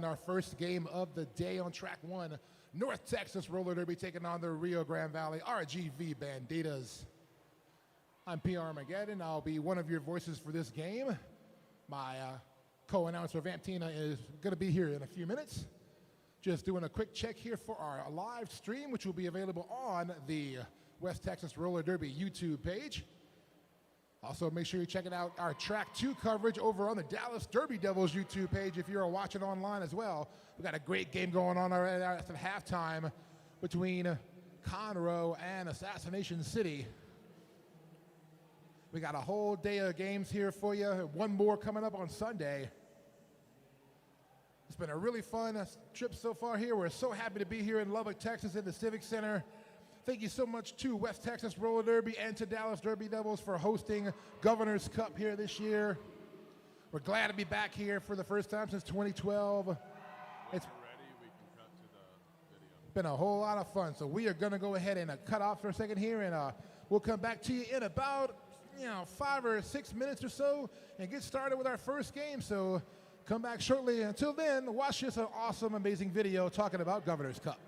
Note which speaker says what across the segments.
Speaker 1: our first game of the day on track 1. North Texas Roller Derby taking on the Rio Grande Valley RGV Banditas. I'm PR Armageddon. I'll be one of your voices for this game. My co-announcer Vamptina is going to be here in a few minutes. Just doing a quick check here for our live stream, which will be available on the West Texas Roller Derby YouTube page. Also, make sure you're checking out our Track 2 coverage over on the Dallas Derby Devils YouTube page if you're watching online as well. We've got a great game going on right now at halftime between Conroe and Assassination City. We got a whole day of games here for you. One more coming up on Sunday. It's been a really fun trip so far here. We're so happy to be here in Lubbock, Texas in the Civic Center. Thank you so much to West Texas Roller Derby and to Dallas Derby Devils for hosting Governor's Cup here this year. We're glad to be back here for the first time since 2012. It's been a whole lot of fun. So we are going to go ahead and cut off for a second here, and we'll come back to you in about 5 or 6 minutes or so and get started with our first game. So come back shortly. Until then, watch this awesome, amazing video talking about Governor's Cup.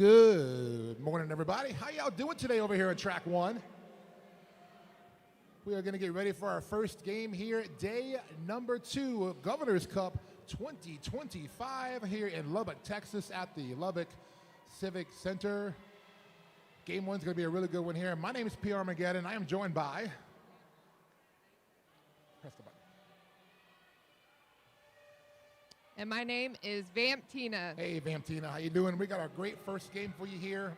Speaker 1: Good morning, everybody. How y'all doing today over here at track one? We are going to get ready for our first game here, day number 2, Governor's Cup 2025 here in Lubbock, Texas at the Lubbock Civic Center. Game 1's going to be a really good one here. My name is P. Armageddon. I am joined by... Press the button.
Speaker 2: And my name is Vamptina.
Speaker 1: Hey, Vamptina. How you doing? We got our great first game for you here.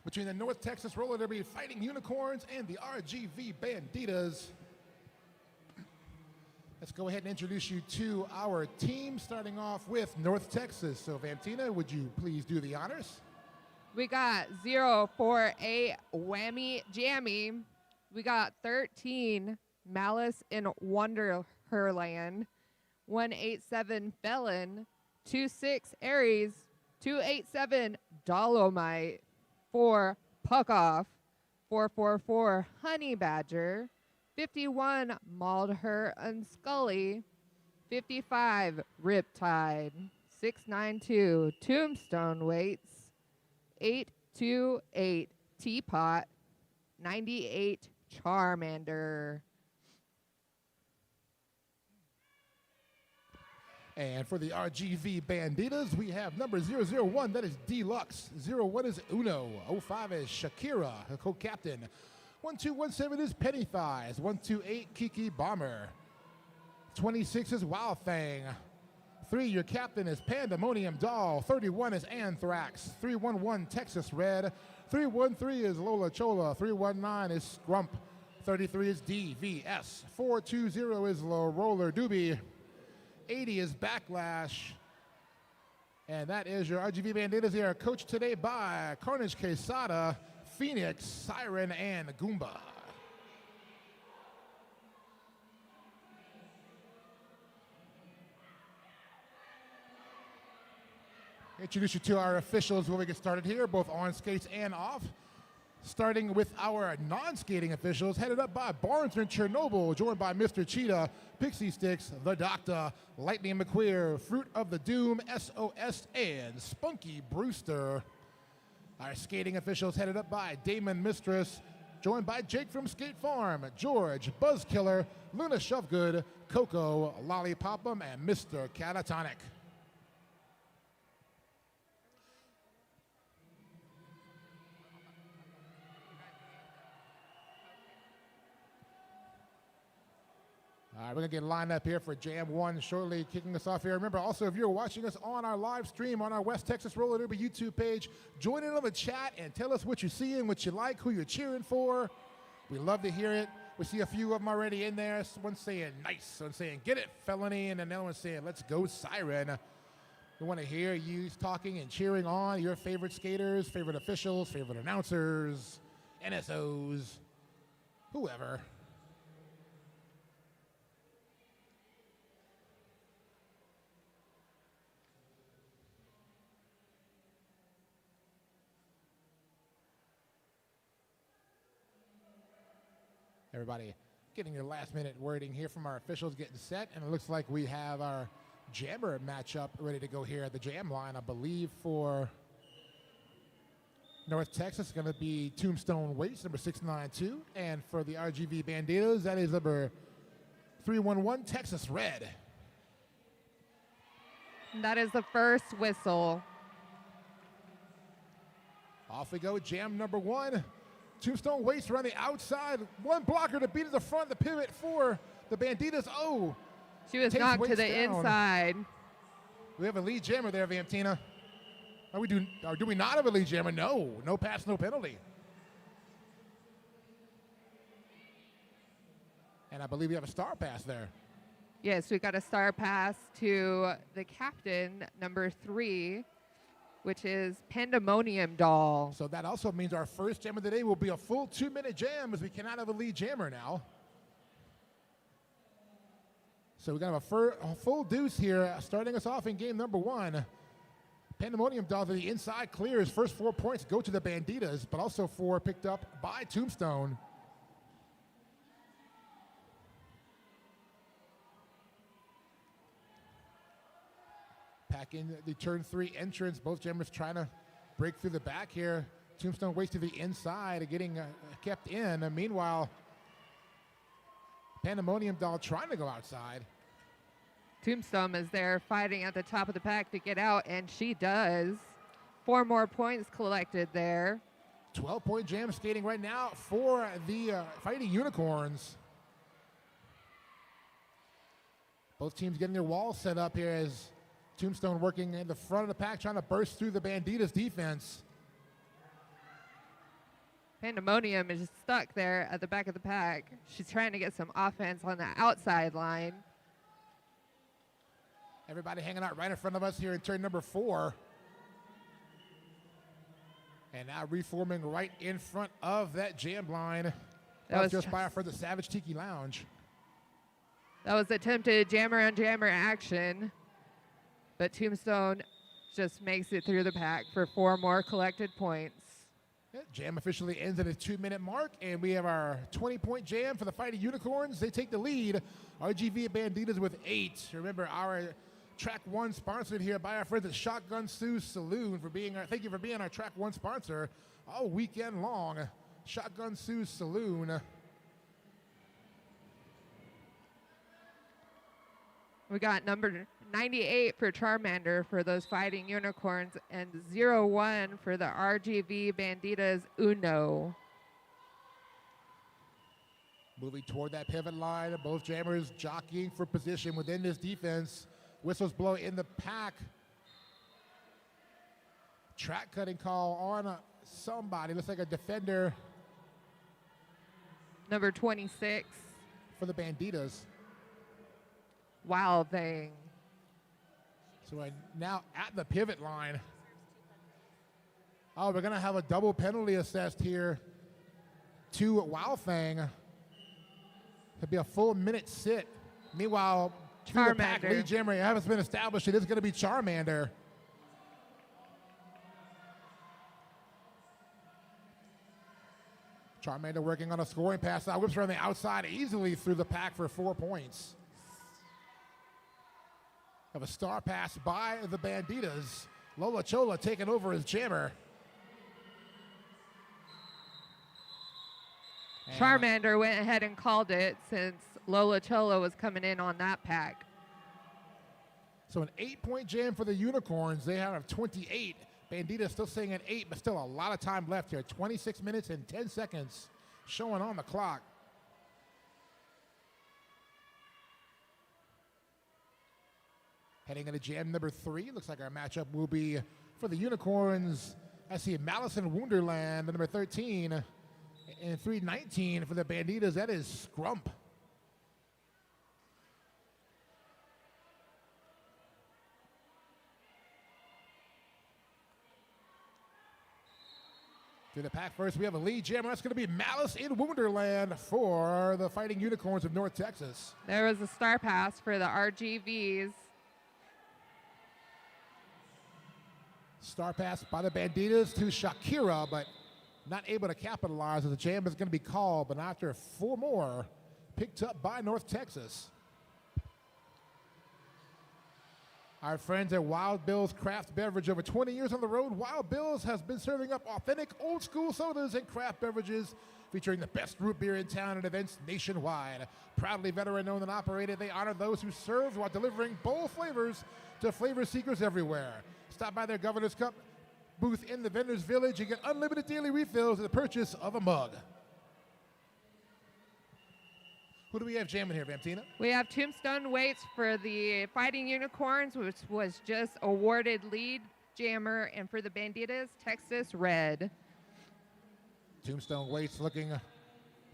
Speaker 1: Between the North Texas Roller Derby Fighting Unicorns and the RGV Banditas. Let's go ahead and introduce you to our team, starting off with North Texas. So, Vamptina, would you please do the honors?
Speaker 2: We got 048 Whammy Jammy. We got 13 Malice in Wonderland. 187 Felon. 26 Aries. 287 Dolomite. 4 Puck Off. 444 Honey Badger. 51 Mauled-Her Unscully. 55 Riptide. 692 Tombstone Waits. 828 Teapot. 98 Charmander.
Speaker 1: And for the RGV Banditas, we have number 001, that is Deluxe. 01 is Uno. 05 is Shakira, the co-captain. 1217 is Penny Thighs. 128 Kiki Bomber. 26 is Wild Fang. 3, your captain is Pandemonium Doll. 31 is Anthrax. 311 Texas Red. 313 is Lola Chola. 319 is Scrump. 33 is DVS. 420 is La Roller Doobie. 80 is Backlash. And that is your RGV Banditas here, coached today by Carnage Quesada, Phoenix, Siren, and Goomba. Introduce you to our officials when we get started here, both on skates and off. Starting with our non-skating officials, headed up by Barnes and Chernobyl, joined by Mr. Cheetah, Pixie Sticks, The Doctor, Lightning McQueer, Fruit of the Doom, SOS, and Spunky Brewster. Our skating officials headed up by Damon Mistress, joined by Jake from Skate Farm, George, Buzzkiller, Luna Shovegood, Coco, Lollipop'em, and Mr. Catatonic. All right, we're going to get lined up here for Jam 1 shortly, kicking us off here. Remember, also, if you're watching us on our live stream on our West Texas Roller Derby YouTube page, join in on the chat and tell us what you're seeing, what you like, who you're cheering for. We love to hear it. We see a few of them already in there. One saying nice, one saying get it, felony, and another one saying let's go, Siren. We want to hear you talking and cheering on your favorite skaters, favorite officials, favorite announcers, NSOs, whoever. Everybody getting your last minute wording here from our officials, getting set, and it looks like we have our jammer matchup ready to go here at the jam line. I believe for North Texas, it's going to be Tombstone Waits, number 692, and for the RGV Banditas, that is number 311, Texas Red.
Speaker 2: That is the first whistle.
Speaker 1: Off we go, jam number 1. Tombstone Waits around the outside. One blocker to beat at the front, the pivot for the Banditas. Oh,
Speaker 2: she was knocked to the inside.
Speaker 1: We have a lead jammer there, Vamptina. Or do we not have a lead jammer? No, no pass, no penalty. And I believe we have a star pass there.
Speaker 2: Yes, we got a star pass to the captain, number 3, which is Pandemonium Doll.
Speaker 1: So that also means our first jam of the day will be a full 2-minute jam, as we cannot have a lead jammer now. So we're going to have a full deuce here, starting us off in game number 1. Pandemonium Doll to the inside clears. First 4 points go to the Banditas, but also 4 picked up by Tombstone. Back in the turn 3 entrance, both jammers trying to break through the back here. Tombstone waits to the inside, getting kept in. Meanwhile, Pandemonium Doll trying to go outside.
Speaker 2: Tombstone is there fighting at the top of the pack to get out, and she does. 4 more points collected there.
Speaker 1: 12-point jam skating right now for the Fighting Unicorns. Both teams getting their walls set up here as Tombstone working in the front of the pack, trying to burst through the Banditas defense.
Speaker 2: Pandemonium is just stuck there at the back of the pack. She's trying to get some offense on the outside line.
Speaker 1: Everybody hanging out right in front of us here in turn number 4. And now reforming right in front of that jam line. That was just by for the Savage Tiki Lounge.
Speaker 2: That was attempted jammer on jammer action, but Tombstone just makes it through the pack for 4 more collected points.
Speaker 1: Yeah, jam officially ends at a 2-minute mark, and we have our 20-point jam for the Fighting Unicorns. They take the lead. RGV Banditas with 8. Remember, our Track 1 sponsored here by our friends at Shotgun Sue's Saloon for being our, thank you for being our Track 1 sponsor all weekend long. Shotgun Sue's Saloon.
Speaker 2: We got number 98 for Charmander for those Fighting Unicorns and 01 for the RGV Banditas Uno.
Speaker 1: Moving toward that pivot line, both jammers jockeying for position within this defense. Whistles blow in the pack. Track cutting call on somebody. Looks like a defender.
Speaker 2: Number 26.
Speaker 1: For the Banditas.
Speaker 2: Wild Thing.
Speaker 1: So we're now at the pivot line. Oh, we're going to have a double penalty assessed here to Wild Thing. It'll be a full minute sit. Meanwhile, through the pack, lead jammer hasn't been established. It is going to be Charmander. Charmander working on a scoring pass. Now whips around the outside easily through the pack for 4 points. Have a star pass by the Banditas. Lola Chola taking over as jammer.
Speaker 2: Charmander went ahead and called it since Lola Chola was coming in on that pack.
Speaker 1: So an 8-point jam for the Unicorns. They have 28. Banditas still sitting at 8, but still a lot of time left here. 26 minutes and 10 seconds showing on the clock. Heading into jam number 3. Looks like our matchup will be for the Unicorns. I see Malice in Wonderland, number 13, and 319 for the Banditas. That is Scrump. Through the pack first, we have a lead jammer. That's going to be Malice in Wonderland for the Fighting Unicorns of North Texas.
Speaker 2: There was a star pass for the RGVs.
Speaker 1: Star pass by the Banditas to Shakira, but not able to capitalize as the jam is going to be called, but after 4 more, picked up by North Texas. Our friends at Wild Bill's Craft Beverage, over 20 years on the road, Wild Bill's has been serving up authentic old school sodas and craft beverages featuring the best root beer in town at events nationwide. Proudly veteran owned and operated, they honor those who served while delivering bold flavors to flavor seekers everywhere. Stop by their Governor's Cup booth in the Vendors Village and get unlimited daily refills at the purchase of a mug. Who do we have jamming here, Vamptina?
Speaker 2: We have Tombstone Waits for the Fighting Unicorns, which was just awarded lead jammer, and for the Banditas, Texas Red.
Speaker 1: Tombstone Waits looking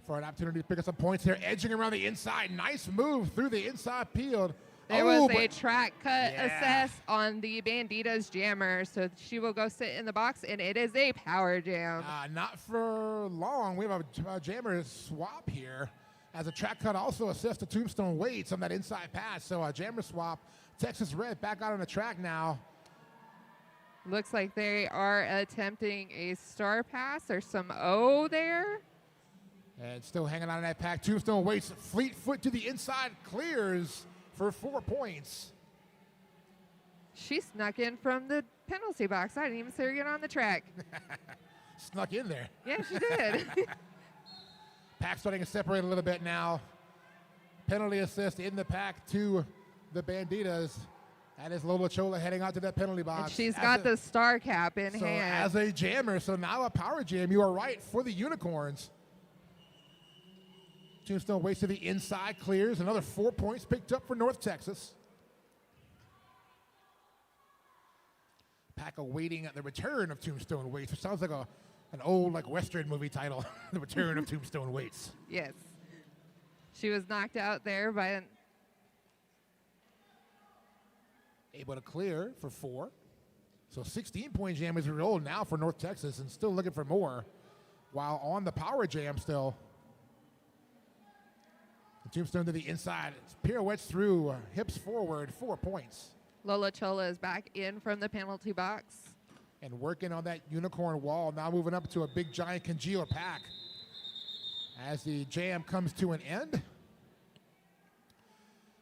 Speaker 1: for an opportunity to pick up some points here, edging around the inside. Nice move through the inside field.
Speaker 2: There was a track cut assess on the Banditas jammer, so she will go sit in the box, and it is a power jam.
Speaker 1: Not for long. We have a jammer swap here, as a track cut also assessed to Tombstone Waits on that inside pass. So a jammer swap. Texas Red back out on the track now.
Speaker 2: Looks like they are attempting a star pass or some O there.
Speaker 1: And still hanging on in that pack. Tombstone Waits, fleet foot to the inside, clears for 4 points.
Speaker 2: She snuck in from the penalty box. I didn't even see her get on the track.
Speaker 1: Snuck in there.
Speaker 2: Yeah, she did.
Speaker 1: Pack starting to separate a little bit now. Penalty assist in the pack to the Banditas. That is Lola Chola heading out to that penalty box.
Speaker 2: And she's got the star cap in hand.
Speaker 1: As a jammer, so now a power jam. You are right for the Unicorns. Tombstone waits to the inside, clears. Another 4 points picked up for North Texas. Pack awaiting the return of Tombstone Waits, which sounds like an old Western movie title. The return of Tombstone Waits.
Speaker 2: Yes. She was knocked out there by
Speaker 1: Able to clear for 4. So 16-point jam is rolled now for North Texas and still looking for more. While on the power jam still. Tombstone to the inside. Pirouettes through, hips forward, 4 points.
Speaker 2: Lola Chola is back in from the penalty box.
Speaker 1: And working on that unicorn wall. Now moving up to a big giant congealer pack. As the jam comes to an end.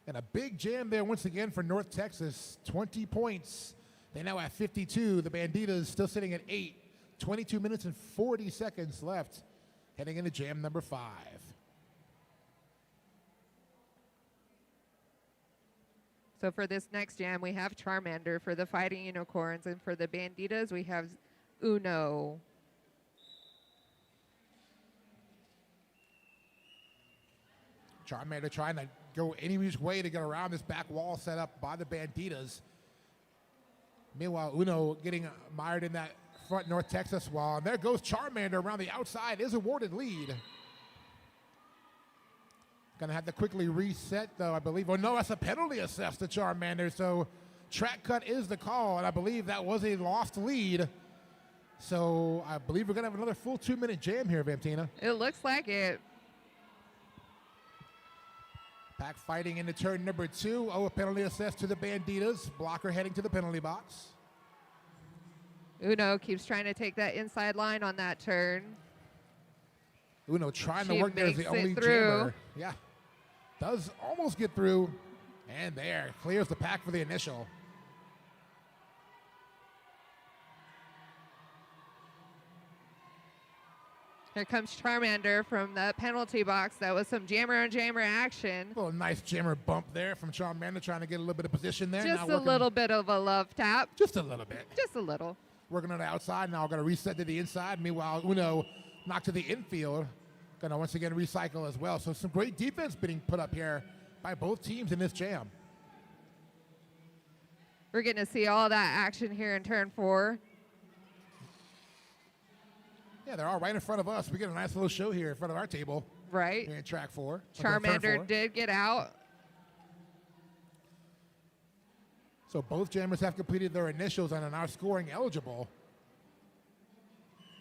Speaker 1: And a big jam there once again for North Texas. 20 points. They now have 52. The Banditas still sitting at 8. 22 minutes and 40 seconds left. Heading into jam number 5.
Speaker 2: So for this next jam, we have Charmander for the Fighting Unicorns, and for the Banditas, we have Uno.
Speaker 1: Charmander trying to go any which way to get around this back wall set up by the Banditas. Meanwhile, Uno getting mired in that front North Texas wall. And there goes Charmander around the outside, is awarded lead. Gonna have to quickly reset though, I believe. Oh no, that's a penalty assessed to Charmander. So track cut is the call, and I believe that was a lost lead. So I believe we're gonna have another full 2-minute jam here, Vamptina.
Speaker 2: It looks like it.
Speaker 1: Pack fighting into turn number 2. Oh, a penalty assessed to the Banditas. Blocker heading to the penalty box.
Speaker 2: Uno keeps trying to take that inside line on that turn.
Speaker 1: Uno trying to
Speaker 2: She
Speaker 1: work there as the
Speaker 2: makes
Speaker 1: only
Speaker 2: it through.
Speaker 1: jammer. Yeah. Does almost get through. And there, clears the pack for the initial.
Speaker 2: Here comes Charmander from the penalty box. That was some jammer on jammer action.
Speaker 1: A little nice jammer bump there from Charmander, trying to get a little bit of position there.
Speaker 2: Just
Speaker 1: now
Speaker 2: a little bit of a love tap.
Speaker 1: Just a little bit.
Speaker 2: Just a little.
Speaker 1: Working on the outside, now going to reset to the inside. Meanwhile, Uno knocked to the infield. Going to once again recycle as well. So some great defense being put up here by both teams in this jam.
Speaker 2: We're going to see all that action here in turn 4.
Speaker 1: Yeah, they're all right in front of us. We get a nice little show here in front of our table.
Speaker 2: Right.
Speaker 1: Here in track 4.
Speaker 2: Charmander did get out.
Speaker 1: So both jammers have completed their initials and are now scoring eligible.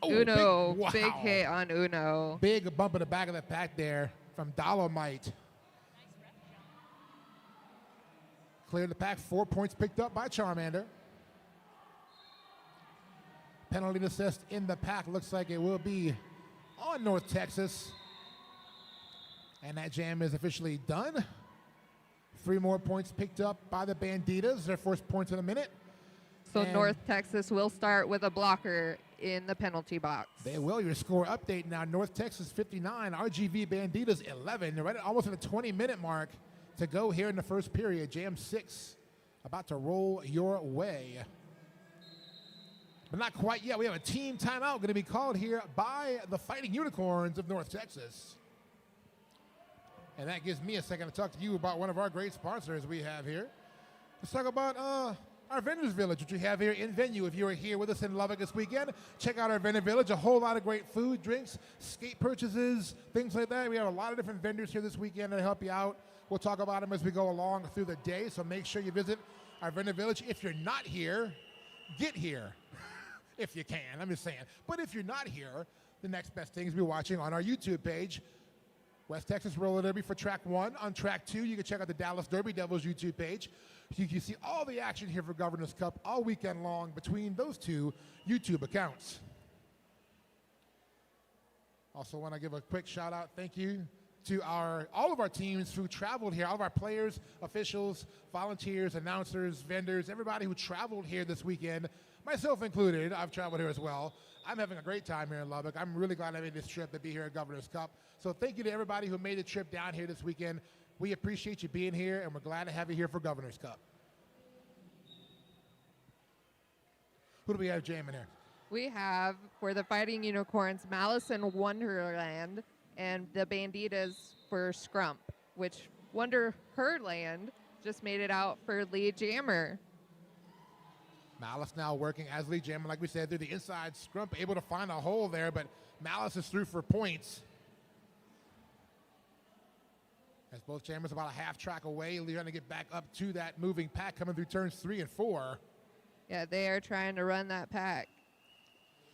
Speaker 1: Oh,
Speaker 2: Uno, big hit on Uno.
Speaker 1: Big bump in the back of the pack there from Dolomite. Cleared the pack, 4 points picked up by Charmander. Penalty assist in the pack. Looks like it will be on North Texas. And that jam is officially done. 3 more points picked up by the Banditas. Their first points in a minute.
Speaker 2: So
Speaker 1: And
Speaker 2: North Texas will start with a blocker in the penalty box.
Speaker 1: they will. Your score update now. North Texas 59, RGV Banditas 11. They're right at almost at the 20-minute mark to go here in the first period. Jam 6 about to roll your way. But not quite yet. We have a team timeout going to be called here by the Fighting Unicorns of North Texas. And that gives me a second to talk to you about one of our great sponsors we have here. Let's talk about our Vendors Village, which we have here in venue. If you are here with us in Lubbock this weekend, check out our Vendor Village. A whole lot of great food, drinks, skate purchases, things like that. We have a lot of different vendors here this weekend to help you out. We'll talk about them as we go along through the day, so make sure you visit our Vendor Village. If you're not here, get here. If you can, I'm just saying. But if you're not here, the next best thing is to be watching on our YouTube page. West Texas Roller Derby for track 1. On track 2, you can check out the Dallas Derby Devils YouTube page. You can see all the action here for Governor's Cup all weekend long between those 2 YouTube accounts. Also want to give a quick shout out, thank you to all of our teams who traveled here, all of our players, officials, volunteers, announcers, vendors, everybody who traveled here this weekend, myself included. I've traveled here as well. I'm having a great time here in Lubbock. I'm really glad I made this trip to be here at Governor's Cup. So thank you to everybody who made the trip down here this weekend. We appreciate you being here, and we're glad to have you here for Governor's Cup. Who do we have jamming here?
Speaker 2: We have, for the Fighting Unicorns, Malice in Wonderland, and the Banditas for Scrump, which Wonderherland just made it out for lead jammer.
Speaker 1: Malice now working as lead jammer, like we said, through the inside. Scrump able to find a hole there, but Malice is through for points. As both jammers about a half track away, trying to get back up to that moving pack coming through turns 3 and 4.
Speaker 2: Yeah, they are trying to run that pack.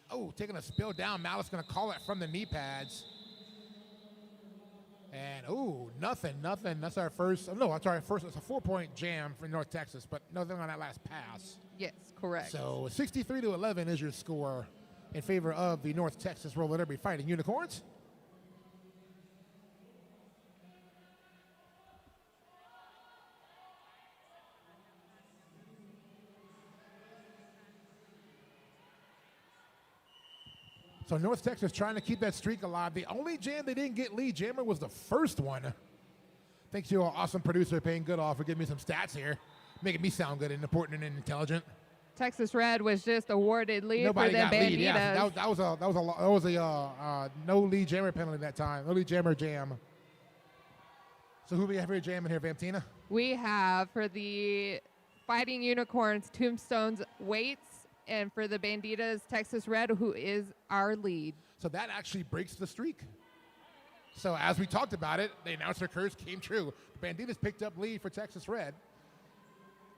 Speaker 1: Oh, taking a spill down. Malice going to call it from the knee pads. And, nothing. That's our first. Oh, no, I'm sorry. First, it's a 4-point jam for North Texas, but nothing on that last pass.
Speaker 2: Yes, correct.
Speaker 1: So 63-11 is your score in favor of the North Texas Roller Derby Fighting Unicorns. So North Texas trying to keep that streak alive. The only jam they didn't get lead jammer was the first one. Thanks to our awesome producer, Payne Goodall, for giving me some stats here, making me sound good and important and intelligent.
Speaker 2: Texas Red was just awarded lead
Speaker 1: Nobody
Speaker 2: for the
Speaker 1: got
Speaker 2: Banditas.
Speaker 1: lead. Yeah, that was a no lead jammer penalty that time. No lead jammer jam. So who we have here jamming here, Vamptina?
Speaker 2: We have for the Fighting Unicorns, Tombstone's Waits, and for the Banditas, Texas Red, who is our lead.
Speaker 1: So that actually breaks the streak. So as we talked about it, the announcer curse came true. The Banditas picked up lead for Texas Red.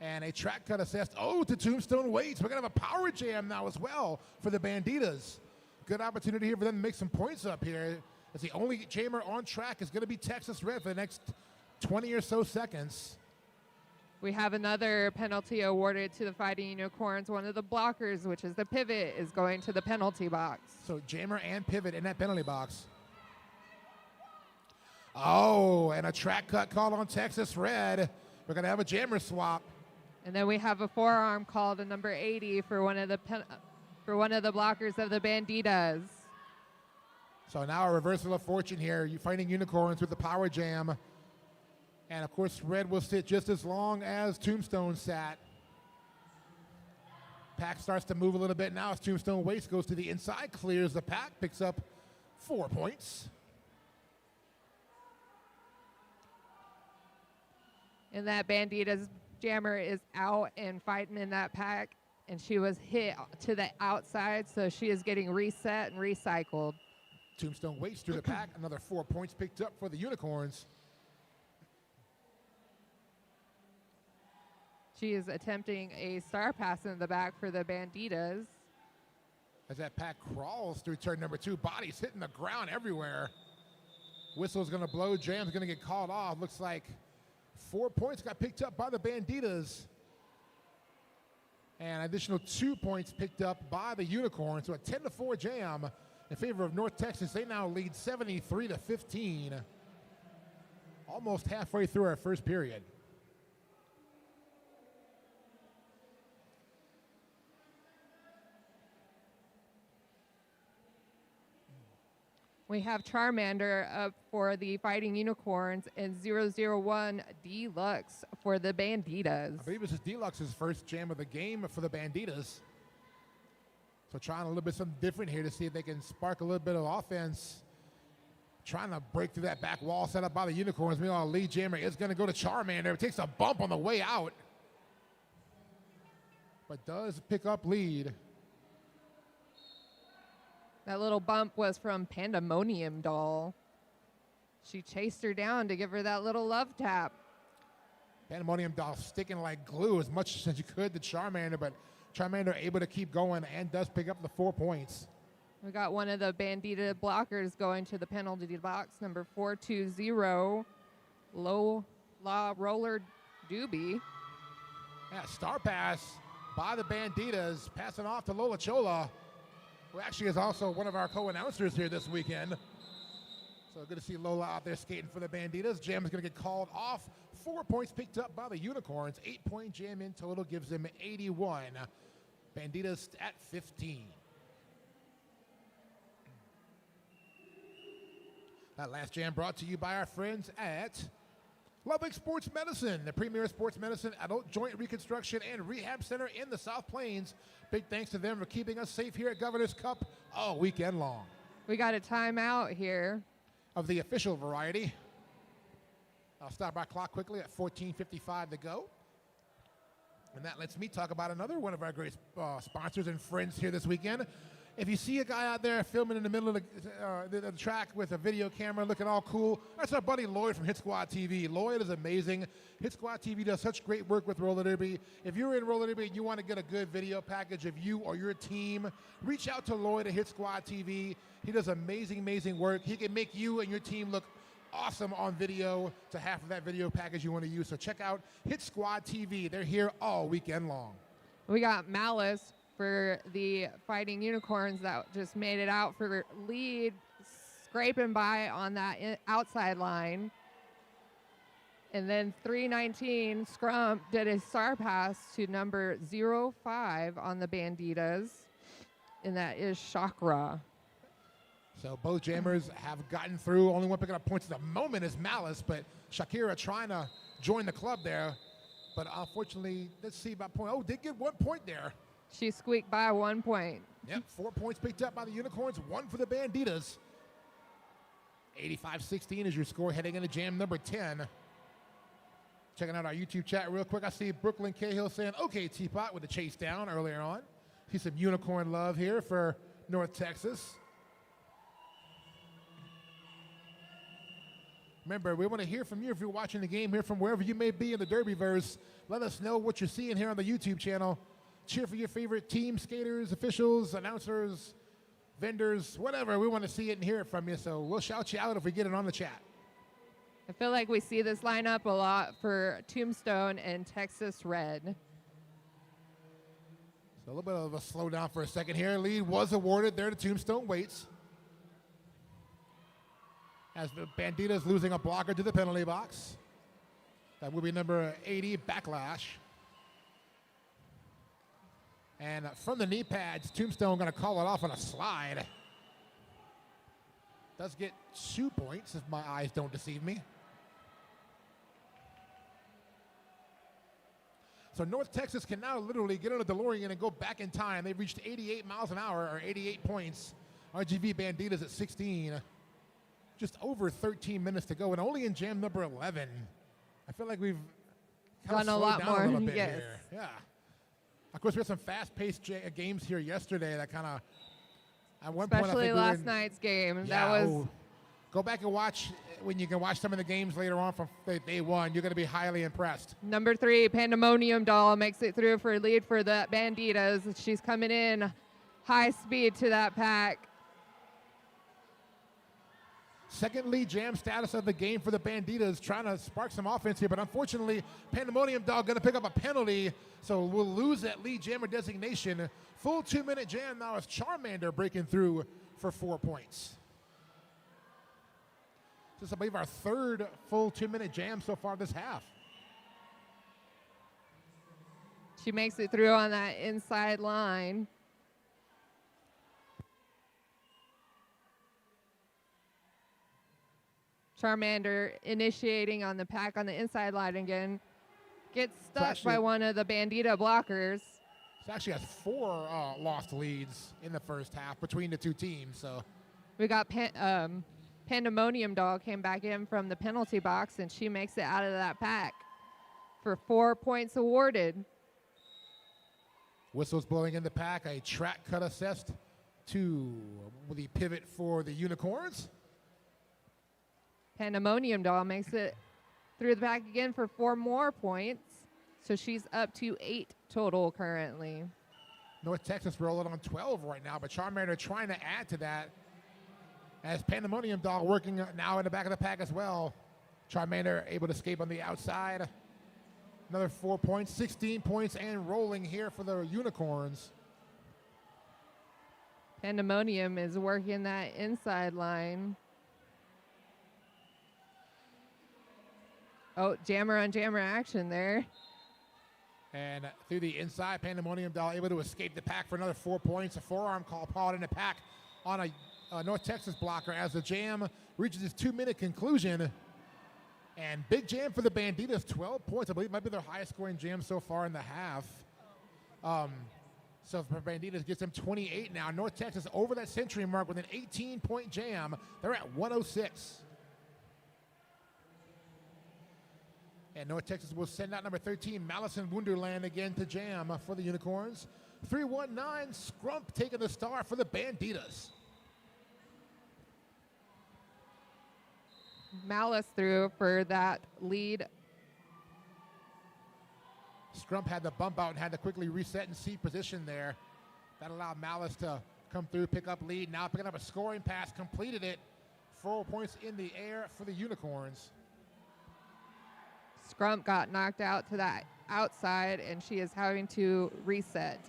Speaker 1: And a track cut assessed, to Tombstone Waits. We're going to have a power jam now as well for the Banditas. Good opportunity here for them to make some points up here. As the only jammer on track is going to be Texas Red for the next 20 or so seconds.
Speaker 2: We have another penalty awarded to the Fighting Unicorns. One of the blockers, which is the pivot, is going to the penalty box.
Speaker 1: So jammer and pivot in that penalty box. And a track cut call on Texas Red. We're going to have a jammer swap.
Speaker 2: And then we have a forearm call to number 80 for one of the blockers of the Banditas.
Speaker 1: So now a reversal of fortune here. You Fighting Unicorns with the power jam. And, of course, Red will sit just as long as Tombstone sat. Pack starts to move a little bit now as Tombstone Waits goes to the inside, clears the pack, picks up 4 points.
Speaker 2: And that Banditas jammer is out and fighting in that pack, and she was hit to the outside, so she is getting reset and recycled.
Speaker 1: Tombstone Waits through the pack, another 4 points picked up for the Unicorns.
Speaker 2: She is attempting a star pass in the back for the Banditas.
Speaker 1: As that pack crawls through turn number 2, bodies hitting the ground everywhere. Whistle's going to blow, jam's going to get called off. Looks like 4 points got picked up by the Banditas. And an additional 2 points picked up by the Unicorns. So a 10-4 jam in favor of North Texas. They now lead 73-15. Almost halfway through our first period.
Speaker 2: We have Charmander up for the Fighting Unicorns and 001 Deluxe for the Banditas.
Speaker 1: I believe this is Deluxe's first jam of the game for the Banditas. So trying a little bit something different here to see if they can spark a little bit of offense. Trying to break through that back wall set up by the Unicorns. Meanwhile, lead jammer is going to go to Charmander. It takes a bump on the way out, but does pick up lead.
Speaker 2: That little bump was from Pandemonium Doll. She chased her down to give her that little love tap.
Speaker 1: Pandemonium Doll sticking like glue as much as you could to Charmander, but Charmander able to keep going and does pick up the 4 points.
Speaker 2: We got one of the Bandita blockers going to the penalty box, number 420, Low Law Roller Doobie.
Speaker 1: Yeah, star pass by the Banditas, passing off to Lola Chola, who actually is also one of our co-announcers here this weekend. So good to see Lola out there skating for the Banditas. Jam is going to get called off. 4 points picked up by the Unicorns. 8-point jam in total gives them 81. Banditas at 15. That last jam brought to you by our friends at Lubbock Sports Medicine, the premier sports medicine, adult joint reconstruction, and rehab center in the South Plains. Big thanks to them for keeping us safe here at Governor's Cup all weekend long.
Speaker 2: We got a timeout here.
Speaker 1: Of the official variety. I'll start my clock quickly at 14:55 to go. And that lets me talk about another one of our great sponsors and friends here this weekend. If you see a guy out there filming in the middle of the track with a video camera looking all cool, that's our buddy Lloyd from Hit Squad TV. Lloyd is amazing. Hit Squad TV does such great work with roller derby. If you're in roller derby and you want to get a good video package of you or your team, reach out to Lloyd at Hit Squad TV. He does amazing work. He can make you and your team look awesome on video to half of that video package you want to use. So check out Hit Squad TV. They're here all weekend long.
Speaker 2: We got Malice for the Fighting Unicorns that just made it out for lead, scraping by on that outside line. And then 319 Scrump did a star pass to number 05 on the Banditas, and that is Chakra.
Speaker 1: So both jammers have gotten through. Only one picking up points at the moment is Malice, but Shakira trying to join the club there. But unfortunately, let's see about point. Oh, did get 1 point there.
Speaker 2: She squeaked by 1 point.
Speaker 1: Yep, 4 points picked up by the Unicorns, 1 for the Banditas. 85-16 is your score heading into jam number 10. Checking out our YouTube chat real quick. I see Brooklyn Cahill saying, okay, Teapot with the chase down earlier on. See some Unicorn love here for North Texas. Remember, we want to hear from you if you're watching the game here from wherever you may be in the Derbyverse. Let us know what you're seeing here on the YouTube channel. Cheer for your favorite team, skaters, officials, announcers, vendors, whatever. We want to see it and hear it from you, so we'll shout you out if we get it on the chat.
Speaker 2: I feel like we see this lineup a lot for Tombstone and Texas Red.
Speaker 1: So a little bit of a slowdown for a second here. Lead was awarded there to Tombstone Waits. As the Banditas losing a blocker to the penalty box. That will be number 80, Backlash. And from the knee pads, Tombstone going to call it off on a slide. Does get 2 points if my eyes don't deceive me. So North Texas can now literally get on a DeLorean and go back in time. They've reached 88 miles an hour, or 88 points. RGV Banditas at 16. Just over 13 minutes to go, and only in jam number 11. I feel like we've
Speaker 2: done a lot more.
Speaker 1: A little bit
Speaker 2: yes.
Speaker 1: here. Yeah. Of course, we had some fast-paced games here yesterday that kind of, at one point, I
Speaker 2: especially
Speaker 1: think
Speaker 2: last night's game.
Speaker 1: Yeah,
Speaker 2: that was.
Speaker 1: Go back and watch when you can watch some of the games later on from day one. You're going to be highly impressed.
Speaker 2: Number 3, Pandemonium Doll makes it through for a lead for the Banditas. She's coming in high speed to that pack.
Speaker 1: Second lead jam status of the game for the Banditas, trying to spark some offense here, but unfortunately, Pandemonium Dog going to pick up a penalty, so we'll lose that lead jammer designation. Full 2-minute jam now as Charmander breaking through for 4 points. This is, I believe, our third full 2-minute jam so far this half.
Speaker 2: She makes it through on that inside line. Charmander initiating on the pack on the inside line again. Gets stuck by one of the Bandita blockers.
Speaker 1: It actually has 4 lost leads in the first half between the two teams. So
Speaker 2: we got Pandemonium Doll came back in from the penalty box, and she makes it out of that pack for 4 points awarded.
Speaker 1: Whistles blowing in the pack. A track cut assessed to the pivot for the Unicorns.
Speaker 2: Pandemonium Doll makes it through the pack again for 4 more points. So she's up to 8 total currently.
Speaker 1: North Texas rolling on 12 right now, but Charmander trying to add to that as Pandemonium Doll working now in the back of the pack as well. Charmander able to escape on the outside. Another 4 points, 16 points, and rolling here for the Unicorns.
Speaker 2: Pandemonium is working that inside line. Oh, jammer on jammer action there.
Speaker 1: And through the inside, Pandemonium Doll able to escape the pack for another 4 points. A forearm call called in the pack on a North Texas blocker as the jam reaches its 2-minute conclusion. And big jam for the Banditas, 12 points. I believe it might be their highest scoring jam so far in the half. So for Banditas gets them 28 now. North Texas over that century mark with an 18-point jam. They're at 106. And North Texas will send out number 13, Malice in Wonderland, again to jam for the Unicorns. 319, Scrump taking the star for the Banditas.
Speaker 2: Malice through for that lead.
Speaker 1: Scrump had the bump out and had to quickly reset and seat position there. That allowed Malice to come through, pick up lead. Now picking up a scoring pass, completed it. 4 points in the air for the Unicorns.
Speaker 2: Scrump got knocked out to that outside, and she is having to reset.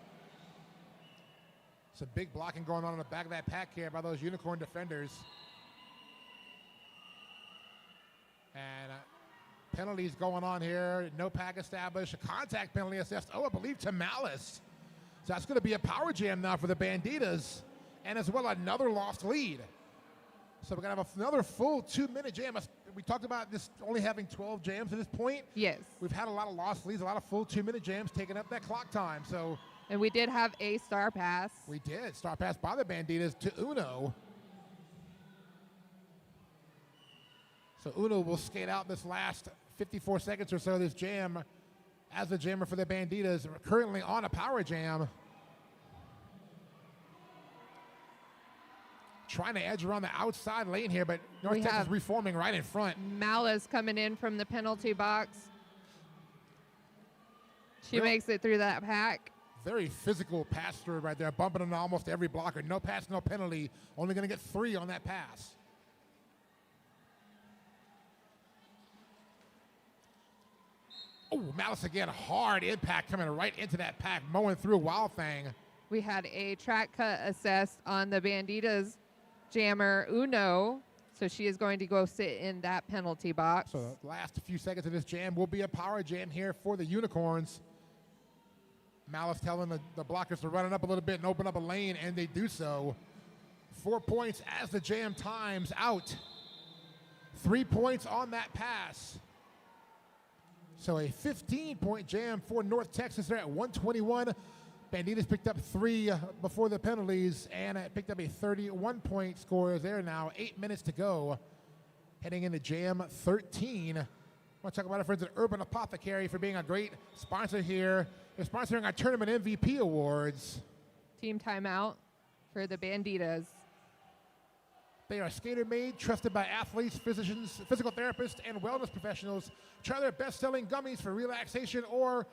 Speaker 1: Some big blocking going on in the back of that pack here by those Unicorn defenders. And penalties going on here. No pack established. A contact penalty assessed. Oh, I believe to Malice. So that's going to be a power jam now for the Banditas. And as well, another lost lead. So we're going to have another full 2-minute jam. We talked about this only having 12 jams at this point.
Speaker 2: Yes.
Speaker 1: We've had a lot of lost leads, a lot of full 2-minute jams taking up that clock time. So
Speaker 2: And we did have a star pass.
Speaker 1: we did. Star pass by the Banditas to Uno. So Uno will skate out this last 54 seconds or so of this jam as the jammer for the Banditas. We're currently on a power jam. Trying to edge around the outside lane here, but North Texas reforming right in front.
Speaker 2: Malice coming in from the penalty box. She makes it through that pack.
Speaker 1: Very physical pass through right there, bumping into almost every blocker. No pass, no penalty. Only going to get 3 on that pass. Oh, Malice again, hard impact coming right into that pack, mowing through Wild Thing.
Speaker 2: We had a track cut assessed on the Banditas jammer Uno, so she is going to go sit in that penalty box.
Speaker 1: So the last few seconds of this jam will be a power jam here for the Unicorns. Malice telling the blockers to run it up a little bit and open up a lane, and they do so. 4 points as the jam times out. 3 points on that pass. So a 15-point jam for North Texas. They're at 121. Banditas picked up 3 before the penalties and picked up a 31-point score there now. 8 minutes to go. Heading into jam 13. I want to talk about our friends at Urban Apothecary for being a great sponsor here. They're sponsoring our tournament MVP awards.
Speaker 2: Team timeout for the Banditas.
Speaker 1: They are skater-made, trusted by athletes, physicians, physical therapists, and wellness professionals. Try their best-selling gummies for relaxation or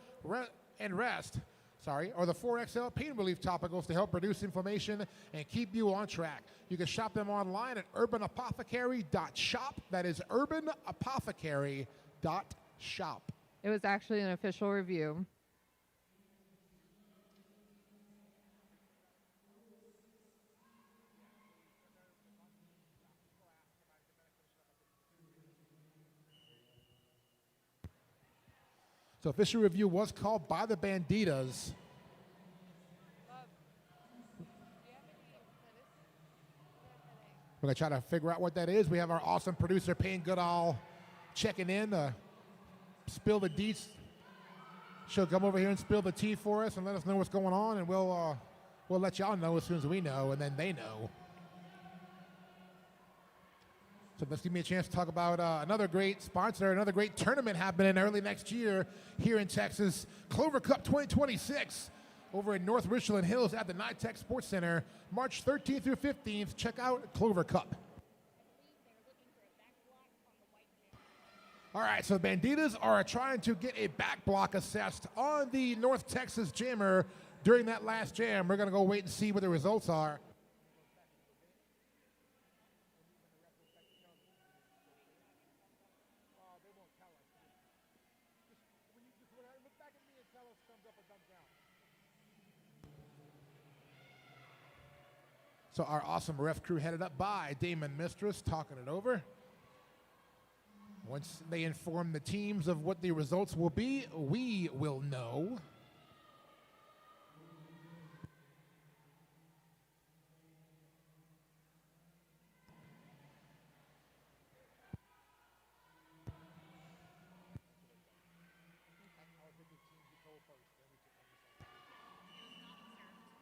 Speaker 1: rest. Or the 4XL pain relief topicals to help reduce inflammation and keep you on track. You can shop them online at urbanapothecary.shop. That is urbanapothecary.shop.
Speaker 2: It was actually an official review.
Speaker 1: So official review was called by the Banditas. We're going to try to figure out what that is. We have our awesome producer, Payne Goodall, checking in to spill the deets. She'll come over here and spill the tea for us and let us know what's going on, and we'll let y'all know as soon as we know, and then they know. So let's give me a chance to talk about another great sponsor, another great tournament happening early next year here in Texas. Clover Cup 2026 over in North Richland Hills at the NYTEX Sports Center, March 13th through 15th. Check out Clover Cup. All right, so the Banditas are trying to get a back block assessed on the North Texas jammer during that last jam. We're going to go wait and see what the results are. So our awesome ref crew headed up by Damon Mistress, talking it over. Once they inform the teams of what the results will be, we will know.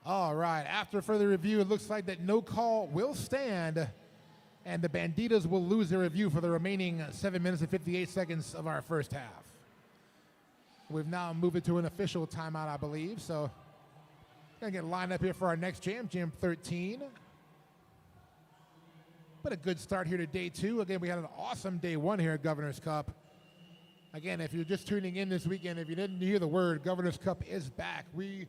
Speaker 1: All right, after further review, it looks like that no call will stand, and the Banditas will lose their review for the remaining 7 minutes and 58 seconds of our first half. We've now moved it to an official timeout, I believe, so gonna get lined up here for our next jam, Jam 13. But a good start here to day 2. Again, we had an awesome day 1 here at Governor's Cup. Again, if you're just tuning in this weekend, if you didn't hear the word, Governor's Cup is back. We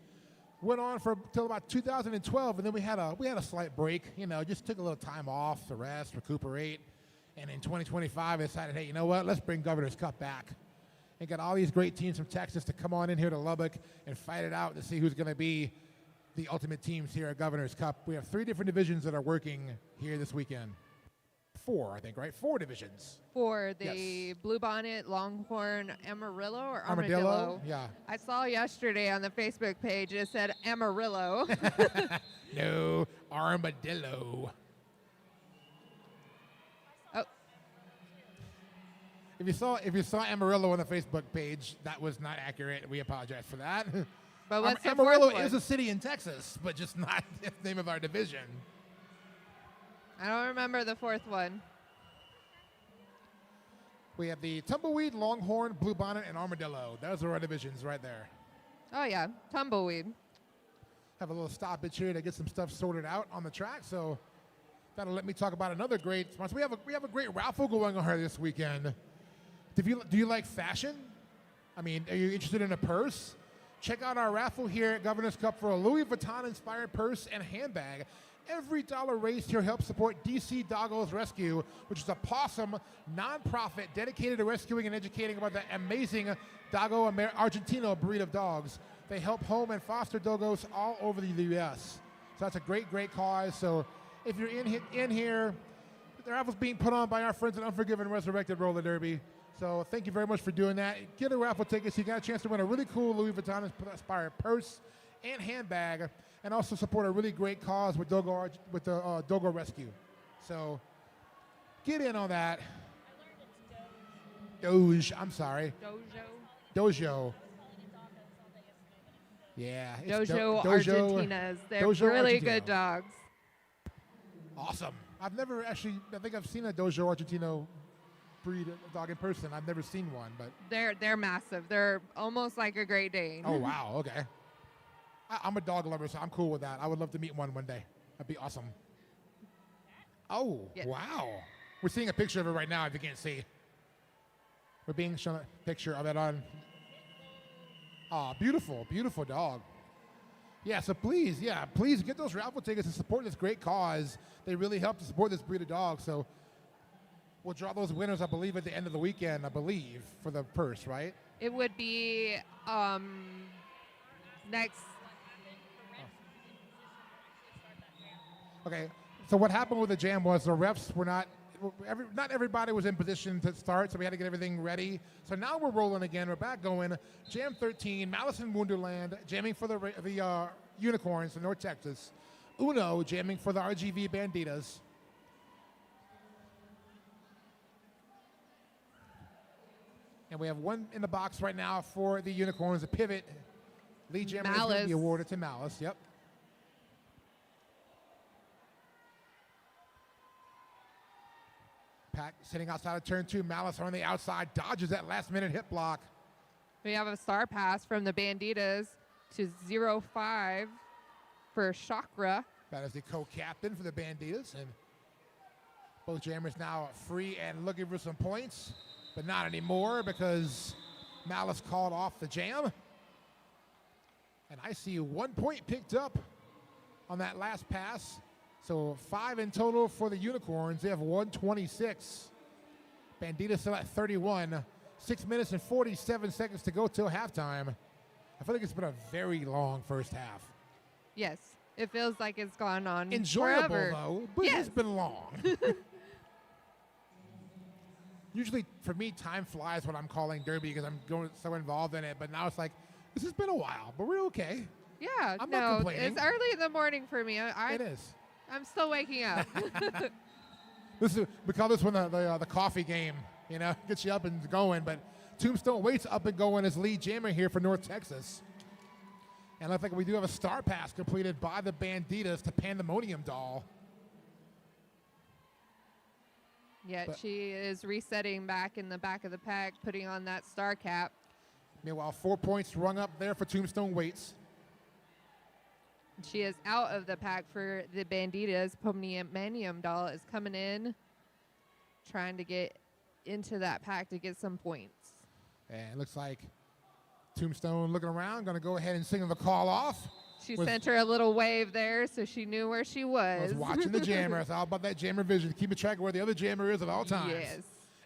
Speaker 1: went on for till about 2012, and then we had a slight break. You know, just took a little time off to rest, recuperate, and in 2025, I decided, hey, you know what? Let's bring Governor's Cup back, and got all these great teams from Texas to come on in here to Lubbock and fight it out to see who's going to be the ultimate teams here at Governor's Cup. We have 3 different divisions that are working here this weekend. 4, I think, right? 4 divisions.
Speaker 2: For the
Speaker 1: Yes.
Speaker 2: Bluebonnet, Longhorn, Amarillo, or Armadillo?
Speaker 1: Yeah.
Speaker 2: I saw yesterday on the Facebook page it said Amarillo.
Speaker 1: No, Armadillo.
Speaker 2: Oh,
Speaker 1: If you saw Amarillo on the Facebook page, that was not accurate. We apologize for that.
Speaker 2: but what's the
Speaker 1: Amarillo
Speaker 2: fourth one?
Speaker 1: is a city in Texas, but just not the name of our division.
Speaker 2: I don't remember the 4th one.
Speaker 1: We have the Tumbleweed, Longhorn, Bluebonnet, and Armadillo. Those are our divisions right there.
Speaker 2: Oh yeah, Tumbleweed.
Speaker 1: Have a little stoppage here to get some stuff sorted out on the track, so that'll let me talk about another great sponsor. We have a great raffle going on here this weekend. Do you like fashion? I mean, are you interested in a purse? Check out our raffle here at Governor's Cup for a Louis Vuitton-inspired purse and handbag. Every dollar raised here helps support DC Doggos Rescue, which is a possum nonprofit dedicated to rescuing and educating about the amazing Dogo Argentino breed of dogs. They help home and foster doggos all over the U.S. So that's a great, great cause. So if you're in here, the raffle's being put on by our friends at Unforgiven Resurrected Roller Derby. So thank you very much for doing that. Get a raffle ticket so you got a chance to win a really cool Louis Vuitton-inspired purse and handbag, and also support a really great cause with the Dogo Rescue. So get in on that. Doge, I'm sorry. Dojo. Yeah. It's
Speaker 2: Dojo Argentinas. They're
Speaker 1: Dojo
Speaker 2: really
Speaker 1: Argentino.
Speaker 2: good dogs.
Speaker 1: Awesome. I think I've seen a Dojo Argentino breed of dog in person. I've never seen one, but.
Speaker 2: They're massive. They're almost like a Great Dane.
Speaker 1: Oh, wow. Okay. I'm a dog lover, so I'm cool with that. I would love to meet one day. That'd be awesome. Oh,
Speaker 2: yes.
Speaker 1: Wow. We're seeing a picture of it right now, if you can't see. We're being shown a picture of it on. Oh, beautiful, beautiful dog. Yeah, so please get those raffle tickets and support this great cause. They really help to support this breed of dog. So we'll draw those winners, I believe, at the end of the weekend, for the purse, right?
Speaker 2: It would be next.
Speaker 1: Okay, so what happened with the jam was the refs were not everybody was in position to start, so we had to get everything ready. So now we're rolling again. We're back going. Jam 13, Malice in Wonderland, jamming for the Unicorns in North Texas. Uno, jamming for the RGV Banditas. And we have one in the box right now for the Unicorns, a pivot. Lead jammer is going to be awarded to Malice. Yep. Pack sitting outside of turn 2. Malice on the outside, dodges that last-minute hit block.
Speaker 2: We have a star pass from the Banditas to 0-5 for Chakra.
Speaker 1: That is the co-captain for the Banditas. And both jammers now free and looking for some points, but not anymore because Malice called off the jam. And I see 1 point picked up on that last pass. So 5 in total for the Unicorns. They have 126. Banditas still at 31. 6 minutes and 47 seconds to go till halftime. I feel like it's been a very long first half.
Speaker 2: Yes, it feels like it's gone on
Speaker 1: Enjoyable,
Speaker 2: forever.
Speaker 1: though, but
Speaker 2: Yes.
Speaker 1: it's been long. Usually, for me, time flies when I'm calling derby because I'm going so involved in it. But now it's like, this has been a while, but we're okay.
Speaker 2: Yeah,
Speaker 1: I'm
Speaker 2: no,
Speaker 1: not complaining.
Speaker 2: it's early in the morning for me.
Speaker 1: It is.
Speaker 2: I'm still waking up.
Speaker 1: We call this one the coffee game. You know, gets you up and going. But Tombstone Waits up and going as lead jammer here for North Texas. And looks like we do have a star pass completed by the Banditas to Pandemonium Doll.
Speaker 2: Yet she is resetting back in the back of the pack, putting on that star cap.
Speaker 1: Meanwhile, 4 points rung up there for Tombstone Waits.
Speaker 2: She is out of the pack for the Banditas. Pandemonium Doll is coming in, trying to get into that pack to get some points.
Speaker 1: And it looks like Tombstone looking around, going to go ahead and sing the call off.
Speaker 2: She sent her a little wave there so she knew where she was.
Speaker 1: Was watching the jammer. It's all about that jammer vision. Keeping track of where the other jammer is at all times.
Speaker 2: Yes.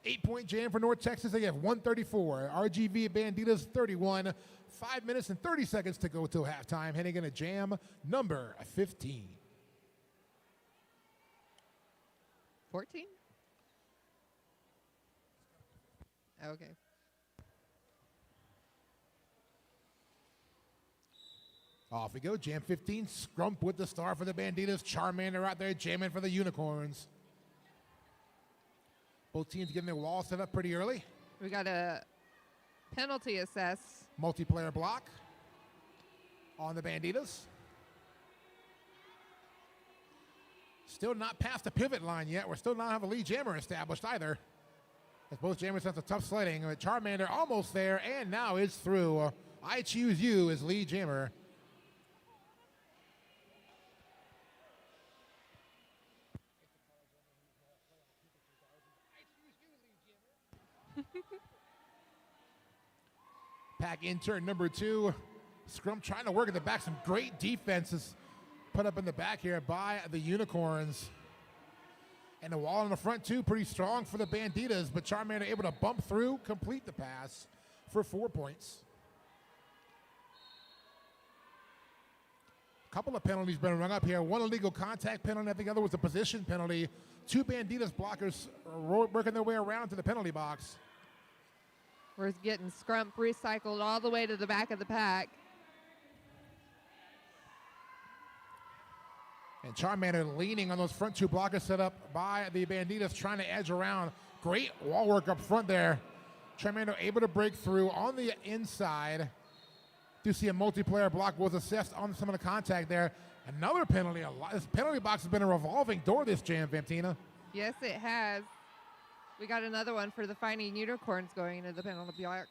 Speaker 1: 8-point jam for North Texas. They have 134. RGV Banditas 31. 5 minutes and 30 seconds to go till halftime. Heading into jam number 15.
Speaker 2: 14? Okay.
Speaker 1: Off we go. Jam 15. Scrump with the star for the Banditas. Charmander out there jamming for the Unicorns. Both teams getting their wall set up pretty early.
Speaker 2: We got a penalty assess.
Speaker 1: Multiplayer block on the Banditas. Still not past the pivot line yet. We're still not have a lead jammer established either. As both jammers have a tough sledding. Charmander almost there, and now it's through. I Choose You as lead jammer. Pack in turn number 2. Scrum trying to work at the back. Some great defenses put up in the back here by the Unicorns. And the wall in the front, too, pretty strong for the Banditas. But Charmander able to bump through, complete the pass for 4 points. A couple of penalties been rung up here. One illegal contact penalty. I think the other was a position penalty. 2 Banditas blockers working their way around to the penalty box.
Speaker 2: We're getting Scrump recycled all the way to the back of the pack.
Speaker 1: And Charmander leaning on those front 2 blockers set up by the Banditas, trying to edge around. Great wall work up front there. Charmander able to break through on the inside. Do see a multiplayer block was assessed on some of the contact there. Another penalty. This penalty box has been a revolving door this jam, Vamptina.
Speaker 2: Yes, it has. We got another one for the Fighting Unicorns going into the penalty box.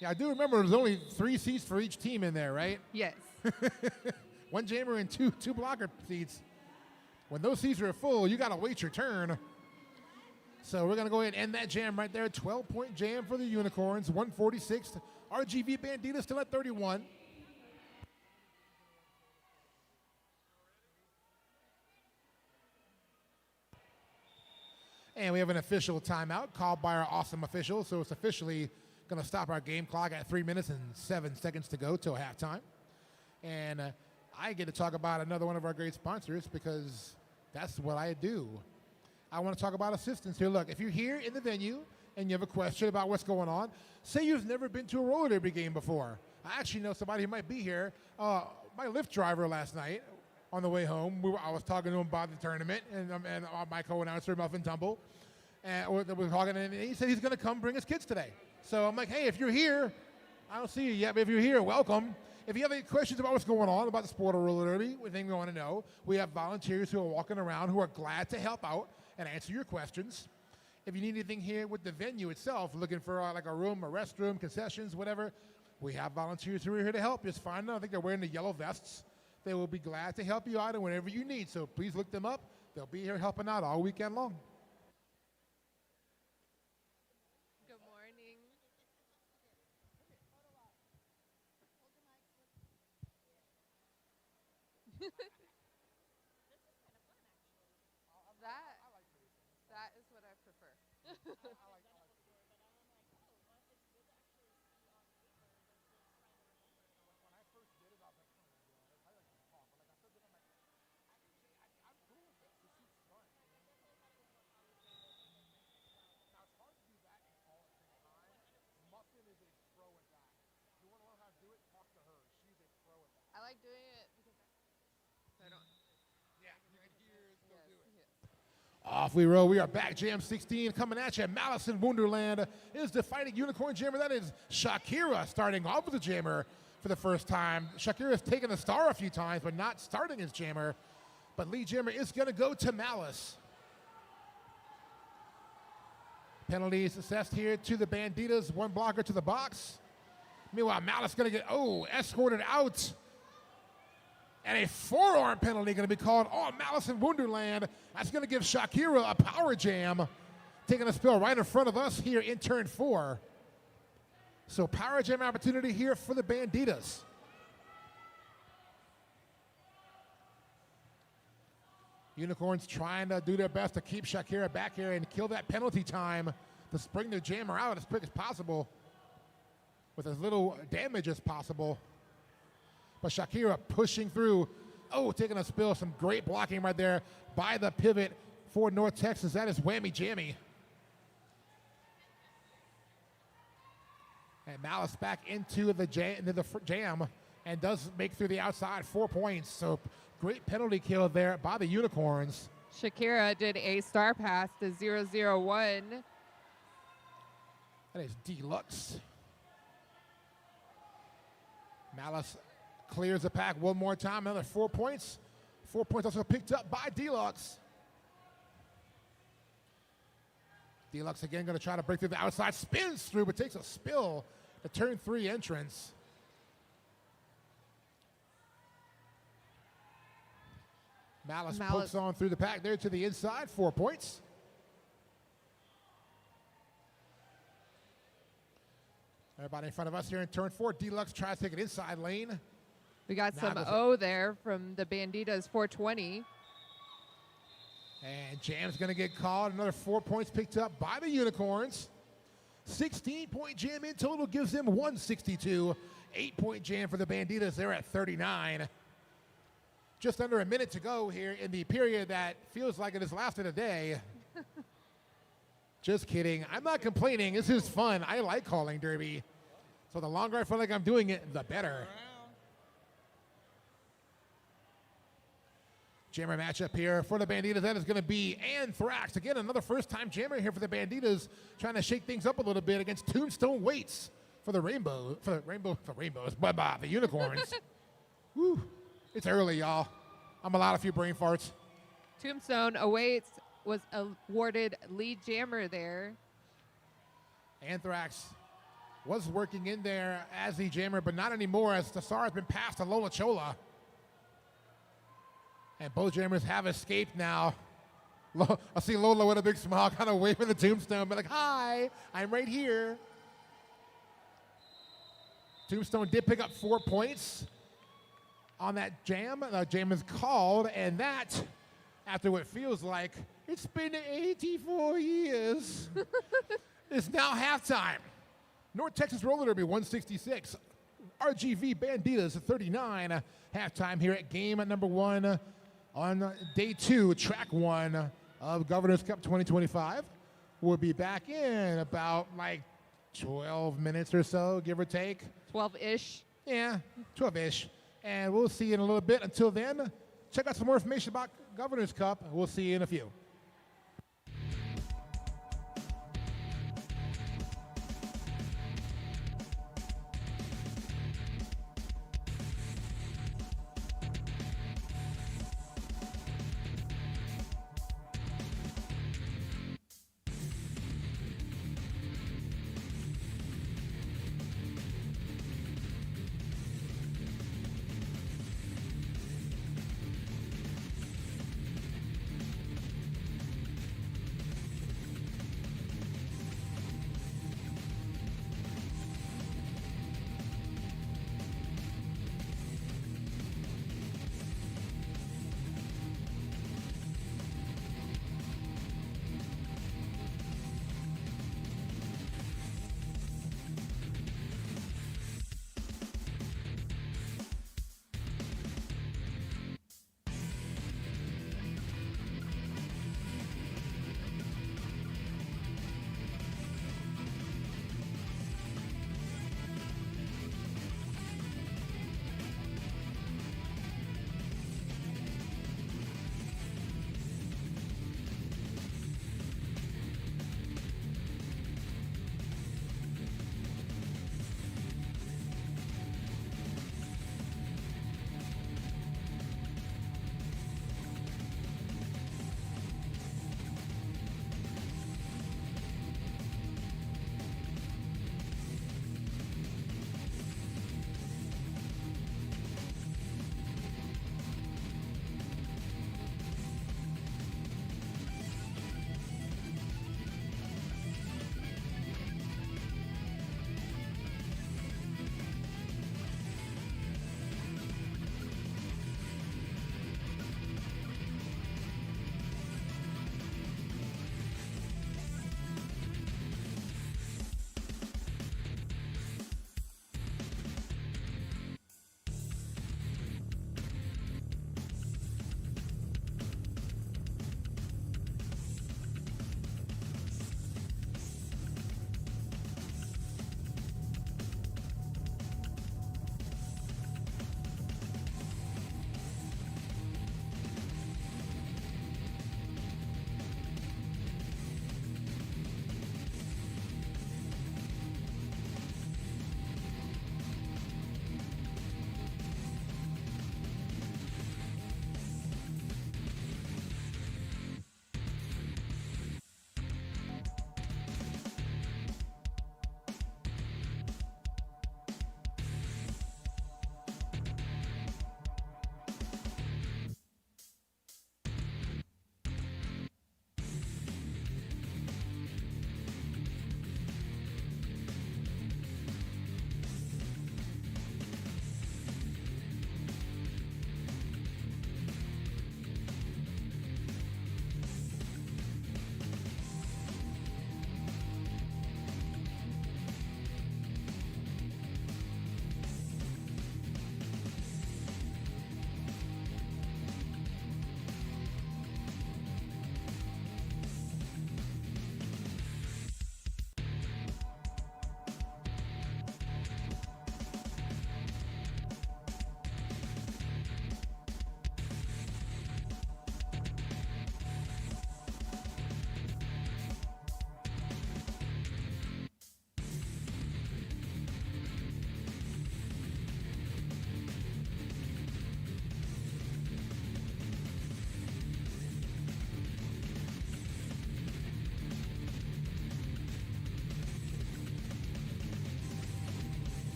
Speaker 1: Yeah, I do remember there's only 3 seats for each team in there, right?
Speaker 2: Yes.
Speaker 1: 1 jammer and two blocker seats. When those seats are full, you got to wait your turn. So we're going to go ahead and end that jam right there. 12-point jam for the Unicorns. 146. RGV Banditas still at 31. And we have an official timeout called by our awesome official. So it's officially going to stop our game clock at 3 minutes and 7 seconds to go till halftime. And I get to talk about another one of our great sponsors because that's what I do. I want to talk about assistance here. Look, if you're here in the venue and you have a question about what's going on, say you've never been to a roller derby game before. I actually know somebody who might be here. My Lyft driver last night on the way home, I was talking to him about the tournament, and my co-announcer, Muffin Tumble, and we were talking, and he said he's going to come bring his kids today. So I'm like, hey, if you're here, I don't see you yet, but if you're here, welcome. If you have any questions about what's going on, about the sport of roller derby, anything we want to know, we have volunteers who are walking around who are glad to help out and answer your questions. If you need anything here with the venue itself, looking for like a room, a restroom, concessions, whatever, we have volunteers who are here to help. Just find them. I think they're wearing the yellow vests. They will be glad to help you out and whatever you need. So please look them up. They'll be here helping out all weekend long.
Speaker 2: Good morning. That is what I prefer. I like doing it because I don't.
Speaker 1: Off we roll. We are back. Jam 16 coming at you. Malice in Wonderland is the fighting unicorn jammer. That is Shakira starting off with the jammer for the first time. Shakira has taken the star a few times, but not starting as jammer. But lead jammer is going to go to Malice. Penalties assessed here to the Banditas. One blocker to the box. Meanwhile, Malice going to get, escorted out. And a forearm penalty going to be called on Malice in Wonderland. That's going to give Shakira a power jam. Taking a spill right in front of us here in turn 4. So power jam opportunity here for the Banditas. Unicorns trying to do their best to keep Shakira back here and kill that penalty time to spring the jammer out as quick as possible with as little damage as possible. But Shakira pushing through. Taking a spill. Some great blocking right there by the pivot for North Texas. That is whammy jammy. And Malice back into the jam and does make through the outside 4 points. So great penalty kill there by the Unicorns.
Speaker 2: Shakira did a star pass to 001.
Speaker 1: That is Deluxe. Malice clears the pack one more time. Another 4 points. 4 points also picked up by Deluxe. Deluxe again going to try to break through the outside. Spins through, but takes a spill. The turn 3 entrance. Malice pokes on through the pack there to the inside. 4 points. Everybody in front of us here in turn 4. Deluxe tries to take it inside lane.
Speaker 2: We got some O there from the Banditas 420.
Speaker 1: And jam's going to get called. Another 4 points picked up by the Unicorns. 16-point jam in total gives them 162. 8-point jam for the Banditas. They're at 39. Just under a minute to go here in the period that feels like it has lasted a day. Just kidding. I'm not complaining. This is fun. I like calling derby. So the longer I feel like I'm doing it, the better. Jammer matchup here for the Banditas. That is going to be Anthrax. Again, another first-time jammer here for the Banditas, trying to shake things up a little bit against Tombstone Waits for the Unicorns. Woo. It's early, y'all. I'm allowed a few brain farts.
Speaker 2: Tombstone awaits was awarded lead jammer there.
Speaker 1: Anthrax was working in there as the jammer, but not anymore as the star has been passed to Lola Chola. And both jammers have escaped now. I see Lola with a big smile kind of waving the Tombstone, but like, hi, I'm right here. Tombstone did pick up 4 points on that jam. The jam is called, and that, after what feels like it's been 84 years, is now halftime. North Texas Roller Derby 166. RGV Banditas 39. Halftime here at game number 1 on day 2, track 1 of Governor's Cup 2025. We'll be back in about 12 minutes or so, give or take.
Speaker 2: 12-ish.
Speaker 1: Yeah, 12-ish. And we'll see you in a little bit. Until then, check out some more information about Governor's Cup. We'll see you in a few.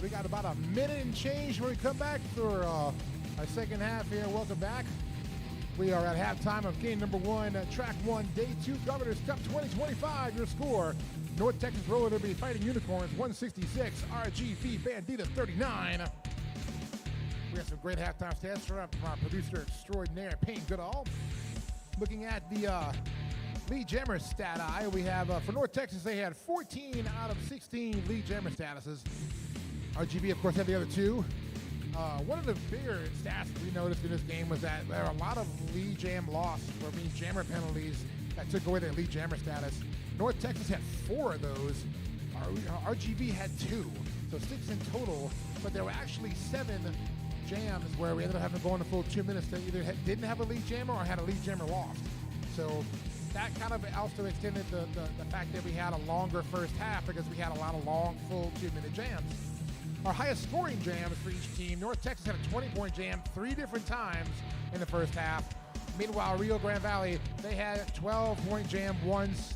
Speaker 1: right, we got about a minute and change when we come back for our second half here. Welcome back. We are at halftime of game number 1, track 1, day 2, Governor's Cup 2025. Your score, North Texas Roller Derby Fighting Unicorns 166, RGV Bandita 39. We got some great halftime stats from our producer extraordinaire, Payne Goodall. Looking at the lead jammer stat eye, we have for North Texas, they had 14 out of 16 lead jammer statuses. RGV, of course, had the other 2. One of the bigger stats we noticed in this game was that there are a lot of lead jam loss, or mean jammer penalties, that took away their lead jammer status. North Texas had 4 of those. RGV had 2, so 6 in total, but there were actually 7 jams where we ended up having to go on the full 2 minutes that either didn't have a lead jammer or had a lead jammer lost. So that kind of also extended the fact that we had a longer first half because we had a lot of long, full 2-minute jams. Our highest scoring jams for each team, North Texas had a 20-point jam 3 different times in the first half. Meanwhile, Rio Grande Valley, they had a 12-point jam once,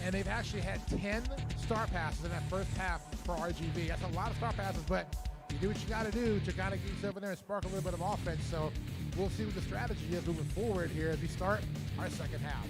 Speaker 1: and they've actually had 10 star passes in that first half for RGV. That's a lot of star passes, but you do what you got to do to kind of get yourself in there and spark a little bit of offense. So we'll see what the strategy is moving forward here as we start our second half.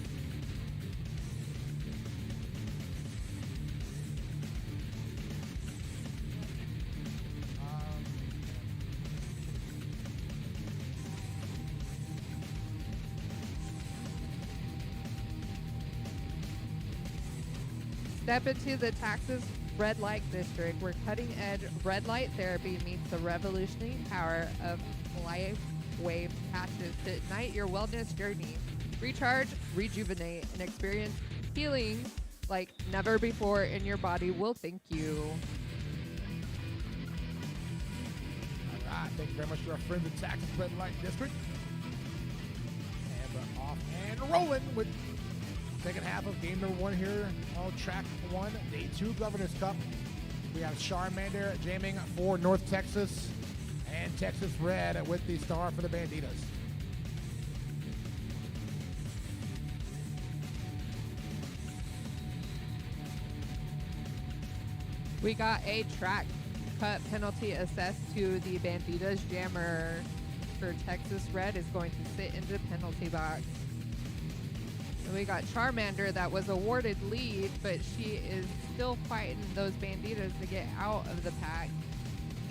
Speaker 2: Step into the Texas red light district where cutting-edge red light therapy meets the revolutionary power of light wave patches to ignite your wellness journey. Recharge, rejuvenate, and experience healing like never before, and your body will thank you.
Speaker 1: All right, thank you very much to our friends at Texas Red Light District. And we're off and rolling with second half of game number 1 here on track 1, day 2, Governor's Cup. We have Charmander jamming for North Texas and Texas Red with the star for the Banditas.
Speaker 2: We got a track cut penalty assessed to the Banditas. Jammer for Texas Red is going to sit in the penalty box. And we got Charmander that was awarded lead, but she is still fighting those Banditas to get out of the pack.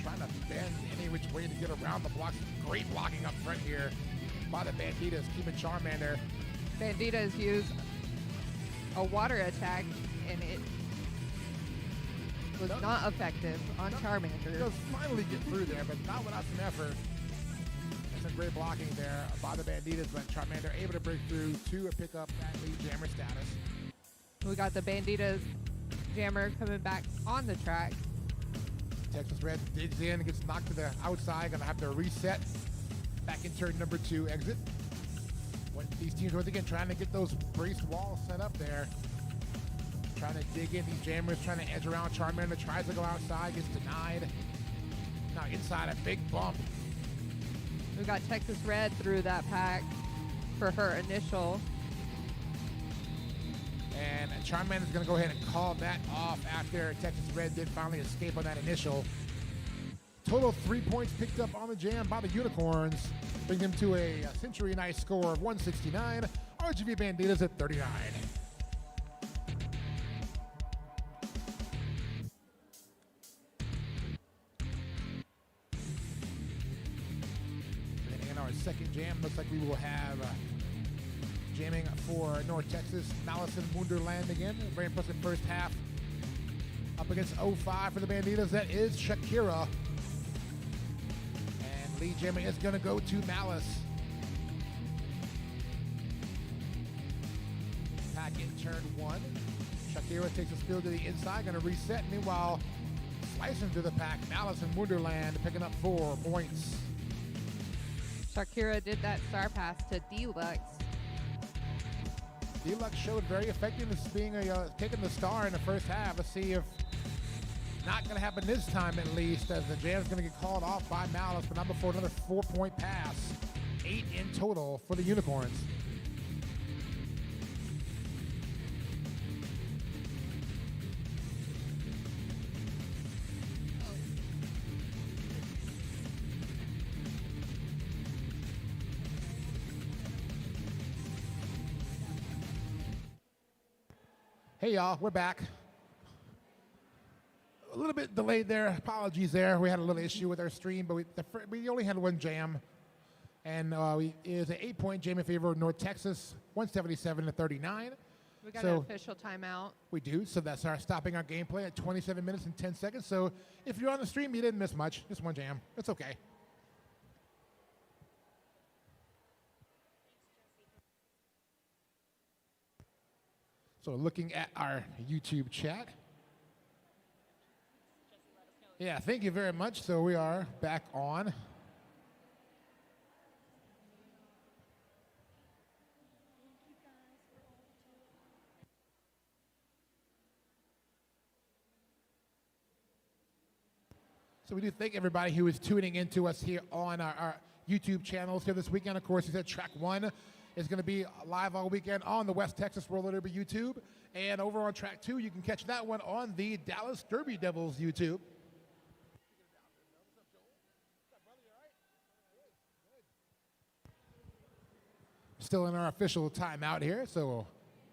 Speaker 1: Trying to bend any which way to get around the blocks. Great blocking up front here by the Banditas, keeping Charmander.
Speaker 2: Banditas use a water attack, and it was not effective on Charmander.
Speaker 1: Does finally get through there, but not without some effort. Some great blocking there by the Banditas, but Charmander able to break through to pick up that lead jammer status.
Speaker 2: We got the Banditas jammer coming back on the track.
Speaker 1: Texas Red digs in, gets knocked to the outside, gonna have to reset back in turn number 2 exit. When these teams once again trying to get those braced walls set up there, trying to dig in, these jammers trying to edge around. Charmander tries to go outside, gets denied. Now inside, a big bump.
Speaker 2: We got Texas Red through that pack for her initial.
Speaker 1: And Charmander's going to go ahead and call that off after Texas Red did finally escape on that initial. Total 3 points picked up on the jam by the Unicorns, bring them to a Century Nice score of 169. RGV Banditas at 39. Our second jam looks like we will have jamming for North Texas, Malice in Wonderland again. Very impressive first half. Up against 05 for the Banditas, that is Shakira. And lead jamming is going to go to Malice. Pack in turn 1. Shakira takes a spill to the inside, going to reset. Meanwhile, slicing through the pack, Malice in Wonderland picking up 4 points.
Speaker 2: Shakira did that star pass to Deluxe.
Speaker 1: Deluxe showed very effective as being taking the star in the first half. Let's see if not going to happen this time at least, as the jam's going to get called off by Malice, but not before another 4-point pass. 8 in total for the Unicorns. Hey y'all, we're back. A little bit delayed there. Apologies there. We had a little issue with our stream, but we only had one jam. And it is an 8-point jam in favor of North Texas, 177-39.
Speaker 2: We got an official timeout.
Speaker 1: We do, so that's our stopping our gameplay at 27 minutes and 10 seconds. So if you're on the stream, you didn't miss much. Just one jam. It's okay. So looking at our YouTube chat. Yeah, thank you very much. So we are back on. So we do thank everybody who is tuning into us here on our YouTube channels here this weekend. Of course, you said track 1 is going to be live all weekend on the West Texas Roller Derby YouTube. And over on track 2, you can catch that one on the Dallas Derby Devils YouTube. Still in our official timeout here, so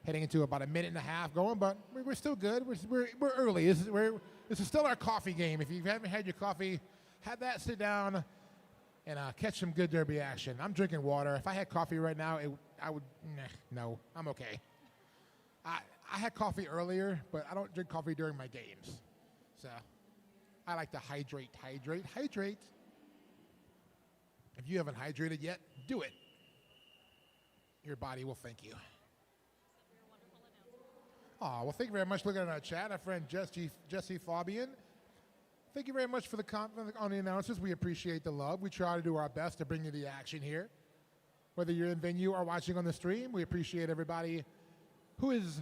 Speaker 1: heading into about a minute and a half going, but we're still good. We're early. This is still our coffee game. If you haven't had your coffee, have that, sit down, and catch some good derby action. I'm drinking water. If I had coffee right now, no, I'm okay. I had coffee earlier, but I don't drink coffee during my games. So I like to hydrate. If you haven't hydrated yet, do it. Your body will thank you. Oh, well, thank you very much. Looking at our chat, our friend Jesse Fabian. Thank you very much for the compliment on the announcers. We appreciate the love. We try to do our best to bring you the action here. Whether you're in venue or watching on the stream, we appreciate everybody who is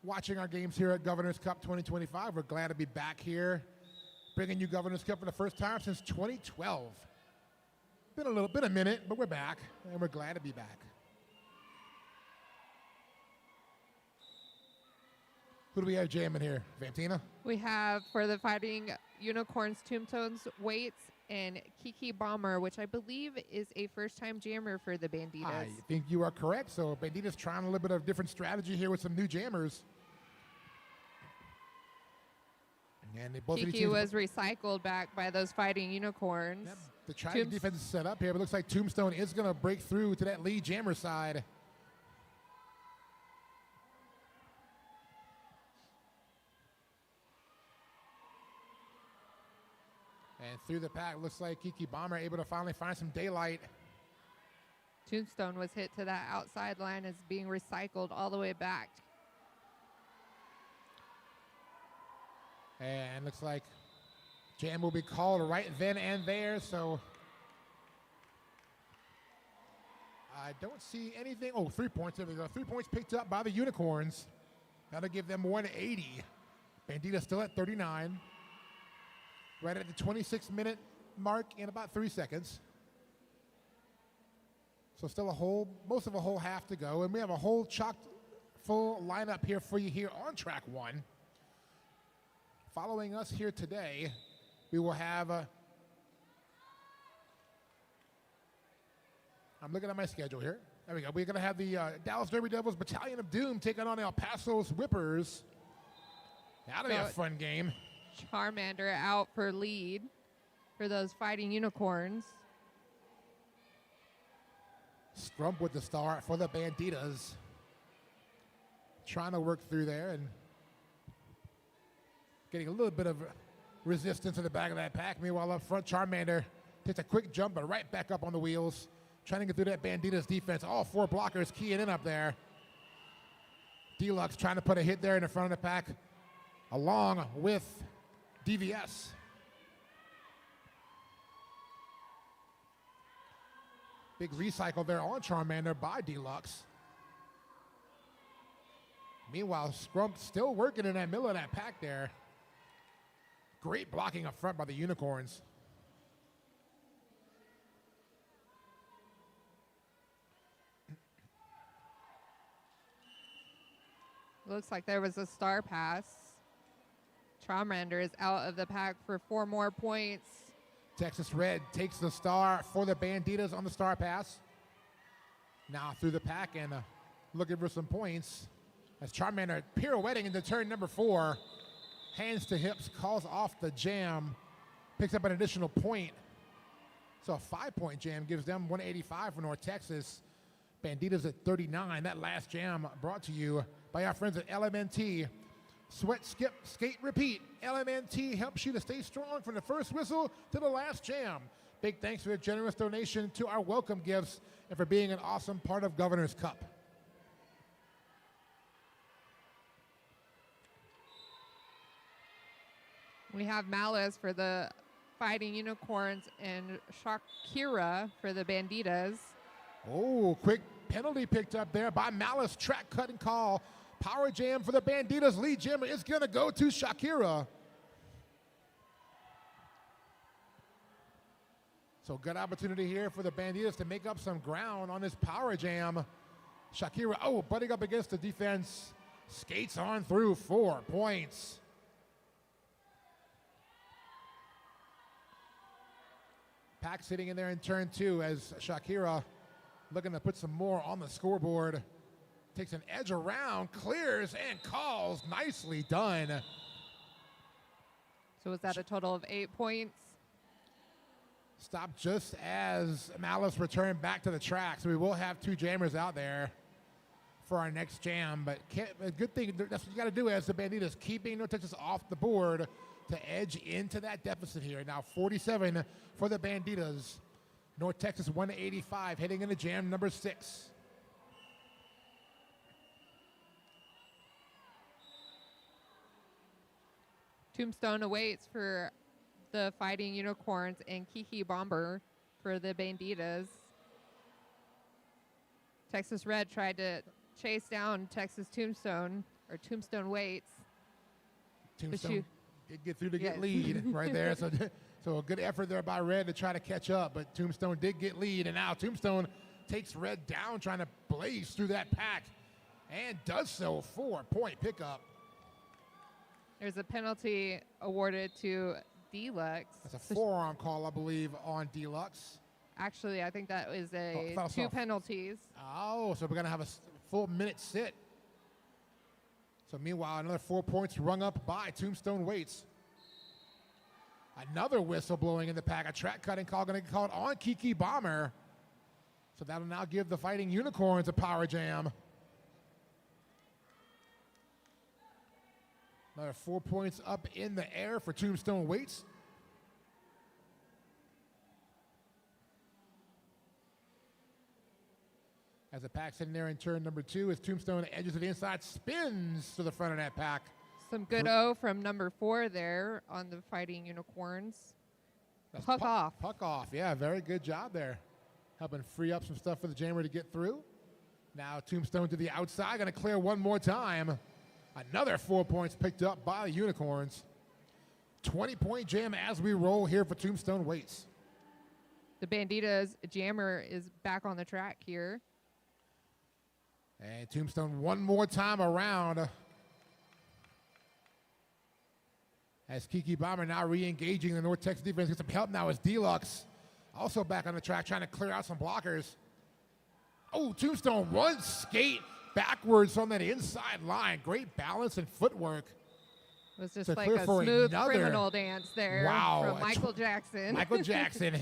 Speaker 1: watching our games here at Governor's Cup 2025. We're glad to be back here, bringing you Governor's Cup for the first time since 2012. Been a minute, but we're back, and we're glad to be back. Who do we have jamming here? Vantina?
Speaker 2: We have for the Fighting Unicorns Tombstones Waits and Kiki Bomber, which I believe is a first-time jammer for the Banditas.
Speaker 1: I think you are correct. So Banditas trying a little bit of different strategy here with some new jammers. And
Speaker 2: Kiki was recycled back by those Fighting Unicorns.
Speaker 1: Yep, the trying defense is set up here, but looks like Tombstone is going to break through to that lead jammer side. And through the pack, looks like Kiki Bomber able to finally find some daylight.
Speaker 2: Tombstone was hit to that outside line as being recycled all the way back.
Speaker 1: And looks like jam will be called right then and there, so I don't see anything. Oh, 3 points. There we go. 3 points picked up by the Unicorns. That'll give them 180. Bandita still at 39. Right at the 26-minute mark in about 3 seconds. So still most of a whole half to go. And we have a whole chock full lineup here for you here on track 1. Following us here today, we will have I'm looking at my schedule here. There we go. We're going to have the Dallas Derby Devils Battalion of Doom taking on El Paso's Whippers. That'll be a fun game.
Speaker 2: Charmander out for lead for those Fighting Unicorns.
Speaker 1: Scrump with the start for the Banditas. Trying to work through there and getting a little bit of resistance in the back of that pack. Meanwhile, up front, Charmander takes a quick jump, but right back up on the wheels. Trying to get through that Banditas defense. All 4 blockers keying in up there. Deluxe trying to put a hit there in the front of the pack, along with DVS. Big recycle there on Charmander by Deluxe. Meanwhile, Scrump still working in that middle of that pack there. Great blocking up front by the Unicorns.
Speaker 2: Looks like there was a star pass. Charmander is out of the pack for 4 more points.
Speaker 1: Texas Red takes the star for the Banditas on the star pass. Now through the pack and looking for some points. As Charmander pirouetting into turn number 4. Hands to hips, calls off the jam, picks up an additional point. So a 5-point jam gives them 185 for North Texas. Banditas at 39. That last jam brought to you by our friends at LMNT. Sweat, skip, skate, repeat. LMNT helps you to stay strong from the first whistle to the last jam. Big thanks for your generous donation to our welcome gifts and for being an awesome part of Governor's Cup.
Speaker 2: We have Malice for the Fighting Unicorns and Shakira for the Banditas.
Speaker 1: Oh, quick penalty picked up there by Malice. Track cut and call. Power jam for the Banditas. Lead jammer is going to go to Shakira. So good opportunity here for the Banditas to make up some ground on this power jam. Shakira, butting up against the defense. Skates on through 4 points. Pack sitting in there in turn 2 as Shakira looking to put some more on the scoreboard. Takes an edge around, clears, and calls. Nicely done.
Speaker 2: So was that a total of 8 points?
Speaker 1: Stopped just as Malice returned back to the track. So we will have 2 jammers out there for our next jam. But a good thing, that's what you got to do as the Banditas, keeping North Texas off the board to edge into that deficit here. Now 47 for the Banditas. North Texas 185 heading into jam number 6.
Speaker 2: Tombstone awaits for the Fighting Unicorns and Kiki Bomber for the Banditas. Texas Red tried to chase down Texas Tombstone, or Tombstone waits.
Speaker 1: Tombstone did get through to get lead right there. So a good effort there by Red to try to catch up, but Tombstone did get lead, and now Tombstone takes Red down, trying to blaze through that pack, and does so. 4-point pickup.
Speaker 2: There's a penalty awarded to Deluxe.
Speaker 1: That's a forearm call, I believe, on Deluxe.
Speaker 2: Actually, I think that was a 2 penalties.
Speaker 1: Oh, so we're going to have a full minute sit. So meanwhile, another 4 points rung up by Tombstone waits. Another whistle blowing in the pack. A track cutting call going to get called on Kiki Bomber. So that'll now give the Fighting Unicorns a power jam. Another 4 points up in the air for Tombstone waits. As the pack's in there in turn number 2, as Tombstone edges to the inside, spins to the front of that pack.
Speaker 2: Some good O from number 4 there on the Fighting Unicorns.
Speaker 1: That's
Speaker 2: puck off.
Speaker 1: Puck off, yeah, very good job there. Helping free up some stuff for the jammer to get through. Now Tombstone to the outside, going to clear one more time. Another 4 points picked up by the Unicorns. 20-point jam as we roll here for Tombstone waits.
Speaker 2: The Banditas jammer is back on the track here.
Speaker 1: And Tombstone one more time around. As Kiki Bomber now re-engaging the North Texas defense. Gets some help now as Deluxe also back on the track trying to clear out some blockers. Oh, Tombstone one skate backwards on that inside line. Great balance and footwork.
Speaker 2: It was just like a smooth criminal dance there from Michael Jackson.
Speaker 1: Michael Jackson,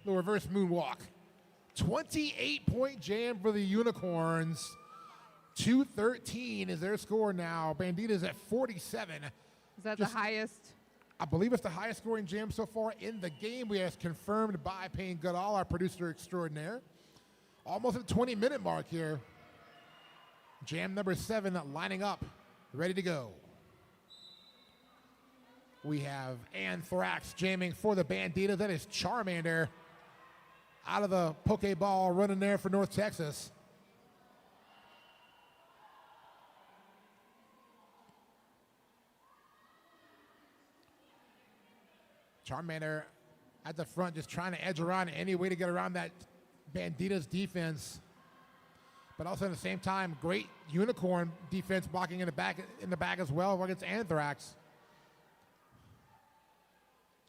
Speaker 1: the reverse moonwalk. 28-point jam for the Unicorns. 213 is their score now. Banditas at 47.
Speaker 2: Is that the highest?
Speaker 1: I believe it's the highest scoring jam so far in the game. We have confirmed by Payne Goodall, our producer extraordinaire. Almost at the 20-minute mark here. Jam number 7 lining up, ready to go. We have Anthrax jamming for the Banditas. That is Charmander out of the Pokeball running there for North Texas. Charmander at the front just trying to edge around any way to get around that Banditas defense. But also at the same time, great Unicorn defense blocking in the back as well against Anthrax.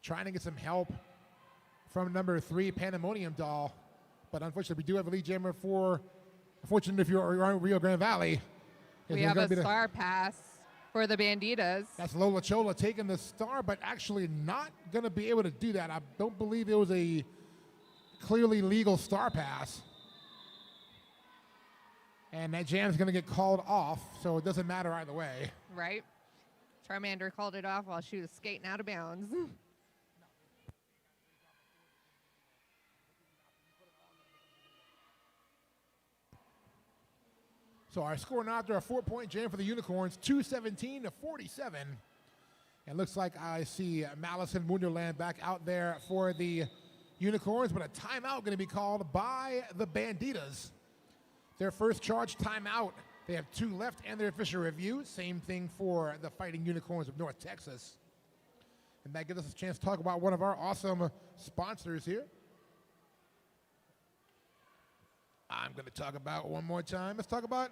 Speaker 1: Trying to get some help from number 3, Pandemonium Doll. But unfortunately, we do have a lead jammer for, unfortunately, if you're in Rio Grande Valley,
Speaker 2: We have a star pass for the Banditas.
Speaker 1: That's Lola Chola taking the star, but actually not going to be able to do that. I don't believe it was a clearly legal star pass. And that jam's going to get called off, so it doesn't matter either way.
Speaker 2: Right. Charmander called it off while she was skating out of bounds.
Speaker 1: So our score now after a 4-point jam for the Unicorns, 217 to 47. And looks like I see Malice and Wonderland back out there for the Unicorns, but a timeout going to be called by the Banditas. Their first charge timeout. They have 2 left and their official review. Same thing for the Fighting Unicorns of North Texas. And that gives us a chance to talk about one of our awesome sponsors here. I'm going to talk about one more time. Let's talk about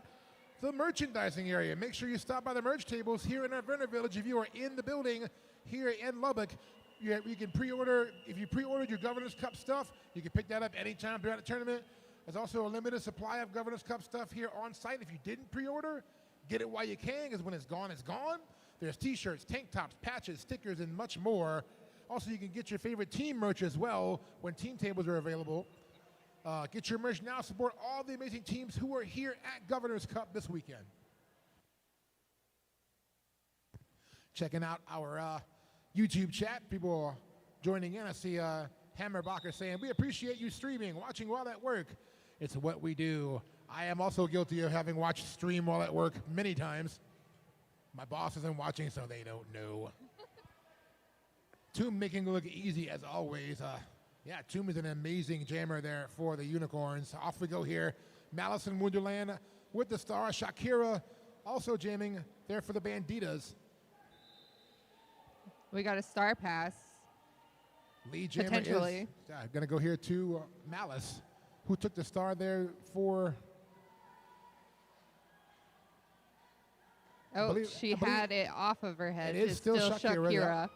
Speaker 1: the merchandising area. Make sure you stop by the merch tables here in our Vernon Village. If you are in the building here in Lubbock, you can pre-order. If you pre-ordered your Governor's Cup stuff, you can pick that up anytime throughout the tournament. There's also a limited supply of Governor's Cup stuff here on site. If you didn't pre-order, get it while you can, because when it's gone, it's gone. There's t-shirts, tank tops, patches, stickers, and much more. Also, you can get your favorite team merch as well when team tables are available. Get your merch now. Support all the amazing teams who are here at Governor's Cup this weekend. Checking out our YouTube chat. People are joining in. I see Hammerbacher saying, "We appreciate you streaming, watching while at work." It's what we do. I am also guilty of having watched stream while at work many times. My boss isn't watching, so they don't know. Tomb making it look easy as always. Yeah, Tomb is an amazing jammer there for the Unicorns. Off we go here. Malice in Wonderland with the star. Shakira also jamming there for the Banditas.
Speaker 2: We got a star pass.
Speaker 1: Lead jammer
Speaker 2: potentially.
Speaker 1: is going to go here to Malice, who took the star there for...
Speaker 2: Oh, she had it off of her head.
Speaker 1: It is still Shakira.
Speaker 2: Shakira.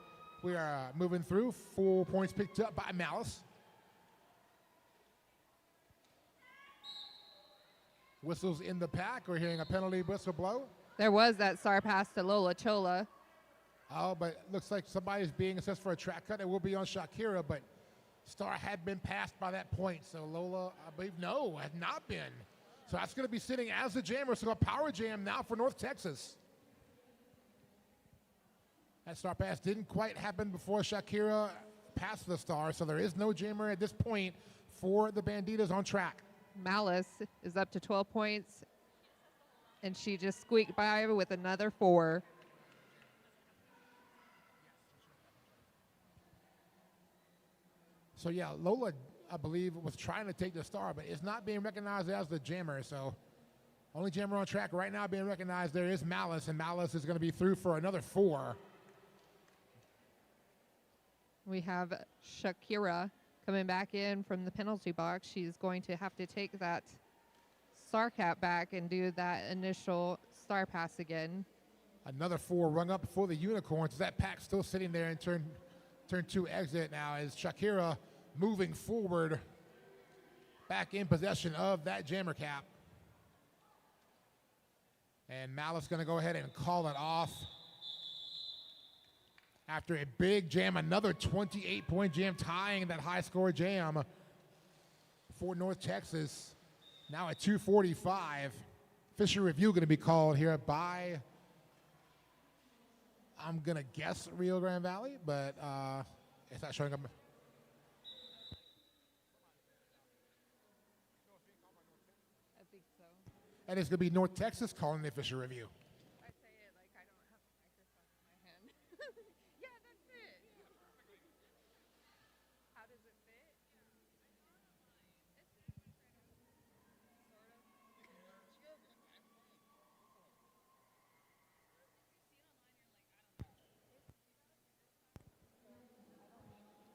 Speaker 1: We are moving through. 4 points picked up by Malice. Whistles in the pack. We're hearing a penalty whistle blow.
Speaker 2: There was that star pass to Lola Chola.
Speaker 1: Oh, but it looks like somebody's being assessed for a track cut. It will be on Shakira, but star had been passed by that point. So Lola, I believe, no, had not been. So that's going to be sitting as the jammer. So a power jam now for North Texas. That star pass didn't quite happen before Shakira passed the star, so there is no jammer at this point for the Banditas on track.
Speaker 2: Malice is up to 12 points, and she just squeaked by with another 4.
Speaker 1: So yeah, Lola, I believe, was trying to take the star, but it's not being recognized as the jammer, so only jammer on track right now being recognized there is Malice, and Malice is going to be through for another 4.
Speaker 2: We have Shakira coming back in from the penalty box. She's going to have to take that star cap back and do that initial star pass again.
Speaker 1: Another 4 rung up for the Unicorns. That pack still sitting there in turn 2 exit now as Shakira moving forward back in possession of that jammer cap. And Malice going to go ahead and call it off. After a big jam, another 28-point jam, tying that high-score jam for North Texas. Now at 2:45. Official review going to be called here by, I'm going to guess, Rio Grande Valley, but it's not showing up.
Speaker 2: I think so.
Speaker 1: And it's going to be North Texas calling the official review.
Speaker 2: I say it like I don't have the microphone in my hand. Yeah, that's it. How does it fit?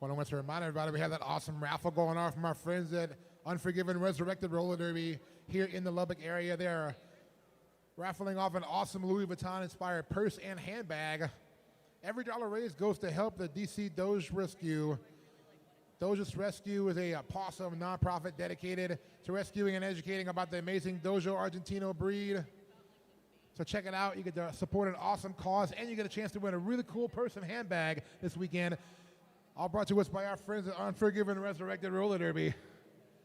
Speaker 1: I want to remind everybody we have that awesome raffle going on from our friends at Unforgiven Resurrected Roller Derby here in the Lubbock area. They're raffling off an awesome Louis Vuitton-inspired purse and handbag. Every dollar raised goes to help the DC Doge Rescue. Doge's Rescue is a awesome nonprofit dedicated to rescuing and educating about the amazing Dojo Argentino breed. So check it out. You get to support an awesome cause, and you get a chance to win a really cool person handbag this weekend. All brought to us by our friends at Unforgiven Resurrected Roller Derby.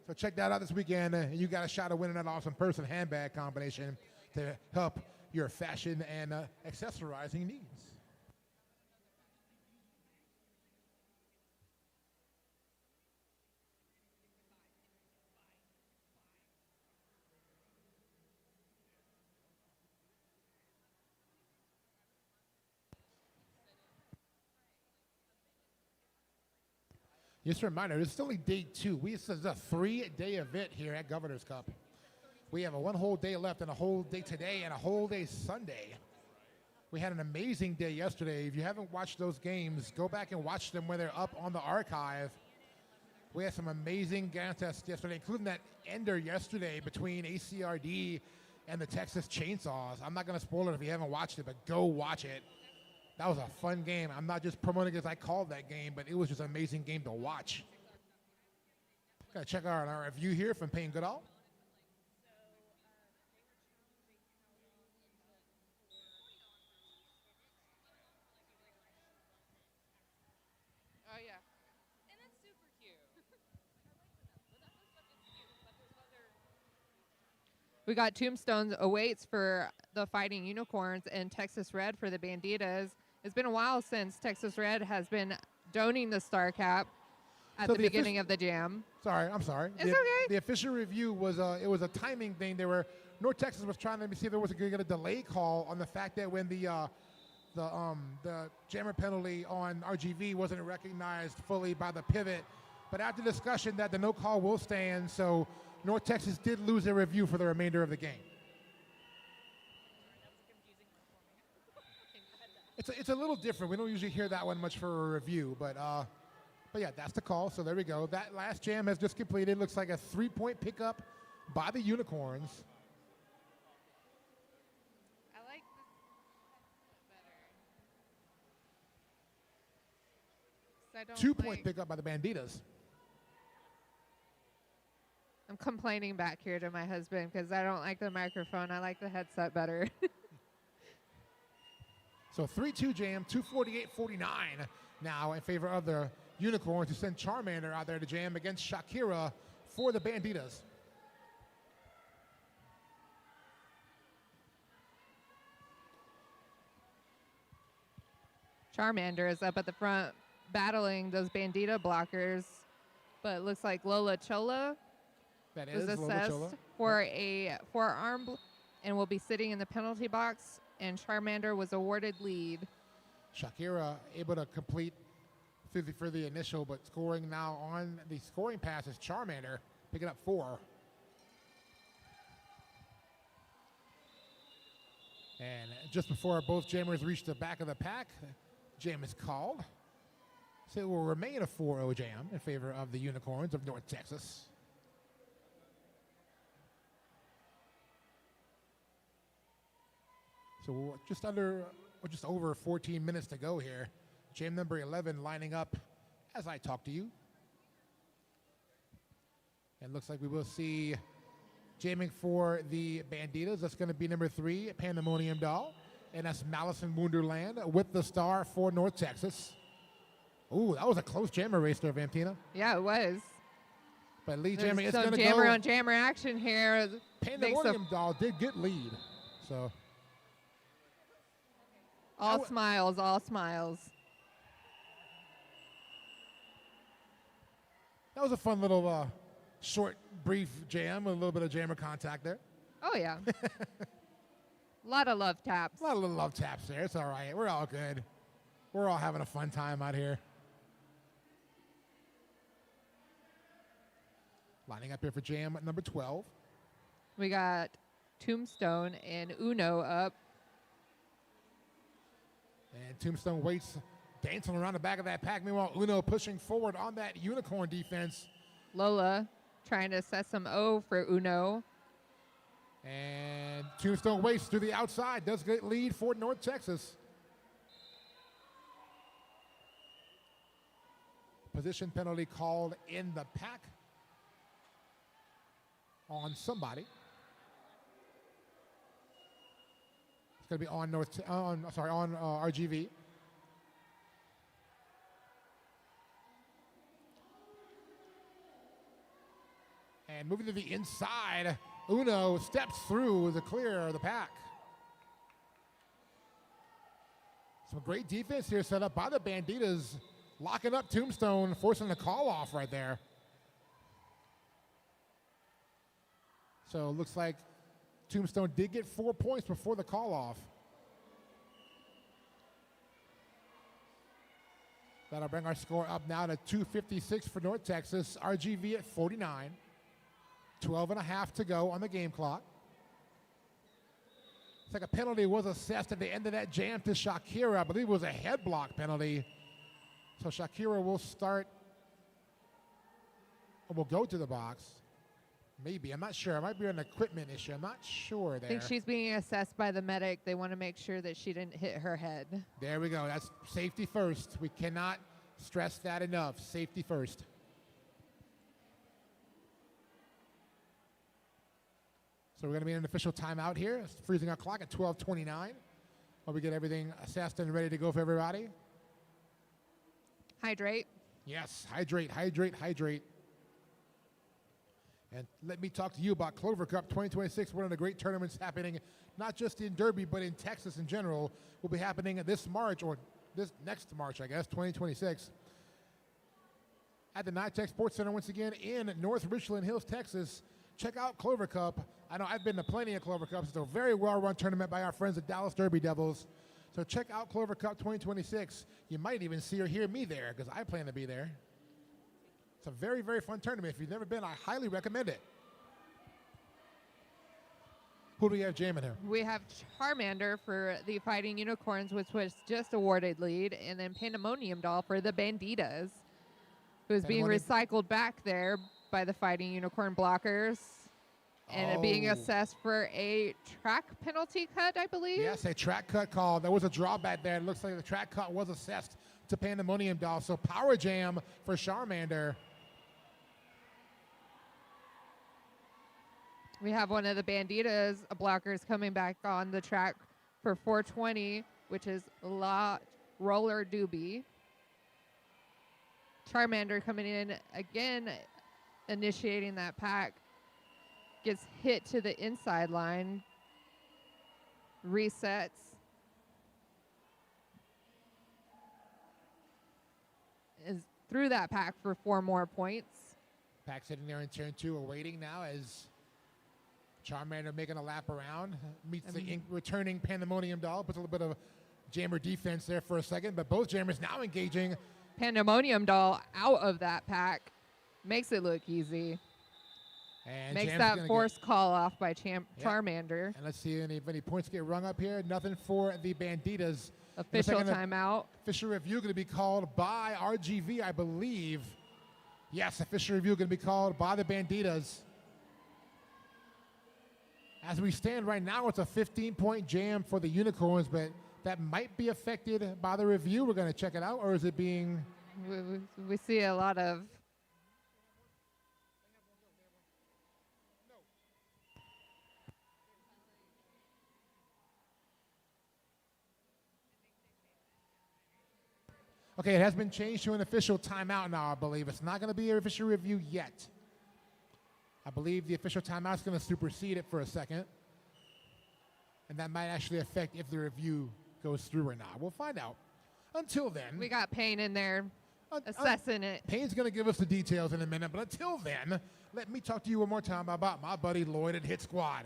Speaker 1: So check that out this weekend, and you got a shot of winning that awesome person handbag combination to help your fashion and accessorizing needs. Just a reminder, this is only day 2. This is a 3-day event here at Governor's Cup. We have a 1 whole day left and a whole day today and a whole day Sunday. We had an amazing day yesterday. If you haven't watched those games, go back and watch them when they're up on the archive. We had some amazing contests yesterday, including that ender yesterday between ACRD and the Texas Chainsaws. I'm not going to spoil it if you haven't watched it, but go watch it. That was a fun game. I'm not just promoting it because I called that game, but it was just an amazing game to watch. Got to check out our review here from Payne Goodall.
Speaker 2: Oh, yeah.
Speaker 3: And that's super cute.
Speaker 2: We got Tombstones awaits for the Fighting Unicorns and Texas Red for the Banditas. It's been a while since Texas Red has been donating the Star Cap at the beginning of the jam.
Speaker 1: I'm sorry.
Speaker 2: It's okay.
Speaker 1: The official review was it was a timing thing. North Texas was trying to see if there was going to get a delay call on the fact that when the jammer penalty on RGV wasn't recognized fully by the pivot. But after discussion that the no call will stand, so North Texas did lose their review for the remainder of the game. It's a little different. We don't usually hear that one much for a review, but yeah, that's the call. So there we go. That last jam has just completed. Looks like a 3-point pickup by the Unicorns.
Speaker 2: I like this better.
Speaker 1: 2-point pickup by the Banditas.
Speaker 2: I'm complaining back here to my husband because I don't like the microphone. I like the headset better.
Speaker 1: So 3-2 jam, 248-49 now in favor of the Unicorns, who send Charmander out there to jam against Shakira for the Banditas.
Speaker 2: Charmander is up at the front battling those Bandita blockers, but it looks like Lola Chola
Speaker 1: That
Speaker 2: was
Speaker 1: is Lola
Speaker 2: assessed
Speaker 1: Chola.
Speaker 2: for a forearm and will be sitting in the penalty box, and Charmander was awarded lead.
Speaker 1: Shakira able to complete for the initial, but scoring now on the scoring pass is Charmander, picking up 4. And just before both jammers reach the back of the pack, jam is called. So it will remain a 4-0 jam in favor of the Unicorns of North Texas. So we're just over 14 minutes to go here. Jam number 11 lining up as I talk to you. And looks like we will see jamming for the Banditas. That's going to be number 3, Pandemonium Doll. And that's Malice in Wonderland with the star for North Texas. Ooh, that was a close jammer race there, Vampina.
Speaker 2: Yeah, it was.
Speaker 1: But lead jammer is
Speaker 2: There's
Speaker 1: going
Speaker 2: some
Speaker 1: to
Speaker 2: jammer
Speaker 1: go.
Speaker 2: on jammer action here.
Speaker 1: Pandemonium Doll did get lead. So
Speaker 2: All smiles, all smiles.
Speaker 1: that was a fun little short, brief jam with a little bit of jammer contact there.
Speaker 2: Oh, yeah. A lot of love taps.
Speaker 1: A lot of little love taps there. It's all right. We're all good. We're all having a fun time out here. Lining up here for jam at number 12.
Speaker 2: We got Tombstone and Uno up.
Speaker 1: And Tombstone waits, dancing around the back of that pack. Meanwhile, Uno pushing forward on that Unicorn defense.
Speaker 2: Lola trying to set some O for Uno.
Speaker 1: And Tombstone waits through the outside. Does get lead for North Texas. Position penalty called in the pack on somebody. It's going to be on RGV. And moving to the inside, Uno steps through the clear of the pack. Some great defense here set up by the Banditas, locking up Tombstone, forcing the call off right there. So it looks like Tombstone did get 4 points before the call off. That'll bring our score up now to 256 for North Texas. RGV at 49. 12 and a half to go on the game clock. It's like a penalty was assessed at the end of that jam to Shakira. I believe it was a head block penalty. So Shakira will start, or will go to the box. Maybe, I'm not sure. It might be an equipment issue. I'm not sure there.
Speaker 2: I think she's being assessed by the medic. They want to make sure that she didn't hit her head.
Speaker 1: There we go. That's safety first. We cannot stress that enough. Safety first. So we're going to be in an official timeout here. It's freezing our clock at 12:29 while we get everything assessed and ready to go for everybody.
Speaker 2: Hydrate.
Speaker 1: Yes, hydrate, hydrate, hydrate. And let me talk to you about Clover Cup 2026, one of the great tournaments happening not just in Derby, but in Texas in general. Will be happening this March, or this next March, I guess, 2026. At the NYTEX Sports Center once again in North Richland Hills, Texas. Check out Clover Cup. I know I've been to plenty of Clover Cups. It's a very well-run tournament by our friends at Dallas Derby Devils. So check out Clover Cup 2026. You might even see or hear me there because I plan to be there. It's a very, very fun tournament. If you've never been, I highly recommend it. Who do we have jamming here?
Speaker 2: We have Charmander for the Fighting Unicorns, which was just awarded lead, and then Pandemonium Doll for the Banditas, who's being recycled back there by the Fighting Unicorn blockers, and being assessed for a track penalty cut, I believe.
Speaker 1: Yes, a track cut call. There was a drawback there. It looks like the track cut was assessed to Pandemonium Doll. So power jam for Charmander.
Speaker 2: We have one of the Banditas blockers coming back on the track for 420, which is La Roller Doobie. Charmander coming in again, initiating that pack. Gets hit to the inside line. Resets. Is through that pack for 4 more points.
Speaker 1: Pack sitting there in turn 2, awaiting now as Charmander making a lap around, meets the returning Pandemonium Doll, puts a little bit of jammer defense there for a second, but both jammers now engaging.
Speaker 2: Pandemonium Doll out of that pack, makes it look easy.
Speaker 1: And
Speaker 2: makes
Speaker 1: Jam's
Speaker 2: that forced call off by Charmander.
Speaker 1: And let's see if any points get rung up here. Nothing for the Banditas.
Speaker 2: Official timeout.
Speaker 1: Official review going to be called by RGV, I believe. Yes, official review going to be called by the Banditas. As we stand right now, it's a 15-point jam for the Unicorns, but that might be affected by the review. We're going to check it out, or is it being...
Speaker 2: We see a lot of...
Speaker 1: Okay, it has been changed to an official timeout now, I believe. It's not going to be an official review yet. I believe the official timeout is going to supersede it for a second. And that might actually affect if the review goes through or not. We'll find out. Until then...
Speaker 2: We got Payne in there assessing it.
Speaker 1: Payne's going to give us the details in a minute. But until then, let me talk to you one more time about my buddy Lloyd at Hit Squad.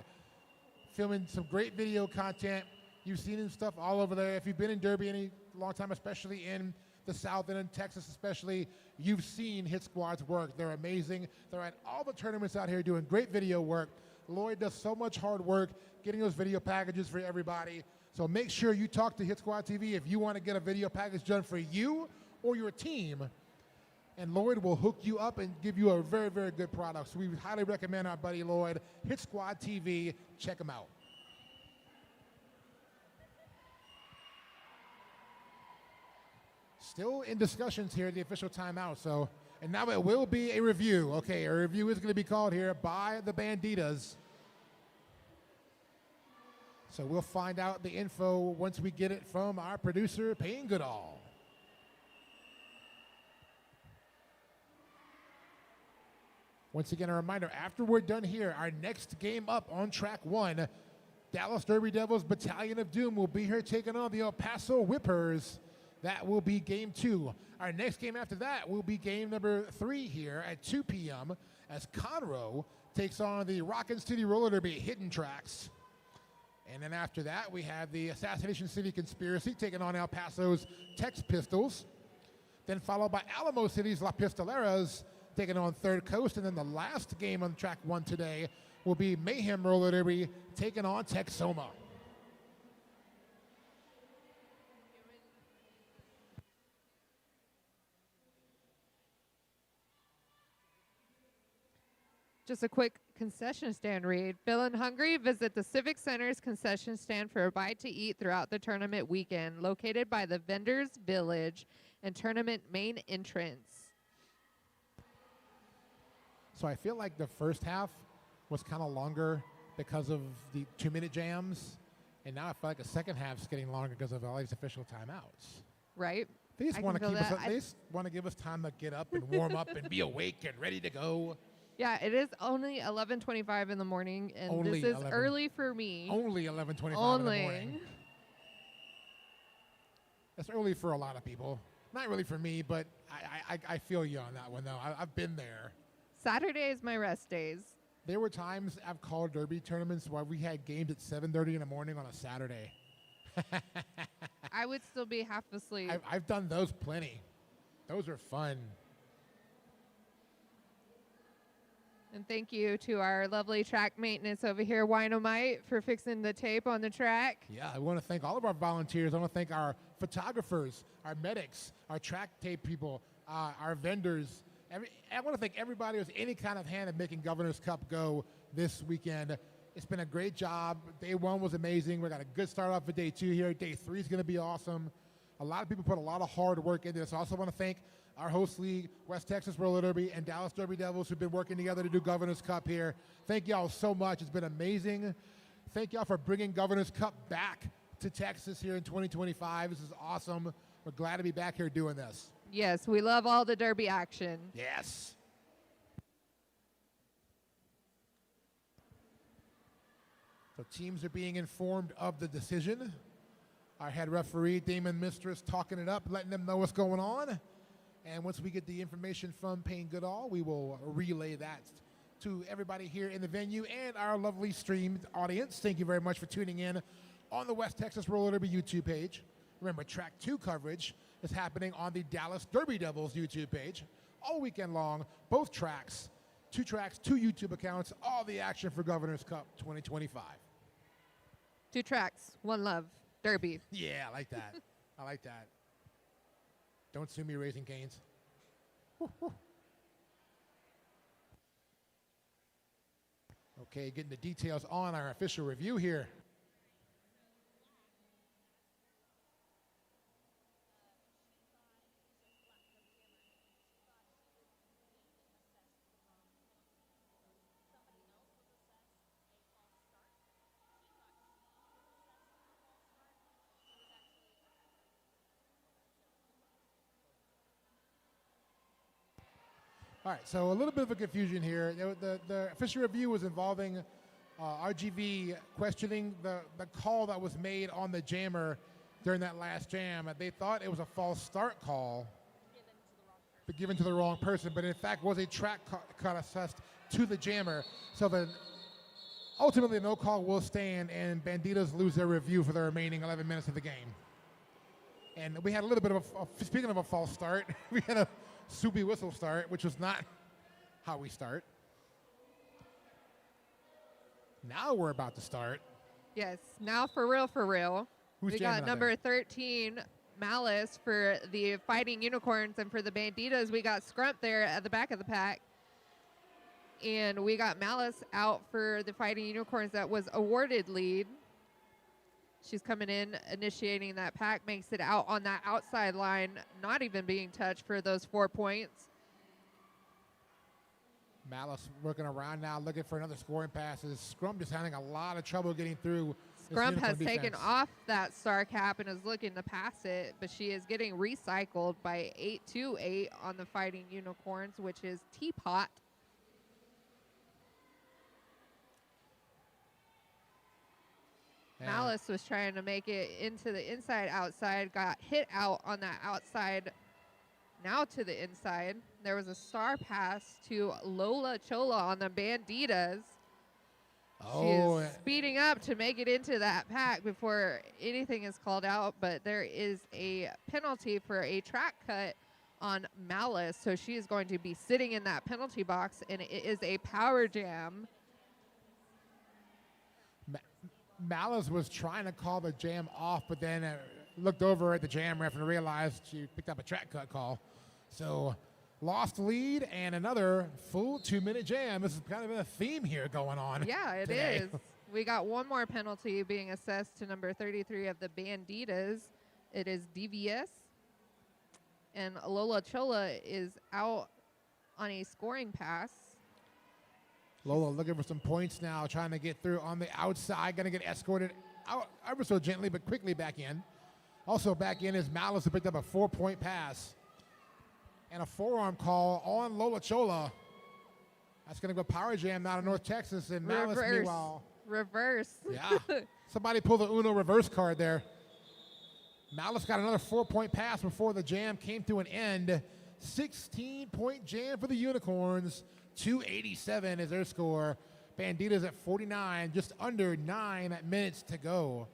Speaker 1: Filming some great video content. You've seen his stuff all over there. If you've been in Derby any long time, especially in the South and in Texas especially, you've seen Hit Squad's work. They're amazing. They're at all the tournaments out here doing great video work. Lloyd does so much hard work getting those video packages for everybody. So make sure you talk to Hit Squad TV if you want to get a video package done for you or your team. And Lloyd will hook you up and give you a very, very good product. So we highly recommend our buddy Lloyd, Hit Squad TV. Check him out. Still in discussions here, the official timeout. So, and now it will be a review. Okay, a review is going to be called here by the Banditas. So we'll find out the info once we get it from our producer, Payne Goodall. Once again, a reminder, after we're done here, our next game up on track 1, Dallas Derby Devils Battalion of Doom will be here taking on the El Paso Whippers. That will be game 2. Our next game after that will be game number 3 here at 2 p.m. as Conroe takes on the Rockin City Roller Derby Hidden Tracks. And then after that, we have the Assassination City Conspiracy taking on El Paso's Tex Pistols. Then followed by Alamo City's La Pistoleras taking on Third Coast. And then the last game on track 1 today will be Mayhem Roller Derby taking on Texoma.
Speaker 2: Just a quick concession stand read. Feeling hungry? Visit the Civic Center's concession stand for a bite to eat throughout the tournament weekend, located by the Vendors Village and tournament main entrance.
Speaker 1: So I feel like the first half was kind of longer because of the 2-minute jams, and now I feel like the second half's getting longer because of all these official timeouts.
Speaker 2: Right?
Speaker 1: They just
Speaker 2: I
Speaker 1: want to
Speaker 2: can
Speaker 1: keep
Speaker 2: feel
Speaker 1: us.
Speaker 2: that.
Speaker 1: They just want to give us time to get up and warm up and be awake and ready to go.
Speaker 2: Yeah, it is only 11:25 in the morning, and
Speaker 1: Only
Speaker 2: this is
Speaker 1: 11.
Speaker 2: early for me.
Speaker 1: Only 11:25 in the
Speaker 2: Only.
Speaker 1: morning. That's early for a lot of people. Not really for me, but I feel you on that one, though. I've been there.
Speaker 2: Saturday is my rest days.
Speaker 1: There were times I've called derby tournaments where we had games at 7:30 in the morning on a Saturday.
Speaker 2: I would still be half asleep.
Speaker 1: I've done those plenty. Those are fun.
Speaker 2: And thank you to our lovely track maintenance over here, Winomite, for fixing the tape on the track.
Speaker 1: Yeah, I want to thank all of our volunteers. I want to thank our photographers, our medics, our track tape people, our vendors. I want to thank everybody who's any kind of hand in making Governor's Cup go this weekend. It's been a great job. Day 1 was amazing. We got a good start off for day 2 here. Day 3 is going to be awesome. A lot of people put a lot of hard work into this. I also want to thank our host league, West Texas Roller Derby, and Dallas Derby Devils, who've been working together to do Governor's Cup here. Thank y'all so much. It's been amazing. Thank y'all for bringing Governor's Cup back to Texas here in 2025. This is awesome. We're glad to be back here doing this.
Speaker 2: Yes, we love all the derby action.
Speaker 1: Yes. So teams are being informed of the decision. Our head referee, Damon Mistress, talking it up, letting them know what's going on. And once we get the information from Payne Goodall, we will relay that to everybody here in the venue and our lovely streamed audience. Thank you very much for tuning in on the West Texas Roller Derby YouTube page. Remember, Track 2 coverage is happening on the Dallas Derby Devils YouTube page all weekend long. Both tracks, 2 tracks, 2 YouTube accounts, all the action for Governor's Cup 2025.
Speaker 2: 2 tracks, 1 love, derby.
Speaker 1: Yeah, I like that. I like that. Don't sue me, Raising Cane's. Okay, getting the details on our official review here. All right, so a little bit of a confusion here. The official review was involving RGV questioning the call that was made on the jammer during that last jam. They thought it was a false start call given to the wrong person, but in fact was a track cut assessed to the jammer. So then ultimately no call will stand, and Banditas lose their review for the remaining 11 minutes of the game. And we had a little bit of speaking of a false start, we had a soupy whistle start, which was not how we start. Now we're about to start.
Speaker 2: Yes, now for real, for real.
Speaker 1: Who's
Speaker 2: we
Speaker 1: jamming
Speaker 2: got
Speaker 1: out
Speaker 2: number
Speaker 1: there?
Speaker 2: 13, Malice, for the Fighting Unicorns, and for the Banditas, we got Scrump there at the back of the pack. And we got Malice out for the Fighting Unicorns that was awarded lead. She's coming in, initiating that pack, makes it out on that outside line, not even being touched for those 4 points.
Speaker 1: Malice working around now, looking for another scoring passes. Scrum just having a lot of trouble getting through
Speaker 2: Scrump has
Speaker 1: unicorn
Speaker 2: taken
Speaker 1: defense.
Speaker 2: off that star cap and is looking to pass it, but she is getting recycled by 828 on the Fighting Unicorns, which is Teapot.
Speaker 1: And
Speaker 2: Malice was trying to make it into the inside-outside, got hit out on that outside, now to the inside. There was a star pass to Lola Chola on the Banditas.
Speaker 1: Oh,
Speaker 2: She's speeding up to make it into that pack before anything is called out, but there is a penalty for a track cut on Malice, so she is going to be sitting in that penalty box, and it is a power jam.
Speaker 1: Malice was trying to call the jam off, but then looked over at the jam ref and realized she picked up a track cut call. So lost lead and another full 2-minute jam. This is kind of a theme here going on.
Speaker 2: Yeah, it
Speaker 1: today.
Speaker 2: is. We got one more penalty being assessed to number 33 of the Banditas. It is DVS. And Lola Chola is out on a scoring pass.
Speaker 1: Lola looking for some points now, trying to get through on the outside. Going to get escorted out ever so gently, but quickly back in. Also back in is Malice, who picked up a 4-point pass. And a forearm call on Lola Chola. That's going to go power jam out of North Texas. And Malice, meanwhile.
Speaker 2: Reverse.
Speaker 1: Yeah. Somebody pulled the Uno reverse card there. Malice got another 4-point pass before the jam came to an end. 16-point jam for the Unicorns. 287 is their score. Banditas at 49, just under 9 minutes to go.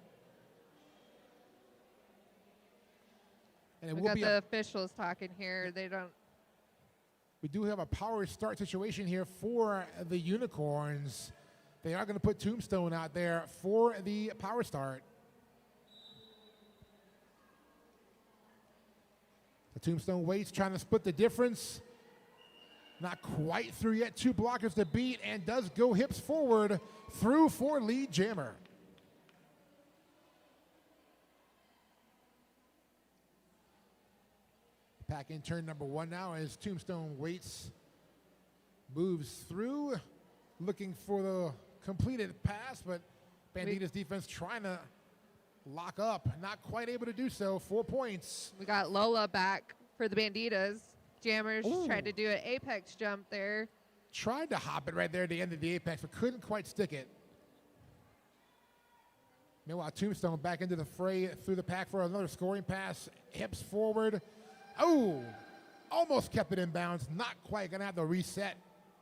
Speaker 1: And it
Speaker 2: We
Speaker 1: will
Speaker 2: got
Speaker 1: be
Speaker 2: the officials talking here. They don't.
Speaker 1: we do have a power start situation here for the Unicorns. They are going to put Tombstone out there for the power start. The Tombstone waits, trying to split the difference. Not quite through yet. 2 blockers to beat, and does go hips forward through for lead jammer. Pack in turn number 1 now as Tombstone waits, moves through, looking for the completed pass, but Bandita's defense trying to lock up, not quite able to do so. 4 points.
Speaker 2: We got Lola back for the Banditas. Jammers
Speaker 1: Ooh.
Speaker 2: tried to do an apex jump there.
Speaker 1: Tried to hop it right there at the end of the apex, but couldn't quite stick it. Meanwhile, Tombstone back into the fray through the pack for another scoring pass. Hips forward. Oh, almost kept it in bounds. Not quite going to have to reset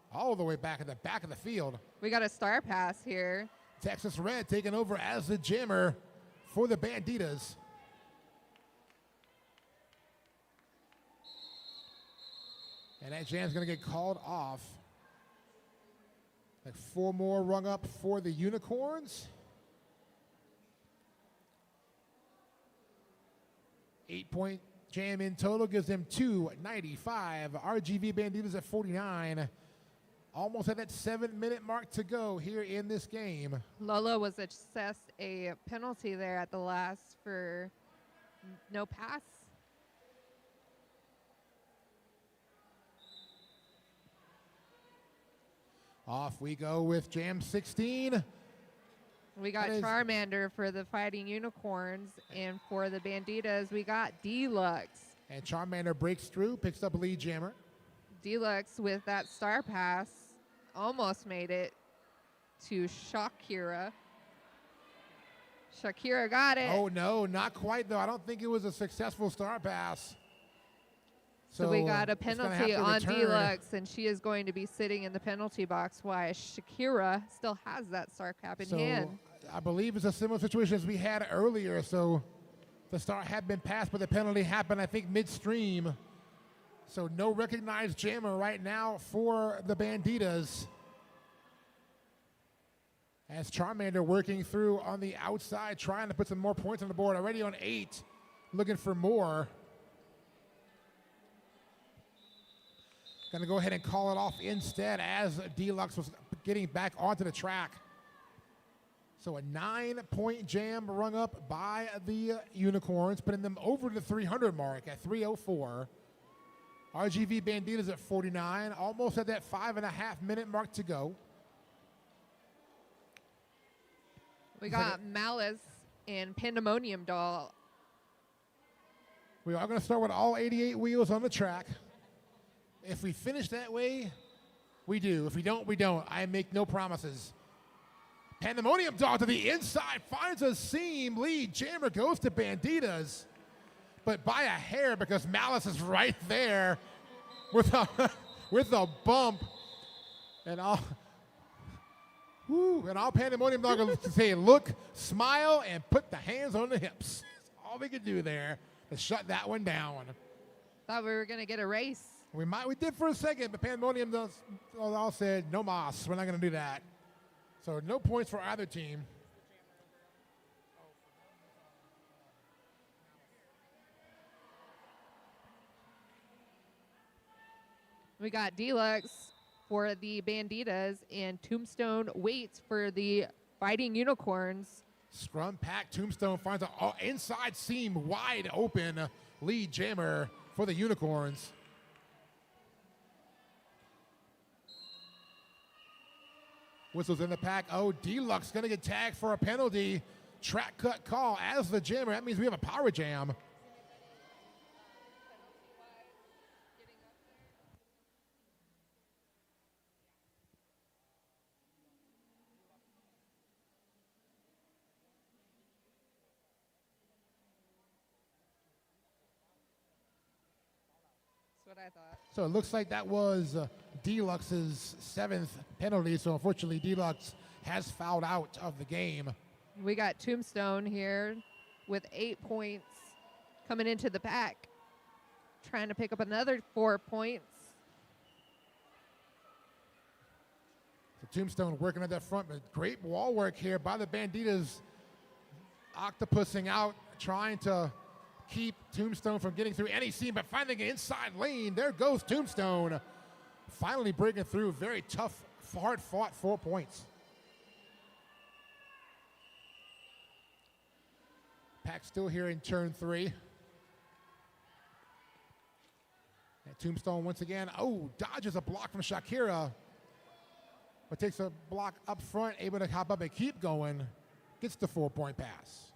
Speaker 1: all the way back at the back of the field.
Speaker 2: We got a star pass here.
Speaker 1: Texas Red taking over as the jammer for the Banditas. And that jam's going to get called off. Like 4 more rung up for the Unicorns. 8-point jam in total gives them 295. RGV Banditas at 49. Almost at that 7-minute mark to go here in this game.
Speaker 2: Lola was assessed a penalty there at the last for no pass.
Speaker 1: Off we go with jam 16.
Speaker 2: We got
Speaker 1: That is-
Speaker 2: Charmander for the Fighting Unicorns, and for the Banditas, we got Deluxe.
Speaker 1: And Charmander breaks through, picks up lead jammer.
Speaker 2: Deluxe with that star pass almost made it to Shakira. Shakira got it.
Speaker 1: Oh no, not quite though. I don't think it was a successful star pass.
Speaker 2: So we got a
Speaker 1: it's gonna have
Speaker 2: penalty
Speaker 1: to
Speaker 2: on
Speaker 1: return.
Speaker 2: Deluxe, and she is going to be sitting in the penalty box while Shakira still has that star cap in
Speaker 1: So
Speaker 2: hand.
Speaker 1: I believe it's a similar situation as we had earlier. So the star had been passed, but the penalty happened, I think, midstream. So no recognized jammer right now for the Banditas. As Charmander working through on the outside, trying to put some more points on the board. Already on 8, looking for more. Going to go ahead and call it off instead as Deluxe was getting back onto the track. So a 9-point jam rung up by the Unicorns, putting them over the 300 mark at 304. RGV Banditas at 49, almost at that 5.5-minute mark to go.
Speaker 2: We got Malice and Pandemonium Doll.
Speaker 1: We are going to start with all 88 wheels on the track. If we finish that way, we do. If we don't, we don't. I make no promises. Pandemonium Doll to the inside, finds a seam. Lead jammer goes to Banditas, but by a hair because Malice is right there with a bump. And all Pandemonium Doll going to say, look, smile, and put the hands on the hips. That's all we could do there to shut that one down.
Speaker 2: Thought we were going to get a race.
Speaker 1: We did for a second, but Pandemonium Doll said, no mas, we're not going to do that. So no points for either team.
Speaker 2: We got Deluxe for the Banditas and Tombstone Waits for the Fighting Unicorns.
Speaker 1: Scrum pack, Tombstone finds an inside seam wide open. Lead jammer for the Unicorns. Whistles in the pack. Oh, Deluxe going to get tagged for a penalty. Track cut call as the jammer. That means we have a power jam.
Speaker 2: That's what I thought.
Speaker 1: So it looks like that was Deluxe's 7th penalty. So unfortunately, Deluxe has fouled out of the game.
Speaker 2: We got Tombstone here with 8 points coming into the pack, trying to pick up another 4 points.
Speaker 1: So Tombstone working at that front, but great wall work here by the Banditas. Octopussing out, trying to keep Tombstone from getting through any seam, but finding an inside lane. There goes Tombstone. Finally breaking through. Very tough, hard-fought 4 points. Pack still here in turn 3. And Tombstone once again. Oh, dodges a block from Shakira, but takes a block up front, able to hop up and keep going. Gets the 4-point pass.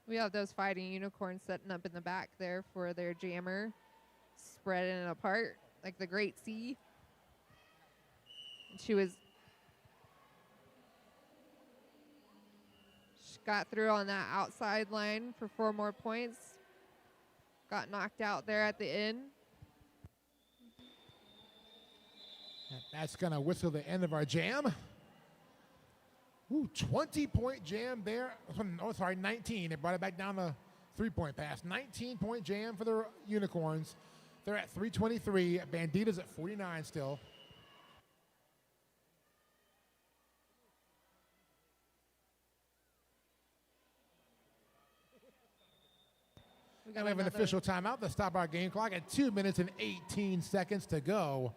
Speaker 2: We have those Fighting Unicorns setting up in the back there for their jammer, spreading it apart like the Great Sea. And she got through on that outside line for 4 more points. Got knocked out there at the end.
Speaker 1: That's going to whistle the end of our jam. Ooh, 20-point jam there. Oh, sorry, 19. It brought it back down to 3-point pass. 19-point jam for the Unicorns. They're at 323. Banditas at 49 still. And we have an official timeout to stop our game clock at 2 minutes and 18 seconds to go.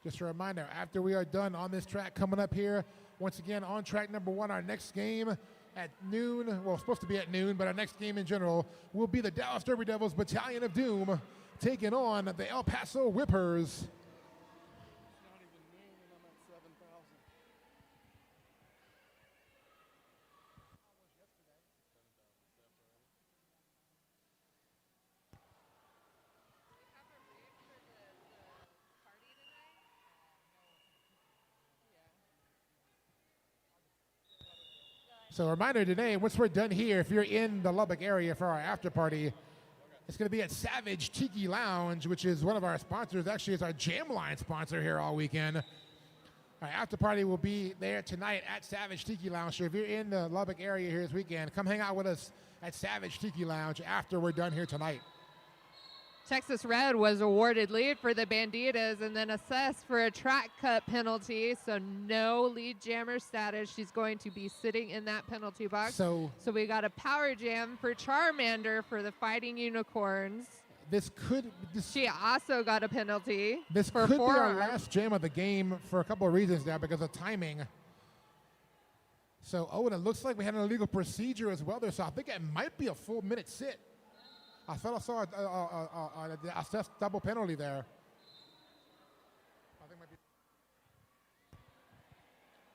Speaker 1: Just a reminder, after we are done on this track coming up here, once again on track number 1, our next game at noon, well, it's supposed to be at noon, but our next game in general will be the Dallas Derby Devils Battalion of Doom taking on the El Paso Whippers. So a reminder today, once we're done here, if you're in the Lubbock area for our after party, it's going to be at Savage Tiki Lounge, which is one of our sponsors. Actually, it's our Jam Line sponsor here all weekend. Our after party will be there tonight at Savage Tiki Lounge. So if you're in the Lubbock area here this weekend, come hang out with us at Savage Tiki Lounge after we're done here tonight.
Speaker 2: Texas Red was awarded lead for the Banditas and then assessed for a track cut penalty, so no lead jammer status. She's going to be sitting in that penalty box. So we got a power jam for Charmander for the Fighting Unicorns. She also got a penalty.
Speaker 1: This
Speaker 2: for
Speaker 1: could be our
Speaker 2: forearm.
Speaker 1: last jam of the game for a couple of reasons now because of timing. So, and it looks like we had an illegal procedure as well there, so I think it might be a full minute sit. I thought I saw a assessed double penalty there. I think it might be.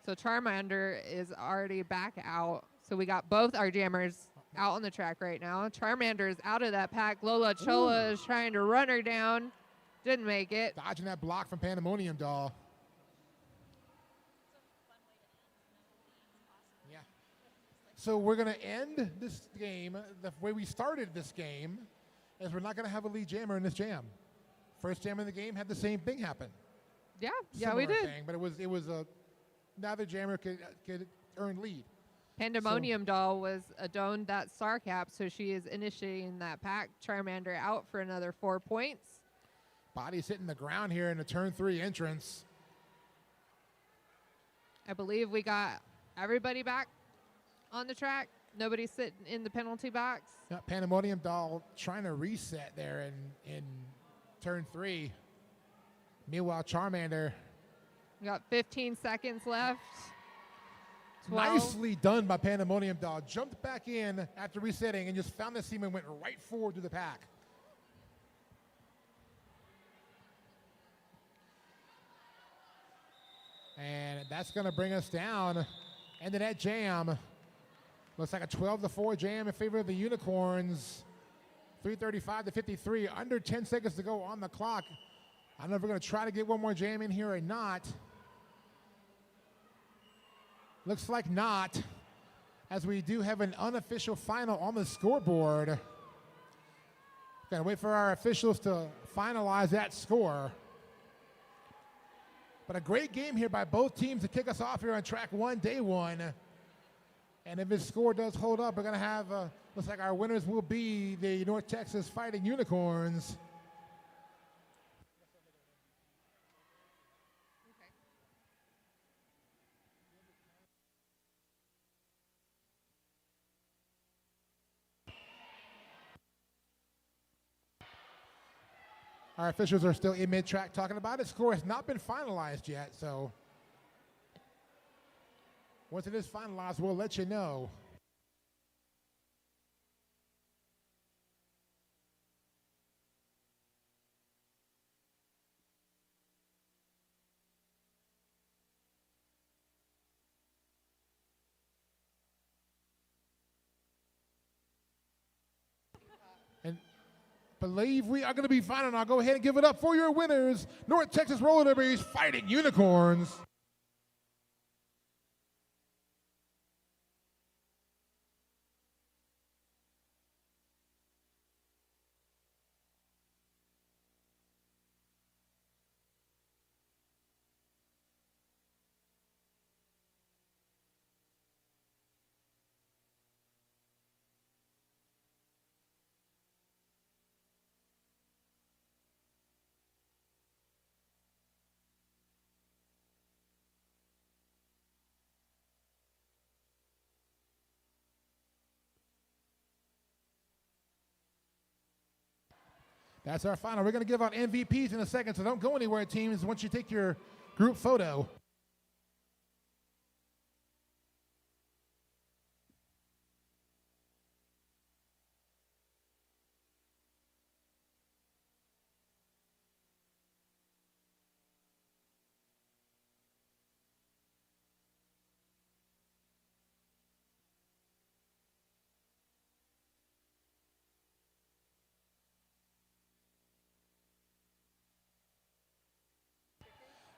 Speaker 2: So Charmander is already back out. So we got both our jammers out on the track right now. Charmander is out of that pack. Lola Chola is trying to run her down. Didn't make it.
Speaker 1: Dodging that block from Pandemonium Doll. Yeah. So we're going to end this game the way we started this game, is we're not going to have a lead jammer in this jam. First jam in the game had the same thing happen.
Speaker 2: Yeah, we
Speaker 1: Similar
Speaker 2: did.
Speaker 1: thing, but it was a neither jammer could earn lead.
Speaker 2: Pandemonium Doll was adoned that star cap, so she is initiating that pack. Charmander out for another 4 points.
Speaker 1: Body's hitting the ground here in the turn 3 entrance.
Speaker 2: I believe we got everybody back on the track. Nobody sitting in the penalty box.
Speaker 1: Yeah, Pandemonium Doll trying to reset there in turn 3. Meanwhile, Charmander.
Speaker 2: We got 15 seconds left. 12.
Speaker 1: Nicely done by Pandemonium Doll. Jumped back in after resetting and just found the seam and went right forward to the pack. And that's going to bring us down into that jam. Looks like a 12-4 jam in favor of the Unicorns. 3:35 to 53. Under 10 seconds to go on the clock. I don't know if we're going to try to get one more jam in here or not. Looks like not, as we do have an unofficial final on the scoreboard. Gotta wait for our officials to finalize that score. But a great game here by both teams to kick us off here on track 1, day 1. And if this score does hold up, we're gonna have, looks like our winners will be the North Texas Fighting Unicorns. Our officials are still in mid-track talking about it. Score has not been finalized yet, so once it is finalized, we'll let you know. And believe we are going to be fine, and I'll go ahead and give it up for your winners, North Texas Roller Derby's Fighting Unicorns. That's our final. We're going to give out MVPs in a second, so don't go anywhere, teams, once you take your group photo.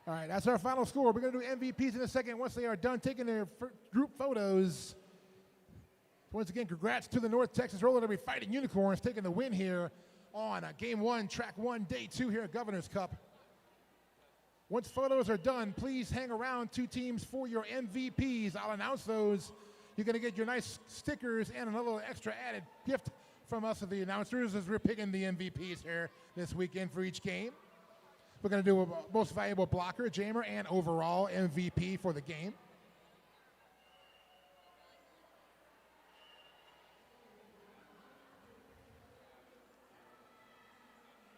Speaker 1: All right, that's our final score. We're going to do MVPs in a second once they are done taking their group photos. Once again, congrats to the North Texas Roller Derby Fighting Unicorns taking the win here on Game 1, Track 1, Day 2 here at Governor's Cup. Once photos are done, please hang around two teams for your MVPs. I'll announce those. You're going to get your nice stickers and another extra added gift from us, the announcers, as we're picking the MVPs here this weekend for each game. We're going to do a most valuable blocker, jammer, and overall MVP for the game.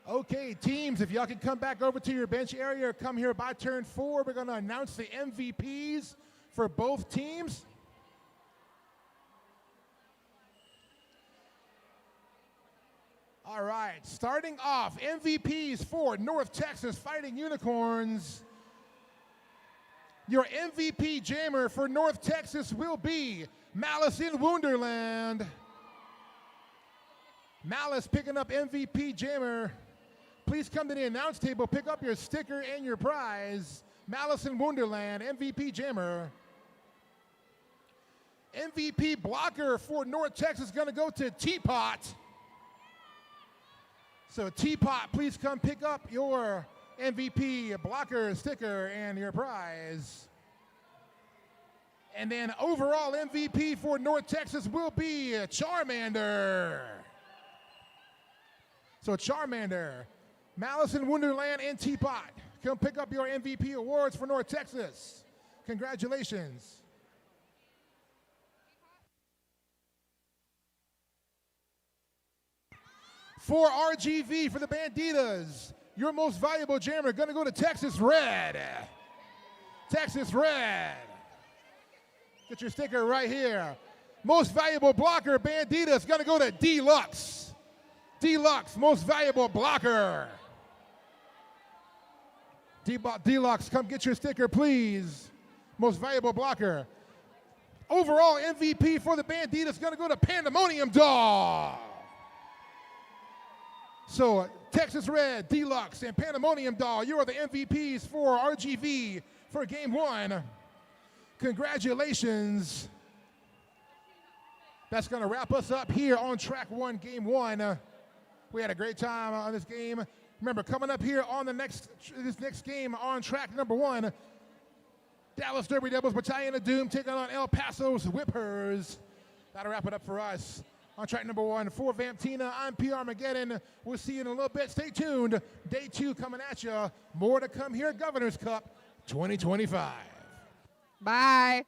Speaker 1: Okay, teams, if y'all can come back over to your bench area or come here by turn 4, we're going to announce the MVPs for both teams. All right, starting off, MVPs for North Texas Fighting Unicorns. Your MVP jammer for North Texas will be Malice in Wonderland. Malice picking up MVP jammer. Please come to the announce table, pick up your sticker and your prize. Malice in Wonderland, MVP jammer. MVP blocker for North Texas is going to go to Teapot. So Teapot, please come pick up your MVP blocker sticker and your prize. And then overall MVP for North Texas will be Charmander. So Charmander, Malice in Wonderland, and Teapot, come pick up your MVP awards for North Texas. Congratulations. For RGV, for the Banditas, your most valuable jammer going to go to Texas Red. Texas Red. Get your sticker right here. Most valuable blocker, Banditas, going to go to Deluxe. Deluxe, most valuable blocker. Deluxe, come get your sticker, please. Most valuable blocker. Overall MVP for the Banditas going to go to Pandemonium Dog. So Texas Red, Deluxe, and Pandemonium Doll, you are the MVPs for RGV for Game 1. Congratulations. That's going to wrap us up here on Track 1, Game 1. We had a great time on this game. Remember, coming up here on this next game on Track number 1, Dallas Derby Devils Battalion of Doom taking on El Paso's Whippers. That'll wrap it up for us. On track number 1, for Vamptina, I'm P. Armageddon. We'll see you in a little bit. Stay tuned. Day 2 coming at you. More to come here at Governor's Cup 2025.
Speaker 2: Bye.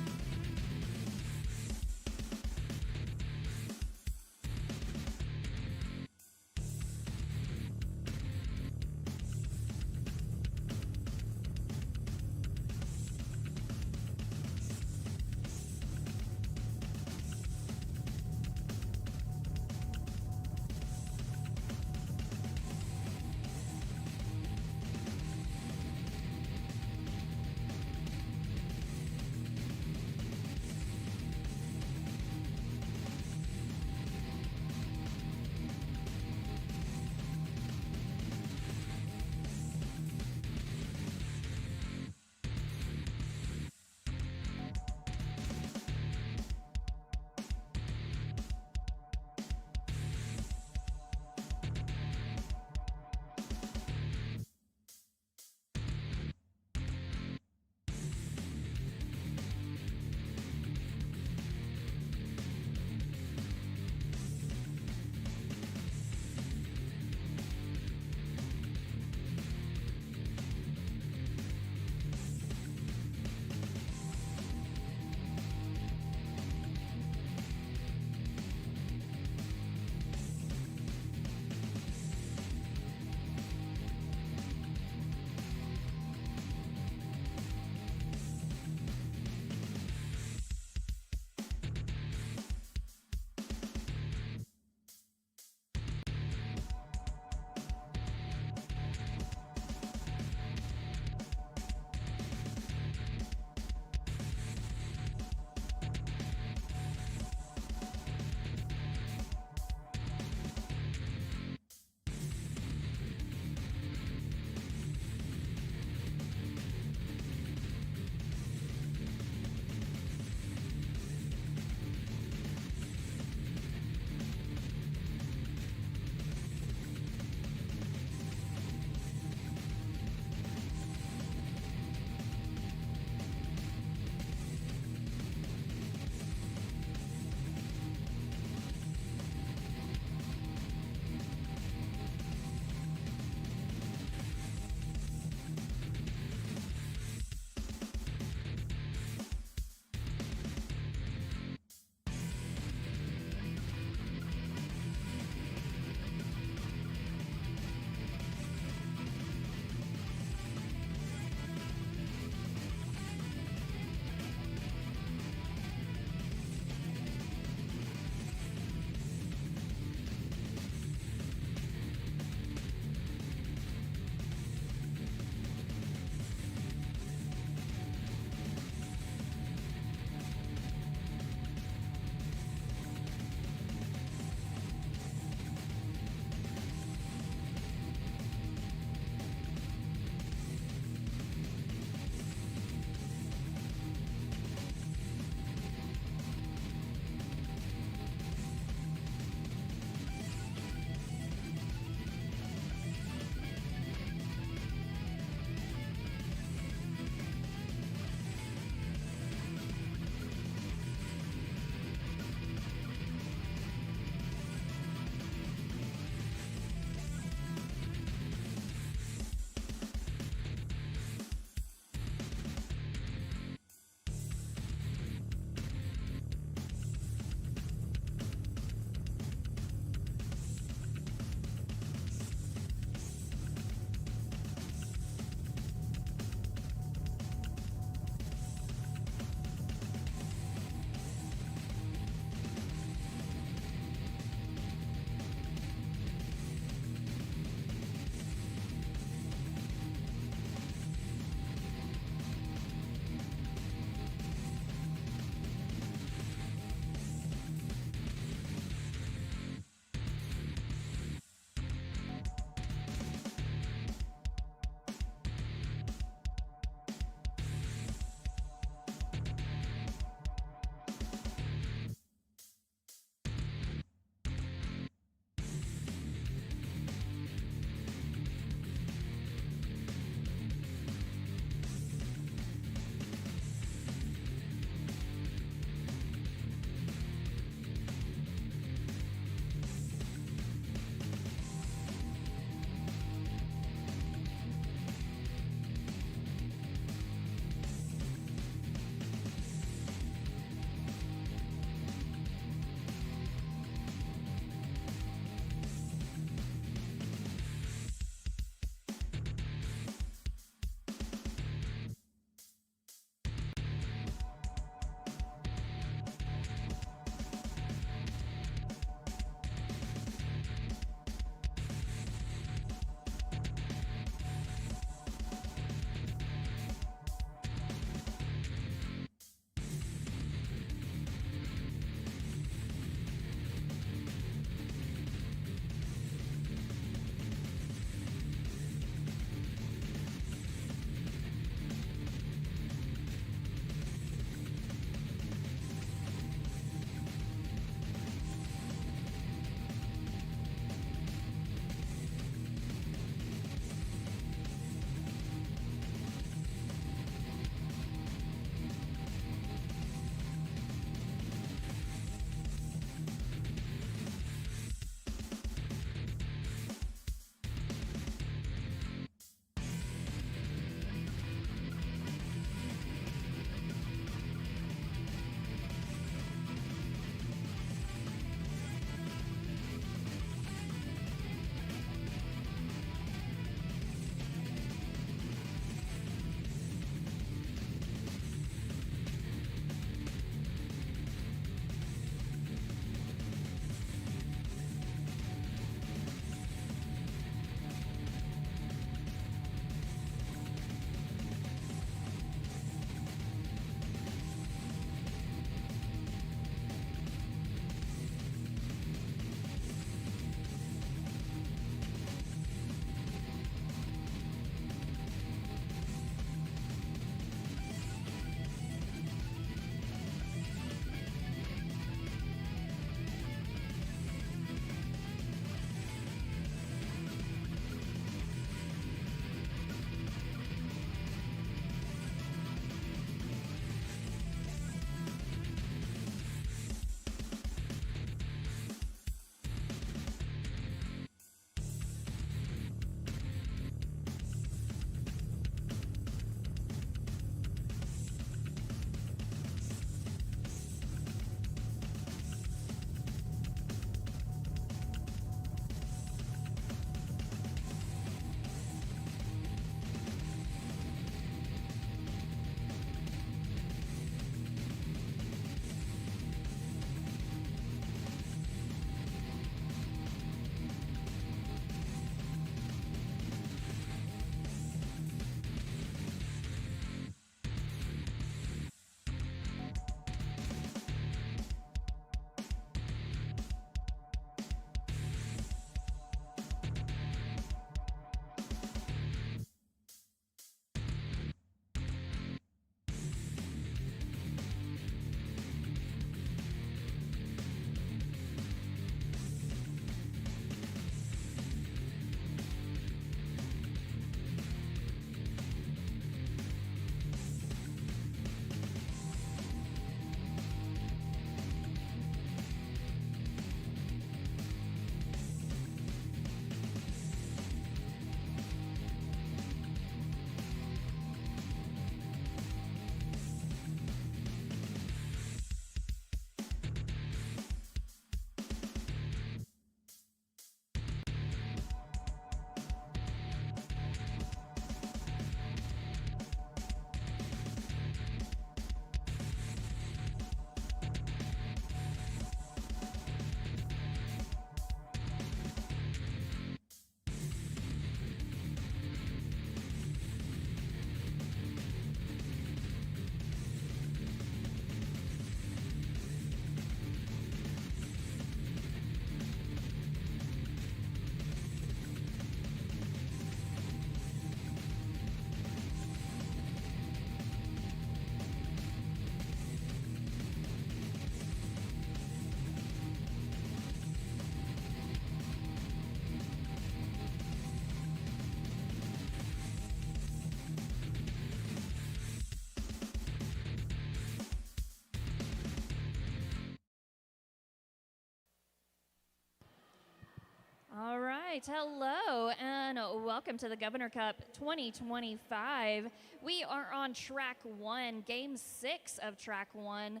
Speaker 4: right, hello, and welcome to the Governor Cup 2025. We are on track 1, game 6 of track 1,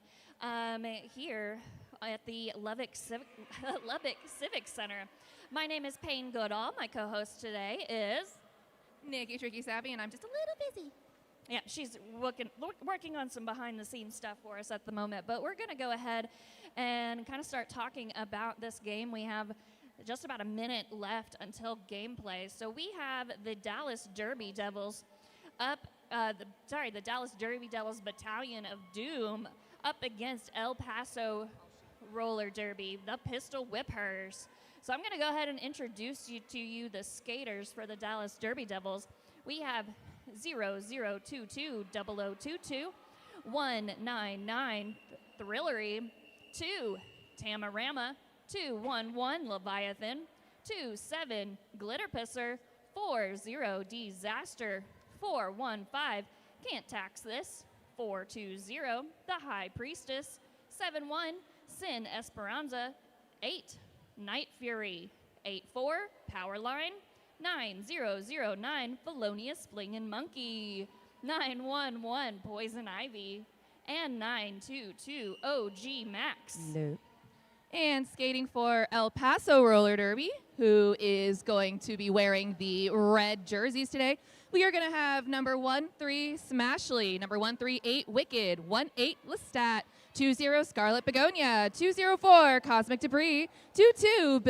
Speaker 4: here at the Lubbock Civic Center. My name is Payne Goodall. My co-host today is
Speaker 2: Nikki Tricky Savvy, and I'm just a little busy.
Speaker 4: Yeah, she's working on some behind-the-scenes stuff for us at the moment, but we're going to go ahead and kind of start talking about this game. We have just about a minute left until gameplay. So we have the Dallas Derby Devils the Dallas Derby Devils Battalion of Doom up against El Paso Roller Derby, the Pistol Whippers. So I'm going to go ahead and introduce you to the skaters for the Dallas Derby Devils. We have 0022 0022, 199 Thrillery, 2 Tamarama, 211 Leviathan, 27 Glitter Pisser, 40 Disaster, 415 Can't Tax This, 420 The High Priestess, 71 Sin Esperanza, 8 Night Fury, 84 Powerline, 9009 Felonious Flingin' Monkey, 911 Poison Ivy, and 922 OG Max.
Speaker 2: No. And skating for El Paso Roller Derby, who is going to be wearing the red jerseys today, we are going to have number 13 Smashley, number 138 Wicked, 18 Lestat, 20 Scarlet Begonia, 204 Cosmic Debris, 22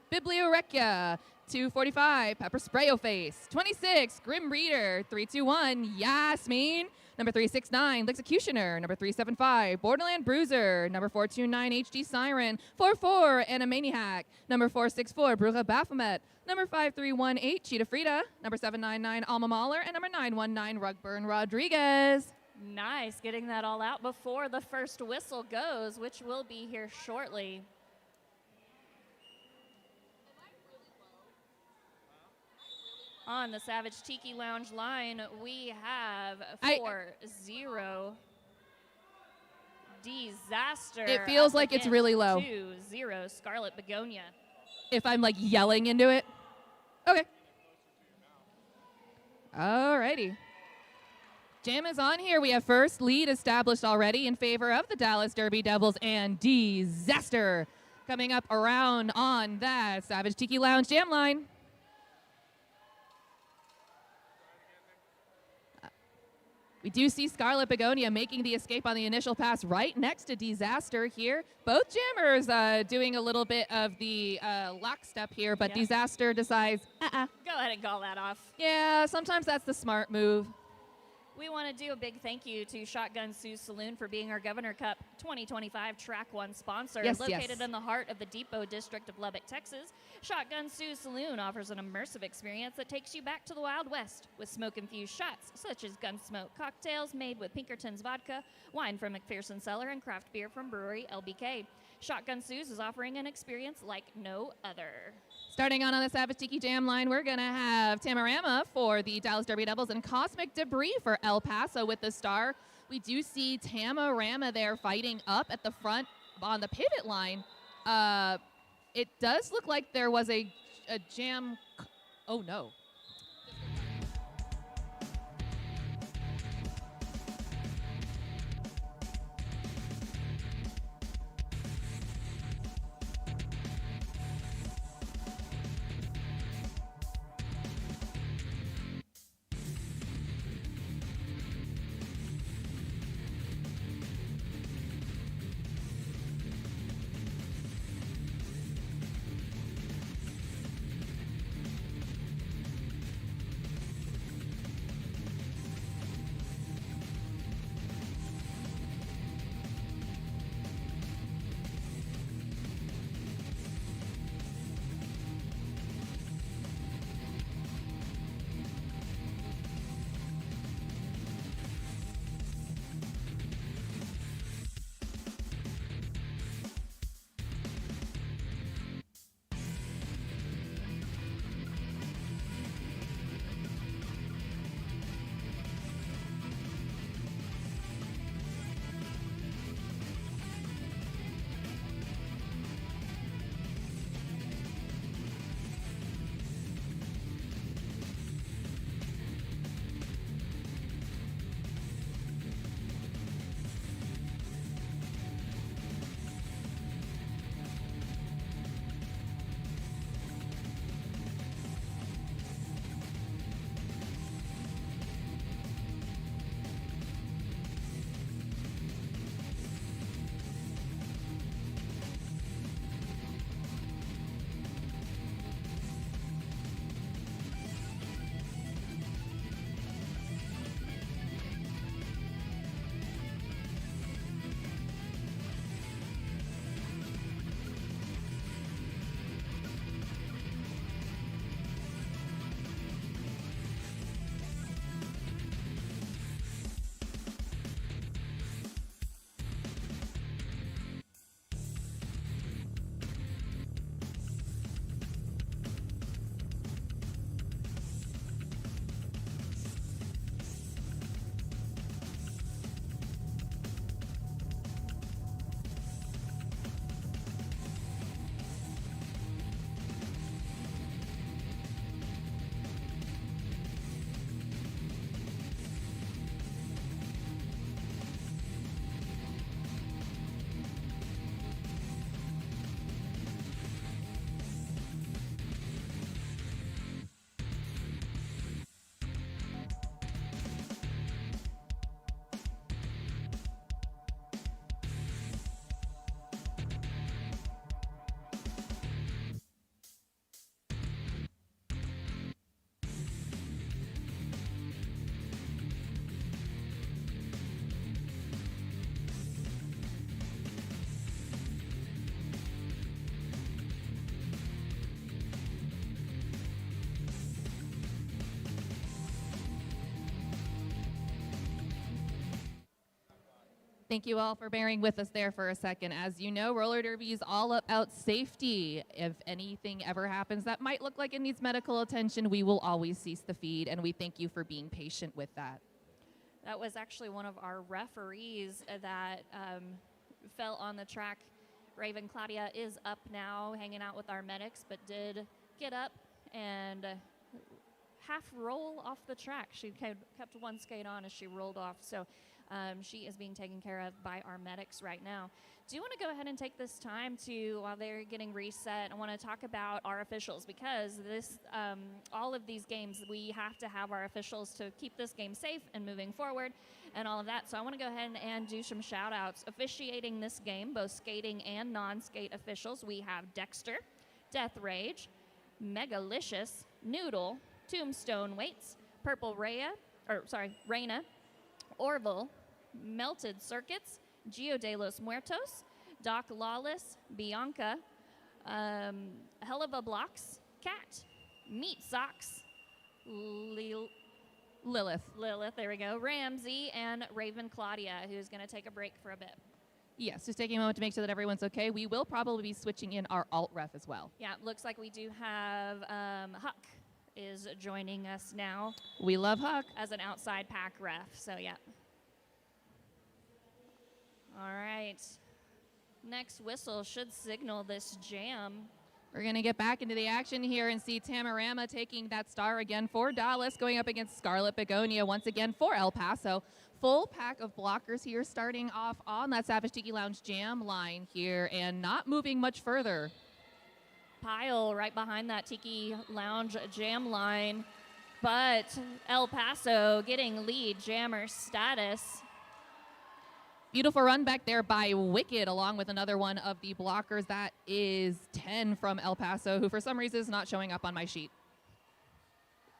Speaker 2: Bibliorecia, 245 Pepper Sprayo Face, 26 Grim Reader, 321 Yasmin, number 369 Executioner, number 375 Borderland Bruiser, number 429 HD Siren, 44 Animaniac, number 464 Bruja Baphomet, number 5318 Cheetah Frida, number 799 Alma Mahler, and number 919 Rugburn Rodriguez.
Speaker 4: Nice, getting that all out before the first whistle goes, which will be here shortly. On the Savage Tiki Lounge line, we have 4-0 Disaster.
Speaker 2: It feels like it's really low.
Speaker 4: 2-0 Scarlet Begonia.
Speaker 2: If I'm like yelling into it. Okay. Alrighty. Jam is on here. We have first lead established already in favor of the Dallas Derby Devils and Disaster. Coming up around on that Savage Tiki Lounge jam line. We do see Scarlet Begonia making the escape on the initial pass right next to Disaster here. Both jammers doing a little bit of the lockstep here, but yeah. Disaster decides,
Speaker 4: Go ahead and call that off.
Speaker 2: Yeah, sometimes that's the smart move.
Speaker 4: We want to do a big thank you to Shotgun Sue's Saloon for being our Governor Cup 2025 Track 1 sponsor.
Speaker 2: Yes,
Speaker 4: Located in the heart of the Depot District of Lubbock, Texas, Shotgun Sue's Saloon offers an immersive experience that takes you back to the Wild West with smoke-infused shots such as Gunsmoke cocktails made with Pinkerton's vodka, wine from McPherson Cellar, and craft beer from brewery LBK. Shotgun Sue's is offering an experience like no other.
Speaker 2: Starting on the Savage Tiki Jam line, we're going to have Tamarama for the Dallas Derby Devils and Cosmic Debris for El Paso with the star. We do see Tamarama there fighting up at the front on the pivot line. It does look like there was a jam. Oh, no.
Speaker 5: Thank you all for bearing with us there for a second. As you know, roller derby is all about safety. If anything ever happens that might look like it needs medical attention, we will always cease the feed, and we thank you for being patient with that.
Speaker 4: That was actually one of our referees that fell on the track. Raven Claudia is up now, hanging out with our medics, but did get up and half roll off the track. She kept one skate on as she rolled off. So she is being taken care of by our medics right now. Do you want to go ahead and take this time to, while they're getting reset, I want to talk about our officials, because this, all of these games, we have to have our officials to keep this game safe and moving forward and all of that. So I want to go ahead and do some shout outs. Officiating this game, both skating and non-skate officials, we have Dexter, Death Rage, Megalicious, Noodle, Tombstone Waits, Purple Reyna, Orville, Melted Circuits, Gio de los Muertos, Doc Lawless, Bianca, Helava Blocks, Cat, Meat Socks,
Speaker 5: Lilith.
Speaker 4: There we go, Ramsey, and Raven Claudia, who's going to take a break for a bit.
Speaker 5: Yes, just taking a moment to make sure that everyone's okay. We will probably be switching in our alt ref as well.
Speaker 4: Yeah, looks like we do have Huck is joining us now.
Speaker 5: We love Huck.
Speaker 4: As an outside pack ref, so yeah. All right. Next whistle should signal this jam.
Speaker 5: We're going to get back into the action here and see Tamarama taking that star again for Dallas, going up against Scarlet Begonia once again for El Paso. Full pack of blockers here starting off on that Savage Tiki Lounge jam line here and not moving much further.
Speaker 4: Pile right behind that Tiki Lounge jam line, but El Paso getting lead jammer status.
Speaker 5: Beautiful run back there by Wicked, along with another one of the blockers. That is 10 from El Paso, who for some reason is not showing up on my sheet.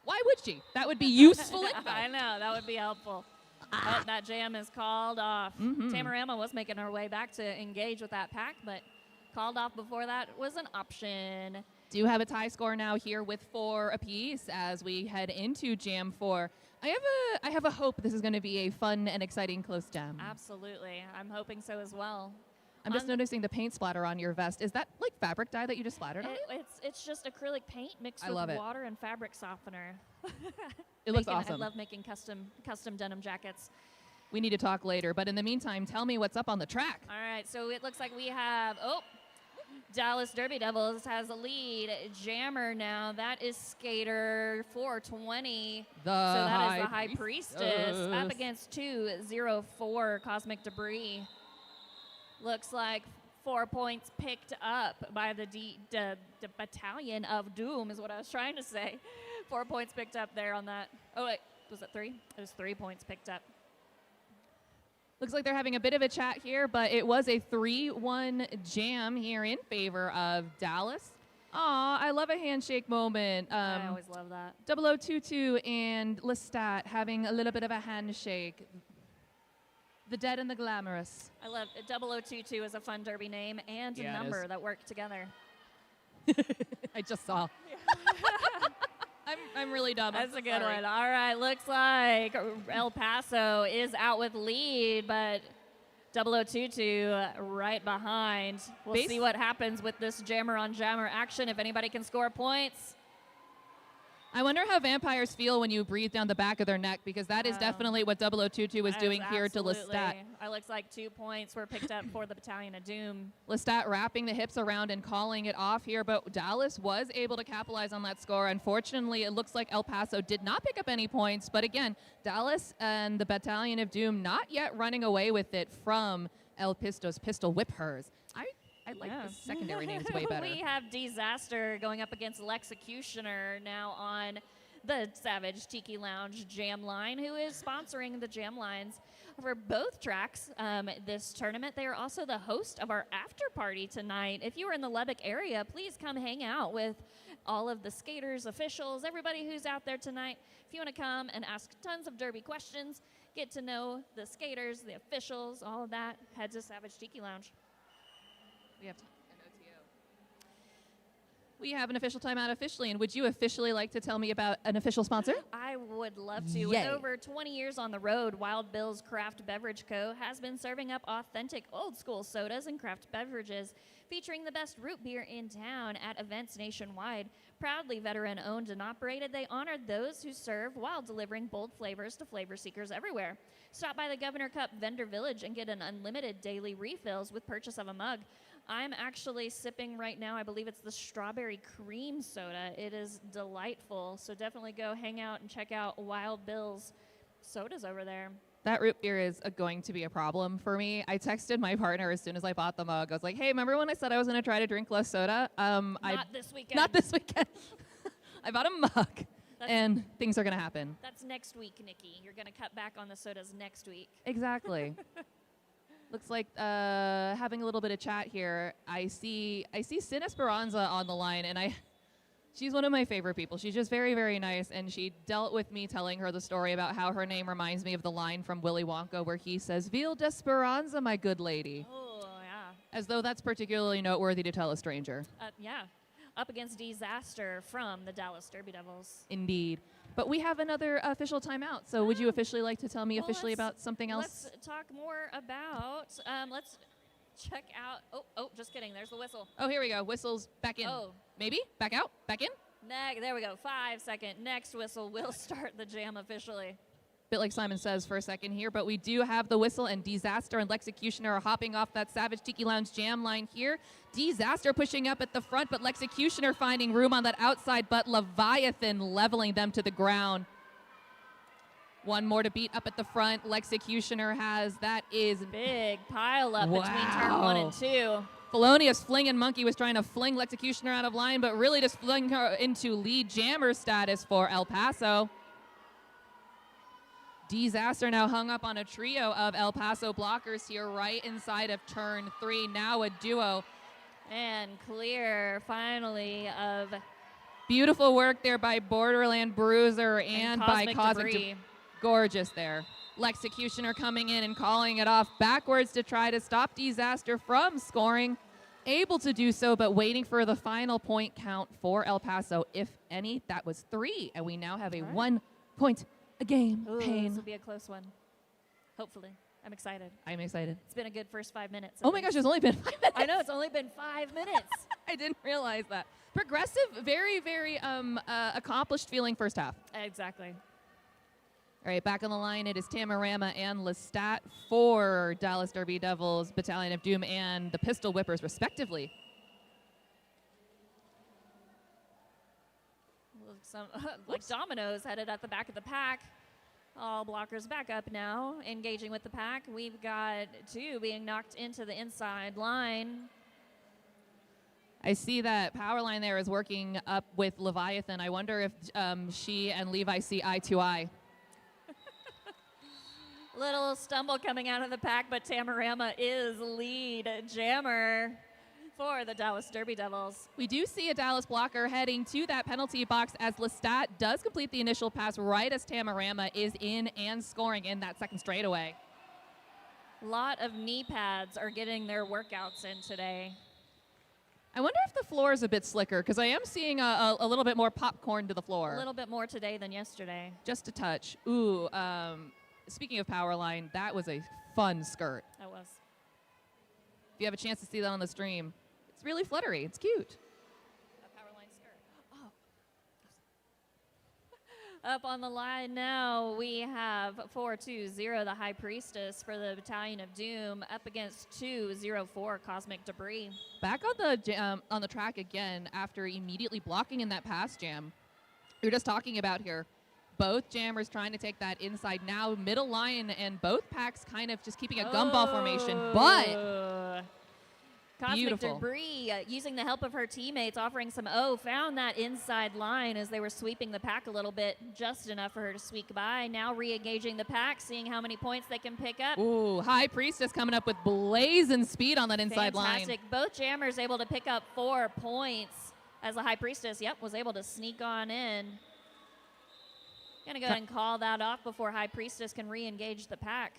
Speaker 5: Why would she? That would be useful info.
Speaker 4: I know, that would be helpful. But that jam is called off. Tamarama was making her way back to engage with that pack, but called off before that was an option.
Speaker 5: Do have a tie score now here with 4 apiece as we head into Jam 4. I have a hope this is going to be a fun and exciting close jam.
Speaker 4: Absolutely. I'm hoping so as well.
Speaker 5: I'm just noticing the paint splatter on your vest. Is that like fabric dye that you just splattered on it?
Speaker 4: It's just acrylic paint mixed with water and fabric softener.
Speaker 5: It looks awesome.
Speaker 4: I love making custom denim jackets.
Speaker 5: We need to talk later, but in the meantime, tell me what's up on the track.
Speaker 4: All right, so it looks like we have, Dallas Derby Devils has a lead jammer now. That is skater 420. So that is the High Priestess up against 204 Cosmic Debris. Looks like 4 points picked up by the Battalion of Doom is what I was trying to say. 4 points picked up there on that. Oh, wait, was it 3? It was 3 points picked up.
Speaker 5: Looks like they're having a bit of a chat here, but it was a 3-1 jam here in favor of Dallas. Aw, I love a handshake moment.
Speaker 4: I always love that.
Speaker 5: 0022 and Lestat having a little bit of a handshake. The dead and the glamorous.
Speaker 4: I love it. 0022 is a fun derby name and a number that work together.
Speaker 5: I just saw. I'm really dumb.
Speaker 4: That's a good one. All right, looks like El Paso is out with lead, but 0022 right behind. We'll see what happens with this jammer on jammer action, if anybody can score points.
Speaker 5: I wonder how vampires feel when you breathe down the back of their neck, because that is definitely what 0022 was doing here to Lestat.
Speaker 4: It looks like 2 points were picked up for the Battalion of Doom.
Speaker 5: Lestat wrapping the hips around and calling it off here, but Dallas was able to capitalize on that score. Unfortunately, it looks like El Paso did not pick up any points, but again, Dallas and the Battalion of Doom not yet running away with it from El Pisto's Pistol Whip Hers. I like the secondary names way better.
Speaker 4: We have Disaster going up against Lexecutioner now on the Savage Tiki Lounge jam line, who is sponsoring the jam lines for both tracks this tournament. They are also the host of our after party tonight. If you are in the Lubbock area, please come hang out with all of the skaters, officials, everybody who's out there tonight. If you want to come and ask tons of derby questions, get to know the skaters, the officials, all of that, head to Savage Tiki Lounge.
Speaker 5: We have We have an official timeout officially, and would you officially like to tell me about an official sponsor?
Speaker 4: I would love to.
Speaker 5: Yay.
Speaker 4: With over 20 years on the road, Wild Bill's Craft Beverage Co. has been serving up authentic old-school sodas and craft beverages, featuring the best root beer in town at events nationwide. Proudly veteran-owned and operated, they honored those who serve while delivering bold flavors to flavor seekers everywhere. Stop by the Governor Cup Vendor Village and get an unlimited daily refills with purchase of a mug. I'm actually sipping right now, I believe it's the strawberry cream soda. It is delightful, so definitely go hang out and check out Wild Bill's sodas over there.
Speaker 5: That root beer is going to be a problem for me. I texted my partner as soon as I bought the mug. I was like, hey, remember when I said I was going to try to drink less soda?
Speaker 4: Not this weekend.
Speaker 5: Not this weekend. I bought a mug, and things are going to happen.
Speaker 4: That's next week, Nikki. You're going to cut back on the sodas next week.
Speaker 5: Exactly. Looks like having a little bit of chat here. I see Sin Esperanza on the line, and she's one of my favorite people. She's just very, very nice, and she dealt with me telling her the story about how her name reminds me of the line from Willy Wonka where he says, "Veal d'Esperanza, my good lady."
Speaker 4: Oh, yeah.
Speaker 5: As though that's particularly noteworthy to tell a stranger.
Speaker 4: Yeah. Up against Disaster from the Dallas Derby Devils.
Speaker 5: Indeed. But we have another official timeout, so would you officially like to tell me officially about something else?
Speaker 4: Let's talk more about, let's check out, just kidding, there's the whistle.
Speaker 5: Oh, here we go. Whistles back in.
Speaker 4: Oh.
Speaker 5: Maybe? Back out? Back in?
Speaker 4: There we go, 5-second. Next whistle will start the jam officially.
Speaker 5: Bit like Simon says for a second here, but we do have the whistle, and Disaster and Lexecutioner are hopping off that Savage Tiki Lounge jam line here. Disaster pushing up at the front, but Lexecutioner finding room on that outside, but Leviathan leveling them to the ground. One more to beat up at the front. Lexecutioner has, that is
Speaker 4: big pile up between turn 1 and 2.
Speaker 5: Felonious Flingin' Monkey was trying to fling Lexecutioner out of line, but really just fling her into lead jammer status for El Paso. Disaster now hung up on a trio of El Paso blockers here right inside of turn 3. Now a duo.
Speaker 4: And clear, finally, of...
Speaker 5: Beautiful work there by Borderland Bruiser and by Cosmic
Speaker 4: Debris.
Speaker 5: Gorgeous there. Lexecutioner coming in and calling it off backwards to try to stop Disaster from scoring. Able to do so, but waiting for the final point count for El Paso. If any, that was 3. And we now have a 1 point a game.
Speaker 4: Ooh,
Speaker 5: Pain.
Speaker 4: this will be a close one. Hopefully. I'm excited.
Speaker 5: I'm excited.
Speaker 4: It's been a good first 5 minutes.
Speaker 5: Oh my gosh, it's only been 5 minutes.
Speaker 4: I know, it's only been 5 minutes.
Speaker 5: I didn't realize that. Progressive, very, very accomplished feeling first half.
Speaker 4: Exactly.
Speaker 5: All right, back on the line, it is Tamarama and Lestat for Dallas Derby Devils, Battalion of Doom, and the Pistol Whippers, respectively.
Speaker 4: Like dominoes headed at the back of the pack. All blockers back up now, engaging with the pack. We've got 2 being knocked into the inside line.
Speaker 5: I see that power line there is working up with Leviathan. I wonder if she and Levi see eye to eye.
Speaker 4: Little stumble coming out of the pack, but Tamarama is lead jammer for the Dallas Derby Devils.
Speaker 5: We do see a Dallas blocker heading to that penalty box as Lestat does complete the initial pass right as Tamarama is in and scoring in that second straightaway.
Speaker 4: A lot of knee pads are getting their workouts in today.
Speaker 5: I wonder if the floor is a bit slicker, because I am seeing a little bit more popcorn to the floor.
Speaker 4: A little bit more today than yesterday.
Speaker 5: Just a touch. Ooh, speaking of power line, that was a fun skirt.
Speaker 4: That was.
Speaker 5: If you have a chance to see that on the stream, it's really fluttery. It's cute.
Speaker 4: A power line skirt. Oh. Up on the line now, we have 4-2-0, the High Priestess for the Battalion of Doom, up against 2-0-4, Cosmic Debris.
Speaker 5: Back on the track again after immediately blocking in that pass jam. We were just talking about here. Both jammers trying to take that inside now, middle line, and both packs kind of just keeping a gumball formation, but
Speaker 4: Cosmic
Speaker 5: beautiful.
Speaker 4: Debris, using the help of her teammates, offering some found that inside line as they were sweeping the pack a little bit, just enough for her to squeak by. Now re-engaging the pack, seeing how many points they can pick up.
Speaker 5: Ooh, High Priestess coming up with blazing speed on that inside
Speaker 4: Fantastic.
Speaker 5: line.
Speaker 4: Both jammers able to pick up 4 points as the High Priestess, was able to sneak on in. Gonna go ahead and call that off before High Priestess can re-engage the pack.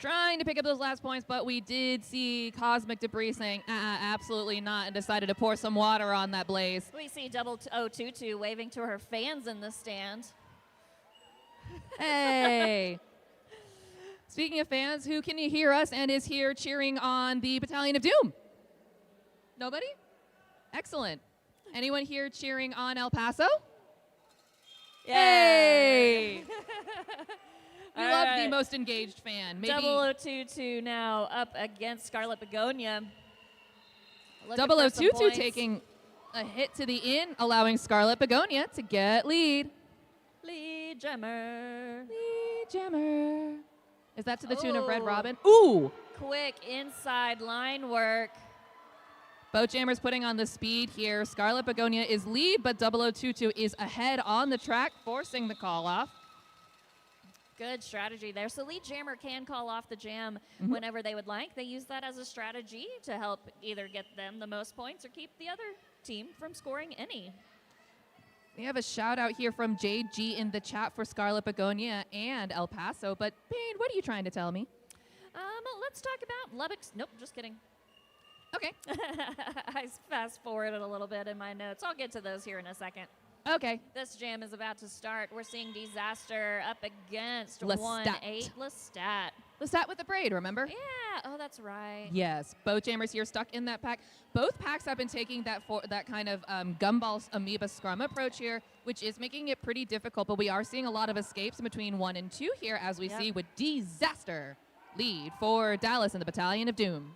Speaker 5: trying to pick up those last points, but we did see Cosmic Debris saying, absolutely not, and decided to pour some water on that blaze.
Speaker 4: We see Double O22 waving to her fans in the stand.
Speaker 5: Hey. Speaking of fans, who can you hear us and is here cheering on the Battalion of Doom? Nobody? Excellent. Anyone here cheering on El Paso? Hey! We love the most engaged fan. Maybe
Speaker 4: Double O22 now up against Scarlet Begonia.
Speaker 5: Double O22 taking a hit to the in, allowing Scarlet Begonia to get lead.
Speaker 4: Lead Jammer.
Speaker 5: Lead Jammer. Is that to the tune of Red
Speaker 4: Oh.
Speaker 5: Robin? Ooh!
Speaker 4: Quick inside line work.
Speaker 5: Boat Jammer's putting on the speed here. Scarlet Begonia is lead, but 0022 is ahead on the track, forcing the call off.
Speaker 4: Good strategy there. So Lead Jammer can call off the jam
Speaker 5: Mm-hmm.
Speaker 4: whenever they would like. They use that as a strategy to help either get them the most points or keep the other team from scoring any.
Speaker 5: We have a shout out here from JG in the chat for Scarlet Begonia and El Paso. But, Payne, what are you trying to tell me?
Speaker 4: Let's talk about Lubbock's. Nope, just kidding.
Speaker 5: Okay.
Speaker 4: I fast forwarded a little bit in my notes. I'll get to those here in a second.
Speaker 5: Okay.
Speaker 4: This jam is about to start. We're seeing Disaster up against
Speaker 5: Lestat.
Speaker 4: 1-8 Lestat.
Speaker 5: Lestat with the braid, remember?
Speaker 4: Yeah. Oh, that's right.
Speaker 5: Yes. Boat Jammers here stuck in that pack. Both packs have been taking that kind of gumball amoeba scrum approach here, which is making it pretty difficult. But we are seeing a lot of escapes in between 1 and 2 here, as we see with Disaster lead for Dallas and the Battalion of Doom.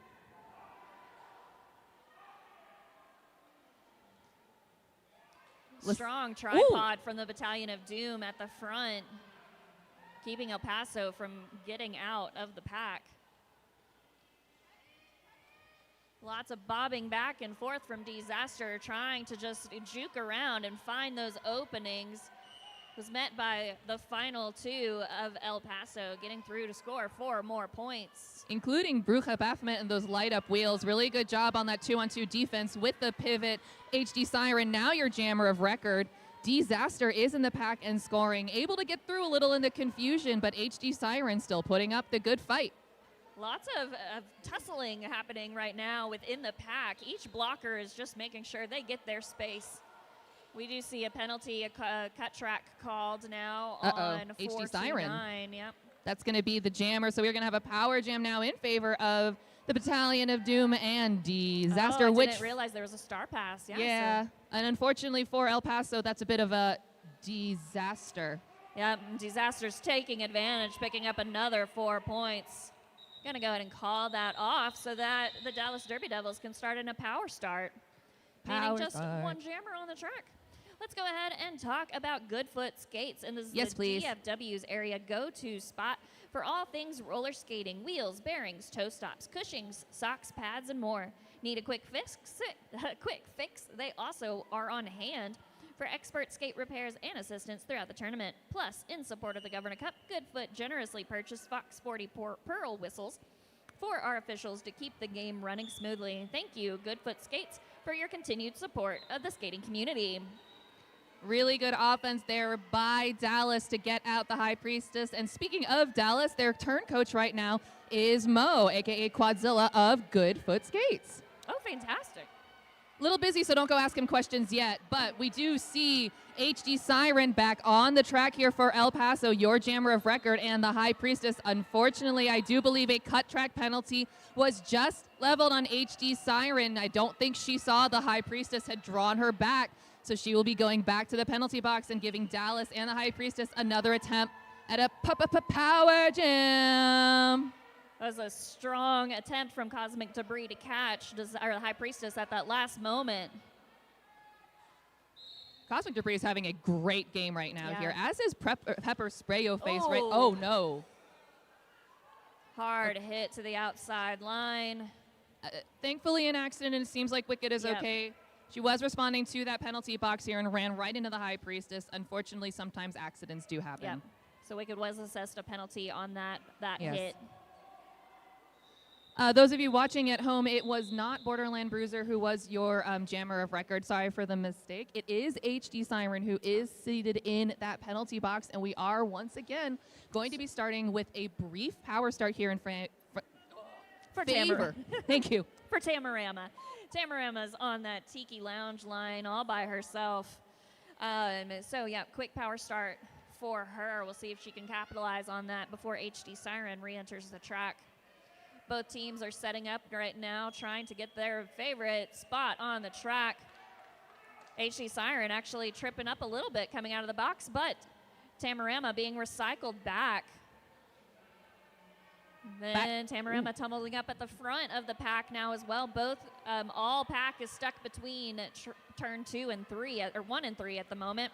Speaker 4: Strong tripod from the Battalion of Doom at the front, keeping El Paso from getting out of the pack. Lots of bobbing back and forth from Disaster, trying to just juke around and find those openings. Was met by the final 2 of El Paso, getting through to score 4 more points.
Speaker 5: Including Bruja Baphomet and those light-up wheels. Really good job on that 2-on-2 defense with the pivot. HD Siren, now your jammer of record. Disaster is in the pack and scoring. Able to get through a little in the confusion, but HD Siren still putting up the good fight.
Speaker 4: Lots of tussling happening right now within the pack. Each blocker is just making sure they get their space. We do see a penalty, a cut track called now on
Speaker 5: HD Siren.
Speaker 4: 429. Yep.
Speaker 5: That's going to be the jammer, so we're going to have a power jam now in favor of the Battalion of Doom and Disaster,
Speaker 4: I
Speaker 5: which
Speaker 4: didn't realize there was a star pass.
Speaker 5: yeah,
Speaker 4: So,
Speaker 5: and unfortunately for El Paso, that's a bit of a disaster.
Speaker 4: yeah, Disaster's taking advantage, picking up another 4 points. Gonna go ahead and call that off so that the Dallas Derby Devils can start in a power start. Meaning just one jammer on the track. Let's go ahead and talk about Goodfoot Skates. And this is the
Speaker 5: please.
Speaker 4: DFW's area go-to spot for all things roller skating, wheels, bearings, toe stops, cushings, socks, pads, and more. Need a quick fix? They also are on hand for expert skate repairs and assistance throughout the tournament. Plus, in support of the Governor Cup, Goodfoot generously purchased Fox 40 Pearl whistles for our officials to keep the game running smoothly. Thank you, Goodfoot Skates, for your continued support of the skating community.
Speaker 5: Really good offense there by Dallas to get out the High Priestess. And speaking of Dallas, their turn coach right now is Mo, a.k.a. Quadzilla of Goodfoot Skates.
Speaker 4: Oh, fantastic.
Speaker 5: Little busy, so don't go ask him questions yet. But we do see HD Siren back on the track here for El Paso, your jammer of record, and the High Priestess. Unfortunately, I do believe a cut track penalty was just leveled on HD Siren. I don't think she saw the High Priestess had drawn her back. So she will be going back to the penalty box and giving Dallas and the High Priestess another attempt at a power jam.
Speaker 4: That was a strong attempt from Cosmic Debris to catch the High Priestess at that last moment.
Speaker 5: Cosmic Debris is having a great game right now here, as is Pepper Sprayo face.
Speaker 4: Oh.
Speaker 5: Right? Oh, no.
Speaker 4: Hard hit to the outside line.
Speaker 5: Thankfully, an accident, and it seems like Wicked is
Speaker 4: Yep.
Speaker 5: okay. She was responding to that penalty box here and ran right into the High Priestess. Unfortunately, sometimes accidents do happen.
Speaker 4: Yep. So Wicked was assessed a penalty on that
Speaker 5: Yes.
Speaker 4: hit.
Speaker 5: Those of you watching at home, it was not Borderland Bruiser who was your jammer of record. Sorry for the mistake. It is HD Siren who is seated in that penalty box, and we are once again going to be starting with a brief power start here in
Speaker 4: For
Speaker 5: favor. Thank you.
Speaker 4: For Tamarama. Tamarama's on that Tiki Lounge line all by herself. So, yeah, quick power start for her. We'll see if she can capitalize on that before HD Siren re-enters the track. Both teams are setting up right now, trying to get their favorite spot on the track. HD Siren actually tripping up a little bit coming out of the box, but Tamarama being recycled back. Then Tamarama tumbling up at the front of the pack now as well. Both, all pack is stuck between turn 2 and 3, or 1 and 3 at the moment.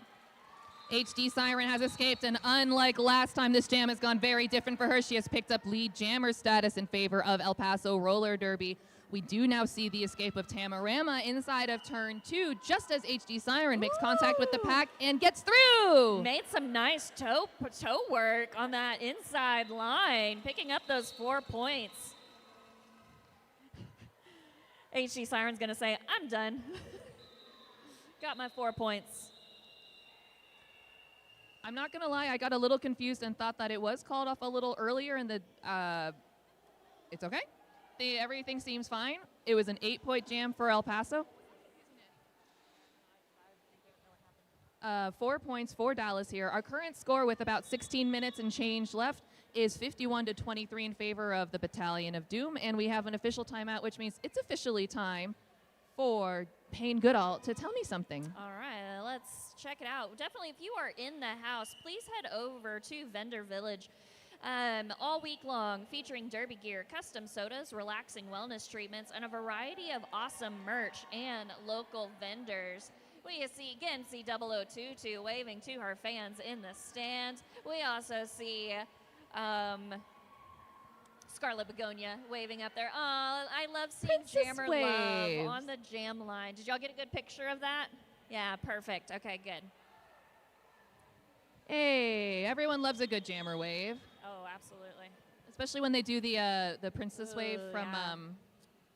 Speaker 5: HD Siren has escaped, and unlike last time, this jam has gone very different for her. She has picked up lead jammer status in favor of El Paso Roller Derby. We do now see the escape of Tamarama inside of turn 2, just as HD Siren makes contact with the pack and gets through.
Speaker 4: Made some nice toe work on that inside line, picking up those 4 points. HD Siren's gonna say, I'm done. Got my 4 points.
Speaker 5: I'm not going to lie, I got a little confused and thought that it was called off a little earlier in the, it's okay. Everything seems fine. It was an 8-point jam for El Paso. 4 points for Dallas here. Our current score with about 16 minutes and change left is 51-23 in favor of the Battalion of Doom, and we have an official timeout, which means it's officially time for Payne Goodall to tell me something.
Speaker 4: All right, let's check it out. Definitely, if you are in the house, please head over to Vendor Village all week long, featuring derby gear, custom sodas, relaxing wellness treatments, and a variety of awesome merch and local vendors. We see 0022 waving to her fans in the stand. We also see Scarlet Begonia waving up there. Oh, I love seeing
Speaker 5: Princess
Speaker 4: Jammer
Speaker 5: waves.
Speaker 4: Love on the jam line. Did y'all get a good picture of that? Yeah, perfect. Okay, good.
Speaker 5: Hey, everyone loves a good jammer wave,
Speaker 4: Oh, absolutely.
Speaker 5: especially when they do the princess wave
Speaker 4: Ooh,
Speaker 5: from
Speaker 4: yeah.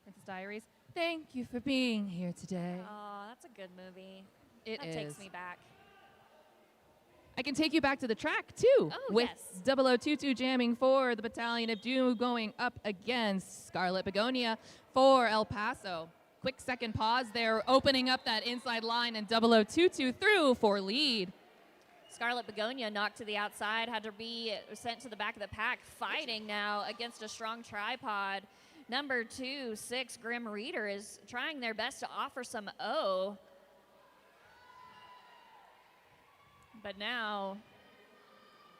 Speaker 5: Princess Diaries. Thank you for being here today.
Speaker 4: Oh, that's a good movie.
Speaker 5: It
Speaker 4: That
Speaker 5: is.
Speaker 4: takes me back.
Speaker 5: I can take you back to the track, too,
Speaker 4: Oh,
Speaker 5: with
Speaker 4: yes.
Speaker 5: 0022 jamming for the Battalion of Doom going up against Scarlet Begonia for El Paso. Quick second pause there, opening up that inside line, and 0022 through for lead.
Speaker 4: Scarlet Begonia knocked to the outside, had to be sent to the back of the pack, fighting now against a strong tripod. Number 2, 6, Grim Reader is trying their best to offer some O. But now,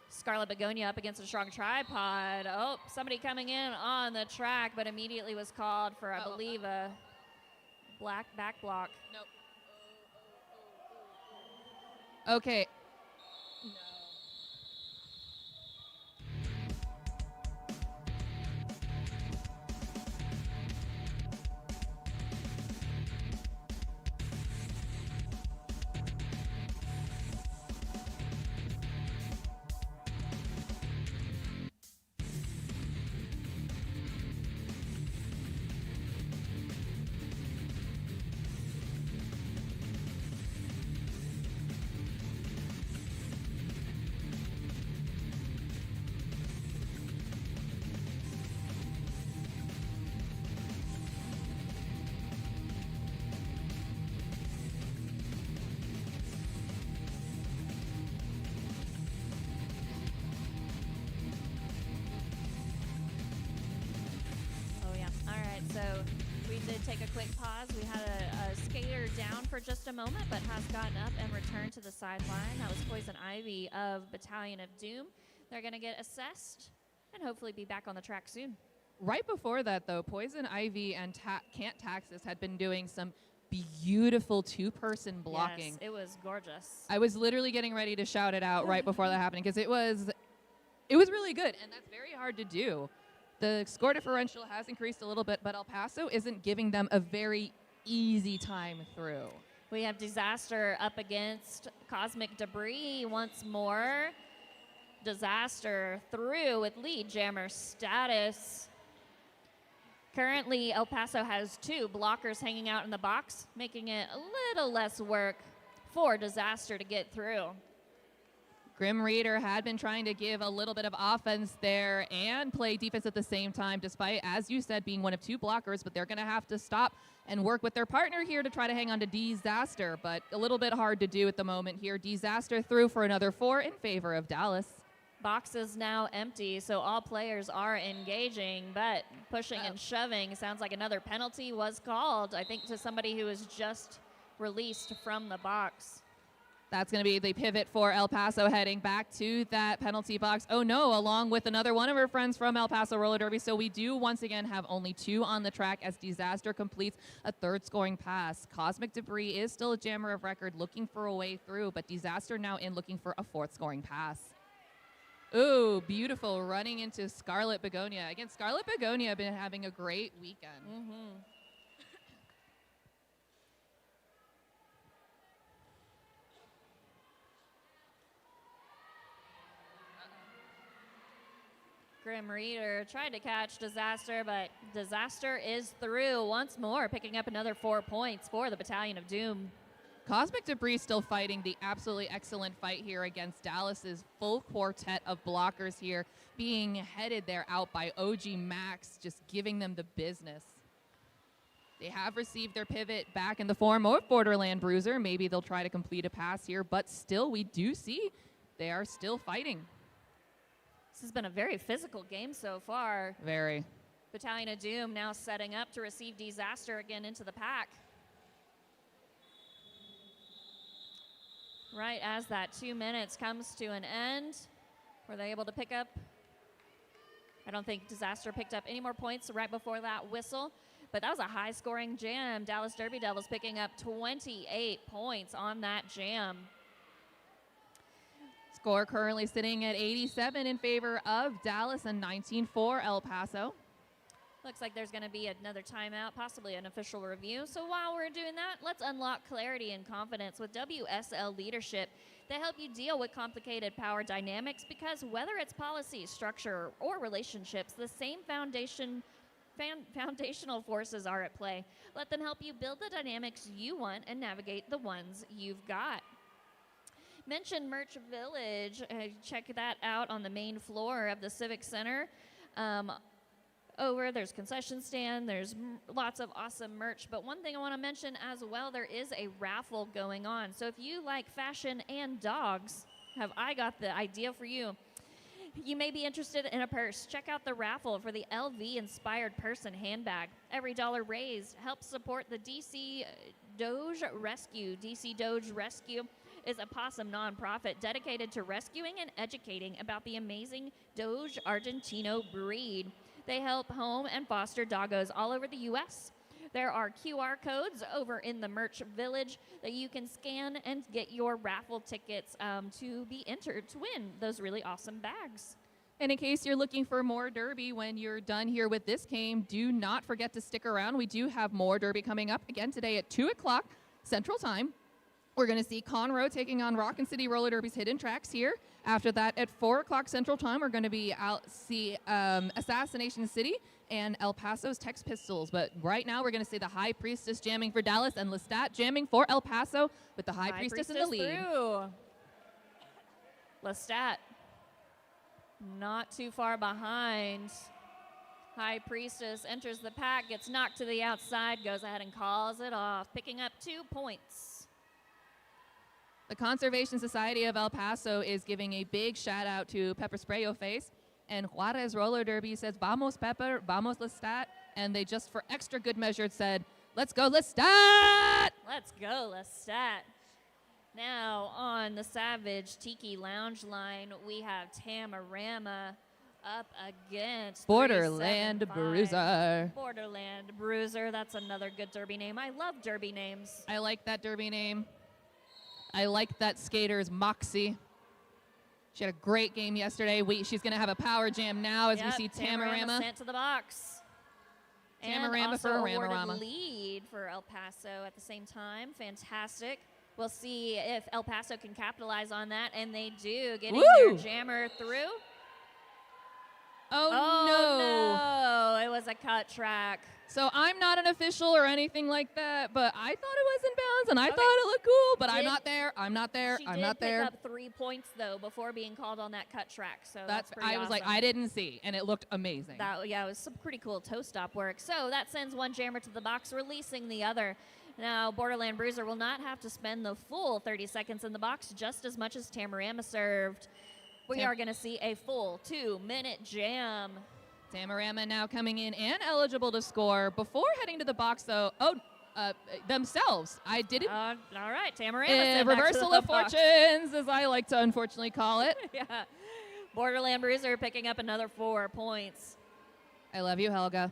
Speaker 4: Scarlet Begonia up against a strong tripod. Oh, somebody coming in on the track, but immediately was called for, I believe, a black back block.
Speaker 5: Nope. Okay.
Speaker 4: Oh, yeah. All right, so we did take a quick pause. We had a skater down for just a moment, but has gotten up and returned to the sideline. That was Poison Ivy of Battalion of Doom. They're going to get assessed and hopefully be back on the track soon.
Speaker 5: Right before that, though, Poison Ivy and Can't Taxis had been doing some beautiful two-person blocking.
Speaker 4: Yes, it was gorgeous.
Speaker 5: I was literally getting ready to shout it out right before that happened because it was really good, and that's very hard to do. The score differential has increased a little bit, but El Paso isn't giving them a very easy time through.
Speaker 4: We have Disaster up against Cosmic Debris once more. Disaster through with lead jammer status. Currently, El Paso has 2 blockers hanging out in the box, making it a little less work for Disaster to get through.
Speaker 5: Grim Reader had been trying to give a little bit of offense there and play defense at the same time, despite, as you said, being one of 2 blockers, but they're going to have to stop and work with their partner here to try to hang on to Disaster, but a little bit hard to do at the moment here. Disaster through for another 4 in favor of Dallas.
Speaker 4: Box is now empty, so all players are engaging, but pushing and shoving. Sounds like another penalty was called, I think, to somebody who was just released from the box.
Speaker 5: That's going to be the pivot for El Paso heading back to that penalty box. Oh no, along with another one of our friends from El Paso Roller Derby. So we do once again have only 2 on the track as Disaster completes a 3rd scoring pass. Cosmic Debris is still a jammer of record looking for a way through, but Disaster now in looking for a 4th scoring pass. Ooh, beautiful running into Scarlet Begonia. Again, Scarlet Begonia have been having a great weekend.
Speaker 4: Grim Reader tried to catch Disaster, but Disaster is through once more, picking up another 4 points for the Battalion of Doom.
Speaker 5: Cosmic Debris still fighting the absolutely excellent fight here against Dallas's full quartet of blockers here, being headed there out by OG Max, just giving them the business. They have received their pivot back in the form of Borderland Bruiser. Maybe they'll try to complete a pass here, but still we do see they are still fighting.
Speaker 4: This has been a very physical game so far.
Speaker 5: Very.
Speaker 4: Battalion of Doom now setting up to receive Disaster again into the pack. Right as that 2 minutes comes to an end, were they able to pick up? I don't think Disaster picked up any more points right before that whistle, but that was a high-scoring jam. Dallas Derby Devils picking up 28 points on that jam.
Speaker 5: Score currently sitting at 87 in favor of Dallas and 19 for El Paso.
Speaker 4: Looks like there's going to be another timeout, possibly an official review. So while we're doing that, let's unlock clarity and confidence with WSL Leadership. They help you deal with complicated power dynamics because whether it's policy, structure, or relationships, the same foundational forces are at play. Let them help you build the dynamics you want and navigate the ones you've got. Mention Merch Village. Check that out on the main floor of the Civic Center. There's concession stand, there's lots of awesome merch, but one thing I want to mention as well, there is a raffle going on. So if you like fashion and dogs, have I got the idea for you? You may be interested in a purse. Check out the raffle for the LV-inspired purse and handbag. Every dollar raised helps support the DC Doge Rescue. DC Doge Rescue is a possum nonprofit dedicated to rescuing and educating about the amazing Doge Argentino breed. They help home and foster doggos all over the U.S. There are QR codes over in the Merch Village that you can scan and get your raffle tickets to be entered to win those really awesome bags.
Speaker 5: And in case you're looking for more Derby when you're done here with this game, do not forget to stick around. We do have more Derby coming up again today at 2 o'clock Central Time. We're going to see Conroe taking on Rockin City Roller Derby's Hidden Tracks here. After that, at 4 o'clock Central Time, we're going to be out see Assassination City and El Paso's Tex Pistols. But right now, we're going to see the High Priestess jamming for Dallas and Lestat jamming for El Paso with the High Priestess in the lead.
Speaker 4: Through. Lestat not too far behind. High Priestess enters the pack, gets knocked to the outside, goes ahead and calls it off, picking up 2 points.
Speaker 5: The Conservation Society of El Paso is giving a big shout out to Pepper Sprayo Face. And Juarez Roller Derby says, "Vamos Pepper, vamos Lestat." And they just for extra good measure said, "Let's go Lestat!"
Speaker 4: Let's go Lestat. Now on the Savage Tiki Lounge line, we have Tamarama up against
Speaker 5: Borderland
Speaker 4: 375.
Speaker 5: Bruiser.
Speaker 4: Borderland Bruiser, that's another good Derby name. I love Derby names.
Speaker 5: I like that Derby name. I like that skater's moxie. She had a great game yesterday. She's going to have a power jam now as we see Tamarama.
Speaker 4: Sent to the box.
Speaker 5: Tamarama
Speaker 4: and
Speaker 5: for
Speaker 4: also
Speaker 5: a
Speaker 4: awarded
Speaker 5: Ramorama.
Speaker 4: lead for El Paso at the same time. Fantastic. We'll see if El Paso can capitalize on that, and they do, getting their jammer through.
Speaker 5: Oh, no.
Speaker 4: No, it was a cut track.
Speaker 5: So I'm not an official or anything like that, but I thought it was in bounds, and I thought it looked cool, but I'm not there. I'm not there. I'm not there.
Speaker 4: She did pick up 3 points, though, before being called on that cut track, so that's pretty
Speaker 5: I was like,
Speaker 4: awesome.
Speaker 5: I didn't see, and it looked amazing.
Speaker 4: Yeah, it was some pretty cool toe stop work. So that sends one jammer to the box, releasing the other. Now, Borderland Bruiser will not have to spend the full 30 seconds in the box, just as much as Tamarama served. We are going to see a full 2-minute jam.
Speaker 5: Tamarama now coming in and eligible to score. Before heading to the box, though, themselves. I didn't.
Speaker 4: All right, Tamarama.
Speaker 5: Reversal of fortunes, as I like to unfortunately call it.
Speaker 4: Yeah. Borderland Bruiser picking up another 4 points.
Speaker 5: I love you, Helga.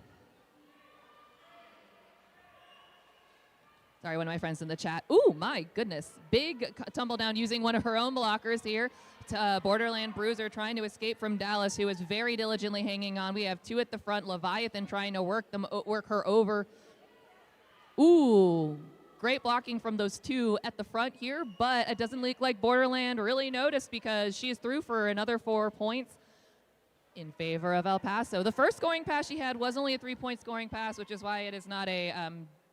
Speaker 5: Sorry, one of my friends in the chat. Ooh, my goodness. Big tumble down using one of her own blockers here. Borderland Bruiser trying to escape from Dallas, who is very diligently hanging on. We have 2 at the front. Leviathan trying to work her over. Ooh, great blocking from those 2 at the front here, but it doesn't look like Borderland really noticed because she is through for another 4 points in favor of El Paso. The first scoring pass she had was only a 3-point scoring pass, which is why it is not a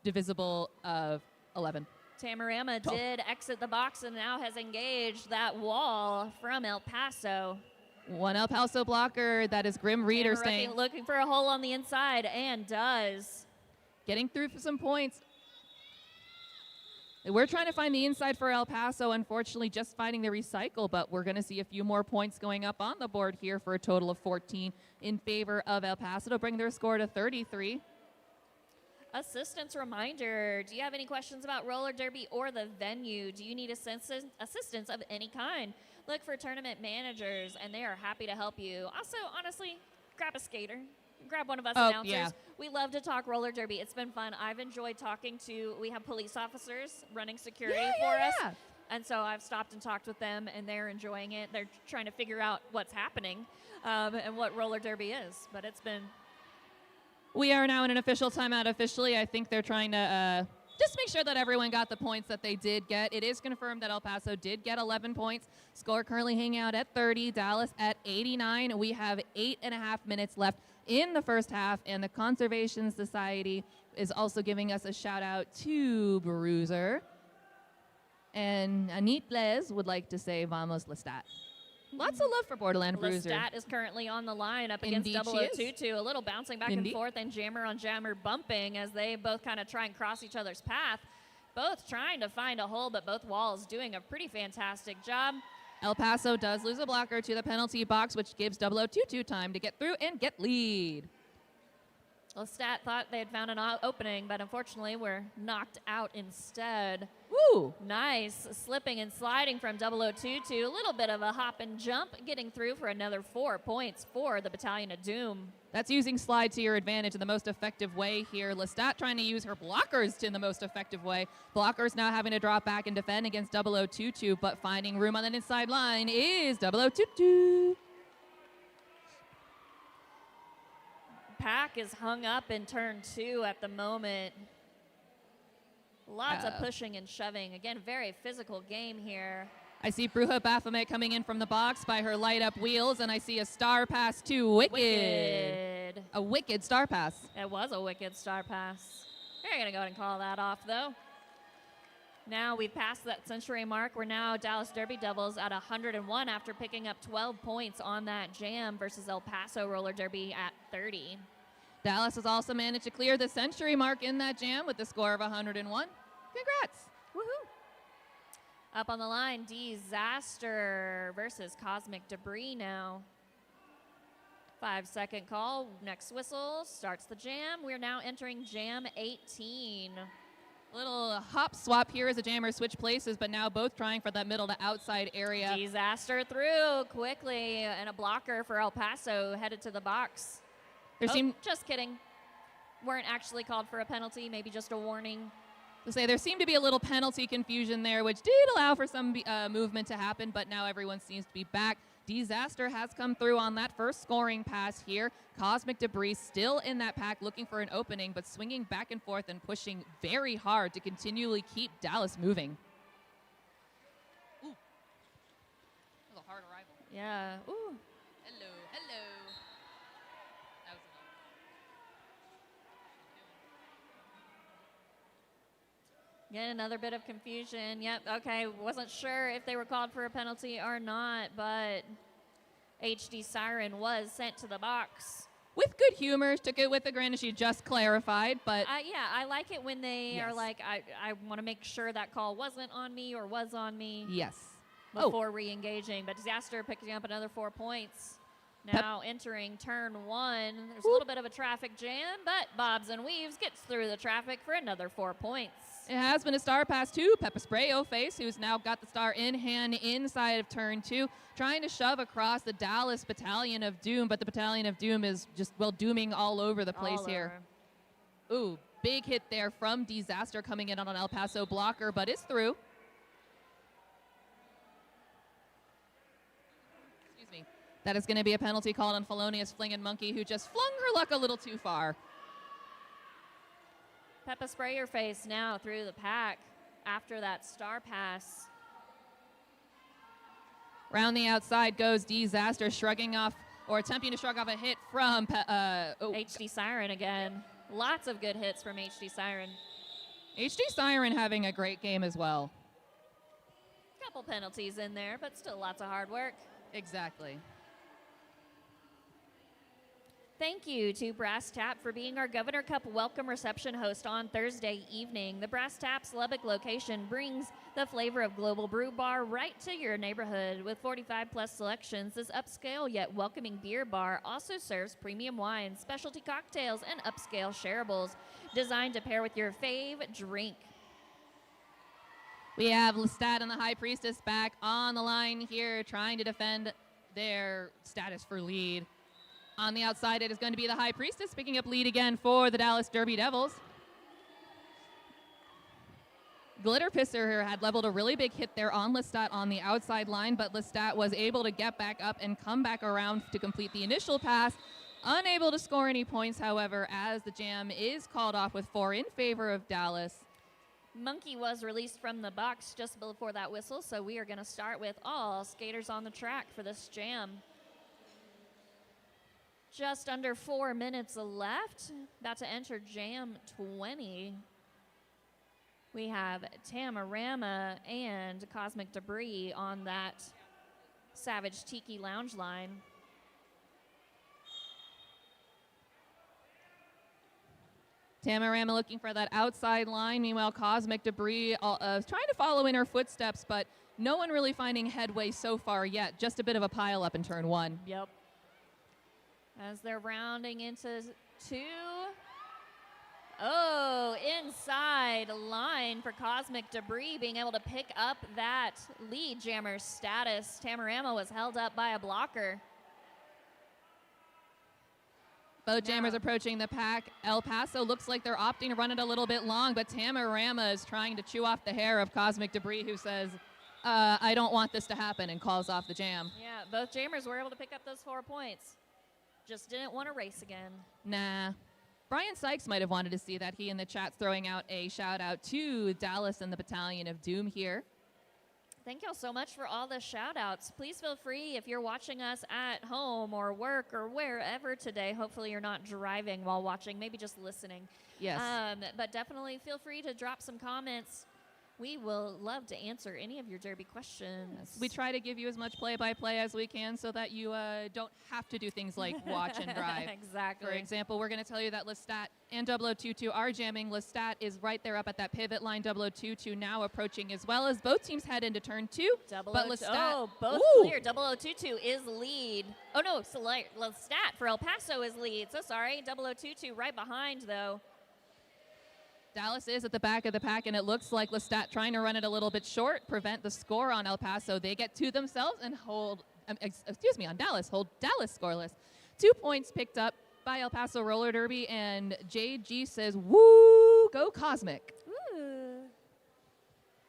Speaker 5: divisible of 11.
Speaker 4: Tamarama did exit the box and now has engaged that wall from El Paso.
Speaker 5: One El Paso blocker, that is Grim Reader staying.
Speaker 4: Looking for a hole on the inside, and does.
Speaker 5: Getting through for some points. We're trying to find the inside for El Paso, unfortunately just finding the recycle, but we're going to see a few more points going up on the board here for a total of 14 in favor of El Paso to bring their score to 33.
Speaker 4: Assistance reminder, do you have any questions about roller derby or the venue? Do you need assistance of any kind? Look for tournament managers, and they are happy to help you. Also, honestly, grab a skater. Grab one of us announcers.
Speaker 5: Yeah.
Speaker 4: We love to talk roller derby. It's been fun. I've enjoyed talking to, we have police officers running security for us. And so I've stopped and talked with them, and they're enjoying it. They're trying to figure out what's happening and what roller derby is. But it's been...
Speaker 5: We are now in an official timeout officially. I think they're trying to just make sure that everyone got the points that they did get. It is confirmed that El Paso did get 11 points. Score currently hanging out at 30. Dallas at 89. We have 8.5 minutes left in the first half, and the Conservation Society is also giving us a shout out to Bruiser. And Anitles would like to say Vamos Lestat. Lots of love for Borderland Bruiser.
Speaker 4: Lestat is currently on the line up against
Speaker 5: Indeed
Speaker 4: 0022. A little bouncing back and forth and jammer on jammer bumping as they both kind of try and cross each other's path. Both trying to find a hole, but both walls doing a pretty fantastic job.
Speaker 5: El Paso does lose a blocker to the penalty box, which gives 0022 time to get through and get lead.
Speaker 4: Lestat thought they had found an opening, but unfortunately were knocked out instead.
Speaker 5: Woo!
Speaker 4: Nice slipping and sliding from 0022. A little bit of a hop and jump, getting through for another 4 points for the Battalion of Doom.
Speaker 5: That's using slide to your advantage in the most effective way here. Lestat trying to use her blockers in the most effective way. Blockers now having to drop back and defend against 0022, but finding room on that inside line is 0022.
Speaker 4: Pack is hung up in turn 2 at the moment. Lots of pushing and shoving. Again, very physical game here.
Speaker 5: I see Bruja Baphomet coming in from the box by her light up wheels, and I see a star pass to Wicked. A wicked star pass.
Speaker 4: It was a wicked star pass. They're going to go ahead and call that off, though. Now we've passed that century mark. We're now Dallas Derby Devils at 101 after picking up 12 points on that jam versus El Paso Roller Derby at 30.
Speaker 5: Dallas has also managed to clear the century mark in that jam with the score of 101. Congrats.
Speaker 4: Woohoo. Up on the line, Disaster versus Cosmic Debris now. 5-second call, next whistle, starts the jam. We're now entering jam 18.
Speaker 5: Little hop swap here as the jammers switch places, but now both trying for that middle to outside area.
Speaker 4: Disaster through quickly, and a blocker for El Paso headed to the box. Just kidding. Weren't actually called for a penalty, maybe just a warning.
Speaker 5: There seemed to be a little penalty confusion there, which did allow for some movement to happen, but now everyone seems to be back. Disaster has come through on that first scoring pass here. Cosmic Debris still in that pack looking for an opening, but swinging back and forth and pushing very hard to continually keep Dallas moving. Ooh. That was a hard arrival.
Speaker 4: Yeah. Ooh.
Speaker 5: Hello, hello. That was
Speaker 4: Again, another bit of confusion. Yep, okay, wasn't sure if they were called for a penalty or not, but HD Siren was sent to the box.
Speaker 5: With good humor, took it with a grin as she just clarified, but
Speaker 4: Yeah, I like it when they
Speaker 5: Yes.
Speaker 4: are like, I want to make sure that call wasn't on me or was on me
Speaker 5: yes.
Speaker 4: before re-engaging. But Disaster picking up another 4 points. Now entering turn 1. There's a little bit of a traffic jam, but Bobs and Weaves gets through the traffic for another 4 points.
Speaker 5: It has been a star pass to Pepper Spray O-Face, who's now got the star in hand inside of turn 2, trying to shove across the Dallas Battalion of Doom, but the Battalion of Doom is just, well, dooming all over the place here. Ooh, big hit there from Disaster coming in on an El Paso blocker, but is through. Excuse me. That is going to be a penalty called on Felonious Flingin' Monkey, who just flung her luck a little too far.
Speaker 4: Peppa Sprayer Face now through the pack after that star pass.
Speaker 5: Round the outside goes Disaster, shrugging off or attempting to shrug off a hit from
Speaker 4: HD Siren again. Lots of good hits from HD Siren.
Speaker 5: HD Siren having a great game as well.
Speaker 4: Couple penalties in there, but still lots of hard work.
Speaker 5: Exactly.
Speaker 4: Thank you to Brass Tap for being our Governor Cup welcome reception host on Thursday evening. The Brass Tap's Lubbock location brings the flavor of Global Brew Bar right to your neighborhood. With 45 plus selections, this upscale yet welcoming beer bar also serves premium wines, specialty cocktails, and upscale shareables designed to pair with your fave drink.
Speaker 5: We have Lestat and the High Priestess back on the line here, trying to defend their status for lead. On the outside, it is going to be the High Priestess picking up lead again for the Dallas Derby Devils. Glitter Pisser had leveled a really big hit there on Lestat on the outside line, but Lestat was able to get back up and come back around to complete the initial pass. Unable to score any points, however, as the jam is called off with 4 in favor of Dallas.
Speaker 4: Monkey was released from the box just before that whistle, so we are going to start with all skaters on the track for this jam. Just under 4 minutes left. About to enter Jam 20. We have Tamarama and Cosmic Debris on that Savage Tiki Lounge line.
Speaker 5: Tamarama looking for that outside line. Meanwhile, Cosmic Debris trying to follow in her footsteps, but no one really finding headway so far yet. Just a bit of a pile up in turn 1.
Speaker 4: Yep. As they're rounding into 2. Oh, inside line for Cosmic Debris, being able to pick up that lead jammer status. Tamarama was held up by a blocker.
Speaker 5: Both jammers approaching the pack. El Paso looks like they're opting to run it a little bit long, but Tamarama is trying to chew off the hair of Cosmic Debris, who says, I don't want this to happen, and calls off the jam.
Speaker 4: Yeah, both jammers were able to pick up those 4 points. Just didn't want to race again.
Speaker 5: Nah. Brian Sykes might have wanted to see that. He in the chat's throwing out a shout out to Dallas and the Battalion of Doom here.
Speaker 4: Thank y'all so much for all the shout outs. Please feel free if you're watching us at home or work or wherever today. Hopefully you're not driving while watching, maybe just listening.
Speaker 5: Yes.
Speaker 4: But definitely feel free to drop some comments. We will love to answer any of your Derby questions.
Speaker 5: We try to give you as much play-by-play as we can so that you don't have to do things like watch and drive.
Speaker 4: Exactly.
Speaker 5: For example, we're going to tell you that Lestat and 0022 are jamming. Lestat is right there up at that pivot line. 0022 now approaching as well as both teams head into turn 2. But Lestat,
Speaker 4: both clear. 0022 is lead. Oh, no, so Lestat for El Paso is lead. So sorry. 0022 right behind, though.
Speaker 5: Dallas is at the back of the pack, and it looks like Lestat trying to run it a little bit short, prevent the score on El Paso. They get to themselves and hold, on Dallas, hold Dallas scoreless. 2 points picked up by El Paso Roller Derby, and JG says, woo, go Cosmic.
Speaker 4: Ooh.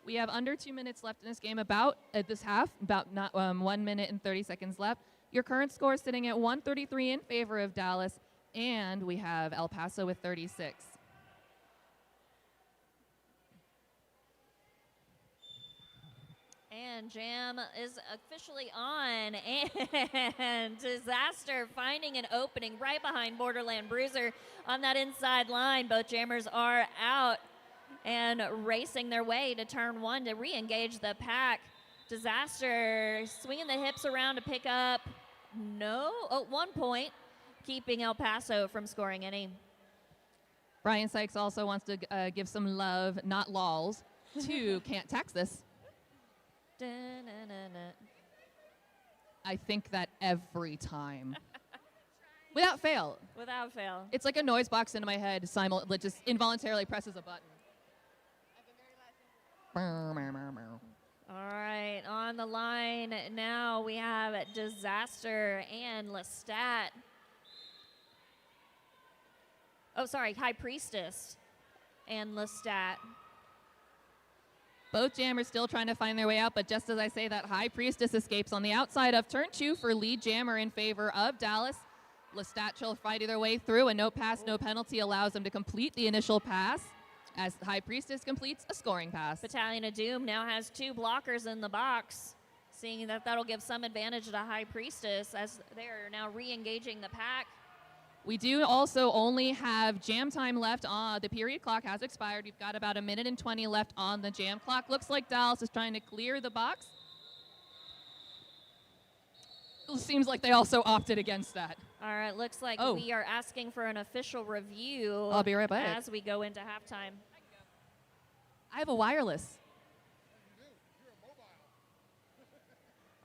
Speaker 5: We have under 2 minutes left in this game, about 1 minute and 30 seconds left. Your current score is sitting at 133 in favor of Dallas, and we have El Paso with 36.
Speaker 4: And Jam is officially on, and Disaster finding an opening right behind Borderland Bruiser on that inside line. Both jammers are out. and racing their way to turn one to re-engage the pack. Disaster swinging the hips around to pick up 1 point, keeping El Paso from scoring any.
Speaker 5: Brian Sykes also wants to give some love, not lols, to Can't Tax This.
Speaker 4: Da-na-na-na.
Speaker 5: I think that every time. Without fail.
Speaker 4: Without fail.
Speaker 5: It's like a noise box into my head, that just involuntarily presses a button.
Speaker 4: All right, on the line now we have Disaster and Lestat. Oh, sorry, High Priestess and Lestat.
Speaker 5: Both jammers still trying to find their way out, but just as I say that, High Priestess escapes on the outside of turn 2 for lead jammer in favor of Dallas. Lestat will fight their way through, and no pass, no penalty allows them to complete the initial pass as High Priestess completes a scoring pass.
Speaker 4: Battalion of Doom now has 2 blockers in the box, seeing that that'll give some advantage to High Priestess as they're now re-engaging the pack.
Speaker 5: We do also only have jam time left. The period clock has expired. We've got about 1 minute and 20 left on the jam clock. Looks like Dallas is trying to clear the box. It seems like they also opted against that.
Speaker 4: All right, looks like we are asking for an official review.
Speaker 5: I'll be right back.
Speaker 4: As we go into halftime.
Speaker 5: I have a wireless.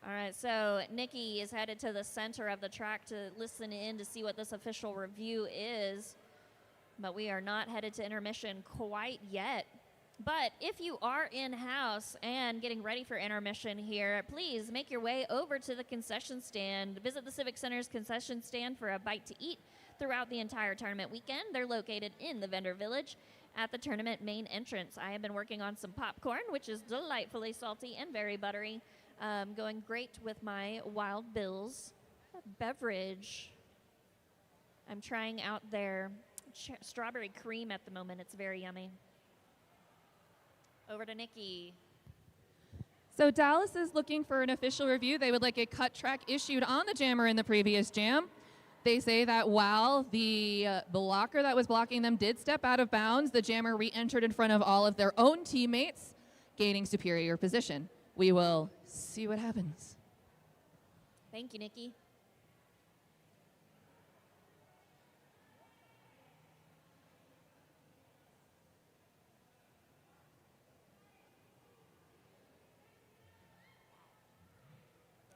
Speaker 4: All right, so Nikki is headed to the center of the track to listen in to see what this official review is. But we are not headed to intermission quite yet. But if you are in-house and getting ready for intermission here, please make your way over to the concession stand. Visit the Civic Center's concession stand for a bite to eat throughout the entire tournament weekend. They're located in the vendor village at the tournament main entrance. I have been working on some popcorn, which is delightfully salty and very buttery. Going great with my Wild Bill's beverage. I'm trying out their strawberry cream at the moment. It's very yummy. Over to Nikki.
Speaker 5: So Dallas is looking for an official review. They would like a cut track issued on the jammer in the previous jam. They say that while the blocker that was blocking them did step out of bounds, the jammer re-entered in front of all of their own teammates, gaining superior position. We will see what happens.
Speaker 4: Thank you, Nikki.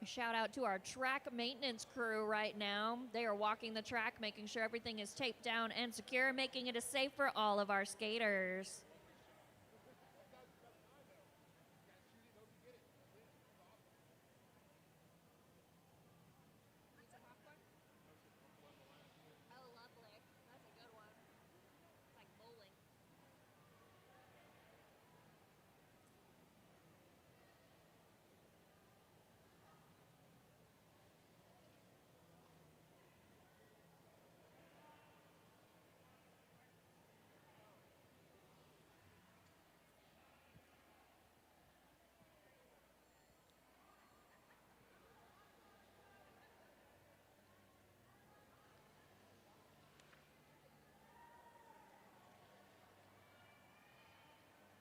Speaker 4: A shout out to our track maintenance crew right now. They are walking the track, making sure everything is taped down and secure, making it as safe for all of our skaters.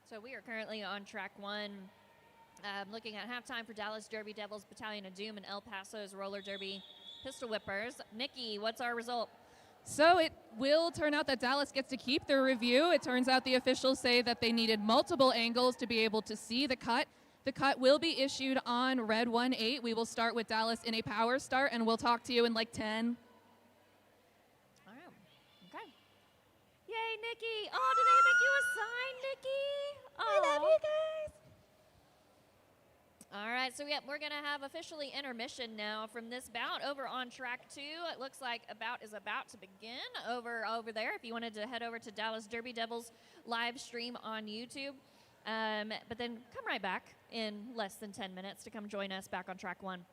Speaker 4: So we are currently on track 1, looking at halftime for Dallas Derby Devils, Battalion of Doom, and El Paso's Roller Derby Pistol Whippers. Nikki, what's our result?
Speaker 5: So it will turn out that Dallas gets to keep their review. It turns out the officials say that they needed multiple angles to be able to see the cut. The cut will be issued on red 1-8. We will start with Dallas in a power start, and we'll talk to you in like 10.
Speaker 4: All right. Okay. Yay, Nikki. Oh, did they make you a sign, Nikki? Oh.
Speaker 5: I love you guys.
Speaker 4: All right, so we're going to have officially intermission now from this bout over on track 2. It looks like a bout is about to begin over there if you wanted to head over to Dallas Derby Devils live stream on YouTube. But then come right back in less than 10 minutes to come join us back on track 1.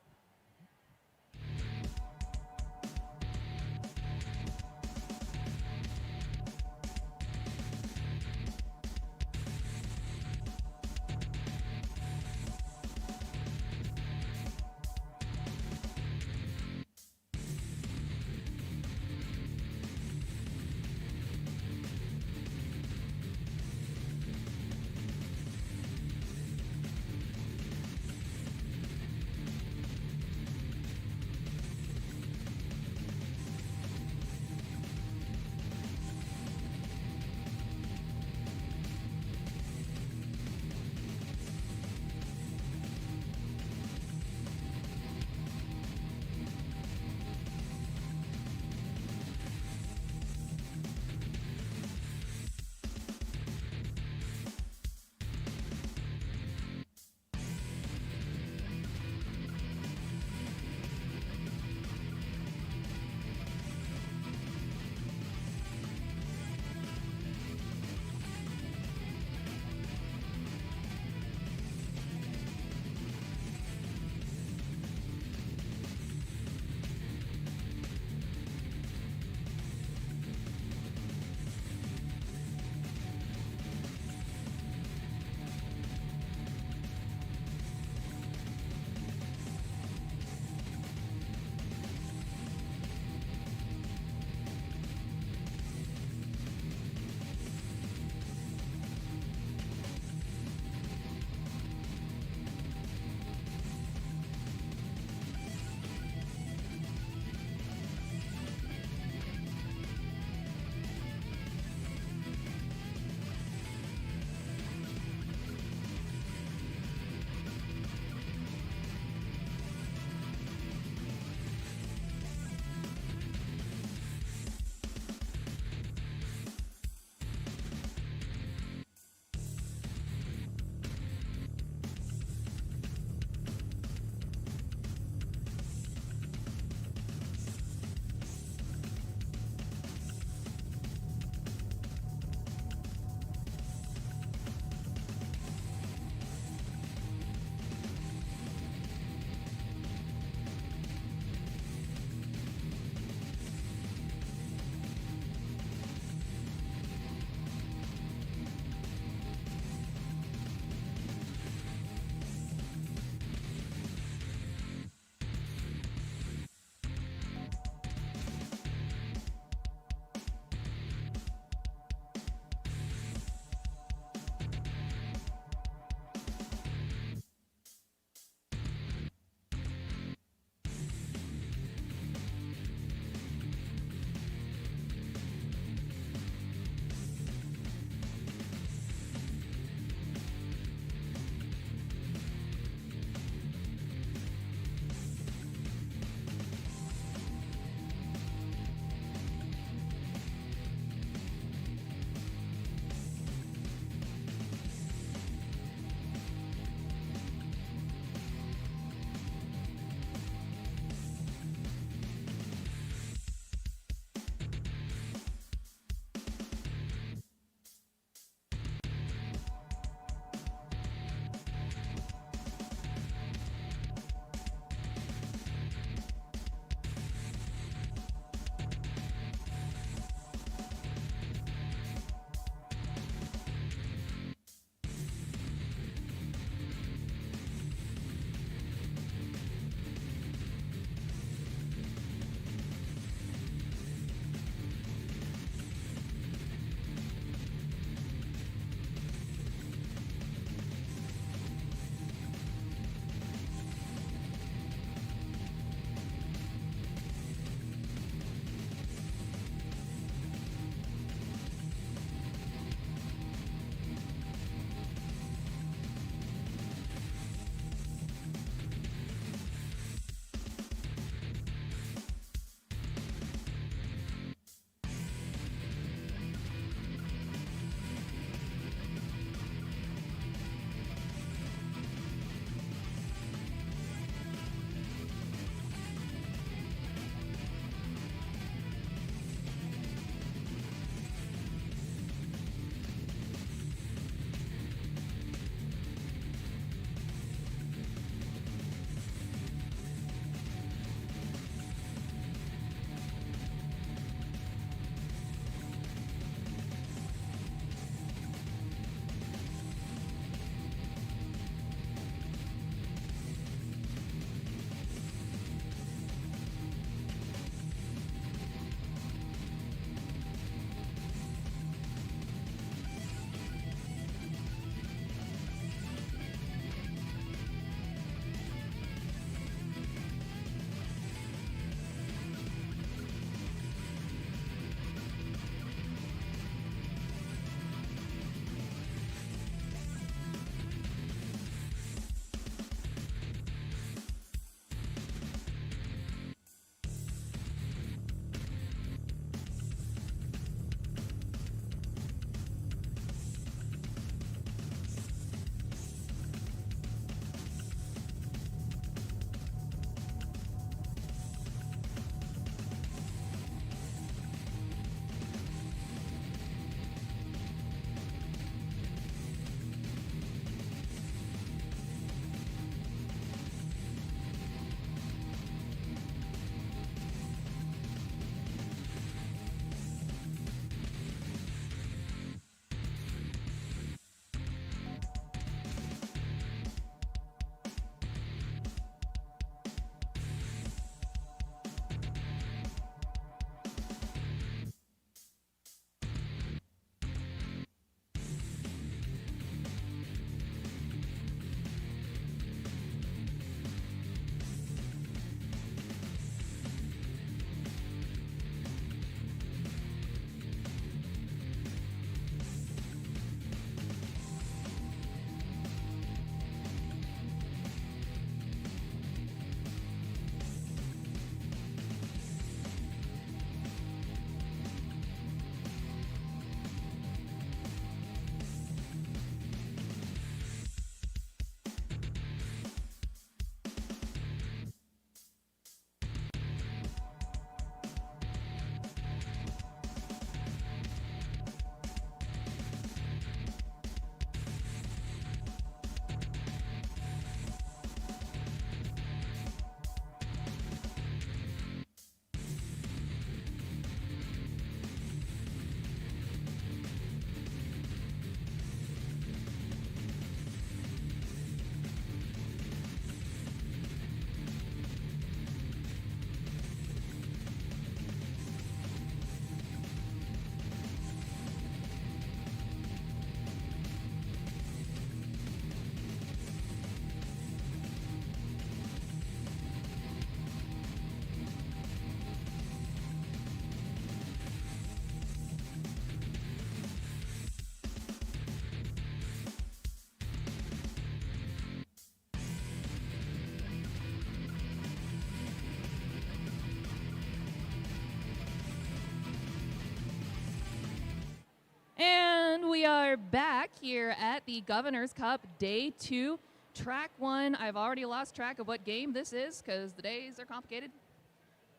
Speaker 5: are back here at the Governor's Cup Day 2, Track 1. I've already lost track of what game this is because the days are complicated.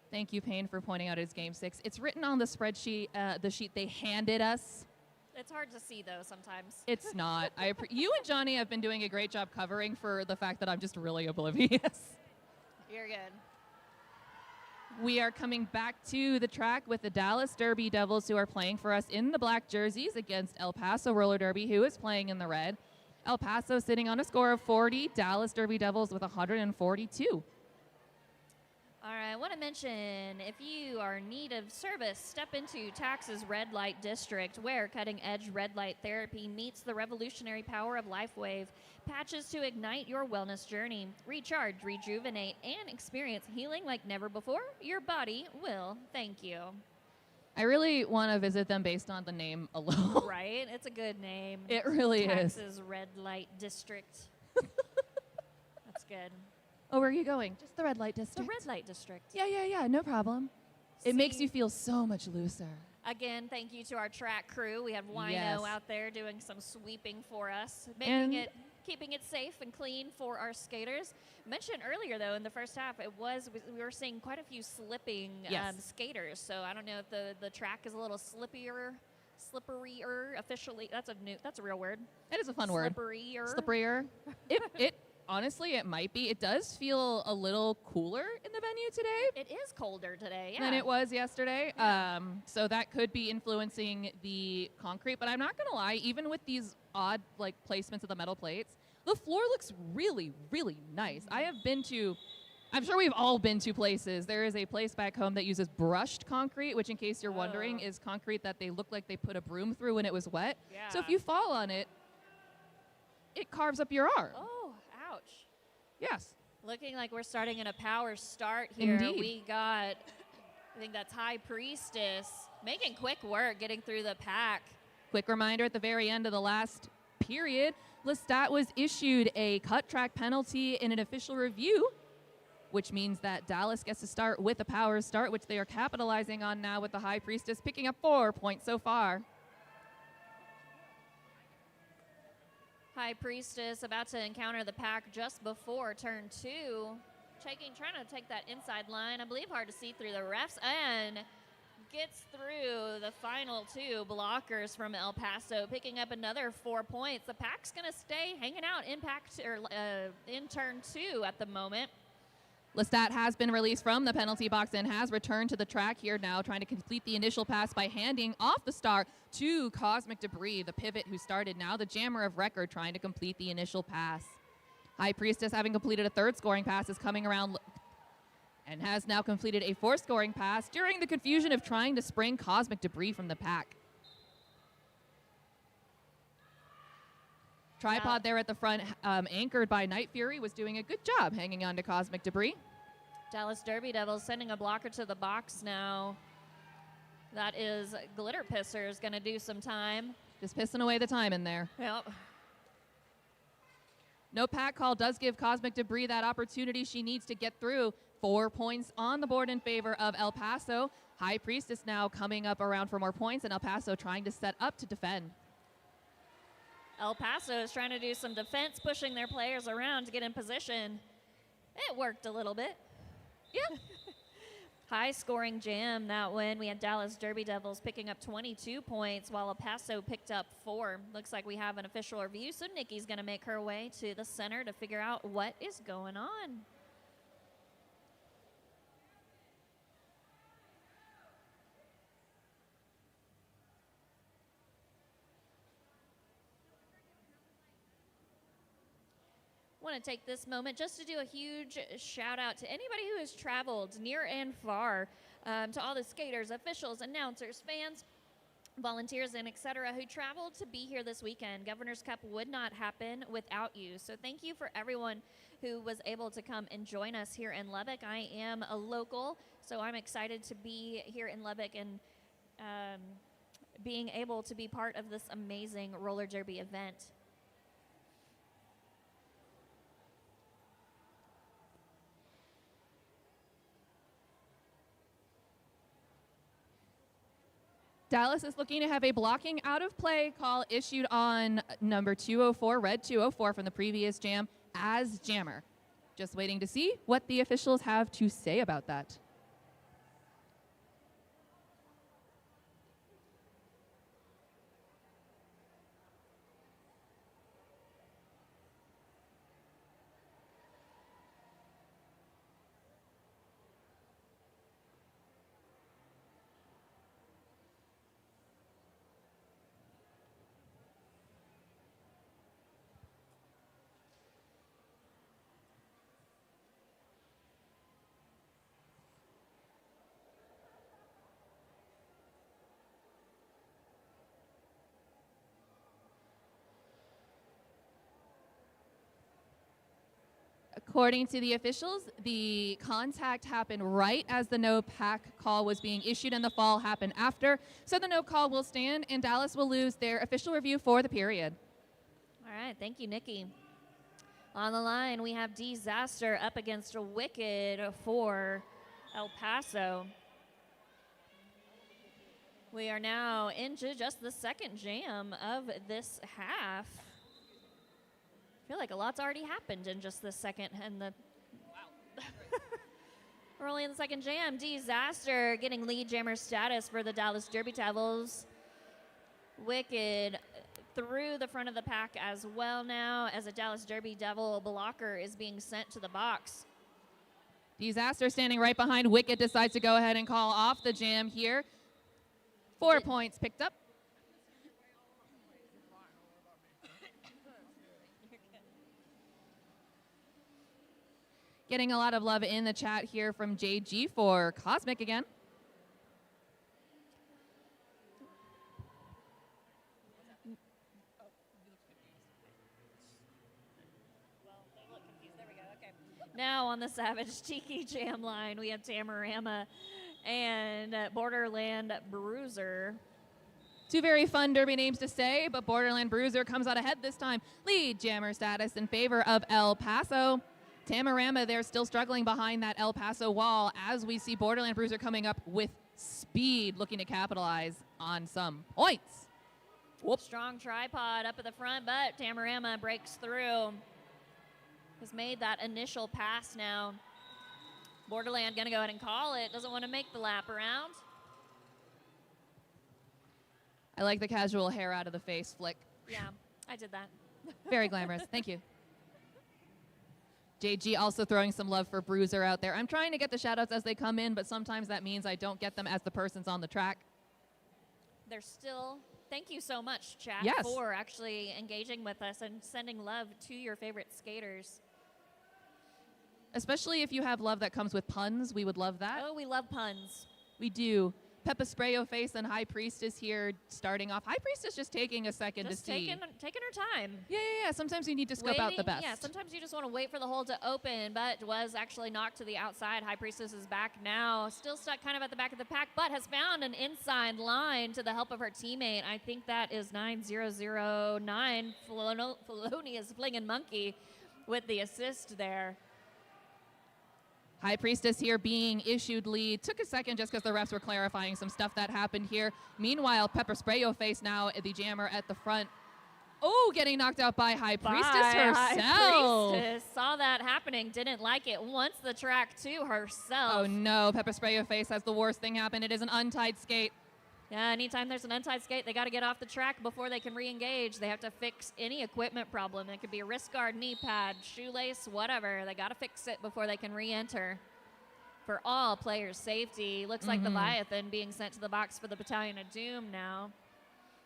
Speaker 5: Thank you, Payne, for pointing out it's Game 6. It's written on the spreadsheet, the sheet they handed us.
Speaker 4: It's hard to see, though, sometimes.
Speaker 5: It's not. You and Johnny have been doing a great job covering for the fact that I'm just really oblivious.
Speaker 4: You're good.
Speaker 5: We are coming back to the track with the Dallas Derby Devils, who are playing for us in the black jerseys, against El Paso Roller Derby, who is playing in the red. El Paso sitting on a score of 40, Dallas Derby Devils with 142.
Speaker 4: All right, I want to mention, if you are in need of service, step into Tax's Red Light District, where cutting-edge red light therapy meets the revolutionary power of LifeWave. Patches to ignite your wellness journey. Recharge, rejuvenate, and experience healing like never before. Your body will thank you.
Speaker 5: I really want to visit them based on the name alone.
Speaker 4: Right? It's a good name.
Speaker 5: It really is.
Speaker 4: Tax's Red Light District. That's good.
Speaker 5: Oh, where are you going? Just the red light
Speaker 4: The
Speaker 5: district.
Speaker 4: Red Light District.
Speaker 5: Yeah, no problem. It makes you feel so much looser.
Speaker 4: Again, thank you to our track crew. We have Wino
Speaker 5: Yes.
Speaker 4: out there doing some sweeping for us,
Speaker 5: And-
Speaker 4: keeping it safe and clean for our skaters. Mentioned earlier, though, in the first half, we were seeing quite a few slipping
Speaker 5: Yes.
Speaker 4: skaters. So I don't know if the track is a little slipperier officially. That's a real word.
Speaker 5: It is a fun word.
Speaker 4: Slipperier.
Speaker 5: Slipperier. It honestly, it might be. It does feel a little cooler in the venue today
Speaker 4: It is colder today. Yeah.
Speaker 5: than it was yesterday. So that could be influencing the concrete. But I'm not going to lie, even with these odd placements of the metal plates, the floor looks really, really nice. I'm sure we've all been to places. There is a place back home that uses brushed concrete, which, in case you're wondering, is concrete that they look like they put a broom through when it was wet.
Speaker 4: Yeah.
Speaker 5: So if you fall on it, it carves up your arm.
Speaker 4: Oh, ouch.
Speaker 5: Yes.
Speaker 4: Looking like we're starting in a power start here.
Speaker 5: Indeed.
Speaker 4: We got, I think that's High Priestess making quick work getting through the pack.
Speaker 5: Quick reminder at the very end of the last period, Lestat was issued a cut track penalty in an official review, which means that Dallas gets to start with a power start, which they are capitalizing on now with the High Priestess picking up 4 points so far.
Speaker 4: High Priestess about to encounter the pack just before turn 2. Trying to take that inside line. I believe hard to see through the refs, and gets through the final 2 blockers from El Paso, picking up another 4 points. The pack's going to stay hanging out in turn 2 at the moment.
Speaker 5: Lestat has been released from the penalty box and has returned to the track here now, trying to complete the initial pass by handing off the star to Cosmic Debris, the pivot who started now, the jammer of record, trying to complete the initial pass. High Priestess, having completed a 3rd scoring pass, is coming around and has now completed a 4th scoring pass during the confusion of trying to spring Cosmic Debris from the pack. Tripod there at the front, anchored by Night Fury, was doing a good job hanging on to Cosmic Debris.
Speaker 4: Dallas Derby Devils sending a blocker to the box now. That is Glitter Pisser's going to do some time.
Speaker 5: Just pissing away the time in there.
Speaker 4: Yep.
Speaker 5: No pack call does give Cosmic Debris that opportunity she needs to get through. 4 points on the board in favor of El Paso. High Priestess now coming up around for more points, and El Paso trying to set up to defend.
Speaker 4: El Paso is trying to do some defense, pushing their players around to get in position. It worked a little bit.
Speaker 5: Yeah.
Speaker 4: High scoring jam that win. We had Dallas Derby Devils picking up 22 points while El Paso picked up 4. Looks like we have an official review, so Nikki's going to make her way to the center to figure out what is going on. I want to take this moment just to do a huge shout out to anybody who has traveled near and far, to all the skaters, officials, announcers, fans, volunteers, and etc. who traveled to be here this weekend. Governor's Cup would not happen without you. So thank you for everyone who was able to come and join us here in Lubbock. I am a local, so I'm excited to be here in Lubbock and being able to be part of this amazing roller derby event.
Speaker 5: Dallas is looking to have a blocking out of play call issued on number 204, red 204 from the previous jam as jammer. Just waiting to see what the officials have to say about that. According to the officials, the contact happened right as the no pack call was being issued, and the fall happened after. So the no call will stand, and Dallas will lose their official review for the period.
Speaker 4: All right, thank you, Nikki. On the line, we have Disaster up against Wicked for El Paso. We are now into just the second jam of this half. I feel like a lot's already happened in just the second and the we're only in the second jam. Disaster getting lead jammer status for the Dallas Derby Devils. Wicked through the front of the pack as well now, as a Dallas Derby Devil blocker is being sent to the box.
Speaker 5: Disaster standing right behind Wicked decides to go ahead and call off the jam here. 4 points picked up. Getting a lot of love in the chat here from JG for Cosmic again.
Speaker 4: Now on the Savage Tiki Jam line, we have Tamarama and Borderland Bruiser.
Speaker 5: Two very fun derby names to say, but Borderland Bruiser comes out ahead this time. Lead jammer status in favor of El Paso. Tamarama, they're still struggling behind that El Paso wall as we see Borderland Bruiser coming up with speed, looking to capitalize on some points.
Speaker 4: Whoop. Strong tripod up at the front, but Tamarama breaks through. Has made that initial pass now. Borderland gonna go ahead and call it. Doesn't want to make the lap around.
Speaker 5: I like the casual hair out of the face flick.
Speaker 4: Yeah, I did that.
Speaker 5: Very glamorous. Thank you. JG also throwing some love for Bruiser out there. I'm trying to get the shout-outs as they come in, but sometimes that means I don't get them as the person's on the track.
Speaker 4: They're still, thank you so much, chat,
Speaker 5: Yes.
Speaker 4: for actually engaging with us and sending love to your favorite skaters.
Speaker 5: Especially if you have love that comes with puns, we would love that.
Speaker 4: Oh, we love puns.
Speaker 5: We do. Peppa Sprayo Face and High Priestess here starting off. High Priestess just taking a second
Speaker 4: Just
Speaker 5: to see.
Speaker 4: taking her time.
Speaker 5: Yeah. Sometimes you need to scope out the best.
Speaker 4: Yeah, sometimes you just want to wait for the hole to open, but was actually knocked to the outside. High Priestess is back now, still stuck kind of at the back of the pack, but has found an inside line to the help of her teammate. I think that is 9009. Felonious Flinging Monkey with the assist there.
Speaker 5: High Priestess here being issued lead. Took a second just because the refs were clarifying some stuff that happened here. Meanwhile, Pepper Sprayo Face now the jammer at the front. Oh, getting knocked out by High Priestess herself.
Speaker 4: High Priestess saw that happening, didn't like it, wants the track to herself.
Speaker 5: Oh no, Pepper Sprayo Face has the worst thing happen. It is an untied skate.
Speaker 4: Yeah, anytime there's an untied skate, they got to get off the track before they can re-engage. They have to fix any equipment problem. It could be a wrist guard, knee pad, shoelace, whatever. They got to fix it before they can re-enter. For all players' safety, looks like Leviathan being sent to the box for the Battalion of Doom now.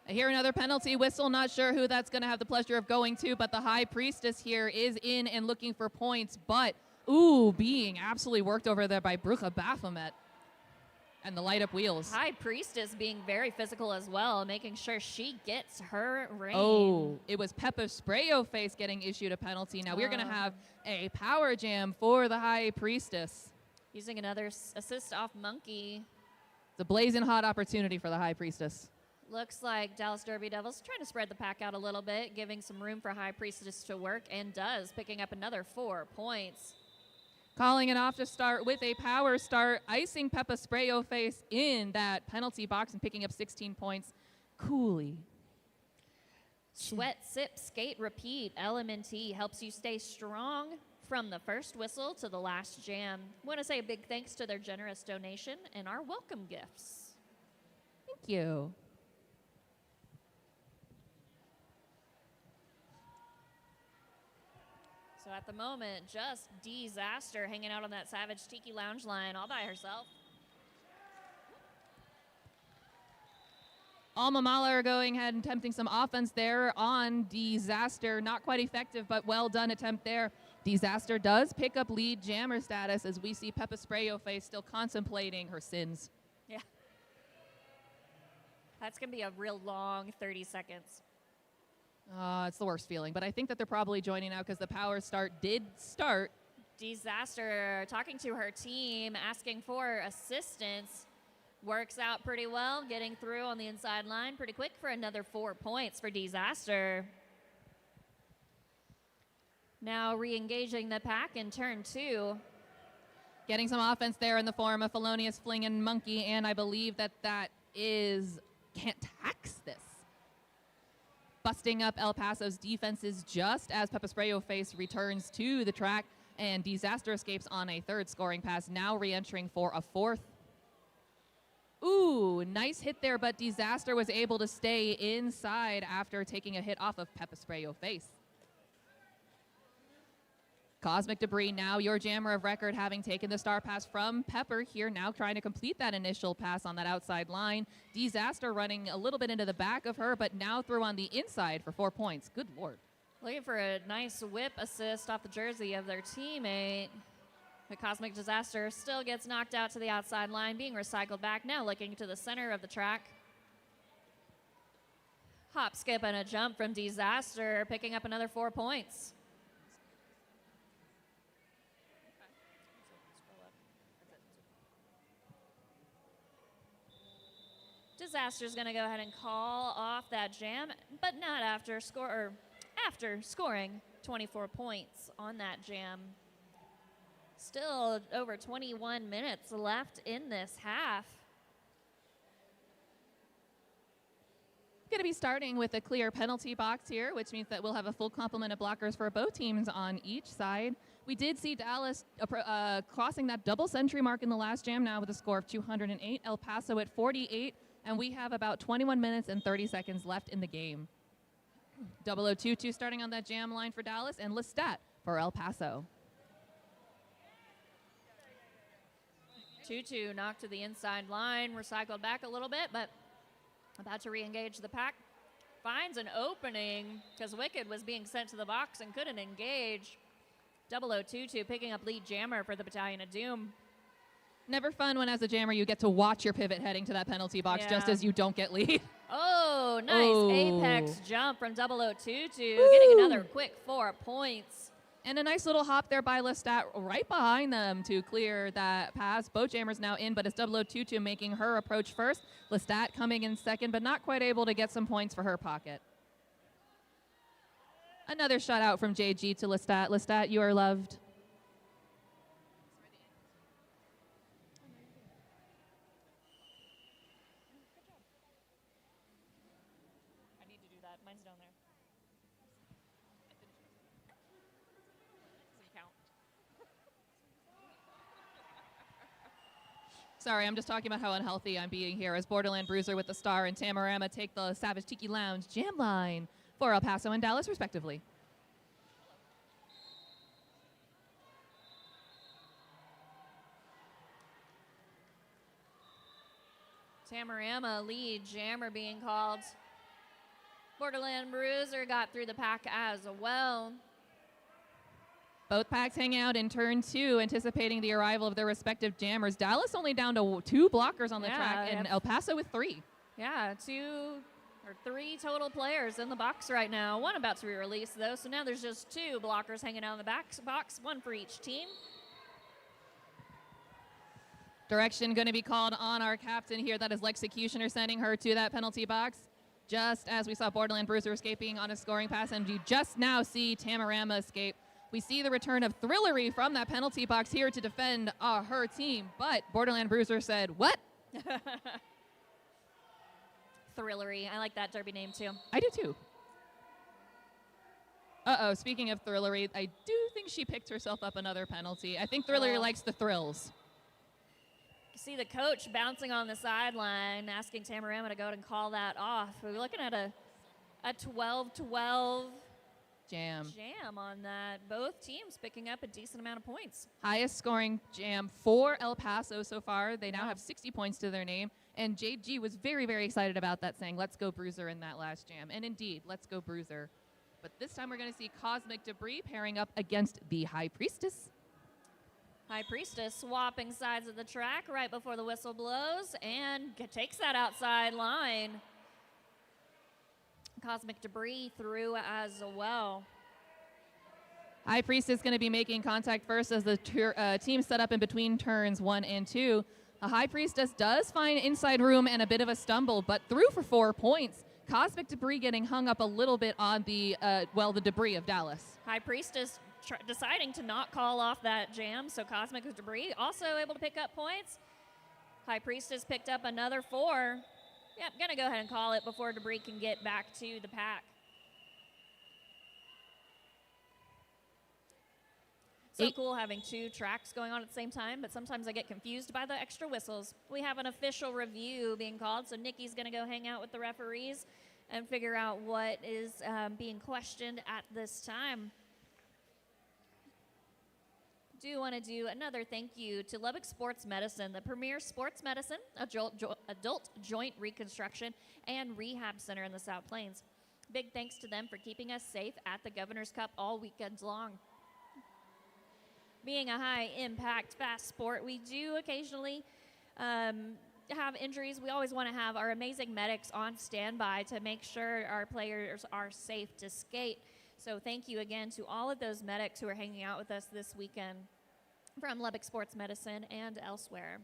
Speaker 5: I hear another penalty whistle. Not sure who that's going to have the pleasure of going to, but the High Priestess here is in and looking for points. But, ooh, being absolutely worked over there by Brucha Baphomet. And the light-up wheels.
Speaker 4: High Priestess being very physical as well, making sure she gets her reign.
Speaker 5: Oh, it was Peppa Sprayo Face getting issued a penalty. Now we're going to have a power jam for the High Priestess.
Speaker 4: Using another assist off Monkey.
Speaker 5: It's a blazing hot opportunity for the High Priestess.
Speaker 4: Looks like Dallas Derby Devils trying to spread the pack out a little bit, giving some room for High Priestess to work, and does, picking up another 4 points.
Speaker 5: Calling it off to start with a power start, icing Peppa Sprayo face in that penalty box and picking up 16 points. Coolly.
Speaker 4: Sweat, sip, skate, repeat. LMNT helps you stay strong from the first whistle to the last jam. Want to say a big thanks to their generous donation and our welcome gifts.
Speaker 5: Thank you.
Speaker 4: So at the moment, just Disaster hanging out on that Savage Tiki Lounge line all by herself.
Speaker 5: Alma Mahler going ahead and attempting some offense there on Disaster. Not quite effective, but well done attempt there. Disaster does pick up lead jammer status as we see Peppa Sprayo face still contemplating her sins.
Speaker 4: Yeah. That's going to be a real long 30 seconds.
Speaker 5: It's the worst feeling, but I think that they're probably joining now because the power start did start.
Speaker 4: Disaster talking to her team, asking for assistance. Works out pretty well, getting through on the inside line pretty quick for another 4 points for Disaster. Now re-engaging the pack in turn 2.
Speaker 5: Getting some offense there in the form of Felonious Fling and Monkey, and I believe that that is Can't Tax This. Busting up El Paso's defenses just as Peppa Sprayo face returns to the track, and Disaster escapes on a third scoring pass, now re-entering for a fourth. Ooh, nice hit there, but Disaster was able to stay inside after taking a hit off of Peppa Sprayo face. Cosmic Debris, now your jammer of record, having taken the star pass from Pepper here, now trying to complete that initial pass on that outside line. Disaster running a little bit into the back of her, but now through on the inside for 4 points. Good Lord.
Speaker 4: Looking for a nice whip assist off the jersey of their teammate. The Cosmic Disaster still gets knocked out to the outside line, being recycled back, now looking to the center of the track. Hop, skip, and a jump from Disaster, picking up another 4 points. Disaster's going to go ahead and call off that jam, but not after scoring 24 points on that jam. Still over 21 minutes left in this half.
Speaker 5: Going to be starting with a clear penalty box here, which means that we'll have a full complement of blockers for both teams on each side. We did see Dallas crossing that double century mark in the last jam now with a score of 208. El Paso at 48. And we have about 21 minutes and 30 seconds left in the game. 0022 starting on that jam line for Dallas, and Lestat for El Paso.
Speaker 4: 2-2 knocked to the inside line, recycled back a little bit, but about to re-engage the pack. Finds an opening because Wicked was being sent to the box and couldn't engage. 0022 picking up lead jammer for the Battalion of Doom.
Speaker 5: Never fun when, as a jammer, you get to watch your pivot heading to that penalty box just as you don't get lead.
Speaker 4: Oh, nice apex jump from 0022, getting another quick 4 points.
Speaker 5: And a nice little hop there by Lestat right behind them to clear that pass. Both jammers now in, but it's 0022 making her approach first. Lestat coming in second, but not quite able to get some points for her pocket. Another shutout from JG to Lestat. Lestat, you are loved.
Speaker 4: Mine's down there. Doesn't count.
Speaker 5: Sorry, I'm just talking about how unhealthy I'm being here as Borderland Bruiser with the star and Tamarama take the Savage Tiki Lounge jam line for El Paso and Dallas, respectively.
Speaker 4: Tamarama lead jammer being called. Borderland Bruiser got through the pack as well.
Speaker 5: Both packs hang out in turn 2, anticipating the arrival of their respective jammers. Dallas only down to 2 blockers on the track, and El Paso with 3.
Speaker 4: Yeah, 3 total players in the box right now. One about to be released, though, so now there's just 2 blockers hanging out in the box, 1 for each team.
Speaker 5: Direction going to be called on our captain here. That is Lexecutioner sending her to that penalty box. Just as we saw Borderland Bruiser escaping on a scoring pass, and you just now see Tamarama escape. We see the return of Thrillery from that penalty box here to defend her team, but Borderland Bruiser said, what?
Speaker 4: Thrillery. I like that derby name too.
Speaker 5: I do too. Uh-oh, speaking of Thrillery, I do think she picked herself up another penalty. I think Thrillery likes the thrills.
Speaker 4: You see the coach bouncing on the sideline, asking Tamarama to go and call that off. We're looking at a 12-12
Speaker 5: Jam.
Speaker 4: on that. Both teams picking up a decent amount of points.
Speaker 5: Highest scoring jam for El Paso so far. They now have 60 points to their name. And JG was very, very excited about that, saying, let's go Bruiser in that last jam. And indeed, let's go Bruiser. But this time we're going to see Cosmic Debris pairing up against the High Priestess.
Speaker 4: High Priestess swapping sides of the track right before the whistle blows and takes that outside line. Cosmic Debris through as well.
Speaker 5: High Priestess going to be making contact first as the team set up in between turns 1 and 2. A High Priestess does find inside room and a bit of a stumble, but through for 4 points. Cosmic Debris getting hung up a little bit on the debris of Dallas.
Speaker 4: High Priestess deciding to not call off that jam, so Cosmic Debris also able to pick up points. High Priestess picked up another 4. Yep, gonna go ahead and call it before Debris can get back to the pack. So cool having 2 tracks going on at the same time, but sometimes I get confused by the extra whistles. We have an official review being called, so Nikki's going to go hang out with the referees and figure out what is being questioned at this time. Do want to do another thank you to Lubbock Sports Medicine, the premier sports medicine, adult joint reconstruction, and rehab center in the South Plains. Big thanks to them for keeping us safe at the Governor's Cup all weekend long. Being a high-impact, fast sport, we do occasionally have injuries. We always want to have our amazing medics on standby to make sure our players are safe to skate. So thank you again to all of those medics who are hanging out with us this weekend from Lubbock Sports Medicine and elsewhere.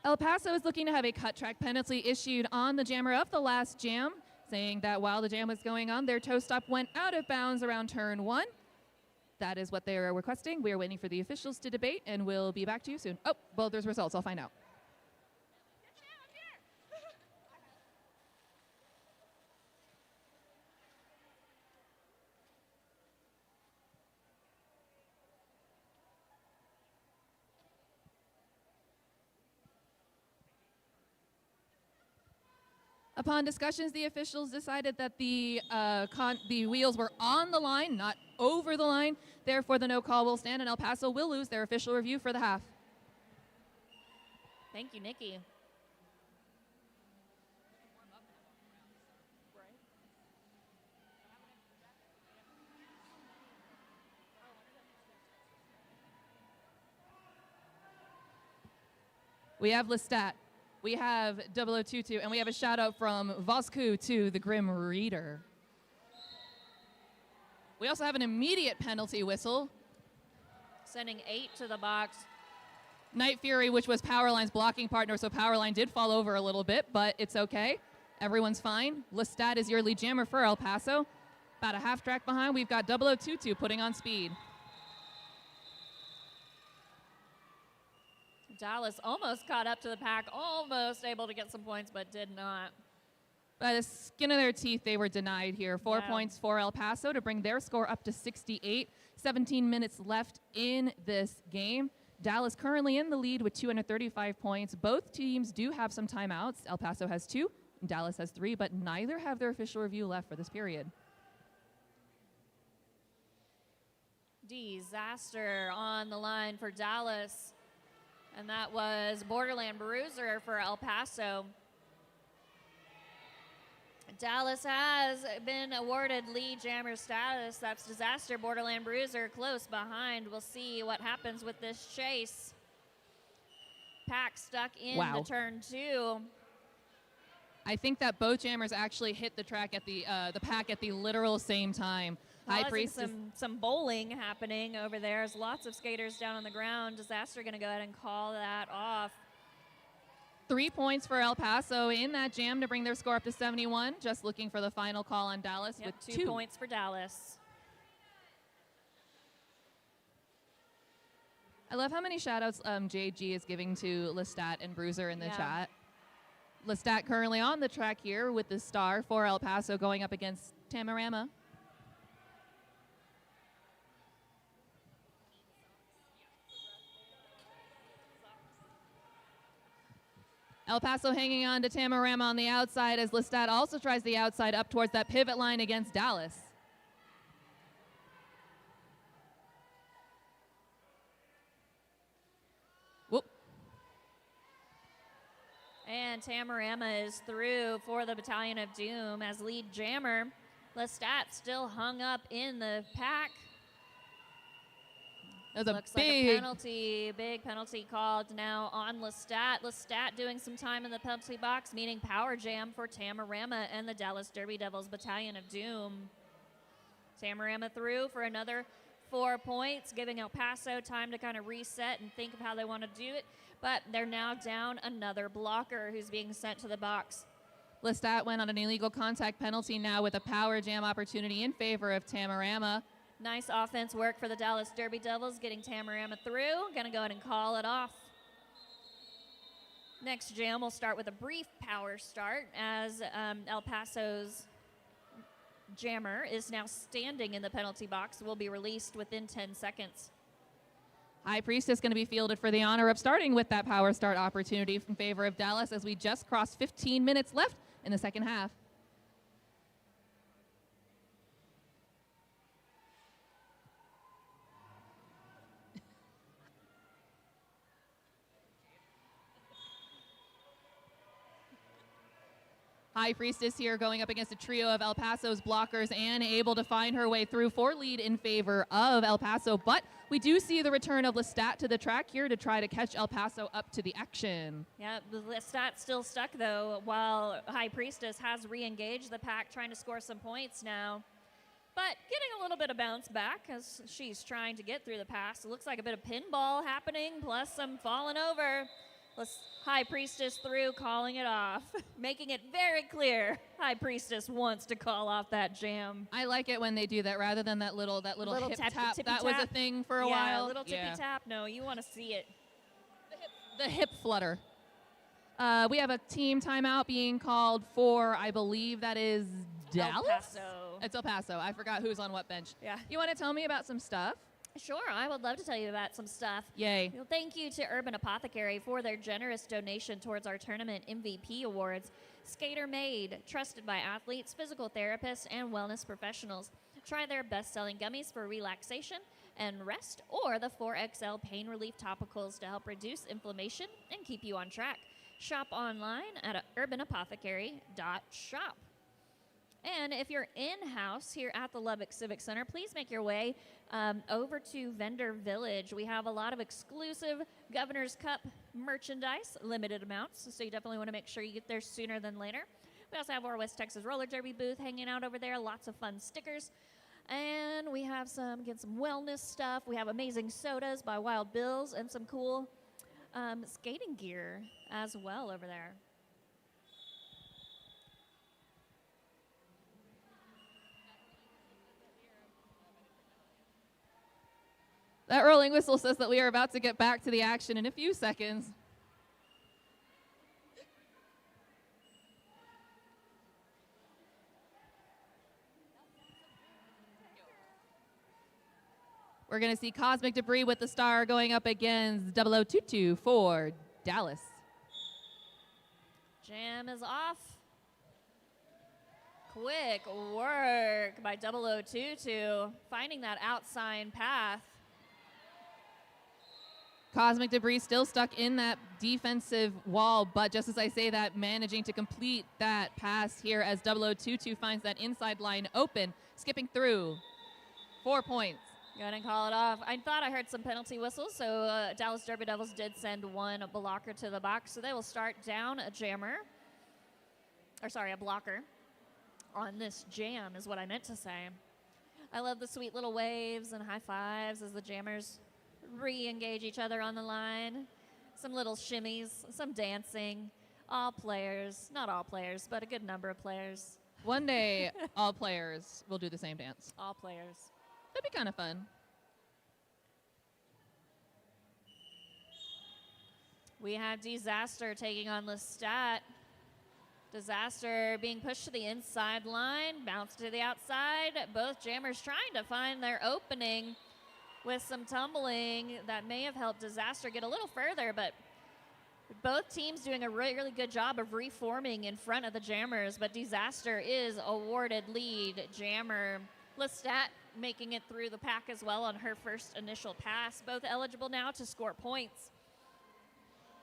Speaker 5: El Paso is looking to have a cut track penalty issued on the jammer of the last jam, saying that while the jam was going on, their toe stop went out of bounds around turn 1. That is what they are requesting. We are waiting for the officials to debate, and we'll be back to you soon. Oh, well, there's results. I'll find out. Upon discussions, the officials decided that the wheels were on the line, not over the line. Therefore, the no call will stand, and El Paso will lose their official review for the half.
Speaker 4: Thank you, Nikki.
Speaker 5: We have Lestat. We have 0022, and we have a shout out from Vosku to the Grim Reader. We also have an immediate penalty whistle.
Speaker 4: Sending 8 to the box.
Speaker 5: Night Fury, which was Powerline's blocking partner, so Powerline did fall over a little bit, but it's okay. Everyone's fine. Lestat is your lead jammer for El Paso. About a half track behind, we've got 0022 putting on speed.
Speaker 4: Dallas almost caught up to the pack, almost able to get some points, but did not.
Speaker 5: By the skin of their teeth, they were denied here. 4 points for El Paso to bring their score up to 68. 17 minutes left in this game. Dallas currently in the lead with 235 points. Both teams do have some timeouts. El Paso has 2, and Dallas has 3, but neither have their official review left for this period.
Speaker 4: Disaster on the line for Dallas. And that was Borderland Bruiser for El Paso. Dallas has been awarded lead jammer status. That's Disaster. Borderland Bruiser close behind. We'll see what happens with this chase. Pack stuck in the turn 2.
Speaker 5: I think that both jammers actually hit the track at the pack at the literal same time. High Priestess.
Speaker 4: Some bowling happening over there. There's lots of skaters down on the ground. Disaster going to go ahead and call that off.
Speaker 5: 3 points for El Paso in that jam to bring their score up to 71. Just looking for the final call on Dallas
Speaker 4: Yep,
Speaker 5: with
Speaker 4: 2 points for Dallas.
Speaker 5: I love how many shout-outs JG is giving to Lestat and Bruiser in the chat. Lestat currently on the track here with the star for El Paso going up against Tamarama. El Paso hanging on to Tamarama on the outside as Lestat also tries the outside up towards that pivot line against Dallas. Whoop.
Speaker 4: And Tamarama is through for the Battalion of Doom as lead jammer. Lestat still hung up in the pack.
Speaker 5: That was
Speaker 4: Looks like a big penalty called now on Lestat. Lestat doing some time in the penalty box, meaning power jam for Tamarama and the Dallas Derby Devils Battalion of Doom. Tamarama through for another 4 points, giving El Paso time to kind of reset and think of how they want to do it. But they're now down another blocker who's being sent to the box.
Speaker 5: Lestat went on an illegal contact penalty now with a power jam opportunity in favor of Tamarama.
Speaker 4: Nice offense work for the Dallas Derby Devils, getting Tamarama through. Gonna go ahead and call it off. Next jam will start with a brief power start as El Paso's jammer is now standing in the penalty box, will be released within 10 seconds.
Speaker 5: High Priestess going to be fielded for the honor of starting with that power start opportunity in favor of Dallas as we just crossed 15 minutes left in the second half. High Priestess here going up against a trio of El Paso's blockers and able to find her way through for lead in favor of El Paso. But we do see the return of Lestat to the track here to try to catch El Paso up to the action.
Speaker 4: Yeah, Lestat's still stuck though, while High Priestess has re-engaged the pack, trying to score some points now. But getting a little bit of bounce back as she's trying to get through the pass. It looks like a bit of pinball happening, plus some falling over. High Priestess through, calling it off, making it very clear High Priestess wants to call off that jam.
Speaker 5: I like it when they do that rather than that little hip tap.
Speaker 4: tippy
Speaker 5: That was a
Speaker 4: tap.
Speaker 5: thing for a
Speaker 4: Yeah,
Speaker 5: while.
Speaker 4: a little tippy tap. No, you want to see it.
Speaker 5: The hip flutter. We have a team timeout being called for, I believe that is Dallas?
Speaker 4: El Paso.
Speaker 5: It's El Paso. I forgot who's on what bench.
Speaker 4: Yeah.
Speaker 5: You want to tell me about some stuff?
Speaker 4: Sure, I would love to tell you about some stuff.
Speaker 5: Yay.
Speaker 4: Well, thank you to Urban Apothecary for their generous donation towards our tournament MVP awards. Skater Made, trusted by athletes, physical therapists, and wellness professionals. Try their best-selling gummies for relaxation and rest, or the 4XL pain relief topicals to help reduce inflammation and keep you on track. Shop online at urbanapothecary.shop. And if you're in-house here at the Lubbock Civic Center, please make your way over to Vendor Village. We have a lot of exclusive Governor's Cup merchandise, limited amounts, so you definitely want to make sure you get there sooner than later. We also have our West Texas Roller Derby booth hanging out over there, lots of fun stickers. And we have some wellness stuff. We have amazing sodas by Wild Bills and some cool skating gear as well over there.
Speaker 5: That rolling whistle says that we are about to get back to the action in a few seconds. We're going to see Cosmic Debris with the star going up against 0022 for Dallas.
Speaker 4: Jam is off. Quick work by 0022, finding that outside path.
Speaker 5: Cosmic Debris still stuck in that defensive wall, but just as I say that, managing to complete that pass here as 0022 finds that inside line open, skipping through. 4 points.
Speaker 4: Go ahead and call it off. I thought I heard some penalty whistles, so Dallas Derby Devils did send one blocker to the box, so they will start down a blocker on this jam is what I meant to say. I love the sweet little waves and high fives as the jammers re-engage each other on the line. Some little shimmies, some dancing. All players, not all players, but a good number of players.
Speaker 5: One day, all players will do the same dance.
Speaker 4: All players.
Speaker 5: That'd be kind of fun.
Speaker 4: We have Disaster taking on Lestat. Disaster being pushed to the inside line, bounced to the outside. Both jammers trying to find their opening with some tumbling that may have helped Disaster get a little further, but both teams doing a really, really good job of reforming in front of the jammers, but Disaster is awarded lead jammer. Lestat making it through the pack as well on her first initial pass, both eligible now to score points.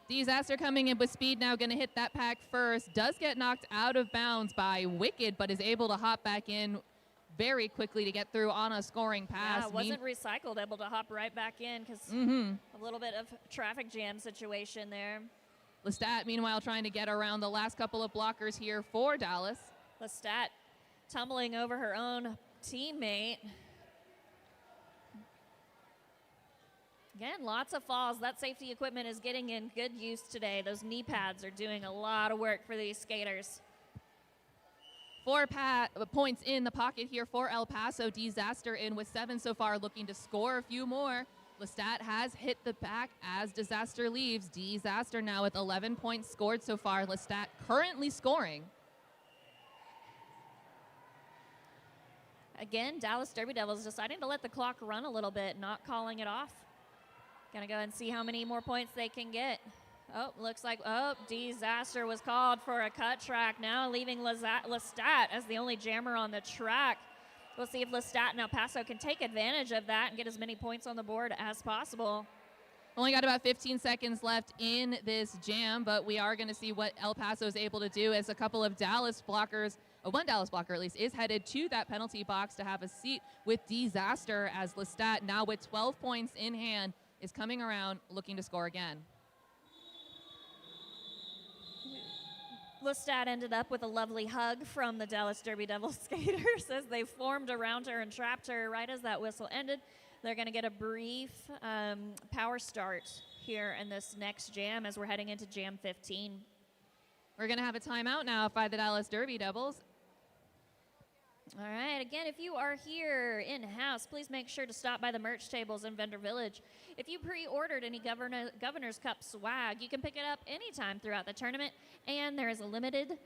Speaker 5: Disaster coming in with speed now, going to hit that pack first. Does get knocked out of bounds by Wicked, but is able to hop back in very quickly to get through on a scoring pass.
Speaker 4: Yeah, wasn't recycled, able to hop right back in because a little bit of traffic jam situation there.
Speaker 5: Lestat, meanwhile, trying to get around the last couple of blockers here for Dallas.
Speaker 4: Lestat tumbling over her own teammate. Again, lots of falls. That safety equipment is getting in good use today. Those knee pads are doing a lot of work for these skaters.
Speaker 5: 4 points in the pocket here for El Paso. Disaster in with 7 so far, looking to score a few more. Lestat has hit the back as Disaster leaves. Disaster now with 11 points scored so far. Lestat currently scoring.
Speaker 4: Again, Dallas Derby Devils deciding to let the clock run a little bit, not calling it off. Gonna go and see how many more points they can get. Oh, looks like, Disaster was called for a cut track now, leaving Lestat as the only jammer on the track. We'll see if Lestat and El Paso can take advantage of that and get as many points on the board as possible.
Speaker 5: Only got about 15 seconds left in this jam, but we are going to see what El Paso is able to do as a couple of Dallas blockers, one Dallas blocker at least, is headed to that penalty box to have a seat with Disaster as Lestat, now with 12 points in hand, is coming around looking to score again.
Speaker 4: Lestat ended up with a lovely hug from the Dallas Derby Devils skaters as they formed around her and trapped her right as that whistle ended. They're going to get a brief power start here in this next jam as we're heading into jam 15.
Speaker 5: We're going to have a timeout now by the Dallas Derby Devils.
Speaker 4: All right, again, if you are here in-house, please make sure to stop by the merch tables in Vendor Village. If you pre-ordered any Governor's Cup swag, you can pick it up anytime throughout the tournament, and there is a limited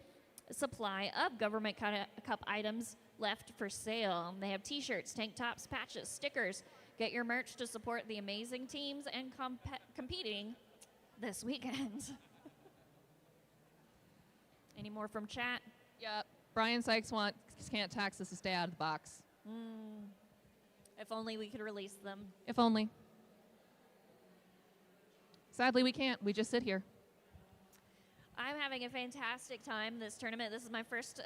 Speaker 4: supply of Government Cup items left for sale. They have t-shirts, tank tops, patches, stickers. Get your merch to support the amazing teams and competing this weekend. Any more from chat?
Speaker 5: Yep. Brian Sykes can't tax us to stay out of the box.
Speaker 4: If only we could release them.
Speaker 5: If only. Sadly, we can't. We just sit here.
Speaker 4: I'm having a fantastic time this tournament. This is my first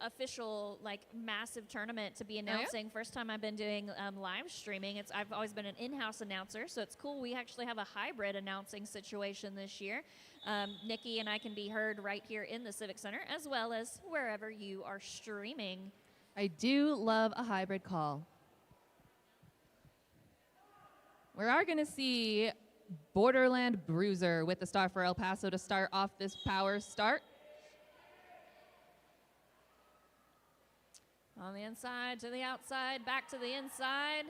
Speaker 4: official, massive tournament to be announcing.
Speaker 5: yeah?
Speaker 4: First time I've been doing live streaming. I've always been an in-house announcer, so it's cool. We actually have a hybrid announcing situation this year. Nikki and I can be heard right here in the Civic Center, as well as wherever you are streaming.
Speaker 5: I do love a hybrid call. We are going to see Borderland Bruiser with the star for El Paso to start off this power start.
Speaker 4: On the inside to the outside, back to the inside.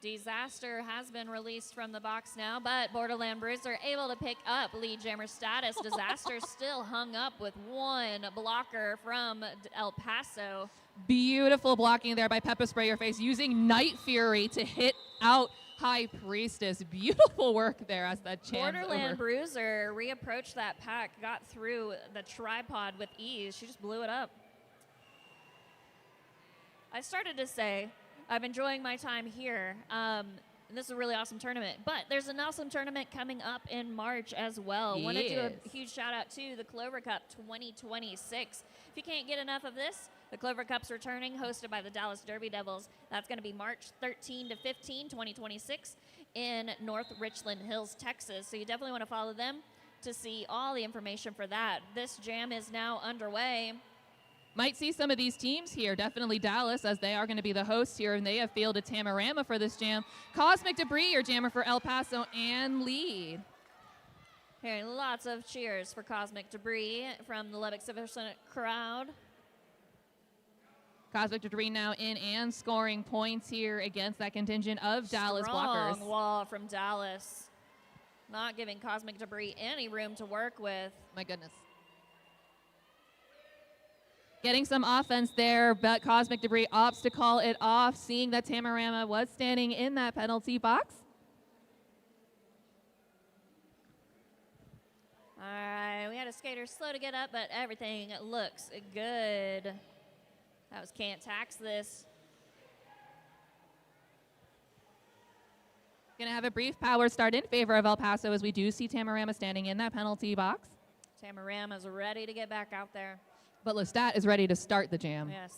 Speaker 4: Disaster has been released from the box now, but Borderland Bruiser able to pick up lead jammer status. Disaster still hung up with one blocker from El Paso.
Speaker 5: Beautiful blocking there by Pepper Spray Your Face, using Night Fury to hit out High Priestess. Beautiful work there as that chance
Speaker 4: Borderland
Speaker 5: over.
Speaker 4: Bruiser reapproached that pack, got through the tripod with ease. She just blew it up. I started to say, I'm enjoying my time here. And this is a really awesome tournament. But there's an awesome tournament coming up in March as well.
Speaker 5: Yes.
Speaker 4: Want to do a huge shout out to the Clover Cup 2026. If you can't get enough of this, the Clover Cup's returning, hosted by the Dallas Derby Devils. That's going to be March 13 to 15, 2026 in North Richland Hills, Texas. So you definitely want to follow them to see all the information for that. This jam is now underway.
Speaker 5: Might see some of these teams here. Definitely Dallas, as they are going to be the hosts here, and they have fielded Tamarama for this jam. Cosmic Debris, your jammer for El Paso and lead.
Speaker 4: Hearing lots of cheers for Cosmic Debris from the Lubbock Civic Center crowd.
Speaker 5: Cosmic Debris now in and scoring points here against that contingent of Dallas blockers.
Speaker 4: Strong wall from Dallas. Not giving Cosmic Debris any room to work with.
Speaker 5: My goodness. Getting some offense there, but Cosmic Debris opts to call it off, seeing that Tamarama was standing in that penalty box.
Speaker 4: All right, we had a skater slow to get up, but everything looks good. That was Can't Tax This.
Speaker 5: Going to have a brief power start in favor of El Paso as we do see Tamarama standing in that penalty box.
Speaker 4: Tamarama's ready to get back out there.
Speaker 5: But Lestat is ready to start the jam.
Speaker 4: Yes.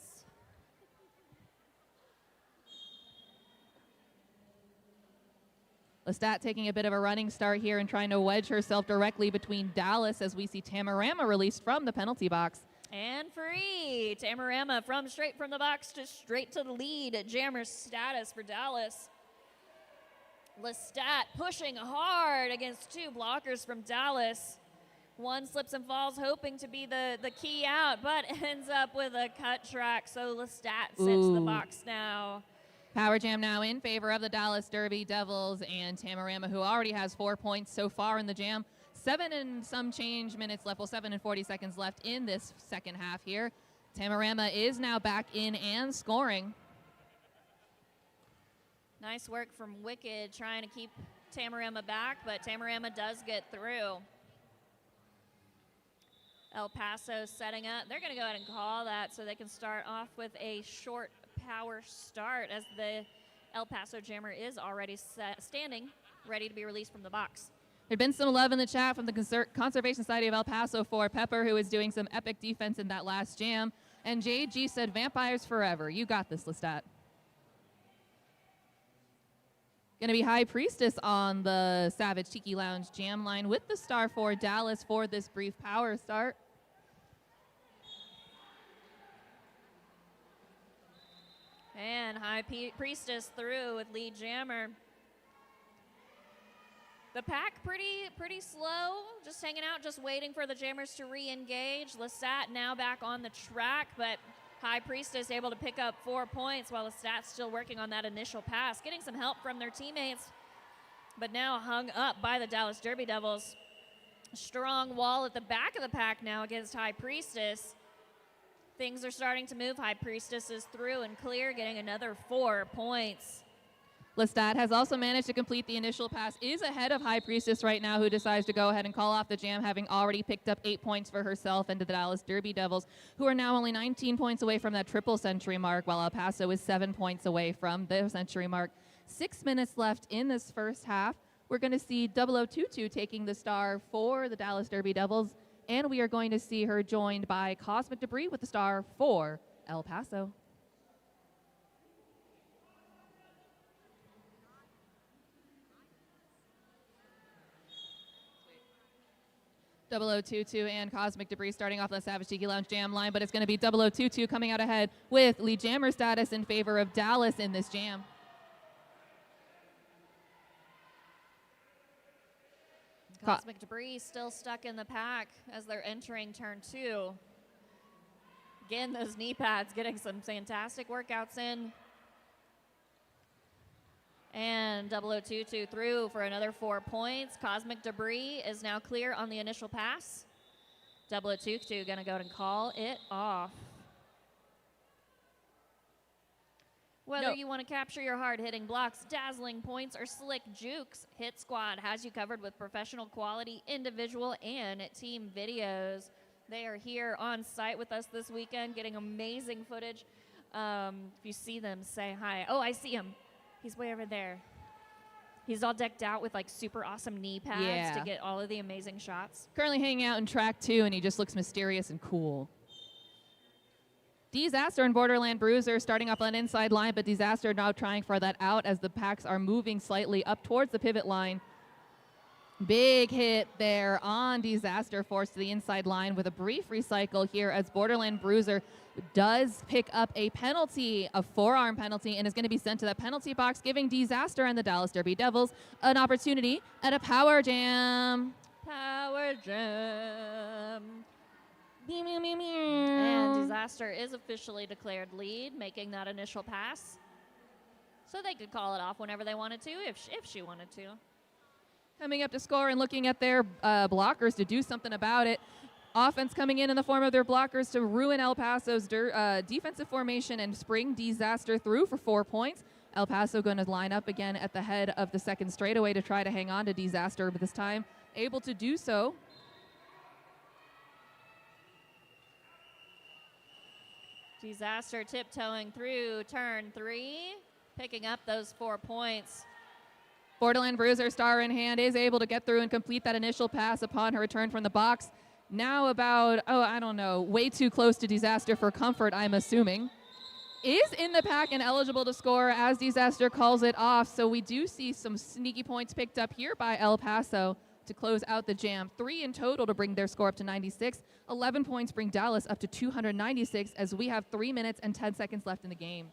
Speaker 5: Lestat taking a bit of a running start here and trying to wedge herself directly between Dallas as we see Tamarama released from the penalty box.
Speaker 4: And free. Tamarama from straight from the box to straight to the lead at jammer status for Dallas. Lestat pushing hard against two blockers from Dallas. One slips and falls, hoping to be the key out, but ends up with a cut track. So Lestat sits the box now.
Speaker 5: Power jam now in favor of the Dallas Derby Devils and Tamarama, who already has 4 points so far in the jam. 7 and some change minutes left, well, 7 and 40 seconds left in this second half here. Tamarama is now back in and scoring.
Speaker 4: Nice work from Wicked trying to keep Tamarama back, but Tamarama does get through. El Paso setting up. They're going to go ahead and call that so they can start off with a short power start as the El Paso jammer is already standing, ready to be released from the box.
Speaker 5: There'd been some love in the chat from the Conservation Society of El Paso for Pepper, who is doing some epic defense in that last jam. And JG said, vampires forever. You got this, Lestat. Going to be High Priestess on the Savage Tiki Lounge jam line with the star for Dallas for this brief power start.
Speaker 4: And High Priestess through with lead jammer. The pack pretty slow, just hanging out, just waiting for the jammers to re-engage. Lestat now back on the track, but High Priestess able to pick up 4 points while Lestat's still working on that initial pass, getting some help from their teammates, but now hung up by the Dallas Derby Devils. Strong wall at the back of the pack now against High Priestess. Things are starting to move. High Priestess is through and clear, getting another 4 points.
Speaker 5: Lestat has also managed to complete the initial pass, is ahead of High Priestess right now, who decides to go ahead and call off the jam, having already picked up 8 points for herself and to the Dallas Derby Devils, who are now only 19 points away from that triple century mark, while El Paso is 7 points away from the century mark. 6 minutes left in this first half. We're going to see 0022 taking the star for the Dallas Derby Devils, and we are going to see her joined by Cosmic Debris with the star for El Paso. 0022 and Cosmic Debris starting off the Savage Tiki Lounge jam line, but it's going to be 0022 coming out ahead with lead jammer status in favor of Dallas in this jam.
Speaker 4: Cosmic Debris still stuck in the pack as they're entering turn 2. Again, those knee pads getting some fantastic workouts in. And 0022 through for another 4 points. Cosmic Debris is now clear on the initial pass. 0022 going to go and call it off. Whether you want to capture your hard-hitting blocks, dazzling points, or slick jukes, Hit Squad has you covered with professional quality individual and team videos. They are here on site with us this weekend, getting amazing footage. If you see them, say hi. Oh, I see him. He's way over there. He's all decked out with like super awesome knee pads to get all of the amazing shots.
Speaker 5: Currently hanging out in track 2, and he just looks mysterious and cool. Disaster and Borderland Bruiser starting up on inside line, but Disaster now trying for that out as the packs are moving slightly up towards the pivot line. Big hit there on Disaster, forced to the inside line with a brief recycle here as Borderland Bruiser does pick up a penalty, a forearm penalty, and is going to be sent to the penalty box, giving Disaster and the Dallas Derby Devils an opportunity at a power jam.
Speaker 4: Power Jam. And Disaster is officially declared lead, making that initial pass. So they could call it off whenever they wanted to, if she wanted to.
Speaker 5: Coming up to score and looking at their blockers to do something about it. Offense coming in the form of their blockers to ruin El Paso's defensive formation and spring Disaster through for 4 points. El Paso going to line up again at the head of the second straightaway to try to hang on to Disaster, but this time able to do so.
Speaker 4: Disaster tiptoeing through turn 3, picking up those 4 points.
Speaker 5: Borderland Bruiser, star in hand, is able to get through and complete that initial pass upon her return from the box. Now about, I don't know, way too close to Disaster for comfort, I'm assuming. Is in the pack and eligible to score as Disaster calls it off. So we do see some sneaky points picked up here by El Paso to close out the jam. 3 in total to bring their score up to 96. 11 points bring Dallas up to 296 as we have 3 minutes and 10 seconds left in the game.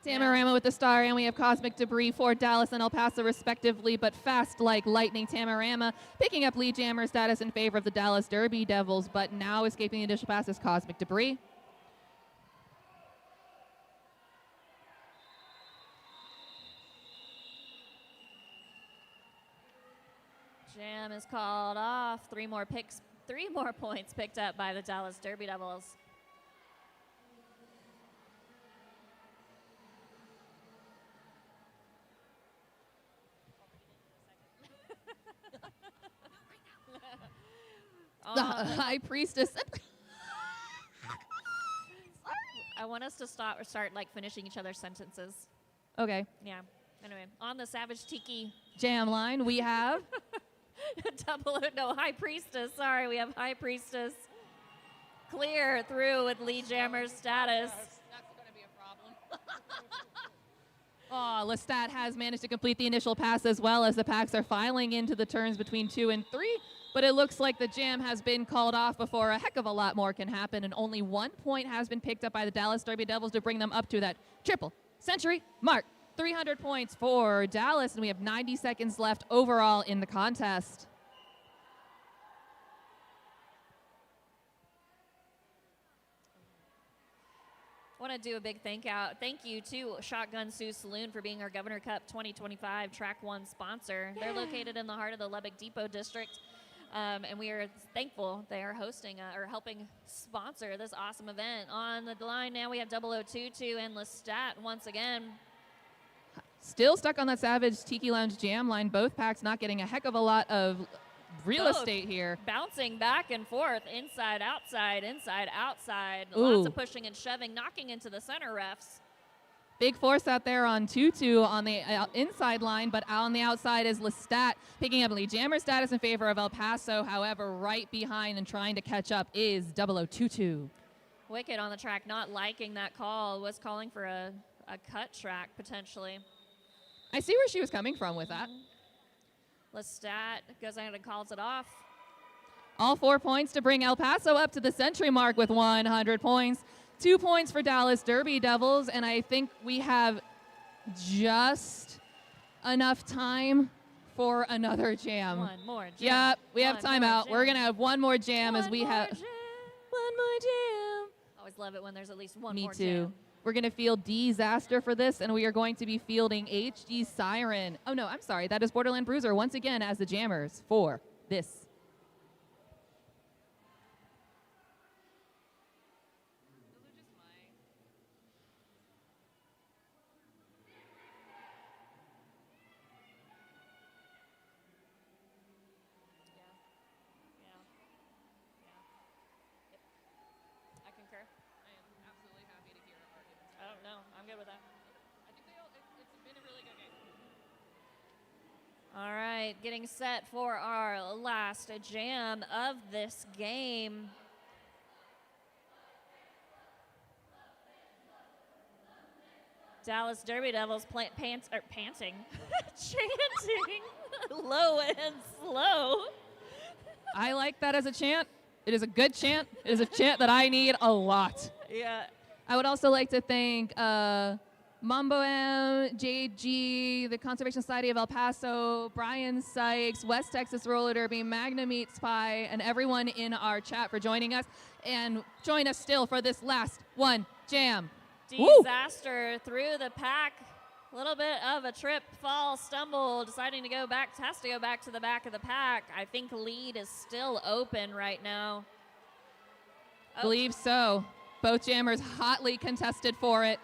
Speaker 5: Tamarama with the star, and we have Cosmic Debris for Dallas and El Paso respectively, but fast like lightning, Tamarama picking up lead jammer status in favor of the Dallas Derby Devils, but now escaping the initial pass is Cosmic Debris.
Speaker 4: Jam is called off. 3 more points picked up by the Dallas Derby Devils.
Speaker 5: The High Priestess.
Speaker 4: I want us to start like finishing each other's sentences.
Speaker 5: Okay.
Speaker 4: Yeah. Anyway, on the Savage Tiki
Speaker 5: Jam line, we have
Speaker 4: High Priestess. Sorry, we have High Priestess clear through with lead jammer status.
Speaker 5: That's going to be a problem. Lestat has managed to complete the initial pass as well as the packs are filing into the turns between 2 and 3. But it looks like the jam has been called off before a heck of a lot more can happen, and only 1 point has been picked up by the Dallas Derby Devils to bring them up to that triple century mark. 300 points for Dallas, and we have 90 seconds left overall in the contest.
Speaker 4: I want to do a big thank you to Shotgun Sioux Saloon for being our Governor Cup 2025 Track 1 sponsor. They're located in the heart of the Lubbock Depot District. And we are thankful they are hosting or helping sponsor this awesome event. On the line now we have 0022 and Lestat once again.
Speaker 5: Still stuck on that Savage Tiki Lounge jam line. Both packs not getting a heck of a lot of real estate here.
Speaker 4: Bouncing back and forth, inside, outside, inside, outside.
Speaker 5: Ooh.
Speaker 4: Lots of pushing and shoving, knocking into the center refs.
Speaker 5: Big force out there on Tutu on the inside line, but on the outside is Lestat picking up lead jammer status in favor of El Paso. However, right behind and trying to catch up is 0022.
Speaker 4: Wicked on the track, not liking that call, was calling for a cut track potentially.
Speaker 5: I see where she was coming from with that.
Speaker 4: Lestat goes ahead and calls it off.
Speaker 5: All 4 points to bring El Paso up to the century mark with 100 points. 2 points for Dallas Derby Devils, and I think we have just enough time for another jam.
Speaker 4: One more jam.
Speaker 5: Yep, we have timeout. We're going to have one more jam as we have one more jam.
Speaker 4: Always love it when there's at least one
Speaker 5: Me
Speaker 4: more
Speaker 5: too.
Speaker 4: jam.
Speaker 5: We're going to field Disaster for this, and we are going to be fielding HG Siren. Oh, no, I'm sorry. That is Borderland Bruiser once again as the jammers for this.
Speaker 4: I'm good with that. I think it's been a really good game. All right, getting set for our last jam of this game. Dallas Derby Devils panting, chanting low and slow.
Speaker 5: I like that as a chant. It is a good chant. It is a chant that I need a lot.
Speaker 4: Yeah.
Speaker 5: I would also like to thank Mambo M, JG, the Conservation Society of El Paso, Brian Sykes, West Texas Roller Derby, Magna Meat Spy, and everyone in our chat for joining us. And join us still for this last one jam.
Speaker 4: Disaster through the pack. A little bit of a trip, fall, stumble, deciding to go back, has to go back to the back of the pack. I think lead is still open right now.
Speaker 5: Believe so. Both jammers hotly contested for it.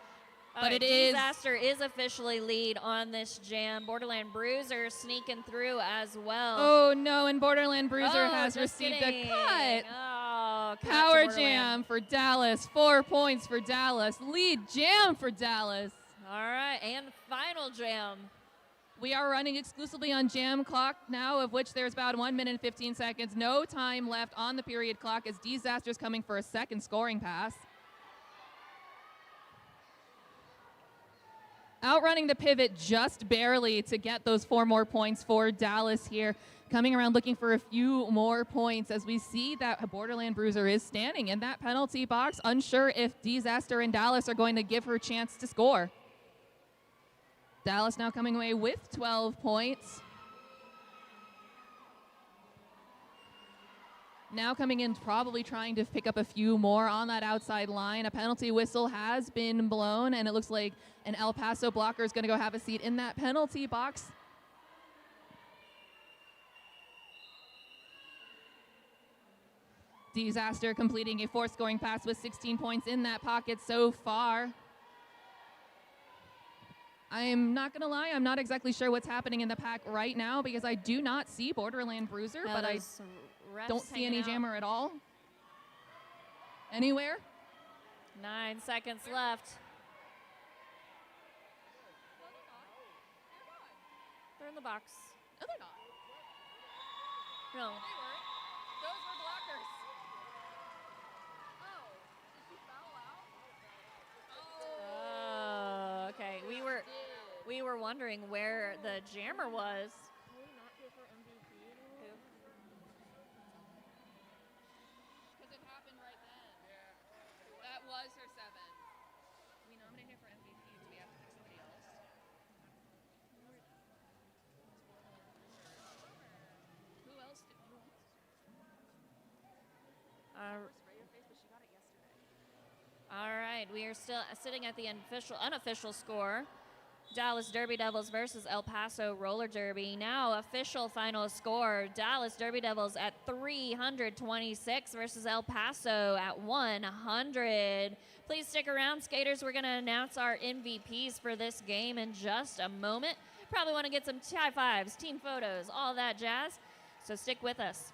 Speaker 5: But it is.
Speaker 4: Disaster is officially lead on this jam. Borderland Bruiser sneaking through as well.
Speaker 5: Oh no, and Borderland Bruiser has
Speaker 4: just
Speaker 5: received
Speaker 4: kidding.
Speaker 5: a cut.
Speaker 4: Oh, cut to
Speaker 5: Power
Speaker 4: Borderland.
Speaker 5: jam for Dallas. 4 points for Dallas. Lead jam for Dallas.
Speaker 4: All right, and final jam.
Speaker 5: We are running exclusively on jam clock now, of which there's about 1 minute and 15 seconds. No time left on the period clock as Disaster's coming for a second scoring pass. Outrunning the pivot just barely to get those 4 more points for Dallas here. Coming around looking for a few more points as we see that Borderland Bruiser is standing in that penalty box, unsure if Disaster and Dallas are going to give her a chance to score. Dallas now coming away with 12 points. Now coming in, probably trying to pick up a few more on that outside line. A penalty whistle has been blown, and it looks like an El Paso blocker is going to go have a seat in that penalty box. Disaster completing a 4th scoring pass with 16 points in that pocket so far. I'm not going to lie, I'm not exactly sure what's happening in the pack right now because I do not see Borderland Bruiser, but I don't see any jammer at all. Anywhere?
Speaker 4: 9 seconds left. They're in the box.
Speaker 5: No, they're not.
Speaker 4: No.
Speaker 5: They weren't. Those were blockers. Oh, did she foul out?
Speaker 4: Oh, okay. We were wondering where the jammer was.
Speaker 5: Because it happened right then. That was her 7. We nominate her for MVP. Do we have to pick somebody else? Who else?
Speaker 4: All right, we are still sitting at the unofficial score. Dallas Derby Devils versus El Paso Roller Derby. Now official final score. Dallas Derby Devils at 326 versus El Paso at 100. Please stick around, skaters. We're going to announce our MVPs for this game in just a moment. Probably want to get some high fives, team photos, all that jazz. So stick with us.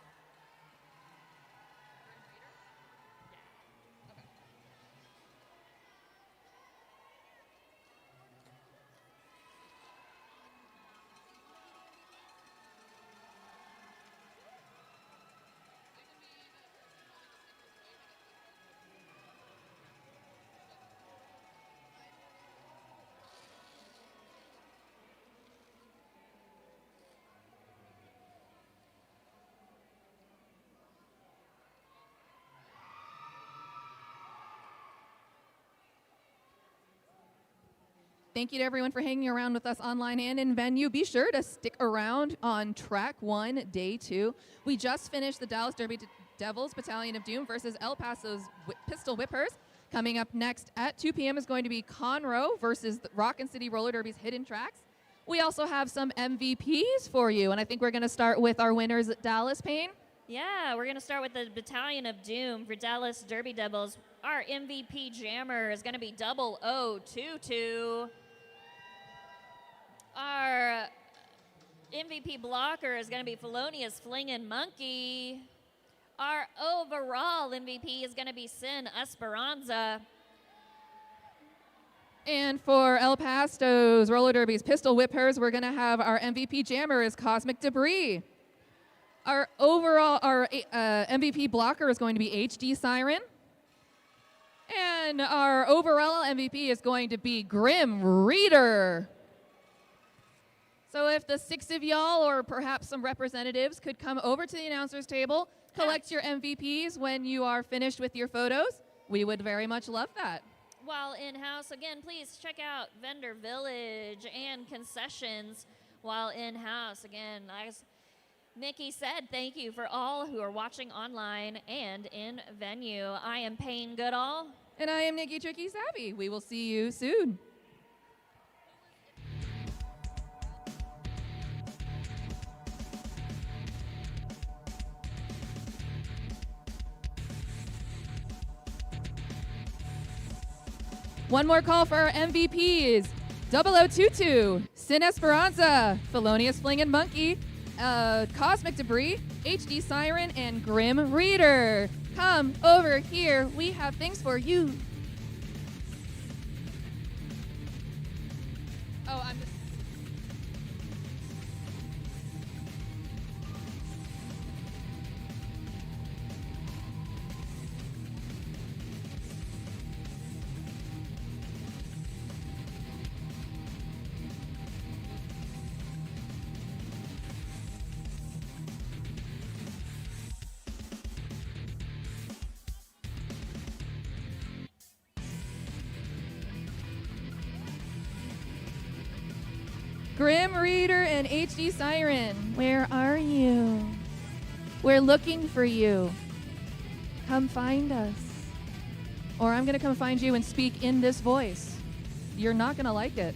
Speaker 5: Thank you to everyone for hanging around with us online and in venue. Be sure to stick around on track 1, day 2. We just finished the Dallas Derby Devils Battalion of Doom versus El Paso's Pistol Whippers. Coming up next at 2 p.m. is going to be Conroe versus the Rockin City Roller Derby's Hidden Tracks. We also have some MVPs for you, and I think we're going to start with our winners at Dallas, Payne.
Speaker 4: Yeah, we're going to start with the Battalion of Doom for Dallas Derby Devils. Our MVP jammer is going to be 0022. Our MVP blocker is going to be Felonious Flingin' Monkey. Our overall MVP is going to be Sin Esperanza.
Speaker 5: And for El Paso's Roller Derby's Pistol Whippers, we're going to have our MVP jammer is Cosmic Debris. Our overall, MVP blocker is going to be HD Siren. And our overall MVP is going to be Grim Reader. So if the 6 of y'all or perhaps some representatives could come over to the announcers table, collect your MVPs when you are finished with your photos, we would very much love that.
Speaker 4: While in-house, again, please check out Vendor Village and concessions while in-house. Again, as Nikki said, thank you for all who are watching online and in venue. I am Payne Goodall.
Speaker 5: And I am Nikki Tricky Savvy. We will see you soon. One more call for our MVPs. 0022, Sin Esperanza, Felonious Fling and Monkey, Cosmic Debris, HD Siren, and Grim Reader. Come over here. We have things for you. Oh, I'm just... Grim Reader and HD Siren, where are you? We're looking for you. Come find us. Or I'm going to come find you and speak in this voice. You're not going to like it.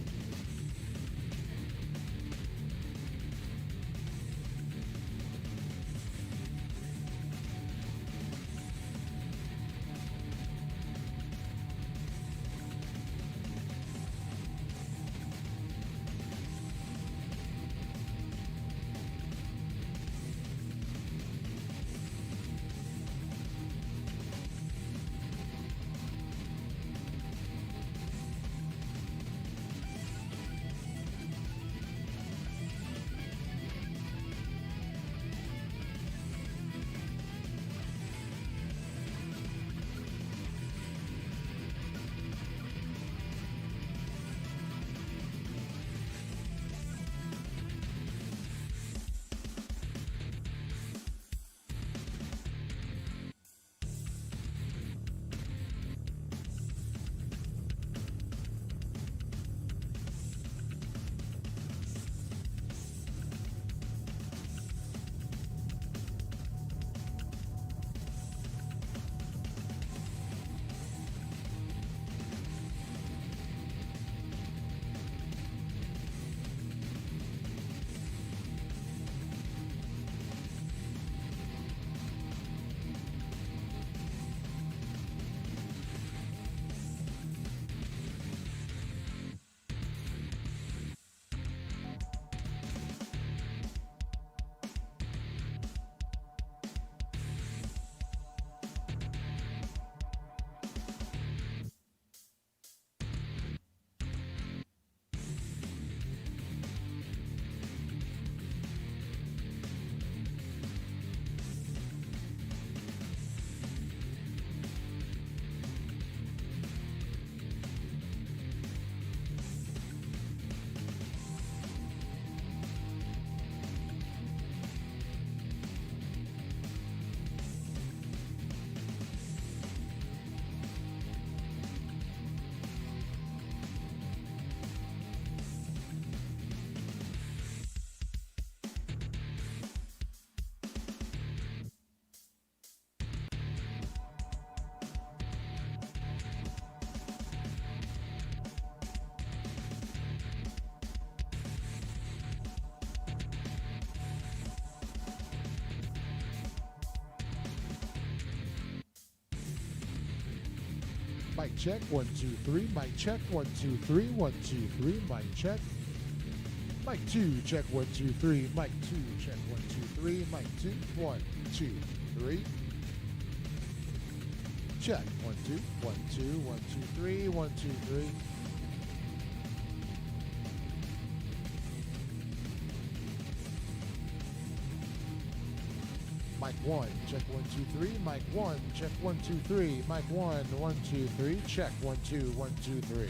Speaker 1: Mic check, 1, 2, 3. Mic check, 1, 2, 3. 1, 2, 3. Mic check. Mic 2, check, 1, 2, 3. Mic 2, check, 1, 2, 3. Mic 2, 1, 2, 3. Check, 1, 2, 1, 2, 1, 2, 3. 1, 2, 3. Mic 1, check 1, 2, 3. Mic 1, check 1, 2, 3. Mic 1, 1, 2, 3. Check 1, 2, 1, 2, 3.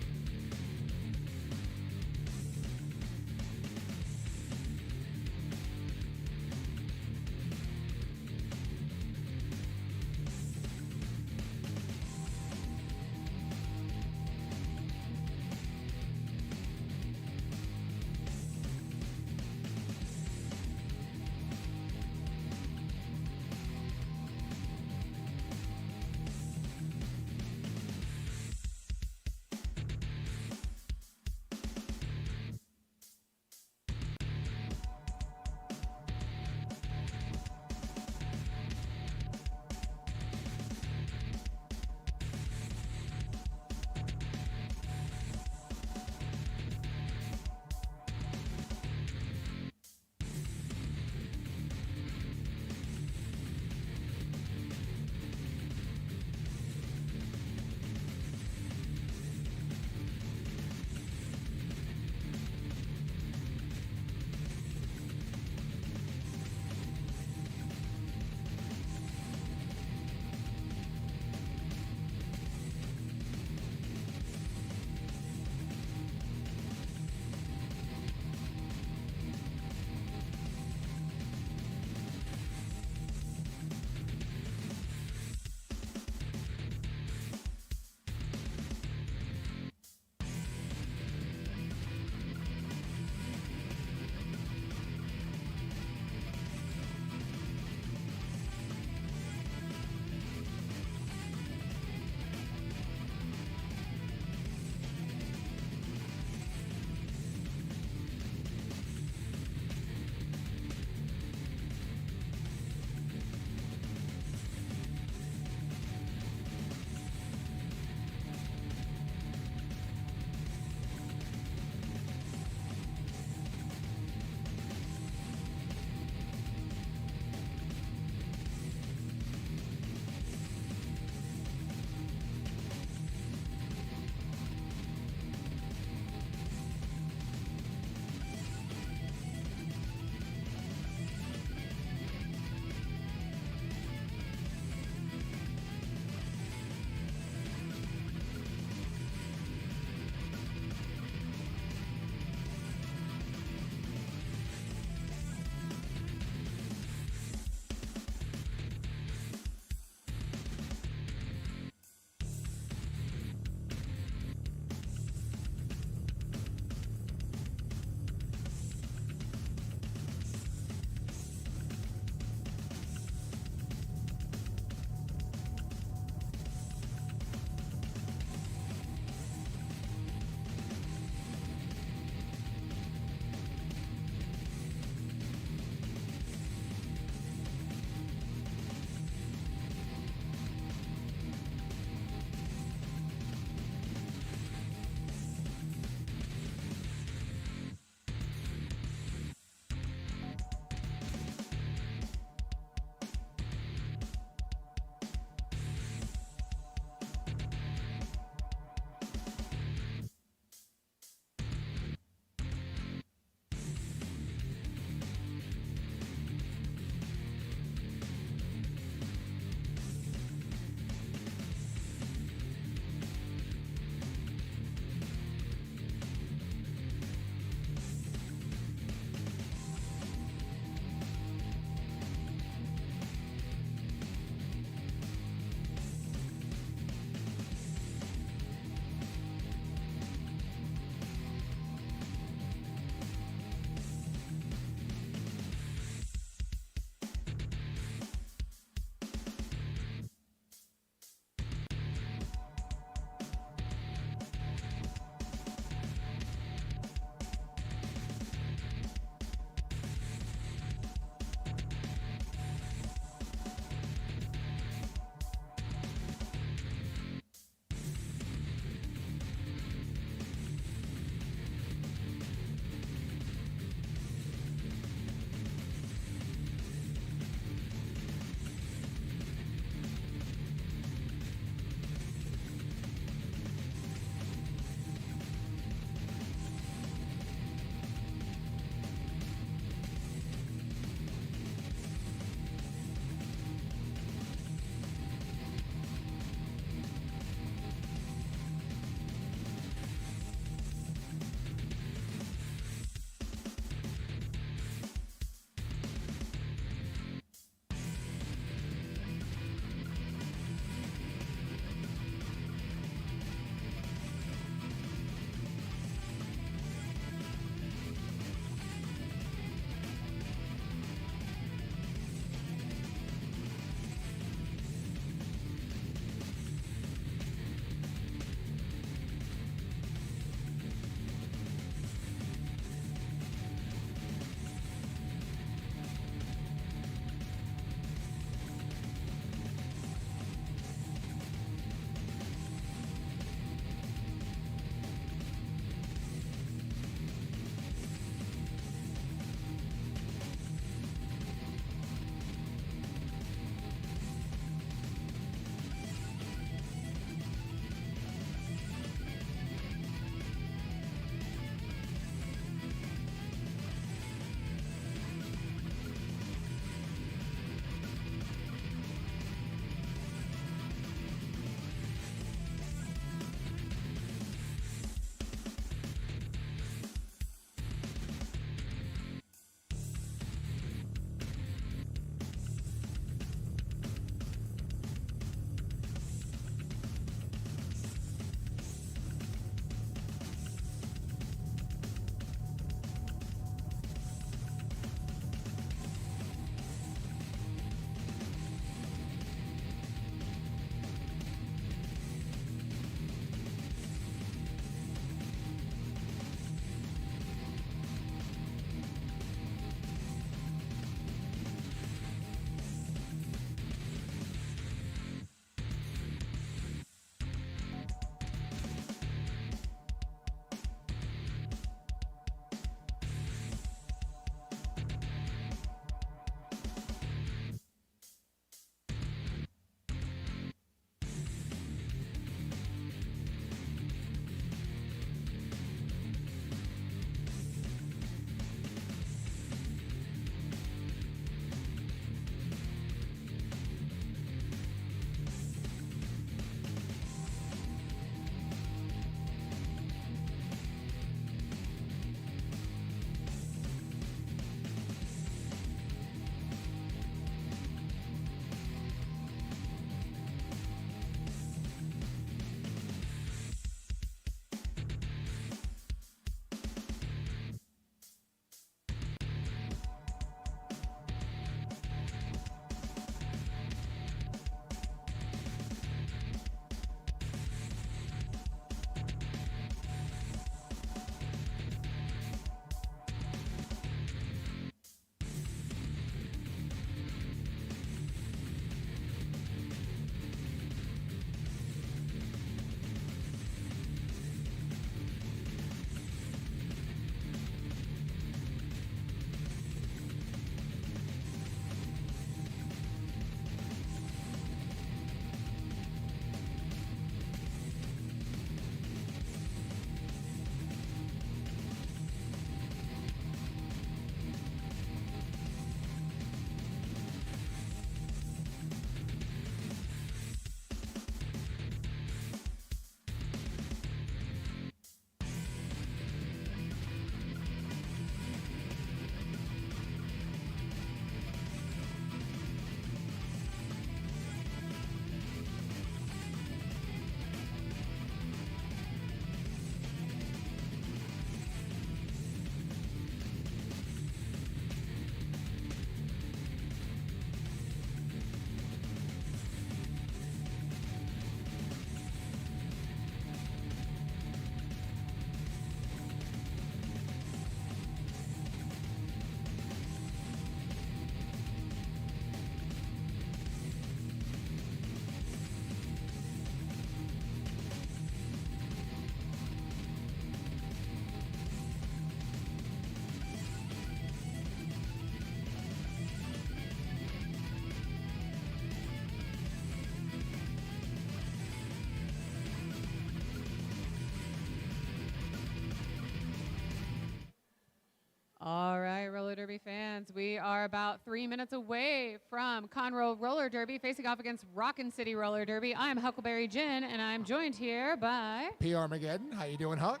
Speaker 6: All right, roller derby fans, we are about 3 minutes away from Conroe roller derby facing off against Rockin City roller derby. I'm Huckleberry Jen, and I'm joined here by
Speaker 1: PR Armageddon. How you doing, Huck?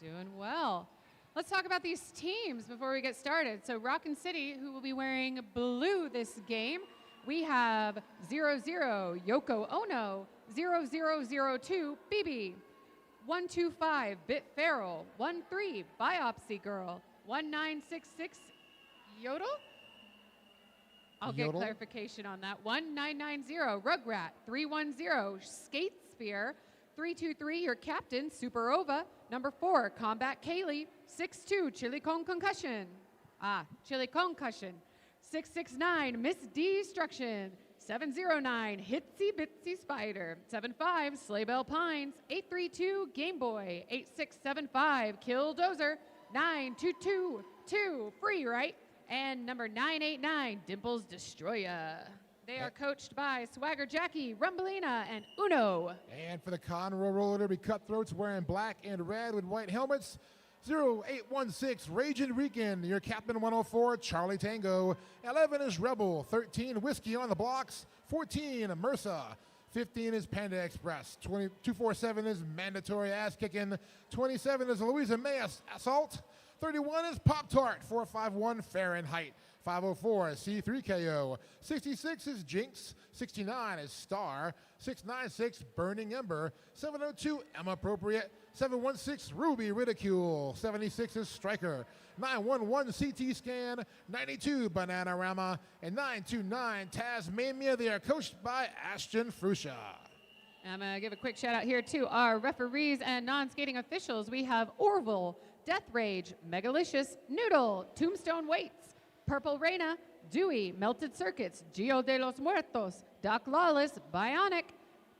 Speaker 6: Doing well. Let's talk about these teams before we get started. So Rockin City, who will be wearing blue this game, we have 00 Yoko Ono, 0002 BB, 125 Bit Feral, 13 Biopsy Girl, 1966 Yodel? I'll get
Speaker 1: Yodel?
Speaker 6: clarification on that. 1990 Rugrat, 310 Skate Spear, 323 your captain Superova, number 4 Combat Kaylee, 62 Chili Con Concussion. Chili Concussion. 669 Miss Destruction, 709 Hitsy Bitsy Spider, 75 Sleighbell Pines, 832 Game Boy, 8675 Killdozer, 9222 Free Right, and number 989 Dimples Destroya. They are coached by Swagger Jackie, Rumbelina, and Uno.
Speaker 1: And for the Conroe roller derby cutthroats wearing black and red with white helmets, 0816 Raging Rican, your captain 104 Charlie Tango, 11 is Rebel, 13 Whiskey on the Blocks, 14 MRSA, 15 is Panda Express, 247 is Mandatory Ass Kicking, 27 is Louisa May Assault, 31 is Pop Tart, 451 Fahrenheit, 504 is C3KO, 66 is Jinx, 69 is Star, 696 Burning Ember, 702 Emma Appropriate, 716 Ruby Ridicule, 76 is Striker, 911 CT Scan, 92 Bananarama, and 929 Tasmania. They are coached by Ashton Fruscia.
Speaker 6: I'm going to give a quick shout out here to our referees and non-skating officials. We have Orville, Death Rage, Megalicious, Noodle, Tombstone Weights, Purple Reina, Dewey, Melted Circuits, Gio de los Muertos, Doc Lawless, Bionic,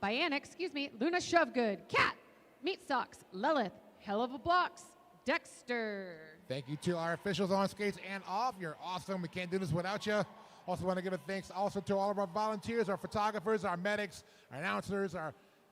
Speaker 6: Luna Shovegood, Cat, Meat Socks, Lilith, Hell of a Blocks, Dexter.
Speaker 1: Thank you to our officials on skates and off. You're awesome. We can't do this without you. Also want to give a thanks also to all of our volunteers, our photographers, our medics, our announcers,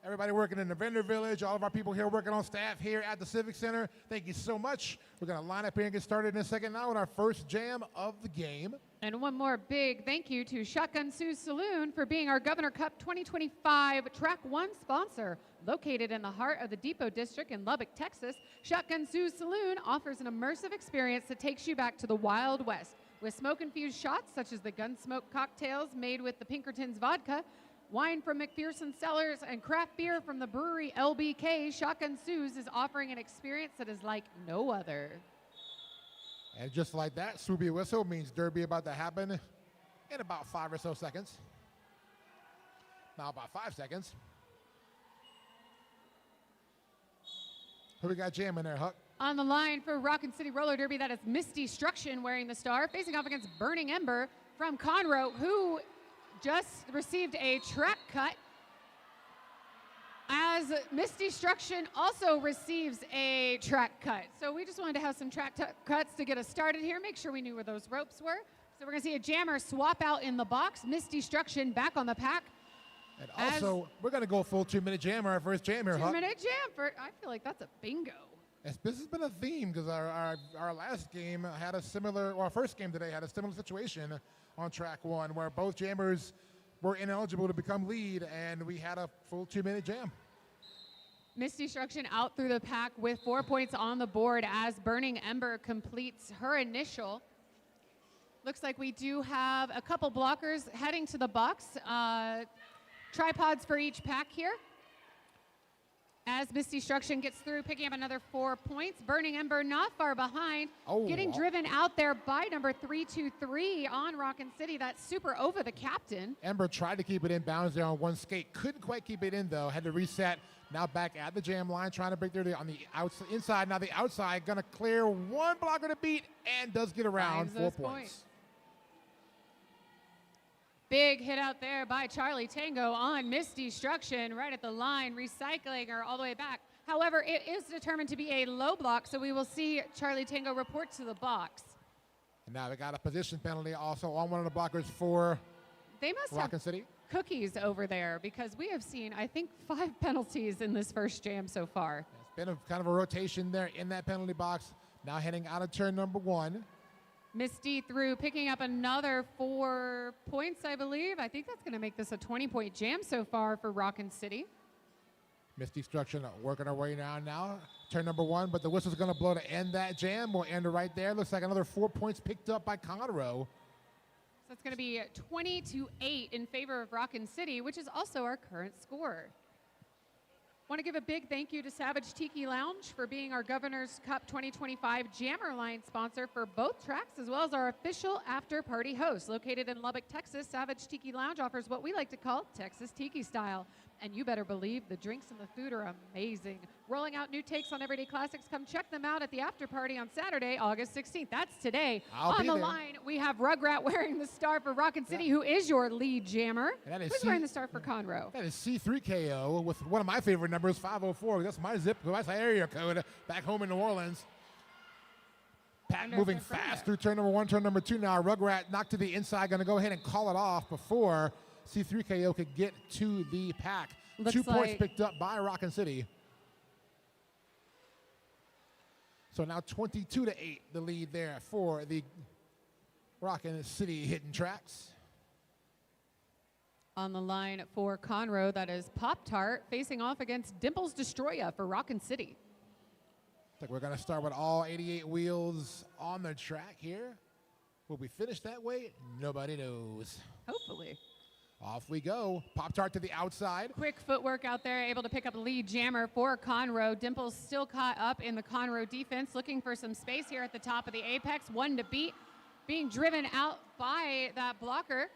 Speaker 1: everybody working in the vendor village, all of our people here working on staff here at the Civic Center. Thank you so much. We're going to line up here and get started in a second now with our first jam of the game.
Speaker 6: And one more big thank you to Shotgun Sue's Saloon for being our Governor Cup 2025 Track 1 sponsor. Located in the heart of the Depot District in Lubbock, Texas, Shotgun Sue's Saloon offers an immersive experience that takes you back to the Wild West. With smoke-infused shots such as the Gunsmoke cocktails made with the Pinkerton's vodka, wine from McPherson Cellars, and craft beer from the brewery LBK, Shotgun Sue's is offering an experience that is like no other.
Speaker 1: And just like that, swoopy whistle means derby about to happen in about 5 or so seconds. Now about 5 seconds. Who we got jamming there, Huck?
Speaker 6: On the line for Rockin City Roller Derby, that is Miss Destruction wearing the star, facing off against Burning Ember from Conroe, who just received a track cut, as Miss Destruction also receives a track cut. So we just wanted to have some track cuts to get us started here, make sure we knew where those ropes were. So we're going to see a jammer swap out in the box, Miss Destruction back on the pack.
Speaker 1: And also, we're going to go full 2-minute jam, our first jam here, Huck.
Speaker 6: 2-minute jam. I feel like that's a bingo.
Speaker 1: This has been a theme because our last game had a similar, well, our first game today had a similar situation on track 1 where both jammers were ineligible to become lead, and we had a full 2-minute jam.
Speaker 6: Miss Destruction out through the pack with 4 points on the board as Burning Ember completes her initial. Looks like we do have a couple blockers heading to the box. Tripods for each pack here. As Miss Destruction gets through, picking up another 4 points. Burning Ember not far behind. Getting driven out there by number 323 on Rockin City. That's Superova, the captain.
Speaker 1: Ember tried to keep it in bounds there on one skate. Couldn't quite keep it in, though. Had to reset. Now back at the jam line, trying to break there on the outside, inside. Now the outside, going to clear one blocker to beat, and does get around 4 points.
Speaker 6: Big hit out there by Charlie Tango on Miss Destruction, right at the line, recycling her all the way back. However, it is determined to be a low block, so we will see Charlie Tango report to the box.
Speaker 1: And now we got a position penalty also on one of the blockers for
Speaker 6: They must
Speaker 1: Rockin
Speaker 6: have
Speaker 1: City.
Speaker 6: Cookies over there, because we have seen, I think, 5 penalties in this first jam so far.
Speaker 1: It's been a kind of a rotation there in that penalty box. Now heading out of turn number 1.
Speaker 6: Miss D through, picking up another 4 points, I believe. I think that's going to make this a 20-point jam so far for Rockin City.
Speaker 1: Miss Destruction working her way now. Turn number 1, but the whistle's going to blow to end that jam. We'll end it right there. Looks like another 4 points picked up by Conroe.
Speaker 6: So it's going to be 20-8 in favor of Rockin City, which is also our current score. Want to give a big thank you to Savage Tiki Lounge for being our Governor's Cup 2025 Jammer Line sponsor for both tracks, as well as our official after-party host. Located in Lubbock, Texas, Savage Tiki Lounge offers what we like to call Texas Tiki style. And you better believe the drinks and the food are amazing. Rolling out new takes on everyday classics. Come check them out at the after party on Saturday, August 16th. That's today. On the line, we have Rugrat wearing the star for Rockin City, who is your lead jammer. Who's wearing the star for Conroe?
Speaker 1: That is C3KO with one of my favorite numbers, 504. That's my zip code. That's my area code back home in New Orleans. Pack moving fast through turn number 1, turn number 2 now. Rugrat knocked to the inside, going to go ahead and call it off before C3KO could get to the pack.
Speaker 6: Looks
Speaker 1: 2 points
Speaker 6: like
Speaker 1: picked up by Rockin City. So now 22-8, the lead there for the Rockin City Hidden Tracks.
Speaker 6: On the line for Conroe, that is Pop-Tart facing off against Dimples Destroya for Rockin City.
Speaker 1: Looks like we're going to start with all 88 wheels on the track here. Will we finish that way? Nobody knows.
Speaker 6: Hopefully.
Speaker 1: Off we go. Pop-Tart to the outside.
Speaker 6: Quick footwork out there, able to pick up a lead jammer for Conroe. Dimples still caught up in the Conroe defense, looking for some space here at the top of the apex. 1 to beat, being driven out by that blocker.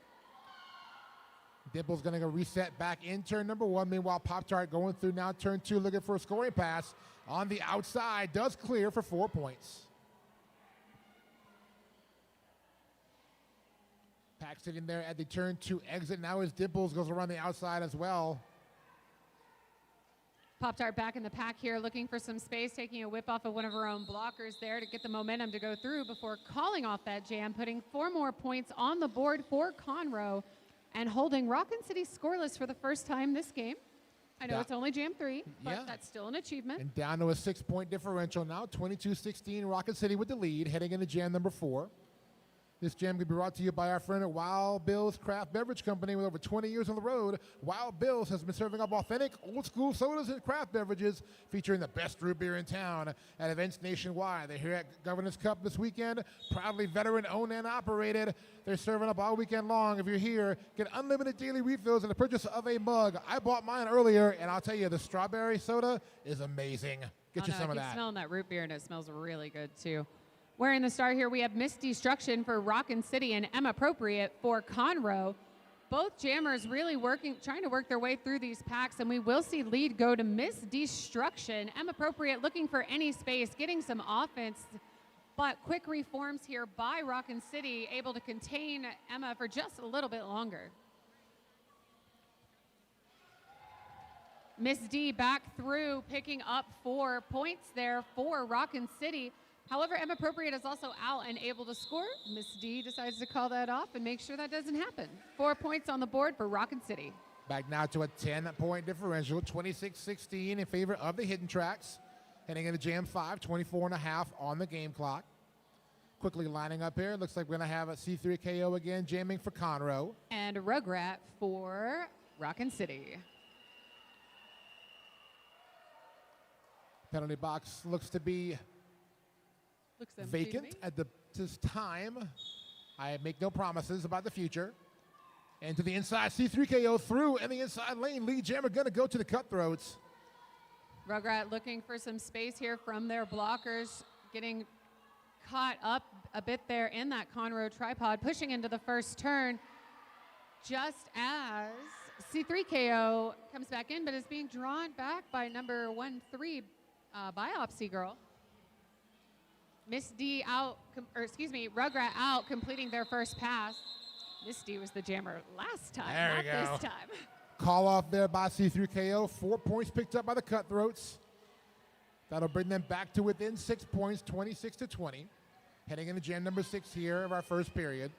Speaker 1: Dimple's going to go reset back in turn number 1. Meanwhile, Pop-Tart going through now turn 2, looking for a scoring pass on the outside. Does clear for 4 points. Pack sitting there at the turn 2 exit. Now as Dimples goes around the outside as well.
Speaker 6: Pop-Tart back in the pack here, looking for some space, taking a whip off of one of her own blockers there to get the momentum to go through before calling off that jam, putting 4 more points on the board for Conroe and holding Rockin City scoreless for the first time this game. I know it's only jam 3, but that's still an achievement.
Speaker 1: And down to a 6-point differential now, 22-16, Rockin City with the lead, heading into jam number 4. This jam can be brought to you by our friend at Wild Bill's Craft Beverage Company. With over 20 years on the road, Wild Bill's has been serving up authentic, old-school sodas and craft beverages featuring the best root beer in town at events nationwide. They're here at Governor's Cup this weekend, proudly veteran-owned and operated. They're serving up all weekend long. If you're here, get unlimited daily refills and the purchase of a mug. I bought mine earlier, and I'll tell you, the strawberry soda is amazing. Get you some of that.
Speaker 6: I keep smelling that root beer, and it smells really good, too. Wearing the star here, we have Miss Destruction for Rockin City and M Appropriate for Conroe. Both jammers really trying to work their way through these packs, and we will see lead go to Miss Destruction. M Appropriate looking for any space, getting some offense, but quick reforms here by Rockin City, able to contain Emma for just a little bit longer. Miss D back through, picking up 4 points there for Rockin City. However, M Appropriate is also out and able to score. Miss D decides to call that off and make sure that doesn't happen. 4 points on the board for Rockin City.
Speaker 1: Back now to a 10-point differential, 26-16 in favor of the Hidden Tracks. Heading into Jam 5, 24.5 on the game clock. Quickly lining up here. Looks like we're going to have a C3KO again, jamming for Conroe.
Speaker 6: And Rugrat for Rockin City.
Speaker 1: Penalty box looks to be vacant at this time. I make no promises about the future. And to the inside, C3KO through in the inside lane. Lead jammer going to go to the cutthroats.
Speaker 6: Rugrat looking for some space here from their blockers, getting caught up a bit there in that Conroe tripod, pushing into the first turn just as C3KO comes back in, but is being drawn back by number 1-3 Biopsy Girl. Miss D out, Rugrat out, completing their first pass. Miss D was the jammer last time, not this time.
Speaker 1: Call off there by C3KO. 4 points picked up by the cutthroats. That'll bring them back to within 6 points, 26-20. Heading into jam number 6 here of our first period.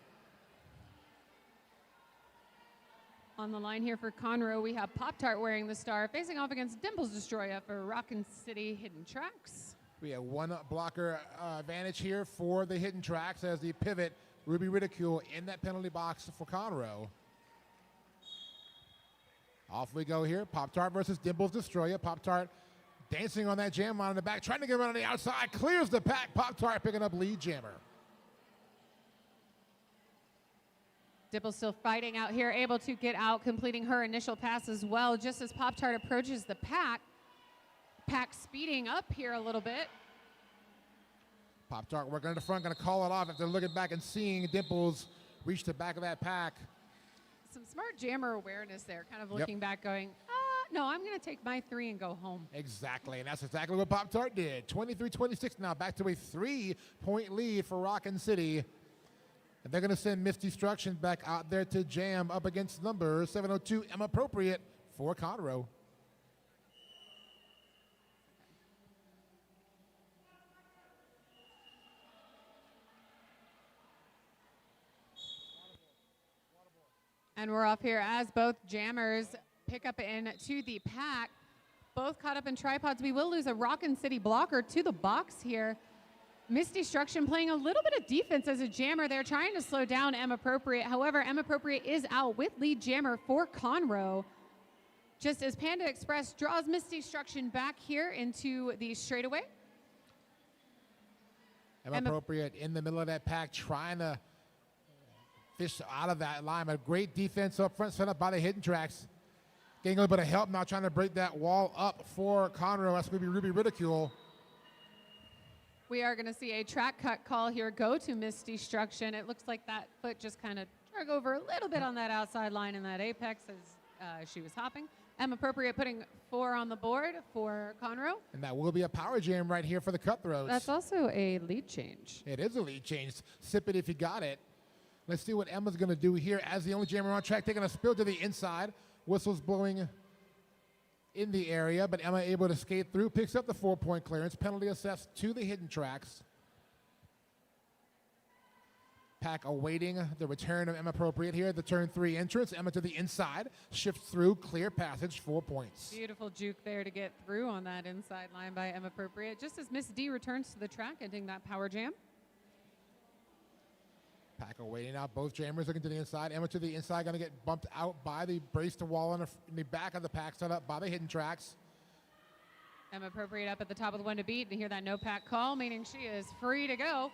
Speaker 6: On the line here for Conroe, we have Pop-Tart wearing the star, facing off against Dimples Destroya for Rockin City Hidden Tracks.
Speaker 1: We have one blocker advantage here for the hidden tracks as the pivot, Ruby Ridicule, in that penalty box for Conroe. Off we go here. Pop-Tart versus Dimples Destroyer. Pop-Tart dancing on that jam line in the back, trying to get him on the outside. Clears the pack. Pop-Tart picking up lead jammer.
Speaker 6: Dimple's still fighting out here, able to get out, completing her initial pass as well. Just as Pop-Tart approaches the pack, pack speeding up here a little bit.
Speaker 1: Pop-Tart working in the front, going to call it off after looking back and seeing Dimples reach the back of that pack.
Speaker 6: Some smart jammer awareness there, kind of looking back going, no, I'm going to take my 3 and go home.
Speaker 1: Exactly, and that's exactly what Pop-Tart did. 23-26 now, back to a 3-point lead for Rockin City. And they're going to send Miss Destruction back out there to jam up against number 702, M Appropriate for Conroe.
Speaker 6: And we're off here as both jammers pick up into the pack. Both caught up in tripods. We will lose a Rockin City blocker to the box here. Miss Destruction playing a little bit of defense as a jammer. They're trying to slow down M Appropriate. However, M Appropriate is out with lead jammer for Conroe. Just as Panda Express draws Miss Destruction back here into the straightaway.
Speaker 1: M Appropriate in the middle of that pack, trying to fish out of that line. A great defense up front, set up by the hidden tracks. Getting a little bit of help now, trying to break that wall up for Conroe. That's going to be Ruby Ridicule.
Speaker 6: We are going to see a track cut call here go to Miss Destruction. It looks like that foot just kind of drug over a little bit on that outside line in that apex as she was hopping. M Appropriate putting 4 on the board for Conroe.
Speaker 1: And that will be a power jam right here for the Cutthroats.
Speaker 6: That's also a lead change.
Speaker 1: It is a lead change. Sip it if you got it. Let's see what Emma's going to do here as the only jammer on track, taking a spill to the inside. Whistles blowing in the area, but Emma able to skate through, picks up the 4-point clearance. Penalty assessed to the hidden tracks. Pack awaiting the return of M Appropriate here at the turn 3 entrance. Emma to the inside, shifts through, clear passage, 4 points.
Speaker 6: Beautiful juke there to get through on that inside line by M Appropriate. Just as Miss D returns to the track, ending that power jam.
Speaker 1: Pack awaiting out. Both jammers looking to the inside. Emma to the inside, going to get bumped out by the braced wall in the back of the pack, set up by the hidden tracks.
Speaker 6: M Appropriate up at the top of the one to beat and hear that no pack call, meaning she is free to go.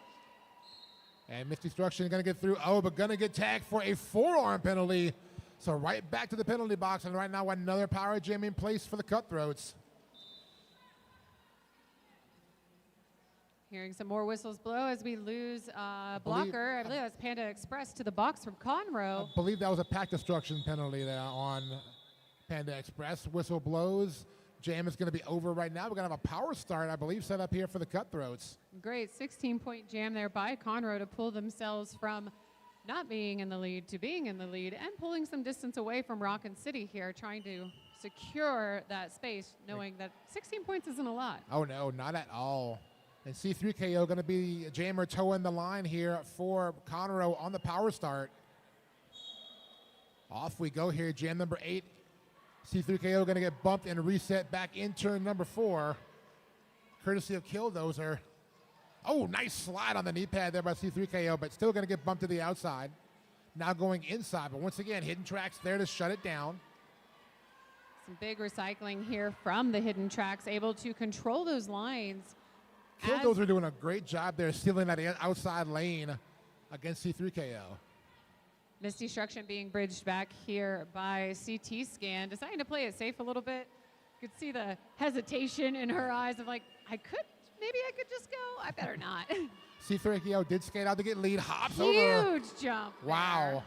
Speaker 1: And Miss Destruction going to get through. Oh, but going to get tagged for a forearm penalty. So right back to the penalty box. And right now another power jam in place for the Cutthroats.
Speaker 6: Hearing some more whistles blow as we lose blocker. I believe that's Panda Express to the box from Conroe.
Speaker 1: I believe that was a pack destruction penalty there on Panda Express. Whistle blows. Jam is going to be over right now. We're going to have a power start, I believe, set up here for the Cutthroats.
Speaker 6: Great 16-point jam there by Conroe to pull themselves from not being in the lead to being in the lead and pulling some distance away from Rockin City here, trying to secure that space, knowing that 16 points isn't a lot.
Speaker 1: Oh, no, not at all. And C3KO going to be jammer towing the line here for Conroe on the power start. Off we go here, jam number 8. C3KO going to get bumped and reset back in turn number 4. Courtesy of Killdozer. Oh, nice slide on the knee pad there by C3KO, but still going to get bumped to the outside. Now going inside, but once again, hidden tracks there to shut it down.
Speaker 6: Some big recycling here from the hidden tracks, able to control those lines.
Speaker 1: Killdozer doing a great job there, stealing that outside lane against C3KO.
Speaker 6: Miss Destruction being bridged back here by CT Scan, deciding to play it safe a little bit. You could see the hesitation in her eyes of like, maybe I could just go. I better not.
Speaker 1: C3KO did skate out to get lead, hops over.
Speaker 6: Huge jump.
Speaker 1: Wow.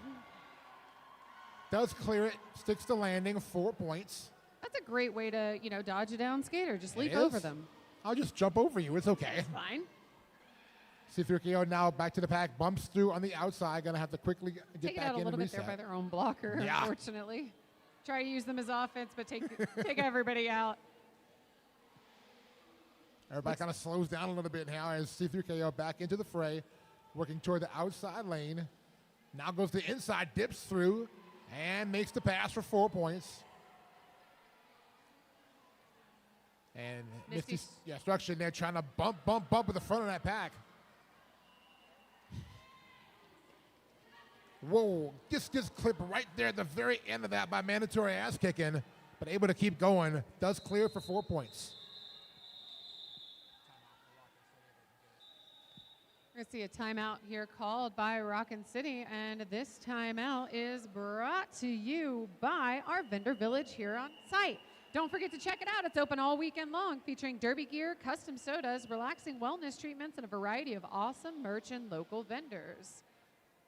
Speaker 1: Does clear it, sticks the landing, 4 points.
Speaker 6: That's a great way to, dodge a down skater. Just leap over them.
Speaker 1: I'll just jump over you. It's okay.
Speaker 6: It's fine.
Speaker 1: C3KO now back to the pack, bumps through on the outside. Going to have to quickly get back in and reset.
Speaker 6: Take it out a little bit there by their own blocker, unfortunately. Try to use them as offense, but take everybody out.
Speaker 1: Everybody kind of slows down a little bit now as C3KO back into the fray, working toward the outside lane. Now goes to the inside, dips through, and makes the pass for 4 points. And
Speaker 6: Misty-
Speaker 1: Misty Struction there trying to bump at the front of that pack. Whoa, this gets clipped right there at the very end of that by mandatory ass kicking, but able to keep going. Does clear for 4 points.
Speaker 6: We're going to see a timeout here called by Rockin City, and this timeout is brought to you by our vendor village here on site. Don't forget to check it out. It's open all weekend long, featuring derby gear, custom sodas, relaxing wellness treatments, and a variety of awesome merch and local vendors.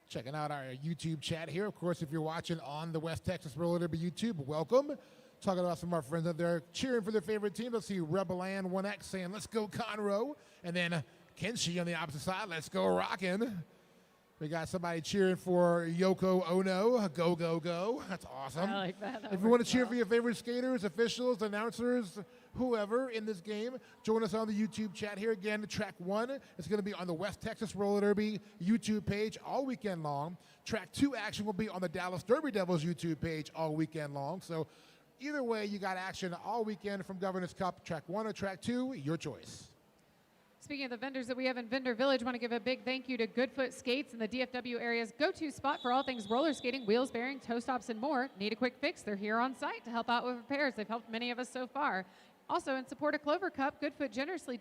Speaker 1: Checking out our YouTube chat here. Of course, if you're watching on the West Texas Roller Derby YouTube, welcome. Talking about some of our friends out there cheering for their favorite team. Let's see Rebel Land 1X saying, let's go Conroe. And then Kenshi on the opposite side, let's go Rockin'. We got somebody cheering for Yoko Ono. Go, go, go. That's awesome.
Speaker 6: I like that.
Speaker 1: If you want to cheer for your favorite skaters, officials, announcers, whoever in this game, join us on the YouTube chat here. Again, track 1 is going to be on the West Texas Roller Derby YouTube page all weekend long. Track 2 action will be on the Dallas Derby Devils YouTube page all weekend long. So either way, you got action all weekend from Governor's Cup. Track 1 or track 2, your choice.
Speaker 6: Speaking of the vendors that we have in Vendor Village, want to give a big thank you to Goodfoot Skates and the DFW area's go-to spot for all things roller skating, wheels, bearing, toe stops, and more. Need a quick fix? They're here on site to help out with repairs. They've helped many of us so far. Also, in support of Clover Cup, Goodfoot generously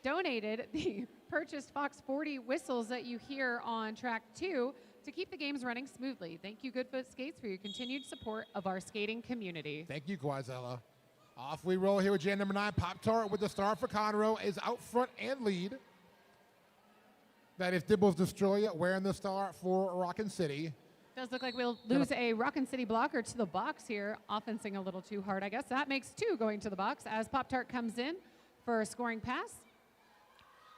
Speaker 6: donated the purchased Fox 40 whistles that you hear on track 2 to keep the games running smoothly. Thank you, Goodfoot Skates, for your continued support of our skating community.
Speaker 1: Thank you, Quazella. Off we roll here with jam number 9. Pop-Tart with the star for Conroe is out front and lead. That is Dibbles Destroyer wearing the star for Rockin City.
Speaker 6: Does look like we'll lose a Rockin City blocker to the box here. Offensing a little too hard, I guess. That makes 2 going to the box as Pop-Tart comes in for a scoring pass.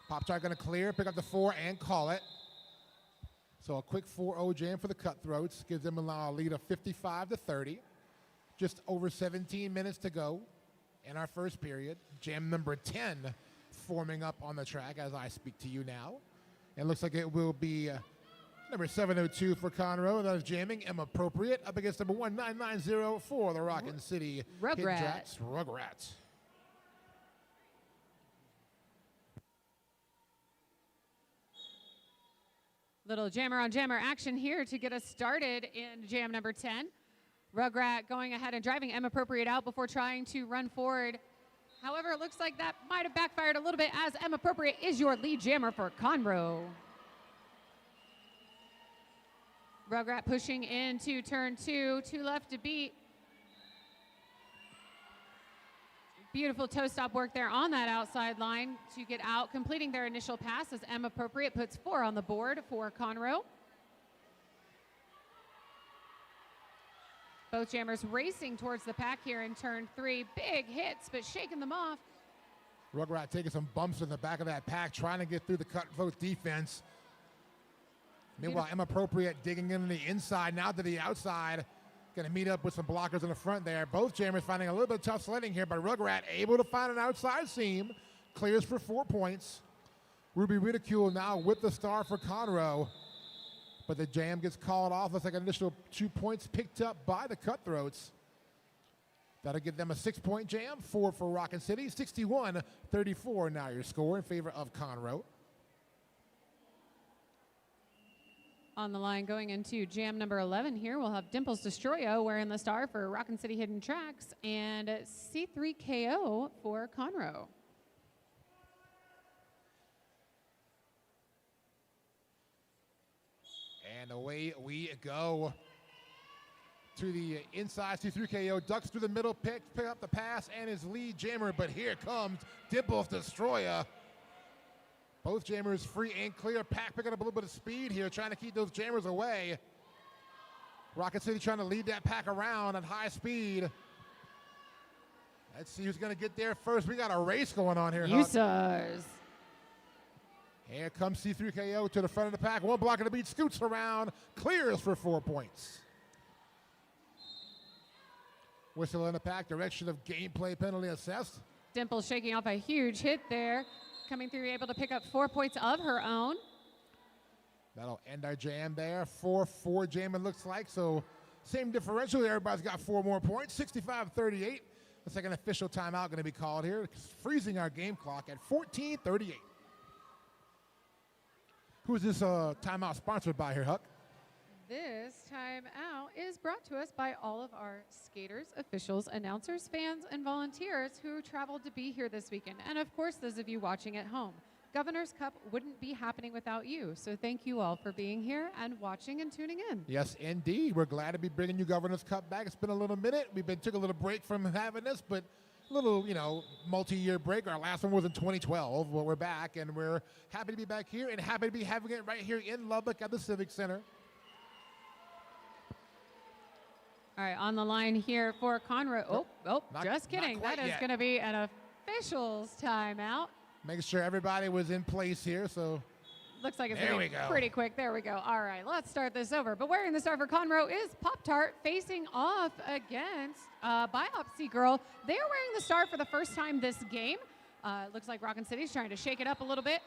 Speaker 1: Pop-Tart going to clear, pick up the 4, and call it. So a quick 4-0 jam for the Cutthroats. Gives them a lead of 55-30. Just over 17 minutes to go in our first period. Jam number 10 forming up on the track as I speak to you now. It looks like it will be number 702 for Conroe. That is jamming inappropriate up against number 1990 for the Rockin City
Speaker 6: Rugrats.
Speaker 1: Rugrats.
Speaker 6: Little jammer on jammer action here to get us started in jam number 10. Rugrat going ahead and driving M appropriate out before trying to run forward. However, it looks like that might have backfired a little bit as M appropriate is your lead jammer for Conroe. Rugrat pushing into turn 2, 2 left to beat. Beautiful toe stop work there on that outside line to get out, completing their initial pass as M appropriate puts 4 on the board for Conroe. Both jammers racing towards the pack here in turn 3. Big hits, but shaking them off.
Speaker 1: Rugrat taking some bumps in the back of that pack, trying to get through the Cutthroat defense. Meanwhile, inappropriate digging in the inside, now to the outside. Going to meet up with some blockers in the front there. Both jammers finding a little bit of tough sledding here, but Rugrat able to find an outside seam. Clears for 4 points. Ruby Ridicule now with the star for Conroe. But the jam gets called off. Looks like an initial 2 points picked up by the Cutthroats. That'll give them a 6-point jam. 4 for Rockin City. 61-34 now your score in favor of Conroe.
Speaker 6: On the line going into jam number 11 here, we'll have Dimples Destroyo wearing the star for Rockin City Hidden Tracks and C3KO for Conroe.
Speaker 1: And away we go to the inside. C3KO ducks through the middle, pick up the pass and his lead jammer. But here comes Dimples Destroyer. Both jammers free and clear. Pack picking up a little bit of speed here, trying to keep those jammers away. Rockin City trying to lead that pack around at high speed. Let's see who's going to get there first. We got a race going on here.
Speaker 6: Users.
Speaker 1: Here comes C3KO to the front of the pack. One block of the beat, scoots around, clears for 4 points. Whistle in the pack, direction of gameplay penalty assessed.
Speaker 6: Dimple shaking off a huge hit there. Coming through, able to pick up 4 points of her own.
Speaker 1: That'll end our jam there. 4-4 jam it looks like. So same differential. Everybody's got 4 more points. 65-38. Looks like an official timeout going to be called here, freezing our game clock at 14:38. Who is this timeout sponsored by here, Huck?
Speaker 6: This timeout is brought to us by all of our skaters, officials, announcers, fans, and volunteers who traveled to be here this weekend. And of course, those of you watching at home. Governor's Cup wouldn't be happening without you. So thank you all for being here and watching and tuning in.
Speaker 1: Yes, indeed. We're glad to be bringing you Governor's Cup back. It's been a little minute. Took a little break from having this, but a little, multi-year break. Our last one was in 2012. Well, we're back, and we're happy to be back here and happy to be having it right here in Lubbock at the Civic Center.
Speaker 6: All right, on the line here for Conroe. Just kidding.
Speaker 1: Not
Speaker 6: That is going to be an officials timeout.
Speaker 1: Making sure everybody was in place here, so.
Speaker 6: Looks like it's going to be pretty quick. There we go. All right, let's start this over. But wearing the star for Conroe is Pop-Tart facing off against Biopsy Girl. They are wearing the star for the first time this game. Looks like Rockin City's trying to shake it up a little bit.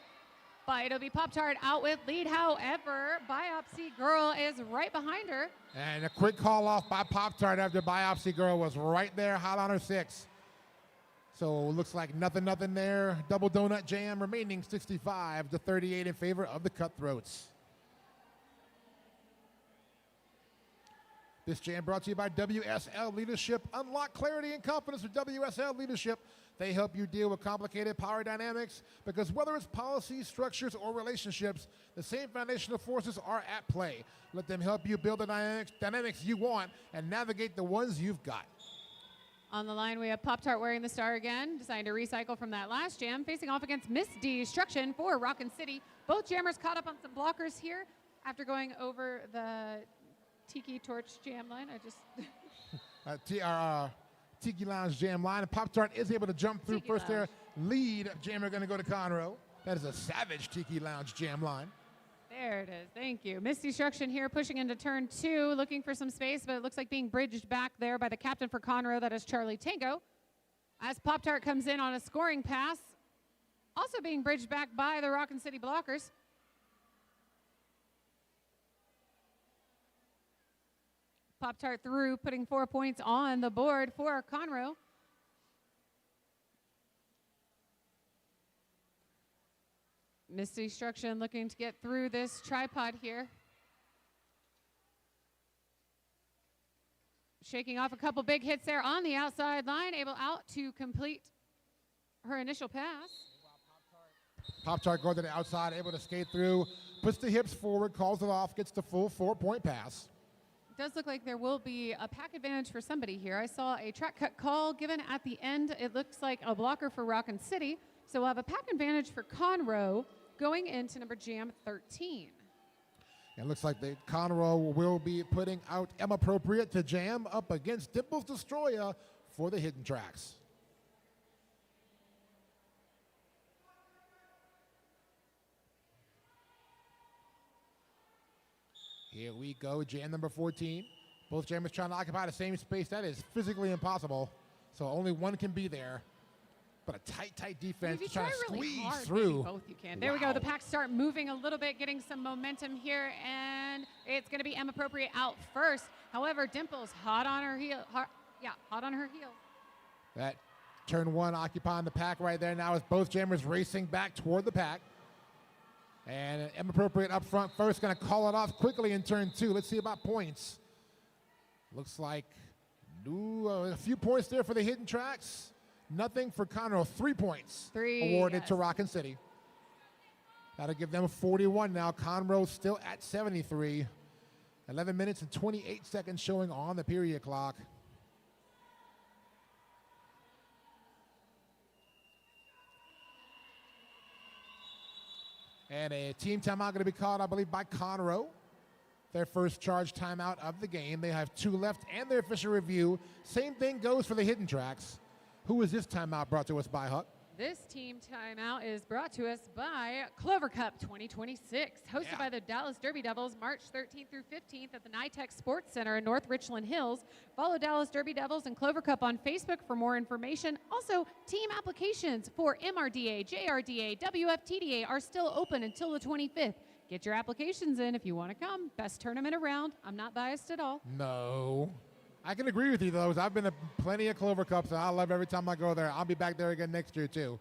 Speaker 6: But it'll be Pop-Tart out with lead. However, Biopsy Girl is right behind her.
Speaker 1: And a quick call off by Pop-Tart after Biopsy Girl was right there, hot on her 6. So looks like nothing there. Double donut jam remaining 65-38 in favor of the Cutthroats. This jam brought to you by WSL Leadership. Unlock clarity and confidence with WSL Leadership. They help you deal with complicated power dynamics because whether it's policies, structures, or relationships, the same foundational forces are at play. Let them help you build the dynamics you want and navigate the ones you've got.
Speaker 6: On the line, we have Pop-Tart wearing the star again, designed to recycle from that last jam, facing off against Miss Destruction for Rockin City. Both jammers caught up on some blockers here after going over the Tiki Torch jam line.
Speaker 1: Tiki Lounge jam line. And Pop-Tart is able to jump through
Speaker 6: Tiki
Speaker 1: first
Speaker 6: Lounge.
Speaker 1: there. Lead jammer going to go to Conroe. That is a savage Tiki Lounge jam line.
Speaker 6: There it is. Thank you. Miss Destruction here pushing into turn 2, looking for some space, but it looks like being bridged back there by the captain for Conroe. That is Charlie Tango. As Pop-Tart comes in on a scoring pass, also being bridged back by the Rockin City blockers. Pop-Tart through, putting 4 points on the board for Conroe. Miss Destruction looking to get through this tripod here. Shaking off a couple big hits there on the outside line, able out to complete her initial pass.
Speaker 1: Pop-Tart going to the outside, able to skate through, puts the hips forward, calls it off, gets the full 4-point pass.
Speaker 6: It does look like there will be a pack advantage for somebody here. I saw a track cut call given at the end. It looks like a blocker for Rockin City. So we'll have a pack advantage for Conroe going into number jam 13.
Speaker 1: It looks like the Conroe will be putting out M Appropriate to jam up against Dimples Destroyer for the hidden tracks. Here we go, jam number 14. Both jammers trying to occupy the same space. That is physically impossible. So only one can be there. But a tight defense trying to squeeze through.
Speaker 6: Both you can. There we go. The packs start moving a little bit, getting some momentum here, and it's going to be M Appropriate out first. However, Dimples hot on her heel. Hot on her heel.
Speaker 1: That turn 1 occupying the pack right there now as both jammers racing back toward the pack. And M Appropriate up front first, going to call it off quickly in turn 2. Let's see about points. Looks like a few points there for the hidden tracks. Nothing for Conroe. 3 points awarded to Rockin City. That'll give them 41 now. Conroe still at 73. 11 minutes and 28 seconds showing on the period clock. And a team timeout going to be called, I believe, by Conroe. Their first charge timeout of the game. They have 2 left and their official review. Same thing goes for the hidden tracks. Who is this timeout brought to us by, Huck?
Speaker 6: This team timeout is brought to us by Clover Cup 2026, hosted by the Dallas Derby Devils March 13th through 15th at the NYTEX Sports Center in North Richland Hills. Follow Dallas Derby Devils and Clover Cup on Facebook for more information. Also, team applications for MRDA, JRDA, WFTDA are still open until the 25th. Get your applications in if you want to come. Best tournament around. I'm not biased at all.
Speaker 1: No. I can agree with you, though, 'cause I've been to plenty of Clover Cups, and I love every time I go there. I'll be back there again next year, too.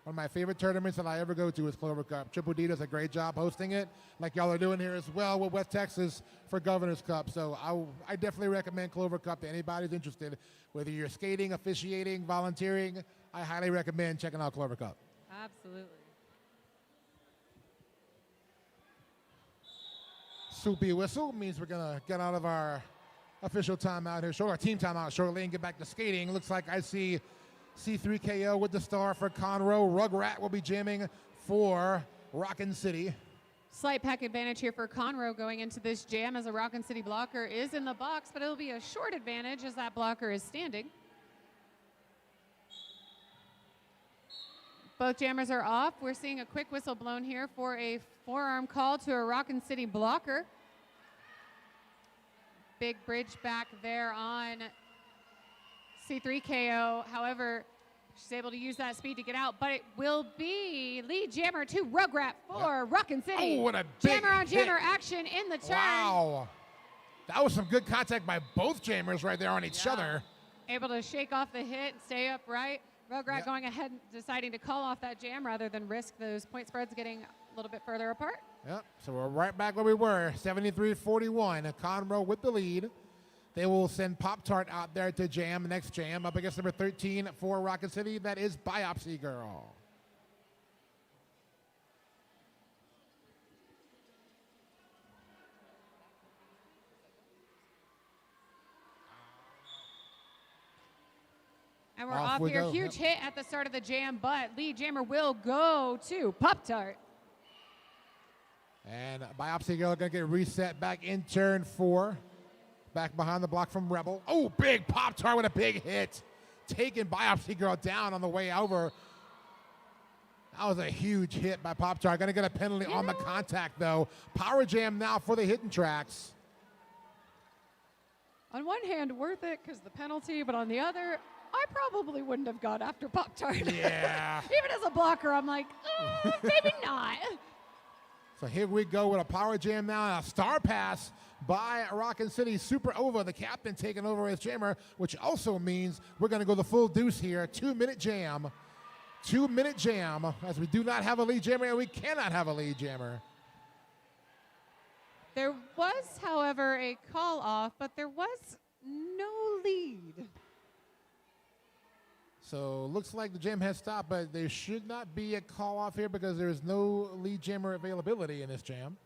Speaker 1: One of my favorite tournaments that I ever go to is Clover Cup. Triple D does a great job hosting it, like y'all are doing here as well with West Texas for Governor's Cup. So I definitely recommend Clover Cup to anybody who's interested. Whether you're skating, officiating, volunteering, I highly recommend checking out Clover Cup.
Speaker 6: Absolutely.
Speaker 1: Soupy whistle means we're going to get out of our official timeout here, our team timeout shortly, and get back to skating. Looks like I see C3KO with the star for Conroe. Rugrat will be jamming for Rockin City.
Speaker 6: Slight pack advantage here for Conroe going into this jam as a Rockin City blocker is in the box, but it'll be a short advantage as that blocker is standing. Both jammers are off. We're seeing a quick whistle blown here for a forearm call to a Rockin City blocker. Big bridge back there on C3KO. However, she's able to use that speed to get out, but it will be lead jammer to Rugrat for Rockin City.
Speaker 1: Oh, what a big
Speaker 6: jammer on jammer
Speaker 1: hit.
Speaker 6: action in the turn.
Speaker 1: Wow. That was some good contact by both jammers right there on each other.
Speaker 6: Able to shake off the hit and stay upright. Rugrat
Speaker 1: Yep.
Speaker 6: going ahead and deciding to call off that jam rather than risk those point spreads getting a little bit further apart.
Speaker 1: Yep, so we're right back where we were, 73-41. Conroe with the lead. They will send Pop-Tart out there to jam, next jam, up against number 13 for Rockin City. That is Biopsy Girl.
Speaker 6: And we're
Speaker 1: Off
Speaker 6: off
Speaker 1: we
Speaker 6: here.
Speaker 1: go,
Speaker 6: Huge hit at the start of the jam, but lead jammer will go to Pop-Tart.
Speaker 1: And Biopsy Girl going to get reset back in turn 4. Back behind the block from Rebel. Oh, big Pop-Tart with a big hit. Taking Biopsy Girl down on the way over. That was a huge hit by Pop-Tart. Going to get a penalty on the contact, though. Power jam now for the hidden tracks.
Speaker 6: On one hand, worth it because the penalty, but on the other, I probably wouldn't have gone after Pop-Tart.
Speaker 1: Yeah.
Speaker 6: Even as a blocker, I'm like, maybe not.
Speaker 1: So here we go with a power jam now, and a star pass by Rockin City. Super Ova, the captain, taking over as jammer, which also means we're going to go the full deuce here. 2-minute jam. 2-minute jam, as we do not have a lead jammer, and we cannot have a lead jammer.
Speaker 6: There was, however, a call off, but there was no lead.
Speaker 1: So looks like the jam has stopped, but there should not be a call off here because there is no lead jammer availability in this jam.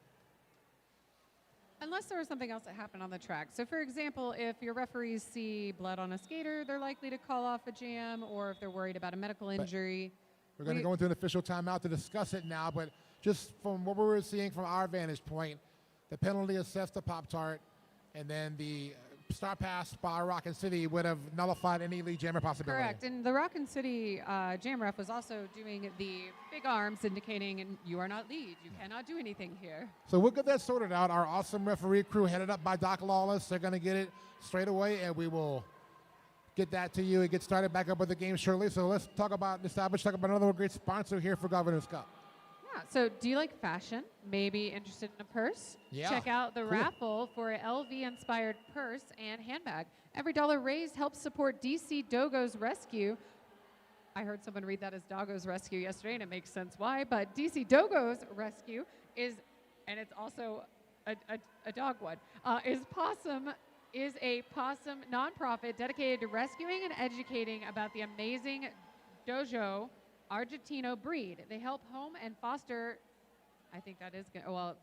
Speaker 6: Unless there was something else that happened on the track. So, for example, if your referees see blood on a skater, they're likely to call off a jam, or if they're worried about a medical injury.
Speaker 1: We're going to go into an official timeout to discuss it now, but just from what we were seeing from our vantage point, the penalty assessed to Pop-Tart, and then the star pass by Rockin City would have nullified any lead jammer possibility.
Speaker 6: Correct. And the Rockin City jam ref was also doing the big arms indicating you are not lead. You cannot do anything here.
Speaker 1: So we'll get that sorted out. Our awesome referee crew headed up by Doc Lawless. They're going to get it straight away, and we will get that to you and get started back up with the game shortly. So let's talk about another great sponsor here for Governor's Cup.
Speaker 6: Yeah. So do you like fashion? Maybe interested in a purse?
Speaker 1: Yeah.
Speaker 6: Check out the
Speaker 1: Cool.
Speaker 6: raffle for an LV-inspired purse and handbag. Every dollar raised helps support DC Dogo's Rescue. I heard someone read that as Doggo's Rescue yesterday, and it makes sense why. But DC Dogo's Rescue is, and it's also a dog one, is a possum nonprofit dedicated to rescuing and educating about the amazing Dojo Argentino breed. They help home and foster, I think that is,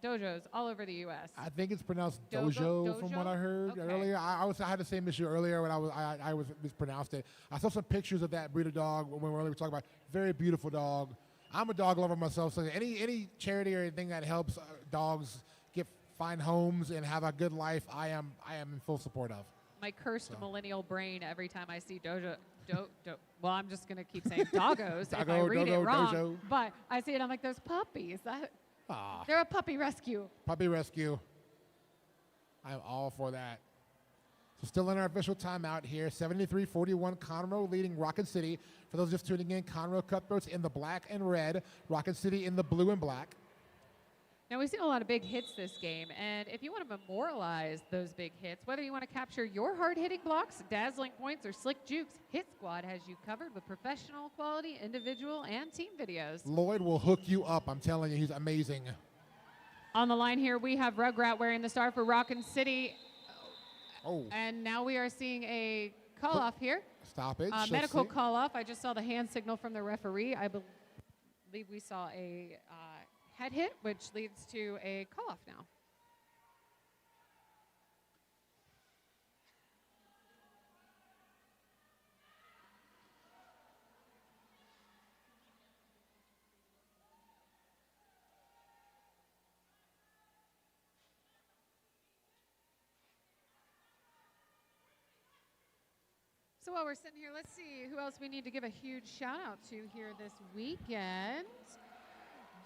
Speaker 6: dojos all over the U.S.
Speaker 1: I think it's pronounced dojo from what I heard
Speaker 6: Okay.
Speaker 1: earlier. I had the same issue earlier when I was mispronounced it. I saw some pictures of that breed of dog when we were talking about. Very beautiful dog. I'm a dog lover myself, so any charity or anything that helps dogs find homes and have a good life, I am in full support of.
Speaker 6: My cursed millennial brain every time I see well, I'm just going to keep saying doggos if I
Speaker 1: Doggo,
Speaker 6: read
Speaker 1: dogo,
Speaker 6: it wrong.
Speaker 1: dojo.
Speaker 6: But I see it, I'm like, those puppies. They're a puppy rescue.
Speaker 1: Puppy rescue. I'm all for that. So still in our official timeout here, 73-41, Conroe leading Rockin City. For those just tuning in, Conroe Cutthroats in the black and red, Rockin City in the blue and black.
Speaker 6: Now, we've seen a lot of big hits this game, and if you want to memorialize those big hits, whether you want to capture your hard-hitting blocks, dazzling points, or slick jukes, Hit Squad has you covered with professional quality individual and team videos.
Speaker 1: Lloyd will hook you up. I'm telling you, he's amazing.
Speaker 6: On the line here, we have Rugrat wearing the star for Rockin City.
Speaker 1: Oh.
Speaker 6: And now we are seeing a call-off here.
Speaker 1: Stoppage.
Speaker 6: Medical call-off. I just saw the hand signal from the referee. I believe we saw a head hit, which leads to a call-off now. So while we're sitting here, let's see who else we need to give a huge shout out to here this weekend.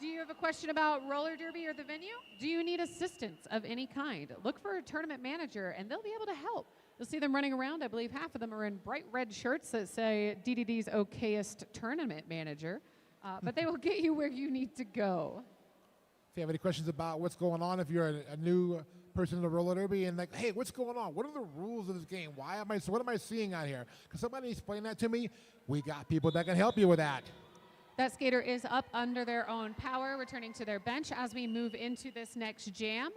Speaker 6: Do you have a question about roller derby or the venue? Do you need assistance of any kind? Look for a tournament manager and they'll be able to help. You'll see them running around. I believe half of them are in bright red shirts that say DDD's okayest tournament manager, but they will get you where you need to go.
Speaker 1: If you have any questions about what's going on, if you're a new person in the roller derby and like, hey, what's going on? What are the rules of this game? What am I seeing out here? Can somebody explain that to me? We got people that can help you with that.
Speaker 6: That skater is up under their own power, returning to their bench as we move into this next jam.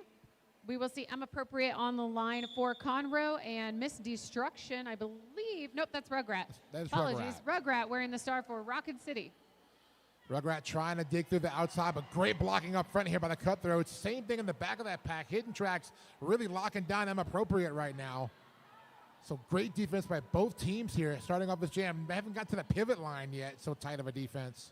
Speaker 6: We will see M Appropriate on the line for Conroe and Miss Destruction, I believe. Nope, that's Rugrat.
Speaker 1: That is
Speaker 6: Apologies. Rugrat wearing the star for Rockin City.
Speaker 1: Rugrat trying to dig through the outside, but great blocking up front here by the Cutthroats. Same thing in the back of that pack. Hidden Tracks really locking down M Appropriate right now. So great defense by both teams here starting off this jam. They haven't got to the pivot line yet, so tight of a defense.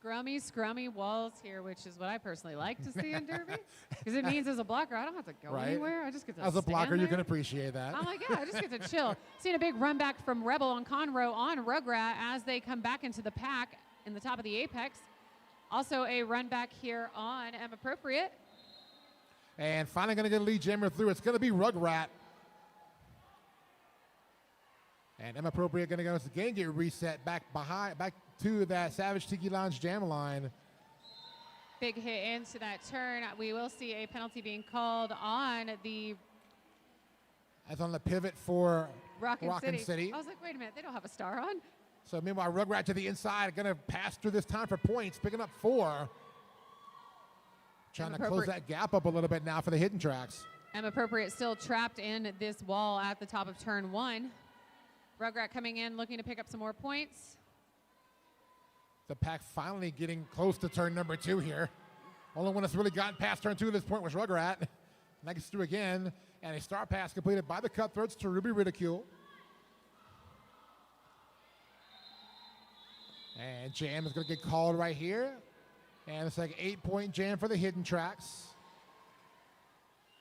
Speaker 6: Scrummy walls here, which is what I personally like to see in Derby. Because it means as a blocker, I don't have to go anywhere. I just get to
Speaker 1: As a blocker,
Speaker 6: stand
Speaker 1: you
Speaker 6: there.
Speaker 1: can appreciate that.
Speaker 6: I'm like, yeah, I just get to chill. Seeing a big run back from Rebel on Conroe on Rugrat as they come back into the pack in the top of the apex. Also a run back here on M Appropriate.
Speaker 1: And finally going to get a lead jammer through. It's going to be Rugrat. And M Appropriate going to go again get reset back to that Savage Tiki Lounge jam line.
Speaker 6: Big hit into that turn. We will see a penalty being called on the
Speaker 1: That's on the pivot for
Speaker 6: Rockin
Speaker 1: City.
Speaker 6: I was like, wait a minute, they don't have a star on.
Speaker 1: So meanwhile, Rugrat to the inside, going to pass through this time for points, picking up 4. Trying to close that gap up a little bit now for the Hidden Tracks.
Speaker 6: M Appropriate still trapped in this wall at the top of turn 1. Rugrat coming in, looking to pick up some more points.
Speaker 1: The pack finally getting close to turn number 2 here. Only one that's really gotten past turn 2 at this point was Rugrat. Next through again, and a star pass completed by the Cutthroats to Ruby Ridicule. And jam is going to get called right here. And it's like an 8-point jam for the Hidden Tracks.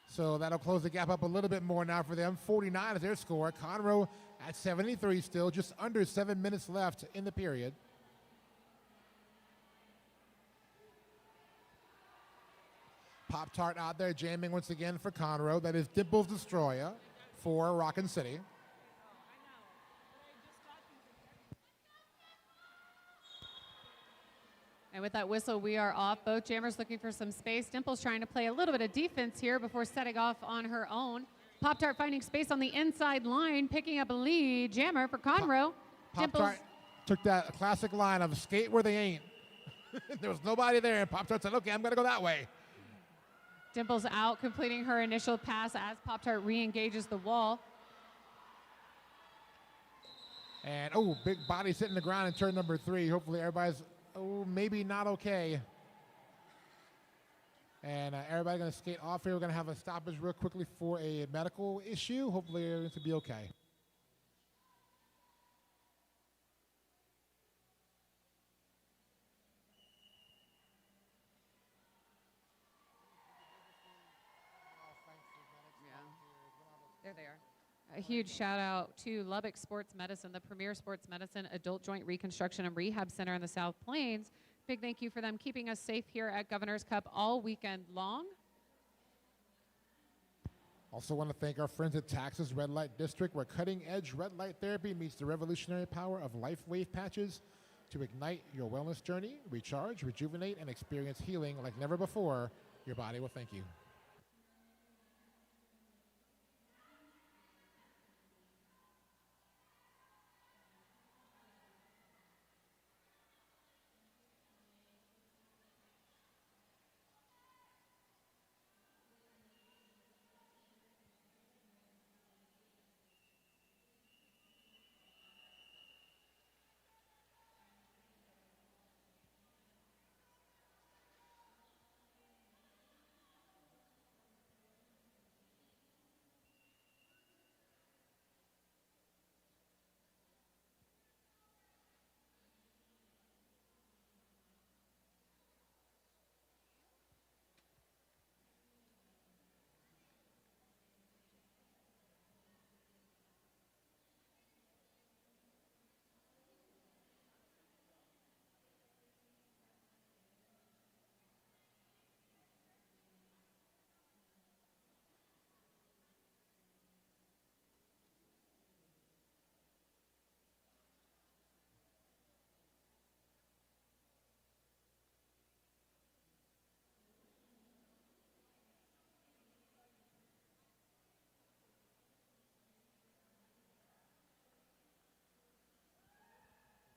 Speaker 1: So that'll close the gap up a little bit more now for them. 49 is their score. Conroe at 73 still, just under 7 minutes left in the period. Pop-Tart out there jamming once again for Conroe. That is Dimples Destroyer for Rockin City.
Speaker 6: And with that whistle, we are off. Both jammers looking for some space. Dimples trying to play a little bit of defense here before setting off on her own. Pop-Tart finding space on the inside line, picking up a lead. Jammer for Conroe.
Speaker 1: Pop-Tart took that classic line of skate where they ain't. There was nobody there, and Pop-Tart said, okay, I'm going to go that way.
Speaker 6: Dimples out, completing her initial pass as Pop-Tart re-engages the wall.
Speaker 1: And, big body sitting the ground in turn number 3. Hopefully everybody's, maybe not okay. And everybody going to skate off here. We're going to have a stoppage real quickly for a medical issue. Hopefully everything's going to be okay.
Speaker 6: There they are. A huge shout out to Lubbock Sports Medicine, the premier sports medicine adult joint reconstruction and rehab center in the South Plains. Big thank you for them keeping us safe here at Governor's Cup all weekend long.
Speaker 1: Also want to thank our friends at Texas Red Light District, where cutting-edge red light therapy meets the revolutionary power of Life Wave patches to ignite your wellness journey, recharge, rejuvenate, and experience healing like never before. Your body. Well, thank you.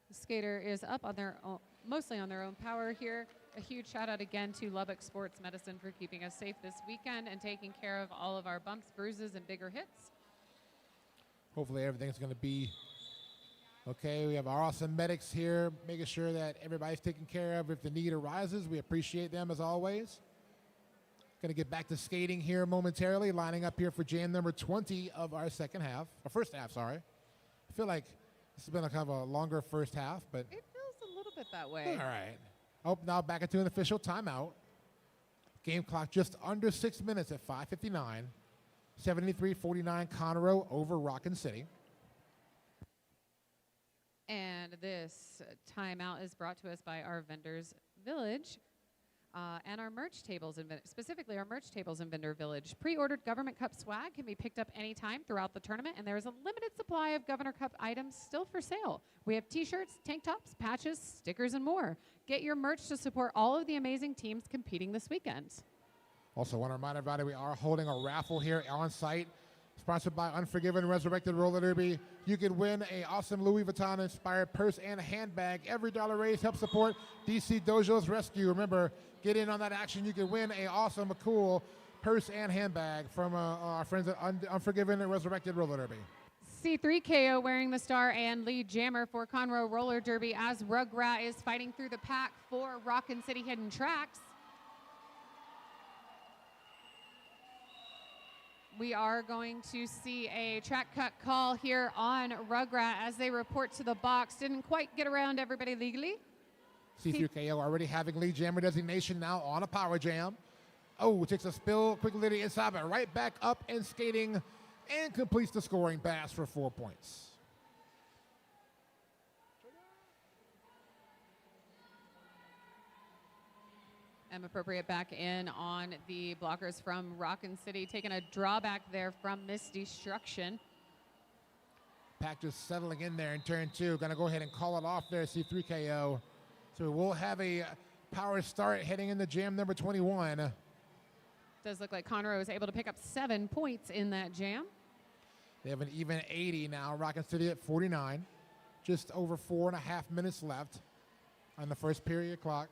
Speaker 6: The skater is up on their own, mostly on their own power here. A huge shout out again to Lubbock Sports Medicine for keeping us safe this weekend and taking care of all of our bumps, bruises, and bigger hits.
Speaker 1: Hopefully everything's going to be okay. We have our awesome medics here, making sure that everybody's taken care of if the need arises. We appreciate them as always. Going to get back to skating here momentarily, lining up here for jam number 20 of our second half, or first half, sorry. I feel like this has been a kind of a longer first half, but
Speaker 6: It feels a little bit that way.
Speaker 1: all right. Oh, now back into an official timeout. Game clock just under 6 minutes at 5:59. 73-49 Conroe over Rockin City.
Speaker 6: And this timeout is brought to us by our vendors village and our merch tables, specifically our merch tables and vendor village. Pre-ordered Government Cup swag can be picked up anytime throughout the tournament, and there is a limited supply of Governor Cup items still for sale. We have t-shirts, tank tops, patches, stickers, and more. Get your merch to support all of the amazing teams competing this weekend.
Speaker 1: Also want to remind everybody we are holding a raffle here on site, sponsored by Unforgiven Resurrected Roller Derby. You can win a awesome Louis Vuitton inspired purse and handbag. Every dollar raised helps support DC Dojo's rescue. Remember, get in on that action. You can win a awesome, cool purse and handbag from our friends at Unforgiven Resurrected Roller Derby.
Speaker 6: C3KO wearing the star and lead jammer for Conroe Roller Derby as Rugrat is fighting through the pack for Rockin City Hidden Tracks. We are going to see a track cut call here on Rugrat as they report to the box. Didn't quite get around everybody legally.
Speaker 1: C3KO already having lead jammer designation now on a power jam. Oh, takes a spill quickly to the inside, but right back up and skating and completes the scoring pass for 4 points.
Speaker 6: Appropriate back in on the blockers from Rockin City, taking a drawback there from Miss Destruction.
Speaker 1: Pack just settling in there in turn two. Going to go ahead and call it off there, C3KO. So we'll have a power start heading into jam number 21.
Speaker 6: Does look like Conroe is able to pick up 7 points in that jam.
Speaker 1: They have an even 80 now. Rockin City at 49. Just over 4.5 minutes left on the first period clock.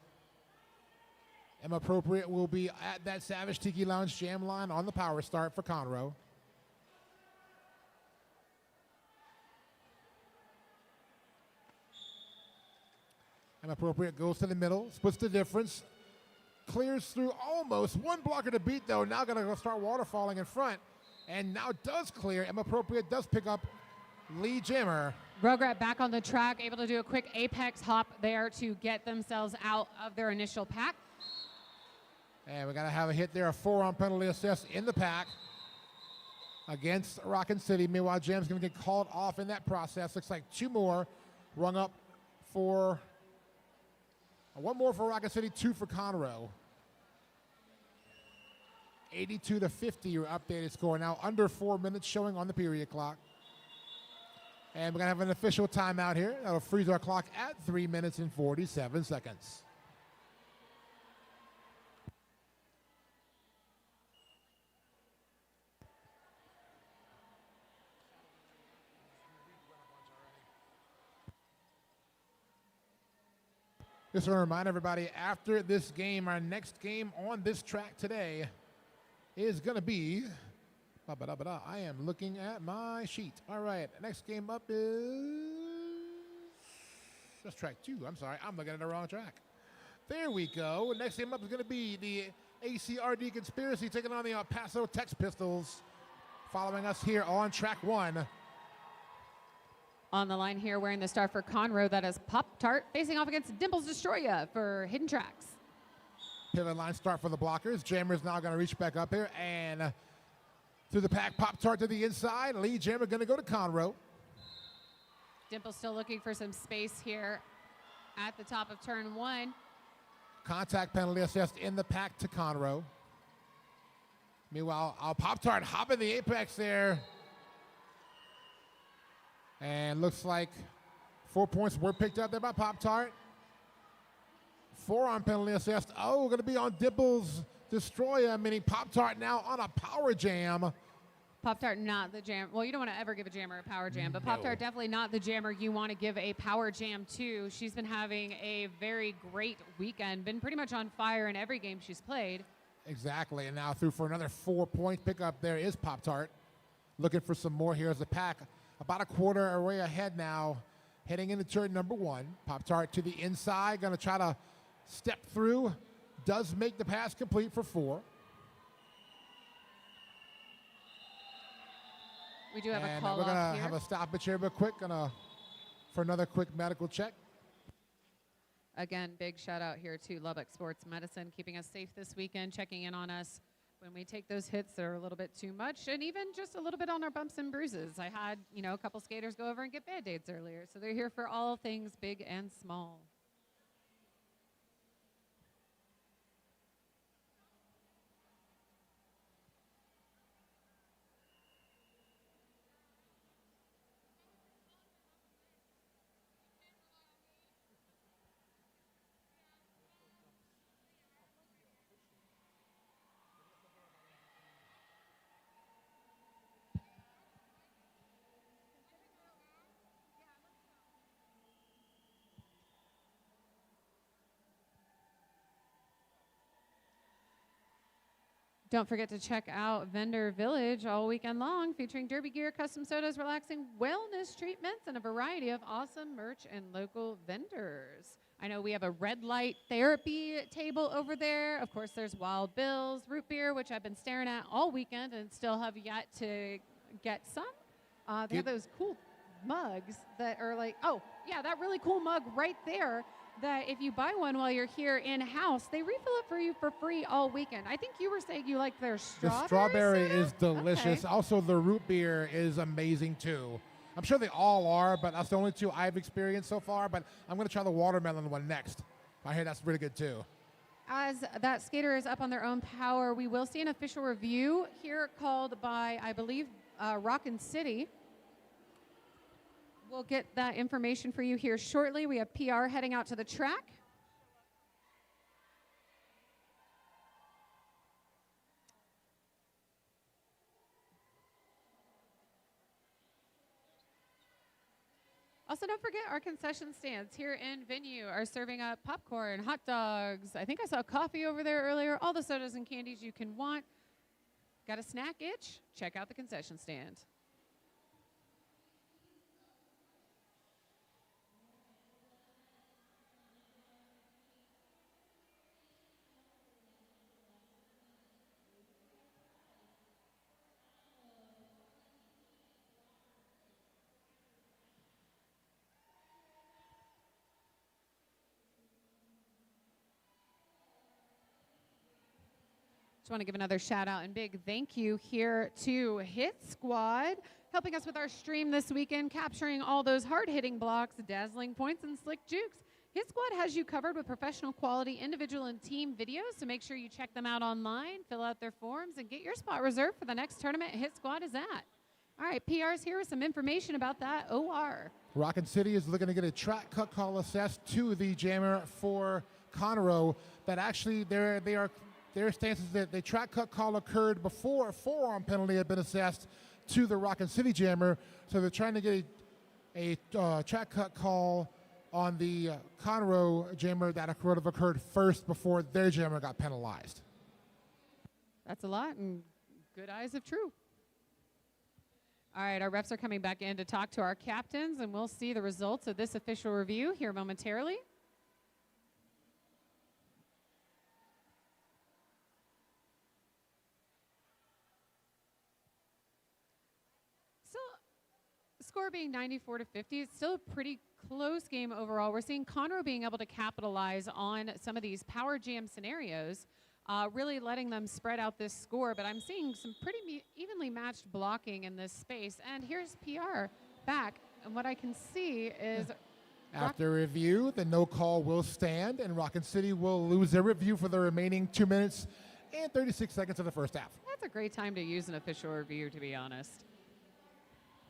Speaker 1: Appropriate will be at that Savage Tiki Lounge jam line on the power start for Conroe. Appropriate goes to the middle, splits the difference, clears through almost one blocker to beat though. Now going to go start waterfalling in front, and now does clear. Appropriate does pick up lead jammer.
Speaker 6: Rugrat back on the track, able to do a quick apex hop there to get themselves out of their initial pack.
Speaker 1: And we got to have a hit there, a 4-on penalty assessed in the pack against Rockin City. Meanwhile, Jam's going to get called off in that process. Looks like 2 more rung up for, 1 more for Rockin City, 2 for Conroe. 82-50, your updated score. Now under 4 minutes showing on the period clock. And we're going to have an official timeout here. That'll freeze our clock at 3 minutes and 47 seconds. Just want to remind everybody, after this game, our next game on this track today is going to be, I am looking at my sheet. All right, next game up is, that's track 2. I'm sorry, I'm looking at the wrong track. There we go. Next game up is going to be the ACRD Conspiracy taking on the El Paso Tex Pistols. Following us here on track 1.
Speaker 6: On the line here, wearing the star for Conroe, that is Pop-Tart, facing off against Dimples Destroya for Hidden Tracks.
Speaker 1: Pivot line start for the blockers. Jammer's now going to reach back up here and through the pack, Pop-Tart to the inside. Lead Jammer going to go to Conroe.
Speaker 6: Dimples still looking for some space here at the top of turn 1.
Speaker 1: Contact penalty assessed in the pack to Conroe. Meanwhile, Pop-Tart hopping the apex there. And looks like 4 points were picked up there by Pop-Tart. Forearm penalty assessed. Oh, going to be on Dimples Destroya, meaning Pop-Tart now on a power jam.
Speaker 6: Pop-Tart not the jam. Well, you don't want to ever give a jammer a power jam, but
Speaker 1: No.
Speaker 6: Pop-Tart definitely not the jammer you want to give a power jam to. She's been having a very great weekend, been pretty much on fire in every game she's played.
Speaker 1: Exactly, and now through for another 4-point pickup there is Pop-Tart. Looking for some more here as the pack about a quarter away ahead now, heading into turn number 1. Pop-Tart to the inside, going to try to step through. Does make the pass complete for 4.
Speaker 6: We do have
Speaker 1: And
Speaker 6: a call
Speaker 1: we're going
Speaker 6: off
Speaker 1: to
Speaker 6: here.
Speaker 1: have a stoppage here real quick for another quick medical check.
Speaker 6: Again, big shout out here to Lubbock Sports Medicine, keeping us safe this weekend, checking in on us when we take those hits that are a little bit too much, and even just a little bit on our bumps and bruises. I had, a couple skaters go over and get Band-Aids earlier, so they're here for all things big and small. Don't forget to check out Vendor Village all weekend long, featuring derby gear, custom sodas, relaxing wellness treatments, and a variety of awesome merch and local vendors. I know we have a red light therapy table over there. Of course, there's Wild Bill's root beer, which I've been staring at all weekend and still have yet to get some. They have those cool mugs that are like, oh, yeah, that really cool mug right there, that if you buy one while you're here in-house, they refill it for you for free all weekend. I think you were saying you like their strawberry
Speaker 1: The strawberry
Speaker 6: soda?
Speaker 1: is delicious.
Speaker 6: Okay.
Speaker 1: Also, the root beer is amazing, too. I'm sure they all are, but that's the only 2 I've experienced so far. But I'm going to try the watermelon one next. I hear that's really good, too.
Speaker 6: As that skater is up on their own power, we will see an official review here called by, I believe, Rockin City. We'll get that information for you here shortly. We have PR heading out to the track. Also, don't forget our concession stands here in venue are serving up popcorn, hot dogs. I think I saw coffee over there earlier. All the sodas and candies you can want. Got a snack itch? Check out the concession stand. Just want to give another shout out and big thank you here to Hit Squad, helping us with our stream this weekend, capturing all those hard-hitting blocks, dazzling points, and slick jukes. Hit Squad has you covered with professional quality individual and team videos, so make sure you check them out online, fill out their forms, and get your spot reserved for the next tournament Hit Squad is at. All right, PR's here with some information about that OR.
Speaker 1: Rockin City is looking to get a track cut call assessed to the jammer for Conroe. That actually their stance is that the track cut call occurred before a forearm penalty had been assessed to the Rockin City jammer. So they're trying to get a track cut call on the Conroe jammer that would have occurred first before their jammer got penalized.
Speaker 6: That's a lot, and good eyes of true. All right, our refs are coming back in to talk to our captains, and we'll see the results of this official review here momentarily. Still, score being 94-50, it's still a pretty close game overall. We're seeing Conroe being able to capitalize on some of these power jam scenarios, really letting them spread out this score. But I'm seeing some pretty evenly matched blocking in this space. And here's PR back. And what I can see is...
Speaker 1: After review, the no call will stand, and Rockin City will lose their review for the remaining 2 minutes and 36 seconds of the first half.
Speaker 6: That's a great time to use an official review, to be honest.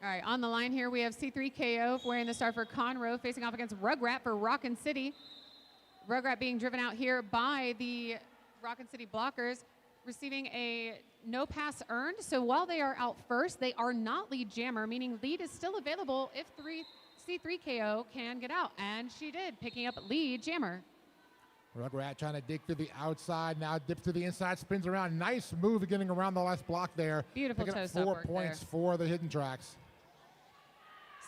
Speaker 6: All right, on the line here, we have C3KO wearing the star for Conroe, facing off against Rugrat for Rockin City. Rugrat being driven out here by the Rockin City blockers, receiving a no pass earned. So while they are out first, they are not lead jammer, meaning lead is still available if C3KO can get out. And she did, picking up lead jammer.
Speaker 1: Rugrat trying to dig through the outside, now dips to the inside, spins around. Nice move getting around the last block there.
Speaker 6: Beautiful
Speaker 1: Picking up
Speaker 6: toe-stop
Speaker 1: 4
Speaker 6: work
Speaker 1: points
Speaker 6: there.
Speaker 1: for the hidden tracks.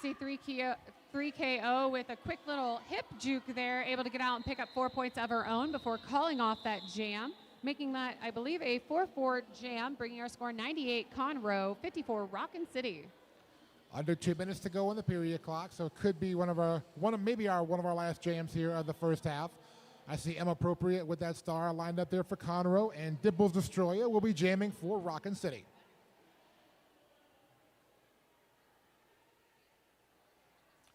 Speaker 6: C3KO with a quick little hip juke there, able to get out and pick up 4 points of her own before calling off that jam, making that, I believe, a 4-4 jam, bringing our score 98 Conroe, 54 Rockin City.
Speaker 1: Under 2 minutes to go on the period clock, so it could be one of our last jams here of the first half. I see M Appropriate with that star lined up there for Conroe, and Dimples Destroyer will be jamming for Rockin City.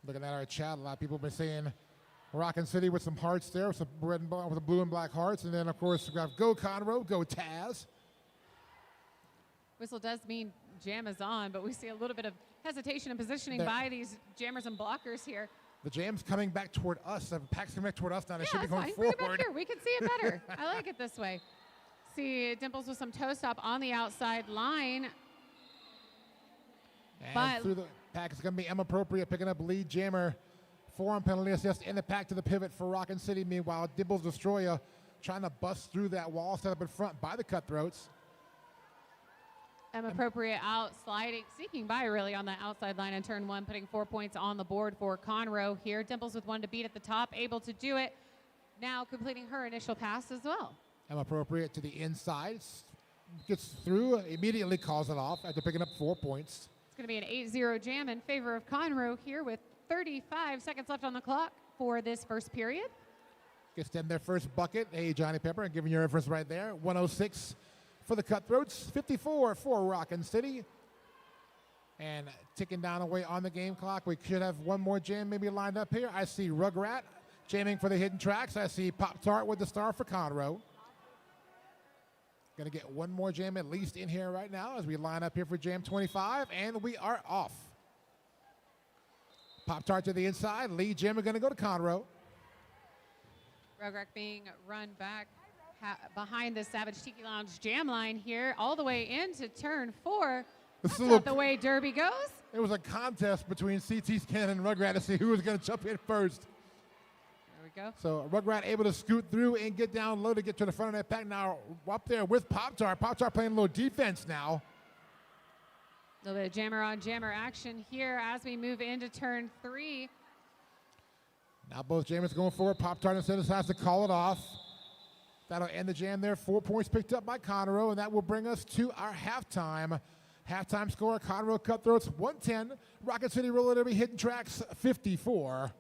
Speaker 1: Looking at our chat, a lot of people have been saying Rockin City with some hearts there, with some red and with the blue and black hearts, and then of course we have Go Conroe, Go Taz.
Speaker 6: Whistle does mean jam is on, but we see a little bit of hesitation and positioning
Speaker 1: There.
Speaker 6: by these jammers and blockers here.
Speaker 1: The jam's coming back toward us. The pack's coming back toward us now. They
Speaker 6: Yeah,
Speaker 1: should be
Speaker 6: that's
Speaker 1: going
Speaker 6: fine. Bring it
Speaker 1: forward.
Speaker 6: back here. We can see it better. I like it this way. See Dimples with some toe stop on the outside line.
Speaker 1: And
Speaker 6: But-
Speaker 1: through the pack, it's going to be M Appropriate picking up lead jammer. Forearm penalty assist in the pack to the pivot for Rockin City. Meanwhile, Dimples Destroyer trying to bust through that wall set up in front by the Cutthroats.
Speaker 6: Appropriate out sliding, sneaking by really on the outside line in turn one, putting 4 points on the board for Conroe here. Dimples with one to beat at the top, able to do it. Now completing her initial pass as well.
Speaker 1: M Appropriate to the inside. Gets through, immediately calls it off after picking up 4 points.
Speaker 6: It's going to be an 8-0 jam in favor of Conroe here with 35 seconds left on the clock for this first period.
Speaker 1: Gets them their first bucket. Hey, Johnny Pepper, I'm giving you a reference right there. 106 for the Cutthroats, 54 for Rockin City. And ticking down away on the game clock. We should have one more jam maybe lined up here. I see Rugrat jamming for the hidden tracks. I see Pop-Tart with the star for Conroe. Going to get one more jam at least in here right now as we line up here for jam 25, and we are off. Pop-Tart to the inside. Lead jammer going to go to Conroe.
Speaker 6: Rugrat being run back behind the Savage Tiki Lounge jam line here, all the way into turn 4.
Speaker 1: This is
Speaker 6: That's
Speaker 1: a
Speaker 6: not the way Derby goes.
Speaker 1: It was a contest between CT Scan and Rugrat to see who was going to jump in first.
Speaker 6: There we go.
Speaker 1: So Rugrat able to scoot through and get down low to get to the front of that pack. Now up there with Pop-Tart. Pop-Tart playing a little defense now.
Speaker 6: A little bit of jammer on jammer action here as we move into turn 3.
Speaker 1: Now both jammers going forward. Pop-Tart instead decides to call it off. That'll end the jam there. 4 points picked up by Conroe, and that will bring us to our halftime. Halftime score, Conroe Cutthroats 110. Rockin City Roller Derby Hidden Tracks 54.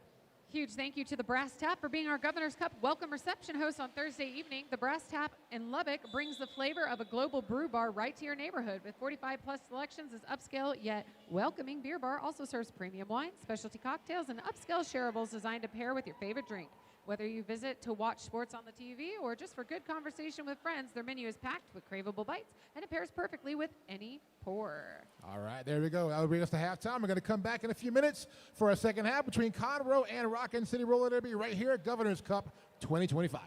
Speaker 6: Huge thank you to the Brass Tap for being our Governor's Cup welcome reception host on Thursday evening. The Brass Tap in Lubbock brings the flavor of a global brew bar right to your neighborhood. With 45 plus selections, this upscale yet welcoming beer bar also serves premium wine, specialty cocktails, and upscale shareables designed to pair with your favorite drink. Whether you visit to watch sports on the TV or just for good conversation with friends, their menu is packed with craveable bites, and it pairs perfectly with any pour.
Speaker 1: All right, there we go. That'll bring us to halftime. We're going to come back in a few minutes for a second half between Conroe and Rockin City Roller Derby right here at Governor's Cup 2025.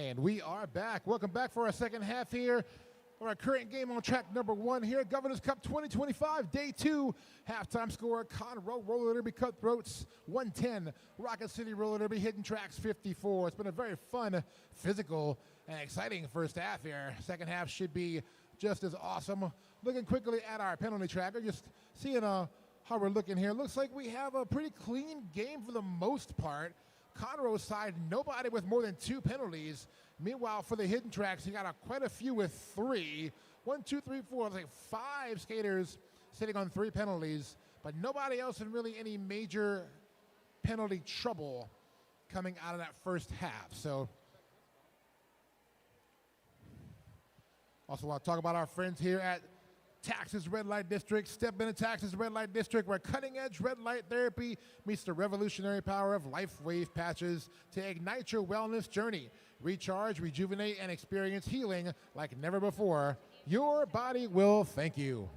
Speaker 1: And we are back. Welcome back for our second half here. Our current game on track number 1 here, Governor's Cup 2025, Day 2. Halftime score, Conroe Roller Derby Cutthroats 110, Rockin City Roller Derby Hidden Tracks 54. It's been a very fun, physical, and exciting first half here. Second half should be just as awesome. Looking quickly at our penalty tracker, just seeing how we're looking here. Looks like we have a pretty clean game for the most part. Conroe's side, nobody with more than 2 penalties. Meanwhile, for the hidden tracks, you got quite a few with 3. 1, 2, 3, 4, like 5 skaters sitting on 3 penalties, but nobody else in really any major penalty trouble coming out of that first half. So, also want to talk about our friends here at Taxis Red Light District. Step into Taxis Red Light District, where cutting-edge red light therapy meets the revolutionary power of Life Wave patches to ignite your wellness journey. Recharge, rejuvenate, and experience healing like never before. Your body will thank you.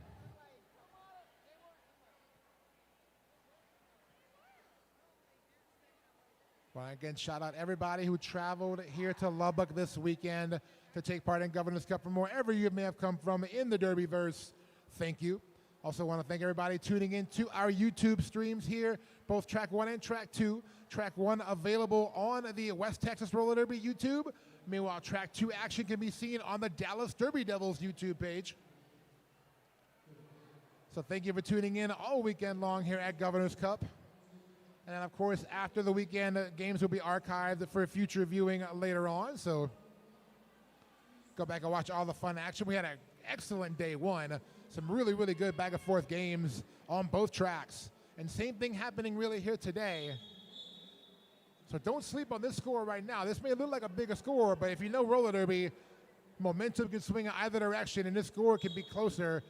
Speaker 1: Well, again, shout out everybody who traveled here to Lubbock this weekend to take part in Governor's Cup from wherever you may have come from in the Derbyverse. Thank you. Also want to thank everybody tuning in to our YouTube streams here, both Track 1 and Track 2. Track 1 available on the West Texas Roller Derby YouTube. Meanwhile, Track 2 action can be seen on the Dallas Derby Devils YouTube page. So thank you for tuning in all weekend long here at Governor's Cup. And then, of course, after the weekend, games will be archived for future viewing later on. So go back and watch all the fun action. We had an excellent day 1. Some really, really good back-and-forth games on both tracks. And same thing happening really here today. So don't sleep on this score right now. This may look like a bigger score, but if you know roller derby, momentum can swing in either direction, and this score can be closer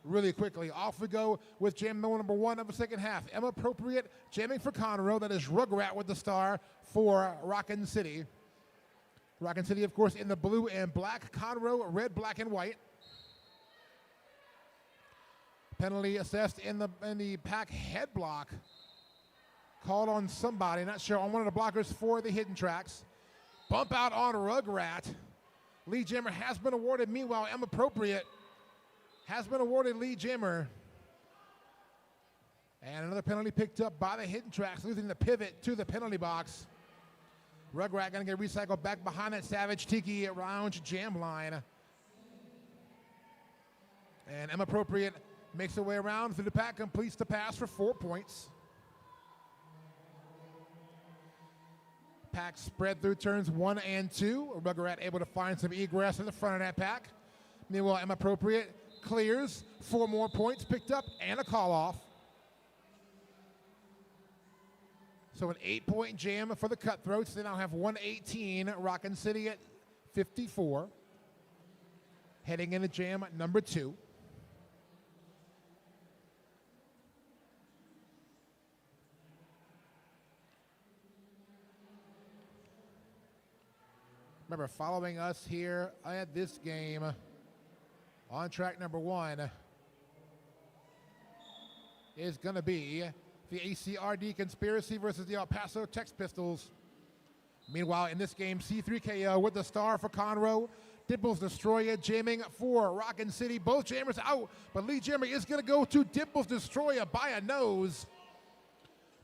Speaker 1: really quickly. Off we go with jam number 1 of the second half. Emma Appropriate jamming for Conroe. That is Rugrat with the star for Rockin City. Rockin City, of course, in the blue and black. Conroe, red, black, and white. Penalty assessed in the pack head block. Called on somebody, not sure, on one of the blockers for the hidden tracks. Bump out on Rugrat. Lead jammer has been awarded. Meanwhile, Emma Appropriate has been awarded lead jammer. And another penalty picked up by the hidden tracks, losing the pivot to the penalty box. Rugrat going to get recycled back behind that Savage Tiki Lounge jam line. And Emma Appropriate makes her way around through the pack, completes the pass for 4 points. Pack spread through turns 1 and 2. Rugrat able to find some egress in the front of that pack. Meanwhile, Emma Appropriate clears, 4 more points picked up, and a call off. So an 8-point jam for the Cutthroats. They now have 118, Rockin City at 54. Heading into jam number 2. Remember, following us here at this game on track number 1 is going to be the ACRD Conspiracy versus the El Paso Tex Pistols. Meanwhile, in this game, C3KO with the star for Conroe. Dimples Destroyer jamming for Rockin City. Both jammers out, but lead jammer is going to go to Dimples Destroyer by a nose.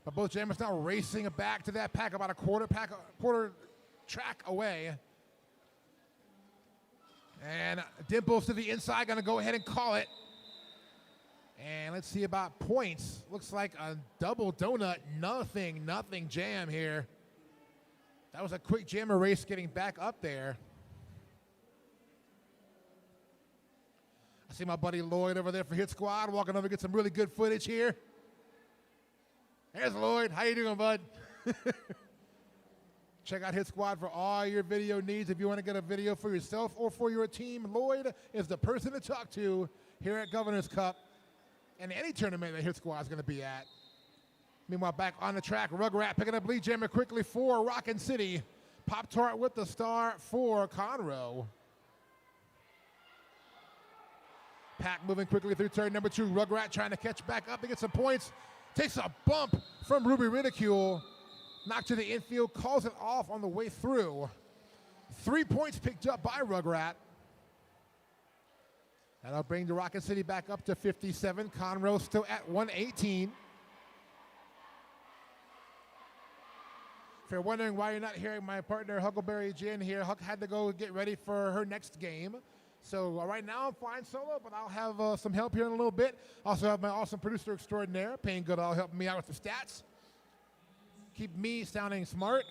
Speaker 1: But both jammers now racing back to that pack, about a quarter track away. And Dimples to the inside, going to go ahead and call it. And let's see about points. Looks like a double donut, nothing jam here. That was a quick jammer race getting back up there. I see my buddy Lloyd over there for Hit Squad, walking over to get some really good footage here. There's Lloyd. How you doing, bud? Check out Hit Squad for all your video needs. If you want to get a video for yourself or for your team, Lloyd is the person to talk to here at Governor's Cup and any tournament that Hit Squad is going to be at. Meanwhile, back on the track, Rugrat picking up lead jammer quickly for Rockin City. Pop-Tart with the star for Conroe. Pack moving quickly through turn number 2. Rugrat trying to catch back up to get some points. Takes a bump from Ruby Ridicule. Knocked to the infield, calls it off on the way through. 3 points picked up by Rugrat. That'll bring the Rockin City back up to 57. Conroe still at 118. If you're wondering why you're not hearing my partner Huckleberry Jen here, Huck had to go get ready for her next game. So right now I'm flying solo, but I'll have some help here in a little bit. Also have my awesome producer extraordinaire, Payne Goodall, helping me out with the stats. Keep me sounding smart.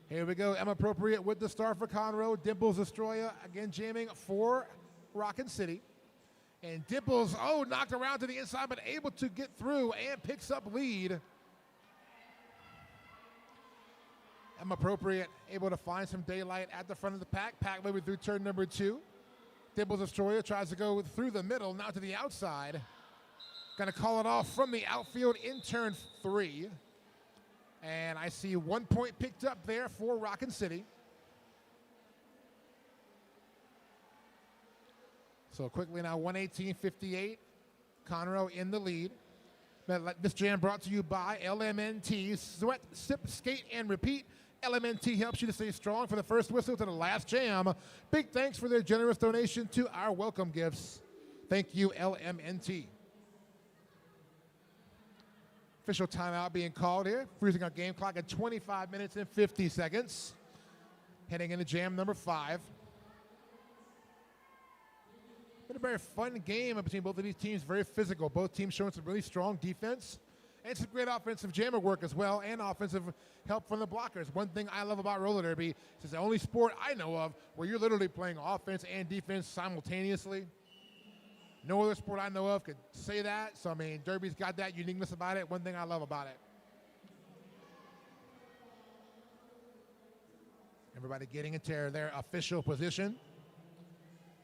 Speaker 1: Here we go, M appropriate with the star for Conroe. Dimples Destroyer again jamming for Rockin City. And Dimples, knocked around to the inside, but able to get through and picks up lead. M appropriate, able to find some daylight at the front of the pack. Pack moving through turn number 2. Dimples Destroyer tries to go through the middle, now to the outside. Gonna call it off from the outfield in turn 3. And I see 1 point picked up there for Rockin City. So quickly now, 118.58. Conroe in the lead. This jam brought to you by LMNT. Sweat, sip, skate, and repeat. LMNT helps you to stay strong from the first whistle to the last jam. Big thanks for their generous donation to our welcome gifts. Thank you, LMNT. Official timeout being called here. Freezing our game clock at 25 minutes and 50 seconds. Heading into jam number 5. Been a very fun game between both of these teams, very physical. Both teams showing some really strong defense and some great offensive jammer work as well, and offensive help from the blockers. One thing I love about roller derby is it's the only sport I know of where you're literally playing offense and defense simultaneously. No other sport I know of could say that. So, I mean, derby's got that uniqueness about it. One thing I love about it. Everybody getting into their official position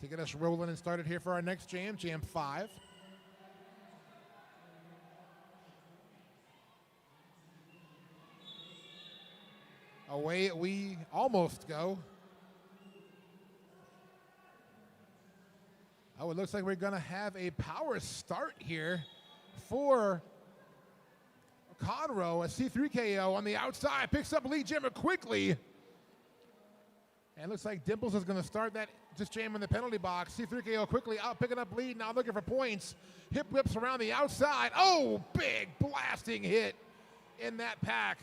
Speaker 1: to get us rolling and started here for our next jam, Jam 5. Away we almost go. Oh, it looks like we're going to have a power start here for Conroe. A C3KO on the outside picks up lead jammer quickly. And looks like Dimples is going to start that, just jam in the penalty box. C3KO quickly out, picking up lead, now looking for points. Hip whips around the outside. Oh, big blasting hit in that pack.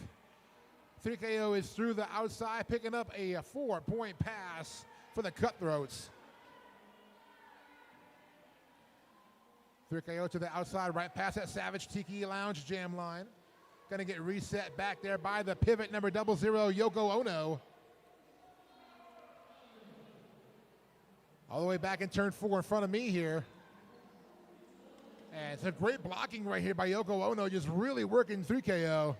Speaker 1: 3KO is through the outside, picking up a 4-point pass for the Cutthroats. 3KO to the outside, right past that Savage Tiki Lounge jam line. Gonna get reset back there by the pivot number 00, Yoko Ono. All the way back in turn 4 in front of me here. And it's a great blocking right here by Yoko Ono, just really working 3KO.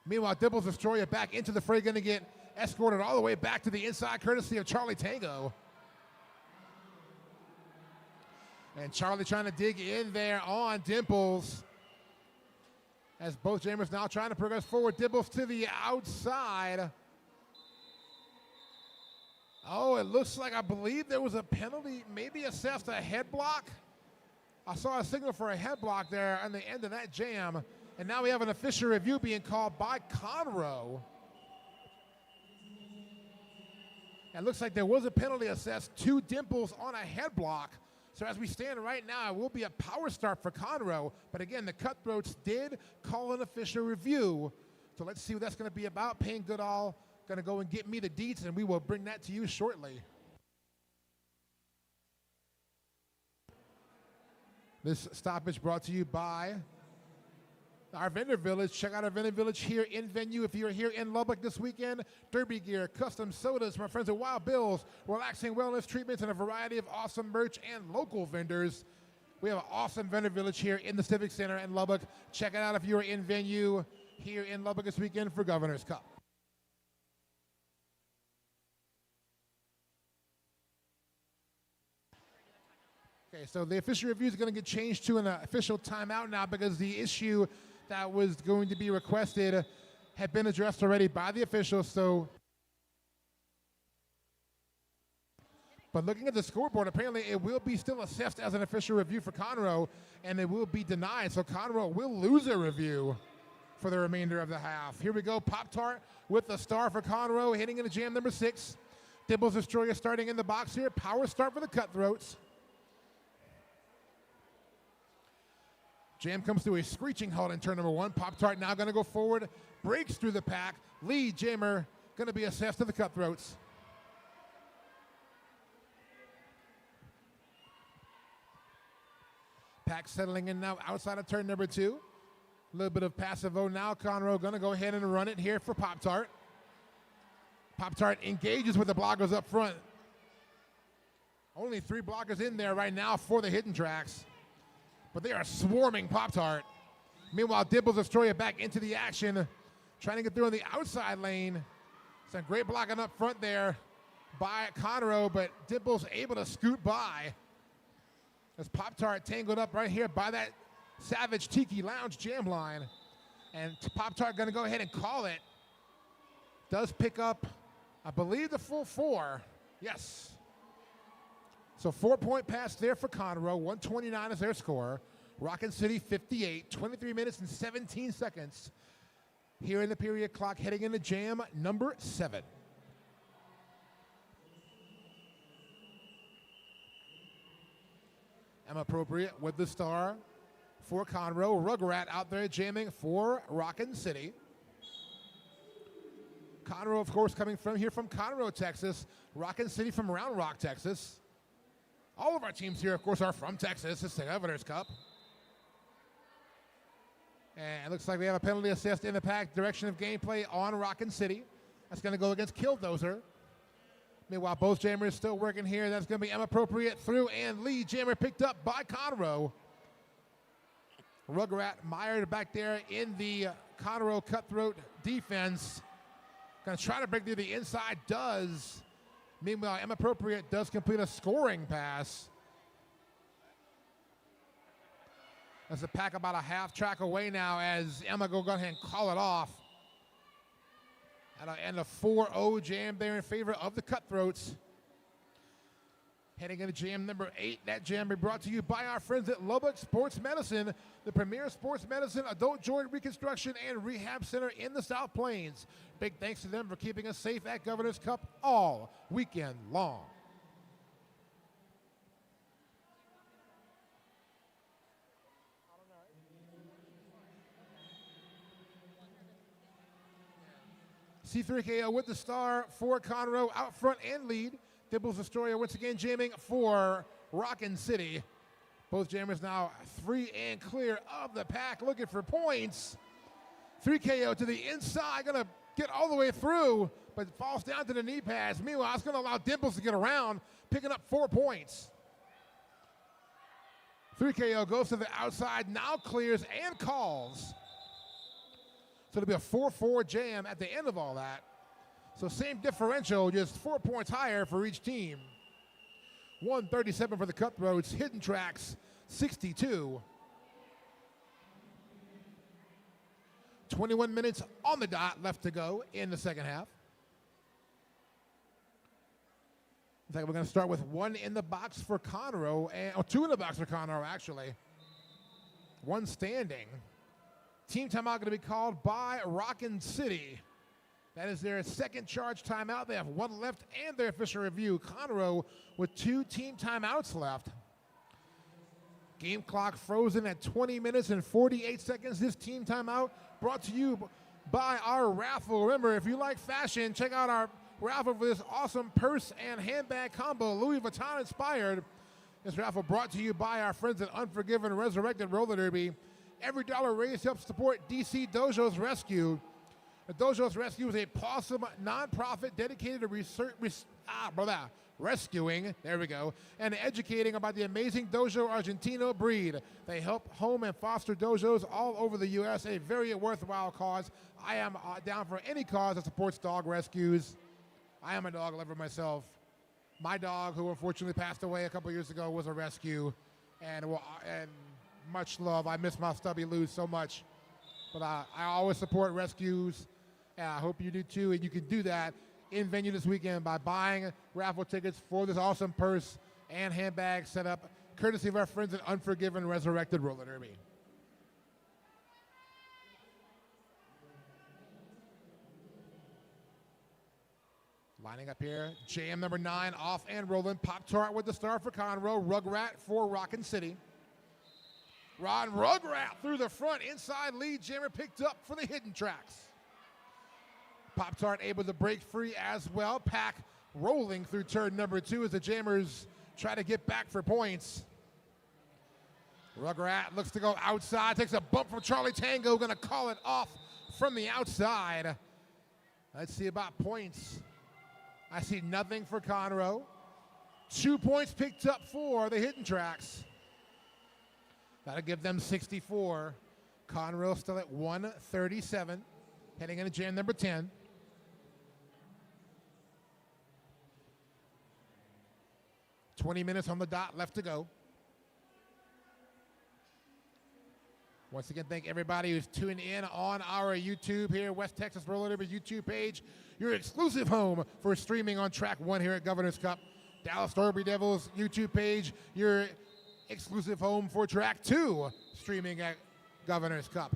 Speaker 1: Meanwhile, Dimples Destroyer back into the fray, gonna get escorted all the way back to the inside, courtesy of Charlie Tango. And Charlie trying to dig in there on Dimples. As both jammers now trying to progress forward. Dimples to the outside. Oh, it looks like, I believe there was a penalty, maybe assessed a head block. I saw a signal for a head block there on the end of that jam. And now we have an official review being called by Conroe. And it looks like there was a penalty assessed to Dimples on a head block. So as we stand right now, it will be a power start for Conroe. But again, the Cutthroats did call an official review. So let's see what that's going to be about. Payne Goodall going to go and get me the deets, and we will bring that to you shortly. This stoppage brought to you by our vendor village. Check out our vendor village here in venue. If you're here in Lubbock this weekend, derby gear, custom sodas from our friends at Wild Bill's, relaxing wellness treatments, and a variety of awesome merch and local vendors. We have an awesome vendor village here in the Civic Center in Lubbock. Check it out if you're in venue here in Lubbock this weekend for Governor's Cup. Okay, so the official review is going to get changed to an official timeout now because the issue that was going to be requested had been addressed already by the officials. So, but looking at the scoreboard, apparently it will be still assessed as an official review for Conroe, and it will be denied. So Conroe will lose a review. for the remainder of the half. Here we go, Pop-Tart with the star for Conroe, hitting into jam number 6. Dimples Destroyer starting in the box here. Power start for the Cutthroats. Jam comes to a screeching halt in turn number 1. Pop-Tart now going to go forward, breaks through the pack. Lead jammer going to be assessed to the Cutthroats. Pack settling in now outside of turn number 2. A little bit of passive O now. Conroe going to go ahead and run it here for Pop-Tart. Pop-Tart engages with the blockers up front. Only 3 blockers in there right now for the hidden tracks. But they are swarming Pop-Tart. Meanwhile, Dimples Destroyer back into the action, trying to get through on the outside lane. Some great blocking up front there by Conroe, but Dimples able to scoot by. As Pop-Tart tangled up right here by that Savage Tiki Lounge jam line. And Pop-Tart going to go ahead and call it. Does pick up, I believe, the full 4. Yes. So 4-point pass there for Conroe. 129 is their score. Rockin City 58, 23 minutes and 17 seconds. Here in the period clock, heading into jam number 7. I'm appropriate with the star for Conroe. Rugrat out there jamming for Rockin City. Conroe, of course, coming from here from Conroe, Texas. Rockin City from Round Rock, Texas. All of our teams here, of course, are from Texas. It's the Governor's Cup. And it looks like we have a penalty assessed in the pack. Direction of gameplay on Rockin City. That's going to go against Killdozer. Meanwhile, both jammers still working here. That's going to be appropriate through and lead jammer picked up by Conroe. Rugrat mired back there in the Conroe Cutthroat defense. Going to try to break through the inside. Does. Meanwhile, Appropriate does complete a scoring pass. That's the pack about a half track away now as Emma go ahead and call it off. And a 4-0 jam there in favor of the Cutthroats. Heading into jam number 8. That jam be brought to you by our friends at Lubbock Sports Medicine, the premier sports medicine, adult joint reconstruction, and rehab center in the South Plains. Big thanks to them for keeping us safe at Governor's Cup all weekend long. C3KO with the star for Conroe out front and lead. Dimples Destroyer once again jamming for Rockin City. Both jammers now free and clear of the pack, looking for points. 3KO to the inside, gonna get all the way through, but falls down to the knee pads. Meanwhile, it's gonna allow Dimples to get around, picking up 4 points. 3KO goes to the outside, now clears and calls. So it'll be a 4-4 jam at the end of all that. So same differential, just 4 points higher for each team. 137 for the Cutthroats, hidden tracks 62. 21 minutes on the dot left to go in the second half. In fact, we're going to start with 1 in the box for Conroe, or 2 in the box for Conroe, actually. 1 standing. Team timeout going to be called by Rockin City. That is their second charge timeout. They have 1 left and their official review. Conroe with 2 team timeouts left. Game clock frozen at 20 minutes and 48 seconds. This team timeout brought to you by our raffle. Remember, if you like fashion, check out our raffle for this awesome purse and handbag combo, Louis Vuitton inspired. This raffle brought to you by our friends at Unforgiven Resurrected Roller Derby. Every dollar raised helps support DC Dojo's Rescue. The Dojo's Rescue is a awesome nonprofit dedicated to rescuing, there we go, and educating about the amazing Dojo Argentino breed. They help home and foster dojos all over the U.S., a very worthwhile cause. I am down for any cause that supports dog rescues. I am a dog lover myself. My dog, who unfortunately passed away a couple years ago, was a rescue, and much love. I miss my stubby Lou so much. But I always support rescues, and I hope you do too. And you can do that in venue this weekend by buying raffle tickets for this awesome purse and handbag setup, courtesy of our friends at Unforgiven Resurrected Roller Derby. Lining up here, jam number 9 off and rolling. Pop-Tart with the star for Conroe. Rugrat for Rockin City. Rugrat through the front, inside lead jammer picked up for the hidden tracks. Pop-Tart able to break free as well. Pack rolling through turn number 2 as the jammers try to get back for points. Rugrat looks to go outside, takes a bump from Charlie Tango, gonna call it off from the outside. Let's see about points. I see nothing for Conroe. 2 points picked up for the hidden tracks. That'll give them 64. Conroe still at 137, heading into jam number 10. "20 minutes on the dot left to go. Once again, thank everybody who's tuning in on our YouTube here, West Texas Roller Derby YouTube page, your exclusive home for streaming on track 1 here at Governor's Cup. Dallas Derby Devils YouTube page, your exclusive home for track 2, streaming at Governor's Cup.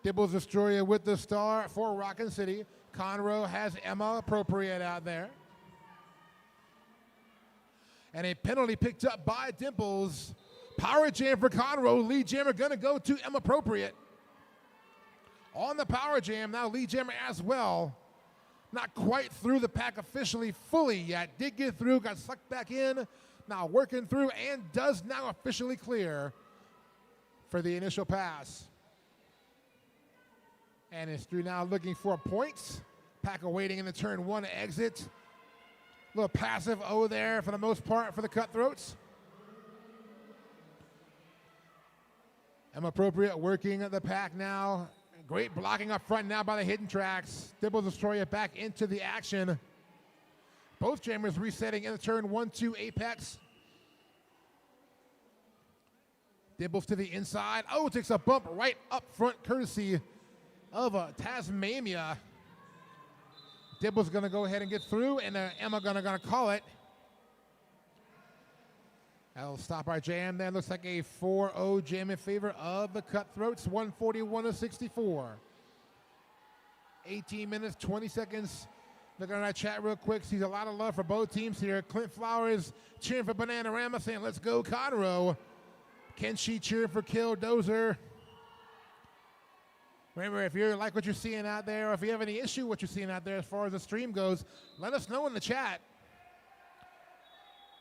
Speaker 1: Dibbles Destroyer with the star for Rockin City. Conroe has Emma Appropriate out there. And a penalty picked up by Dimples. Power jam for Conroe. Lead jammer gonna go to Emma Appropriate. On the power jam, now lead jammer as well. Not quite through the pack officially fully yet. Did get through, got sucked back in. Now working through and does now officially clear for the initial pass. And is through now looking for points. Pack awaiting in the turn 1 exit. A little passive O there for the most part for the Cutthroats. Appropriate working the pack now. Great blocking up front now by the hidden tracks. Dibble Destroyer back into the action. Both jammers resetting in the turn 1-2 apex. Dibbles to the inside. Oh, takes a bump right up front courtesy of Tasmania. Dibble's gonna go ahead and get through, and Emma gonna call it. That'll stop our jam there. Looks like a 4-0 jam in favor of the Cutthroats, 141-64. 18 minutes, 20 seconds. Look at our chat real quick. Sees a lot of love for both teams here. Clint Flowers cheering for Bananarama, saying, let's go Conroe. Kenshi cheering for Killdozer. Remember, if you like what you're seeing out there, or if you have any issue with what you're seeing out there as far as the stream goes, let us know in the chat.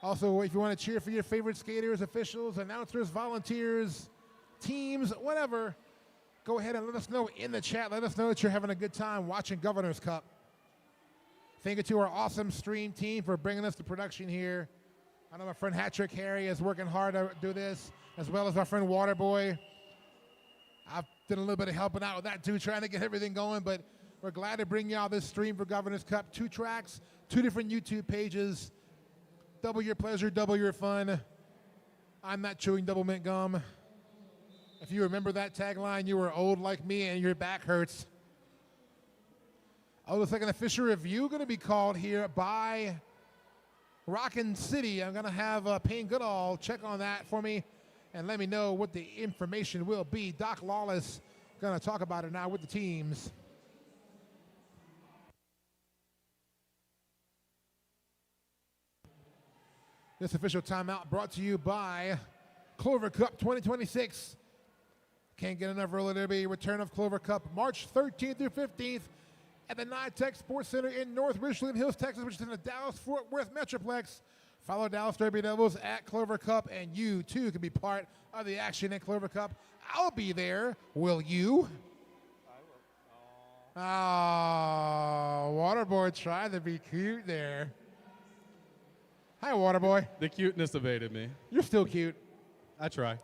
Speaker 1: Also, if you want to cheer for your favorite skaters, officials, announcers, volunteers, teams, whatever, go ahead and let us know in the chat. Let us know that you're having a good time watching Governor's Cup. Thank you to our awesome stream team for bringing us to production here. I know my friend Hattrick Harry is working hard to do this, as well as my friend Waterboy. I've done a little bit of helping out with that too, trying to get everything going, but we're glad to bring y'all this stream for Governor's Cup. 2 tracks, 2 different YouTube pages. Double your pleasure, double your fun. I'm not chewing double mint gum. If you remember that tagline, you were old like me and your back hurts. Oh, looks like an official review going to be called here by Rockin City. I'm going to have Payne Goodall check on that for me and let me know what the information will be. Doc Lawless going to talk about it now with the teams. This official timeout brought to you by Clover Cup 2026. Can't get enough roller derby. Return of Clover Cup March 13th through 15th at the NYTEX Sports Center in North Richland Hills, Texas, which is in the Dallas-Fort Worth Metroplex. Follow Dallas Derby Devils at Clover Cup, and you, too, can be part of the action at Clover Cup. I'll be there. Will you? I will. Oh, Waterboy tried to be cute there. Hi, Waterboy.
Speaker 7: The cuteness evaded me.
Speaker 1: You're still cute.
Speaker 7: I try.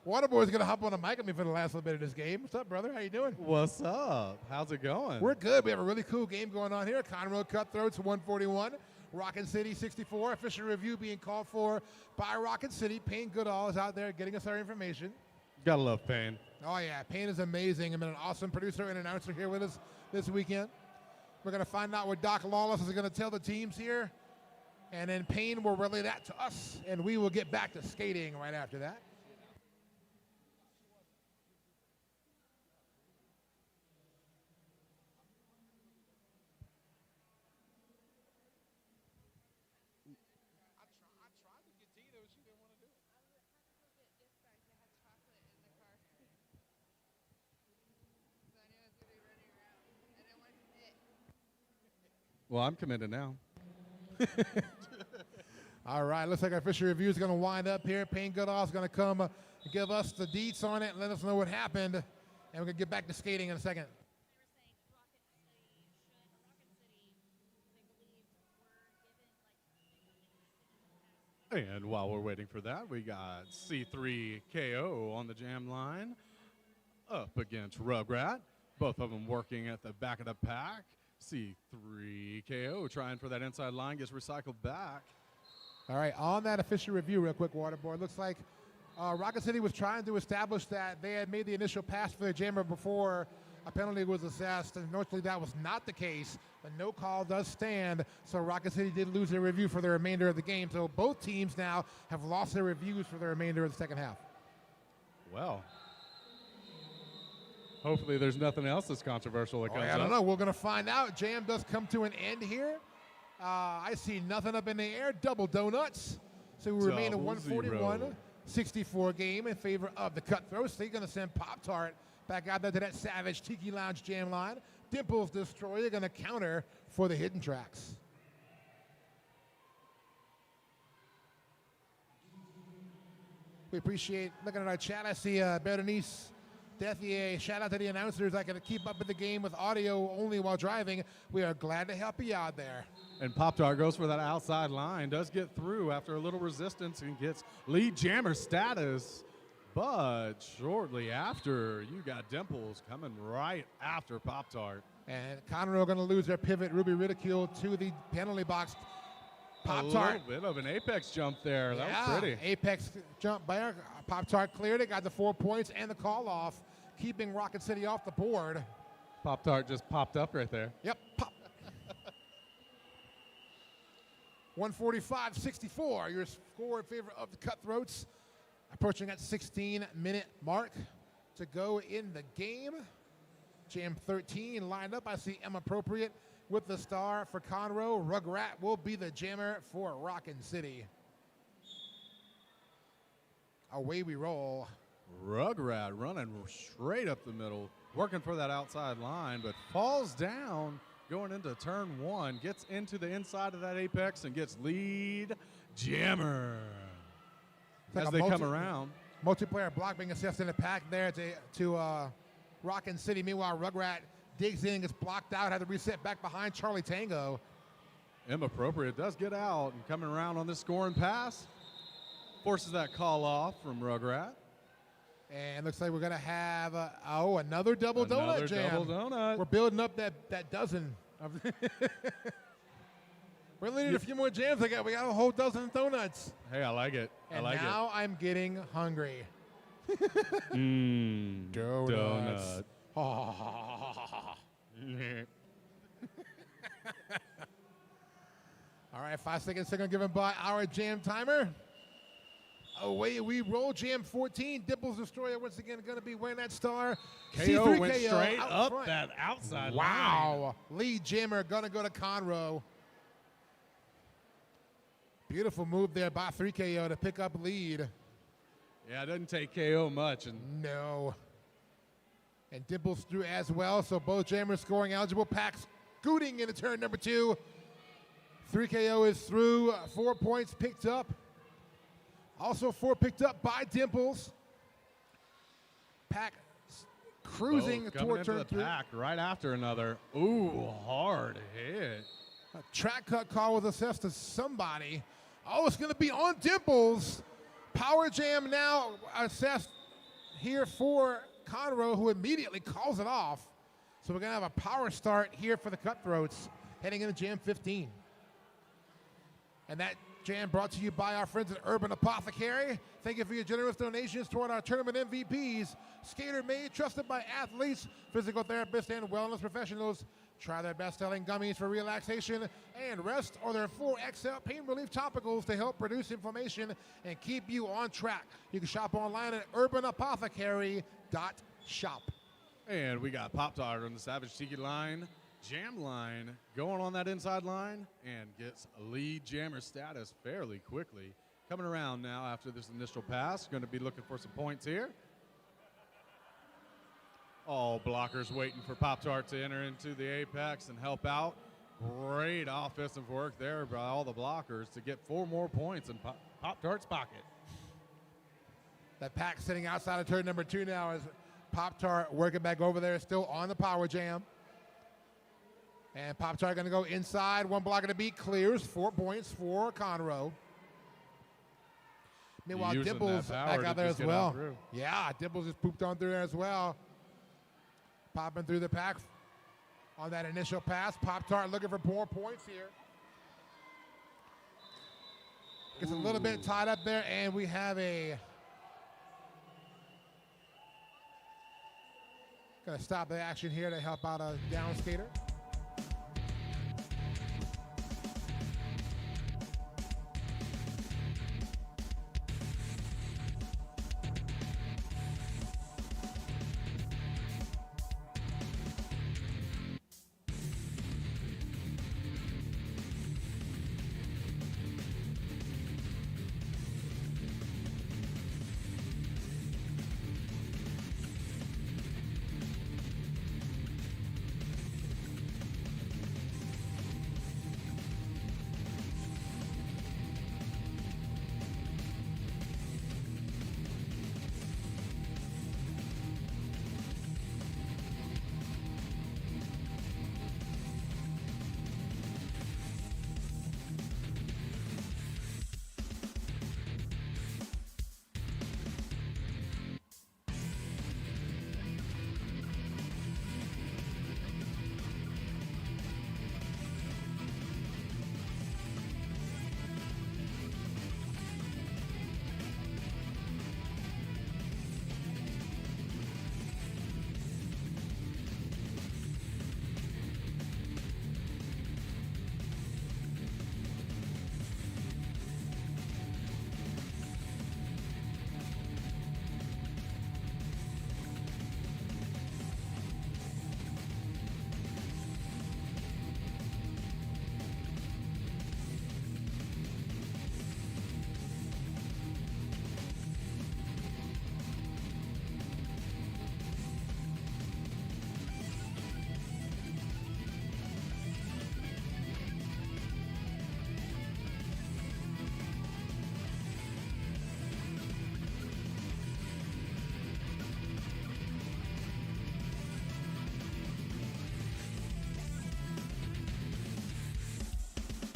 Speaker 1: Waterboy's going to hop on a mic with me for the last little bit of this game. What's up, brother? How you doing?
Speaker 7: What's up? How's it going?
Speaker 1: We're good. We have a really cool game going on here. Conroe Cutthroats 141, Rockin City 64. Official review being called for by Rockin City. Payne Goodall is out there getting us our information.
Speaker 7: Gotta love Payne.
Speaker 1: Oh, yeah. Payne is amazing. I've been an awesome producer and announcer here with us this weekend. We're going to find out what Doc Lawless is going to tell the teams here. And then Payne will relay that to us, and we will get back to skating right after that.
Speaker 7: Well, I'm committed now.
Speaker 1: All right, looks like our official review is going to wind up here. Payne Goodall is going to come give us the deets on it and let us know what happened. And we're going to get back to skating in a second.
Speaker 7: And while we're waiting for that, we got C3KO on the jam line up against Rugrat. Both of them working at the back of the pack. C3KO trying for that inside line, gets recycled back.
Speaker 1: All right, on that official review real quick, Waterboard, looks like Rockin City was trying to establish that they had made the initial pass for the jammer before a penalty was assessed, and unfortunately that was not the case. The no call does stand, so Rockin City did lose their review for the remainder of the game. So both teams now have lost their reviews for the remainder of the second half.
Speaker 7: Well, hopefully there's nothing else that's controversial that comes
Speaker 1: I
Speaker 7: up.
Speaker 1: don't know. We're going to find out. Jam does come to an end here. I see nothing up in the air. Double donuts. So we remain a 141-64 game in favor of the Cutthroats. They're going to send Pop-Tart back out there to that Savage Tiki Lounge jam line. Dimples Destroyer going to counter for the Hidden Tracks. We appreciate looking at our chat. I see Berenice Dethier. Shout out to the announcers. I can keep up with the game with audio only while driving. We are glad to help you out there.
Speaker 7: And Pop-Tart goes for that outside line, does get through after a little resistance and gets lead jammer status. But shortly after, you got Dimples coming right after Pop-Tart.
Speaker 1: And Conroe going to lose their pivot. Ruby Ridicule to the penalty box. Pop-Tart.
Speaker 7: A little bit of an apex jump there.
Speaker 1: Yeah,
Speaker 7: That was pretty.
Speaker 1: Apex jump by Pop-Tart cleared it, got the 4 points and the call off, keeping Rockin City off the board.
Speaker 7: Pop-Tart just popped up right there.
Speaker 1: Yep, pop. 145-64, your score in favor of the Cutthroats. Approaching that 16-minute mark to go in the game. Jam 13 lined up. I see M Appropriate with the star for Conroe. Rugrat will be the jammer for Rockin City. Away we roll.
Speaker 7: Rugrat running straight up the middle, working for that outside line, but falls down going into turn one, gets into the inside of that apex and gets lead jammer.
Speaker 1: Like
Speaker 7: As they come around.
Speaker 1: Multiplayer block being assessed in the pack there to Rockin City. Meanwhile, Rugrat digs in, gets blocked out, had to reset back behind Charlie Tango.
Speaker 7: M Appropriate does get out and coming around on this scoring pass. Forces that call off from Rugrat.
Speaker 1: And looks like we're going to have, another double donut jam.
Speaker 7: Double donut.
Speaker 1: We're building up that dozen. We only need a few more jams. We got a whole dozen donuts.
Speaker 7: Hey, I like it.
Speaker 1: And
Speaker 7: I like
Speaker 1: now I'm getting hungry.
Speaker 7: Donut.
Speaker 1: All right, 5 seconds given by our jam timer. Away we roll. Jam 14. Dimples Destroyer once again going to be wearing that star.
Speaker 7: KO went
Speaker 1: C3KO
Speaker 7: straight
Speaker 1: out
Speaker 7: up
Speaker 1: front.
Speaker 7: that outside line.
Speaker 1: Wow. Lead jammer going to go to Conroe. Beautiful move there by 3KO to pick up lead.
Speaker 7: Yeah, it doesn't take KO much. And
Speaker 1: No. And Dimples through as well, so both jammers scoring eligible. Pack scooting into turn number 2. 3KO is through. 4 points picked up. Also 4 picked up by Dimples. Pack cruising
Speaker 7: both coming
Speaker 1: toward
Speaker 7: into
Speaker 1: turn
Speaker 7: the
Speaker 1: 3.
Speaker 7: pack right after another. Ooh, hard hit.
Speaker 1: A track cut call was assessed to somebody. Oh, it's going to be on Dimples. Power jam now assessed here for Conroe, who immediately calls it off. So we're going to have a power start here for the Cutthroats heading into Jam 15. And that jam brought to you by our friends at Urban Apothecary. Thank you for your generous donations toward our tournament MVPs. Skater made, trusted by athletes, physical therapists, and wellness professionals. Try their best-selling gummies for relaxation and rest, or their 4XL pain relief topicals to help reduce inflammation and keep you on track. You can shop online at urbanapothecary.shop.
Speaker 7: And we got Pop-Tart on the Savage Tiki line. Jam line going on that inside line and gets a lead jammer status fairly quickly. Coming around now after this initial pass. Going to be looking for some points here. All blockers waiting for Pop-Tart to enter into the apex and help out. Great offensive work there by all the blockers to get 4 more points in Pop-Tart's pocket.
Speaker 1: That pack sitting outside of turn number 2 now as Pop-Tart working back over there, still on the power jam. And Pop-Tart going to go inside. 1 blocker to beat, clears. 4 points for Conroe. Meanwhile,
Speaker 7: Using
Speaker 1: Dibbles
Speaker 7: that power
Speaker 1: back out
Speaker 7: to
Speaker 1: there
Speaker 7: just
Speaker 1: as
Speaker 7: get on
Speaker 1: well.
Speaker 7: through.
Speaker 1: Yeah, Dibbles just pooped on through there as well. Popping through the pack on that initial pass. Pop-Tart looking for more points here. Gets a little bit tied up there, and we have a... Gonna stop the action here to help out a down skater.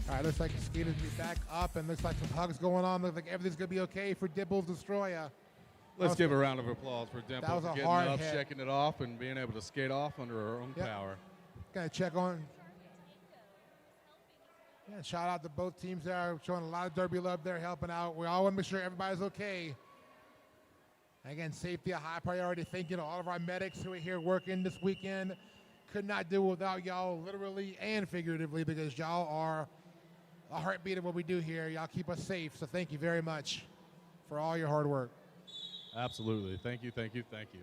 Speaker 1: All right, looks like the skaters be back up, and looks like some hugs going on. Looks like everything's going to be okay for Dibbles Destroyer.
Speaker 7: Let's give a round of applause for Dimple
Speaker 1: That was
Speaker 7: for
Speaker 1: a
Speaker 7: getting
Speaker 1: hard
Speaker 7: up,
Speaker 1: hit.
Speaker 7: shaking it off, and being able to skate off under her own
Speaker 1: Yep.
Speaker 7: power.
Speaker 1: Gonna check on. Yeah, shout out to both teams there, showing a lot of derby love there, helping out. We all want to make sure everybody's okay. Again, safety a high priority. Thank you to all of our medics who are here working this weekend. Could not do without y'all, literally and figuratively, because y'all are a heartbeat of what we do here. Y'all keep us safe, so thank you very much for all your hard work.
Speaker 7: Absolutely. Thank you, thank you, thank you.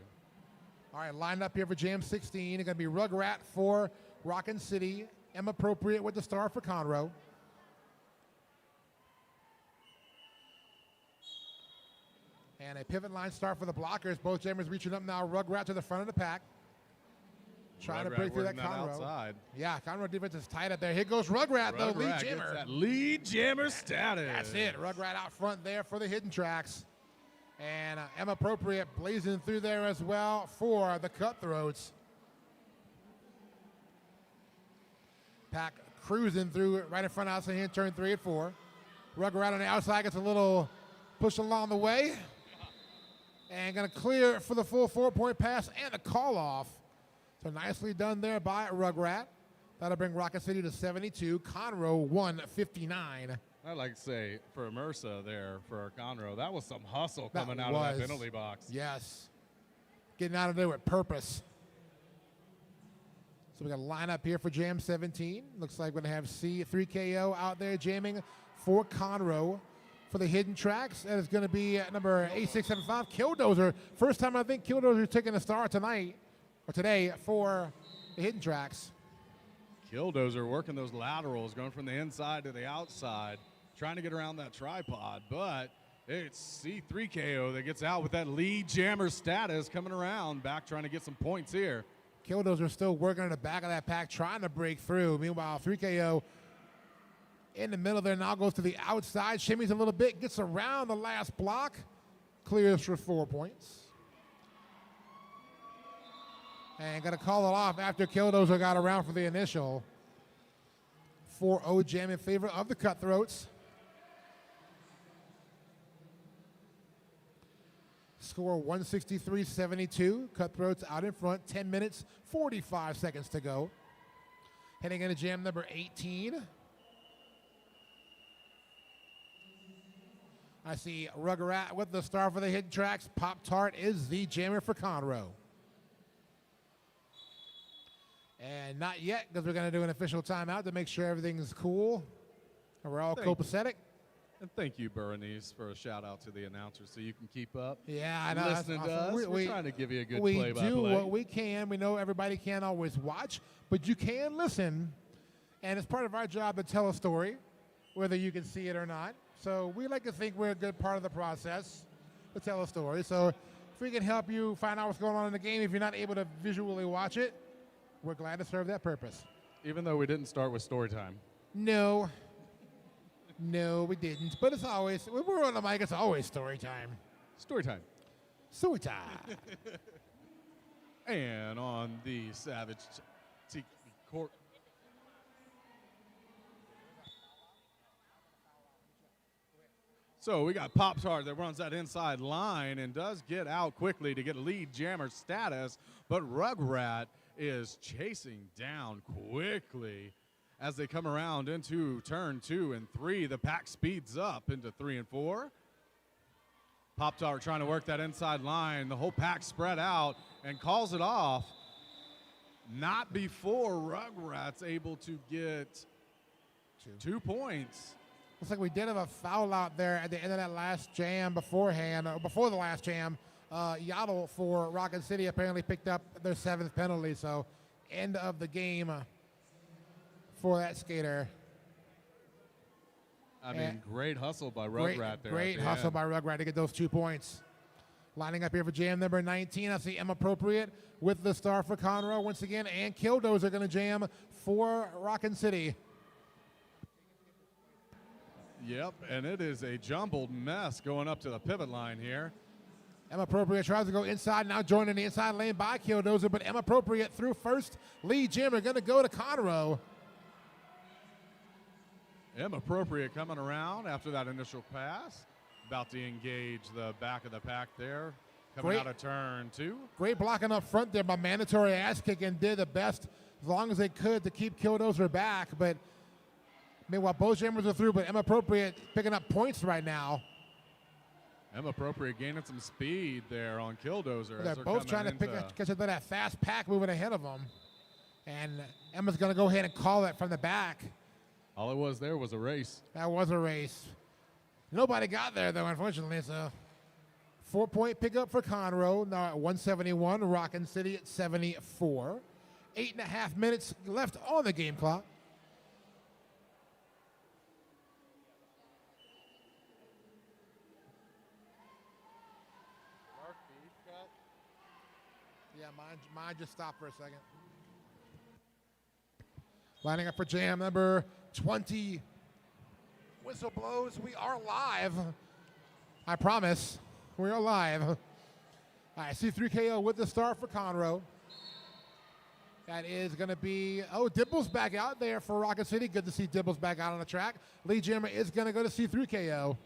Speaker 1: All right, lined up here for Jam 16. It's going to be Rugrat for Rockin City. M appropriate with the star for Conroe. And a pivot line start for the blockers. Both jammers reaching up now. Rugrat to the front of the pack. Trying to
Speaker 7: Rugrat
Speaker 1: break through that
Speaker 7: working
Speaker 1: Conroe.
Speaker 7: outside.
Speaker 1: Yeah, Conroe defense is tight up there. Here goes Rugrat, though, lead
Speaker 7: Rugrat
Speaker 1: jammer.
Speaker 7: gets that lead jammer status.
Speaker 1: That's it. Rugrat out front there for the hidden tracks. And M appropriate blazing through there as well for the Cutthroats. Pack cruising through right in front of us here in turn 3 and 4. Rugrat on the outside gets a little push along the way. And going to clear for the full 4-point pass and the call off. So nicely done there by Rugrat. That'll bring Rockin City to 72. Conroe 159.
Speaker 7: I'd like to say for Mersa there for Conroe, that was some hustle
Speaker 1: That
Speaker 7: coming out of that
Speaker 1: was.
Speaker 7: penalty box.
Speaker 1: Yes. Getting out of there with purpose. So we got a lineup here for Jam 17. Looks like we're going to have C3KO out there jamming for Conroe. For the hidden tracks, that is going to be number 8675, Killdozer. First time I think Killdozer taking a star tonight, or today, for the hidden tracks.
Speaker 7: Killdozer working those laterals, going from the inside to the outside, trying to get around that tripod, but it's C3KO that gets out with that lead jammer status coming around, back trying to get some points here.
Speaker 1: Killdozer still working on the back of that pack, trying to break through. Meanwhile, 3KO in the middle there now goes to the outside, shimmies a little bit, gets around the last block, clears for 4 points. And going to call it off after Killdozer got around for the initial. 4-0 jam in favor of the Cutthroats. Score 163-72. Cutthroats out in front. 10 minutes, 45 seconds to go. Heading into jam number 18. I see Rugrat with the star for the hidden tracks. Pop-Tart is the jammer for Conroe. And not yet, because we're going to do an official timeout to make sure everything's cool and we're all copacetic.
Speaker 7: And thank you, Berenice, for a shout-out to the announcers so you can keep up.
Speaker 1: Yeah, I know.
Speaker 7: Listening to us. We're trying to give you a good play-by-play.
Speaker 1: We do what we can. We know everybody can't always watch, but you can listen. And it's part of our job to tell a story, whether you can see it or not. So we like to think we're a good part of the process to tell a story. So if we can help you find out what's going on in the game, if you're not able to visually watch it, we're glad to serve that purpose.
Speaker 7: Even though we didn't start with story time.
Speaker 1: No, we didn't. But it's always, when we're on the mic, it's always story time.
Speaker 7: Story time.
Speaker 1: Story time.
Speaker 7: And on the Savage Tiki court. So we got Pop-Tart that runs that inside line and does get out quickly to get lead jammer status, but Rugrat is chasing down quickly as they come around into turn 2 and 3. The pack speeds up into 3 and 4. Pop-Tart trying to work that inside line. The whole pack spread out and calls it off. Not before Rugrat's able to get 2 points.
Speaker 1: Looks like we did have a foul out there at the end of that last jam beforehand, or before the last jam. Yaddle for Rockin City apparently picked up their 7th penalty, so end of the game for that skater.
Speaker 7: I mean, great hustle by Rugrat there.
Speaker 1: Great hustle by Rugrat to get those 2 points. Lining up here for jam number 19, I see M Appropriate with the star for Conroe once again, and Killdozer are going to jam for Rockin City.
Speaker 7: Yep, and it is a jumbled mess going up to the pivot line here.
Speaker 1: M Appropriate tries to go inside, now joining the inside lane by Killdozer, but M Appropriate through first. Lead jammer going to go to Conroe.
Speaker 7: M Appropriate coming around after that initial pass. About to engage the back of the pack there. Coming out of turn 2.
Speaker 1: Great blocking up front there by Mandatory Ass Kicking. Did the best as long as they could to keep Killdozer back, but meanwhile, both jammers are through, but M Appropriate picking up points right now.
Speaker 7: M Appropriate gaining some speed there on Killdozer.
Speaker 1: They're both trying to catch up to that fast pack moving ahead of them. And Emma's going to go ahead and call it from the back.
Speaker 7: All it was there was a race.
Speaker 1: That was a race. Nobody got there, though, unfortunately. So 4-point pickup for Conroe. Now at 171, Rockin City at 74. 8.5 minutes left on the game clock. Yeah, mine just stopped for a second. Lining up for jam number 20. Whistle blows. We are live. I promise. We are live. All right, C3KO with the start for Conroe. That is going to be, Dibble's back out there for Rockin City. Good to see Dibble's back out on the track. Lead jammer is going to go to C3KO.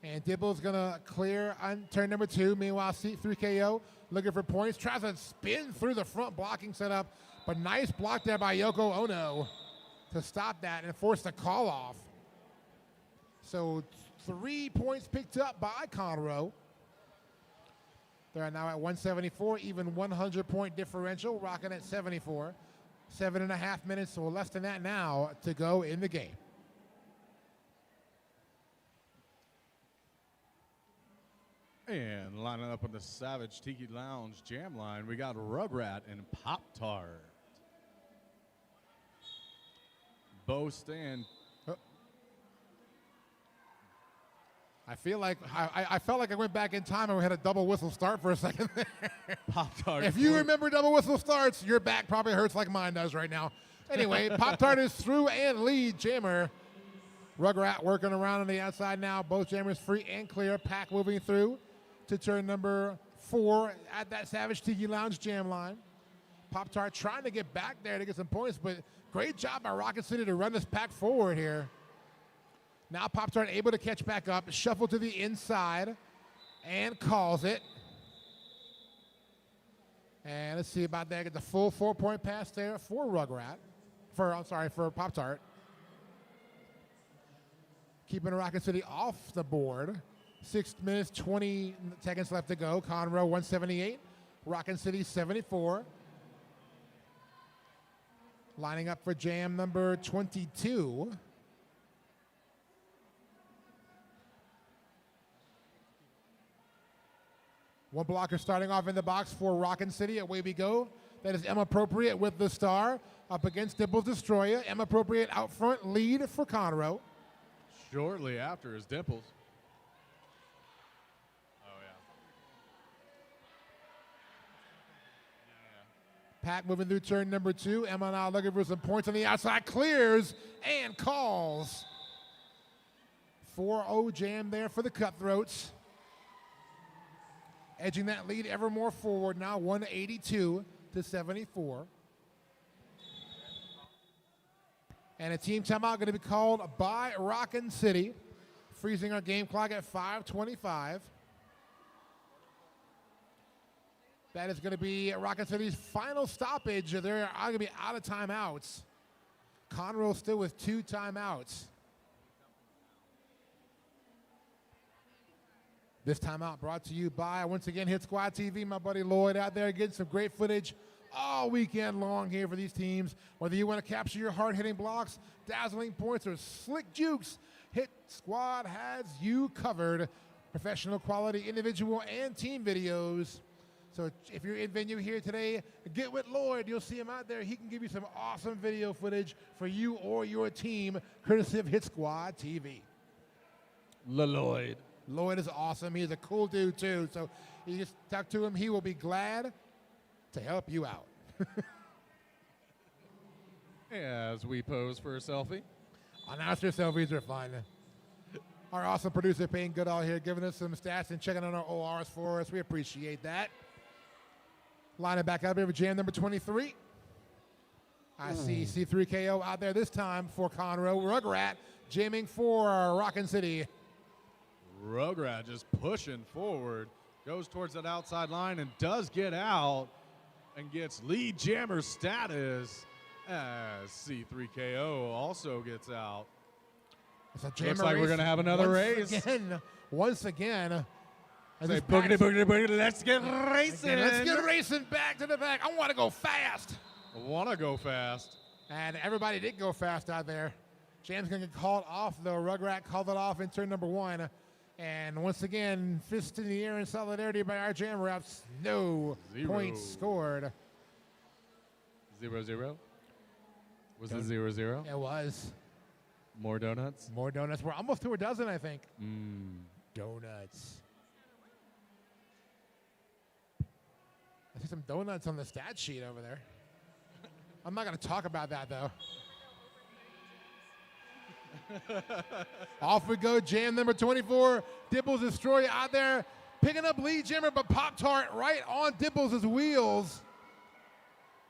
Speaker 1: And Dibble's going to clear on turn number 2. Meanwhile, C3KO looking for points. Tries to spin through the front blocking setup. But nice block there by Yoko Ono to stop that and force the call off. So 3 points picked up by Conroe. They're now at 174, even 100-point differential. Rockin at 74. 7.5 minutes, or less than that now, to go in the game.
Speaker 7: And lining up on the Savage Tiki Lounge jam line, we got Rugrat and Pop-Tart. Bo stand.
Speaker 1: I feel like I felt like I went back in time and we had a double whistle start for a second there.
Speaker 7: Pop-Tart.
Speaker 1: If you remember double whistle starts, your back probably hurts like mine does right now. Anyway, Pop-Tart is through and lead jammer. Rugrat working around on the outside now. Both jammers free and clear. Pack moving through to turn number 4 at that Savage Tiki Lounge jam line. Pop-Tart trying to get back there to get some points, but great job by Rockin City to run this pack forward here. Now Pop-Tart able to catch back up, shuffle to the inside, and calls it. And let's see about that. Get the full 4-point pass there for Rugrat. For Pop-Tart. Keeping Rockin City off the board. 6 minutes, 20 seconds left to go. Conroe 178. Rockin City 74. Lining up for jam number 22. One blocker starting off in the box for Rockin City. Away we go. That is M Appropriate with the star. Up against Dimples Destroyer. M Appropriate out front, lead for Conroe.
Speaker 7: Shortly after is Dimples. Oh, yeah.
Speaker 1: Pack moving through turn number 2. Emma now looking for some points on the outside. Clears and calls. 4-0 jam there for the Cutthroats. Edging that lead ever more forward now, 182-74. And a team timeout going to be called by Rockin City, freezing our game clock at 5:25. That is going to be Rockin City's final stoppage. They're going to be out of timeouts. Conroe still with 2 timeouts. This timeout brought to you by, once again, Hit Squad TV. My buddy Lloyd out there getting some great footage all weekend long here for these teams. Whether you want to capture your hard-hitting blocks, dazzling points, or slick jukes, Hit Squad has you covered. Professional quality individual and team videos. So if you're in venue here today, get with Lloyd. You'll see him out there. He can give you some awesome video footage for you or your team, courtesy of Hit Squad TV.
Speaker 7: Lloyd.
Speaker 1: Lloyd is awesome. He's a cool dude, too. So you just talk to him. He will be glad to help you out.
Speaker 7: As we pose for a selfie.
Speaker 1: Announcer selfies are fun. Our awesome producer, Payne Goodall, here, giving us some stats and checking on our ORs for us. We appreciate that. Lining back up here for jam number 23. I see C3KO out there this time for Conroe. Rugrat jamming for Rockin City.
Speaker 7: Rugrat just pushing forward, goes towards that outside line and does get out and gets lead jammer status as C3KO also gets out. Looks like we're going to have another race.
Speaker 1: Once again.
Speaker 7: Say, boogity, boogity, boogity, let's get racing.
Speaker 1: Again, let's get racing back to the back. I want to go fast. And everybody did go fast out there. Jam's going to get called off, though. Rugrat called it off in turn number 1. And once again, fist in the air in solidarity by our jam refs. No points scored.
Speaker 7: 0-0? Was it 0-0?
Speaker 1: It was.
Speaker 7: More donuts?
Speaker 1: More donuts. We're almost to a dozen, I think. Donuts. I see some donuts on the stat sheet over there. I'm not going to talk about that, though. Off we go, jam number 24. Dimples Destroyer out there picking up lead jammer, but Pop-Tart right on Dimples' wheels.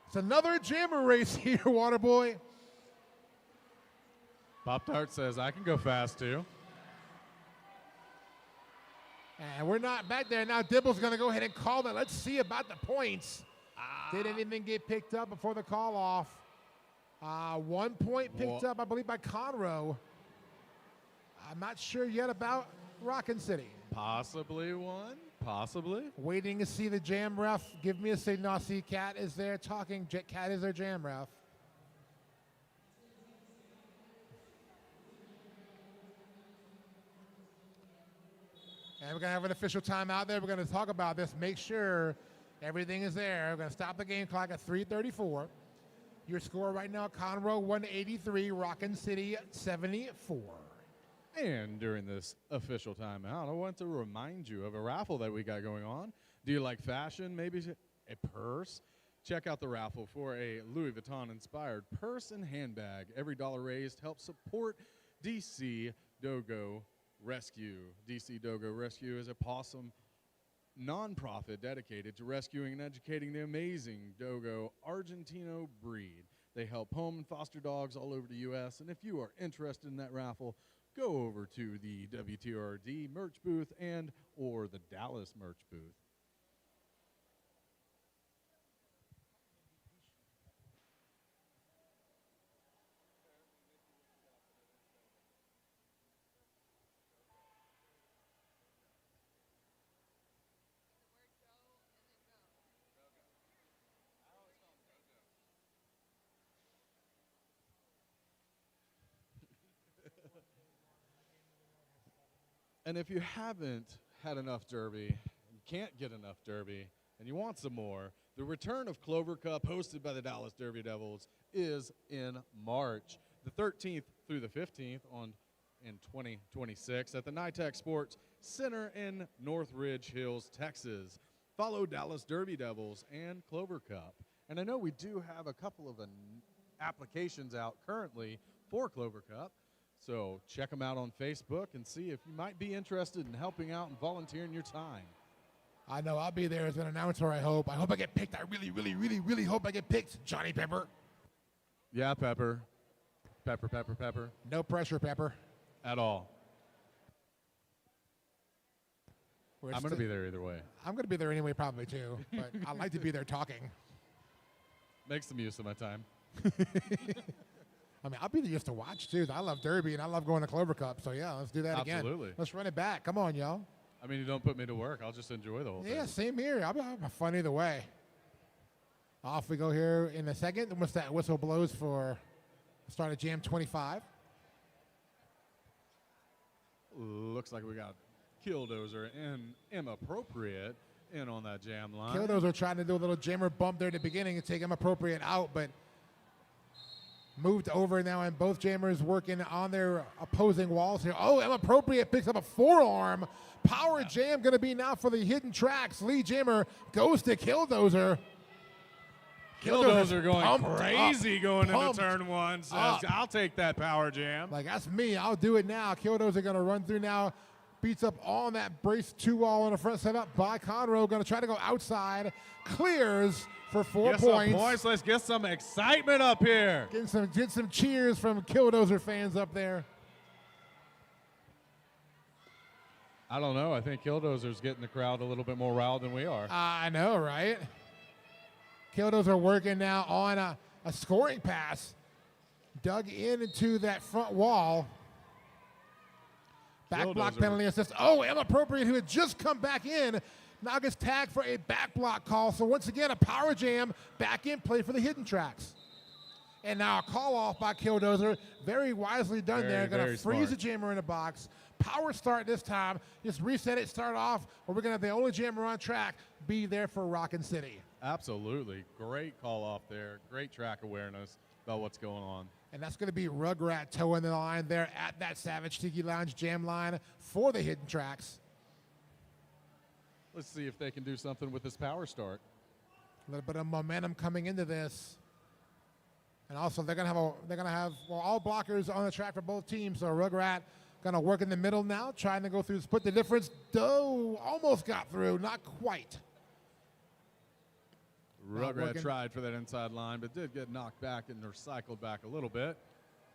Speaker 1: It's another jammer race here, Waterboy.
Speaker 7: Pop-Tart says, I can go fast too.
Speaker 1: And we're not back there. Now Dimples going to go ahead and call it. Let's see about the points. Did anything get picked up before the call off? 1 point picked up, I believe, by Conroe. I'm not sure yet about Rockin City.
Speaker 7: Possibly one. Possibly.
Speaker 1: Waiting to see the jam ref give me a signal. I see Cat is there talking. Cat is their jam ref. And we're going to have an official timeout there. We're going to talk about this. Make sure everything is there. We're going to stop the game clock at 3:34. Your score right now, Conroe 183, Rockin City 74.
Speaker 7: And during this official timeout, I want to remind you of a raffle that we got going on. Do you like fashion? Maybe a purse? Check out the raffle for a Louis Vuitton-inspired purse and handbag. Every dollar raised helps support DC Dogo Rescue. DC Dogo Rescue is a possum nonprofit dedicated to rescuing and educating the amazing Dogo Argentino breed. They help home and foster dogs all over the U.S., and if you are interested in that raffle, go over to the WTRD merch booth and or the Dallas merch booth. And if you haven't had enough Derby, and can't get enough Derby, and you want some more, the return of Clover Cup, hosted by the Dallas Derby Devils, is in March, the 13th through the 15th in 2026 at the NYTEX Sports Center in Northridge Hills, Texas. Follow Dallas Derby Devils and Clover Cup. And I know we do have a couple of applications out currently for Clover Cup. So check them out on Facebook and see if you might be interested in helping out and volunteering your time.
Speaker 1: I know I'll be there as an announcer, I hope. I hope I get picked. I really, really, really, really hope I get picked, Johnny Pepper.
Speaker 7: Yeah, Pepper. Pepper, Pepper, Pepper.
Speaker 1: No pressure, Pepper.
Speaker 7: At all. I'm going to be there either way.
Speaker 1: I'm going to be there anyway, probably, too. But I'd like to be there talking.
Speaker 7: Make some use of my time.
Speaker 1: I mean, I'll be there just to watch, too. I love Derby, and I love going to Clover Cup. So, yeah, let's do that again.
Speaker 7: Absolutely.
Speaker 1: Let's run it back. Come on, y'all.
Speaker 7: I mean, you don't put me to work. I'll just enjoy the whole thing.
Speaker 1: Yeah, same here. I'll have fun either way. Off we go here in a second. Once that whistle blows for the start of Jam 25.
Speaker 7: Looks like we got Killdozer and Inappropriate in on that jam line.
Speaker 1: Killdozer trying to do a little jammer bump there at the beginning and take Inappropriate out, but moved over now, and both jammers working on their opposing walls here. Oh, Inappropriate picks up a forearm. Power jam going to be now for the hidden tracks. Lead jammer goes to Killdozer.
Speaker 7: Killdozer going crazy going into
Speaker 1: pumped
Speaker 7: turn one. Says,
Speaker 1: up.
Speaker 7: I'll take that power jam.
Speaker 1: Like, that's me. I'll do it now. Killdozer going to run through now. Beats up on that brace 2 wall in the front, set up by Conroe. Going to try to go outside. Clears for 4
Speaker 7: Get
Speaker 1: points.
Speaker 7: some points. Let's get some excitement up here.
Speaker 1: Get some cheers from Killdozer fans up there.
Speaker 7: I don't know. I think Killdozer's getting the crowd a little bit more riled than we are.
Speaker 1: I know, right? Killdozer working now on a scoring pass. Dug into that front wall. Back block penalty assist. Oh, Inappropriate, who had just come back in, now gets tagged for a back block call. So once again, a power jam back in play for the hidden tracks. And now a call off by Killdozer. Very wisely done there. Going to freeze the jammer in the box. Power start this time. Just reset it, start off, or we're going to have the only jammer on track be there for Rockin City.
Speaker 7: Absolutely. Great call off there. Great track awareness about what's going on.
Speaker 1: And that's going to be Rugrat towing the line there at that Savage Tiki Lounge jam line for the hidden tracks.
Speaker 7: Let's see if they can do something with this power start.
Speaker 1: A little bit of momentum coming into this. And also they're going to have all blockers on the track for both teams. So Rugrat going to work in the middle now, trying to go through, split the difference. Doe almost got through, not quite.
Speaker 7: Rugrat tried for that inside line, but did get knocked back and recycled back a little bit.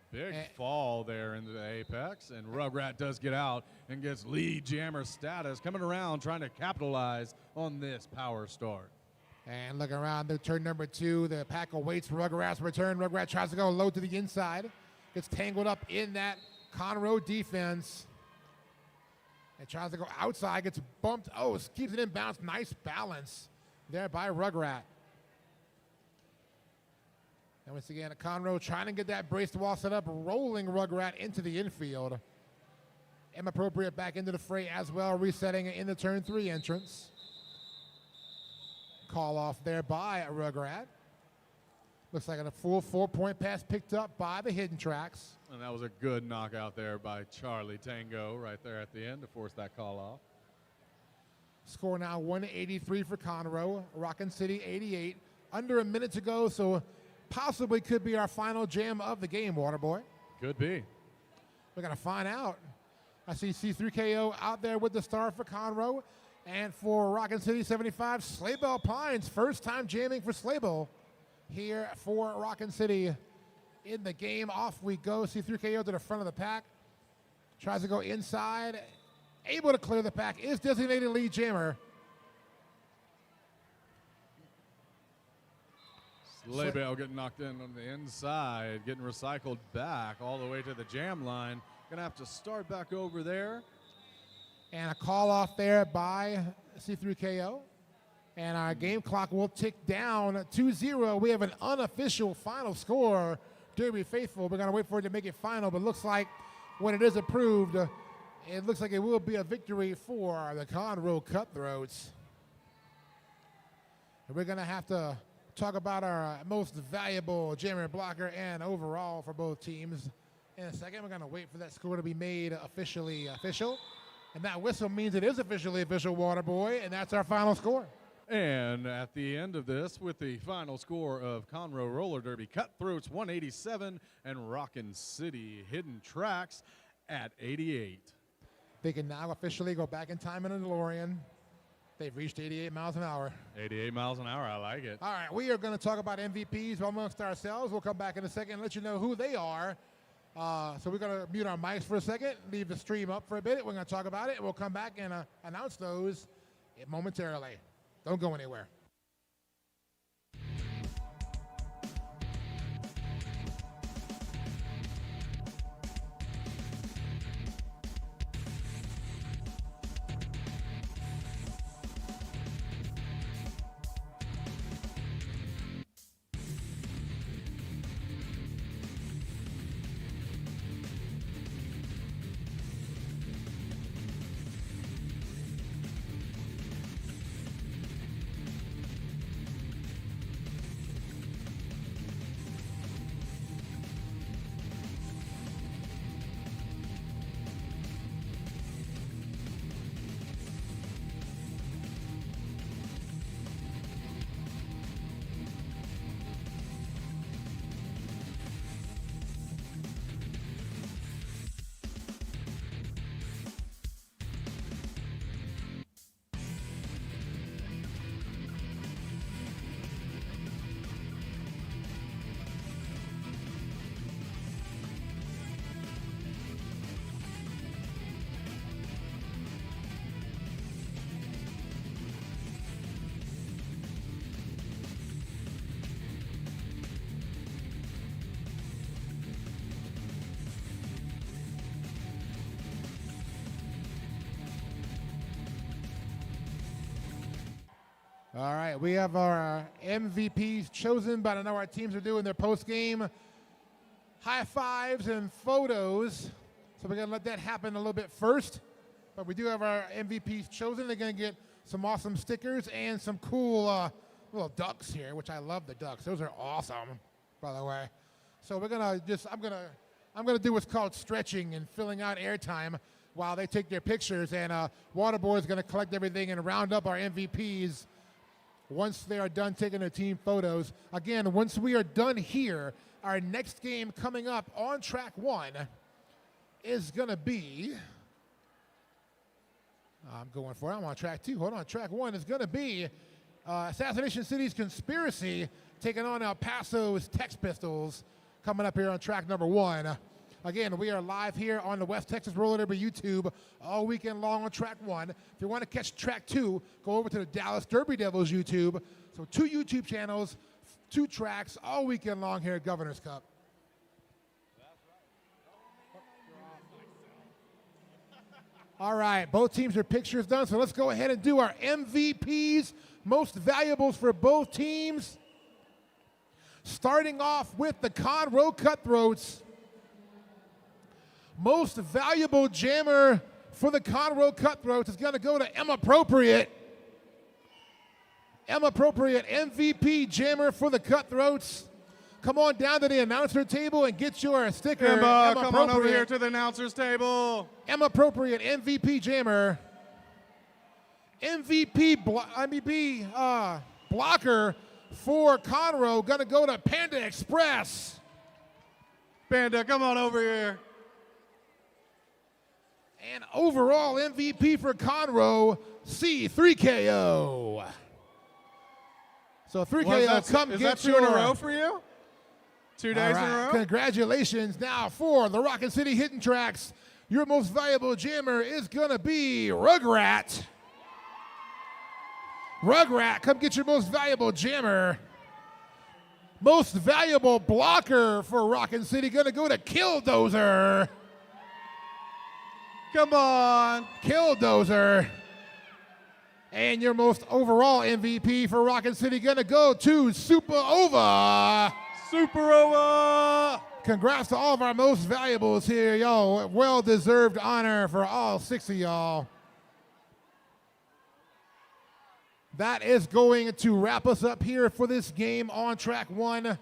Speaker 7: Big fall there into the apex, and Rugrat does get out and gets lead jammer status, coming around trying to capitalize on this power start.
Speaker 1: And looking around the turn number 2, the pack awaits Rugrat's return. Rugrat tries to go low to the inside, gets tangled up in that Conroe defense, and tries to go outside, gets bumped. Oh, keeps it in bounds. Nice balance there by Rugrat. And once again, Conroe trying to get that brace wall set up, rolling Rugrat into the infield. Inappropriate back into the fray as well, resetting in the turn 3 entrance. Call off there by Rugrat. Looks like a full 4-point pass picked up by the hidden tracks.
Speaker 7: And that was a good knockout there by Charlie Tango right there at the end to force that call off.
Speaker 1: Score now 183 for Conroe. Rockin City 88. Under a minute to go, so possibly could be our final jam of the game, Waterboy.
Speaker 7: Could be.
Speaker 1: We're going to find out. I see C3KO out there with the star for Conroe. And for Rockin City 75, Slaybell Pines. First time jamming for Slaybell here for Rockin City in the game. Off we go. C3KO to the front of the pack. Tries to go inside. Able to clear the pack. Is designated lead jammer.
Speaker 7: Slaybell getting knocked in on the inside, getting recycled back all the way to the jam line. Gonna have to start back over there.
Speaker 1: And a call off there by C3KO. And our game clock will tick down 2-0. We have an unofficial final score. Derby faithful, we're gonna wait for it to make it final, but looks like when it is approved, it looks like it will be a victory for the Conroe Cutthroats. And we're gonna have to talk about our most valuable jammer blocker and overall for both teams. In a second, we're going to wait for that score to be made officially official. And that whistle means it is officially official, Waterboy, and that's our final score.
Speaker 7: And at the end of this, with the final score of Conroe Roller Derby Cutthroats 187 and Rockin City Hidden Tracks at 88.
Speaker 1: They can now officially go back in time in a DeLorean. They've reached 88 miles an hour.
Speaker 7: 88 miles an hour, I like it.
Speaker 1: All right, we are going to talk about MVPs amongst ourselves. We'll come back in a second and let you know who they are. So we're going to mute our mics for a second, leave the stream up for a bit. We're going to talk about it, and we'll come back and announce those momentarily. Don't go anywhere. All right, we have our MVPs chosen, but I know our teams are doing their post-game high fives and photos. So we're going to let that happen a little bit first. But we do have our MVPs chosen. They're going to get some awesome stickers and some cool little ducks here, which I love the ducks. Those are awesome, by the way. So we're going to just, I'm going to do what's called stretching and filling out airtime while they take their pictures. And Waterboy is going to collect everything and round up our MVPs once they are done taking their team photos. Again, once we are done here, our next game coming up on track 1 is going to be, I'm going for it, I'm on track 2. Hold on, track 1 is going to be Assassination City's Conspiracy taking on El Paso's Tex Pistols coming up here on track number 1. Again, we are live here on the West Texas Roller Derby YouTube all weekend long on track 1. If you want to catch track 2, go over to the Dallas Derby Devils YouTube. So 2 YouTube channels, 2 tracks all weekend long here at Governor's Cup. All right, both teams are pictures done, so let's go ahead and do our MVPs, most valuables for both teams. Starting off with the Conroe Cutthroats. Most valuable jammer for the Conroe Cutthroats is going to go to M Appropriate. M Appropriate MVP jammer for the Cutthroats. come on down to the announcer table and get your sticker.
Speaker 7: Emma, come on over here to the announcer's table.
Speaker 1: M-appropriate MVP jammer. MVP blocker for Conroe. Gonna go to Panda Express.
Speaker 7: Panda, come on over here.
Speaker 1: And overall MVP for Conroe, C3KO. So 3KO, come
Speaker 7: is
Speaker 1: get
Speaker 7: that two
Speaker 1: your...
Speaker 7: in a row for you? 2 days
Speaker 1: All
Speaker 7: in a
Speaker 1: right,
Speaker 7: row?
Speaker 1: congratulations. Now for the Rockin City Hidden Tracks, your most valuable jammer is gonna be Rugrat. Rugrat, come get your most valuable jammer. Most valuable blocker for Rockin City gonna go to Killdozer.
Speaker 7: Come on.
Speaker 1: Killdozer. And your most overall MVP for Rockin City gonna go to Super Over.
Speaker 7: Super over.
Speaker 1: Congrats to all of our most valuables here, y'all. Well-deserved honor for all 6 of y'all. That is going to wrap us up here for this game on track 1.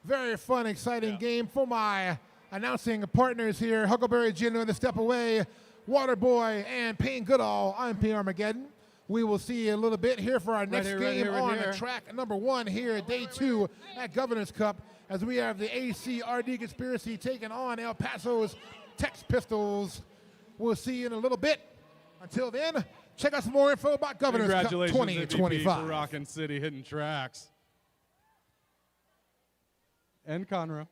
Speaker 1: Very fun, exciting game for my announcing partners here. Huckleberry Jr. in the step away, Waterboy, and Payne Goodall. I'm P. Armageddon. We will see you a little bit here for our next game on track number 1 here, day 2 at Governor's Cup, as we have the ACRD Conspiracy taking on El Paso's Tex Pistols. We'll see you in a little bit. Until then, check out some more info about Governor's Cup
Speaker 7: Congratulations,
Speaker 1: 2025.
Speaker 7: MVP for Rockin City Hidden Tracks. And Conroe.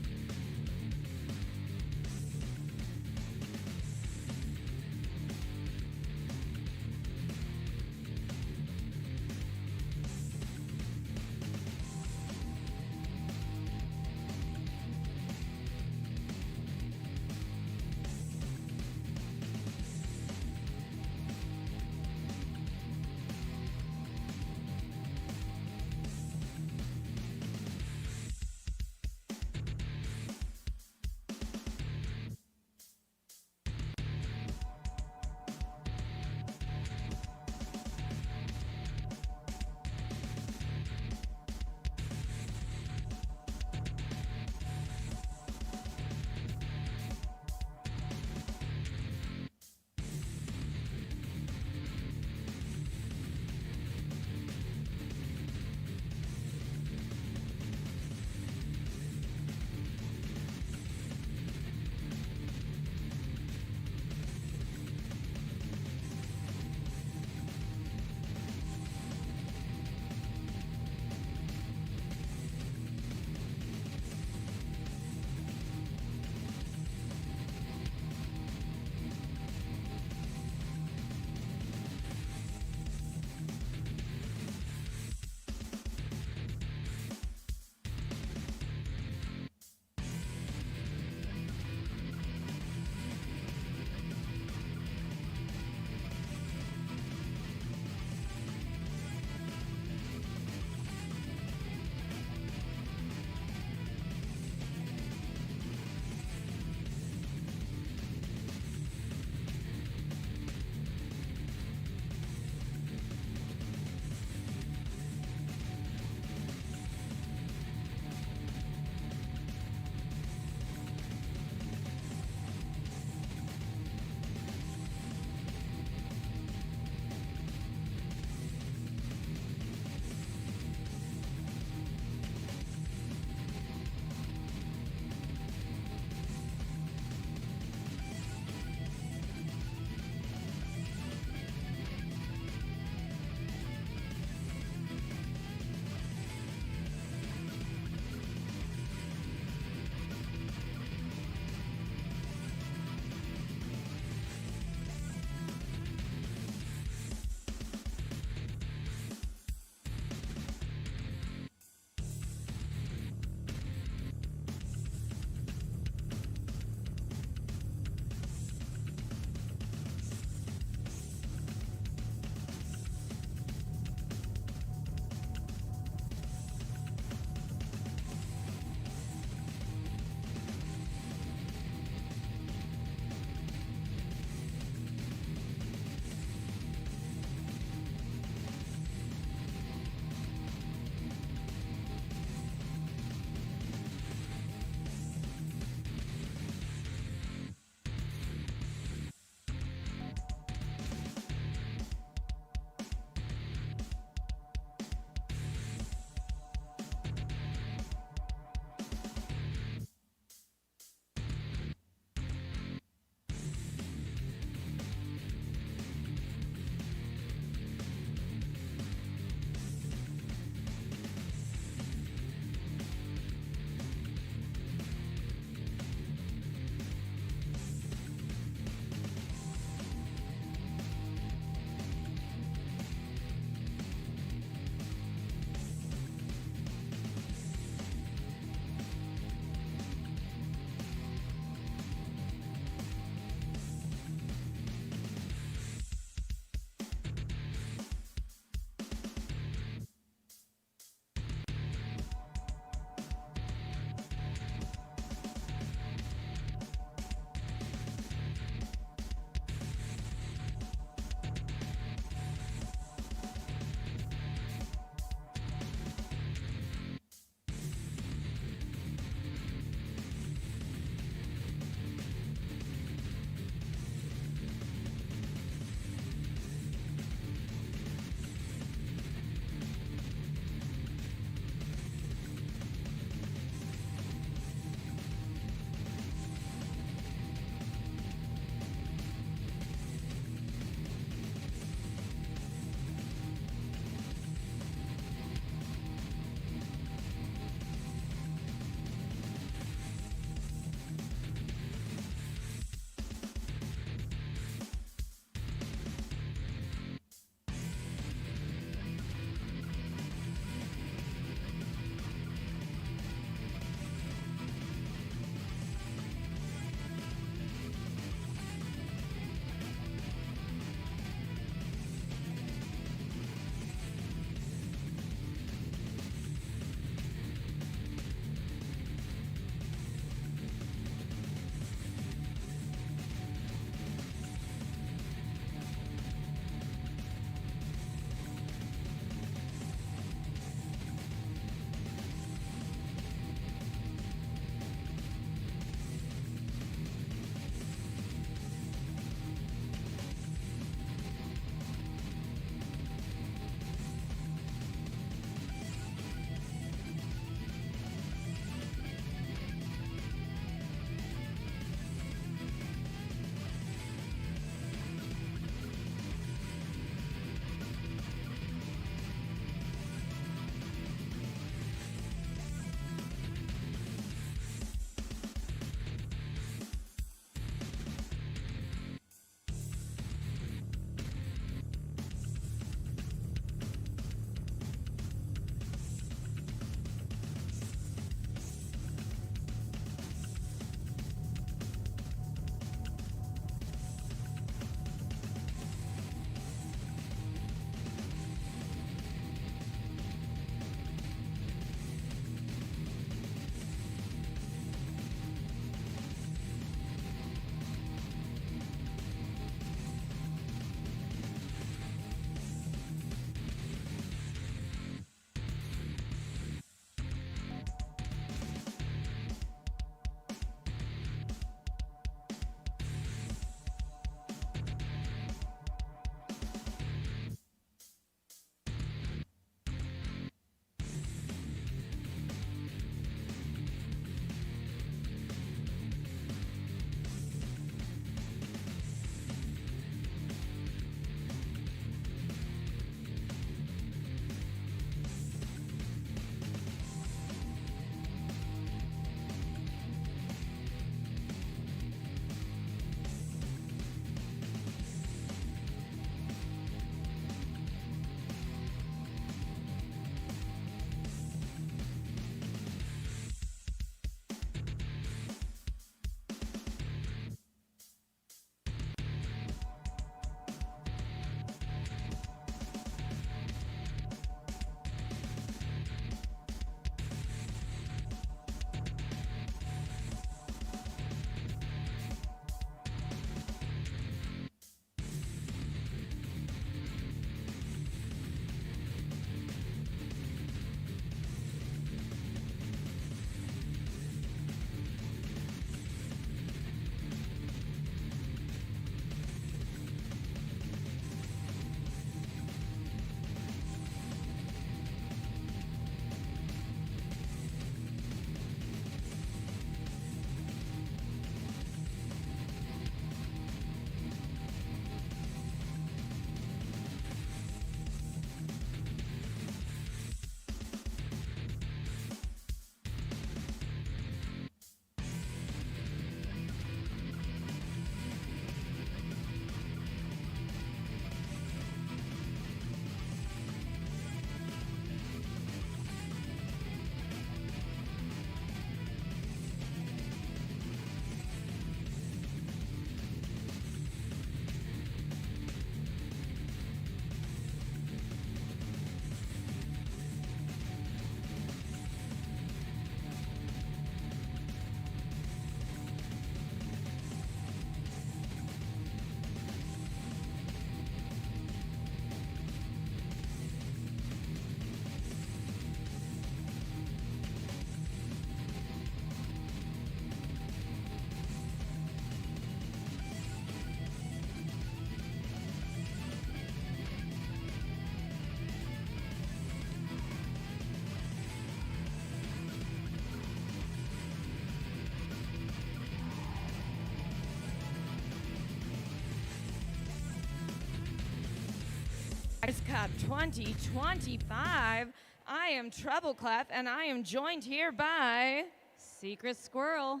Speaker 3: Cup 2025. I am Treble Clef, and I am joined here by
Speaker 8: Secret Squirrel.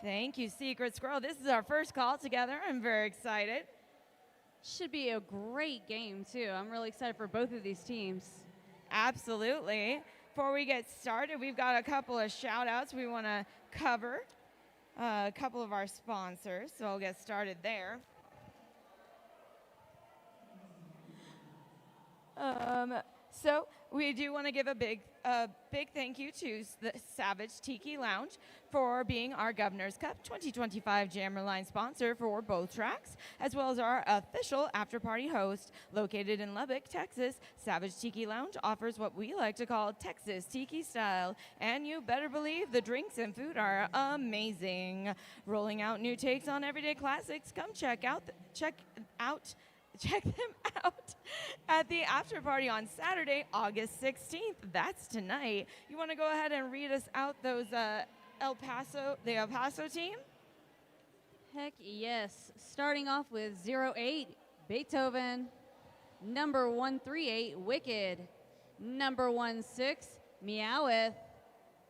Speaker 3: Thank you, Secret Squirrel. This is our first call together. I'm very excited.
Speaker 8: Should be a great game, too. I'm really excited for both of these teams.
Speaker 3: Absolutely. Before we get started, we've got a couple of shout outs we want to cover. A couple of our sponsors, so I'll get started there. So we do want to give a big thank you to the Savage Tiki Lounge for being our Governor's Cup 2025 Jammer Line sponsor for both tracks, as well as our official after-party host. Located in Lubbock, Texas, Savage Tiki Lounge offers what we like to call Texas Tiki style, and you better believe the drinks and food are amazing. Rolling out new takes on everyday classics. Come check them out at the after party on Saturday, August 16th. That's tonight. You want to go ahead and read us out those the El Paso team?
Speaker 8: Heck yes. Starting off with 08, Beethoven. Number 138, Wicked. Number 16, Meoweth.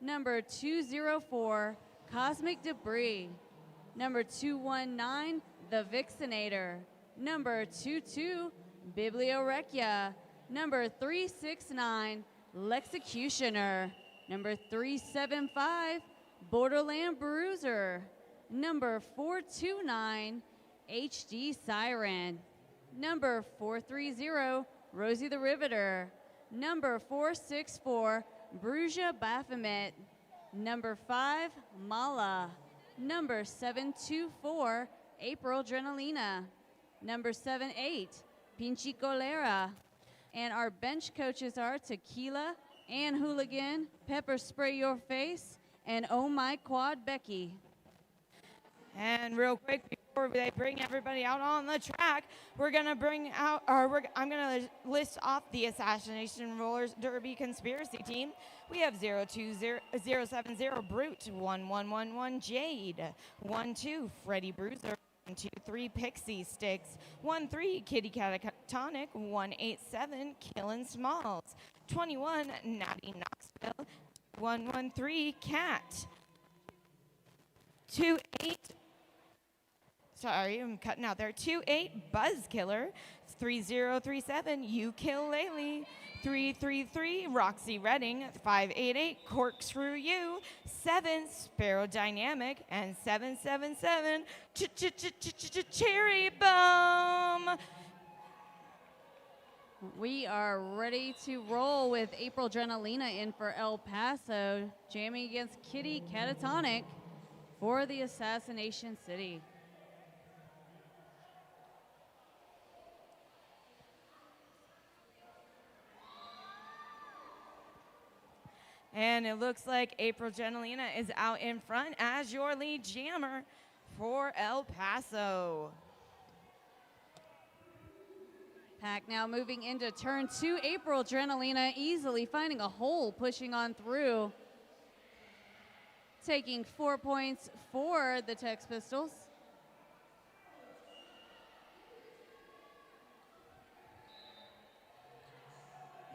Speaker 8: Number 204, Cosmic Debris. Number 219, The Vixenator. Number 22, Bibliorequia. Number 369, Lexecutioner. Number 375, Borderland Bruiser. Number 429, HD Siren. Number 430, Rosie the Riveter. Number 464, Bruja Baphomet. Number 5, Mala. Number 724, April Drenalina. Number 78, Pinchi Colera. And our bench coaches are Tequila and Hooligan, Pepper Spray Your Face, and Oh My Quad Becky.
Speaker 3: And real quick, before they bring everybody out on the track, we're gonna I'm gonna list off the Assassination Rollers Derby Conspiracy team. We have 070 Brute, 1111 Jade, 12 Freddy Bruiser, 123 Pixie Sticks, 13 Kitty Catatonic, 187 Killin' Smalls, 21 Natty Knoxville, 113 Cat, 28. Sorry, I'm cutting out there. 28 Buzzkiller, 3037 You Kill Laylee, 333 Roxy Redding, 588 Corkscrew You, 7 Sparrow Dynamic, and 777 Cherry Bomb.
Speaker 8: We are ready to roll with April Drenalina in for El Paso, jamming against Kitty Catatonic for the Assassination City.
Speaker 3: And it looks like April Genelina is out in front as your lead jammer for El Paso.
Speaker 8: Pack now moving into turn 2. April Drenalina easily finding a hole, pushing on through. Taking 4 points for the Tex Pistols.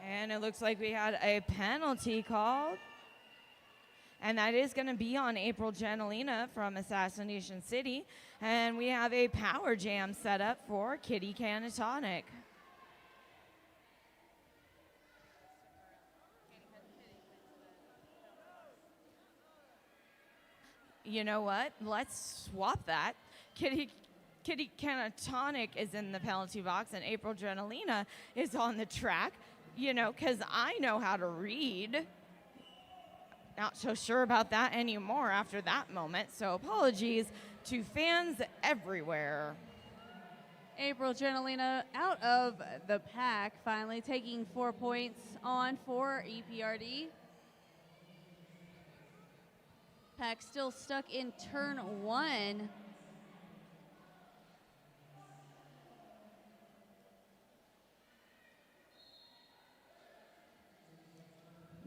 Speaker 3: And it looks like we had a penalty called. And that is going to be on April Genelina from Assassination City. And we have a power jam set up for Kitty Catatonic. You know what? Let's swap that. Kitty Catatonic is in the penalty box and April Genelina is on the track. You know, because I know how to read. Not so sure about that anymore after that moment, so apologies to fans everywhere.
Speaker 8: April Drenalina out of the pack, finally taking 4 points on for EPRD. Pack still stuck in turn 1.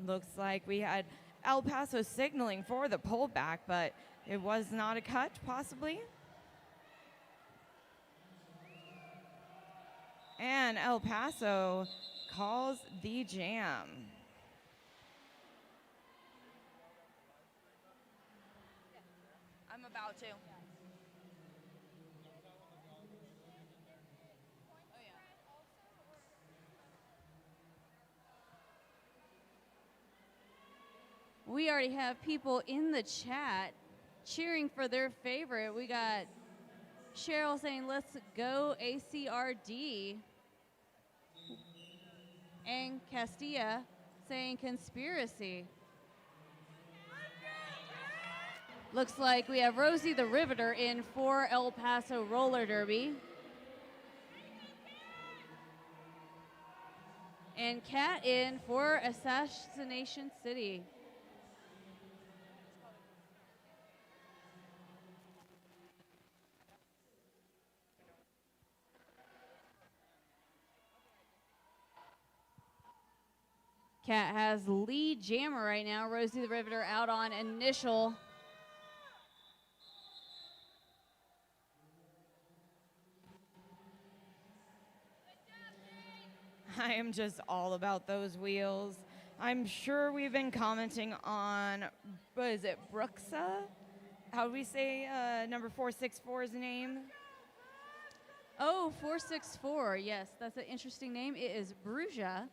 Speaker 3: Looks like we had El Paso signaling for the pullback, but it was not a cut, possibly. And El Paso calls the jam. I'm about to.
Speaker 8: We already have people in the chat cheering for their favorite. We got Cheryl saying, let's go ACRD. And Castilla saying conspiracy. Looks like we have Rosie the Riveter in for El Paso Roller Derby. And Kat in for Assassination City. Kat has lead jammer right now. Rosie the Riveter out on initial.
Speaker 3: I am just all about those wheels. I'm sure we've been commenting on, what is it, Bruxa? How do we say number 464's name?
Speaker 8: Oh, 464. Yes, that's an interesting name. It is Bruja.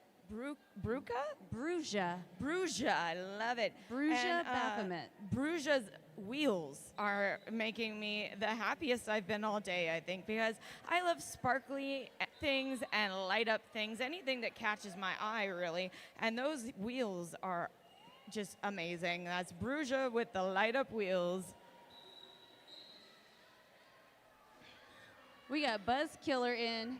Speaker 3: Bruca?
Speaker 8: Bruja.
Speaker 3: Bruja, I love it.
Speaker 8: Bruja Baphomet.
Speaker 3: Bruja's wheels are making me the happiest I've been all day, I think, because I love sparkly things and light up things, anything that catches my eye, really. And those wheels are just amazing. That's Bruja with the light up wheels.
Speaker 8: We got Buzzkiller in,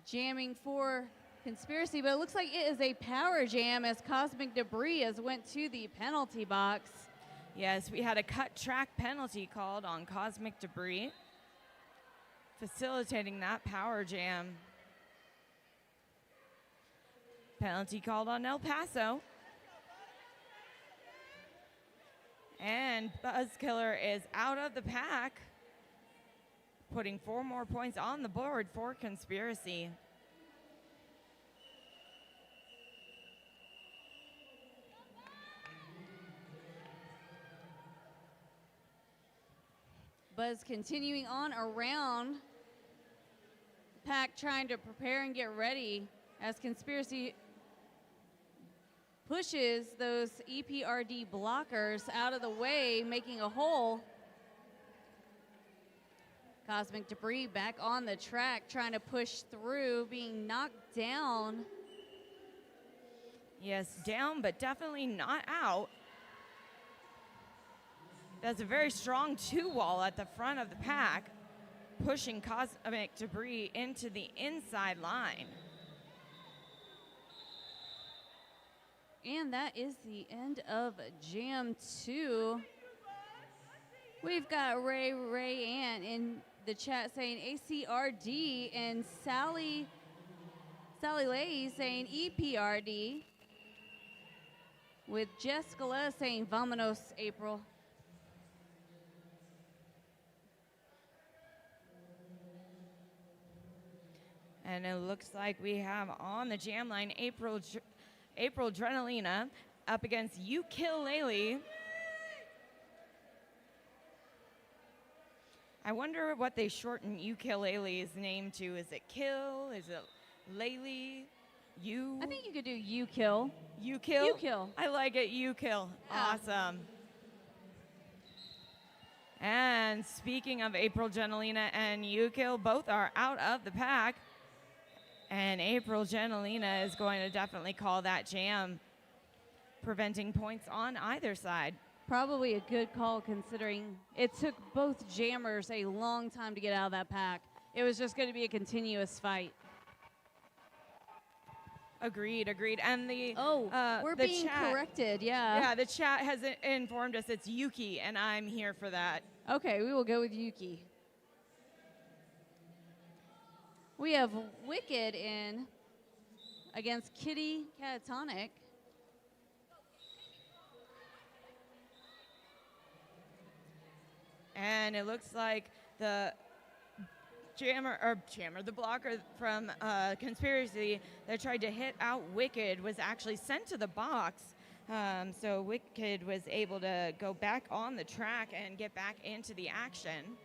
Speaker 8: jamming for Conspiracy, but it looks like it is a power jam as Cosmic Debris has went to the penalty box.
Speaker 3: Yes, we had a cut track penalty called on Cosmic Debris, facilitating that power jam. Penalty called on El Paso. And Buzzkiller is out of the pack, putting 4 more points on the board for Conspiracy.
Speaker 8: Buzz continuing on around pack, trying to prepare and get ready as Conspiracy pushes those EPRD blockers out of the way, making a hole. Cosmic Debris back on the track, trying to push through, being knocked down.
Speaker 3: Yes, down, but definitely not out. That's a very strong 2-wall at the front of the pack, pushing Cosmic Debris into the inside line.
Speaker 8: And that is the end of Jam 2. We've got Ray Ann in the chat saying ACRD, and Sally Lay saying EPRD, with Jessica saying Vamonos April.
Speaker 3: And it looks like we have on the jam line April Adrenalina up against Ukulele. I wonder what they shorten Ukulele's name to. Is it Kill? Is it Lele? You?
Speaker 8: I think you could do You Kill.
Speaker 3: You Kill?
Speaker 8: You Kill.
Speaker 3: I like it. You Kill.
Speaker 8: Yeah.
Speaker 3: Awesome. And speaking of April Genelina and You Kill, both are out of the pack. And April Genelina is going to definitely call that jam, preventing points on either side.
Speaker 8: Probably a good call considering it took both jammers a long time to get out of that pack. It was just going to be a continuous fight.
Speaker 3: Agreed. And the
Speaker 8: we're
Speaker 3: the
Speaker 8: being
Speaker 3: chat,
Speaker 8: corrected, yeah.
Speaker 3: Yeah, the chat has informed us it's Yuki, and I'm here for that.
Speaker 8: Okay, we will go with Yuki. We have Wicked in against Kitty Catatonic.
Speaker 3: And it looks like the the blocker from Conspiracy that tried to hit out Wicked was actually sent to the box. So Wicked was able to go back on the track and get back into the action.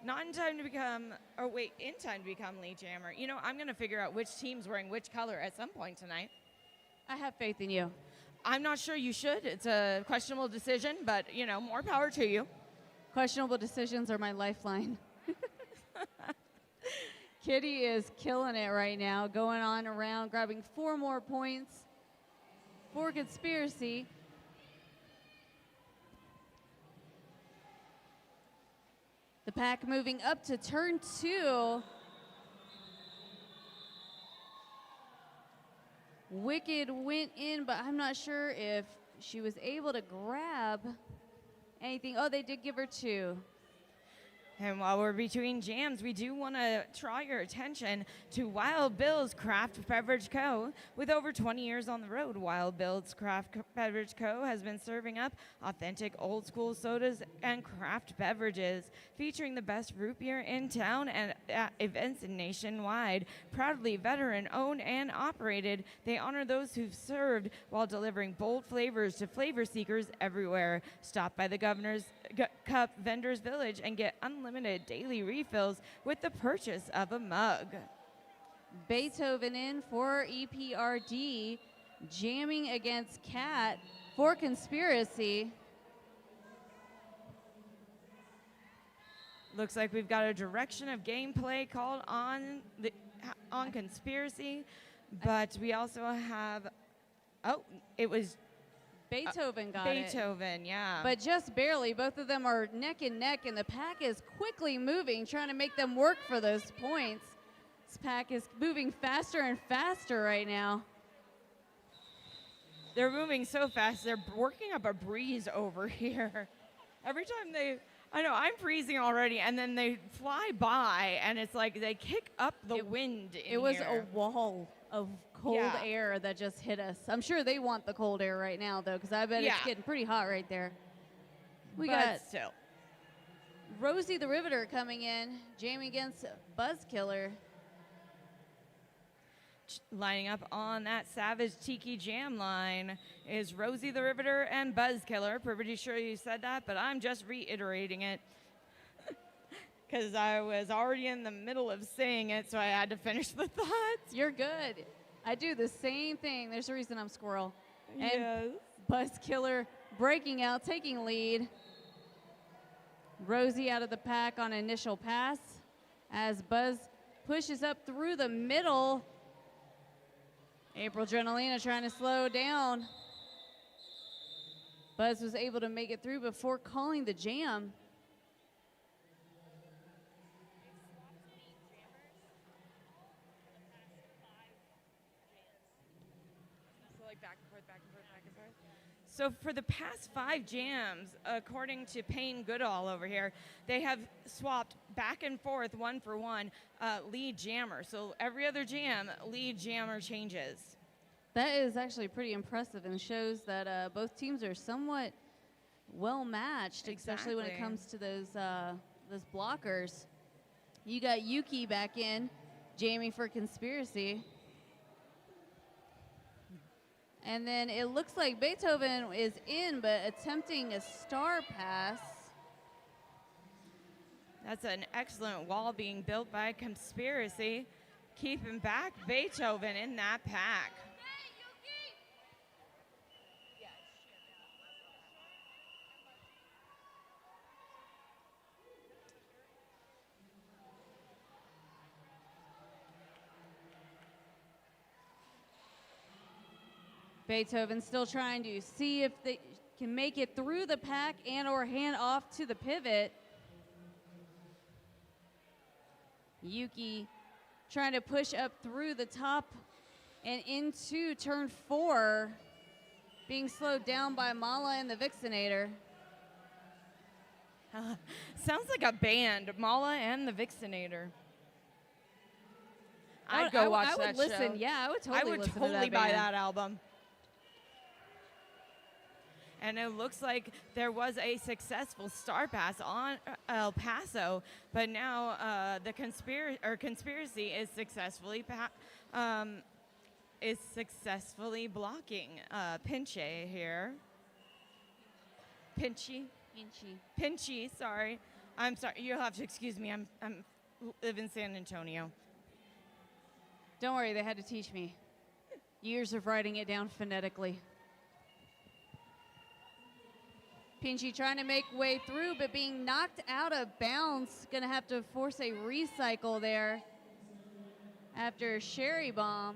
Speaker 3: Not in time to become, in time to become lead jammer. You know, I'm going to figure out which team's wearing which color at some point tonight.
Speaker 8: I have faith in you.
Speaker 3: I'm not sure you should. It's a questionable decision, but, you know, more power to you.
Speaker 8: Questionable decisions are my lifeline. Kitty is killing it right now, going on around, grabbing 4 more points for Conspiracy. The pack moving up to turn 2. Wicked went in, but I'm not sure if she was able to grab anything. Oh, they did give her 2.
Speaker 3: And while we're between jams, we do want to draw your attention to Wild Bill's Craft Beverage Co. With over 20 years on the road, Wild Bill's Craft Beverage Co. has been serving up authentic old school sodas and craft beverages, featuring the best root beer in town and at events nationwide. Proudly veteran owned and operated, they honor those who've served while delivering bold flavors to flavor seekers everywhere. Stop by the Governor's Cup Vendors Village and get unlimited daily refills with the purchase of a mug.
Speaker 8: Beethoven in for EPRD, jamming against Cat for Conspiracy.
Speaker 3: Looks like we've got a direction of gameplay called on Conspiracy, but we also have, it was
Speaker 8: Beethoven got it.
Speaker 3: Beethoven, yeah.
Speaker 8: But just barely. Both of them are neck and neck, and the pack is quickly moving, trying to make them work for those points. This pack is moving faster and faster right now.
Speaker 3: They're moving so fast, they're working up a breeze over here. Every time I know, I'm freezing already, and then they fly by, and it's like they kick up the wind in
Speaker 8: It was
Speaker 3: here.
Speaker 8: a wall of cold air that just hit us. I'm sure they want the cold air right now, though, because I bet it's getting pretty hot right there. We got
Speaker 3: still
Speaker 8: Rosie the Riveter coming in, jamming against Buzzkiller.
Speaker 3: Lining up on that Savage Tiki Jam line is Rosie the Riveter and Buzzkiller. Pretty sure you said that, but I'm just reiterating it because I was already in the middle of saying it, so I had to finish the thoughts.
Speaker 8: You're good. I do the same thing. There's a reason I'm Squirrel. And
Speaker 3: Yes.
Speaker 8: Buzzkiller breaking out, taking lead. Rosie out of the pack on initial pass as Buzz pushes up through the middle. April Adrenalina trying to slow down. Buzz was able to make it through before calling the jam.
Speaker 3: So for the past 5 jams, according to Payne Goodall over here, they have swapped back and forth 1 for 1 lead jammer. So every other jam, lead jammer changes.
Speaker 8: That is actually pretty impressive and shows that both teams are somewhat well matched, especially when it
Speaker 3: Exactly.
Speaker 8: comes to those blockers. You got Yuki back in, jamming for Conspiracy. And then it looks like Beethoven is in, but attempting a star pass.
Speaker 3: That's an excellent wall being built by Conspiracy, keeping back Beethoven in that pack.
Speaker 8: Beethoven still trying to see if they can make it through the pack and or hand off to the pivot. Yuki trying to push up through the top and into turn 4, being slowed down by Mala and the Vixenator.
Speaker 3: Sounds like a band, Mala and the Vixenator.
Speaker 8: I
Speaker 3: I'd go watch
Speaker 8: I would
Speaker 3: that
Speaker 8: listen.
Speaker 3: show.
Speaker 8: Yeah, I would
Speaker 3: I
Speaker 8: totally
Speaker 3: would
Speaker 8: listen
Speaker 3: totally
Speaker 8: to that
Speaker 3: buy
Speaker 8: band.
Speaker 3: that album. And it looks like there was a successful star pass on El Paso, but now the conspiracy is successfully blocking Pinche here. Pinchy, sorry. I'm sorry. You'll have to excuse me. I'm live in San Antonio.
Speaker 8: Don't worry, they had to teach me. Years of writing it down phonetically. Pinchy trying to make way through, but being knocked out of bounds. Gonna have to force a recycle there after Sherry Bomb.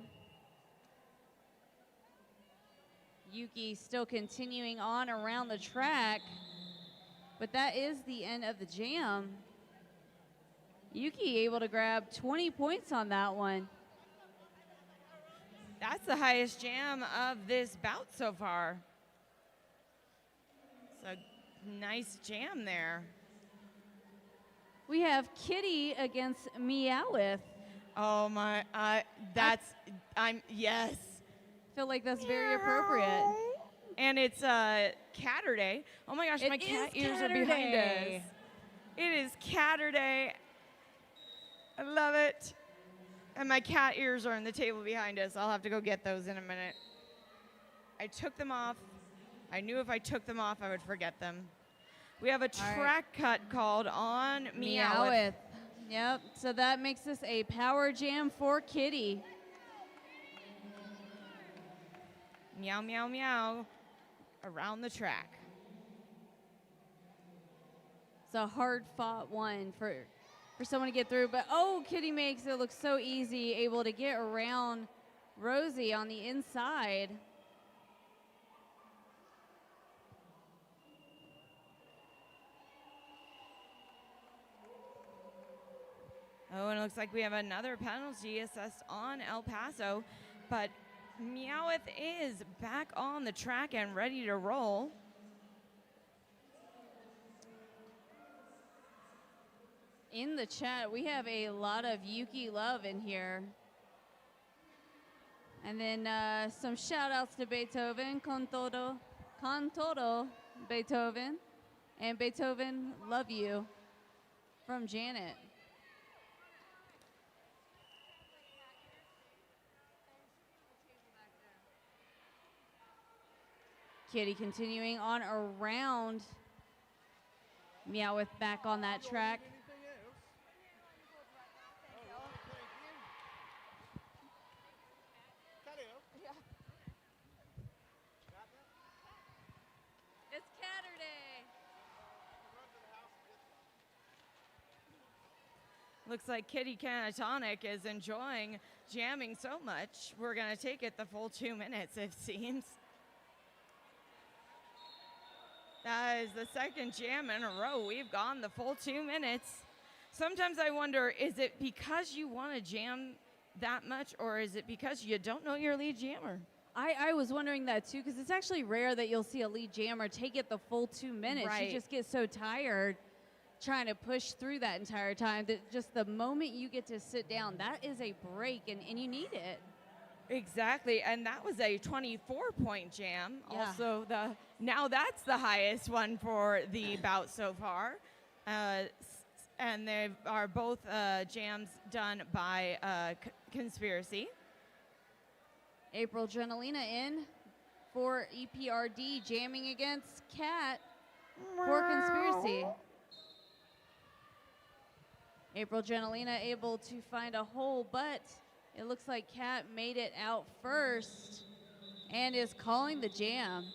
Speaker 8: Yuki still continuing on around the track, but that is the end of the jam. Yuki able to grab 20 points on that one.
Speaker 3: That's the highest jam of this bout so far. It's a nice jam there.
Speaker 8: We have Kitty against Meowth.
Speaker 3: Oh my, yes.
Speaker 8: Feel like that's very appropriate.
Speaker 3: And it's Catterday. Oh my gosh, my cat ears are behind us. It is Catterday. I love it. And my cat ears are on the table behind us. I'll have to go get those in a minute. I took them off. I knew if I took them off, I would forget them. We have a track cut called on Meowth.
Speaker 8: Yep, so that makes this a power jam for Kitty.
Speaker 3: Meow, meow, meow, around the track.
Speaker 8: It's a hard-fought one for someone to get through, but Kitty makes it look so easy, able to get around Rosie on the inside.
Speaker 3: Oh, and it looks like we have another penalty assessed on El Paso, but Meowth is back on the track and ready to roll.
Speaker 8: In the chat, we have a lot of Yuki love in here. And then some shout outs to Beethoven, con todo Beethoven. And Beethoven, love you, from Janet. Kitty continuing on around. Meowth back on that track. It's Catterday.
Speaker 3: Looks like Kitty Canatonic is enjoying jamming so much. We're going to take it the full 2 minutes, it seems. That is the second jam in a row. We've gone the full 2 minutes. Sometimes I wonder, is it because you want to jam that much, or is it because you don't know your lead jammer?
Speaker 8: I was wondering that too, because it's actually rare that you'll see a lead jammer take it the full 2 minutes.
Speaker 3: Right.
Speaker 8: You just get so tired trying to push through that entire time that just the moment you get to sit down, that is a break, and you need it.
Speaker 3: Exactly, and that was a 24-point jam.
Speaker 8: Yeah.
Speaker 3: Also, now that's the highest one for the bout so far. And they are both jams done by Conspiracy.
Speaker 8: April Drenalina in for EPRD, jamming against Cat for Conspiracy. April Drenalina able to find a hole, but it looks like Cat made it out first and is calling the jam.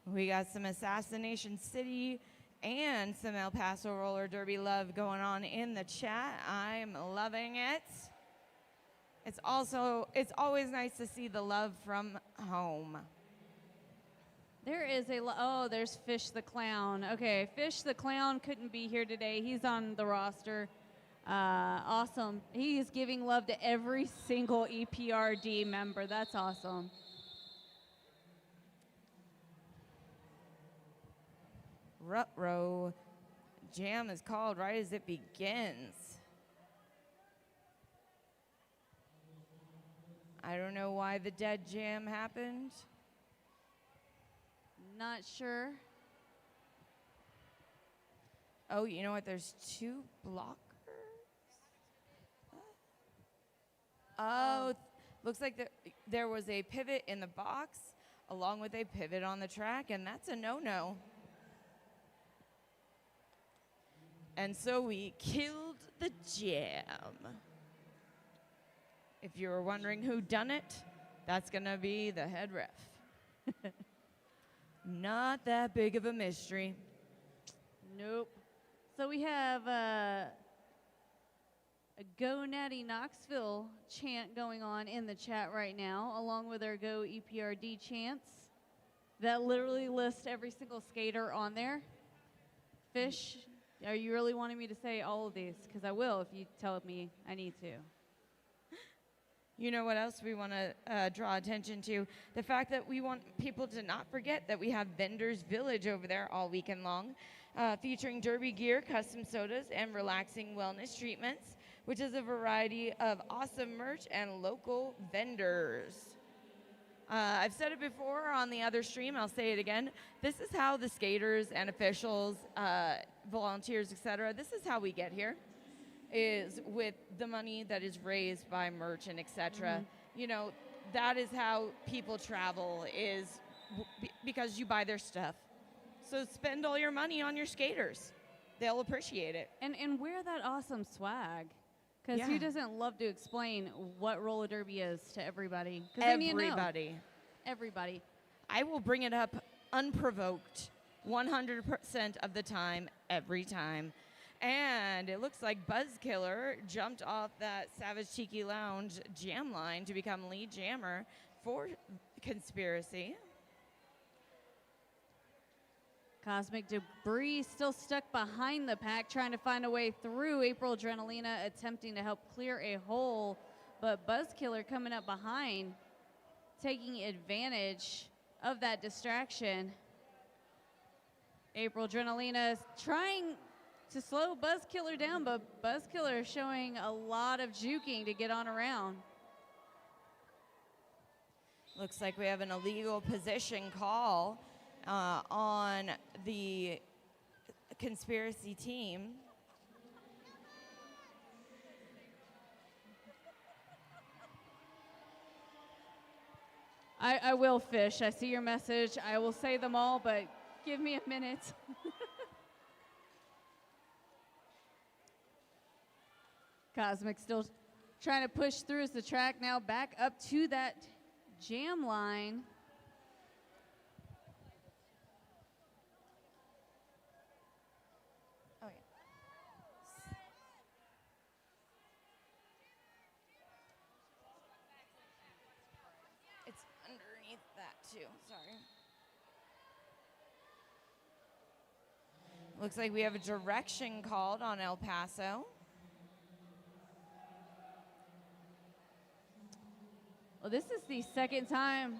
Speaker 3: We got some Assassination City and some El Paso Roller Derby love going on in the chat. I'm loving it. It's always nice to see the love from home.
Speaker 8: There is there's Fish the Clown. Okay, Fish the Clown couldn't be here today. He's on the roster. Awesome. He's giving love to every single EPRD member. That's awesome.
Speaker 3: Rut-row jam is called right as it begins. I don't know why the dead jam happened.
Speaker 8: Not sure.
Speaker 3: Oh, you know what? There's 2 blockers. Oh, looks like there was a pivot in the box along with a pivot on the track, and that's a no-no. And so we killed the jam. If you were wondering who done it, that's going to be the head ref. Not that big of a mystery.
Speaker 8: Nope. So we have a Go Natty Knoxville chant going on in the chat right now, along with our Go EPRD chants that literally list every single skater on there. Fish, are you really wanting me to say all of these? Because I will if you tell me I need to.
Speaker 3: You know what else we want to draw attention to? The fact that we want people to not forget that we have Vendors Village over there all weekend long, featuring derby gear, custom sodas, and relaxing wellness treatments, which is a variety of awesome merch and local vendors. I've said it before on the other stream, I'll say it again. This is how the skaters and officials, volunteers, etc., this is how we get here, is with the money that is raised by merch and etc. You know, that is how people travel, is because you buy their stuff. So spend all your money on your skaters. They'll appreciate it.
Speaker 8: And wear that awesome swag. Because who doesn't love to explain what roller derby is to everybody?
Speaker 3: Everybody.
Speaker 8: Everybody.
Speaker 3: I will bring it up unprovoked 100% of the time, every time. And it looks like Buzzkiller jumped off that Savage Tiki Lounge jam line to become lead jammer for Conspiracy.
Speaker 8: Cosmic Debris still stuck behind the pack, trying to find a way through. April Adrenalina attempting to help clear a hole, but Buzzkiller coming up behind, taking advantage of that distraction. April Adrenalina is trying to slow Buzzkiller down, but Buzzkiller showing a lot of juking to get on around.
Speaker 3: Looks like we have an illegal position call on the Conspiracy team.
Speaker 8: I will, Fish. I see your message. I will say them all, but give me a minute. Cosmic still trying to push through as the track now back up to that jam line.
Speaker 3: Oh, yeah. It's underneath that, too. Sorry. Looks like we have a direction called on El Paso.
Speaker 8: Well, this is the second time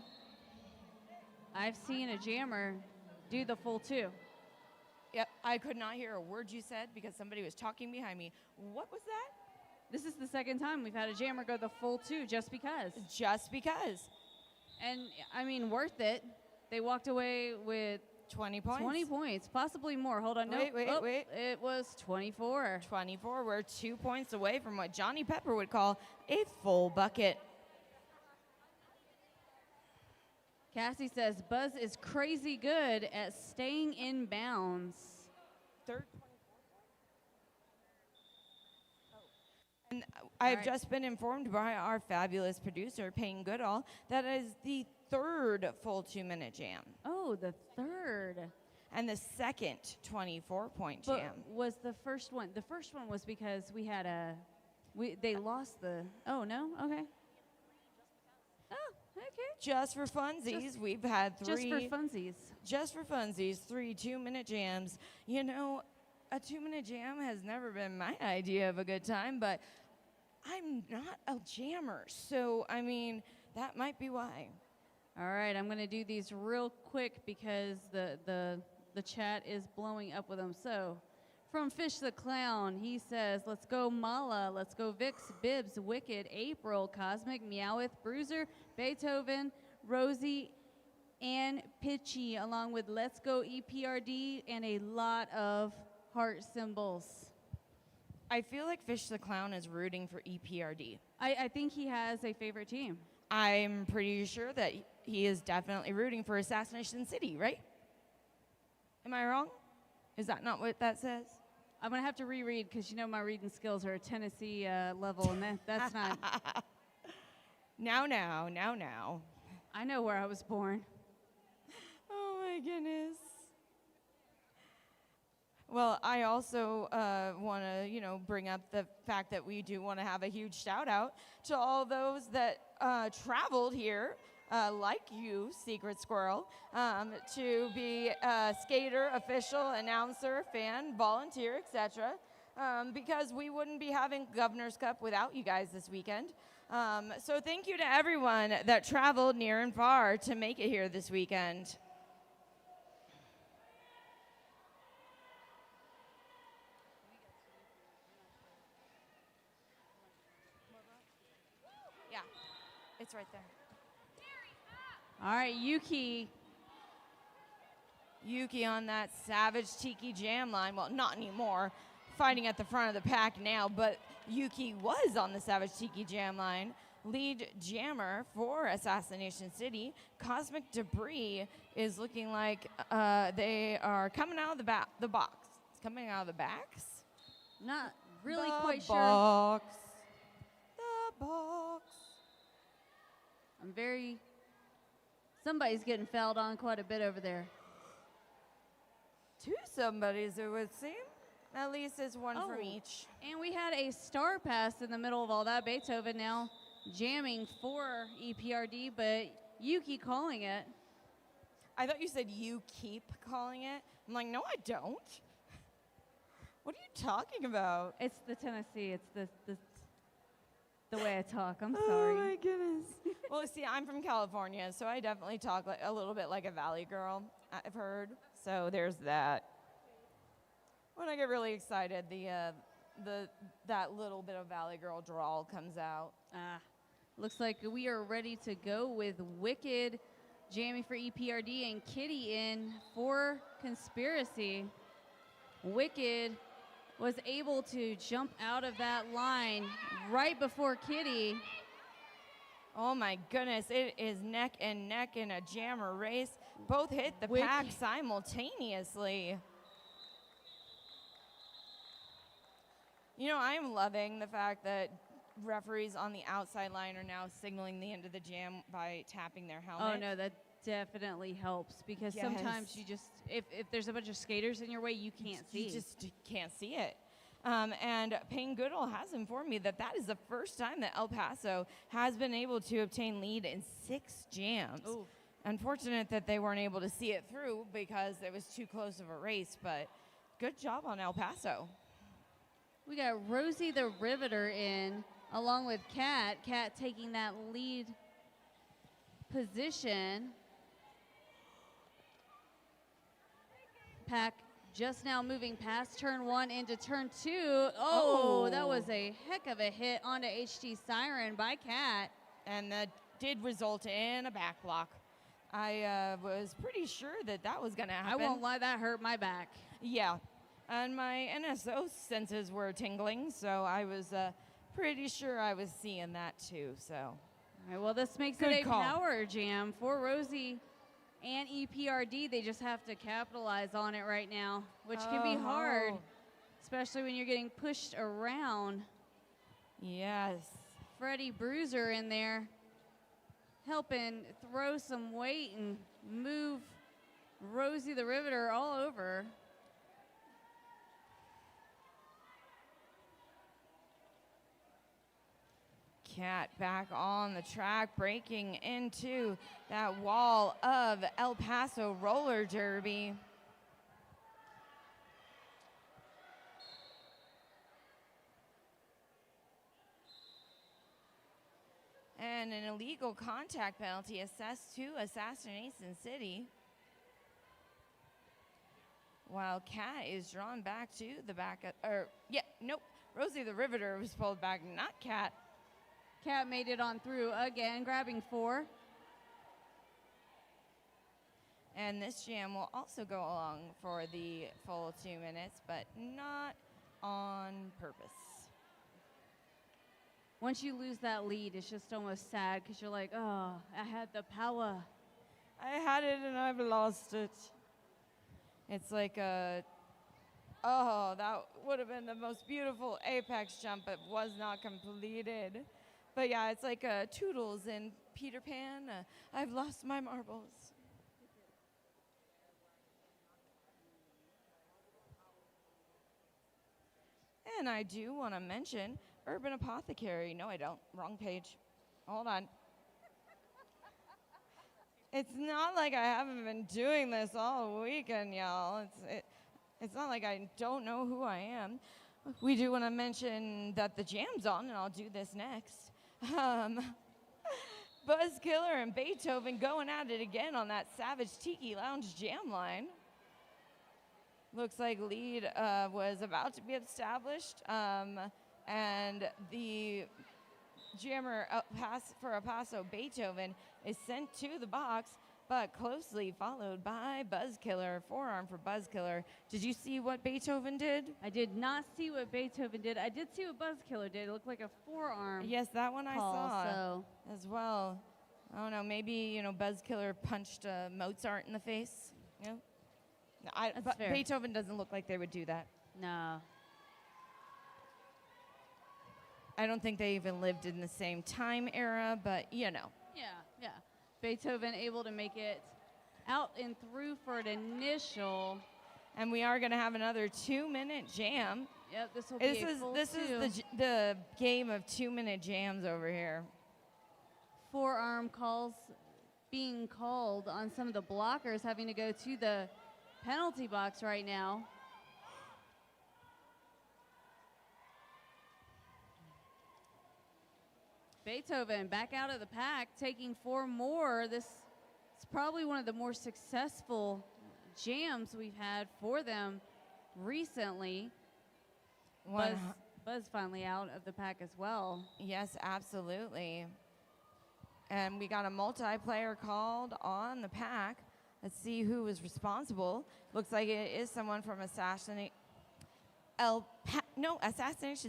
Speaker 8: I've seen a jammer do the full 2.
Speaker 3: Yep, I could not hear a word you said because somebody was talking behind me. What was that?
Speaker 8: This is the second time we've had a jammer go the full 2 just because.
Speaker 3: Just because.
Speaker 8: And, I mean, worth it. They walked away with
Speaker 3: 20 points.
Speaker 8: 20 points, possibly more. Hold on.
Speaker 3: Wait, wait.
Speaker 8: It was 24.
Speaker 3: 24. We're 2 points away from what Johnny Pepper would call a full bucket.
Speaker 8: Cassie says, Buzz is crazy good at staying in bounds.
Speaker 3: Third. And I've just been informed by our fabulous producer, Payne Goodall, that is the third full 2-minute jam.
Speaker 8: Oh, the third.
Speaker 3: And the second 24-point
Speaker 8: But
Speaker 3: jam.
Speaker 8: was the first one? The first one was because we had they lost the. Oh no. Okay. Oh, okay.
Speaker 3: Just for funsies, we've had 3.
Speaker 8: Just for funsies.
Speaker 3: Just for funsies, 3 2-minute jams. You know, a 2-minute jam has never been my idea of a good time, but I'm not a jammer, so I mean that might be why.
Speaker 8: All right, I'm gonna do these real quick because the chat is blowing up with them. So, From Fish the Clown, he says, let's go Mala, let's go Vix, Bibs, Wicked, April, Cosmic, Meowth, Bruiser, Beethoven, Rosie, and Pitchy, along with Let's Go EPRD and a lot of heart symbols.
Speaker 3: I feel like Fish the Clown is rooting for EPRD.
Speaker 8: I think he has a favorite team.
Speaker 3: I'm pretty sure that he is definitely rooting for Assassination City, right? Am I wrong? Is that not what that says?
Speaker 8: I'm going to have to reread because you know my reading skills are a Tennessee level, and that's not.
Speaker 3: Now.
Speaker 8: I know where I was born.
Speaker 3: Oh my goodness. Well, I also want to, bring up the fact that we do want to have a huge shout out to all those that traveled here, like you, Secret Squirrel, to be a skater, official, announcer, fan, volunteer, etc. Because we wouldn't be having Governor's Cup without you guys this weekend. So thank you to everyone that traveled near and far to make it here this weekend. Yeah, it's right there.
Speaker 8: All right, Yuki.
Speaker 3: Yuki on that Savage Tiki Jam line. Well, not anymore. Fighting at the front of the pack now, but Yuki was on the Savage Tiki Jam line. Lead jammer for Assassination City. Cosmic Debris is looking like they are coming out of the box. It's coming out of the backs.
Speaker 8: Not really
Speaker 3: The
Speaker 8: quite sure.
Speaker 3: box. The box.
Speaker 8: I'm very. Somebody's getting fouled on quite a bit over there.
Speaker 3: Two somebodies, it would seem. At least it's one from
Speaker 8: Oh.
Speaker 3: each.
Speaker 8: And we had a star pass in the middle of all that. Beethoven now jamming for EPRD, but Yuki calling it.
Speaker 3: I thought you said you keep calling it. I'm like, no, I don't. What are you talking about?
Speaker 8: It's the Tennessee. It's the way I talk. I'm
Speaker 3: Oh
Speaker 8: sorry.
Speaker 3: my goodness. Well, see, I'm from California, so I definitely talk like a little bit like a Valley girl, I've heard. So there's that. When I get really excited, that little bit of Valley girl drawl comes out.
Speaker 8: Looks like we are ready to go with Wicked jamming for EPRD and Kitty in for Conspiracy. Wicked was able to jump out of that line right before Kitty.
Speaker 3: Oh my goodness, it is neck and neck in a jammer race. Both hit the pack simultaneously. You know, I am loving the fact that referees on the outside line are now signaling the end of the jam by tapping their helmet.
Speaker 8: Oh no, that definitely helps because
Speaker 3: Yes.
Speaker 8: sometimes you just, if there's a bunch of skaters in your way, you can't see.
Speaker 3: You just can't see it. And Payne Goodall has informed me that that is the first time that El Paso has been able to obtain lead in 6 jams.
Speaker 8: Ooh.
Speaker 3: Unfortunate that they weren't able to see it through because it was too close of a race, but good job on El Paso.
Speaker 8: We got Rosie the Riveter in along with Kat. Kat taking that lead position. Pack just now moving past turn 1 into turn 2. Oh, that was a heck of a hit onto HT Siren by Kat.
Speaker 3: And that did result in a back block. I was pretty sure that that was going to happen.
Speaker 8: I won't lie, that hurt my back.
Speaker 3: Yeah. And my NSO senses were tingling, so I was pretty sure I was seeing that too. So,
Speaker 8: All right, well, this makes
Speaker 3: Good
Speaker 8: it a
Speaker 3: call.
Speaker 8: power jam for Rosie and EPRD. They just have to capitalize on it right now, which can be hard, especially when you're getting pushed around.
Speaker 3: Yes.
Speaker 8: Freddie Bruiser in there helping throw some weight and move Rosie the Riveter all over.
Speaker 3: Cat back on the track, breaking into that wall of El Paso roller derby. And an illegal contact penalty assessed to Assassination City. while Cat is drawn back to the back nope. Rosie the Riveter was pulled back, not Cat.
Speaker 8: Cat made it on through again, grabbing 4.
Speaker 3: And this jam will also go along for the full 2 minutes, but not on purpose.
Speaker 8: Once you lose that lead, it's just almost sad because you're like, oh, I had the power.
Speaker 3: I had it and I've lost it. It's like that would have been the most beautiful apex jump, but was not completed. But yeah, it's like Toodles in Peter Pan. I've lost my marbles. And I do want to mention Urban Apothecary. No, I don't. Wrong page. Hold on. It's not like I haven't been doing this all weekend, y'all. It's not like I don't know who I am. We do want to mention that the jam's on, and I'll do this next. Buzzkiller and Beethoven going at it again on that Savage Tiki Lounge jam line. Looks like lead was about to be established, and the jammer for El Paso, Beethoven, is sent to the box, but closely followed by Buzzkiller, forearm for Buzzkiller. Did you see what Beethoven did?
Speaker 8: I did not see what Beethoven did. I did see what Buzzkiller did. It looked like a forearm.
Speaker 3: Yes, that one I saw
Speaker 8: so.
Speaker 3: as well. I don't know, maybe, Buzzkiller punched Mozart in the face,
Speaker 8: That's fair.
Speaker 3: Beethoven doesn't look like they would do that.
Speaker 8: No.
Speaker 3: I don't think they even lived in the same time era, but
Speaker 8: Yeah. Beethoven able to make it out and through for an initial.
Speaker 3: And we are going to have another 2-minute jam.
Speaker 8: Yep, this will be a full
Speaker 3: This is the game of 2-minute jams over here.
Speaker 8: Forearm calls being called on some of the blockers having to go to the penalty box right now. Beethoven back out of the pack, taking 4 more. This is probably one of the more successful jams we've had for them recently. Buzz finally out of the pack as well.
Speaker 3: Yes, absolutely. And we got a multiplayer called on the pack. Let's see who was responsible. Looks like it is someone from Assassination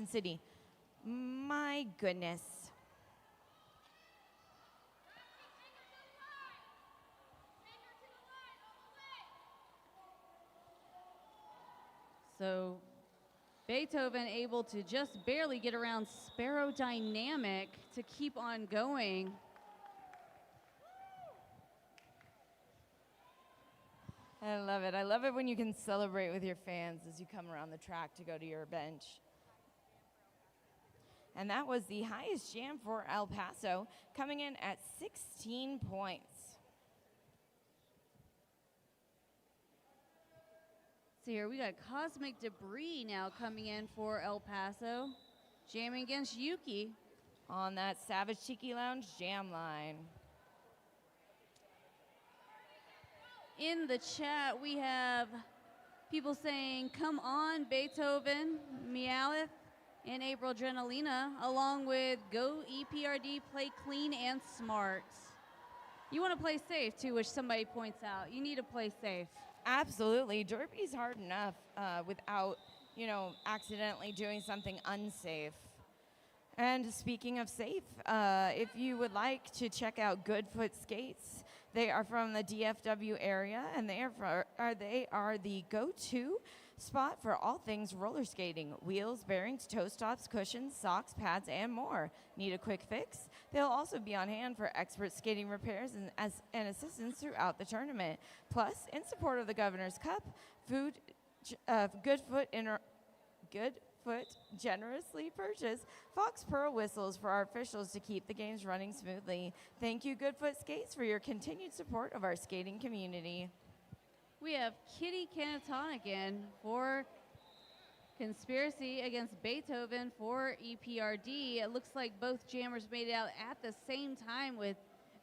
Speaker 3: City. My goodness.
Speaker 8: So Beethoven able to just barely get around Sparrow Dynamic to keep on going.
Speaker 3: I love it. I love it when you can celebrate with your fans as you come around the track to go to your bench. And that was the highest jam for El Paso, coming in at 16 points.
Speaker 8: So here we got Cosmic Debris now coming in for El Paso, jamming against Yuki
Speaker 3: on that Savage Tiki Lounge jam line.
Speaker 8: In the chat, we have people saying, come on, Beethoven, Meowth, and April Adrenalina, along with go EPRD, play clean and smart. You want to play safe, too, which somebody points out. You need to play safe.
Speaker 3: Absolutely. Derby's hard enough without, accidentally doing something unsafe. And speaking of safe, if you would like to check out Goodfoot Skates, they are from the DFW area, and they are the go-to spot for all things roller skating: wheels, bearings, toe stops, cushions, socks, pads, and more. Need a quick fix? They'll also be on hand for expert skating repairs and assistance throughout the tournament. Plus, in support of the Governor's Cup, Goodfoot generously purchased Fox Pearl whistles for our officials to keep the games running smoothly. Thank you, Goodfoot Skates, for your continued support of our skating community.
Speaker 8: We have Kitty Canatonican for Conspiracy against Beethoven for EPRD. It looks like both jammers made it out at the same time, with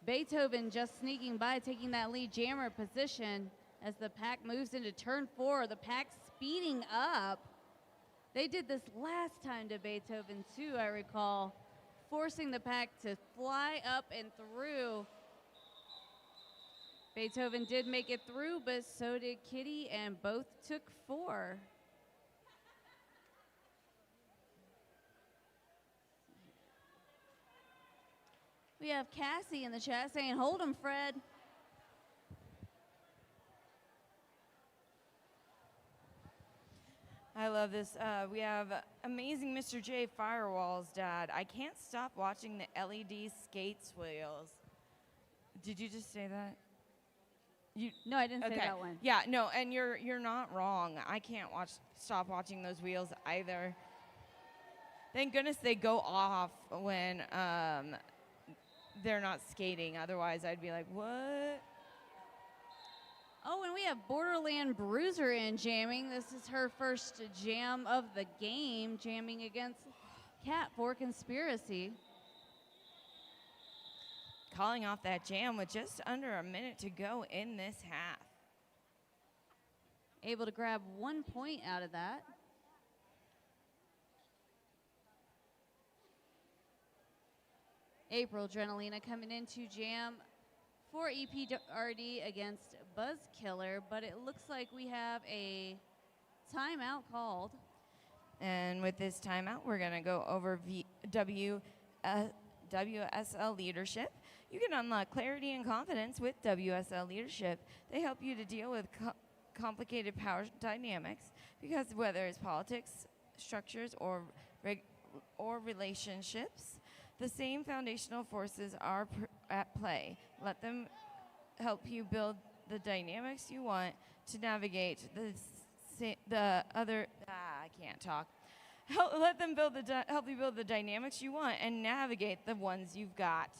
Speaker 8: Beethoven just sneaking by, taking that lead jammer position. as the pack moves into turn 4. The pack speeding up. They did this last time to Beethoven too, I recall, forcing the pack to fly up and through. Beethoven did make it through, but so did Kitty, and both took 4. We have Cassie in the chat saying, hold him, Fred.
Speaker 3: I love this. We have amazing Mr. J Firewall's dad. I can't stop watching the LED skates wheels. Did you just say that?
Speaker 8: No, I didn't say that one.
Speaker 3: Yeah, no, and you're not wrong. I can't stop watching those wheels either. Thank goodness they go off when they're not skating. Otherwise, I'd be like, what?
Speaker 8: Oh, and we have Borderland Bruiser in jamming. This is her first jam of the game, jamming against Cat for Conspiracy.
Speaker 3: Calling off that jam with just under a minute to go in this half.
Speaker 8: Able to grab 1 point out of that. April Adrenalina coming into jam for EPRD against Buzzkiller, but it looks like we have a timeout called.
Speaker 3: And with this timeout, we're going to go over WSL leadership. You can unlock clarity and confidence with WSL leadership. They help you to deal with complicated power dynamics, because whether it's politics, structures, or relationships, the same foundational forces are at play. Let them help you build the dynamics you want to navigate the other. I can't talk. Let them help you build the dynamics you want and navigate the ones you've got.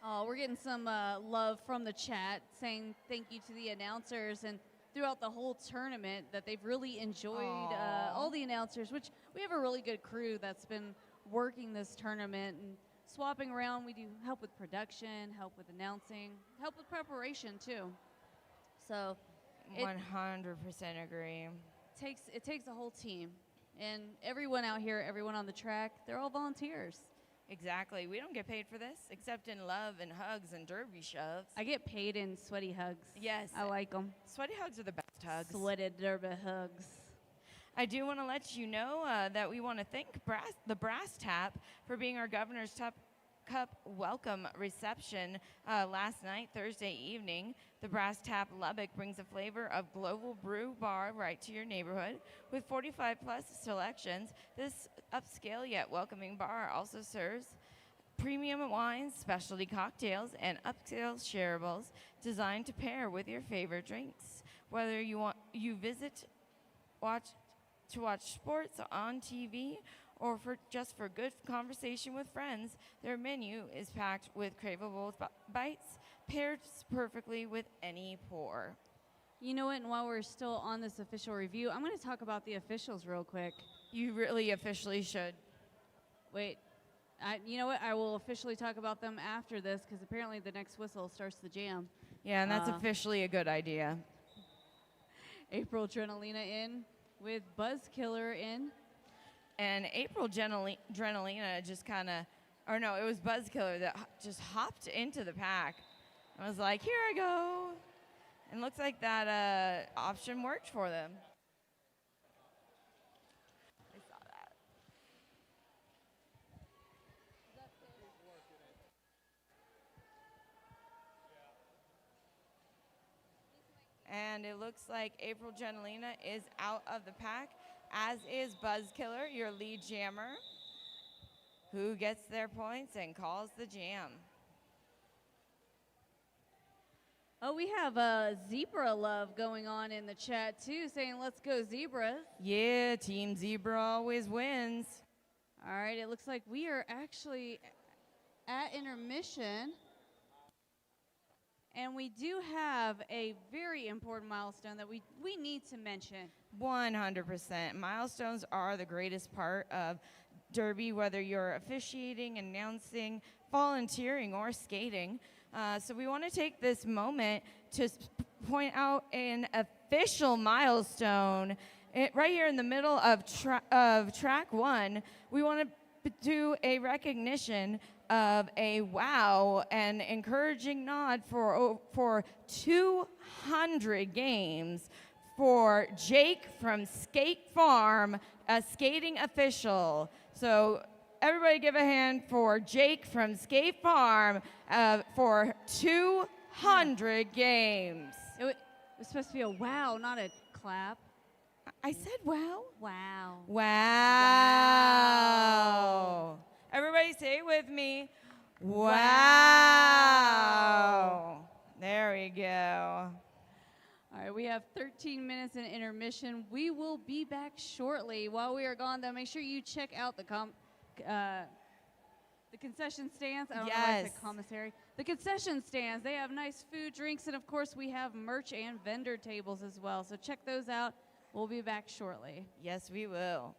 Speaker 8: Oh, we're getting some love from the chat saying thank you to the announcers and throughout the whole tournament that they've really enjoyed all the announcers, which we have a really good crew that's been working this tournament and swapping around. We do help with production, help with announcing, help with preparation too. So
Speaker 3: 100% agree.
Speaker 8: It takes a whole team, and everyone out here, everyone on the track, they're all volunteers.
Speaker 3: Exactly. We don't get paid for this except in love and hugs and derby shoves.
Speaker 8: I get paid in sweaty hugs.
Speaker 3: Yes.
Speaker 8: I like them.
Speaker 3: Sweaty hugs are the best hugs.
Speaker 8: Sweated derby hugs.
Speaker 3: I do want to let you know that we want to thank the Brass Tap for being our Governor's Cup welcome reception last night, Thursday evening. The Brass Tap Lubbock brings a flavor of global brew bar right to your neighborhood. With 45 plus selections, this upscale yet welcoming bar also serves premium wines, specialty cocktails, and upscale shareables designed to pair with your favorite drinks. Whether you watch sports on TV or just for good conversation with friends, their menu is packed with craveable bites paired perfectly with any pour.
Speaker 8: You know what, and while we're still on this official review, I'm going to talk about the officials real quick.
Speaker 3: You really officially should.
Speaker 8: Wait, you know what, I will officially talk about them after this, because apparently the next whistle starts the jam.
Speaker 3: Yeah, and that's officially a good idea.
Speaker 8: April Adrenalina in with Buzzkiller in.
Speaker 3: And April Adrenalina just kind of, or no, it was Buzzkiller that just hopped into the pack. I was like, here I go. And looks like that option worked for them. I saw that. And it looks like April Adrenalina is out of the pack, as is Buzzkiller, your lead jammer, who gets their points and calls the jam.
Speaker 8: Oh, we have Zebra love going on in the chat, too, saying, let's go, Zebras.
Speaker 3: Yeah, Team Zebra always wins.
Speaker 8: All right, it looks like we are actually at intermission. And we do have a very important milestone that we need to mention.
Speaker 3: 100%. Milestones are the greatest part of Derby, whether you're officiating, announcing, volunteering, or skating. So we want to take this moment to point out an official milestone. Right here in the middle of track 1, we want to do a recognition of a wow and encouraging nod for 200 games for Jake from Skate Farm, a skating official. So everybody give a hand for Jake from Skate Farm for 200 games.
Speaker 8: It was supposed to be a wow, not a clap.
Speaker 3: I said wow.
Speaker 8: Wow.
Speaker 3: Wow. Everybody say it with me. Wow. There we go.
Speaker 8: All right, we have 13 minutes in intermission. We will be back shortly. While we are gone, though, make sure you check out the concession stands. I don't know why I said commissary. The concession stands. They have nice food, drinks, and of course we have merch and vendor tables as well. So check those out. We'll be back shortly.
Speaker 3: Yes, we will.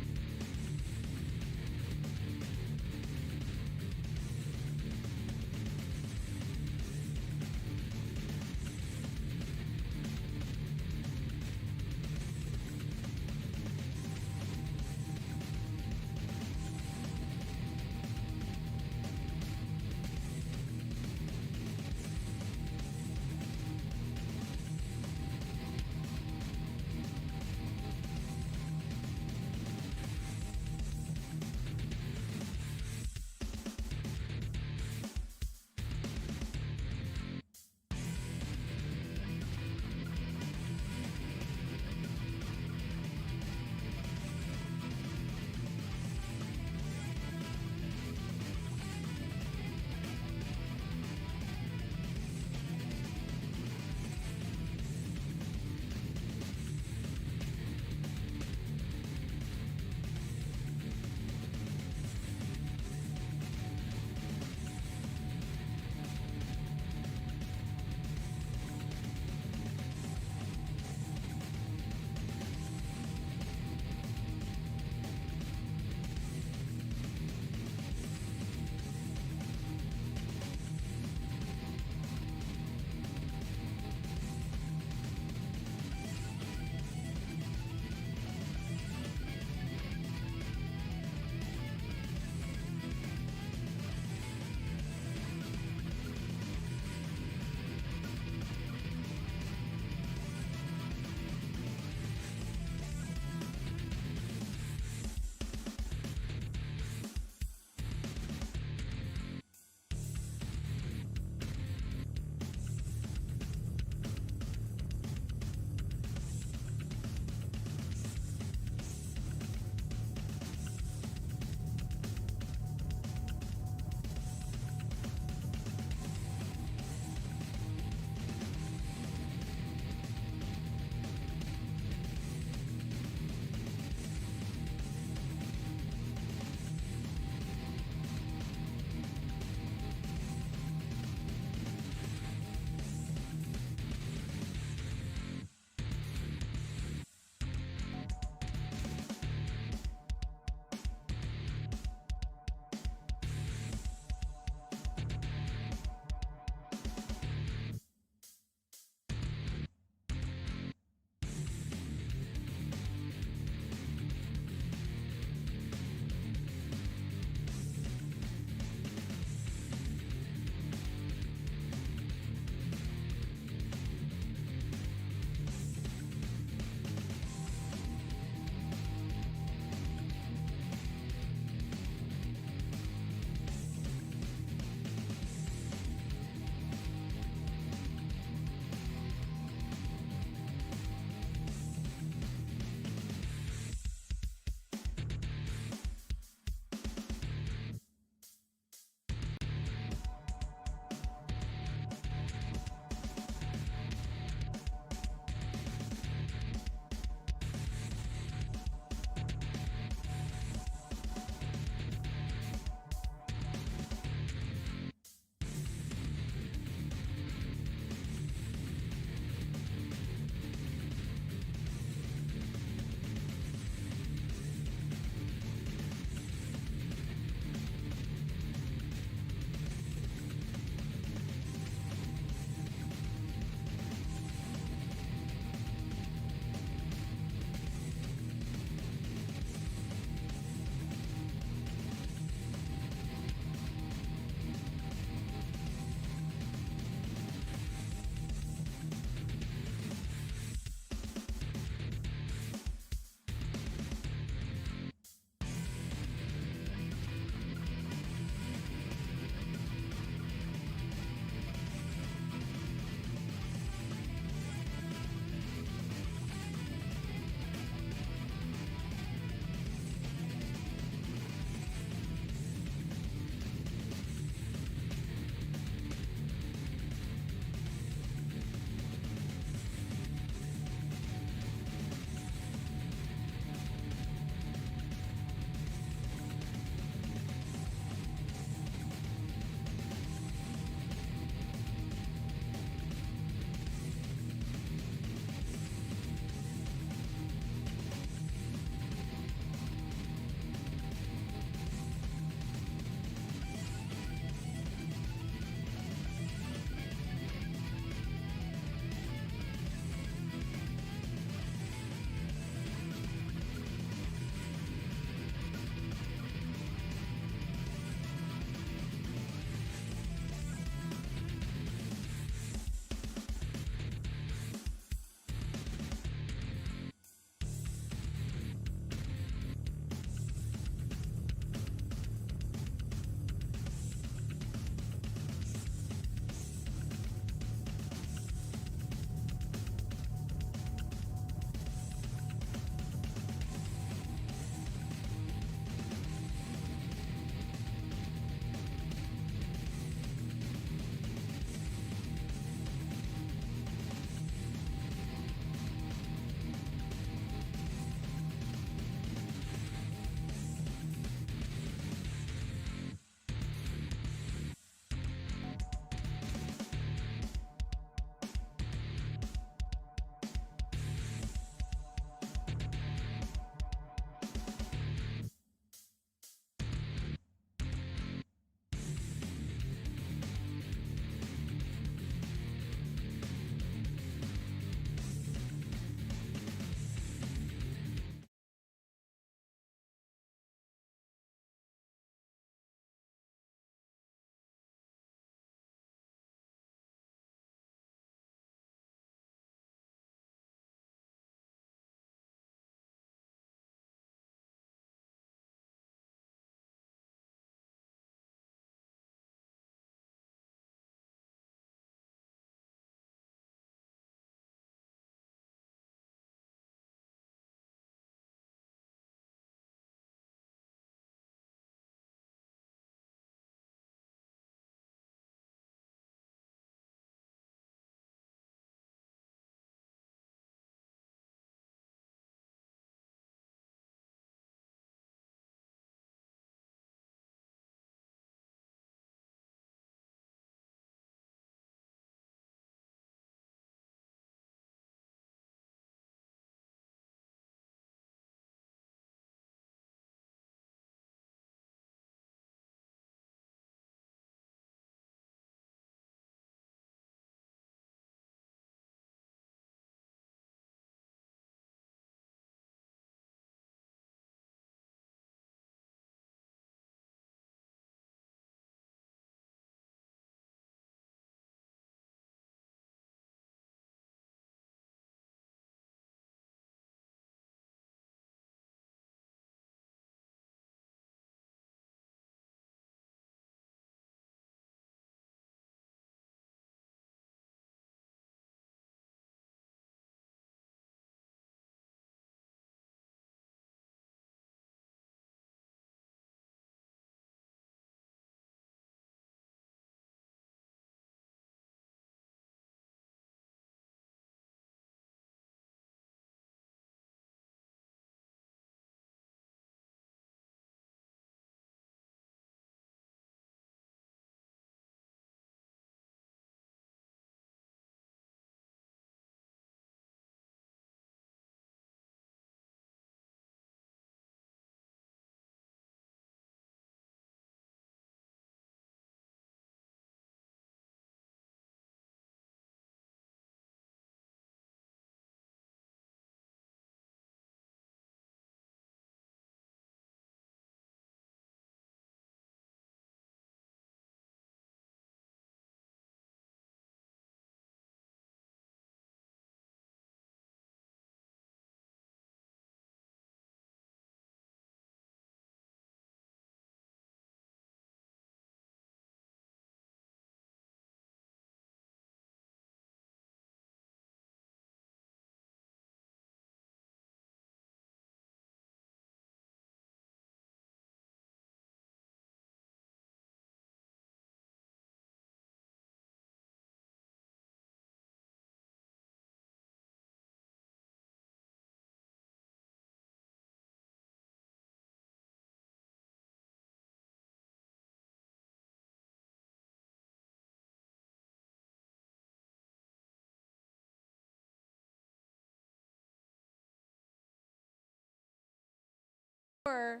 Speaker 8: for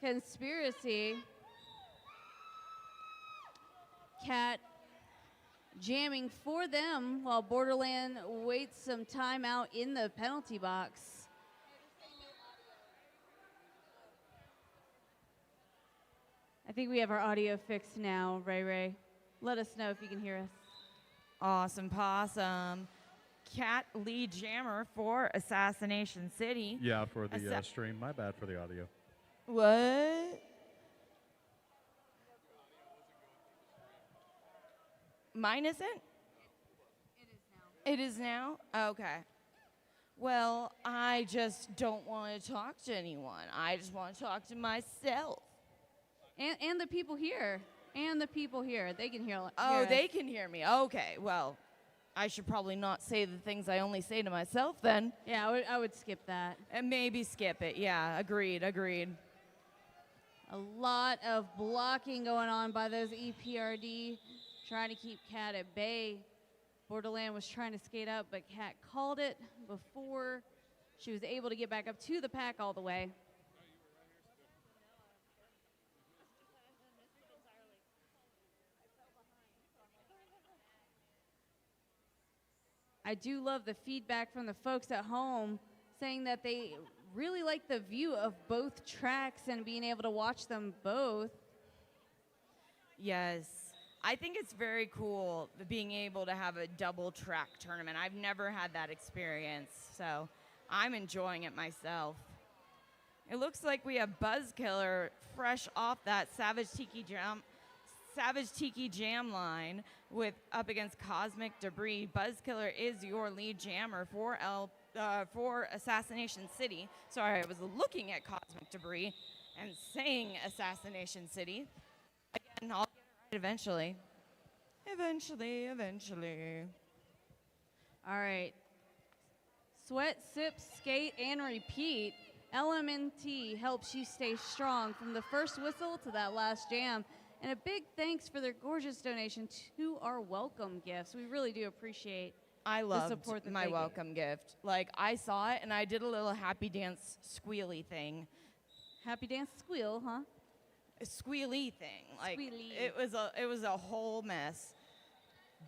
Speaker 8: Conspiracy. Cat jamming for them while Borderland waits some time out in the penalty box. I think we have our audio fixed now, Ray Ray. Let us know if you can hear us.
Speaker 3: Awesome possum. Cat lead jammer for Assassination City.
Speaker 9: Yeah, for the stream. My bad for the audio.
Speaker 3: What? Mine isn't? It is now? Okay. Well, I just don't want to talk to anyone. I just want to talk to myself.
Speaker 8: And the people here. And the people here. They can hear.
Speaker 3: Oh, they can hear me. Okay. Well, I should probably not say the things I only say to myself then.
Speaker 8: Yeah, I would skip that.
Speaker 3: And maybe skip it. Yeah, agreed.
Speaker 8: A lot of blocking going on by those EPRD, trying to keep Cat at bay. Borderland was trying to skate up, but Cat called it before she was able to get back up to the pack all the way. I do love the feedback from the folks at home saying that they really like the view of both tracks and being able to watch them both.
Speaker 3: Yes. I think it's very cool being able to have a double track tournament. I've never had that experience, so I'm enjoying it myself. It looks like we have Buzzkiller fresh off that Savage Tiki Jam line with up against Cosmic Debris. Buzzkiller is your lead jammer for Assassination City. Sorry, I was looking at Cosmic Debris and saying Assassination City. Again, I'll get it right eventually. Eventually.
Speaker 8: All right. Sweat, sip, skate, and repeat. LMNT helps you stay strong from the first whistle to that last jam. And a big thanks for their gorgeous donation to our welcome gifts. We really do appreciate
Speaker 3: I loved
Speaker 8: the support that
Speaker 3: my
Speaker 8: they give.
Speaker 3: welcome gift. Like, I saw it, and I did a little happy dance squealy thing.
Speaker 8: Happy dance squeal, huh?
Speaker 3: A squealy thing. Like,
Speaker 8: Squealy.
Speaker 3: it was a whole mess.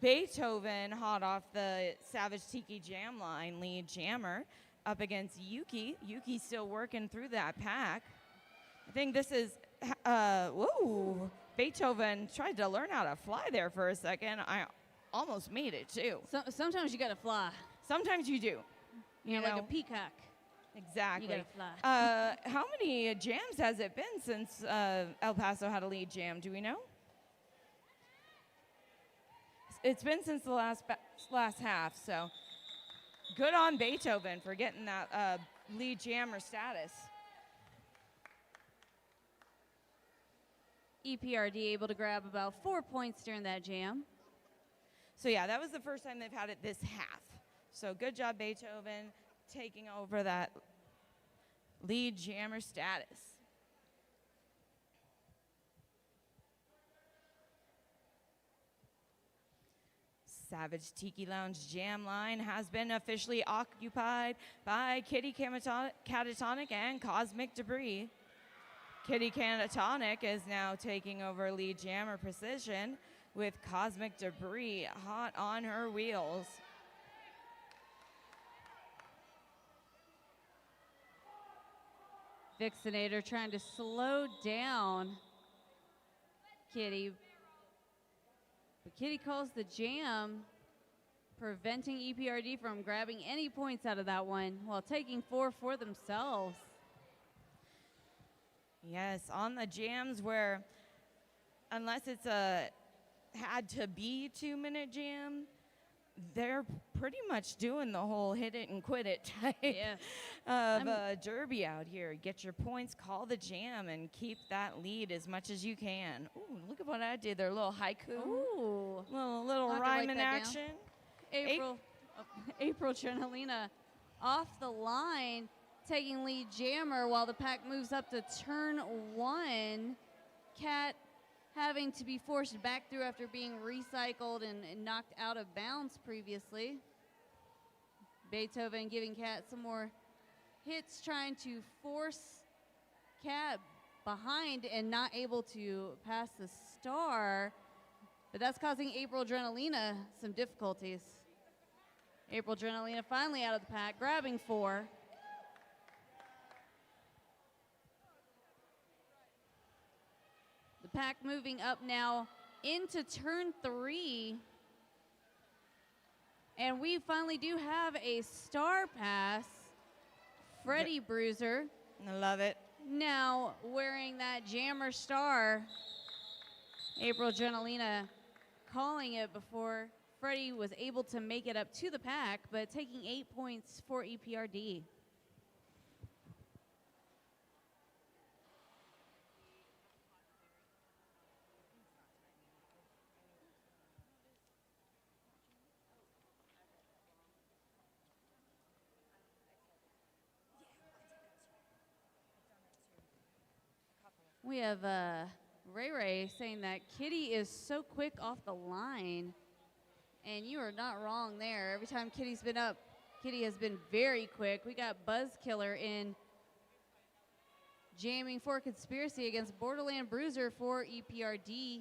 Speaker 3: Beethoven, hot off the Savage Tiki Jam line, lead jammer, up against Yuki. Yuki still working through that pack. I think this is, whoa. Beethoven tried to learn how to fly there for a second. I almost made it, too.
Speaker 8: Sometimes you gotta fly.
Speaker 3: Sometimes you do.
Speaker 8: You know, like a peacock.
Speaker 3: Exactly.
Speaker 8: You gotta fly.
Speaker 3: How many jams has it been since El Paso had a lead jam? Do we know? It's been since the last half, so good on Beethoven for getting that lead jammer status.
Speaker 8: EPRD able to grab about 4 points during that jam.
Speaker 3: So yeah, that was the first time they've had it this half. So good job, Beethoven, taking over that lead jammer status. Savage Tiki Lounge jam line has been officially occupied by Kitty Catatonic and Cosmic Debris. Kitty Catatonic is now taking over lead jammer position with Cosmic Debris hot on her wheels.
Speaker 8: Vixenator trying to slow down Kitty. But Kitty calls the jam, preventing EPRD from grabbing any points out of that one while taking 4 for themselves.
Speaker 3: Yes, on the jams where, unless it's a had to be 2-minute jam, they're pretty much doing the whole hit it and quit it type of derby out here. Get your points, call the jam, and keep that lead as much as you can. Ooh, look at what I did there, a little haiku.
Speaker 8: Ooh.
Speaker 3: Little
Speaker 8: I'll have to
Speaker 3: rhyme
Speaker 8: write
Speaker 3: in
Speaker 8: that down.
Speaker 3: action.
Speaker 8: April Trinalina off the line, taking lead jammer while the pack moves up to turn 1. Cat having to be forced back through after being recycled and knocked out of bounds previously. Beethoven giving Cat some more hits, trying to force Cat behind and not able to pass the star, but that's causing April Adrenalina some difficulties. April Adrenalina finally out of the pack, grabbing 4. The pack moving up now into turn 3. And we finally do have a star pass. Freddie Bruiser.
Speaker 3: I love it.
Speaker 8: Now wearing that jammer star. April Adrenalina calling it before Freddie was able to make it up to the pack, but taking 8 points for EPRD. We have Ray Ray saying that Kitty is so quick off the line, and you are not wrong there. Every time Kitty's been up, Kitty has been very quick. We got Buzzkiller in jamming for Conspiracy against Borderland Bruiser for EPRD.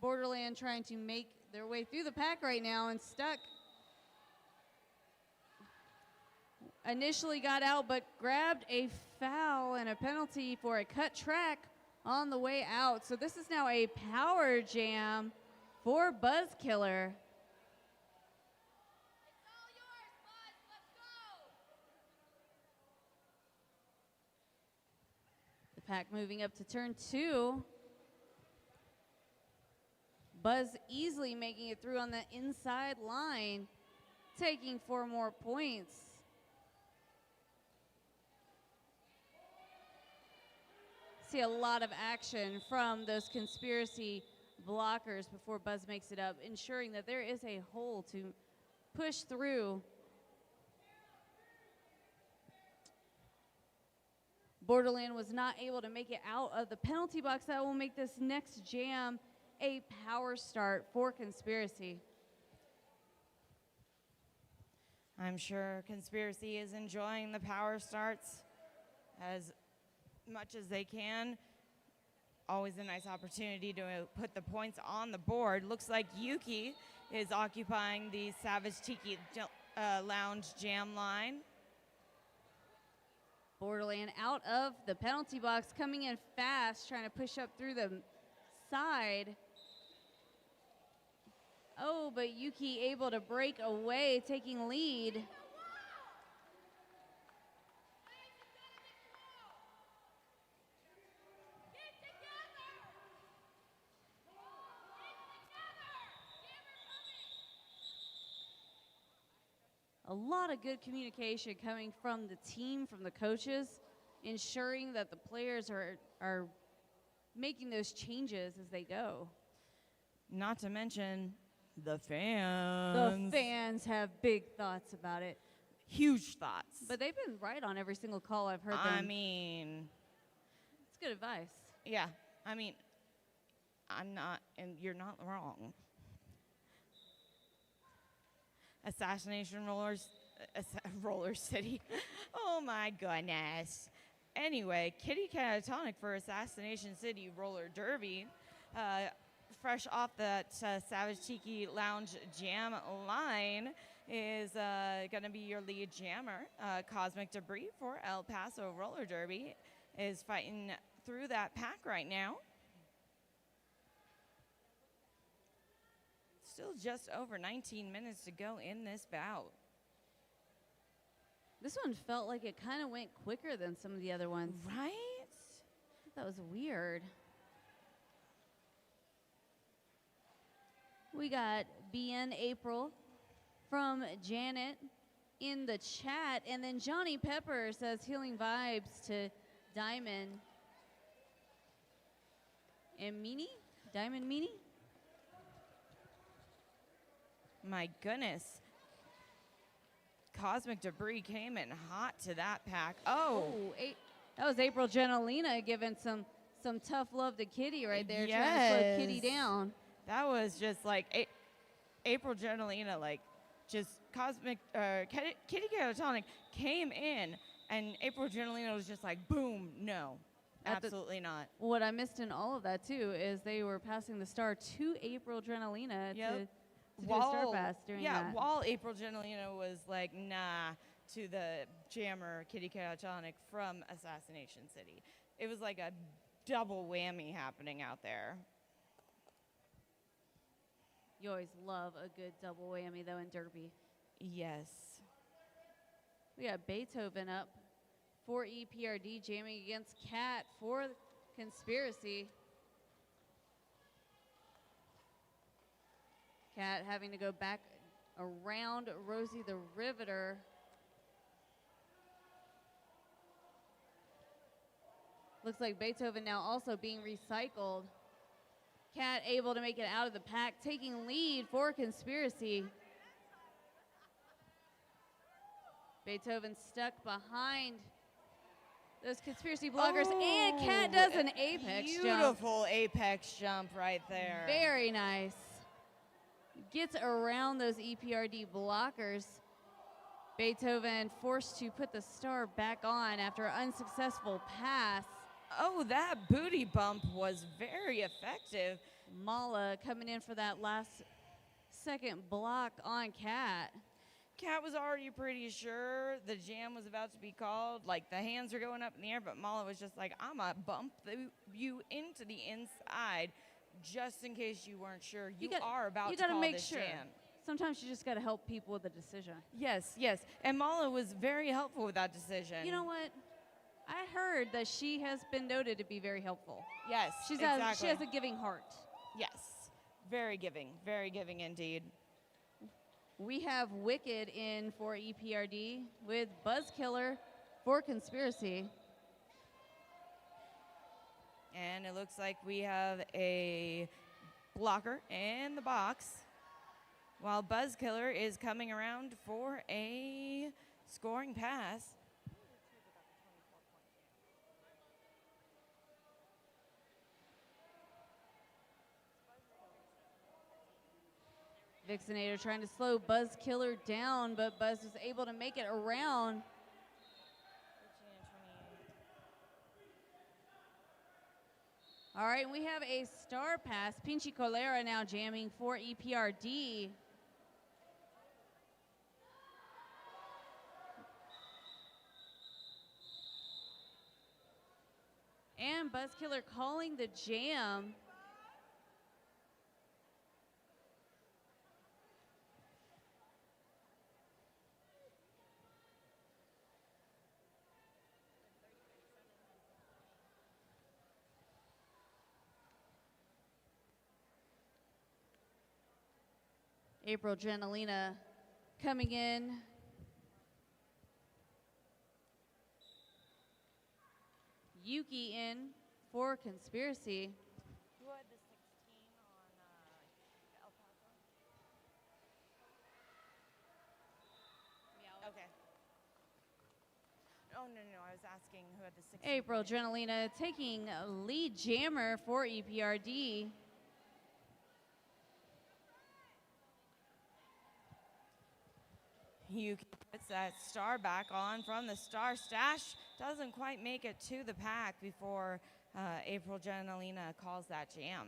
Speaker 8: Borderland trying to make their way through the pack right now and stuck. Initially got out, but grabbed a foul and a penalty for a cut track on the way out. So this is now a power jam for Buzzkiller. The pack moving up to turn 2. Buzz easily making it through on the inside line, taking 4 more points. See a lot of action from those Conspiracy blockers before Buzz makes it up, ensuring that there is a hole to push through. Borderland was not able to make it out of the penalty box. That will make this next jam a power start for Conspiracy.
Speaker 3: I'm sure Conspiracy is enjoying the power starts as much as they can. Always a nice opportunity to put the points on the board. Looks like Yuki is occupying the Savage Tiki Lounge jam line.
Speaker 8: Borderland out of the penalty box, coming in fast, trying to push up through the side. Oh, but Yuki able to break away, taking lead. A lot of good communication coming from the team, from the coaches, ensuring that the players are making those changes as they go.
Speaker 3: Not to mention the fans.
Speaker 8: The fans have big thoughts about it.
Speaker 3: Huge thoughts.
Speaker 8: But they've been right on every single call I've heard them.
Speaker 3: I mean,
Speaker 8: it's good advice.
Speaker 3: Yeah, I mean, I'm not, and you're not wrong. Assassination Roller City. Oh my goodness. Anyway, Kitty Catatonic for Assassination City Roller Derby. Fresh off that Savage Tiki Lounge jam line is going to be your lead jammer. Cosmic Debris for El Paso Roller Derby is fighting through that pack right now. Still just over 19 minutes to go in this bout.
Speaker 8: This one felt like it kind of went quicker than some of the other ones.
Speaker 3: Right?
Speaker 8: That was weird. We got BN April from Janet in the chat. And then Johnny Pepper says healing vibes to Diamond and Meanie. Diamond Meanie?
Speaker 3: My goodness. Cosmic Debris came in hot to that pack. Oh,
Speaker 8: that was April Genelina giving some tough love to Kitty right there,
Speaker 3: yes.
Speaker 8: trying to slow Kitty down.
Speaker 3: That was just like April Genelina, like just Kitty Catatonic came in And April Adrenalina was just like, boom, no,
Speaker 8: At the-
Speaker 3: absolutely not.
Speaker 8: What I missed in all of that too is they were passing the star to April Adrenalina to do a star pass during that.
Speaker 3: While April Gentilino was like, nah, to the jammer Kitty Catatonic from Assassination City. It was like a double whammy happening out there.
Speaker 8: You always love a good double whammy though in Derby.
Speaker 3: Yes.
Speaker 8: We got Beethoven up for EPRD jamming against Cat for Conspiracy. Cat having to go back around Rosie the Riveter. Looks like Beethoven now also being recycled. Cat able to make it out of the pack, taking lead for Conspiracy. Beethoven stuck behind those Conspiracy blockers, and Cat does an apex jump.
Speaker 3: Beautiful apex jump right there.
Speaker 8: Very nice. Gets around those EPRD blockers. Beethoven forced to put the star back on after an unsuccessful pass.
Speaker 3: Oh, that booty bump was very effective.
Speaker 8: Mala coming in for that last second block on Cat.
Speaker 3: Cat was already pretty sure the jam was about to be called. Like, the hands are going up in the air, but Mala was just like, I'm going to bump you into the inside just in case you weren't sure. You are about to call this jam.
Speaker 8: Sometimes you just got to help people with a decision.
Speaker 3: Yes, yes. And Mala was very helpful with that decision.
Speaker 8: You know what? I heard that she has been noted to be very helpful.
Speaker 3: Yes,
Speaker 8: She
Speaker 3: exactly.
Speaker 8: has a giving heart.
Speaker 3: Yes, very giving indeed.
Speaker 8: We have Wicked in for EPRD with Buzzkiller for Conspiracy.
Speaker 3: And it looks like we have a blocker in the box, while Buzzkiller is coming around for a scoring pass.
Speaker 8: Vixenator trying to slow Buzzkiller down, but Buzz was able to make it around. All right, we have a star pass. Pinchy Colera now jamming for EPRD. And Buzzkiller calling the jam. April Gentilina coming in. Yuki in for Conspiracy.
Speaker 3: Who had the 16 on El Paso? Yeah. Okay. Oh, no, I was asking who had the 16.
Speaker 8: April Gentilina taking lead jammer for EPRD.
Speaker 3: Yuki puts that star back on from the star stash. Doesn't quite make it to the pack before April Gentilina calls that jam.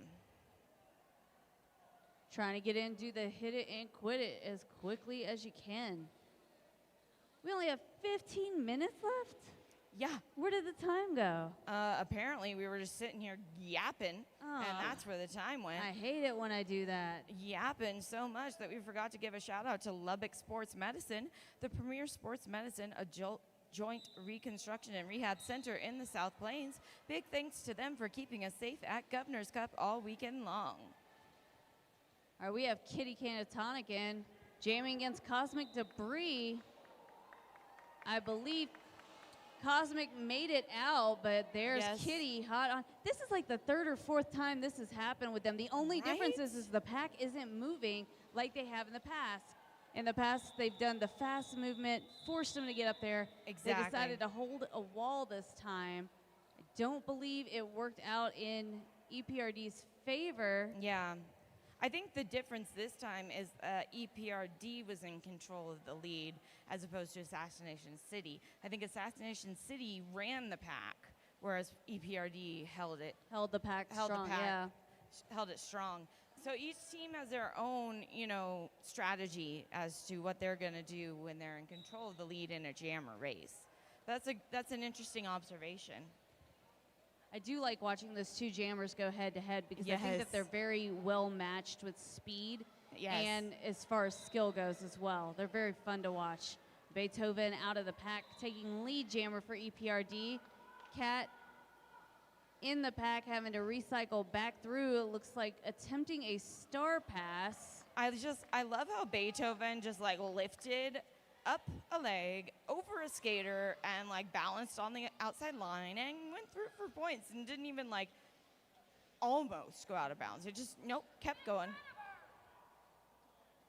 Speaker 8: Trying to get in, do the hit it and quit it as quickly as you can. We only have 15 minutes left?
Speaker 3: Yeah.
Speaker 8: Where did the time go?
Speaker 3: Apparently, we were just sitting here yapping, and that's where the time went.
Speaker 8: I hate it when I do that.
Speaker 3: Yapping so much that we forgot to give a shout out to Lubbock Sports Medicine, the premier sports medicine joint reconstruction and rehab center in the South Plains. Big thanks to them for keeping us safe at Governor's Cup all weekend long.
Speaker 8: All right, we have Kitty Catatonic in, jamming against Cosmic Debris. I believe Cosmic made it out, but there's Kitty hot on. This is like the third or fourth time this has happened with them. The only difference is the pack isn't moving like they have in the past. In the past, they've done the fast movement, forced them to get up there.
Speaker 3: Exactly.
Speaker 8: They decided to hold a wall this time. I don't believe it worked out in EPRD's favor.
Speaker 3: Yeah. I think the difference this time is EPRD was in control of the lead as opposed to Assassination City. I think Assassination City ran the pack, whereas EPRD held it.
Speaker 8: Held the pack
Speaker 3: Held the
Speaker 8: strong,
Speaker 3: pack.
Speaker 8: yeah.
Speaker 3: Held it strong. So each team has their own, strategy as to what they're going to do when they're in control of the lead in a jammer race. That's an interesting observation.
Speaker 8: I do like watching those two jammers go head to head because I think
Speaker 3: Yes.
Speaker 8: that they're very well matched with speed
Speaker 3: Yes.
Speaker 8: and as far as skill goes as well. They're very fun to watch. Beethoven out of the pack, taking lead jammer for EPRD. Cat in the pack, having to recycle back through. It looks like attempting a star pass.
Speaker 3: I love how Beethoven just like lifted up a leg over a skater and like balanced on the outside line and went through for points and didn't even like almost go out of bounds. It just kept going.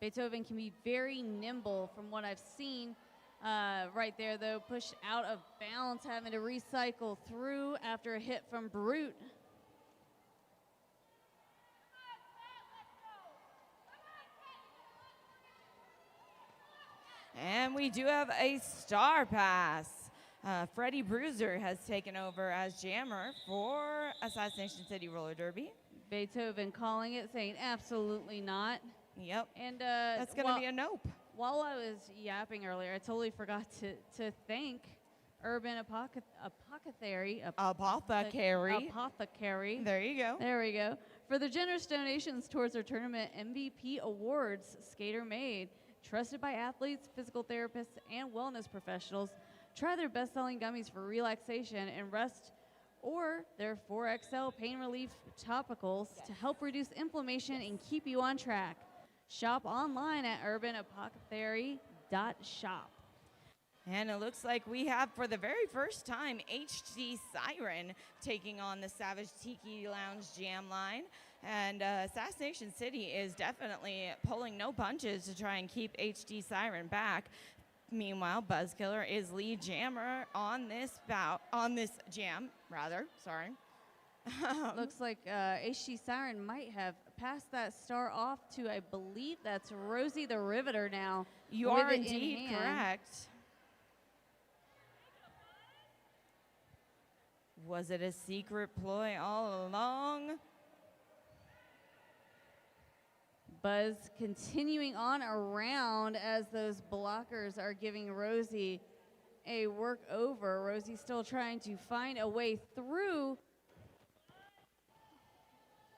Speaker 8: Beethoven can be very nimble from what I've seen. Right there, though, pushed out of bounds, having to recycle through after a hit from Bout.
Speaker 3: And we do have a star pass. Freddie Bruiser has taken over as jammer for Assassination City Roller Derby.
Speaker 8: Beethoven calling it, saying absolutely not.
Speaker 3: Yep.
Speaker 8: And
Speaker 3: That's going to be a nope.
Speaker 8: While I was yapping earlier, I totally forgot to thank Urban Apothecary. Apothecary.
Speaker 3: There you go.
Speaker 8: There we go. For the generous donations towards our tournament MVP awards, Skater Made. Trusted by athletes, physical therapists, and wellness professionals. Try their best-selling gummies for relaxation and rest, or their 4XL pain relief topicals to help reduce inflammation and keep you on track. Shop online at urbanapothecary.shop.
Speaker 3: And it looks like we have, for the very first time, HD Siren taking on the Savage Tiki Lounge Jam line. And Assassination City is definitely pulling no punches to try and keep HD Siren back. Meanwhile, Buzzkiller is lead jammer on this jam.
Speaker 8: Looks like HD Siren might have passed that star off to, I believe that's Rosie the Riveter now.
Speaker 3: You
Speaker 8: with
Speaker 3: are
Speaker 8: it in
Speaker 3: indeed
Speaker 8: hand.
Speaker 3: correct. Was it a secret ploy all along?
Speaker 8: Buzz continuing on around as those blockers are giving Rosie a work over. Rosie still trying to find a way through.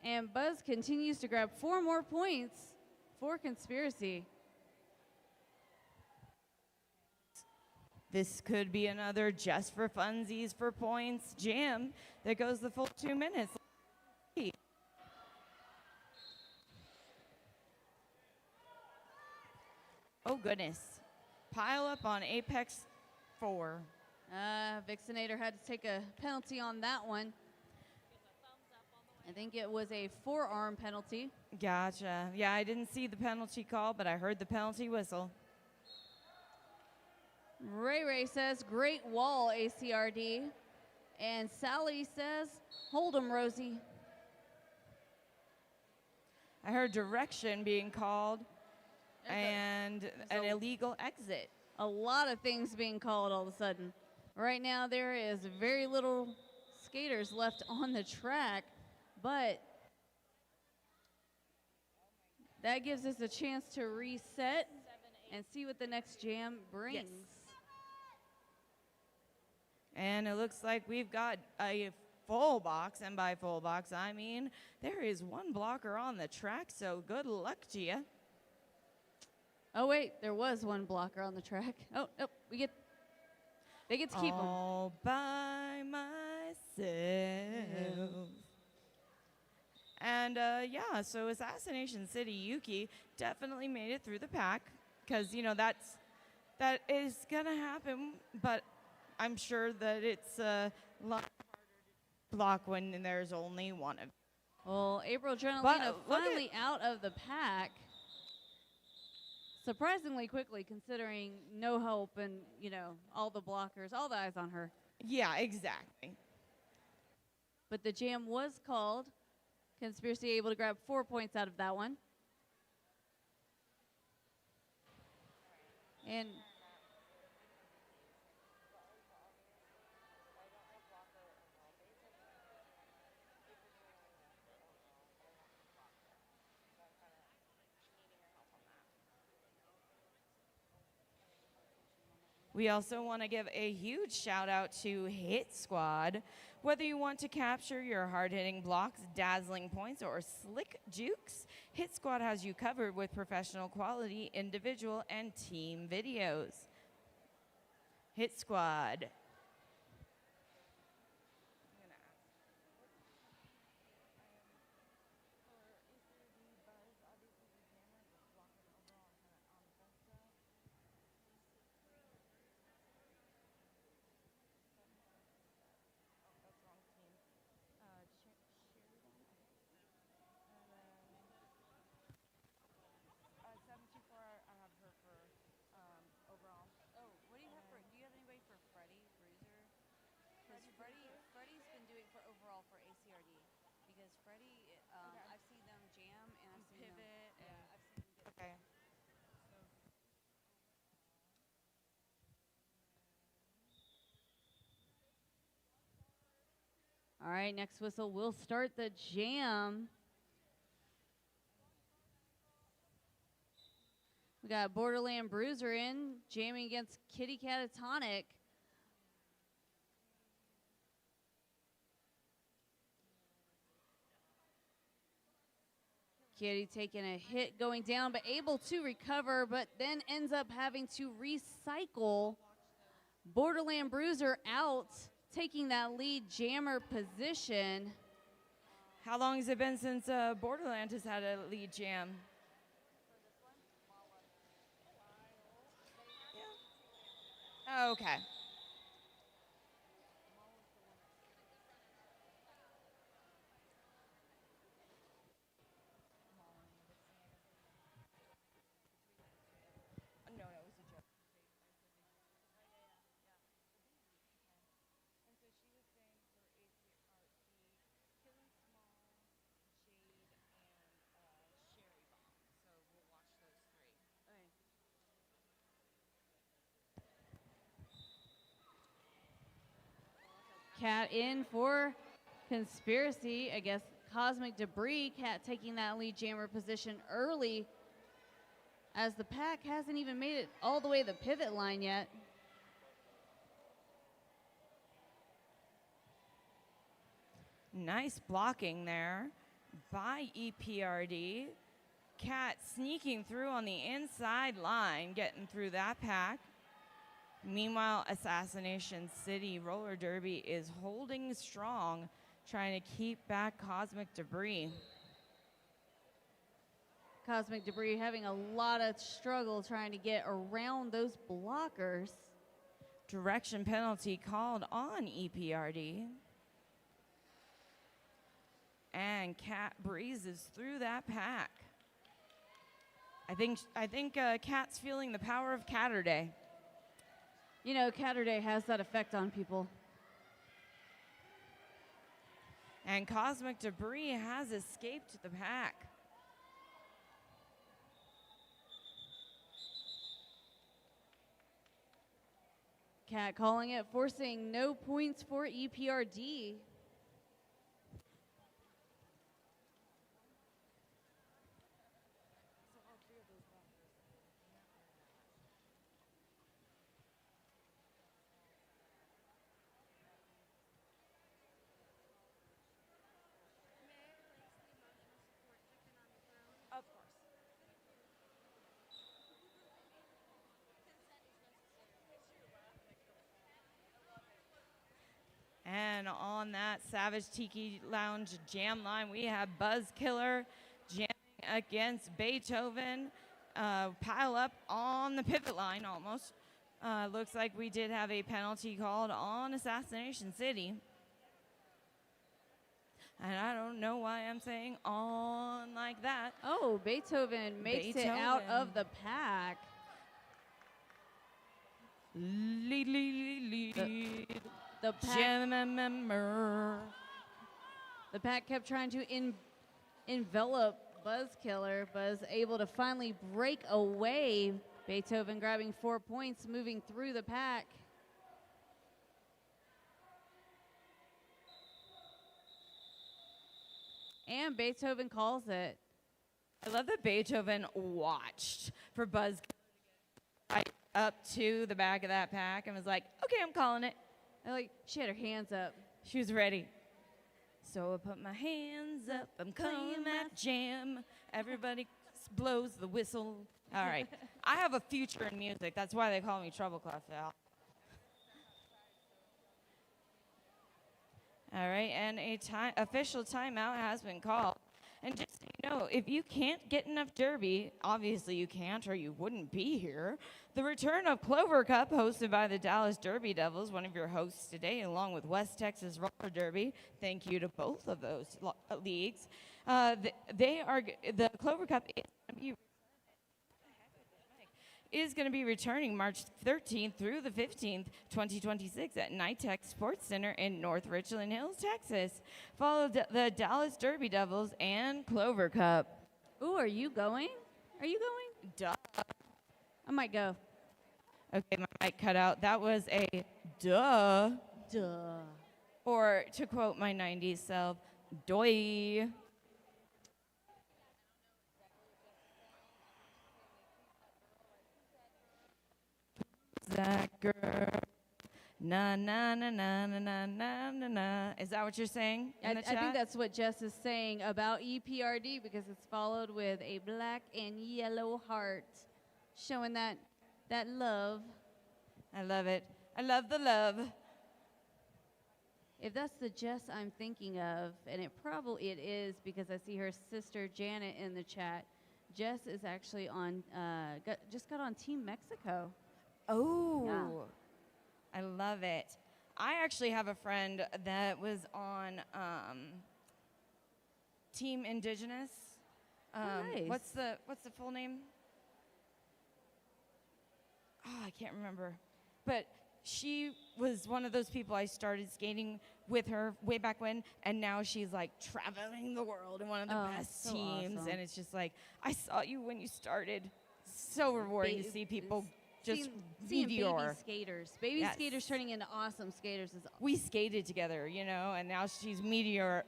Speaker 8: And Buzz continues to grab 4 more points for Conspiracy.
Speaker 3: This could be another just for funsies for points jam that goes the full 2 minutes. Oh, goodness. Pile up on Apex 4.
Speaker 8: Vixenator had to take a penalty on that one. I think it was a forearm penalty.
Speaker 3: Gotcha. Yeah, I didn't see the penalty call, but I heard the penalty whistle.
Speaker 8: Ray Ray says, great wall, ACRD. And Sally says, hold 'em, Rosie.
Speaker 3: I heard direction being called and an illegal exit.
Speaker 8: A lot of things being called all of a sudden. Right now, there is very little skaters left on the track, but that gives us a chance to reset and see what the next jam brings.
Speaker 3: Yes. And it looks like we've got a full box, and by full box, I mean there is one blocker on the track, so good luck to you.
Speaker 8: Oh, wait, there was one blocker on the track. Oh, nope, they get to keep them.
Speaker 3: All by myself. And yeah, so Assassination City Yuki definitely made it through the pack because, that is going to happen, but I'm sure that it's a lot harder to block when there's only one of them.
Speaker 8: Well, April Adrenalina
Speaker 3: But
Speaker 8: finally out of the pack. Surprisingly quickly, considering no help and, all the blockers, all the eyes on her.
Speaker 3: Yeah, exactly.
Speaker 8: But the jam was called. Conspiracy able to grab 4 points out of that one. And
Speaker 3: we also want to give a huge shout out to Hit Squad. Whether you want to capture your hard-hitting blocks, dazzling points, or slick jukes, Hit Squad has you covered with professional quality individual and team videos. Hit Squad.
Speaker 8: what do you have for? Do you have anybody for Freddie Bruiser? Because Freddie's been doing for overall for ACRD. Because Freddie, I've seen them jam and I've seen
Speaker 3: Pivot
Speaker 8: them.
Speaker 3: and-
Speaker 8: Yeah, I've seen them get.
Speaker 3: Okay.
Speaker 8: All right, next whistle will start the jam. We got Borderland Bruiser in, jamming against Kitty Catatonic. Kitty taking a hit going down, but able to recover, but then ends up having to recycle. Borderland Bruiser out, taking that lead jammer position.
Speaker 3: How long has it been since Borderland has had a lead jam? Yeah. Okay. No, it was a joke.
Speaker 8: Cat in for Conspiracy. I guess Cosmic Debris. Cat taking that lead jammer position early, as the pack hasn't even made it all the way to the pivot line yet.
Speaker 3: Nice blocking there by EPRD. Cat sneaking through on the inside line, getting through that pack. Meanwhile, Assassination City Roller Derby is holding strong, trying to keep back Cosmic Debris.
Speaker 8: Cosmic Debris having a lot of struggle trying to get around those blockers.
Speaker 3: Direction penalty called on EPRD. And Cat breezes through that pack. I think Cat's feeling the power of Catterday.
Speaker 8: You know, Catterday has that effect on people.
Speaker 3: And Cosmic Debris has escaped the pack.
Speaker 8: Cat calling it, forcing no points for EPRD.
Speaker 3: Of course. And on that Savage Tiki Lounge jam line, we have Buzz Killer jamming against Beethoven. Pile up on the pivot line almost. Looks like we did have a penalty called on Assassination City. And I don't know why I'm saying on like that.
Speaker 8: Oh, Beethoven makes it out of the pack.
Speaker 3: Lead.
Speaker 8: The pack kept trying to envelop Buzz Killer. Buzz able to finally break away. Beethoven grabbing 4 points, moving through the pack. And Beethoven calls it.
Speaker 3: I love that Beethoven watched for Buzz right up to the back of that pack and was like, okay, I'm calling it.
Speaker 8: She had her hands up.
Speaker 3: She was ready. So I put my hands up, I'm calling that jam. Everybody blows the whistle. All right. I have a future in music. That's why they call me Trouble Clef Al. All right, and official timeout has been called. And just so you know, if you can't get enough Derby, obviously you can't or you wouldn't be here. The return of Clover Cup, hosted by the Dallas Derby Devils, one of your hosts today, along with West Texas Roller Derby. Thank you to both of those leagues. The Clover Cup is going to be returning March 13th through the 15th, 2026 at NITEC Sports Center in North Richland Hills, Texas. Follow the Dallas Derby Devils and Clover Cup.
Speaker 8: Ooh, are you going? Are you going?
Speaker 3: Duh.
Speaker 8: I might go.
Speaker 3: Okay, my mic cut out. That was a duh.
Speaker 8: Duh.
Speaker 3: Or to quote my 90s self, doy. That girl. Na na na na na na na na na. Is that what you're saying in the chat?
Speaker 8: I think that's what Jess is saying about EPRD, because it's followed with a black and yellow heart, showing that love.
Speaker 3: I love it. I love the love.
Speaker 8: If that's the Jess I'm thinking of, and it is, because I see her sister Janet in the chat. Jess is actually on, just got on Team Mexico.
Speaker 3: Oh,
Speaker 8: yeah.
Speaker 3: I love it. I actually have a friend that was on Team Indigenous.
Speaker 8: Nice.
Speaker 3: What's the full name? Oh, I can't remember. But she was one of those people I started skating with her way back when, and now she's like traveling the world in one of the best
Speaker 8: so
Speaker 3: teams.
Speaker 8: awesome.
Speaker 3: And it's just like, I saw you when you started. So rewarding to see people just
Speaker 8: seeing
Speaker 3: meteor.
Speaker 8: Baby
Speaker 3: Yes.
Speaker 8: skaters turning into awesome skaters is
Speaker 3: We skated together, you know, and now she's meteorite.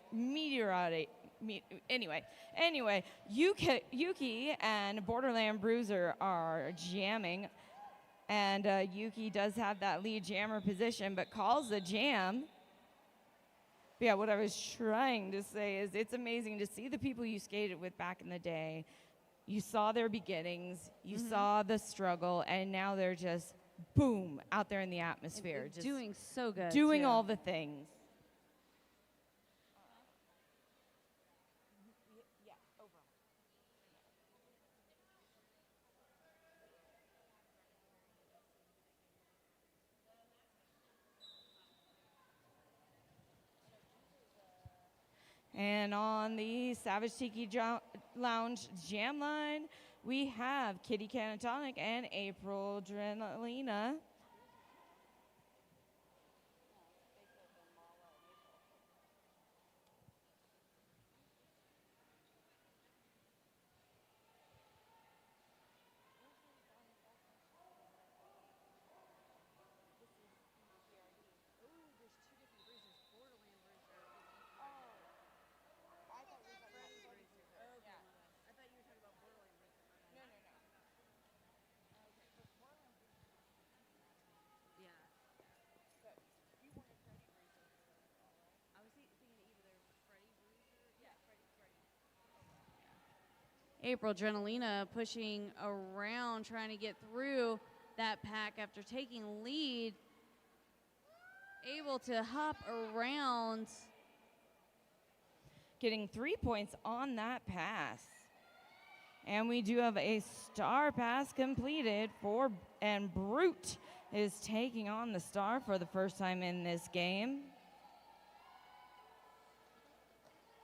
Speaker 3: Anyway, Yuki and Borderland Bruiser are jamming, and Yuki does have that lead jammer position, but calls the jam. But yeah, what I was trying to say is it's amazing to see the people you skated with back in the day. You saw their beginnings, you saw the struggle, and now they're just, boom, out there in the atmosphere. Just
Speaker 8: doing so good.
Speaker 3: doing
Speaker 8: too.
Speaker 3: all the things. And on the Savage Tiki Lounge jam line, we have Kitty Canatonic and April Drenalina.
Speaker 8: April Drenalina pushing around, trying to get through that pack after taking lead. Able to hop around.
Speaker 3: Getting 3 points on that pass. And we do have a star pass completed and Brute is taking on the star for the first time in this game.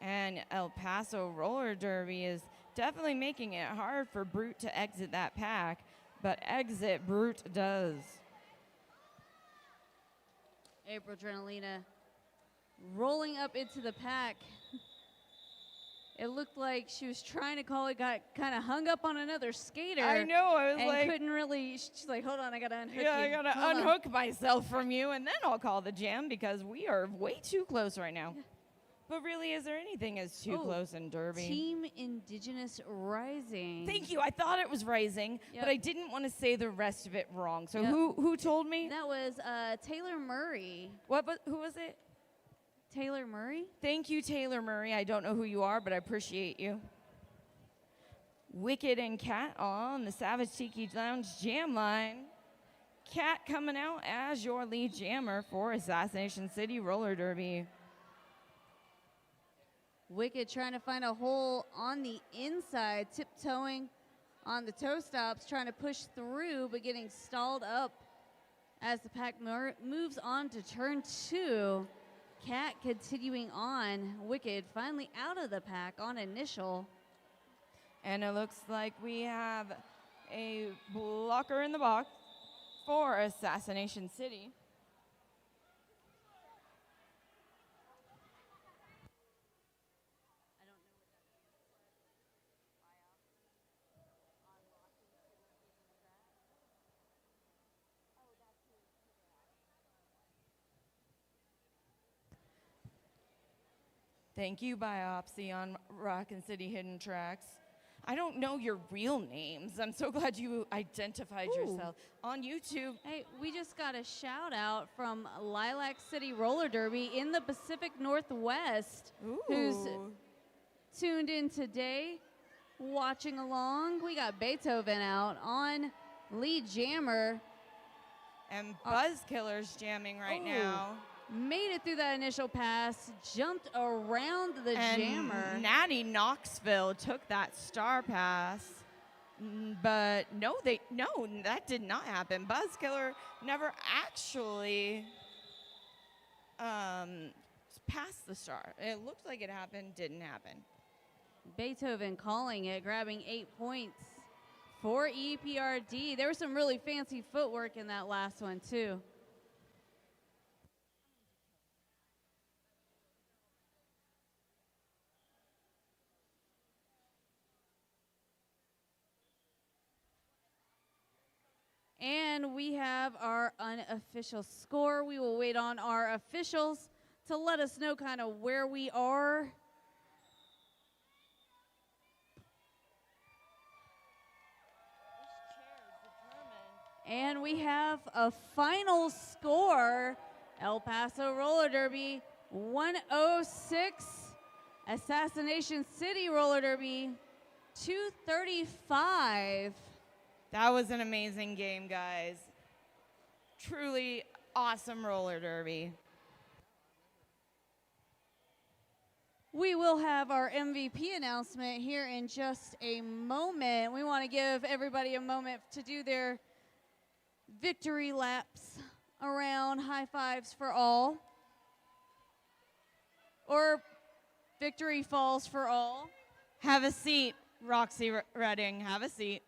Speaker 3: And El Paso Roller Derby is definitely making it hard for Brute to exit that pack, but exit Brute does.
Speaker 8: April Drenalina rolling up into the pack. It looked like she was trying to call it, got kind of hung up on another skater.
Speaker 3: I know. I was
Speaker 8: and
Speaker 3: like,
Speaker 8: couldn't really. She's like, hold on, I gotta unhook
Speaker 3: yeah,
Speaker 8: you.
Speaker 3: I gotta
Speaker 8: Hold on."
Speaker 3: unhook myself from you, and then I'll call the jam because we are way too close right now. But really, is there anything as too
Speaker 8: Oh,
Speaker 3: close in Derby?
Speaker 8: Team Indigenous Rising.
Speaker 3: Thank you. I thought it was Rising,
Speaker 8: Yep.
Speaker 3: but I didn't want to say the rest of it wrong. So
Speaker 8: Yep.
Speaker 3: who told me?
Speaker 8: That was Taylor Murray.
Speaker 3: What? But who was it?
Speaker 8: Taylor Murray?
Speaker 3: Thank you, Taylor Murray. I don't know who you are, but I appreciate you. Wicked and Kat on the Savage Tiki Lounge jam line. Kat coming out as your lead jammer for Assassination City Roller Derby.
Speaker 8: Wicked trying to find a hole on the inside, tiptoeing on the toe stops, trying to push through, but getting stalled up as the pack moves on to turn 2. Cat continuing on. Wicked finally out of the pack on initial.
Speaker 3: And it looks like we have a blocker in the box for Assassination City. Thank you, Biopsy on Rockin City Hidden Tracks. I don't know your real names. I'm so glad you identified yourself on YouTube.
Speaker 8: Hey, we just got a shout out from Lilac City Roller Derby in the Pacific Northwest, who's tuned in today, watching along. We got Beethoven out on lead jammer.
Speaker 3: And Buzzkiller's jamming right now.
Speaker 8: Made it through that initial pass, jumped around the
Speaker 3: And
Speaker 8: jammer.
Speaker 3: Natty Knoxville took that star pass. But no, that did not happen. Buzzkiller never actually passed the star. It looked like it happened, didn't happen.
Speaker 8: Beethoven calling it, grabbing 8 points for EPRD. There was some really fancy footwork in that last one, too. And we have our unofficial score. We will wait on our officials to let us know kind of where we are. And we have a final score. El Paso Roller Derby 106. Assassination City Roller Derby 235.
Speaker 3: That was an amazing game, guys. Truly awesome roller derby.
Speaker 8: We will have our MVP announcement here in just a moment. We want to give everybody a moment to do their victory laps around. High fives for all. Or victory falls for all.
Speaker 3: Have a seat, Roxy Redding. Have a seat.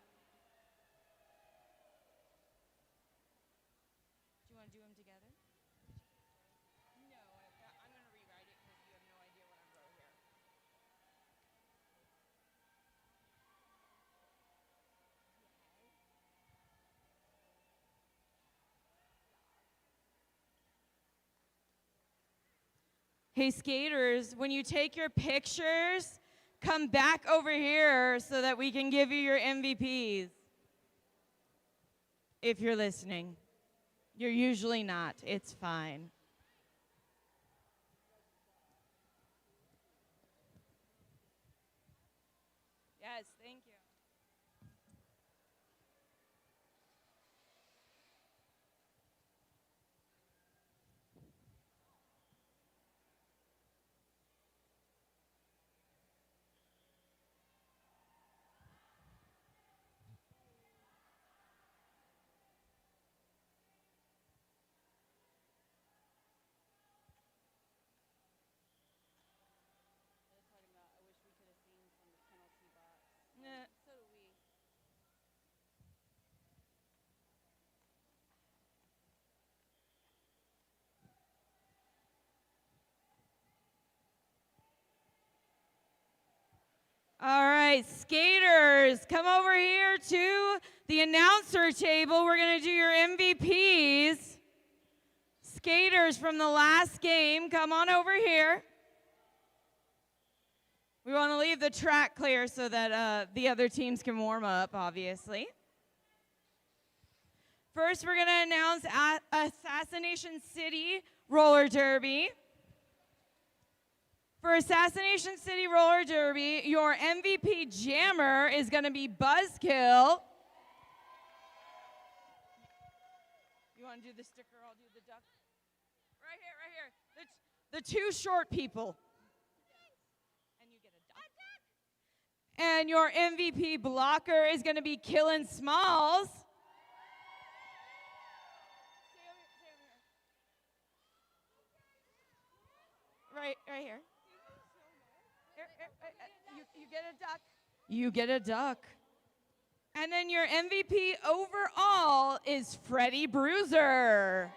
Speaker 3: Hey, skaters, when you take your pictures, come back over here so that we can give you your MVPs. If you're listening. You're usually not. It's fine. Yes, thank you. right, skaters, come over here to the announcer table. We're going to do your MVPs. Skaters from the last game, come on over here. We want to leave the track clear so that the other teams can warm up, obviously. First, we're going to announce Assassination City Roller Derby. For Assassination City Roller Derby, your MVP jammer is going to be Buzzkill. You want to do the sticker? I'll do the duck. Right here. The two short people. And you get a duck. And your MVP blocker is going to be Killin' Smalls. Right here. You get a duck. You get a duck. And then your MVP overall is Freddie Bruiser.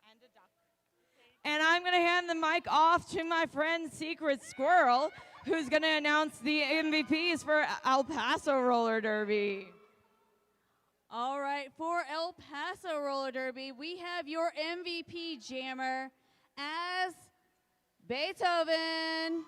Speaker 3: And a duck. And I'm going to hand the mic off to my friend Secret Squirrel, who's going to announce the MVPs for El Paso Roller Derby.
Speaker 8: All right, for El Paso Roller Derby, we have your MVP jammer as Beethoven.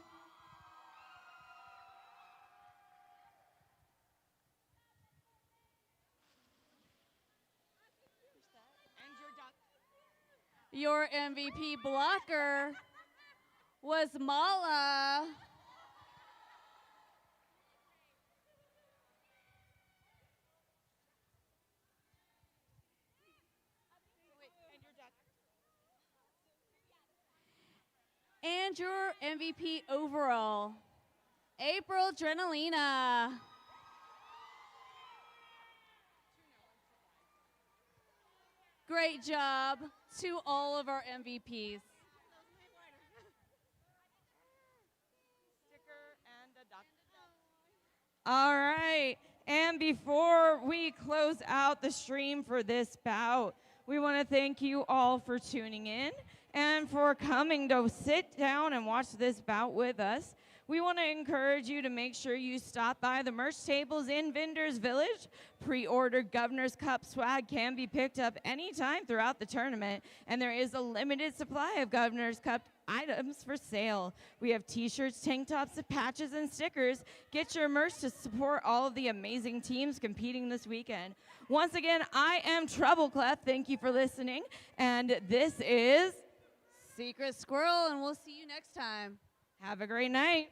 Speaker 8: Your MVP blocker was Mala. And your MVP overall, April Drenalina. Great job to all of our MVPs.
Speaker 3: All right, and before we close out the stream for this bout, we want to thank you all for tuning in and for coming to sit down and watch this bout with us. We want to encourage you to make sure you stop by the merch tables in Vendors Village. Pre-ordered Governor's Cup swag can be picked up anytime throughout the tournament, and there is a limited supply of Governor's Cup items for sale. We have t-shirts, tank tops, patches, and stickers. Get your merch to support all of the amazing teams competing this weekend. Once again, I am Trouble Clef. Thank you for listening, and this is
Speaker 8: Secret Squirrel, and we'll see you next time.
Speaker 3: Have a great night.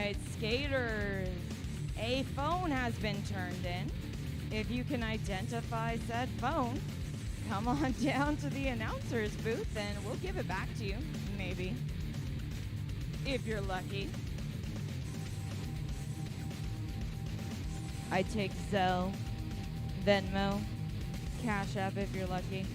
Speaker 3: right, skaters. A phone has been turned in. If you can identify said phone, come on down to the announcer's booth and we'll give it back to you, maybe, if you're lucky. I take Zelle, Venmo, Cash App if you're lucky.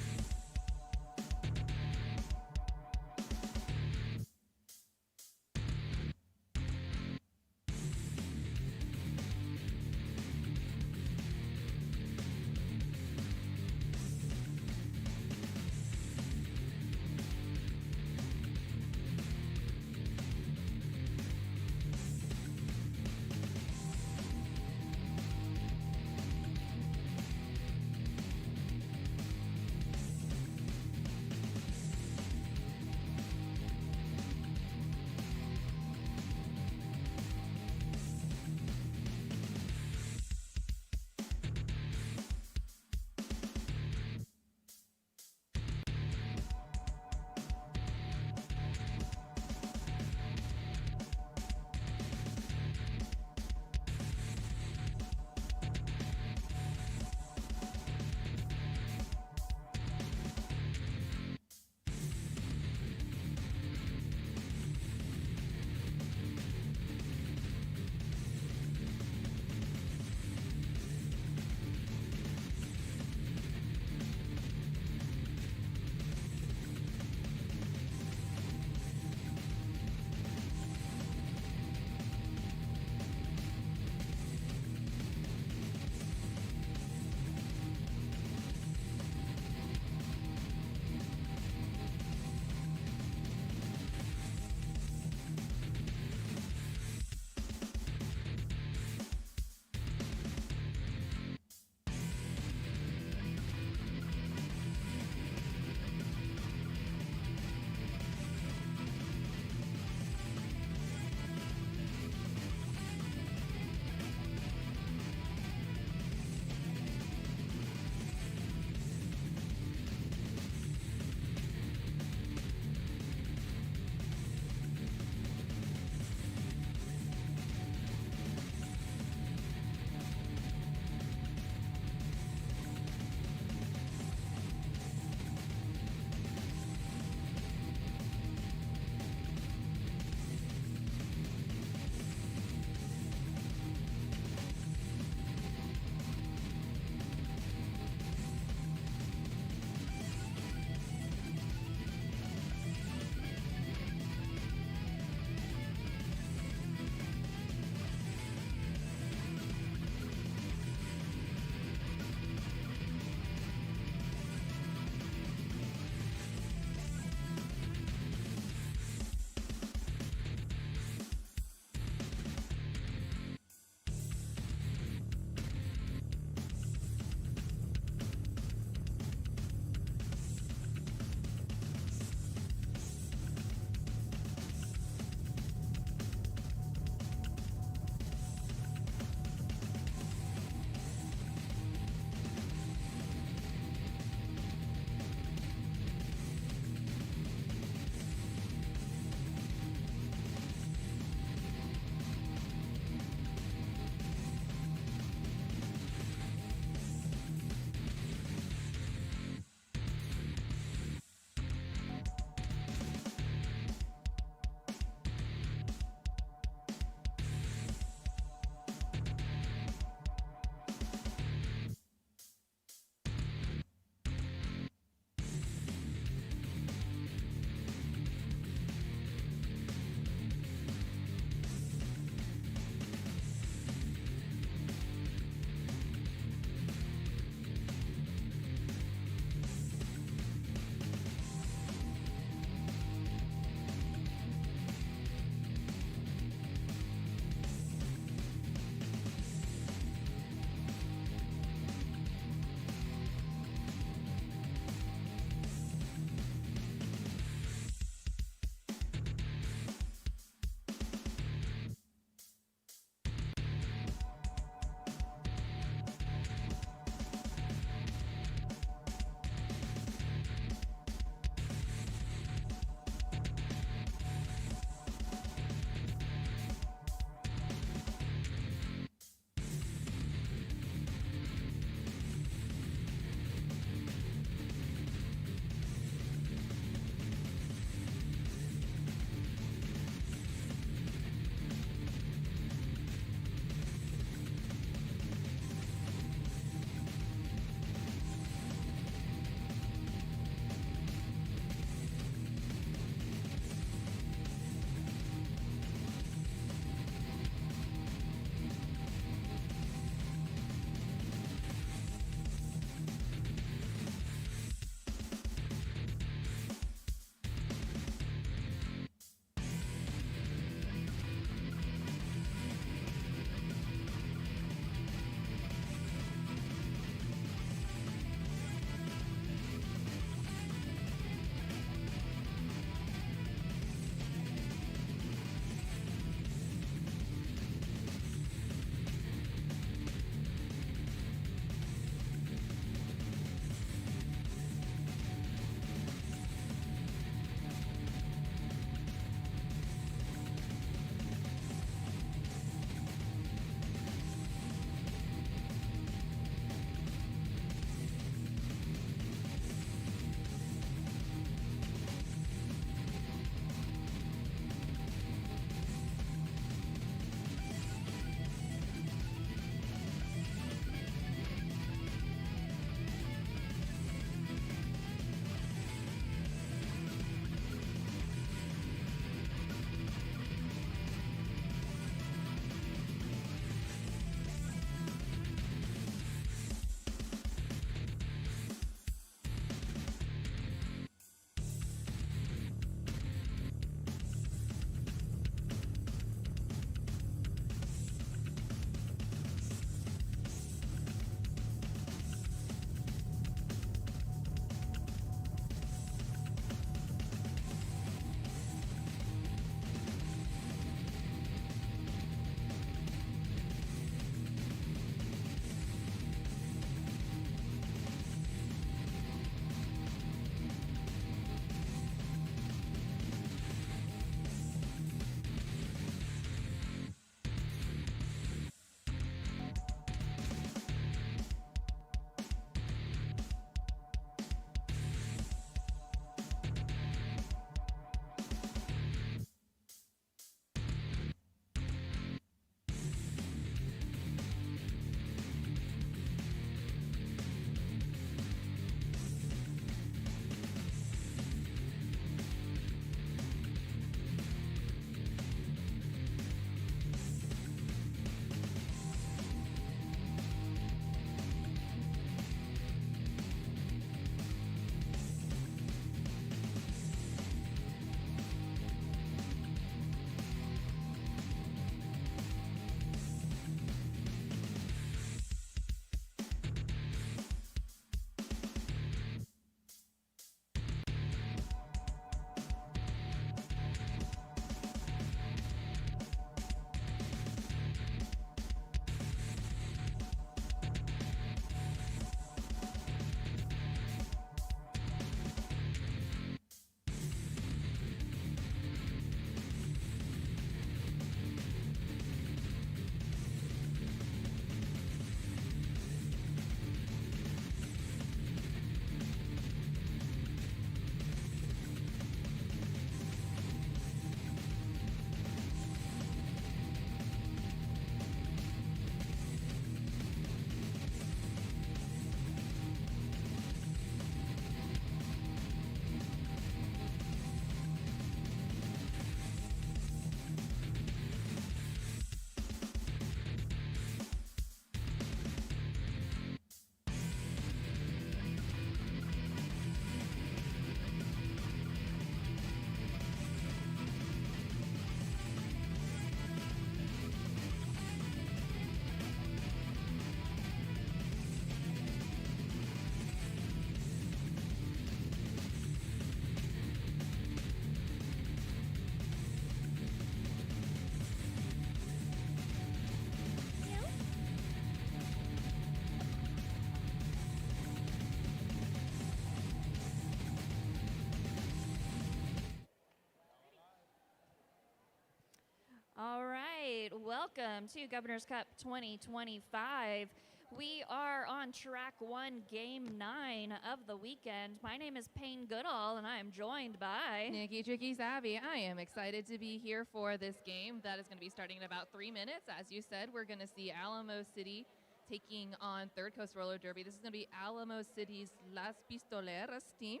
Speaker 4: welcome to Governor's Cup 2025. We are on track 1, game 9 of the weekend. My name is Payne Goodall, and I am joined by
Speaker 5: Nikki Tricky Savvy. I am excited to be here for this game that is going to be starting in about 3 minutes. As you said, we're going to see Alamo City taking on Third Coast Roller Derby. This is going to be Alamo City's Las Pistoleras team.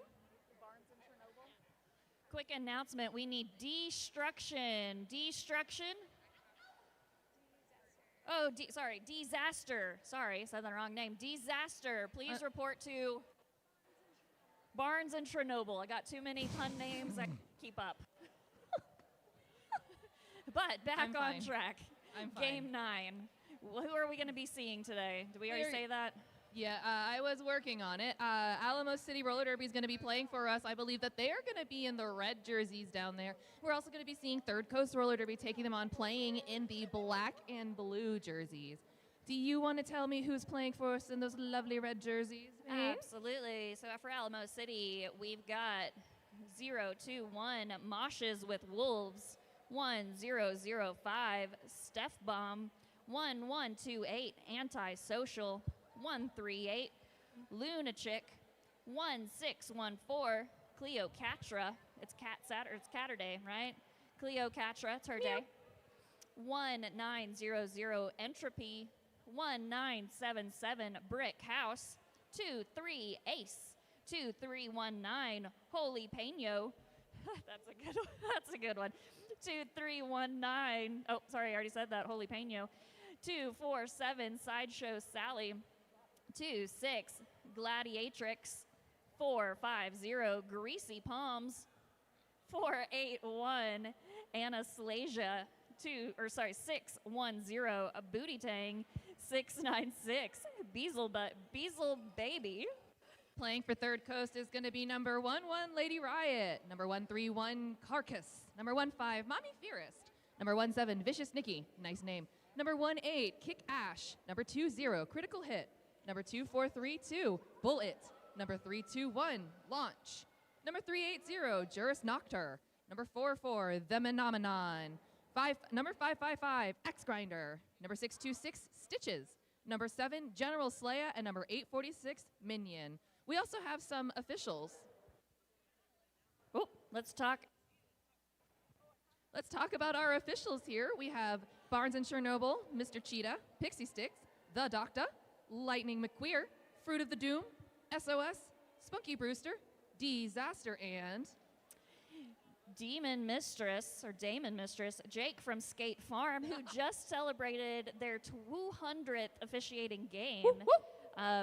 Speaker 4: Quick announcement, we need destruction. Destruction? Oh, sorry, disaster. Sorry, said the wrong name. Disaster. Please report to Barnes and Chernobyl. I got too many pun names. I can't keep up. But back on track.
Speaker 5: I'm fine.
Speaker 4: Game 9. Who are we going to be seeing today? Did we already say that?
Speaker 5: Yeah, I was working on it. Alamo City Roller Derby is going to be playing for us. I believe that they are going to be in the red jerseys down there. We're also going to be seeing Third Coast Roller Derby taking them on playing in the black and blue jerseys. Do you want to tell me who's playing for us in those lovely red jerseys?
Speaker 4: Absolutely. So for Alamo City, we've got 021 Moshes with Wolves, 1005 Steph Bomb, 1128 Antisocial, 138 Lunachick, 1614 Cleocatra. It's Catterday, right? Cleocatra, it's her day. 1900 Entropy, 1977 Brick House, 23 Ace, 2319 Holy Peño. That's a good one. That's a good one. 2319. Oh, sorry, I already said that. Holy Peño. 247 Sideshow Sally. 26 Gladiatrix. 450 Greasy Palms. 481 Anastasia. 610 a Booty Tang. 696 Beazle Baby.
Speaker 5: Playing for Third Coast is going to be number 11 Lady Riot, number 131 Carcass, number 15 Mommy Fearist, number 17 Vicious Nikki, nice name, number 18 Kick Ash, number 20 Critical Hit, number 2432 Bullet, number 321 Launch, number 380 Juris Noctur, number 44 The Phenomenon, number 555 X Grinder, number 626 Stitches, number 7 General Slaya, and number 846 Minion. We also have some officials.
Speaker 4: Oh, let's talk
Speaker 5: about our officials here. We have Barnes and Chernobyl, Mr. Cheetah, Pixie Sticks, The Doctor, Lightning McQueer, Fruit of the Doom, SOS, Spunky Brewster, Disaster, and
Speaker 4: Damon Mistress, Jake from Skate Farm, who just celebrated their 200th officiating game.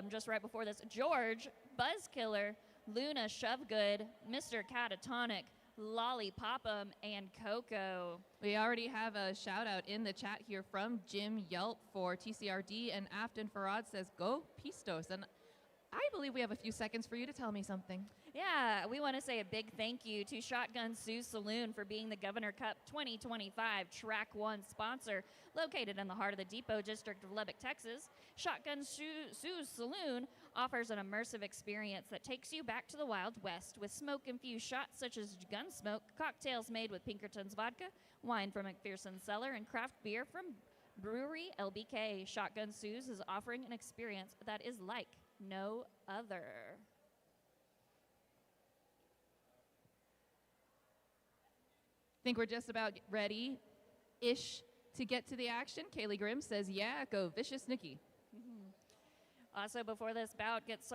Speaker 4: Just right before this, George, Buzzkiller, Luna Shovegood, Mr. Catatonic, Lollipop'em, and Coco.
Speaker 5: we already have a shout out in the chat here from Jim Yelp for TCRD, and Afton Farad says, go Pistos. And I believe we have a few seconds for you to tell me something.
Speaker 4: Yeah, we want to say a big thank you to Shotgun Sue's Saloon for being the Governor Cup 2025 Track 1 sponsor, located in the heart of the Depot District of Lubbock, Texas. Shotgun Sue's Saloon offers an immersive experience that takes you back to the Wild West with smoke-infused shots such as Gunsmoke, cocktails made with Pinkerton's vodka, wine from McPherson's cellar, and craft beer from Brewery LBK. Shotgun Sue's is offering an experience that is like no other.
Speaker 5: Think we're just about ready-ish to get to the action. Kaylee Grimm says, yeah, go Vicious Nikki.
Speaker 4: Also, before this game gets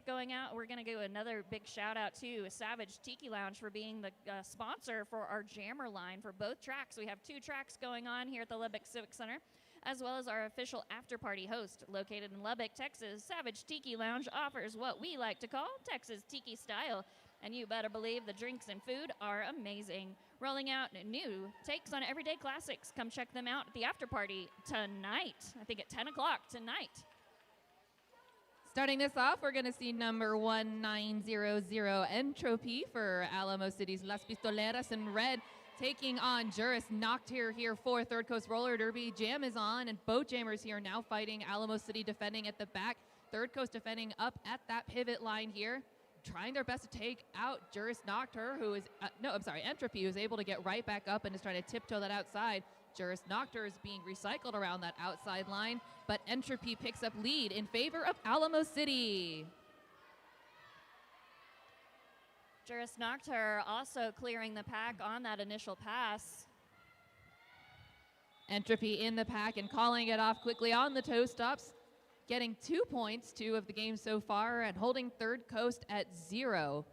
Speaker 4: going, we're going to do another big shout out to Savage Tiki Lounge for being the sponsor for our jammer line for both tracks. We have 2 tracks going on here at the Lubbock Civic Center, as well as our official after-party host. Located in Lubbock, Texas, Savage Tiki Lounge offers what we like to call Texas Tiki style. And you better believe the drinks and food are amazing. Rolling out new takes on everyday classics. Come check them out at the after-party tonight. I think at 10 o'clock tonight.
Speaker 5: Starting this off, we're going to see number 1900 Entropy for Alamo City's Las Pistoleras in red, taking on Juris Noctur here for Third Coast Roller Derby. Jam is on, and both jammers here now fighting. Alamo City defending at the back. Third Coast defending up at that pivot line here, trying their best to take out Juris Noctur, who is, Entropy, who's able to get right back up and is trying to tiptoe that outside. Juris Noctur is being recycled around that outside line, but Entropy picks up lead in favor of Alamo City.
Speaker 4: Juris Noctur also clearing the pack on that initial pass.
Speaker 5: Entropy in the pack and calling it off quickly on the toe stops, getting 2 points, 2 of the game so far, and holding Third Coast at 0.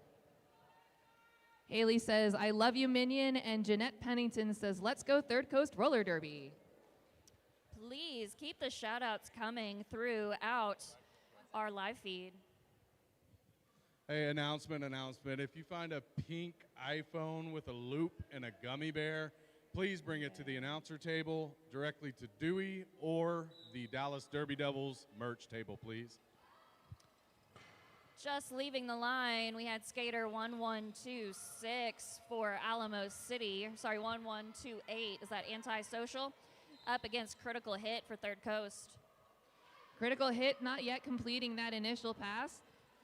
Speaker 5: Haley says, I love you, Minion, and Jeanette Pennington says, let's go Third Coast Roller Derby.
Speaker 4: Please keep the shout-outs coming throughout our live feed.
Speaker 7: Hey, announcement. If you find a pink iPhone with a loop and a gummy bear, please bring it to the announcer table, directly to Dewey, or the Dallas Derby Devils merch table, please.
Speaker 4: Just leaving the line, we had skater 1126 for Alamo City. Sorry, 1128. Is that Antisocial? Up against Critical Hit for Third Coast.
Speaker 5: Critical Hit not yet completing that initial pass,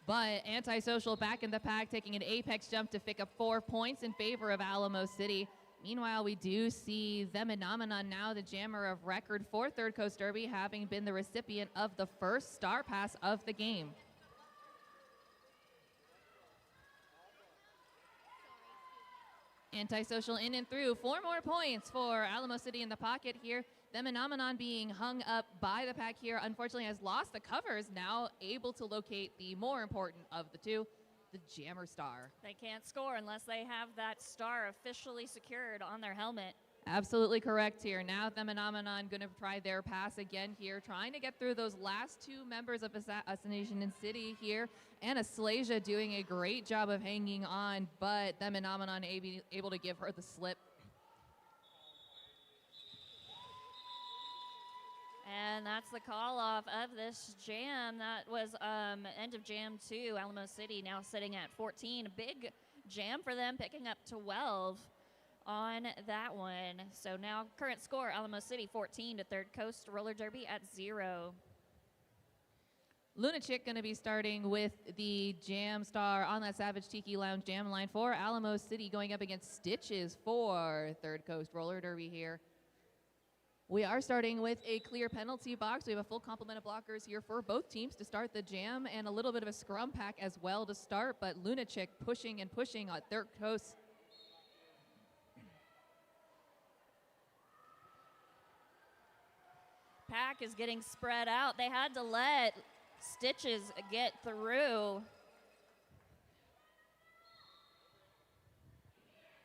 Speaker 5: but Antisocial back in the pack, taking an apex jump to pick up 4 points in favor of Alamo City. Meanwhile, we do see Phenomenon, now the jammer of record for Third Coast Derby, having been the recipient of the first star pass of the game. Antisocial in and through. 4 more points for Alamo City in the pocket here. The Phenomenon being hung up by the pack here, unfortunately has lost the covers, now able to locate the more important of the two, the Jammer Star.
Speaker 4: They can't score unless they have that star officially secured on their helmet.
Speaker 5: Absolutely correct here. Now the Phenomenon going to try their pass again here, trying to get through those last 2 members of Assassination City here. Anastasia doing a great job of hanging on, but the Phenomenon able to give her the slip.
Speaker 4: And that's the call off of this jam. That was end of jam 2. Alamo City now sitting at 14. A big jam for them, picking up 12 on that one. So now current score, Alamo City 14 to Third Coast Roller Derby at 0.
Speaker 5: Lunachick going to be starting with the Jam Star on that Savage Tiki Lounge jam line for Alamo City, going up against Stitches for Third Coast Roller Derby here. We are starting with a clear penalty box. We have a full complement of blockers here for both teams to start the jam, and a little bit of a scrum pack as well to start, but Lunachick pushing and pushing on Third Coast.
Speaker 4: Pack is getting spread out. They had to let Stitches get through.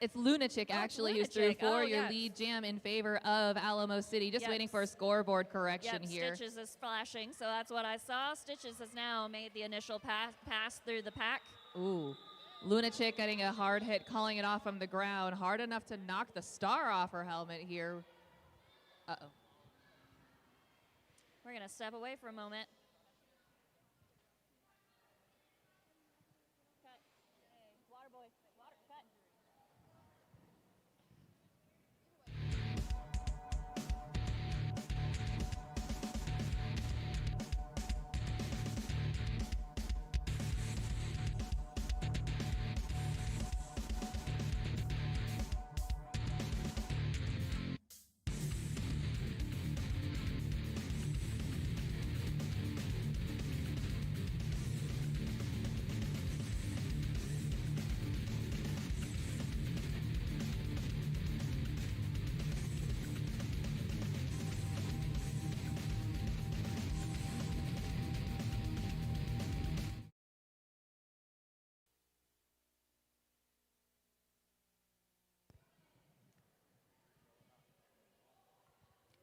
Speaker 5: It's Lunachick actually who's through for your lead jam in favor of Alamo City. Just waiting for a scoreboard correction here.
Speaker 4: Stitches is flashing, so that's what I saw. Stitches has now made the initial pass through the pack.
Speaker 5: Ooh. Lunachick getting a hard hit, calling it off from the ground. Hard enough to knock the star off her helmet here. Uh-oh.
Speaker 4: We're going to step away for a moment.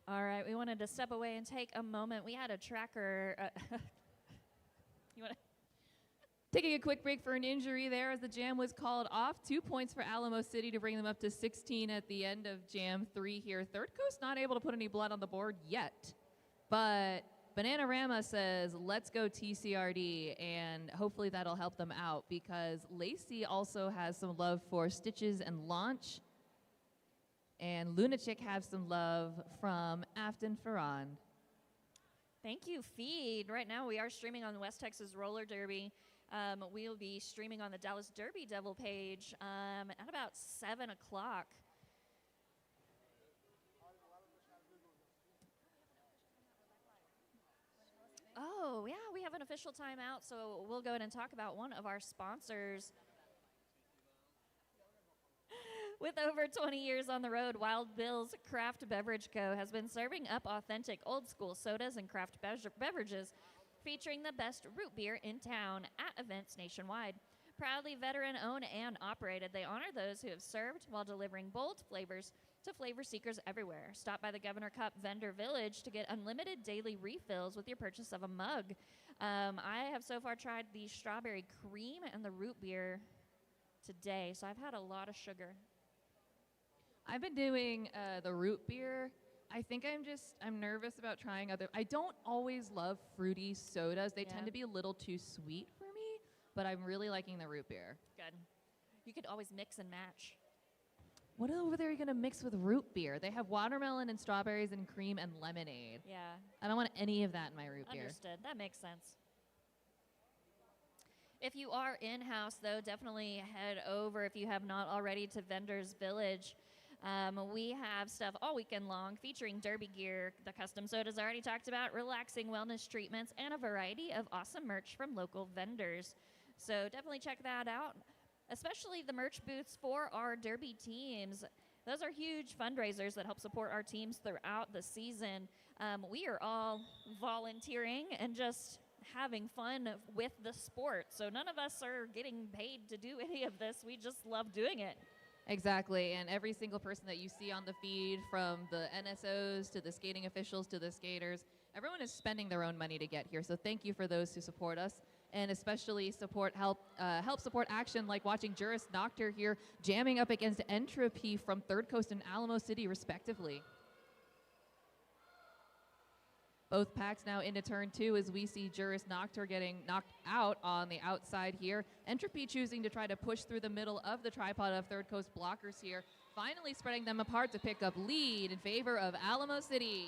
Speaker 4: All right, we wanted to step away and take a moment. We had a tracker. You want to?
Speaker 5: Taking a quick break for an injury there as the jam was called off. 2 points for Alamo City to bring them up to 16 at the end of jam 3 here. Third Coast not able to put any blood on the board yet, but Bananarama says, let's go TCRD, and hopefully that'll help them out because Lacey also has some love for Stitches and Launch. And Lunachick have some love from Afton Ferran.
Speaker 4: Thank you, Feed. Right now we are streaming on the West Texas Roller Derby. We will be streaming on the Dallas Derby Devil page at about 7 o'clock. Oh, yeah, we have an official timeout, so we'll go ahead and talk about one of our sponsors. With over 20 years on the road, Wild Bill's Craft Beverage Co. has been serving up authentic old-school sodas and craft beverages, featuring the best root beer in town at events nationwide. Proudly veteran-owned and operated, they honor those who have served while delivering bold flavors to flavor seekers everywhere. Stop by the Governor Cup Vendor Village to get unlimited daily refills with your purchase of a mug. I have so far tried the strawberry cream and the root beer today, so I've had a lot of sugar.
Speaker 5: I've been doing the root beer. I think I'm nervous about trying other. I don't always love fruity sodas. They tend to be a little too sweet for me, but I'm really liking the root beer.
Speaker 4: Good. You could always mix and match.
Speaker 5: What over there are you going to mix with root beer? They have watermelon and strawberries and cream and lemonade.
Speaker 4: Yeah.
Speaker 5: I don't want any of that in my root beer.
Speaker 4: Understood. That makes sense. If you are in-house, though, definitely head over, if you have not already, to Vendors Village. We have stuff all weekend long featuring derby gear, the custom sodas I already talked about, relaxing wellness treatments, and a variety of awesome merch from local vendors. So definitely check that out, especially the merch booths for our derby teams. Those are huge fundraisers that help support our teams throughout the season. We are all volunteering and just having fun with the sport. So none of us are getting paid to do any of this. We just love doing it.
Speaker 5: Exactly, and every single person that you see on the feed, from the NSOs to the skating officials to the skaters, everyone is spending their own money to get here. So thank you for those who support us, and especially help support action like watching Juris Noctur here jamming up against Entropy from Third Coast and Alamo City, respectively. Both packs now into turn 2 as we see Juris Noctur getting knocked out on the outside here. Entropy choosing to try to push through the middle of the tripod of Third Coast blockers here, finally spreading them apart to pick up lead in favor of Alamo City.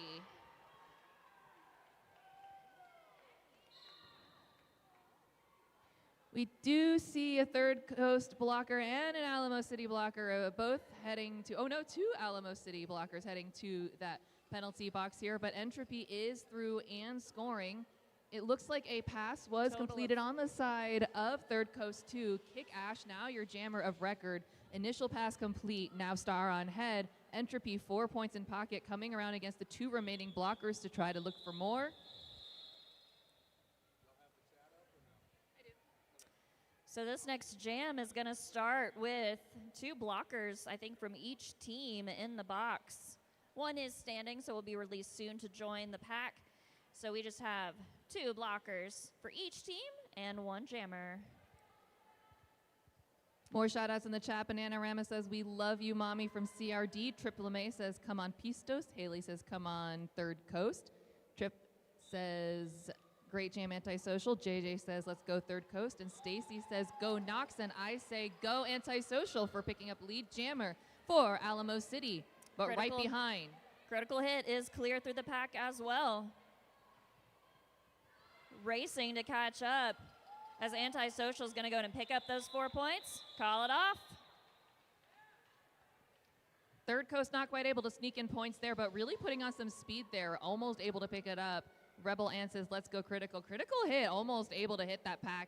Speaker 5: We do see a Third Coast blocker and an Alamo City blocker both heading to, two Alamo City blockers heading to that penalty box here, but Entropy is through and scoring. It looks like a pass was completed on the side of Third Coast 2. Kick Ash, now your jammer of record. Initial pass complete, now star on head. Entropy 4 points in pocket, coming around against the 2 remaining blockers to try to look for more.
Speaker 4: So this next jam is going to start with 2 blockers, I think, from each team in the box. One is standing, so will be released soon to join the pack. So we just have 2 blockers for each team and 1 jammer.
Speaker 5: More shout-outs in the chat. Bananarama says, we love you, Mommy, from CRD. Triple May says, come on, Pistos. Haley says, come on, Third Coast. Trip says, great jam, Antisocial. JJ says, let's go Third Coast. And Stacy says, go Knox. And I say, go Antisocial for picking up lead jammer for Alamo City. But right behind.
Speaker 4: Critical Hit is clear through the pack as well. Racing to catch up as Antisocial is going to go and pick up those 4 points. Call it off.
Speaker 5: Third Coast not quite able to sneak in points there, but really putting on some speed there. Almost able to pick it up. Rebel Ann says, let's go Critical. Critical Hit almost able to hit that pack.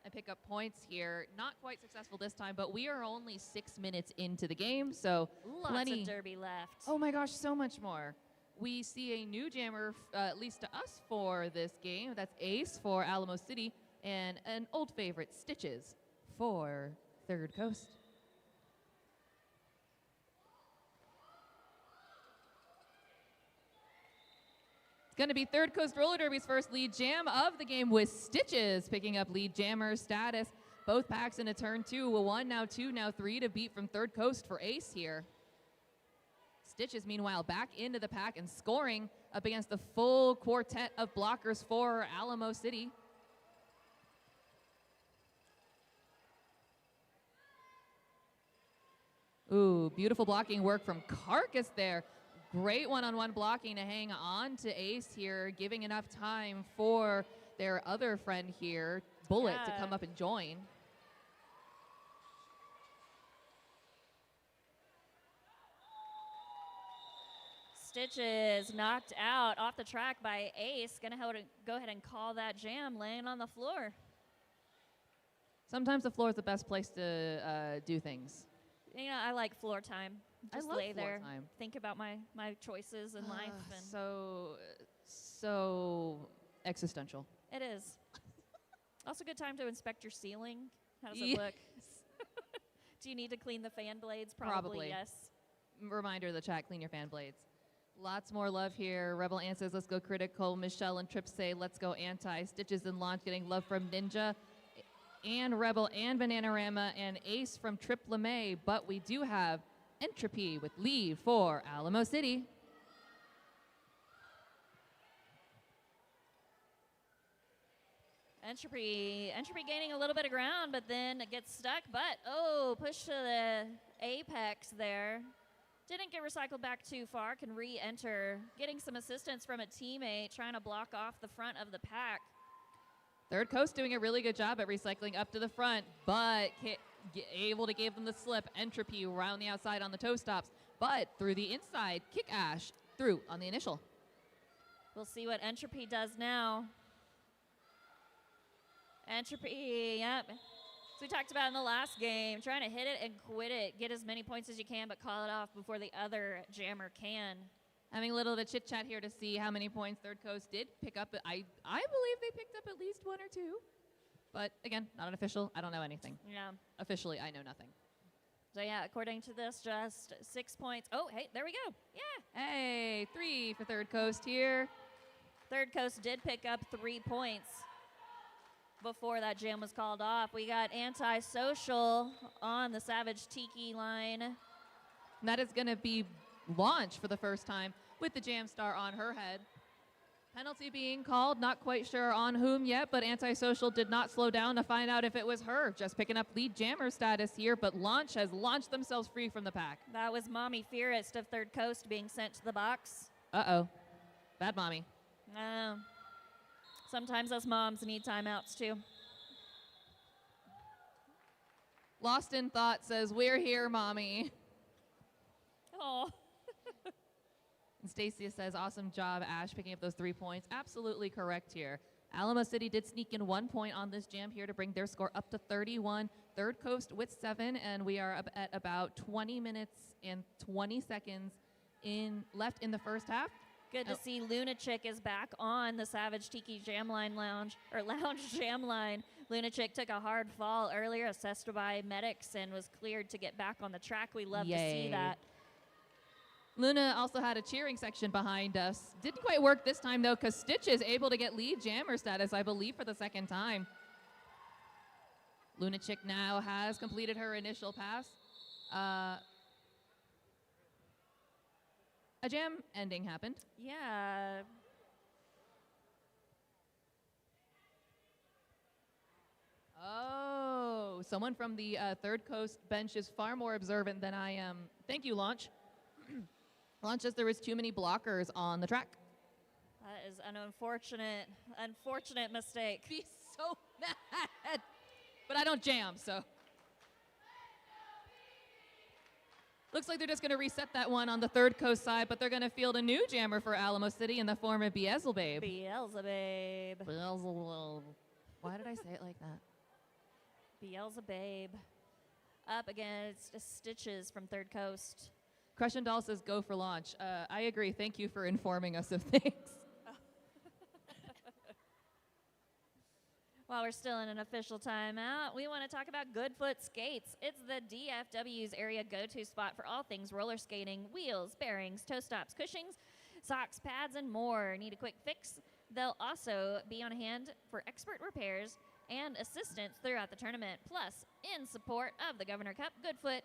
Speaker 5: And pick up points here. Not quite successful this time, but we are only 6 minutes into the game, so
Speaker 4: lots of derby left.
Speaker 5: Oh my gosh, so much more. We see a new jammer, at least to us, for this game. That's Ace for Alamo City, and an old favorite, Stitches, for Third Coast. Going to be Third Coast Roller Derby's first lead jam of the game, with Stitches picking up lead jammer status. Both packs into turn 2. 1, now 2, now 3 to beat from Third Coast for Ace here. Stitches, meanwhile, back into the pack and scoring up against the full quartet of blockers for Alamo City. Ooh, beautiful blocking work from Carcass there. Great one-on-one blocking to hang on to Ace here, giving enough time for their other friend here, Bullet, to come up and join.
Speaker 4: Stitches knocked out off the track by Ace. Gonna go ahead and call that jam, laying on the floor.
Speaker 5: Sometimes the floor is the best place to do things.
Speaker 4: You know, I like floor time. Just
Speaker 5: I love
Speaker 4: lay
Speaker 5: floor
Speaker 4: there,
Speaker 5: time.
Speaker 4: think about my choices in life. And
Speaker 5: So existential.
Speaker 4: it is. Also a good time to inspect your ceiling. How does it look? Do you need to clean the fan blades? Probably. Yes.
Speaker 5: Reminder of the chat, clean your fan blades. Lots more love here. Rebel Ann says, let's go critical. Michelle and Trip say, let's go anti. Stitches and Launch getting love from Ninja and Rebel and Bananarama and Ace from Trip LeMay. But we do have Entropy with lead for Alamo City.
Speaker 4: Entropy gaining a little bit of ground, but then it gets stuck. But, push to the apex there. Didn't get recycled back too far. Can re-enter. Getting some assistance from a teammate trying to block off the front of the pack.
Speaker 5: Third Coast doing a really good job at recycling up to the front, but able to give them the slip. Entropy around the outside on the toe stops, but through the inside, Kick Ash through on the initial.
Speaker 4: We'll see what Entropy does now. Entropy, yep. So we talked about in the last game, trying to hit it and quit it. Get as many points as you can, but call it off before the other jammer can.
Speaker 5: Having a little bit of chit chat here to see how many points Third Coast did pick up. I believe they picked up at least one or two. But again, not an official. I don't know anything.
Speaker 4: Yeah.
Speaker 5: Officially, I know nothing.
Speaker 4: So yeah, according to this, just 6 points. Oh, hey, there we go. Yeah.
Speaker 5: Hey, 3 for Third Coast here.
Speaker 4: Third Coast did pick up 3 points before that jam was called off. We got Antisocial on the Savage Tiki line.
Speaker 5: And that is going to be Launch for the first time with the Jam Star on her head. Penalty being called, not quite sure on whom yet, but Antisocial did not slow down to find out if it was her. Just picking up lead jammer status here, but Launch has launched themselves free from the pack.
Speaker 4: That was Mommy Fearest of Third Coast being sent to the box.
Speaker 5: Uh-oh. Bad mommy.
Speaker 4: Sometimes us moms need timeouts too.
Speaker 5: Lost in Thought says, we're here, mommy.
Speaker 4: Oh.
Speaker 5: And Stacia says, awesome job, Ash, picking up those 3 points. Absolutely correct here. Alamo City did sneak in 1 point on this jam here to bring their score up to 31. Third Coast with 7, and we are up at about 20 minutes and 20 seconds left in the first half.
Speaker 4: Good to see Lunachick is back on the Savage Tiki Lounge jam line. Lunachick took a hard fall earlier, assessed by medics, and was cleared to get back on the track. We love to see that.
Speaker 5: Luna also had a cheering section behind us. Didn't quite work this time, though, because Stitch is able to get lead jammer status, I believe, for the second time. Lunachick now has completed her initial pass. A jam ending happened.
Speaker 4: Yeah.
Speaker 5: Oh, someone from the Third Coast bench is far more observant than I am. Thank you, Launch. Launch says there was too many blockers on the track.
Speaker 4: That is an unfortunate mistake.
Speaker 5: Be so mad. But I don't jam, so. Looks like they're just going to reset that one on the Third Coast side, but they're going to field a new jammer for Alamo City in the form of Beelzebub.
Speaker 4: Beelzebub.
Speaker 5: Beelzebub. Why did I say it like that?
Speaker 4: Beelzebub. Up against Stitches from Third Coast.
Speaker 5: Crush and Doll says go for Launch. I agree. Thank you for informing us of things.
Speaker 4: While we're still in an official timeout, we want to talk about Goodfoot Skates. It's the DFW's area go-to spot for all things roller skating, wheels, bearings, toe stops, cushions, socks, pads, and more. Need a quick fix? They'll also be on hand for expert repairs and assistance throughout the tournament. Plus, in support of the Governor Cup, Goodfoot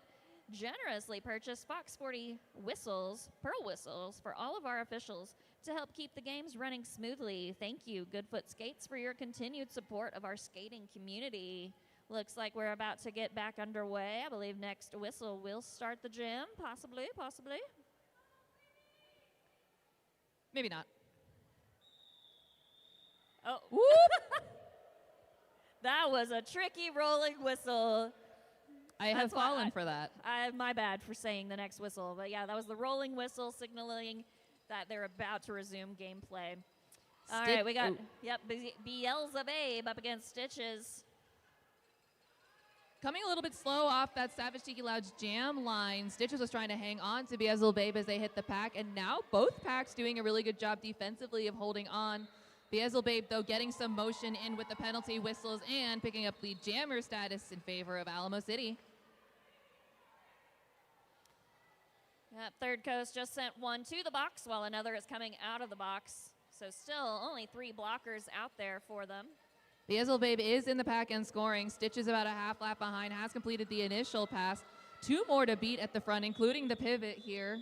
Speaker 4: generously purchased Fox 40 whistles, pearl whistles, for all of our officials to help keep the games running smoothly. Thank you, Goodfoot Skates, for your continued support of our skating community. Looks like we're about to get back underway. I believe next whistle will start the gym, possibly.
Speaker 5: Maybe not.
Speaker 4: Oh. That was a tricky rolling whistle.
Speaker 5: I have fallen for that.
Speaker 4: My bad for saying the next whistle. But yeah, that was the rolling whistle signaling that they're about to resume gameplay. All right, we got, Beelzebub up against Stitches.
Speaker 5: Coming a little bit slow off that Savage Tiki Lounge jam line. Stitches was trying to hang on to Beelzebub as they hit the pack, and now both packs doing a really good job defensively of holding on. Beelzebub, though, getting some motion in with the penalty whistles and picking up lead jammer status in favor of Alamo City.
Speaker 4: Yep, Third Coast just sent one to the box while another is coming out of the box. So still only 3 blockers out there for them.
Speaker 5: Beelzebub is in the pack and scoring. Stitch is about a half lap behind, has completed the initial pass. 2 more to beat at the front, including the pivot here.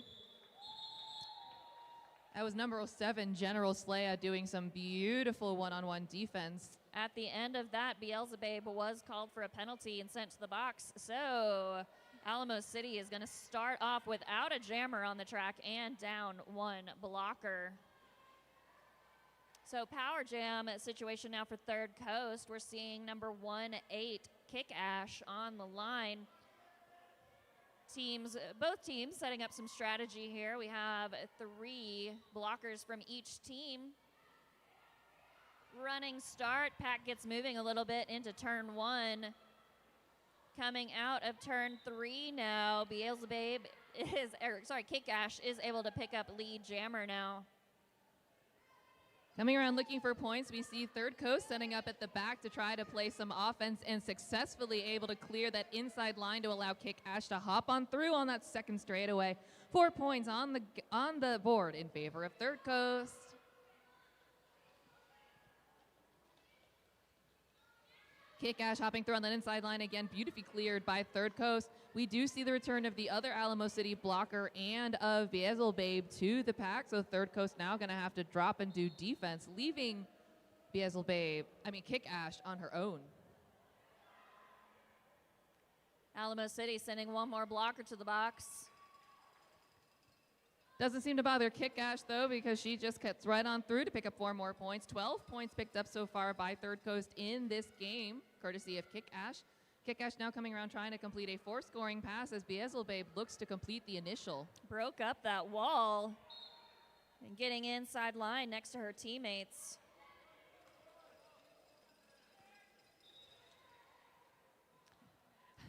Speaker 5: That was number 7, General Slaya, doing some beautiful one-on-one defense.
Speaker 4: At the end of that, Beelzebub was called for a penalty and sent to the box. So Alamo City is going to start off without a jammer on the track and down 1 blocker. So power jam situation now for Third Coast. We're seeing number 1-8, Kick Ash, on the line. Both teams setting up some strategy here. We have 3 blockers from each team. Running start. Pack gets moving a little bit into turn 1. Coming out of turn 3 now. Kick Ash is able to pick up lead jammer now.
Speaker 5: Coming around looking for points, we see Third Coast setting up at the back to try to play some offense and successfully able to clear that inside line to allow Kick Ash to hop on through on that second straightaway. 4 points on the board in favor of Third Coast. Kick Ash hopping through on that inside line again, beautifully cleared by Third Coast. We do see the return of the other Alamo City blocker and of Beelzebub to the pack, so Third Coast now going to have to drop and do defense, leaving Kick Ash on her own.
Speaker 4: Alamo City sending 1 more blocker to the box.
Speaker 5: Doesn't seem to bother Kick Ash, though, because she just cuts right on through to pick up 4 more points. 12 points picked up so far by Third Coast in this game, courtesy of Kick Ash. Kick Ash now coming around trying to complete a 4-scoring pass as Beelzebub looks to complete the initial.
Speaker 4: Broke up that wall and getting inside line next to her teammates.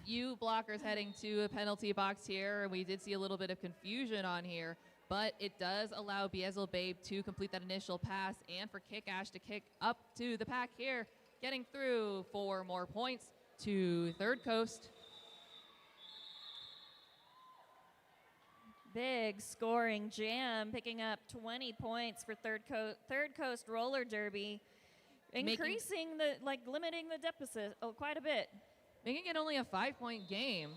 Speaker 5: Few blockers heading to a penalty box here. We did see a little bit of confusion on here, but it does allow Beelzebub to complete that initial pass and for Kick Ash to kick up to the pack here, getting through 4 more points to Third Coast.
Speaker 4: Big scoring jam, picking up 20 points for Third Coast Roller Derby, increasing limiting the deficit quite a bit.
Speaker 5: Making it only a 5-point game.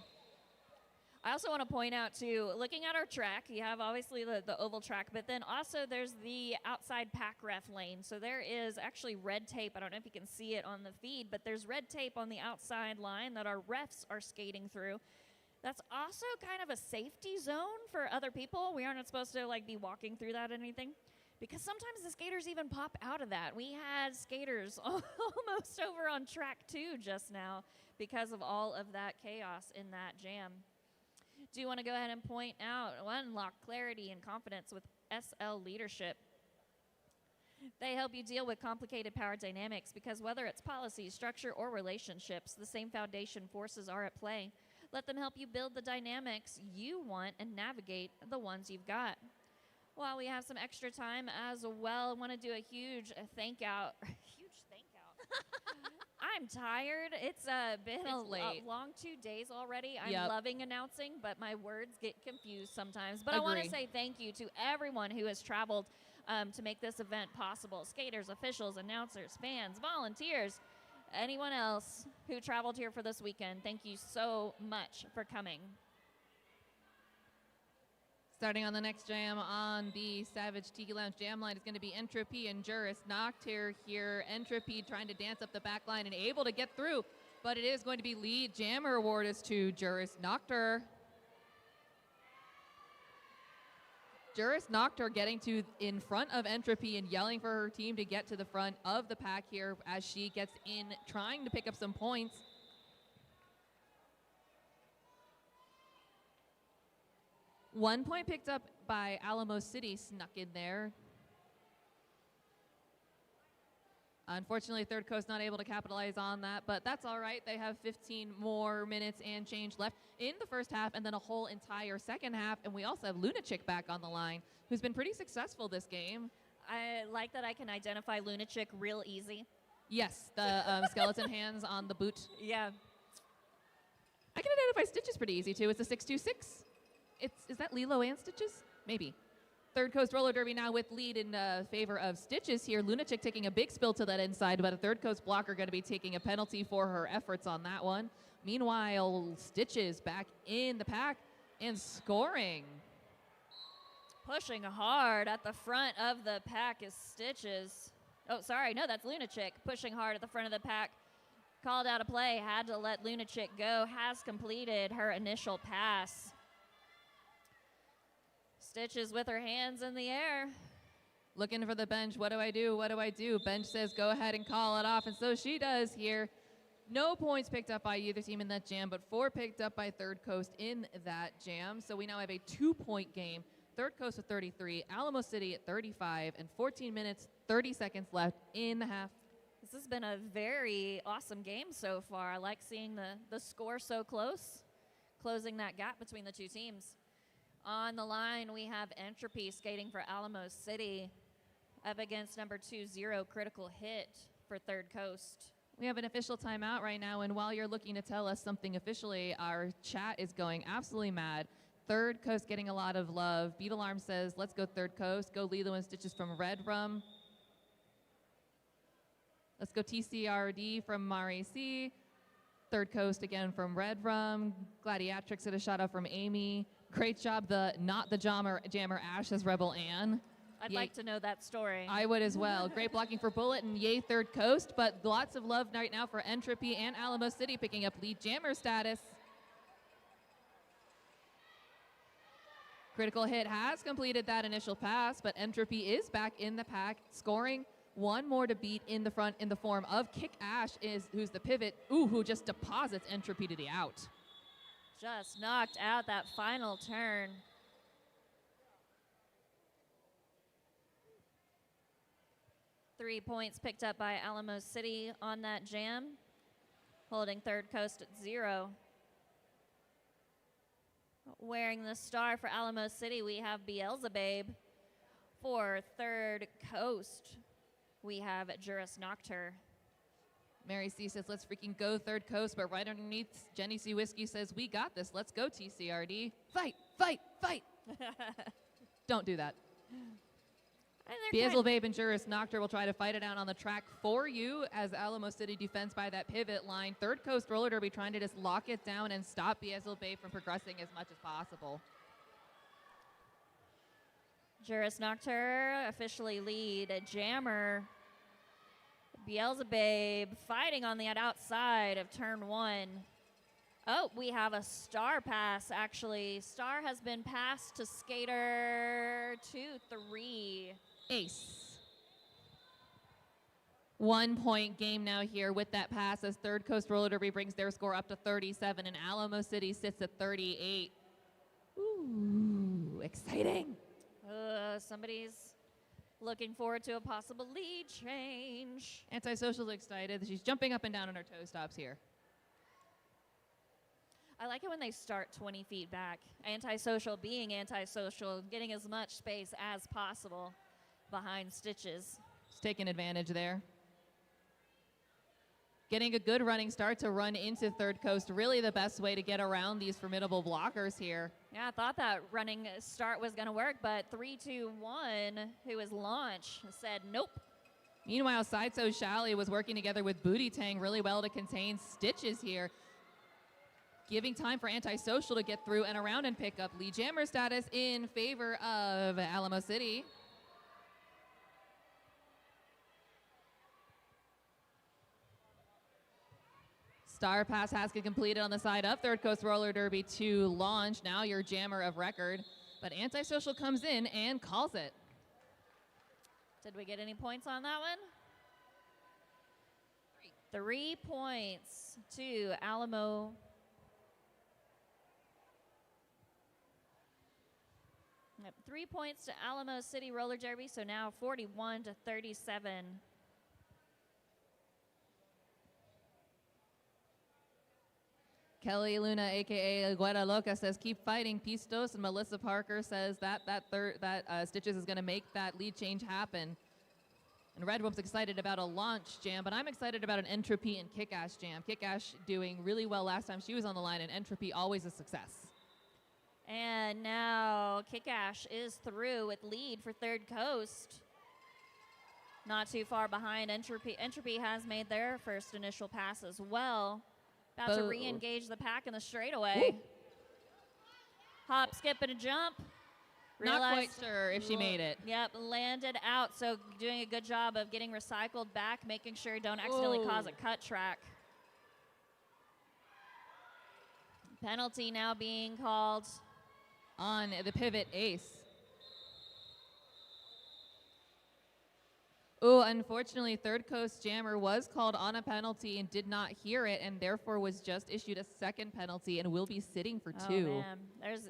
Speaker 4: I also want to point out, too, looking at our track, you have obviously the oval track, but then also there's the outside pack ref lane. So there is actually red tape. I don't know if you can see it on the feed, but there's red tape on the outside line that our refs are skating through. That's also kind of a safety zone for other people. We aren't supposed to be walking through that or anything, because sometimes the skaters even pop out of that. We had skaters almost over on track 2 just now because of all of that chaos in that jam. Do want to go ahead and point out, unlock clarity and confidence with SL leadership. They help you deal with complicated power dynamics because whether it's policy, structure, or relationships, the same foundation forces are at play. Let them help you build the dynamics you want and navigate the ones you've got. While we have some extra time as well, I want to do a huge thank out. I'm tired. It's been a long 2 days already. I'm loving announcing, but my words get confused sometimes. But I want to say thank you to everyone who has traveled to make this event possible. Skaters, officials, announcers, fans, volunteers, anyone else who traveled here for this weekend. Thank you so much for coming.
Speaker 5: Starting on the next jam on the Savage Tiki Lounge jam line is going to be Entropy and Juris Noctir here. Entropy trying to dance up the back line and able to get through, but it is going to be lead jammer award is to Juris Noctir. Juris knocked her getting to in front of Entropy and yelling for her team to get to the front of the pack here as she gets in, trying to pick up some points. One point picked up by Alamo City snuck in there. Unfortunately, Third Coast not able to capitalize on that, but that's all right. They have 15 more minutes and change left in the first half and then a whole entire second half. And we also have Lunachick back on the line, who's been pretty successful this game.
Speaker 4: I like that I can identify Lunachick real easy.
Speaker 5: Yes, the skeleton hands on the boot.
Speaker 4: Yeah.
Speaker 5: I can identify Stitches pretty easy, too. It's a 626. Is that Lilo and Stitches? Maybe. Third Coast Roller Derby now with lead in favor of Stitches here. Lunachick taking a big spill to that inside, but a Third Coast blocker going to be taking a penalty for her efforts on that one. Meanwhile, Stitches back in the pack and scoring.
Speaker 4: Pushing hard at the front of the pack is Stitches. Oh, sorry, no, that's Lunachick. Pushing hard at the front of the pack. Called out a play, had to let Lunachick go. Has completed her initial pass. Stitches with her hands in the air.
Speaker 5: Looking for the bench. What do I do? What do I do? Bench says go ahead and call it off, and so she does here. No points picked up by either team in that jam, but 4 picked up by Third Coast in that jam. So we now have a 2-point game. Third Coast with 33, Alamo City at 35, and 14 minutes, 30 seconds left in the half.
Speaker 4: This has been a very awesome game so far. I like seeing the score so close, closing that gap between the two teams. On the line, we have Entropy skating for Alamo City up against number 2-0 Critical Hit for Third Coast.
Speaker 5: We have an official timeout right now, and while you're looking to tell us something officially, our chat is going absolutely mad. Third Coast getting a lot of love. Beat Alarm says, let's go Third Coast. Go Lilo and Stitches from Red Rum. Let's go TCRD from Mari C. Third Coast again from Red Rum. Gladiatrix at a shout out from Amy. Great job, not the jammer Ash as Rebel Ann.
Speaker 4: I'd like to know that story.
Speaker 5: I would as well. Great blocking for Bullet and yay Third Coast, but lots of love right now for Entropy and Alamo City picking up lead jammer status. Critical Hit has completed that initial pass, but Entropy is back in the pack, scoring one more to beat in the front in the form of Kick Ash, who's the pivot, who just deposits Entropy to the out.
Speaker 4: Just knocked out that final turn. Three points picked up by Alamo City on that jam, holding Third Coast at 0. Wearing the star for Alamo City, we have Beelzebub. For Third Coast, we have Juris Noctur.
Speaker 5: Mary C says, let's freaking go Third Coast, but right underneath, Jenny C. Whiskey says, we got this. Let's go TCRD. Fight, fight, fight. Don't do that. Beelzebub and Juris Noctur will try to fight it out on the track for you as Alamo City defends by that pivot line. Third Coast Roller Derby trying to just lock it down and stop Beelzebub from progressing as much as possible.
Speaker 4: Juris Noctur officially lead. Jammer. Beelzebub fighting on the outside of turn 1. Oh, we have a star pass, actually. Star has been passed to skater 2-3.
Speaker 5: Ace. 1 point game now here with that pass as Third Coast Roller Derby brings their score up to 37 and Alamo City sits at 38. Ooh, exciting.
Speaker 4: Somebody's looking forward to a possible lead change.
Speaker 5: Antisocial's excited. She's jumping up and down on her toe stops here.
Speaker 4: I like it when they start 20 feet back. Antisocial being antisocial, getting as much space as possible behind Stitches.
Speaker 5: She's taking advantage there. Getting a good running start to run into Third Coast. Really the best way to get around these formidable blockers here.
Speaker 4: Yeah, I thought that running start was going to work, but 3-2-1, who was Launch, said nope.
Speaker 5: Meanwhile, Sideshow Shally was working together with Booty Tang really well to contain Stitches here. Giving time for Antisocial to get through and around and pick up lead jammer status in favor of Alamo City. Star Pass has been completed on the side of Third Coast Roller Derby to Launch, now your jammer of record. But Antisocial comes in and calls it.
Speaker 4: Did we get any points on that one? 3 points to Alamo. Yep, 3 points to Alamo City Roller Derby, so now 41-37.
Speaker 5: Kelly Luna, aka Guera Loca, says keep fighting Pistos, and Melissa Parker says that Stitches is going to make that lead change happen. And Red Room's excited about a launch jam, but I'm excited about an Entropy and Kick-Ash jam. Kick-Ash doing really well last time she was on the line, and Entropy always a success.
Speaker 4: And now Kick-Ash is through with lead for Third Coast. Not too far behind Entropy. Entropy has made their first initial pass as well. About to re-engage the pack in the straightaway.
Speaker 5: Ooh.
Speaker 4: Hop, skip, and a jump.
Speaker 5: Not quite sure if she made it.
Speaker 4: Yep, landed out. So doing a good job of getting recycled back, making sure you don't accidentally cause a cut track. Penalty now being called
Speaker 5: on the pivot ace. Oh, unfortunately, Third Coast Jammer was called on a penalty and did not hear it, and therefore was just issued a second penalty and will be sitting for 2.
Speaker 4: Oh, man.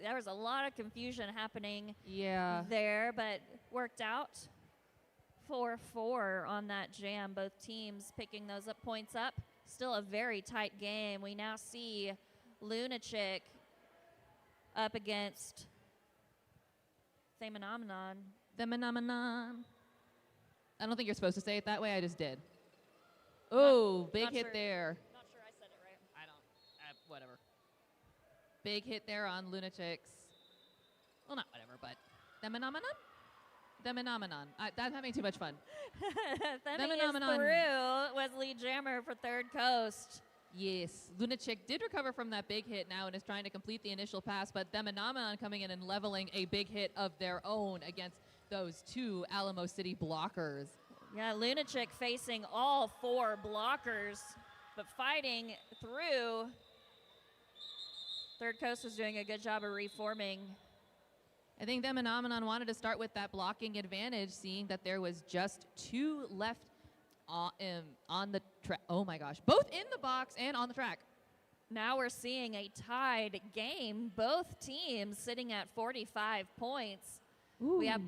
Speaker 4: There was a lot of confusion happening there, but worked out 4-4 on that jam. Both teams picking those points up. Still a very tight game. We now see Lunachick up against Themanomenon.
Speaker 5: Themanomenon. I don't think you're supposed to say it that way. I just did. Oh, big hit there.
Speaker 4: Not sure I said it right.
Speaker 5: I don't. Whatever. Big hit there on Lunachicks. Well, not whatever, but Themanomenon? Themanomenon. I'm having too much fun.
Speaker 4: Themmy is through was lead jammer for Third Coast.
Speaker 5: Yes. Lunachick did recover from that big hit now and is trying to complete the initial pass, but Themanomenon coming in and leveling a big hit of their own against those 2 Alamo City blockers.
Speaker 4: Yeah, Lunachick facing all 4 blockers, but fighting through. Third Coast was doing a good job of reforming.
Speaker 5: I think Themanomenon wanted to start with that blocking advantage, seeing that there was just 2 left on the track. Oh my gosh, both in the box and on the track.
Speaker 4: Now we're seeing a tied game. Both teams sitting at 45 points.
Speaker 5: Ooh.
Speaker 4: We have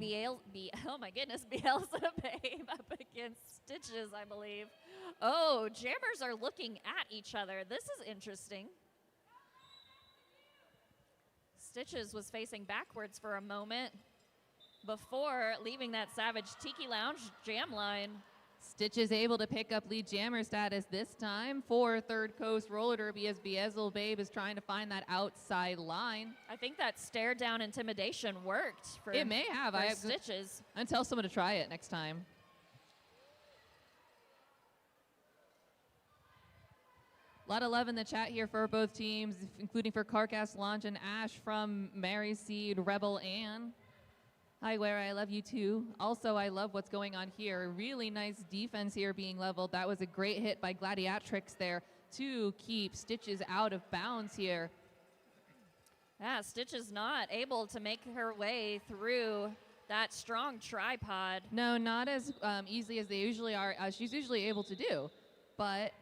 Speaker 4: oh my goodness, Beelzebub up against Stitches, I believe. Oh, jammers are looking at each other. This is interesting. Stitches was facing backwards for a moment before leaving that Savage Tiki Lounge jam line.
Speaker 5: Stitches able to pick up lead jammer status this time for Third Coast Roller Derby as Beelzebub is trying to find that outside line.
Speaker 4: I think that stare down intimidation worked for
Speaker 5: it may have.
Speaker 4: For Stitches.
Speaker 5: I'd tell someone to try it next time. A lot of love in the chat here for both teams, including for Carcass Launch and Ash from Mary Seed, Rebel Ann. Hi, Where I love you too. Also, I love what's going on here. Really nice defense here being leveled. That was a great hit by Gladiatrix there to keep Stitches out of bounds here.
Speaker 4: Yeah, Stitches not able to make her way through that strong tripod.
Speaker 5: No, not as easily as they usually are. She's usually able to do, but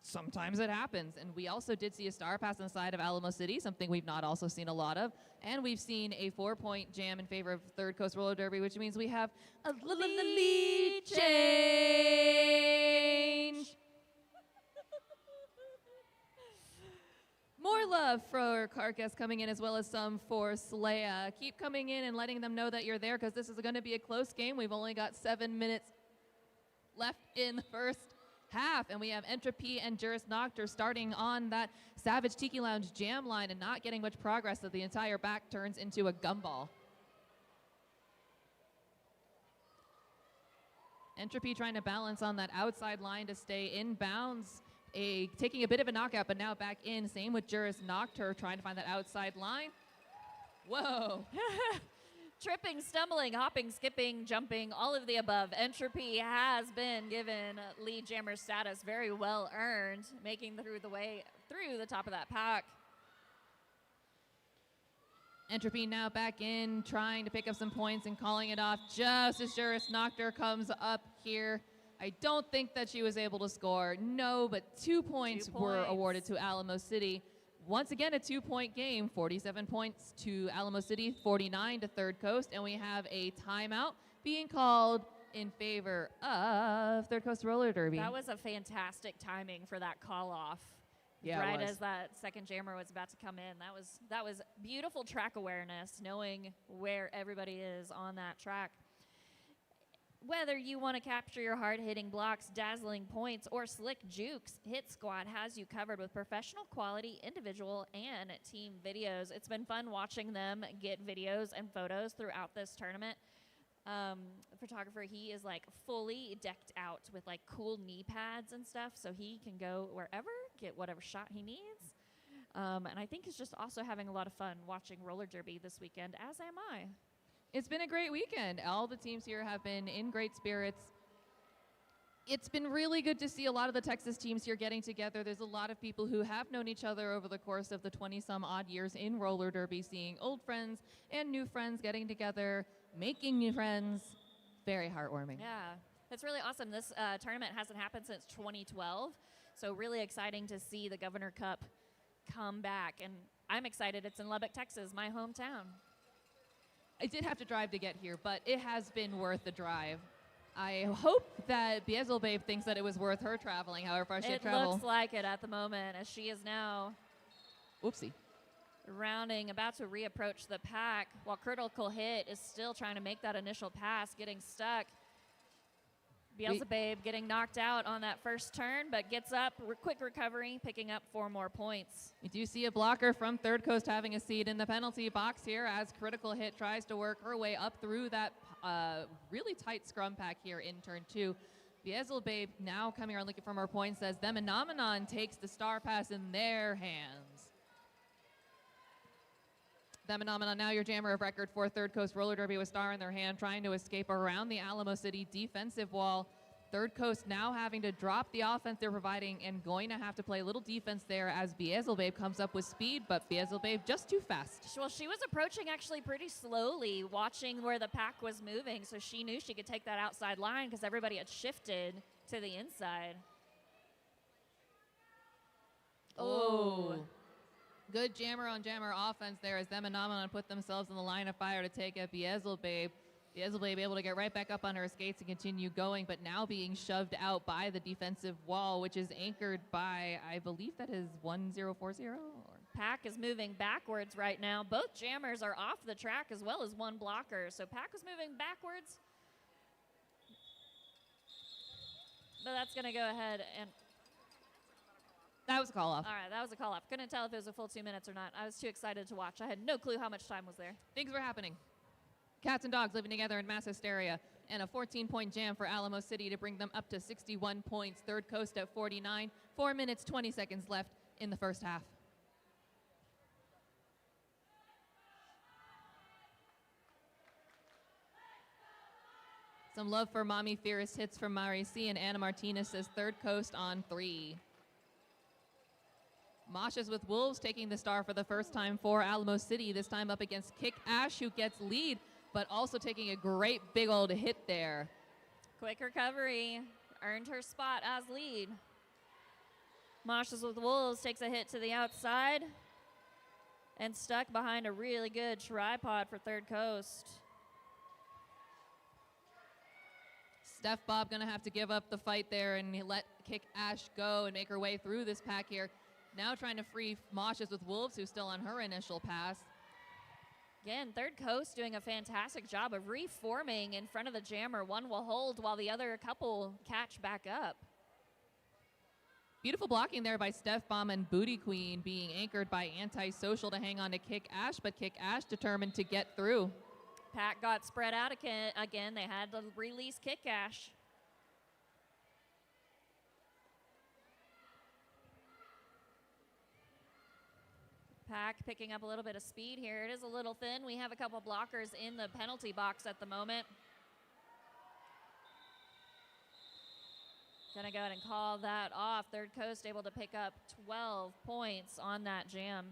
Speaker 5: sometimes it happens. And we also did see a star pass on the side of Alamo City, something we've not also seen a lot of. And we've seen a 4-point jam in favor of Third Coast Roller Derby, which means we have a lead change. More love for Carcass coming in, as well as some for Slaya. Keep coming in and letting them know that you're there, because this is going to be a close game. We've only got 7 minutes left in the first half, and we have Entropy and Juris Noctur starting on that Savage Tiki Lounge jam line and not getting much progress, so the entire back turns into a gumball. Entropy trying to balance on that outside line to stay in bounds, taking a bit of a knockout, but now back in. Same with Juris Noctur trying to find that outside line. Whoa.
Speaker 4: Tripping, stumbling, hopping, skipping, jumping, all of the above. Entropy has been given lead jammer status, very well earned, making through the top of that pack.
Speaker 5: Entropy now back in, trying to pick up some points and calling it off just as Juris Noctur comes up here. I don't think that she was able to score. No, but 2 points were awarded to Alamo City. Once again, a 2-point game, 47 points to Alamo City, 49 to Third Coast, and we have a timeout being called in favor of Third Coast Roller Derby.
Speaker 4: That was a fantastic timing for that call off.
Speaker 5: Yeah,
Speaker 4: right as that second jammer was about to come in. That was beautiful track awareness, knowing where everybody is on that track. Whether you want to capture your hard-hitting blocks, dazzling points, or slick jukes, Hit Squad has you covered with professional quality individual and team videos. It's been fun watching them get videos and photos throughout this tournament. The photographer, he is like fully decked out with like cool knee pads and stuff, so he can go wherever, get whatever shot he needs. And I think he's just also having a lot of fun watching roller derby this weekend, as am I.
Speaker 5: It's been a great weekend. All the teams here have been in great spirits. It's been really good to see a lot of the Texas teams here getting together. There's a lot of people who have known each other over the course of the 20-some odd years in roller derby, seeing old friends and new friends getting together, making new friends. Very heartwarming.
Speaker 4: Yeah, that's really awesome. This tournament hasn't happened since 2012, so really exciting to see the Governor Cup come back. And I'm excited. It's in Lubbock, Texas, my hometown.
Speaker 5: I did have to drive to get here, but it has been worth the drive. I hope that Beelzebub thinks that it was worth her traveling, however far she had traveled.
Speaker 4: It looks like it at the moment, as she is now
Speaker 5: Oopsie.
Speaker 4: about to reapproach the pack, while Critical Hit is still trying to make that initial pass, getting stuck. Beelzebub getting knocked out on that first turn, but gets up, quick recovery, picking up 4 more points.
Speaker 5: We do see a blocker from Third Coast having a seat in the penalty box here as Critical Hit tries to work her way up through that really tight scrum pack here in turn 2. Beelzebub now coming around looking for more points as them, and Nomenon takes the star pass in their hands. Them and Nomenon, now your jammer of record for Third Coast Roller Derby with star in their hand, trying to escape around the Alamo City defensive wall. Third Coast now having to drop the offense they're providing and going to have to play a little defense there as Beelzebub comes up with speed, but Beelzebub just too fast.
Speaker 4: Well, she was approaching actually pretty slowly, watching where the pack was moving, so she knew she could take that outside line because everybody had shifted to the inside.
Speaker 5: Oh. Good jammer on jammer offense there as them and Nomenon put themselves in the line of fire to take out Beelzebub. Beelzebub able to get right back up on her skates and continue going, but now being shoved out by the defensive wall, which is anchored by, I believe that is 1040?
Speaker 4: Pack is moving backwards right now. Both jammers are off the track as well as one blocker, so Pack is moving backwards. But that's going to go ahead and...
Speaker 5: That was a call off.
Speaker 4: All right, that was a call off. Couldn't tell if it was a full 2 minutes or not. I was too excited to watch. I had no clue how much time was there.
Speaker 5: Things were happening. Cats and dogs living together in mass hysteria, and a 14-point jam for Alamo City to bring them up to 61 points. Third Coast at 49. 4 minutes, 20 seconds left in the first half. Some love for Mommy Fierce hits from Mari C, and Anna Martinez says Third Coast on 3. Masha's with Wolves taking the star for the first time for Alamo City, this time up against Kick Ash, who gets lead, but also taking a great big old hit there.
Speaker 4: Quick recovery, earned her spot as lead. Masha's with Wolves takes a hit to the outside and stuck behind a really good tripod for Third Coast.
Speaker 5: Steph Bob gonna have to give up the fight there and let Kick Ash go and make her way through this pack here. Now trying to free Masha's with Wolves, who's still on her initial pass.
Speaker 4: Again, Third Coast doing a fantastic job of reforming in front of the jammer. One will hold while the other couple catch back up.
Speaker 5: Beautiful blocking there by Steph Bomb and Booty Queen, being anchored by Antisocial to hang on to Kick Ash, but Kick Ash determined to get through.
Speaker 4: Pack got spread out again. They had to release Kick Ash. Pack picking up a little bit of speed here. It is a little thin. We have a couple blockers in the penalty box at the moment. Gonna go ahead and call that off. Third Coast able to pick up 12 points on that jam.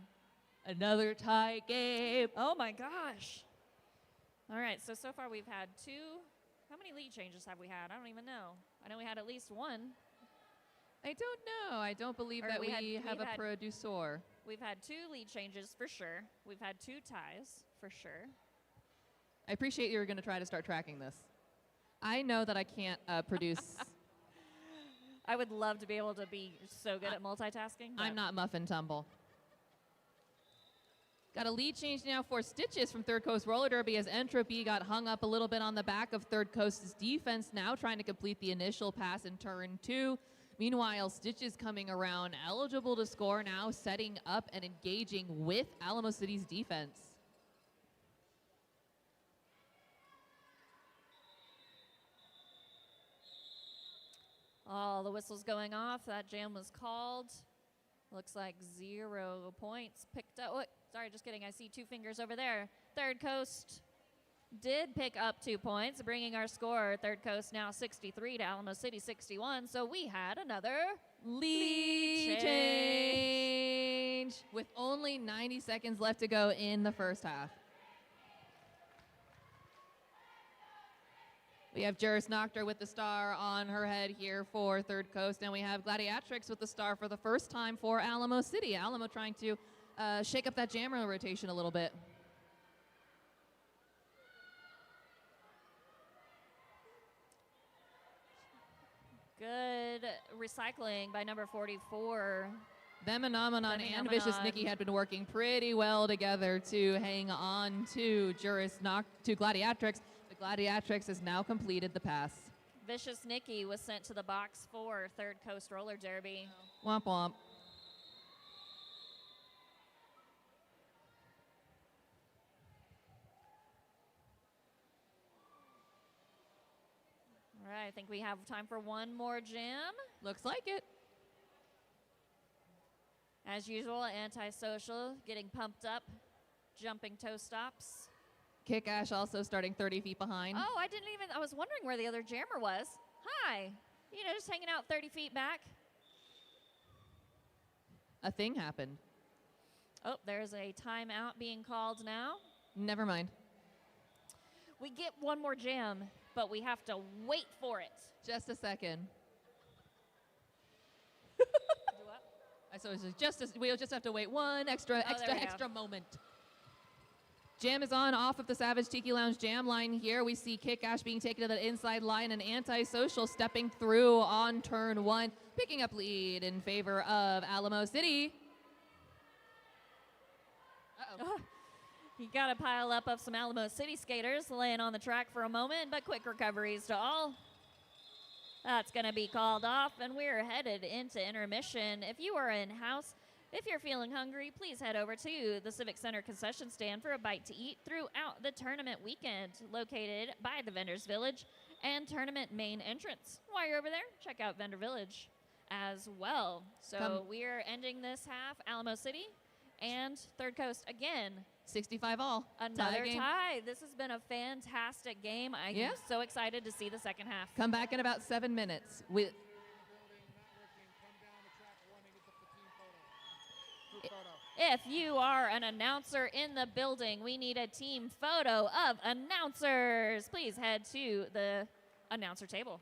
Speaker 5: Another tie game.
Speaker 4: Oh my gosh. All right, so far we've had 2. How many lead changes have we had? I don't even know. I know we had at least 1.
Speaker 5: I don't know. I don't believe
Speaker 4: Or
Speaker 5: that
Speaker 4: we
Speaker 5: have a
Speaker 4: had-
Speaker 5: producer.
Speaker 4: We've had 2 lead changes for sure. We've had 2 ties for sure.
Speaker 5: I appreciate you're going to try to start tracking this. I know that I can't produce.
Speaker 4: I would love to be able to be so good at multitasking.
Speaker 5: I'm not Muffin Tumble. Got a lead change now for Stitches from Third Coast Roller Derby as Entropy got hung up a little bit on the back of Third Coast's defense, now trying to complete the initial pass in turn 2. Meanwhile, Stitches coming around, eligible to score now, setting up and engaging with Alamo City's defense.
Speaker 4: All the whistles going off. That jam was called. Looks like 0 points picked up. Oh, sorry, just kidding. I see 2 fingers over there. Third Coast did pick up 2 points, bringing our score, Third Coast now 63 to Alamo City 61. So we had another
Speaker 5: Lead change with only 90 seconds left to go in the first half. We have Juris Noctur with the star on her head here for Third Coast, and we have Gladiatrix with the star for the first time for Alamo City. Alamo trying to shake up that jammer rotation a little bit.
Speaker 4: good recycling by number 44.
Speaker 5: Phenomenon and Vicious Nikki had been working pretty well together to hang on to Gladiatrix. The Gladiatrix has now completed the pass.
Speaker 4: Vicious Nikki was sent to the box for Third Coast Roller Derby.
Speaker 5: Womp womp.
Speaker 4: All right, I think we have time for one more jam.
Speaker 5: Looks like it.
Speaker 4: As usual, Antisocial getting pumped up, jumping toe stops.
Speaker 5: Kick Ash also starting 30 feet behind.
Speaker 4: Oh, I was wondering where the other jammer was. Hi. You know, just hanging out 30 feet back.
Speaker 5: A thing happened.
Speaker 4: Oh, there's a timeout being called now.
Speaker 5: Never mind.
Speaker 4: We get one more jam, but we have to wait for it.
Speaker 5: Just a second. So we'll just have to wait one extra moment. Jam is on off of the Savage Tiki Lounge jam line here. We see Kick Ash being taken to the inside line and Antisocial stepping through on turn one, picking up lead in favor of Alamo City.
Speaker 4: Uh-oh. You got a pile up of some Alamo City skaters laying on the track for a moment, but quick recoveries to all. That's going to be called off, and we're headed into intermission. If you are in-house, if you're feeling hungry, please head over to the Civic Center concession stand for a bite to eat throughout the tournament weekend, located by the Vendors Village and tournament main entrance. While you're over there, check out Vendor Village as well. So we're ending this half, Alamo City and Third Coast again.
Speaker 5: 65 all.
Speaker 4: Another tie. This has been a fantastic game. I'm so excited to see the second half.
Speaker 5: Come back in about 7 minutes.
Speaker 4: If you are an announcer in the building, we need a team photo of announcers. Please head to the announcer table.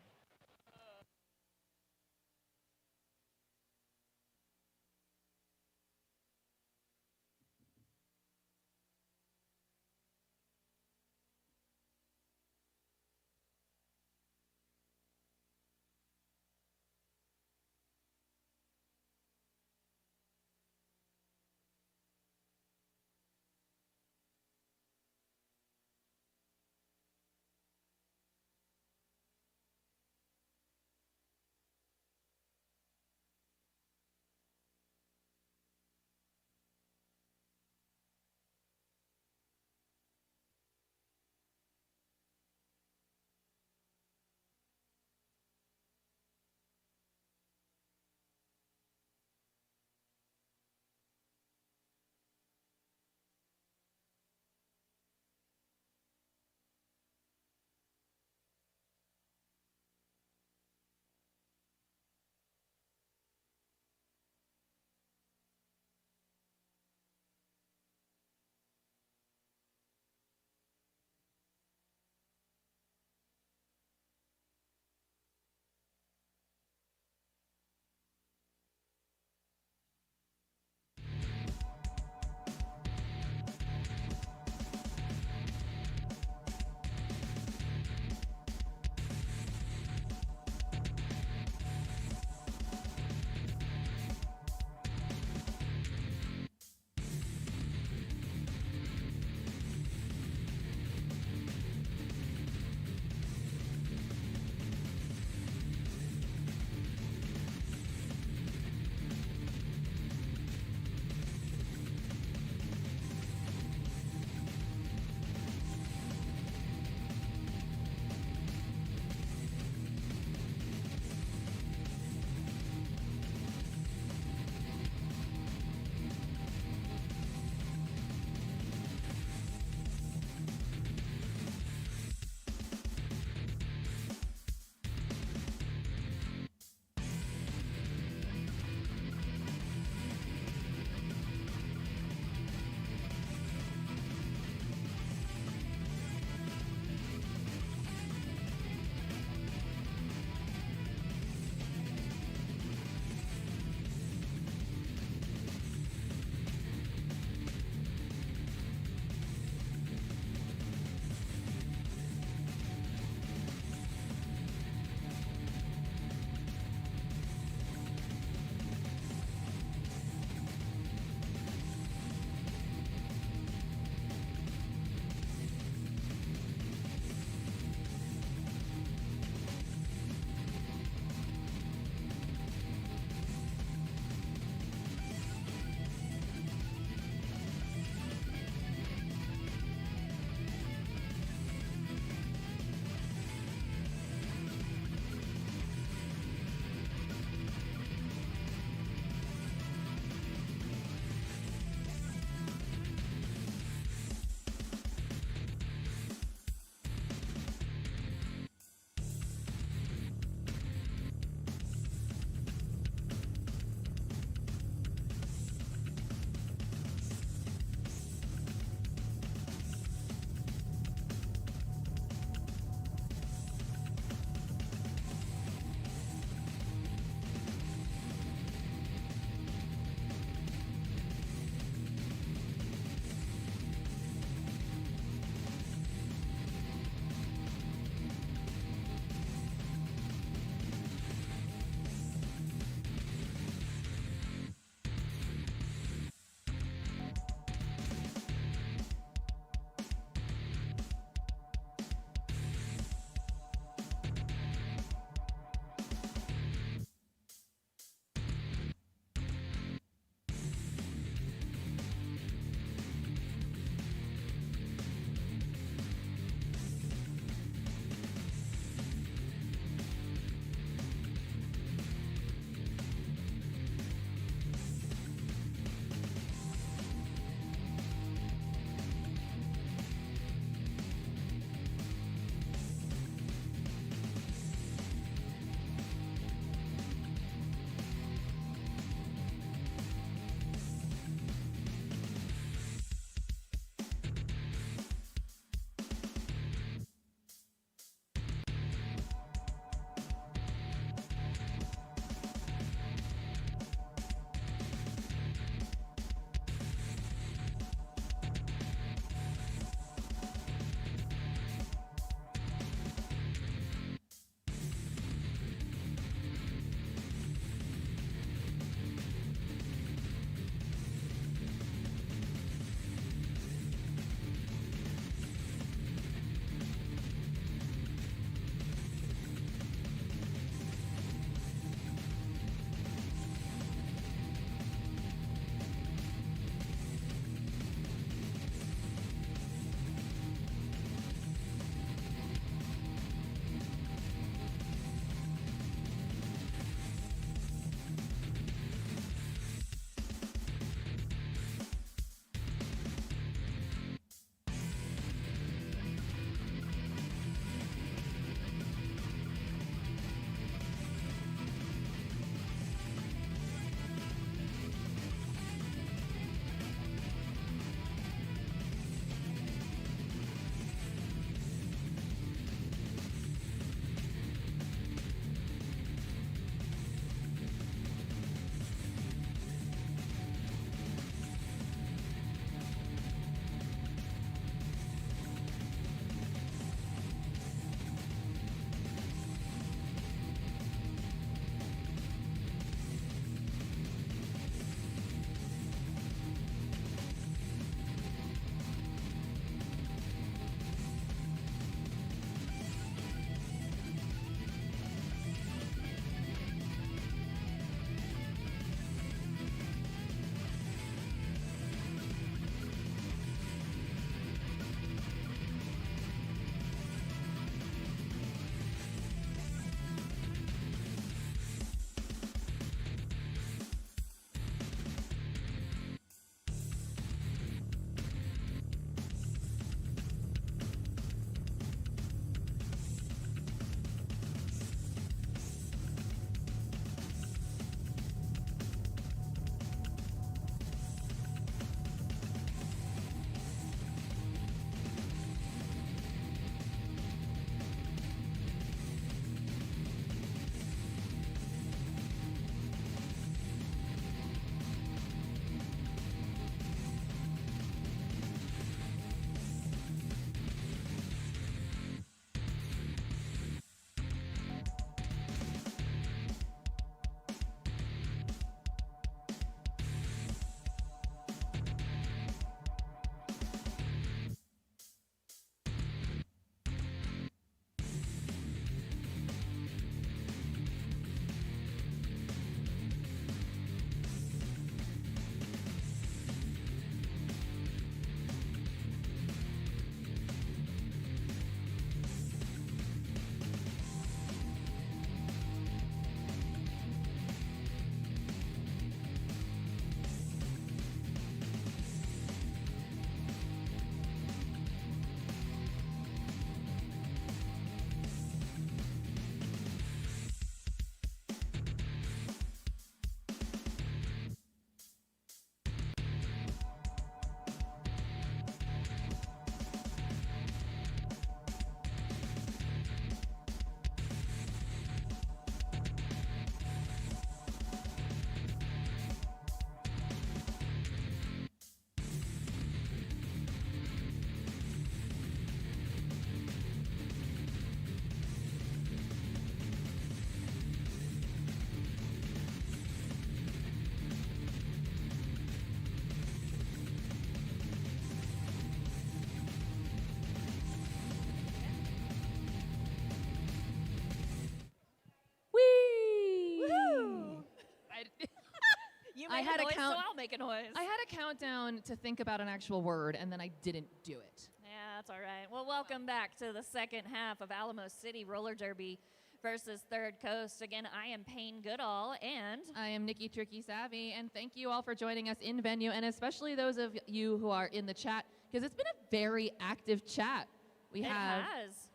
Speaker 5: had a
Speaker 4: noise,
Speaker 5: count.
Speaker 4: so I'll make a noise.
Speaker 5: I had a countdown to think about an actual word, and then I didn't do it.
Speaker 4: Yeah, that's all right. Well, welcome back to the second half of Alamo City Roller Derby versus Third Coast. Again, I am Payne Goodall, and
Speaker 5: I am Nikki Tricky Savvy, and thank you all for joining us in venue, and especially those of you who are in the chat, because it's been a very active chat.
Speaker 4: it has.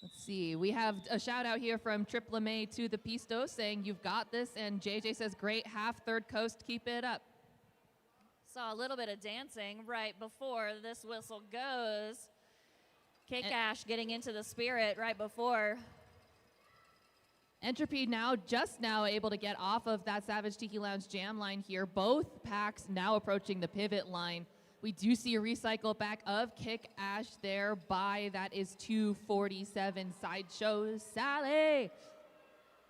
Speaker 5: Let's see, we have a shout out here from Triple May to the Pistos saying, "You've got this," and JJ says, "Great half, Third Coast, keep it up."
Speaker 4: Saw a little bit of dancing right before this whistle goes. Kick Ash getting into the spirit right before.
Speaker 5: Entropy just now able to get off of that Savage Tiki Lounge jam line here. Both packs now approaching the pivot line. We do see a recycle back of Kick Ash there by, that is 247 Sideshow Sally.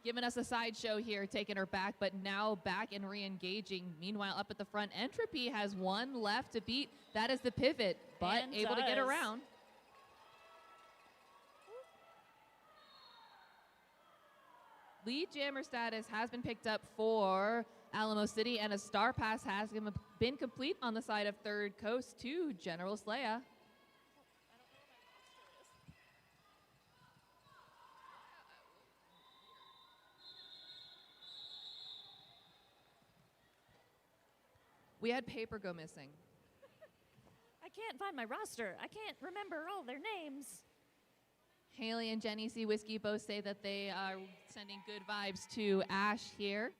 Speaker 5: Giving us a sideshow here, taking her back, but now back and re-engaging. Meanwhile, up at the front, Entropy has one left to beat. That is the pivot, but
Speaker 4: And
Speaker 5: able to get
Speaker 4: does.
Speaker 5: around. Lead jammer status has been picked up for Alamo City, and a star pass has been complete on the side of Third Coast to General Slaya. We had paper go missing.
Speaker 4: I can't find my roster. I can't remember all their names.
Speaker 5: Haley and Jenny C. Whiskey both say that they are sending good vibes to Ash here.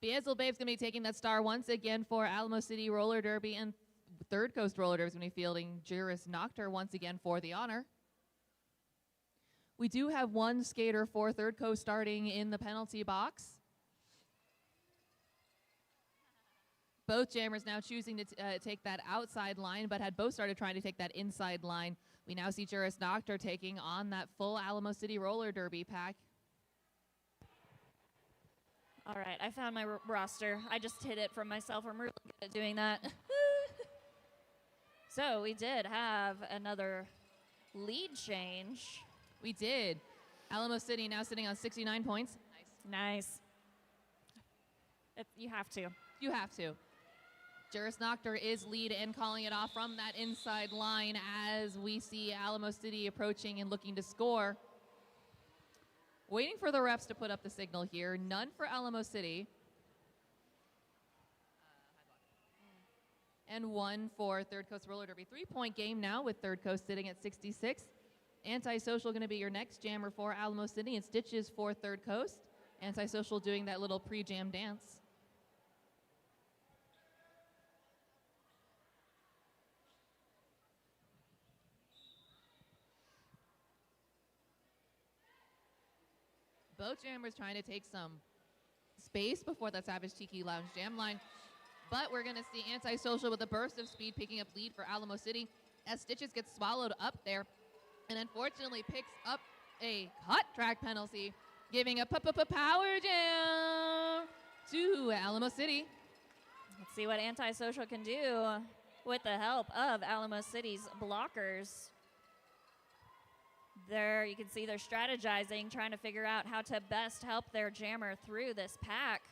Speaker 5: Beazel Babe's going to be taking that star once again for Alamo City Roller Derby, and Third Coast Roller Derby is going to be fielding Juris Noctur once again for the honor. We do have one skater for Third Coast starting in the penalty box. Both jammers now choosing to take that outside line, but had both started trying to take that inside line. We now see Juris Noctur taking on that full Alamo City Roller Derby pack.
Speaker 4: All right, I found my roster. I just hid it from myself. I'm really good at doing that. So we did have another lead change.
Speaker 5: We did. Alamo City now sitting on 69 points.
Speaker 4: Nice. You have to.
Speaker 5: You have to. Juris Noctur is lead and calling it off from that inside line as we see Alamo City approaching and looking to score. Waiting for the refs to put up the signal here. None for Alamo City. And one for Third Coast Roller Derby. 3-point game now with Third Coast sitting at 66. Antisocial going to be your next jammer for Alamo City, and Stitches for Third Coast. Antisocial doing that little pre-jam dance. Both jammers trying to take some space before that Savage Tiki Lounge jam line. But we're going to see Antisocial with a burst of speed picking up lead for Alamo City as Stitches gets swallowed up there and unfortunately picks up a hot track penalty, giving a power jam to Alamo City.
Speaker 4: Let's see what Antisocial can do with the help of Alamo City's blockers. There you can see they're strategizing, trying to figure out how to best help their jammer through this pack.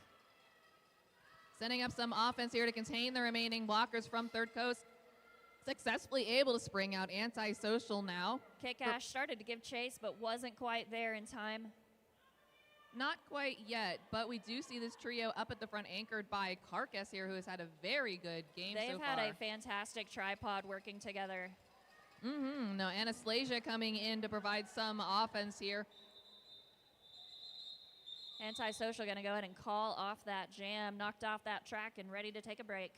Speaker 5: Setting up some offense here to contain the remaining blockers from Third Coast. Successfully able to spring out Antisocial now.
Speaker 4: Kick Ash started to give chase, but wasn't quite there in time.
Speaker 5: Not quite yet, but we do see this trio up at the front anchored by Carcass here, who has had a very good game so
Speaker 4: They've
Speaker 5: far.
Speaker 4: had a fantastic tripod working together.
Speaker 5: No, Anastasia coming in to provide some offense here.
Speaker 4: Antisocial going to go ahead and call off that jam, knocked off that track and ready to take a break.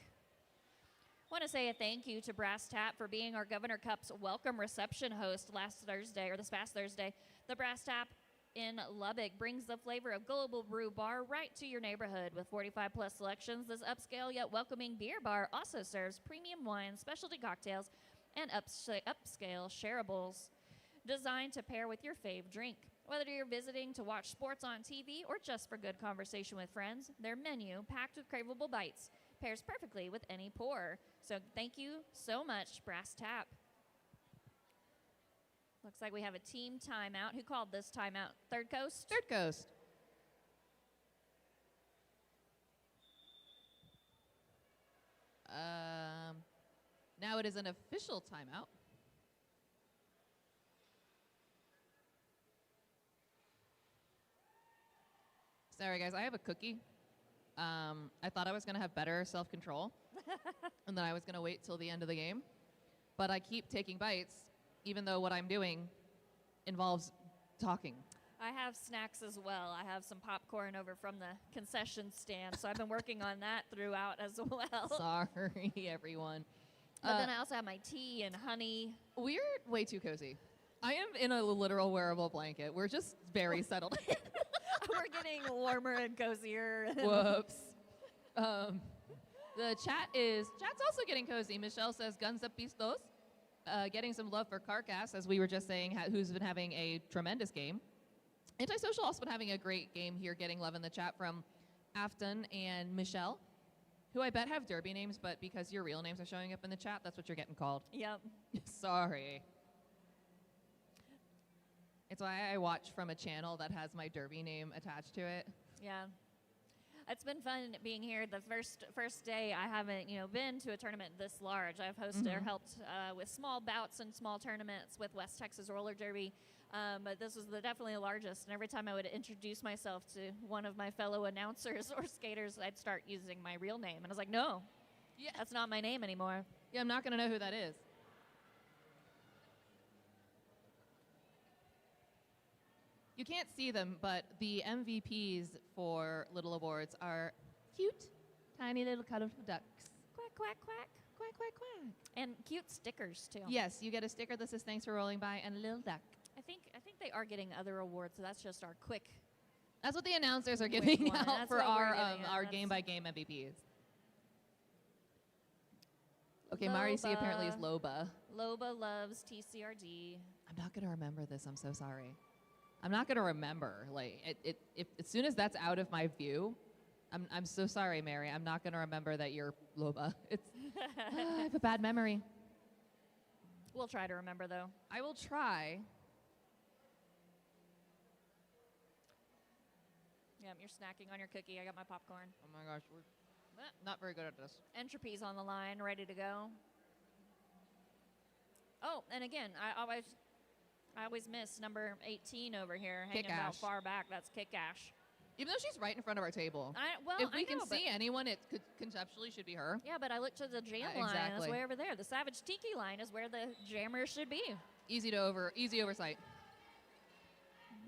Speaker 4: Want to say a thank you to Brass Tap for being our Governor Cup's welcome reception host this past Thursday. The Brass Tap in Lubbock brings the flavor of Global Brew Bar right to your neighborhood. With 45 plus selections, this upscale yet welcoming beer bar also serves premium wines, specialty cocktails, and upscale shareables designed to pair with your fave drink. Whether you're visiting to watch sports on TV or just for good conversation with friends, their menu, packed with craveable bites, pairs perfectly with any pour. So thank you so much, Brass Tap. Looks like we have a team timeout. Who called this timeout? Third Coast?
Speaker 5: Third Coast. Now it is an official timeout. Sorry, guys, I have a cookie. I thought I was going to have better self-control, and then I was going to wait till the end of the game. But I keep taking bites, even though what I'm doing involves talking.
Speaker 4: I have snacks as well. I have some popcorn over from the concession stand, so I've been working on that throughout as well.
Speaker 5: Sorry, everyone.
Speaker 4: But then I also have my tea and honey.
Speaker 5: We're way too cozy. I am in a literal wearable blanket. We're just very settled.
Speaker 4: We're getting warmer and cozier.
Speaker 5: Whoops. The chat's also getting cozy. Michelle says, guns up pistos. Getting some love for Carcass, as we were just saying, who's been having a tremendous game. Antisocial also been having a great game here, getting love in the chat from Afton and Michelle, who I bet have derby names, but because your real names are showing up in the chat, that's what you're getting called.
Speaker 4: Yep.
Speaker 5: Sorry. It's why I watch from a channel that has my derby name attached to it.
Speaker 4: Yeah. It's been fun being here. The first day, I haven't been to a tournament this large. I've hosted or helped with small bouts and small tournaments with West Texas Roller Derby, but this was definitely the largest. And every time I would introduce myself to one of my fellow announcers or skaters, I'd start using my real name, and I was like, "No, that's not my name anymore."
Speaker 5: Yeah, I'm not gonna know who that is. You can't see them, but the MVPs for Little Awards are cute, tiny little colorful ducks.
Speaker 4: Quack, quack, quack.
Speaker 5: Quack, quack, quack.
Speaker 4: And cute stickers, too.
Speaker 5: Yes, you get a sticker that says thanks for rolling by and a little duck.
Speaker 4: I think they are getting other awards, so that's just our quick.
Speaker 5: That's what the announcers are giving
Speaker 4: one.
Speaker 5: out
Speaker 4: That's
Speaker 5: for
Speaker 4: what we're
Speaker 5: our
Speaker 4: giving out.
Speaker 5: our
Speaker 4: That's-
Speaker 5: game-by-game MVPs. Okay, Mari C apparently is Loba.
Speaker 4: Loba loves TCRD.
Speaker 5: I'm not going to remember this. I'm so sorry. I'm not going to remember. Like, if as soon as that's out of my view, I'm so sorry, Mary. I'm not going to remember that you're Loba. I have a bad memory.
Speaker 4: We'll try to remember, though.
Speaker 5: I will try.
Speaker 4: Yeah, you're snacking on your cookie. I got my popcorn.
Speaker 5: Oh my gosh, we're not very good at this.
Speaker 4: Entropy's on the line, ready to go. Oh, and again, I always miss number 18 over here, hanging
Speaker 5: Kick
Speaker 4: about
Speaker 5: Ash.
Speaker 4: far back. That's Kick Ash.
Speaker 5: Even though she's right in front of our table. If we
Speaker 4: I
Speaker 5: can
Speaker 4: know,
Speaker 5: see anyone, it could conceptually should be her.
Speaker 4: Yeah, but I looked to the jam line. That's
Speaker 5: exactly.
Speaker 4: way over there. The Savage Tiki line is where the jammer should be.
Speaker 5: Easy oversight.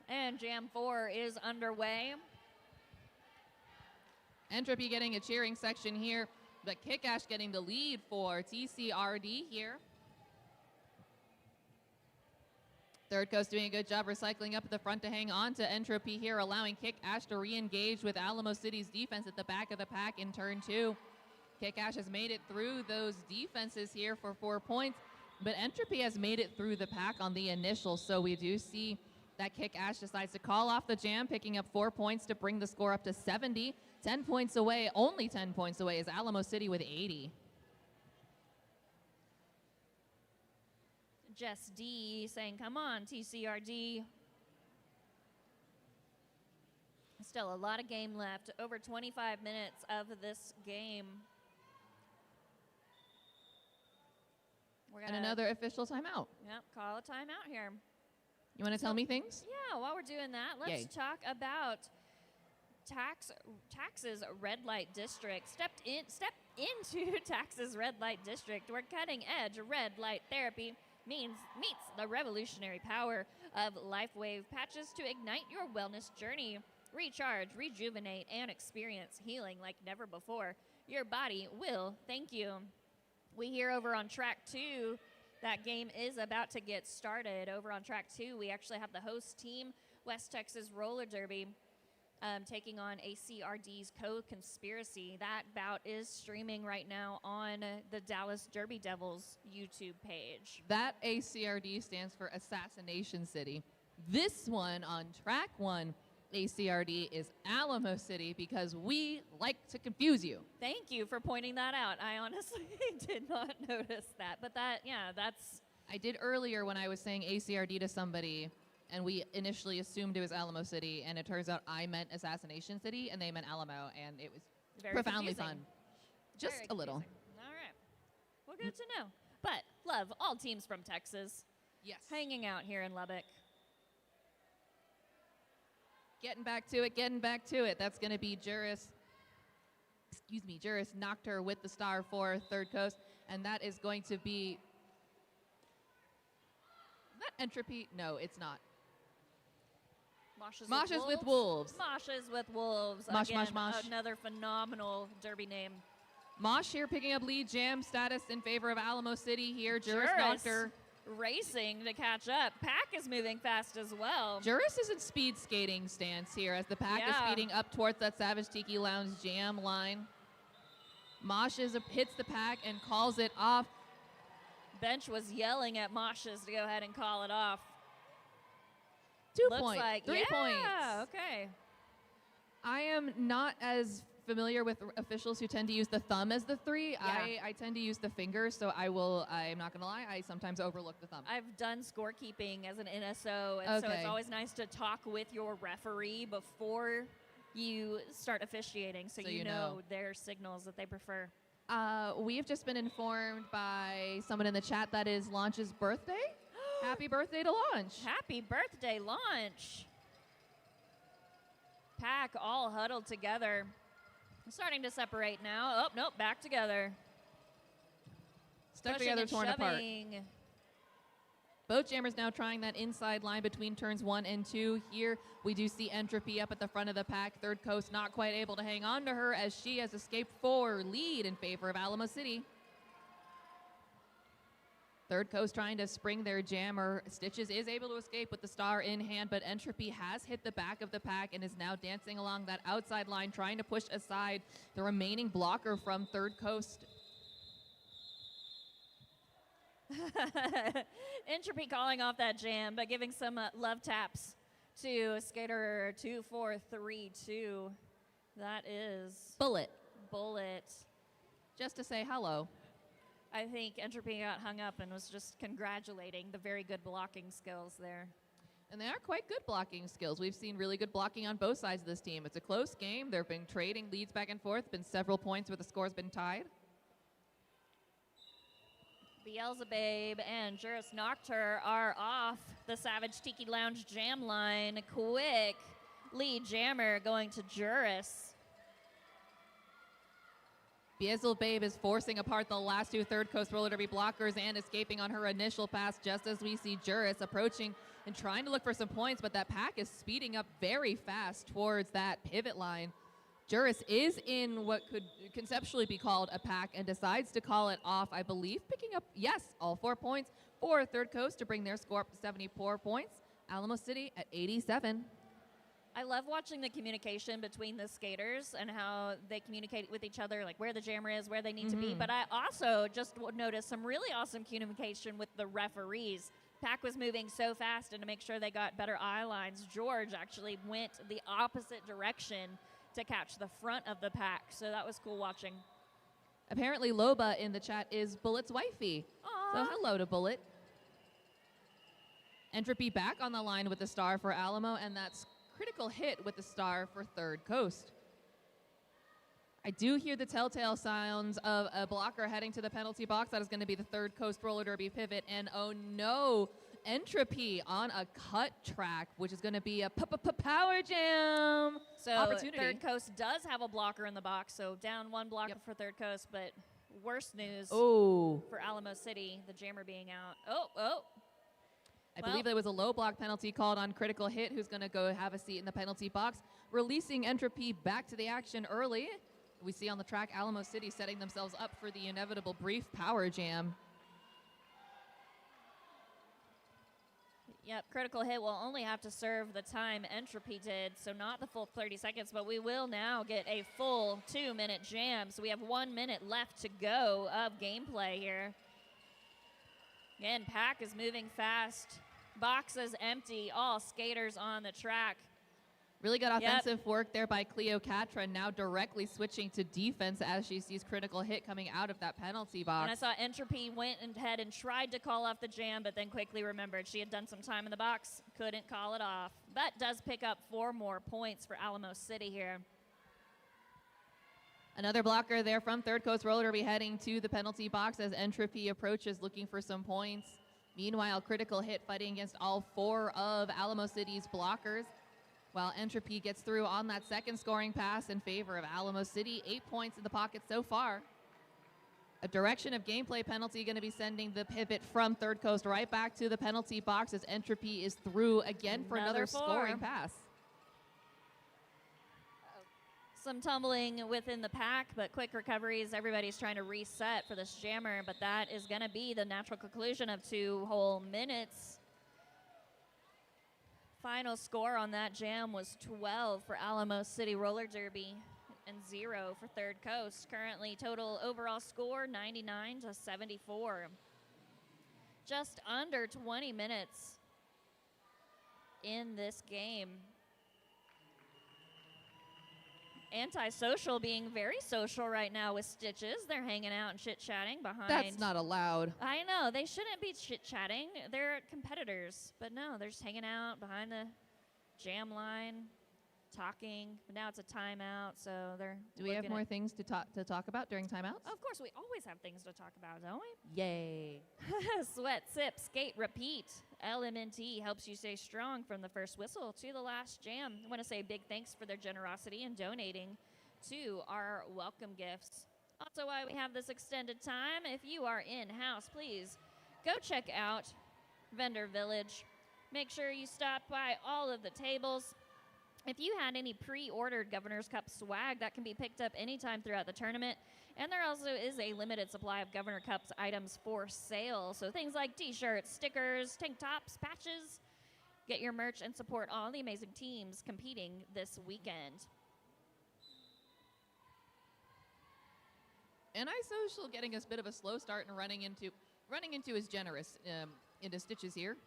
Speaker 4: And Jam 4 is underway.
Speaker 5: Entropy getting a cheering section here, but Kick Ash getting the lead for TCRD here. Third Coast doing a good job recycling up at the front to hang on to Entropy here, allowing Kick Ash to re-engage with Alamo City's defense at the back of the pack in turn 2. Kick Ash has made it through those defenses here for 4 points, but Entropy has made it through the pack on the initial, so we do see that Kick Ash decides to call off the jam, picking up 4 points to bring the score up to 70. 10 points away, only 10 points away is Alamo City with 80.
Speaker 4: Jess D saying, come on, TCRD. Still a lot of game left. Over 25 minutes of this game. We're
Speaker 5: And another official timeout.
Speaker 4: Yep, call a timeout here.
Speaker 5: You want to tell me things?
Speaker 4: Yeah, while we're doing that, let's
Speaker 5: Yay.
Speaker 4: talk about Tax's red light district. Step into Tax's red light district, where cutting edge red light therapy meets the revolutionary power of LifeWave patches to ignite your wellness journey. Recharge, rejuvenate, and experience healing like never before. Your body will thank you. We hear over on track 2 that game is about to get started. Over on track 2, we actually have the host team, West Texas Roller Derby, taking on ACRD's Co-Conspiracy. That bout is streaming right now on the Dallas Derby Devils YouTube page.
Speaker 5: That ACRD stands for Assassination City. This one on track 1, ACRD, is Alamo City because we like to confuse you.
Speaker 4: Thank you for pointing that out. I honestly did not notice that. But that's...
Speaker 5: I did earlier when I was saying ACRD to somebody, and we initially assumed it was Alamo City, and it turns out I meant Assassination City, and they meant Alamo, and it was
Speaker 4: Very
Speaker 5: profoundly
Speaker 4: confusing.
Speaker 5: fun. Just
Speaker 4: Very
Speaker 5: a little.
Speaker 4: confusing. All Well, good to know. But love all teams from Texas
Speaker 5: Yes.
Speaker 4: hanging out here in Lubbock.
Speaker 5: Getting back to it, getting back to it. That's going to be Juris. Excuse me, Juris knocked her with the star for Third Coast. And that is going to be. Is that Entropy? No, it's not.
Speaker 4: Moshes
Speaker 5: with Wolves.
Speaker 4: Moshes with Wolves.
Speaker 5: Mosh,
Speaker 4: Again,
Speaker 5: mosh, mosh.
Speaker 4: Another phenomenal derby name.
Speaker 5: Mosh here picking up lead jam status in favor of Alamo City here. Juris knocked her.
Speaker 4: Racing to catch up. Pack is moving fast as well.
Speaker 5: Juris is in speed skating stance here as the pack is speeding up towards that Savage Tiki Lounge jam line. Mosh hits the pack and calls it off.
Speaker 4: Bench was yelling at Moshes to go ahead and call it off.
Speaker 5: 2
Speaker 4: Looks
Speaker 5: points.
Speaker 4: like
Speaker 5: 3 points.
Speaker 4: Okay.
Speaker 5: I am not as familiar with officials who tend to use the thumb as the 3. I tend to use the fingers, so I'm not going to lie, I sometimes overlook the thumb.
Speaker 4: I've done scorekeeping as an NSO, and so it's always nice to talk with your referee before you start officiating so you know their signals that they prefer.
Speaker 5: We have just been informed by someone in the chat that is Launch's birthday. Happy birthday to Launch.
Speaker 4: Happy birthday, Launch. Pack all huddled together. Starting to separate now. Oh, nope, back together.
Speaker 5: Stuck
Speaker 4: Pushing
Speaker 5: together,
Speaker 4: and
Speaker 5: torn apart.
Speaker 4: shoving.
Speaker 5: Both jammers now trying that inside line between turns 1 and 2. Here we do see Entropy up at the front of the pack. Third Coast not quite able to hang on to her as she has escaped for lead in favor of Alamo City. Third Coast trying to spring their jammer. Stitches is able to escape with the star in hand, but Entropy has hit the back of the pack and is now dancing along that outside line, trying to push aside the remaining blocker from Third Coast.
Speaker 4: Entropy calling off that jam, but giving some love taps to skater 2432. That is
Speaker 5: Bullet.
Speaker 4: Just
Speaker 5: to say hello.
Speaker 4: I think Entropy got hung up and was just congratulating the very good blocking skills there.
Speaker 5: And they are quite good blocking skills. We've seen really good blocking on both sides of this team. It's a close game. They've been trading leads back and forth. Been several points where the score's been tied.
Speaker 4: Beelzebub and Juris Noctur are off the Savage Tiki Lounge jam line. Quick lead jammer going to Juris.
Speaker 5: Beelzebub is forcing apart the last 2 Third Coast roller derby blockers and escaping on her initial pass just as we see Juris approaching and trying to look for some points, but that pack is speeding up very fast towards that pivot line. Juris is in what could conceptually be called a pack and decides to call it off, I believe, picking up, yes, all 4 points for Third Coast to bring their score up to 74 points. Alamo City at 87.
Speaker 4: I love watching the communication between the skaters and how they communicate with each other, like where the jammer is, where they need to be. But I also just noticed some really awesome communication with the referees. Pack was moving so fast, and to make sure they got better eye lines, George actually went the opposite direction to catch the front of the pack. So that was cool watching.
Speaker 5: Apparently Loba in the chat is Bullet's wifey.
Speaker 4: Aww.
Speaker 5: So hello to Bullet. Entropy back on the line with the star for Alamo, and that's critical hit with the star for Third Coast. I do hear the telltale sounds of a blocker heading to the penalty box. That is going to be the Third Coast roller derby pivot. And oh no, Entropy on a cut track, which is going to be a power jam
Speaker 4: so
Speaker 5: opportunity.
Speaker 4: Third Coast does have a blocker in the box, so down 1 blocker for Third Coast, but worse news for Alamo City, the jammer being out.
Speaker 5: I believe there was a low block penalty called on critical hit, who's going to go have a seat in the penalty box, releasing Entropy back to the action early. We see on the track Alamo City setting themselves up for the inevitable brief power jam.
Speaker 4: Yep, critical hit will only have to serve the time Entropy did, so not the full 30 seconds, but we will now get a full 2-minute jam. So we have 1 minute left to go of gameplay here. Again, pack is moving fast. Boxes empty, all skaters on the track.
Speaker 5: Really good offensive work there by Cleocatra, now directly switching to defense as she sees critical hit coming out of that penalty box.
Speaker 4: And I saw Entropy went ahead and tried to call off the jam, but then quickly remembered she had done some time in the box, couldn't call it off. But does pick up 4 more points for Alamo City here.
Speaker 5: Another blocker there from Third Coast Roller Derby heading to the penalty box as Entropy approaches looking for some points. Meanwhile, Critical Hit fighting against all 4 of Alamo City's blockers, while Entropy gets through on that second scoring pass in favor of Alamo City. 8 points in the pocket so far. A direction of gameplay penalty going to be sending the pivot from Third Coast right back to the penalty box as Entropy is through again for another
Speaker 4: 4.
Speaker 5: scoring pass.
Speaker 4: Some tumbling within the pack, but quick recoveries. Everybody's trying to reset for this jammer, but that is going to be the natural conclusion of 2 whole minutes. Final score on that jam was 12 for Alamo City Roller Derby and 0 for Third Coast. Currently, total overall score 99-74. Just under 20 minutes in this game. Antisocial being very social right now with Stitches. They're hanging out and chit-chatting behind.
Speaker 5: That's not allowed.
Speaker 4: I know. They shouldn't be chit-chatting. They're competitors. But no, they're just hanging out behind the jam line, talking. But now it's a timeout, so they're
Speaker 5: Do we have more things to talk about during timeouts?
Speaker 4: Of course, we always have things to talk about, don't we?
Speaker 5: Yay.
Speaker 4: Sweat, sip, skate, repeat. LMNT helps you stay strong from the first whistle to the last jam. I want to say big thanks for their generosity in donating to our welcome gifts. Also, why we have this extended time, if you are in-house, please go check out Vendor Village. Make sure you stop by all of the tables. If you had any pre-ordered Governor's Cup swag, that can be picked up anytime throughout the tournament. And there also is a limited supply of Governor Cups items for sale. So things like t-shirts, stickers, tank tops, patches. Get your merch and support all the amazing teams competing this weekend.
Speaker 5: Antisocial getting a bit of a slow start and running into his generous into Stitches here.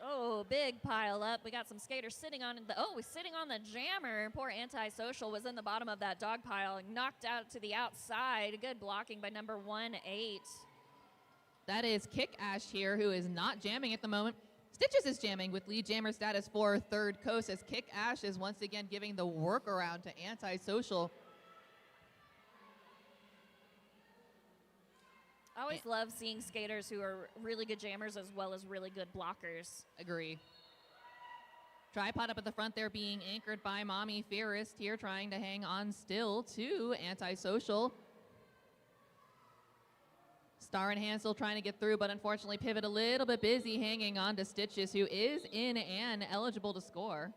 Speaker 4: Oh, big pile up. We got some skaters sitting on the jammer. Poor Antisocial was in the bottom of that dog pile and knocked out to the outside. Good blocking by number 1-8.
Speaker 5: That is Kick Ash here, who is not jamming at the moment. Stitches is jamming with lead jammer status for Third Coast as Kick Ash is once again giving the workaround to Antisocial.
Speaker 4: I always love seeing skaters who are really good jammers as well as really good blockers.
Speaker 5: Agree. Tripod up at the front there being anchored by Mommy Fairest here trying to hang on still to Antisocial. Star and Hansel trying to get through, but unfortunately Pivot a little bit busy hanging on to Stitches, who is in and eligible to score.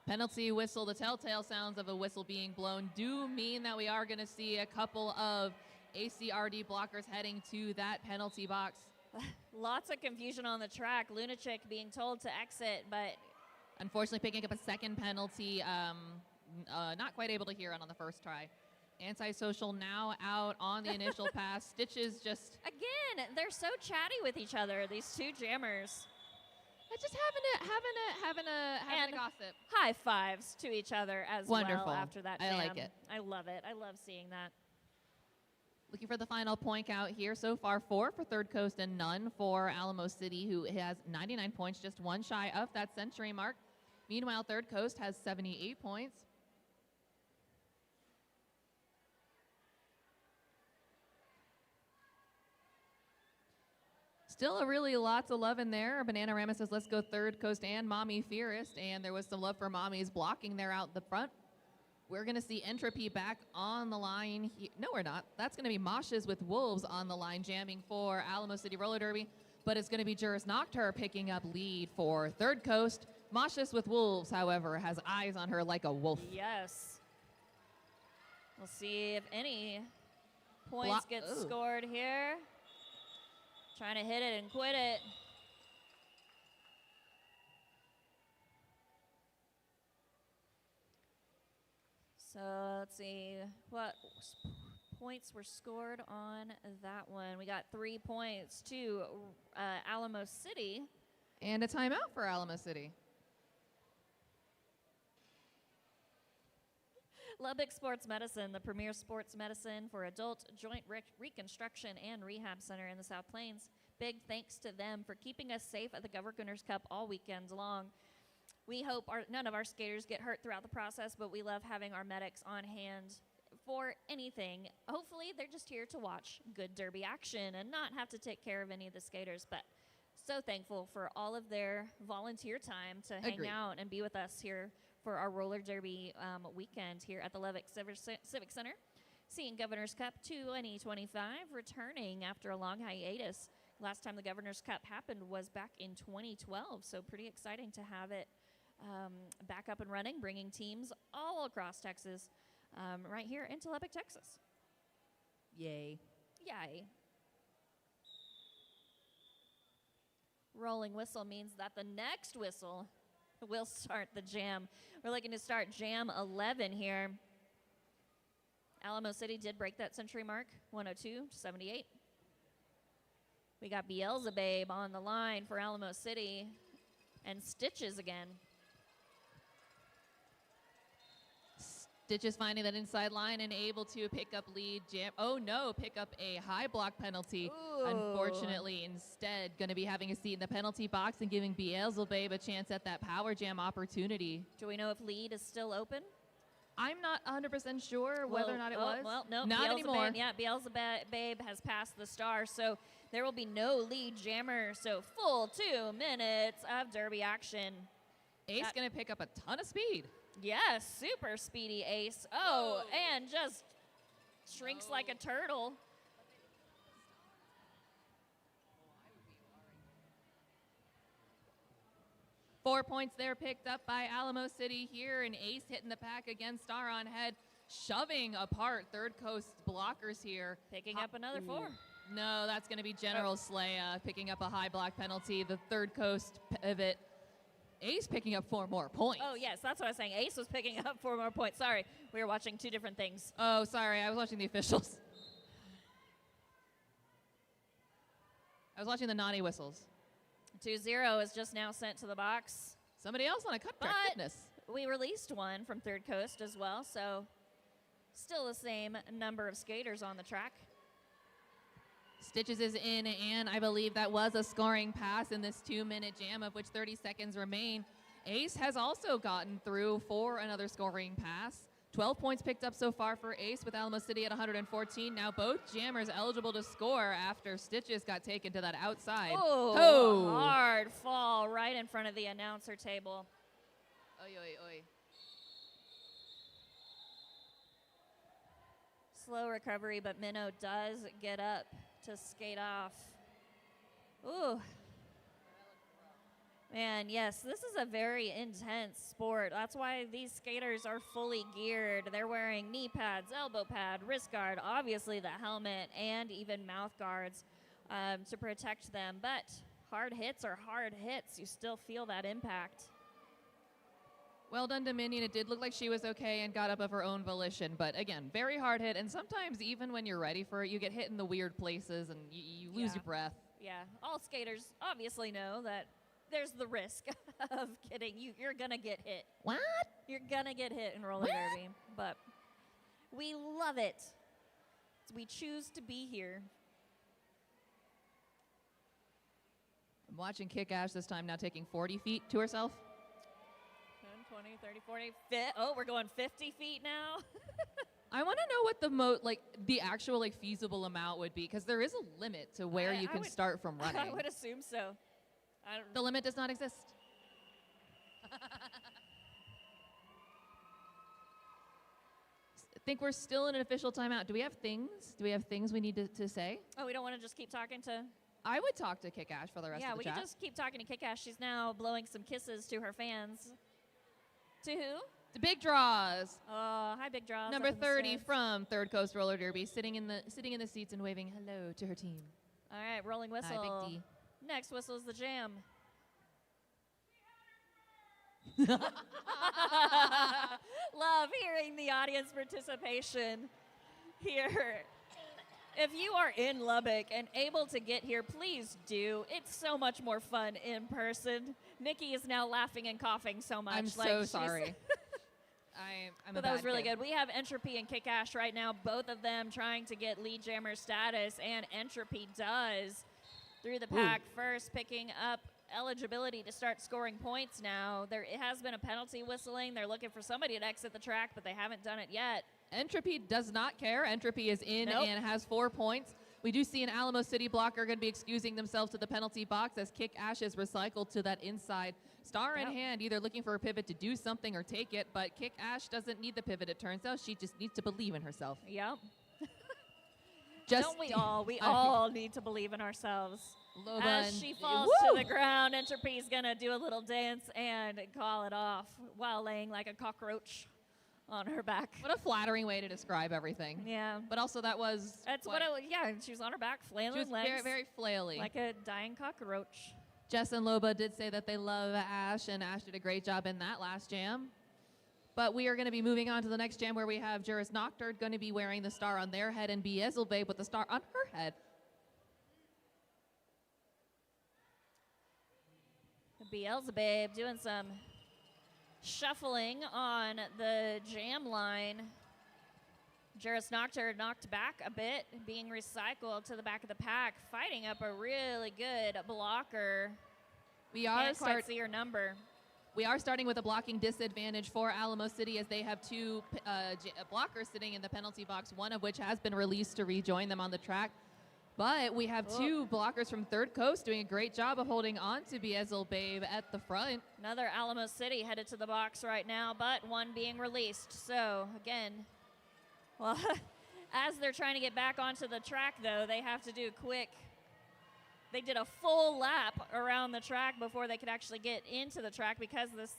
Speaker 5: Penalty whistle, the telltale sounds of a whistle being blown do mean that we are going to see a couple of ACRD blockers heading to that penalty box.
Speaker 4: Lots of confusion on the track. Lunachick being told to exit, but
Speaker 5: unfortunately picking up a second penalty, not quite able to hear it on the first try. Antisocial now out on the initial pass. Stitches just...
Speaker 4: Again, they're so chatty with each other, these two jammers.
Speaker 5: Just having a gossip.
Speaker 4: High fives to each other as
Speaker 5: Wonderful.
Speaker 4: well after that jam.
Speaker 5: I like it.
Speaker 4: I love it. I love seeing that.
Speaker 5: Looking for the final point out here. So far, 4 for Third Coast and none for Alamo City, who has 99 points, just one shy of that century mark. Meanwhile, Third Coast has 78 points. Still a really lots of love in there. Bananarama says, let's go Third Coast and Mommy Fairest. And there was some love for Mommy's blocking there out the front. We're going to see Entropy back on the line. No, we're not. That's going to be Moshes with Wolves on the line, jamming for Alamo City Roller Derby. But it's going to be Juris Noctur picking up lead for Third Coast. Moshes with Wolves, however, has eyes on her like a wolf.
Speaker 4: Yes. We'll see if any points get scored here. Trying to hit it and quit it. So let's see what points were scored on that one. We got 3 points to Alamo City.
Speaker 5: And a timeout for Alamo City.
Speaker 4: Lubbock Sports Medicine, the premier sports medicine for adult joint reconstruction and rehab center in the South Plains. Big thanks to them for keeping us safe at the Governor's Cup all weekend long. We hope none of our skaters get hurt throughout the process, but we love having our medics on hand for anything. Hopefully, they're just here to watch good derby action and not have to take care of any of the skaters. But so thankful for all of their volunteer time to hang out and be with us here for our roller derby weekend here at the Lubbock Civic Center. Seeing Governor's Cup 2025 returning after a long hiatus. Last time the Governor's Cup happened was back in 2012, so pretty exciting to have it back up and running, bringing teams all across Texas right here into Lubbock, Texas.
Speaker 2: Yay.
Speaker 4: Yay. Rolling whistle means that the next whistle will start the jam. We're looking to start jam 11 here. Alamo City did break that century mark, 102-78. We got Beelzebub on the line for Alamo City and Stitches again.
Speaker 5: Stitches finding that inside line and able to pick up lead jam. Oh no, pick up a high block penalty.
Speaker 4: Ooh.
Speaker 5: Unfortunately, instead, going to be having a seat in the penalty box and giving Beelzebub a chance at that power jam opportunity.
Speaker 4: Do we know if lead is still open?
Speaker 5: I'm not 100% sure whether or not it was.
Speaker 4: Well, no,
Speaker 5: not anymore.
Speaker 4: Yeah, Beelzebub has passed the star, so there will be no lead jammer. So full 2 minutes of derby action.
Speaker 5: Ace going to pick up a ton of speed.
Speaker 4: Yes, super speedy Ace. Oh, and just shrinks like a turtle.
Speaker 5: Four points there picked up by Alamo City here, and Ace hitting the pack again, star on head, shoving apart Third Coast blockers here.
Speaker 4: Picking up another 4.
Speaker 5: No, that's going to be General Slaya picking up a high block penalty. The Third Coast pivot. Ace picking up 4 more points.
Speaker 4: Oh, yes, that's what I was saying. Ace was picking up 4 more points. Sorry, we were watching 2 different things.
Speaker 5: Oh, sorry, I was watching the officials. I was watching the naughty whistles.
Speaker 4: 2-0 is just now sent to the box.
Speaker 5: Somebody else on a cut track fitness.
Speaker 4: We released one from Third Coast as well, so still the same number of skaters on the track.
Speaker 5: Stitches is in, and I believe that was a scoring pass in this 2-minute jam, of which 30 seconds remain. Ace has also gotten through for another scoring pass. 12 points picked up so far for Ace, with Alamo City at 114. Now both jammers eligible to score after Stitches got taken to that outside.
Speaker 4: Oh, hard fall right in front of the announcer table.
Speaker 5: Oy, oy, oy.
Speaker 4: Slow recovery, but Minnow does get up to skate off. Ooh. Man, yes, this is a very intense sport. That's why these skaters are fully geared. They're wearing knee pads, elbow pad, wrist guard, obviously the helmet, and even mouth guards to protect them. But hard hits are hard hits. You still feel that impact.
Speaker 5: Well done, Dominion. It did look like she was okay and got up of her own volition. But again, very hard hit. And sometimes even when you're ready for it, you get hit in the weird places and you lose your breath.
Speaker 4: Yeah, all skaters obviously know that there's the risk of getting you're gonna get hit.
Speaker 5: What?
Speaker 4: You're gonna get hit in roller derby, but we love it. We choose to be here.
Speaker 5: I'm watching Kick Ash this time, now taking 40 feet to herself.
Speaker 4: 10, 20, 30, 40, we're going 50 feet now.
Speaker 5: I want to know what the actual feasible amount would be, because there is a limit to where you can start from running.
Speaker 4: I would assume so.
Speaker 5: The limit does not exist. I think we're still in an official timeout. Do we have things? Do we have things we need to say?
Speaker 4: Oh, we don't want to just keep talking to...
Speaker 5: I would talk to Kick Ash for the rest of the
Speaker 4: Yeah, we
Speaker 5: chat.
Speaker 4: could just keep talking to Kick Ash. She's now blowing some kisses to her fans. To who?
Speaker 5: To Big Draws.
Speaker 4: Oh, hi, Big Draws.
Speaker 5: Number
Speaker 4: up in the
Speaker 5: 30
Speaker 4: stands.
Speaker 5: from Third Coast Roller Derby, sitting in the seats and waving hello to her team.
Speaker 4: All right, rolling whistle.
Speaker 5: Hi, Big D.
Speaker 4: Next whistle is the jam. Love hearing the audience participation here. If you are in Lubbock and able to get here, please do. It's so much more fun in person. Nikki is now laughing and coughing so much.
Speaker 5: I'm so sorry. I'm
Speaker 4: But that was really good. We have Entropy and Kick Ash right now, both of them trying to get lead jammer status, and Entropy does through the pack first, picking up eligibility to start scoring points now. It has been a penalty whistling. They're looking for somebody to exit the track, but they haven't done it yet.
Speaker 5: Entropy does not care. Entropy is in
Speaker 4: Nope.
Speaker 5: and has 4 points. We do see an Alamo City blocker going to be excusing themselves to the penalty box as Kick Ash is recycled to that inside. Star in
Speaker 4: Yep.
Speaker 5: hand, either looking for a pivot to do something or take it, but Kick Ash doesn't need the pivot, it turns out. She just needs to believe in herself.
Speaker 4: Yep.
Speaker 5: Just
Speaker 4: Don't we all? We all need to believe in ourselves.
Speaker 5: Loba
Speaker 4: As
Speaker 5: and-
Speaker 4: she falls
Speaker 5: Woo!
Speaker 4: to the ground, Entropy's going to do a little dance and call it off while laying like a cockroach on her back.
Speaker 5: What a flattering way to describe everything.
Speaker 4: Yeah.
Speaker 5: But also that was
Speaker 4: That's
Speaker 5: what-
Speaker 4: what yeah, she was on her back, flailing
Speaker 5: she was
Speaker 4: legs.
Speaker 5: very, very flaily.
Speaker 4: like a dying cockroach.
Speaker 5: Jess and Loba did say that they love Ash, and Ash did a great job in that last jam. But we are going to be moving on to the next jam where we have Juris Nocturne going to be wearing the star on their head and Beelzebub with the star on her head.
Speaker 4: Beelzebub doing some shuffling on the jam line. Juris Nocturne knocked back a bit, being recycled to the back of the pack, fighting up a really good blocker.
Speaker 5: We are
Speaker 4: Can't quite see her number.
Speaker 5: We are starting with a blocking disadvantage for Alamo City as they have two blockers sitting in the penalty box, one of which has been released to rejoin them on the track. But we have two blockers from Third Coast doing a great job of holding on to Beelzebub at the front.
Speaker 4: Another Alamo City headed to the box right now, but one being released. So, again, well, as they're trying to get back onto the track, though, they have to do quick. They did a full lap around the track before they could actually get into the track because the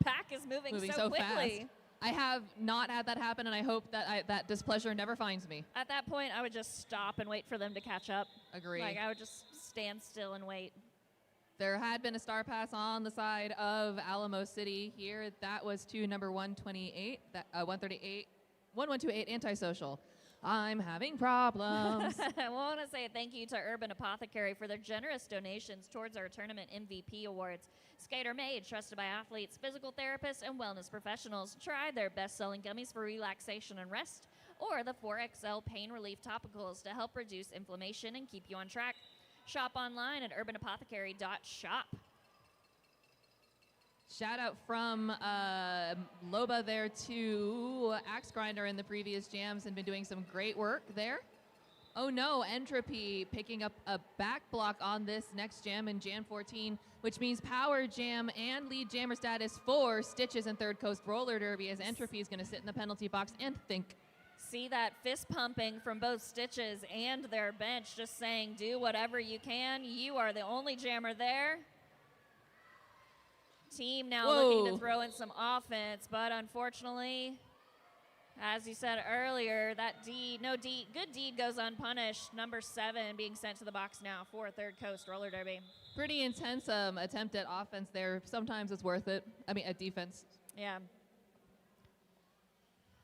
Speaker 4: pack is moving so quickly.
Speaker 5: Fast. I have not had that happen, and I hope that that displeasure never finds me.
Speaker 4: At that point, I would just stop and wait for them to catch up.
Speaker 5: Agree.
Speaker 4: Like, I would just stand still and wait.
Speaker 5: There had been a star pass on the side of Alamo City here. That was to number 128, 138, 1128 Antisocial. I'm having problems.
Speaker 4: I want to say thank you to Urban Apothecary for their generous donations towards our tournament MVP awards. Skater Made, trusted by athletes, physical therapists, and wellness professionals. Try their best-selling gummies for relaxation and rest, or the 4XL Pain Relief Topicals to help reduce inflammation and keep you on track. Shop online at urbanapothecary.shop.
Speaker 5: Shout out from Loba there to Axe Grinder in the previous jams and been doing some great work there. Oh no, Entropy picking up a back block on this next jam in Jam 14, which means power jam and lead jammer status for Stitches and Third Coast Roller Derby as Entropy is going to sit in the penalty box and think.
Speaker 4: See that fist pumping from both Stitches and their bench, just saying, do whatever you can. You are the only jammer there. Team now looking to throw in some offense, but unfortunately, as you said earlier, that good deed goes unpunished. Number 7 being sent to the box now for Third Coast Roller Derby.
Speaker 5: Pretty intense attempt at offense there. Sometimes it's worth it. I mean, at defense.
Speaker 4: Yeah.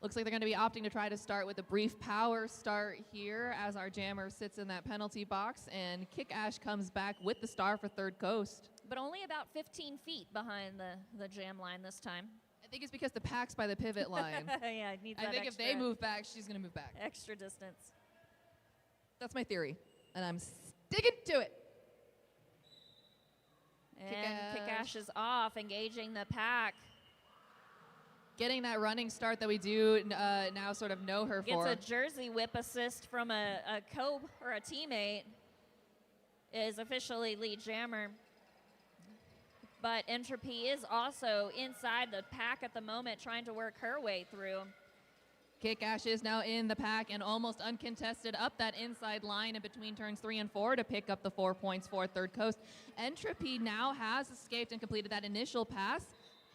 Speaker 5: Looks like they're going to be opting to try to start with a brief power start here as our jammer sits in that penalty box, and Kick Ash comes back with the star for Third Coast.
Speaker 4: But only about 15 feet behind the jam line this time.
Speaker 5: I think it's because the pack's by the pivot line.
Speaker 4: Yeah, it needs
Speaker 5: I
Speaker 4: that
Speaker 5: think if they move back, she's going to move back.
Speaker 4: extra distance.
Speaker 5: That's my theory, and I'm sticking to it.
Speaker 4: And Kick Ash is off, engaging the pack.
Speaker 5: Getting that running start that we do now sort of know her for.
Speaker 4: Gets a jersey whip assist from a or a teammate. Is officially lead jammer. But Entropy is also inside the pack at the moment, trying to work her way through.
Speaker 5: Kick Ash is now in the pack and almost uncontested up that inside line in between turns 3 and 4 to pick up the 4 points for Third Coast. Entropy now has escaped and completed that initial pass.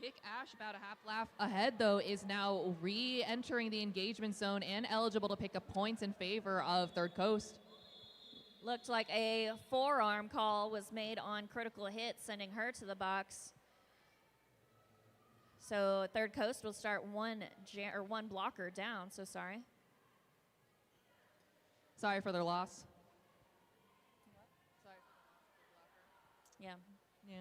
Speaker 5: Kick Ash, about a half lap ahead, though, is now re-entering the engagement zone and eligible to pick up points in favor of Third Coast.
Speaker 4: Looked like a forearm call was made on critical hit, sending her to the box. So Third Coast will start one blocker down. So sorry.
Speaker 5: Sorry for their loss. Sorry.
Speaker 4: Yeah.
Speaker 5: Yeah.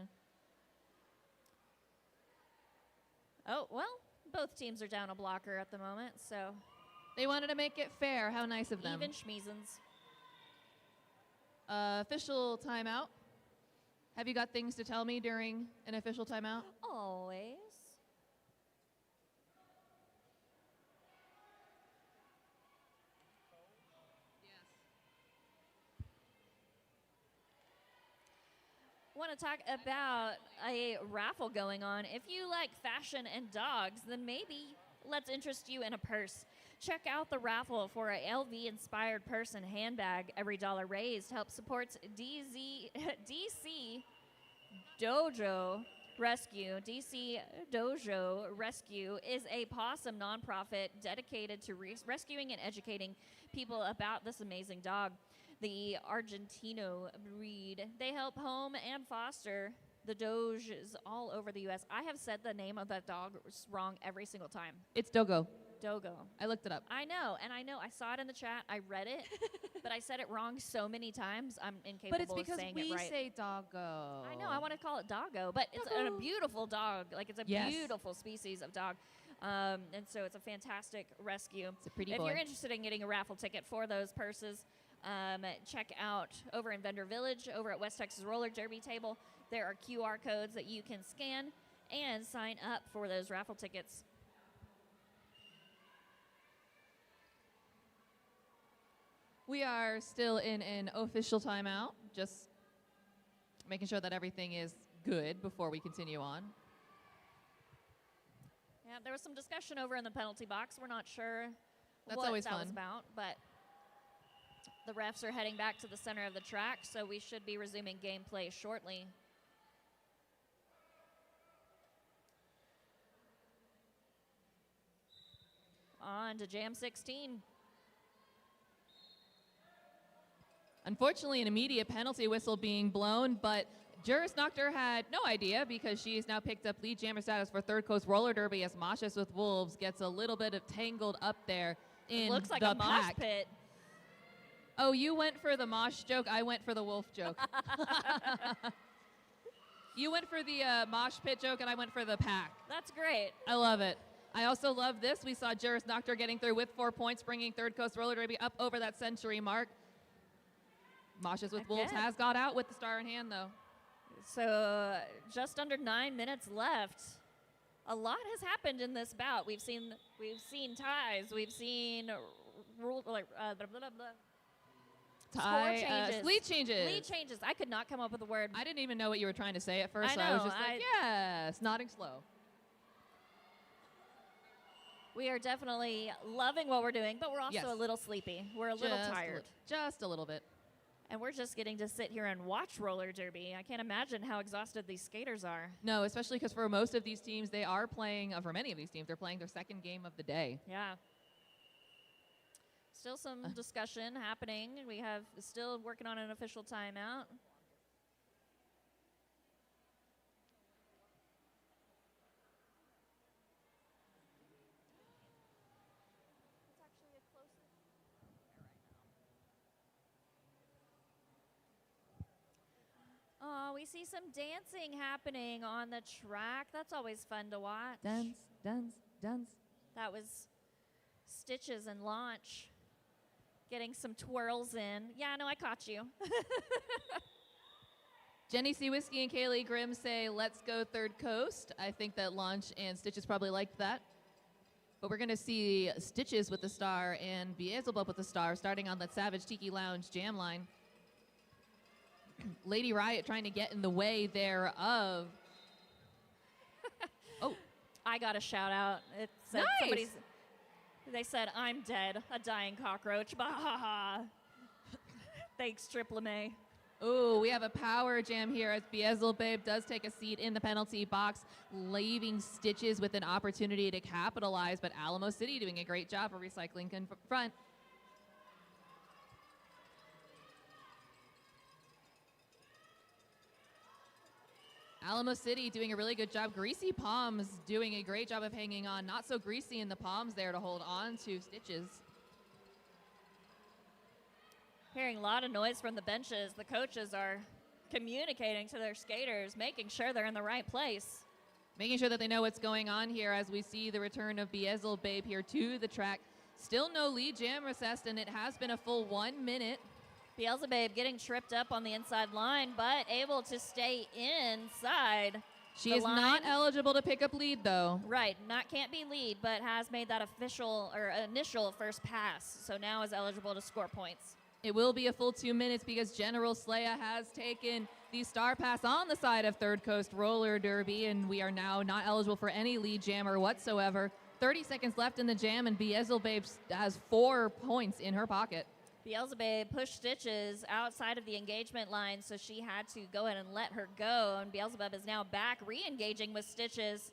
Speaker 4: Oh, well, both teams are down a blocker at the moment, so.
Speaker 5: They wanted to make it fair. How nice of them.
Speaker 4: Even schmeezens.
Speaker 5: Official timeout. Have you got things to tell me during an official timeout?
Speaker 4: Always. Want to talk about a raffle going on. If you like fashion and dogs, then maybe let's interest you in a purse. Check out the raffle for a LV-inspired purse and handbag. Every dollar raised helps support DC Dojo Rescue. DC Dojo Rescue is a possum nonprofit dedicated to rescuing and educating people about this amazing dog, the Argentino breed. They help home and foster the Doges all over the U.S. I have said the name of that dog wrong every single time.
Speaker 5: It's Dogo.
Speaker 4: Dogo.
Speaker 5: I looked it up.
Speaker 4: I know. I saw it in the chat. I read it, but I said it wrong so many times. I'm incapable
Speaker 5: But it's
Speaker 4: of
Speaker 5: because
Speaker 4: saying
Speaker 5: we
Speaker 4: it right.
Speaker 5: say doggo.
Speaker 4: I know. I want to call it doggo, but it's a beautiful dog. Like, it's a beautiful species of dog. And so it's a fantastic rescue.
Speaker 5: It's a pretty
Speaker 4: If
Speaker 5: boy.
Speaker 4: you're interested in getting a raffle ticket for those purses, check out over in Vendor Village, over at West Texas Roller Derby Table. There are QR codes that you can scan and sign up for those raffle tickets.
Speaker 5: We are still in an official timeout, just making sure that everything is good before we continue on.
Speaker 4: Yeah, there was some discussion over in the penalty box. We're not sure
Speaker 5: That's
Speaker 4: what
Speaker 5: always
Speaker 4: that was
Speaker 5: fun.
Speaker 4: about, but the refs are heading back to the center of the track, so we should be resuming gameplay shortly. On to Jam 16.
Speaker 5: Unfortunately, an immediate penalty whistle being blown, but Juris Noctur had no idea because she has now picked up lead jammer status for Third Coast Roller Derby as Mashas with Wolves gets a little bit of tangled up there in
Speaker 4: Looks like
Speaker 5: the
Speaker 4: a mosh
Speaker 5: pack.
Speaker 4: pit.
Speaker 5: Oh, you went for the mosh joke. I went for the wolf joke. You went for the mosh pit joke, and I went for the pack.
Speaker 4: That's great.
Speaker 5: I love it. I also love this. We saw Juris Noctur getting through with 4 points, bringing Third Coast Roller Derby up over that century mark. Mashas with Wolves
Speaker 4: Again.
Speaker 5: has got out with the star in hand, though.
Speaker 4: So just under 9 minutes left. A lot has happened in this bout. We've seen ties. We've seen blah, blah, blah.
Speaker 5: Tie,
Speaker 4: Score changes.
Speaker 5: lead changes.
Speaker 4: Lead changes. I could not come up with a word.
Speaker 5: I didn't even know what you were trying to say at first,
Speaker 4: I
Speaker 5: so I was
Speaker 4: know,
Speaker 5: just like, yes, nodding slow.
Speaker 4: We are definitely loving what we're doing, but we're also
Speaker 5: Yes.
Speaker 4: a little sleepy. We're a little tired.
Speaker 5: Just a little bit.
Speaker 4: And we're just getting to sit here and watch roller derby. I can't imagine how exhausted these skaters are.
Speaker 5: No, especially because for most of these teams, they are playing, for many of these teams, they're playing their second game of the day.
Speaker 4: Yeah. Still some discussion happening. We have still working on an official timeout. Oh, we see some dancing happening on the track. That's always fun to watch.
Speaker 5: Dance, dance, dance.
Speaker 4: That was Stitches and Launch getting some twirls in. Yeah, no, I caught you.
Speaker 5: Jenny C. Whiskey and Kaylee Grimm say, let's go Third Coast. I think that Launch and Stitches probably liked that. But we're going to see Stitches with the star and Beelzebub with the star starting on that Savage Tiki Lounge jam line. Lady Riot trying to get in the way thereof. Oh.
Speaker 4: I got a shout out. It said
Speaker 5: Nice.
Speaker 4: They said, I'm dead, a dying cockroach. Bah ha ha. Thanks, Triple May.
Speaker 5: Ooh, we have a power jam here as Beelzebub does take a seat in the penalty box, leaving Stitches with an opportunity to capitalize, but Alamo City doing a great job of recycling front. Alamo City doing a really good job. Greasy Palms doing a great job of hanging on. Not so greasy in the palms there to hold on to Stitches.
Speaker 4: Hearing a lot of noise from the benches. The coaches are communicating to their skaters, making sure they're in the right place.
Speaker 5: Making sure that they know what's going on here as we see the return of Beelzebub here to the track. Still no lead jam recessed, and it has been a full 1 minute.
Speaker 4: Beelzebub getting tripped up on the inside line, but able to stay inside.
Speaker 5: She
Speaker 4: the
Speaker 5: is
Speaker 4: line.
Speaker 5: not eligible to pick up lead, though.
Speaker 4: Right, can't be lead, but has made that official or initial first pass, so now is eligible to score points.
Speaker 5: It will be a full 2 minutes because General Slaya has taken the star pass on the side of Third Coast Roller Derby, and we are now not eligible for any lead jammer whatsoever. 30 seconds left in the jam, and Beelzebub has 4 points in her pocket.
Speaker 4: Beelzebub pushed Stitches outside of the engagement line, so she had to go ahead and let her go, and Beelzebub is now back re-engaging with Stitches.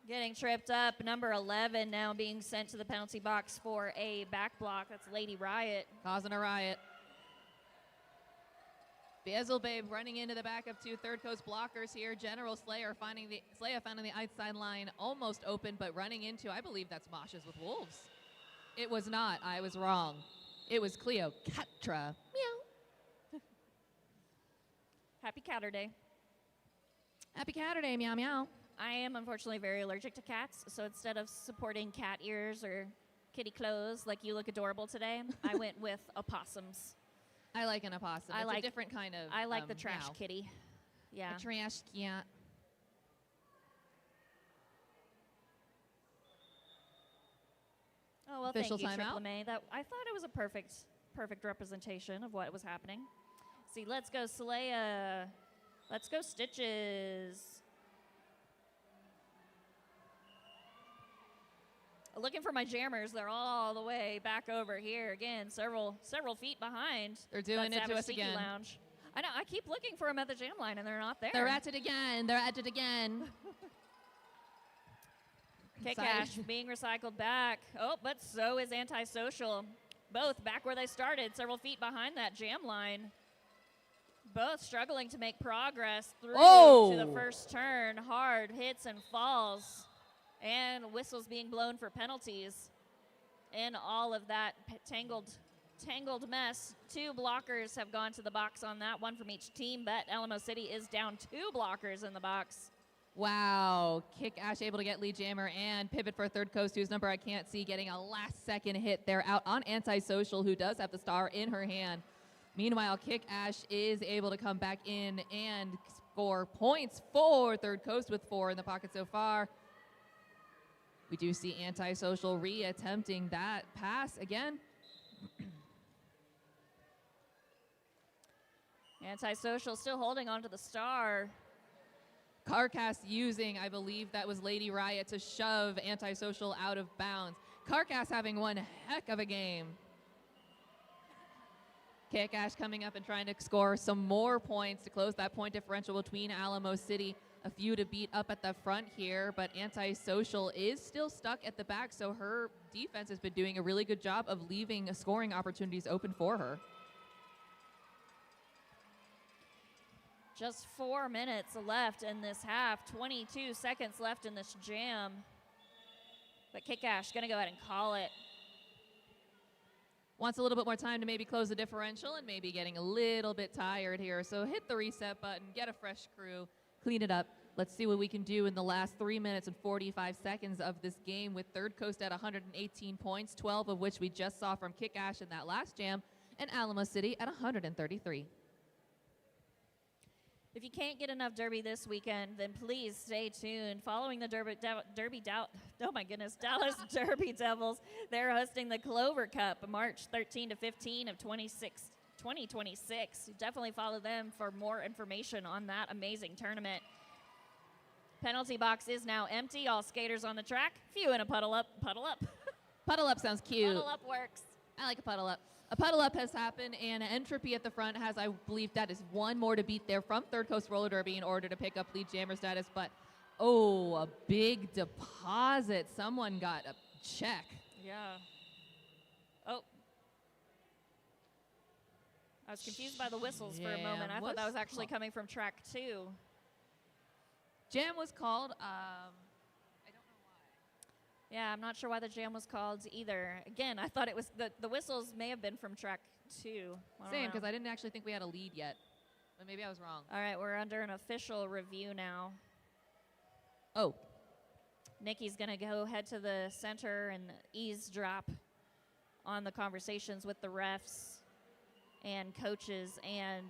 Speaker 4: Getting tripped up, number 11 now being sent to the penalty box for a back block. That's Lady Riot.
Speaker 5: Causing a riot. Beelzebub running into the back of 2 Third Coast blockers here. General Slayer finding the outside line almost open, but running into, I believe that's Moshes with Wolves. It was not. I was wrong. It was Cleopatra. Meow.
Speaker 4: Happy Catterday.
Speaker 5: Happy Catterday, meow meow.
Speaker 4: I am unfortunately very allergic to cats, so instead of supporting cat ears or kitty clothes like you look adorable today, I went with opossums.
Speaker 5: I like an opossum. It's a different kind of
Speaker 4: I like the trash
Speaker 5: meow.
Speaker 4: kitty. Yeah.
Speaker 5: A trash cat.
Speaker 4: Oh, well,
Speaker 5: Official
Speaker 4: thank you,
Speaker 5: timeout.
Speaker 4: Triple May. I thought it was a perfect representation of what was happening. See, let's go Saleya. Let's go Stitches. Looking for my jammers. They're all the way back over here. Again, several feet behind.
Speaker 5: They're doing
Speaker 4: that
Speaker 5: it to us
Speaker 4: Tiki
Speaker 5: again.
Speaker 4: Lounge. I know. I keep looking for them at the jam line, and they're not there.
Speaker 5: They're at it again. They're at it again.
Speaker 4: Kick Ash being recycled back. Oh, but so is Antisocial. Both back where they started, several feet behind that jam line. Both struggling to make progress through to the first turn. Hard hits and falls. And whistles being blown for penalties. In all of that tangled mess, 2 blockers have gone to the box on that, 1 from each team, but Alamo City is down 2 blockers in the box.
Speaker 5: Wow. Kick Ash able to get lead jammer and pivot for Third Coast, whose number I can't see, getting a last-second hit there out on Antisocial, who does have the star in her hand. Meanwhile, Kick Ash is able to come back in and score points for Third Coast with 4 in the pocket so far. We do see Antisocial re-attempting that pass again.
Speaker 4: Antisocial still holding on to the star.
Speaker 5: Carcass using, I believe that was Lady Riot, to shove Antisocial out of bounds. Carcass having one heck of a game. Kick Ash coming up and trying to score some more points to close that point differential between Alamo City. A few to beat up at the front here, but Antisocial is still stuck at the back, so her defense has been doing a really good job of leaving scoring opportunities open for her.
Speaker 4: Just 4 minutes left in this half, 22 seconds left in this jam. But Kick Ash gonna go ahead and call it.
Speaker 5: Wants a little bit more time to maybe close the differential and maybe getting a little bit tired here. So hit the reset button, get a fresh crew, clean it up. Let's see what we can do in the last 3 minutes and 45 seconds of this game, with Third Coast at 118 points, 12 of which we just saw from Kick Ash in that last jam, and Alamo City at 133.
Speaker 4: If you can't get enough Derby this weekend, then please stay tuned. Following the Dallas Derby Devils, they're hosting the Clover Cup March 13 to 15 of 2026. Definitely follow them for more information on that amazing tournament. Penalty box is now empty. All skaters on the track. Few in a puddle up. Puddle up.
Speaker 5: Puddle up sounds cute.
Speaker 4: Puddle up works.
Speaker 5: I like a puddle up. A puddle up has happened, and Entropy at the front has, I believe, that is 1 more to beat there from Third Coast Roller Derby in order to pick up lead jammer status. But, oh, a big deposit. Someone got a check.
Speaker 4: Yeah. Oh. I was confused by the whistles for a moment. I thought that was actually coming from track 2.
Speaker 5: Jam was called.
Speaker 4: Yeah, I'm not sure why the jam was called either. Again, I thought it was the whistles may have been from track 2.
Speaker 5: Same, because I didn't actually think we had a lead yet. But maybe I was wrong.
Speaker 4: All right, we're under an official review now.
Speaker 5: Oh.
Speaker 4: Nikki's going to go head to the center and eavesdrop on the conversations with the refs and coaches and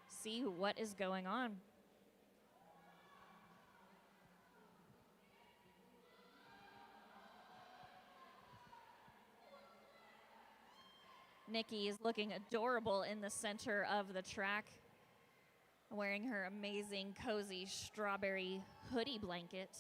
Speaker 4: see what is going on. Nikki is looking adorable in the center of the track, wearing her amazing cozy strawberry hoodie blanket.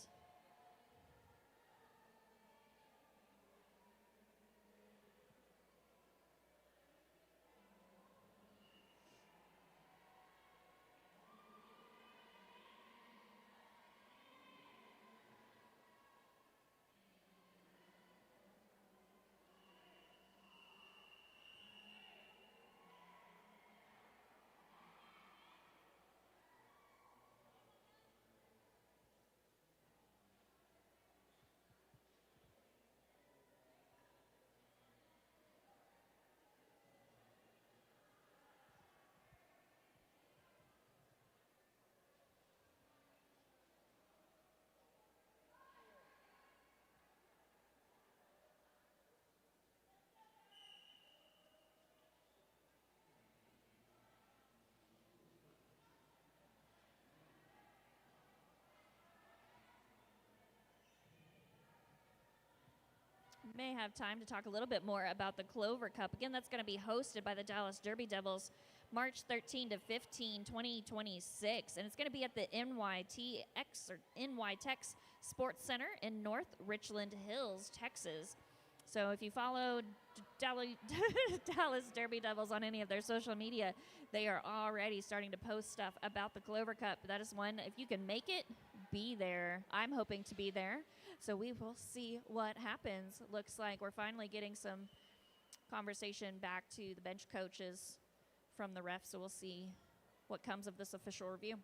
Speaker 4: May have time to talk a little bit more about the Clover Cup. Again, that's going to be hosted by the Dallas Derby Devils March 13 to 15, 2026. And it's going to be at the NYTX or NYTEX Sports Center in North Richland Hills, Texas. So if you follow Dallas Derby Devils on any of their social media, they are already starting to post stuff about the Clover Cup. That is one, if you can make it, be there. I'm hoping to be there. So we will see what happens. Looks like we're finally getting some conversation back to the bench coaches from the refs. So we'll see what comes of this official review.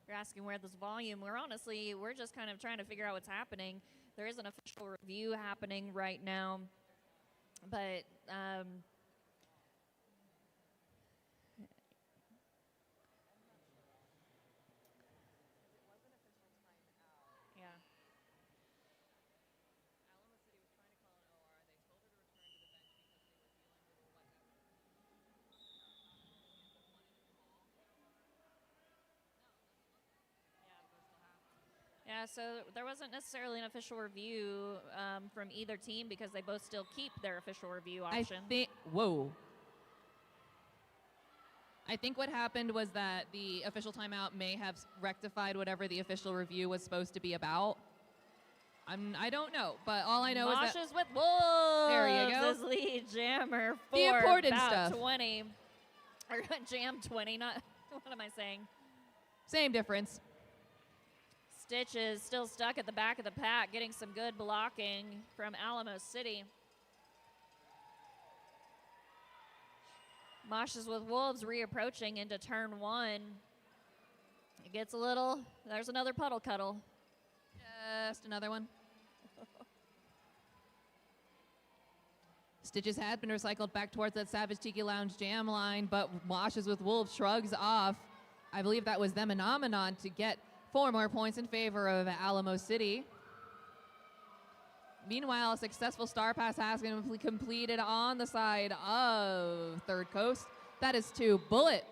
Speaker 4: You're asking where this volume, we're just kind of trying to figure out what's happening. There is an official review happening right now, but yeah. Yeah, so there wasn't necessarily an official review from either team because they both still keep their official review option.
Speaker 5: I think what happened was that the official timeout may have rectified whatever the official review was supposed to be about. I don't know, but all I know is that
Speaker 4: Mosh's with Wolves.
Speaker 5: There you go.
Speaker 4: Is lead jammer for
Speaker 5: The important
Speaker 4: Bout
Speaker 5: stuff.
Speaker 4: 20. Or Jam 20, not, what am I saying?
Speaker 5: same difference.
Speaker 4: Stitches still stuck at the back of the pack, getting some good blocking from Alamo City. Mosh's with Wolves reapproaching into turn one. It gets a little, there's another puddle cuddle.
Speaker 5: Just another one. Stitches had been recycled back towards that Savage Tiki Lounge jam line, but Washes with Wolves shrugs off. I believe that was them Phenomenon to get 4 more points in favor of Alamo City. Meanwhile, a successful Star Pass has been completed on the side of Third Coast. That is to Bullet.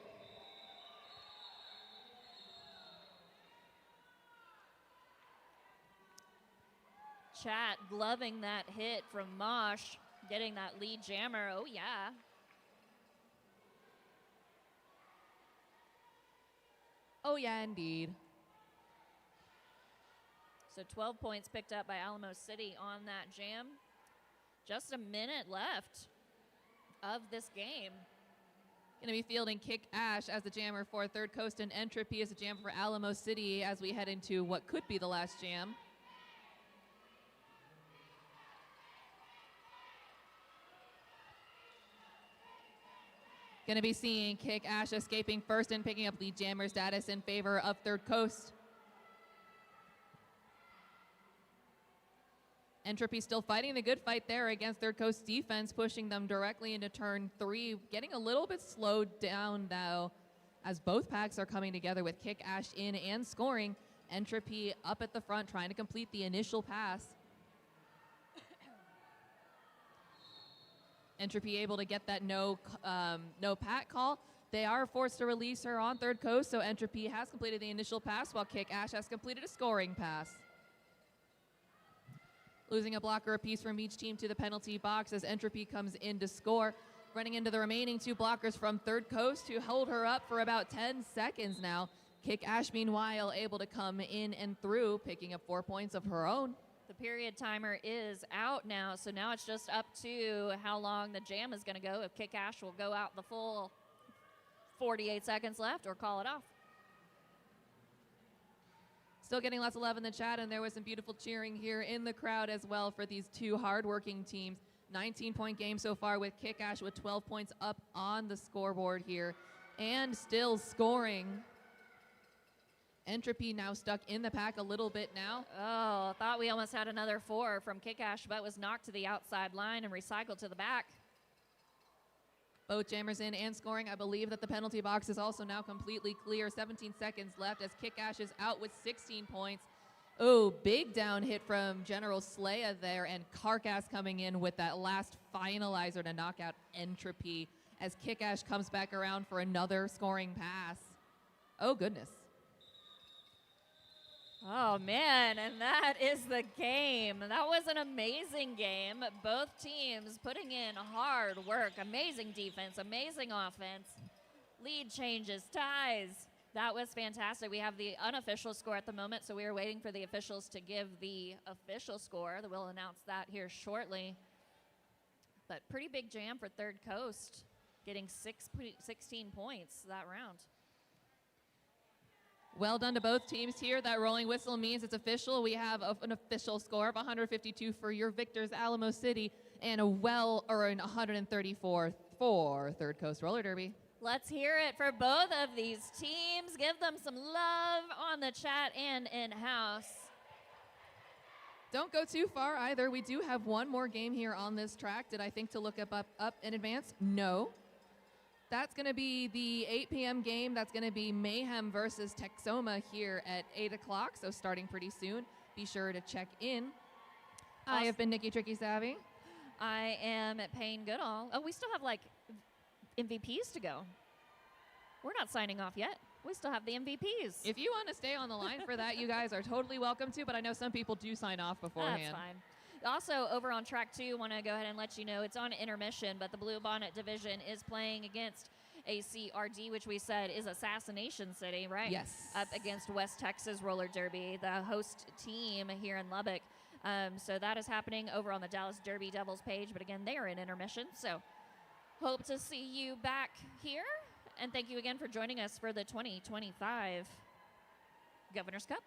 Speaker 4: Chat loving that hit from Mosh, getting that lead jammer. Oh, yeah.
Speaker 5: Oh, yeah, indeed.
Speaker 4: So 12 points picked up by Alamo City on that jam. Just a minute left of this game.
Speaker 5: Going to be fielding Kick Ash as the jammer for Third Coast, and Entropy as the jammer for Alamo City as we head into what could be the last jam. Going to be seeing Kick Ash escaping first and picking up lead jammer status in favor of Third Coast. Entropy still fighting the good fight there against Third Coast defense, pushing them directly into turn 3. Getting a little bit slowed down, though, as both packs are coming together with Kick Ash in and scoring. Entropy up at the front, trying to complete the initial pass. Entropy able to get that no pack call. They are forced to release her on Third Coast, so Entropy has completed the initial pass, while Kick Ash has completed a scoring pass. Losing a blocker apiece from each team to the penalty box as Entropy comes in to score. Running into the remaining 2 blockers from Third Coast to hold her up for about 10 seconds now. Kick Ash, meanwhile, able to come in and through, picking up 4 points of her own.
Speaker 4: The period timer is out now, so now it's just up to how long the jam is going to go. If Kick Ash will go out the full 48 seconds left or call it off.
Speaker 5: Still getting lots of love in the chat, and there was some beautiful cheering here in the crowd as well for these 2 hardworking teams. 19-point game so far with Kick Ash with 12 points up on the scoreboard here and still scoring. Entropy now stuck in the pack a little bit now.
Speaker 4: Oh, thought we almost had another 4 from Kick Ash, but was knocked to the outside line and recycled to the back.
Speaker 5: Both jammers in and scoring. I believe that the penalty box is also now completely clear. 17 seconds left as Kick Ash is out with 16 points. Oh, big down hit from General Slaya there, and Carcass coming in with that last finalizer to knock out Entropy as Kick Ash comes back around for another scoring pass. Oh, goodness.
Speaker 4: Oh, man, and that is the game. That was an amazing game. Both teams putting in hard work, amazing defense, amazing offense, lead changes, ties. That was fantastic. We have the unofficial score at the moment, so we are waiting for the officials to give the official score. We'll announce that here shortly. But pretty big jam for Third Coast, getting 16 points that round.
Speaker 5: Well done to both teams here. That rolling whistle means it's official. We have an official score of 152 for your victors, Alamo City, and an 134 for Third Coast Roller Derby.
Speaker 4: Let's hear it for both of these teams. Give them some love on the chat and in-house.
Speaker 5: Don't go too far either. We do have one more game here on this track. Did I think to look up in advance? No. That's going to be the 8 p.m. game. That's going to be Mayhem versus Texoma here at 8 o'clock, so starting pretty soon. Be sure to check in. I have been Nikki Tricky Savvy.
Speaker 4: I am at Payne Goodall. Oh, we still have, like, MVPs to go. We're not signing off yet. We still have the MVPs.
Speaker 5: If you want to stay on the line for that, you guys are totally welcome to, but I know some people do sign off beforehand.
Speaker 4: That's fine. Also, over on track 2, want to go ahead and let you know it's on intermission, but the Blue Bonnet division is playing against ACRD, which we said is Assassination City, right?
Speaker 5: Yes.
Speaker 4: Up against West Texas Roller Derby, the host team here in Lubbock. So that is happening over on the Dallas Derby Devils page, but again, they are in intermission. So hope to see you back here, and thank you again for joining us for the 2025 Governor's Cup.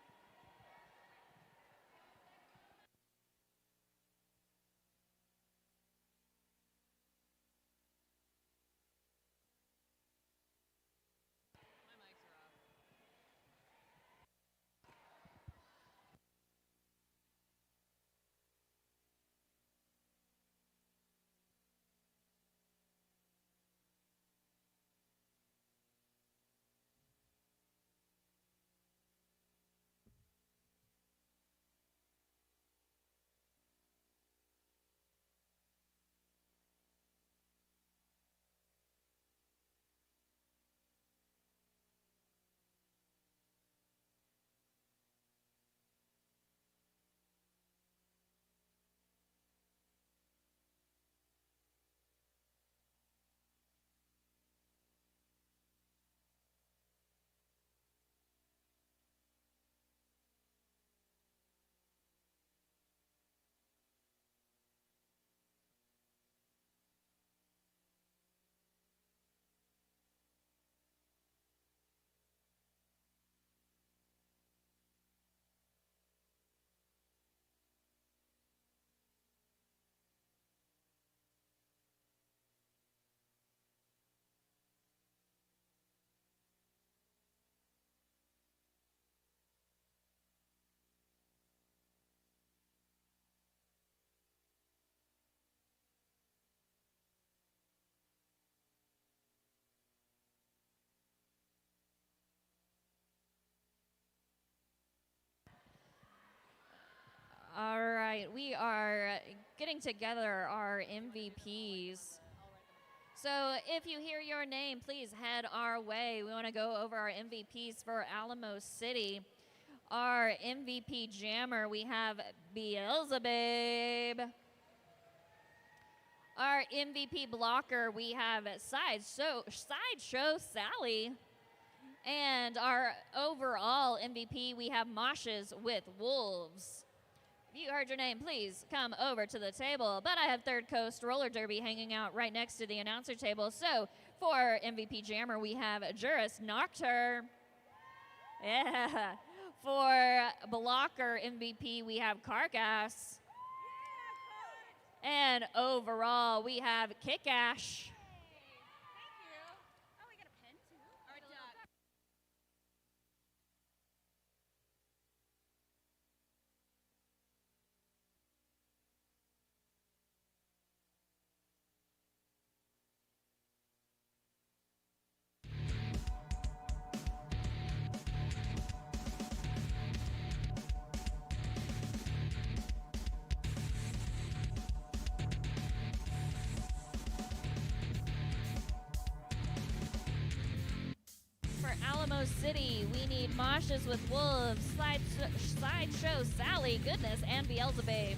Speaker 4: we are getting together our MVPs. So if you hear your name, please head our way. We want to go over our MVPs for Alamo City. Our MVP jammer, we have Beelzebub. Our MVP blocker, we have Sideshow Sally. And our overall MVP, we have Moshes with Wolves. If you heard your name, please come over to the table. But I have Third Coast Roller Derby hanging out right next to the announcer table. So for MVP jammer, we have Juris Noctur. Yeah. For blocker MVP, we have Carcass. And overall, we have Kickash. Alamo City, we need Moshes with Wolves, Sideshow Sally, Goodness, and Beelzebub.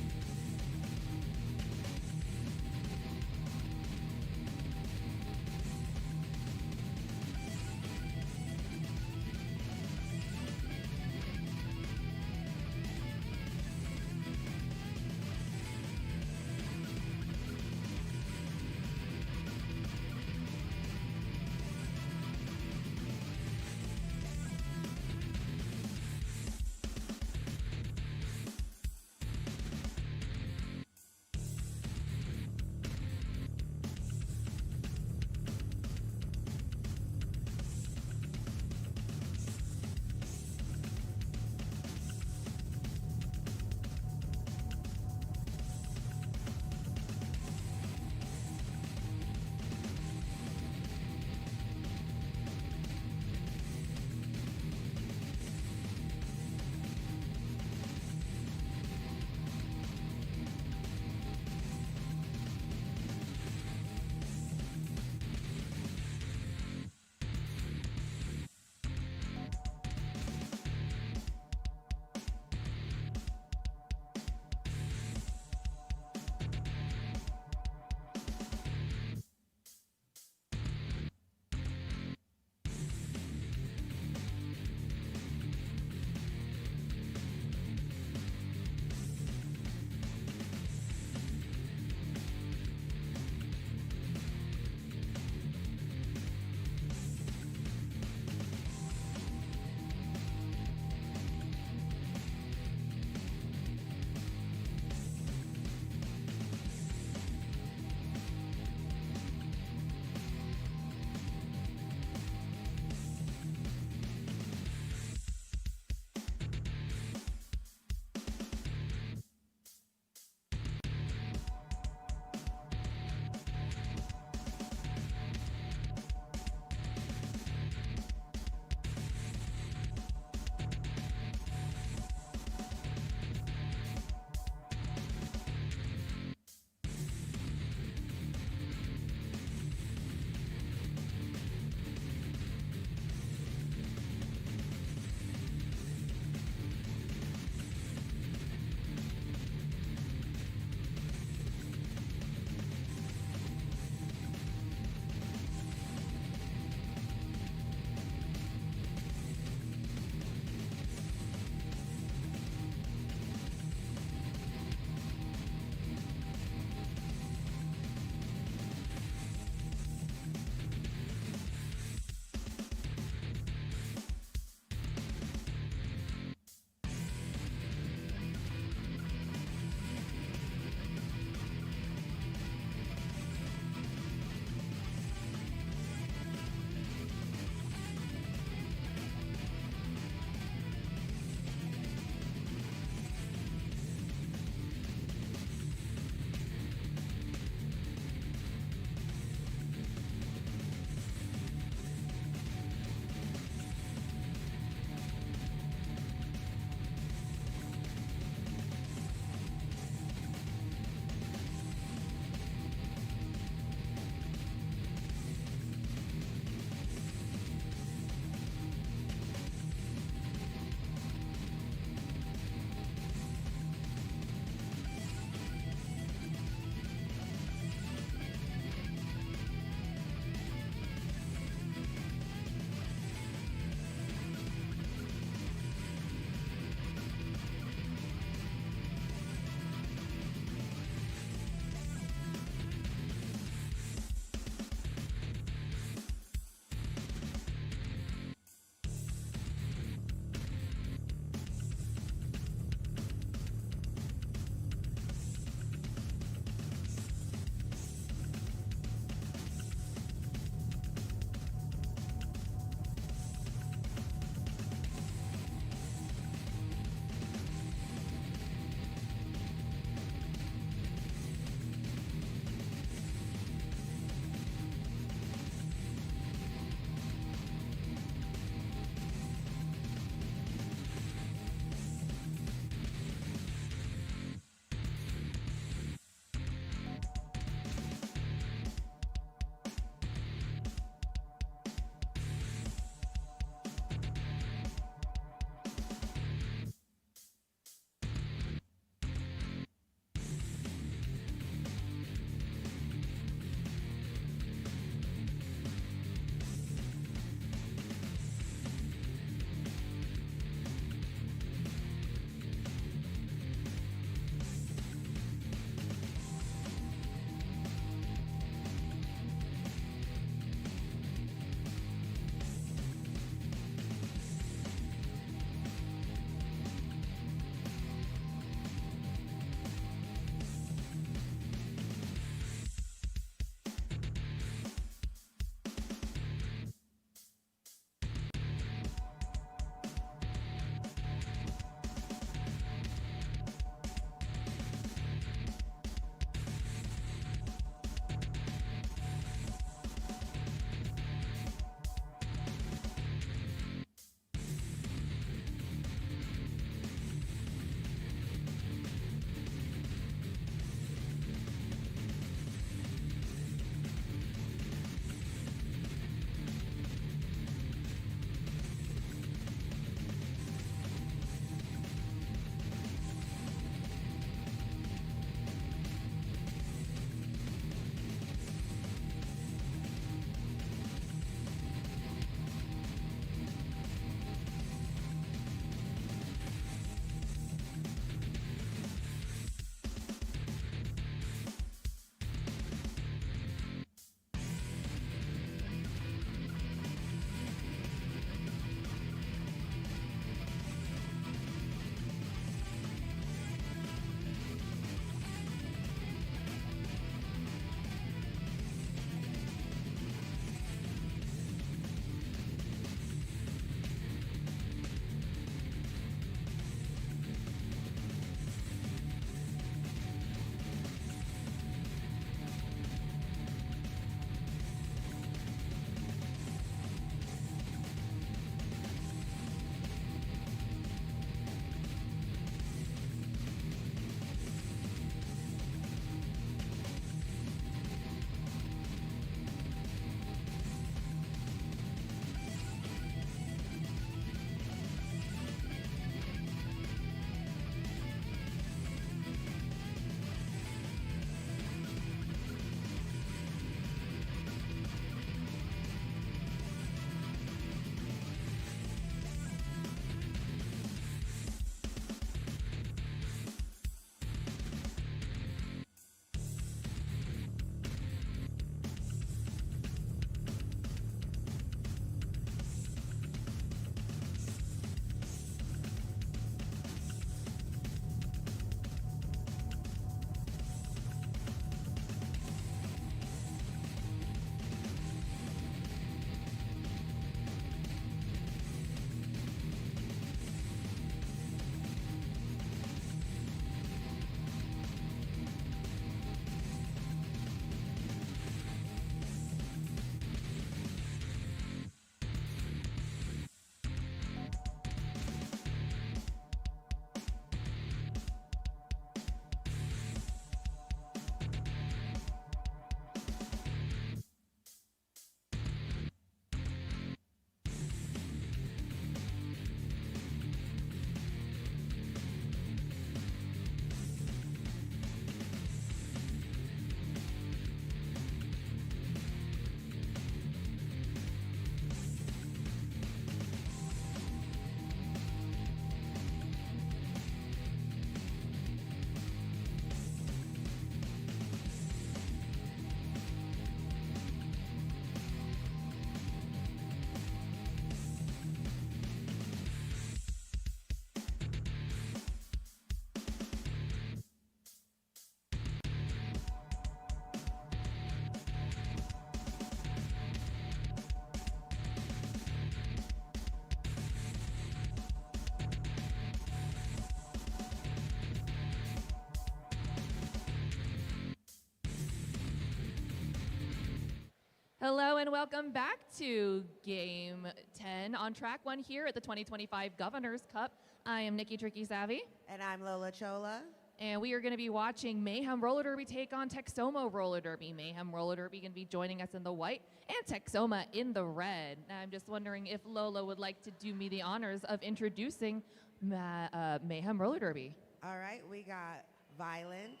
Speaker 5: Hello and welcome back to Game 10 on Track 1 here at the 2025 Governor's Cup. I am Nikki Tricky Savvy.
Speaker 10: And I'm Lola Chola.
Speaker 5: And we are going to be watching Mayhem Roller Derby take on Texoma Roller Derby. Mayhem Roller Derby going to be joining us in the white and Texoma in the red. Now, I'm just wondering if Lola would like to do me the honors of introducing Mayhem Roller Derby.
Speaker 10: All right, we got Violence,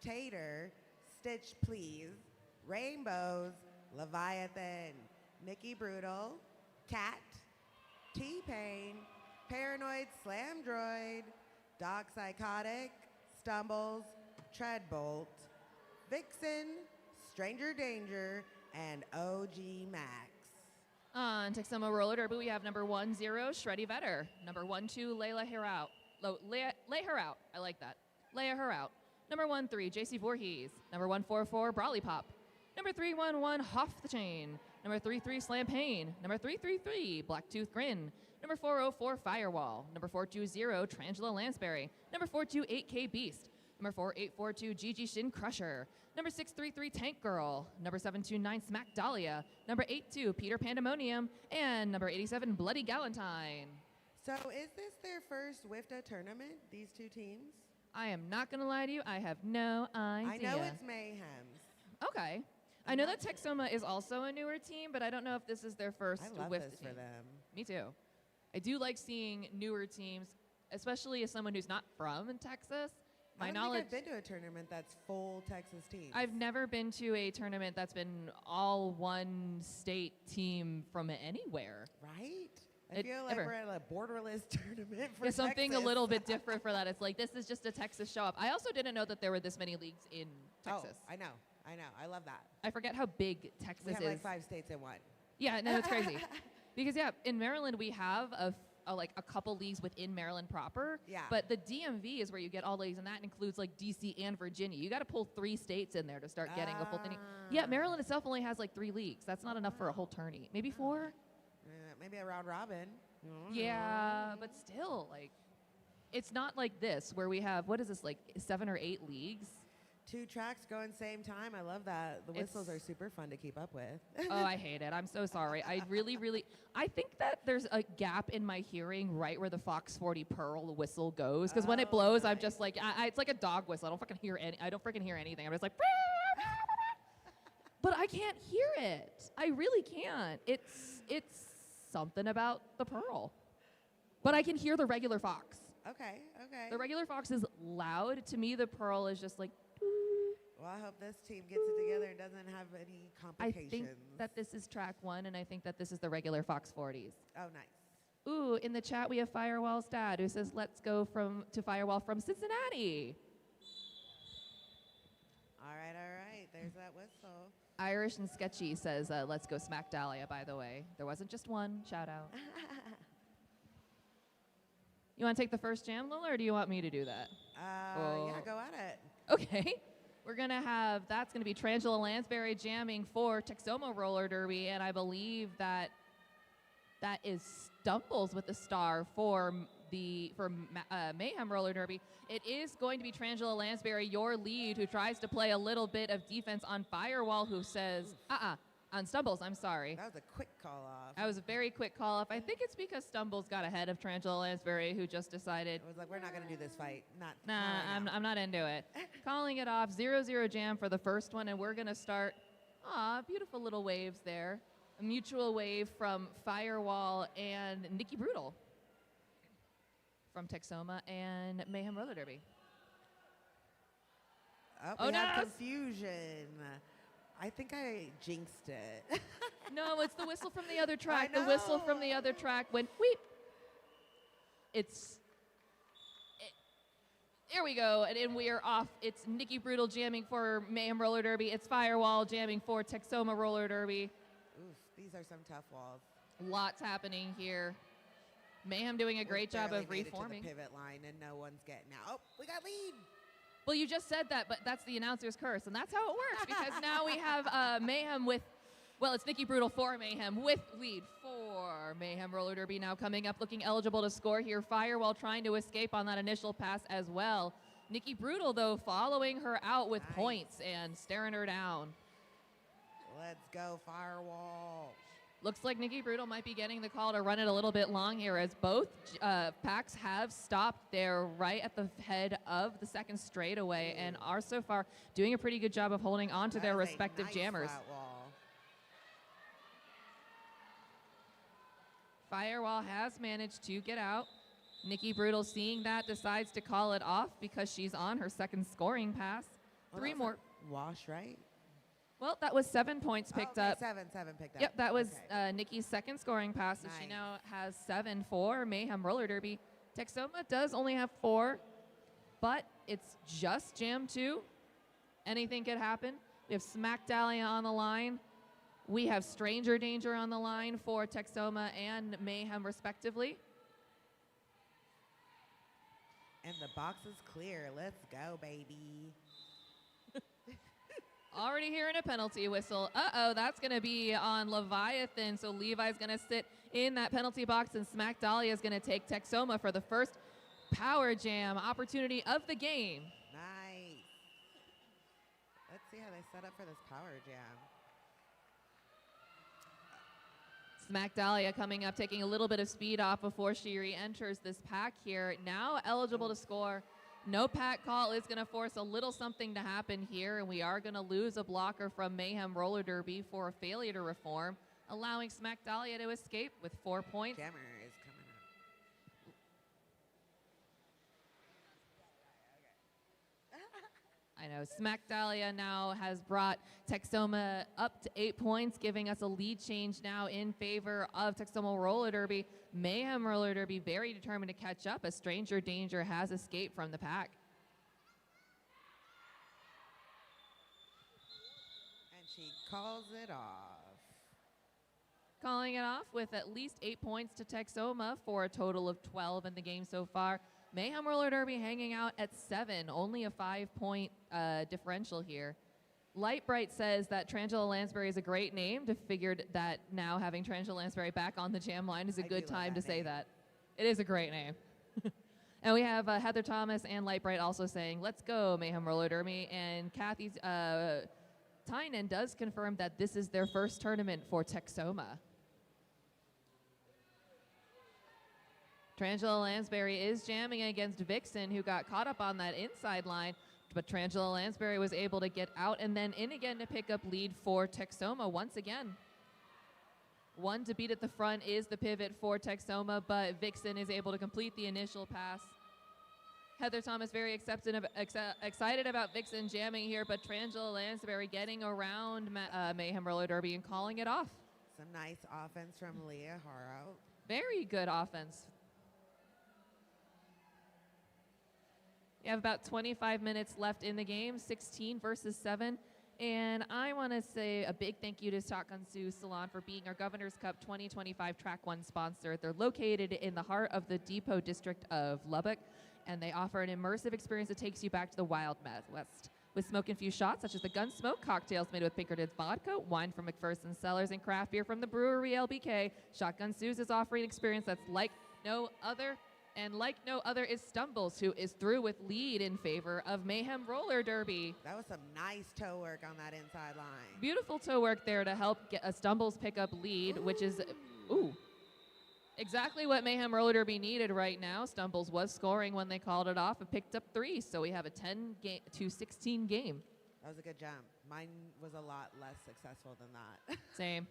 Speaker 10: Tater, Stitch Please, Rainbows, Leviathan, Nikki Brutal, Cat, T-Pain, Paranoid Slam Droid, Dog Psychotic, Stumbles, Treadbolt, Vixen, Stranger Danger, and OG Max.
Speaker 5: On Texoma Roller Derby, we have number 10, Shreddy Vetter. Number 12, Layla her out. Lay her out. I like that. Lay her out. Number 13, JC Voorhees. Number 144, Brawly Pop. Number 311, Hoff the Chain. Number 33, Slam Pain. Number 333, Blacktooth Grin. Number 404, Firewall. Number 420, Trangela Lansbury. Number 428, K Beast. Number 4842, Gigi Shin Crusher. Number 633, Tank Girl. Number 729, Smack Dahlia. Number 82, Peter Pandemonium. And number 87, Bloody Galentine.
Speaker 10: So is this their first WIFTA tournament, these two teams?
Speaker 5: I am not going to lie to you. I have no idea.
Speaker 10: I know it's Mayhem's.
Speaker 5: Okay. I know that Texoma is also a newer team, but I don't know if this is their first
Speaker 10: I love
Speaker 5: WIFTA
Speaker 10: this
Speaker 5: team.
Speaker 10: for them.
Speaker 5: Me too. I do like seeing newer teams, especially as someone who's not from Texas.
Speaker 10: I don't think I've been to a tournament that's full Texas teams.
Speaker 5: I've never been to a tournament that's been all one state team from anywhere.
Speaker 10: Right? I feel like we're at a borderless tournament for
Speaker 5: There's something
Speaker 10: Texas.
Speaker 5: a little bit different for that. It's like, this is just a Texas show up. I also didn't know that there were this many leagues in Texas.
Speaker 10: Oh, I know. I love that.
Speaker 5: I forget how big Texas
Speaker 10: We have
Speaker 5: is.
Speaker 10: like 5 states in one.
Speaker 5: Yeah, no, it's crazy. Because, yeah, in Maryland, we have a couple leagues within Maryland proper.
Speaker 10: Yeah.
Speaker 5: But the DMV is where you get all the leagues, and that includes, like, D.C. and Virginia. You got to pull 3 states in there to start getting a full thing. Yeah, Maryland itself only has, like, 3 leagues. That's not enough for a whole tourney. Maybe 4?
Speaker 10: Maybe a round robin.
Speaker 5: Yeah, but still, like, it's not like this where we have, what is this, like 7 or 8 leagues?
Speaker 10: 2 tracks going same time. I love that. The whistles are super fun to keep up with.
Speaker 5: Oh, I hate it. I'm so sorry. I think that there's a gap in my hearing right where the Fox 40 Pearl whistle goes. Because when it blows, I'm just like, it's like a dog whistle. I don't freaking hear anything. I'm just like, but I can't hear it. I really can't. It's something about the Pearl. But I can hear the regular Fox.
Speaker 10: Okay.
Speaker 5: The regular Fox is loud. To me, the Pearl is just like,
Speaker 10: well, I hope this team gets it together and doesn't have any complications.
Speaker 5: I think that this is track 1, and I think that this is the regular Fox 40s.
Speaker 10: Oh, nice.
Speaker 5: Ooh, in the chat we have Firewall's dad who says, let's go to Firewall from Cincinnati.
Speaker 10: All right. There's that whistle.
Speaker 5: Irish and Sketchy says, let's go Smack Dahlia, by the way. There wasn't just one. Shout out. You want to take the first jam, Lola, or do you want me to do that?
Speaker 10: Yeah, go at it.
Speaker 5: Okay. We're going to have, that's going to be Trangela Lansbury jamming for Texoma Roller Derby, and I believe that is Stumbles with the star for Mayhem Roller Derby. It is going to be Trangela Lansbury, your lead, who tries to play a little bit of defense on Firewall, who says, on Stumbles, I'm sorry.
Speaker 10: That was a quick call off.
Speaker 5: That was a very quick call off. I think it's because Stumbles got ahead of Trangela Lansbury, who just decided,
Speaker 10: I was like, we're not going to do this fight.
Speaker 5: I'm not into it. Calling it off, 0-0 jam for the first one, and we're going to start, beautiful little waves there. A mutual wave from Firewall and Nikki Brutal from Texoma and Mayhem Roller Derby.
Speaker 10: We have confusion. I think I jinxed it.
Speaker 5: No, it's the whistle from the other track. The whistle from the other track went weep. There we go, and we are off. It's Nikki Brutal jamming for Mayhem Roller Derby. It's Firewall jamming for Texoma Roller Derby.
Speaker 10: Oof, these are some tough walls.
Speaker 5: Lots happening here. Mayhem doing a great job of reforming.
Speaker 10: To the pivot line, and no one's getting out. Oh, we got lead.
Speaker 5: Well, you just said that, but that's the announcer's curse, and that's how it works, because now we have Mayhem with, well, it's Nikki Brutal for Mayhem with lead for Mayhem Roller Derby now coming up, looking eligible to score here. Firewall trying to escape on that initial pass as well. Nikki Brutal, though, following her out with points and staring her down.
Speaker 10: Let's go, Firewall.
Speaker 5: Looks like Nikki Brutal might be getting the call to run it a little bit long here, as both packs have stopped there right at the head of the second straightaway and are so far doing a pretty good job of holding on to their respective jammers.
Speaker 10: Flat wall.
Speaker 5: Firewall has managed to get out. Nikki Brutal, seeing that, decides to call it off because she's on her second scoring pass.
Speaker 10: Well,
Speaker 5: Three
Speaker 10: that was
Speaker 5: more.
Speaker 10: a wash, right?
Speaker 5: Well, that was 7 points picked up.
Speaker 10: Seven picked up.
Speaker 5: Yep, that was
Speaker 10: Okay.
Speaker 5: Nikki's second scoring pass, so she
Speaker 10: Nice.
Speaker 5: now has 7 for Mayhem Roller Derby. Texoma does only have 4, but it's just Jam 2. Anything could happen. We have Smack Dahlia on the line. We have Stranger Danger on the line for Texoma and Mayhem, respectively.
Speaker 10: And the box is clear. Let's go, baby.
Speaker 5: Already hearing a penalty whistle. Uh-oh, that's going to be on Leviathan, so Levi's going to sit in that penalty box, and Smack Dahlia is going to take Texoma for the first Power Jam opportunity of the game.
Speaker 10: Nice. Let's see how they set up for this Power Jam.
Speaker 5: Smack Dahlia coming up, taking a little bit of speed off before she re-enters this pack here. Now eligible to score. No pack call is going to force a little something to happen here, and we are going to lose a blocker from Mayhem Roller Derby for a failure to reform, allowing Smack Dahlia to escape with 4 points.
Speaker 10: Jammer is coming up.
Speaker 5: I know Smack Dahlia now has brought Texoma up to 8 points, giving us a lead change now in favor of Texoma Roller Derby. Mayhem Roller Derby very determined to catch up as Stranger Danger has escaped from the pack.
Speaker 10: And she calls it off.
Speaker 5: Calling it off with at least 8 points to Texoma for a total of 12 in the game so far. Mayhem Roller Derby hanging out at 7, only a 5-point differential here. Lightbright says that Trangela Lansbury is a great name. Figured that now having Trangela Lansbury back on the jam line is a good time to say that. It is a great name. And we have Heather Thomas and Lightbright also saying, let's go, Mayhem Roller Derby. And Kathy Tynan does confirm that this is their first tournament for Texoma. Trangela Lansbury is jamming against Vixen, who got caught up on that inside line, but Trangela Lansbury was able to get out and then in again to pick up lead for Texoma once again. One to beat at the front is the pivot for Texoma, but Vixen is able to complete the initial pass. Heather Thomas very excited about Vixen jamming here, but Trangela Lansbury getting around Mayhem Roller Derby and calling it off.
Speaker 10: Some nice offense from Leah Haro.
Speaker 5: Very good offense. We have about 25 minutes left in the game, 16 versus 7. And I want to say a big thank you to Shotgun Sioux Salon for being our Governor's Cup 2025 Track 1 sponsor. They're located in the heart of the Depot District of Lubbock, and they offer an immersive experience that takes you back to the Wild West. With smoke-infused shots such as the Gunsmoke, cocktails made with Pinkerton's vodka, wine from McPherson Cellars, and craft beer from the brewery LBK, Shotgun Sioux's is offering an experience that's like no other. And like no other is Stumbles, who is through with lead in favor of Mayhem Roller Derby.
Speaker 10: That was some nice toe work on that inside line.
Speaker 5: Beautiful toe work there to help get a Stumbles pick up lead, which is, exactly what Mayhem Roller Derby needed right now. Stumbles was scoring when they called it off and picked up 3, so we have a 10-16 game.
Speaker 10: That was a good jump. Mine was a lot less successful than that.
Speaker 5: Same.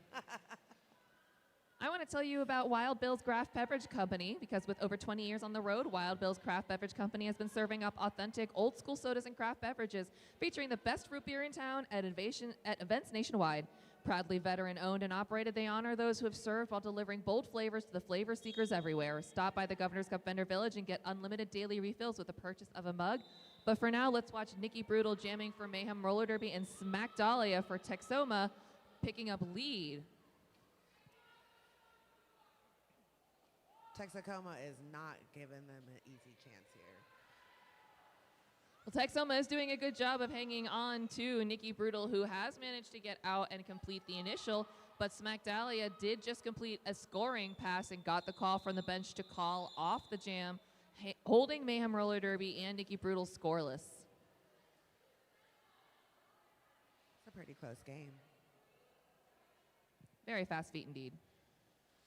Speaker 5: I want to tell you about Wild Bill's Craft Beverage Company, because with over 20 years on the road, Wild Bill's Craft Beverage Company has been serving up authentic old school sodas and craft beverages, featuring the best root beer in town at events nationwide. Proudly veteran owned and operated, they honor those who have served while delivering bold flavors to the flavor seekers everywhere. Stop by the Governor's Cup Vendor Village and get unlimited daily refills with the purchase of a mug. But for now, let's watch Nikki Brutal jamming for Mayhem Roller Derby and Smack Dahlia for Texoma picking up lead.
Speaker 10: Texoma is not giving them an easy chance here.
Speaker 5: Well, Texoma is doing a good job of hanging on to Nikki Brutal, who has managed to get out and complete the initial, but Smack Dahlia did just complete a scoring pass and got the call from the bench to call off the jam, holding Mayhem Roller Derby and Nikki Brutal scoreless.
Speaker 10: It's a pretty close game.
Speaker 5: Very fast feet indeed.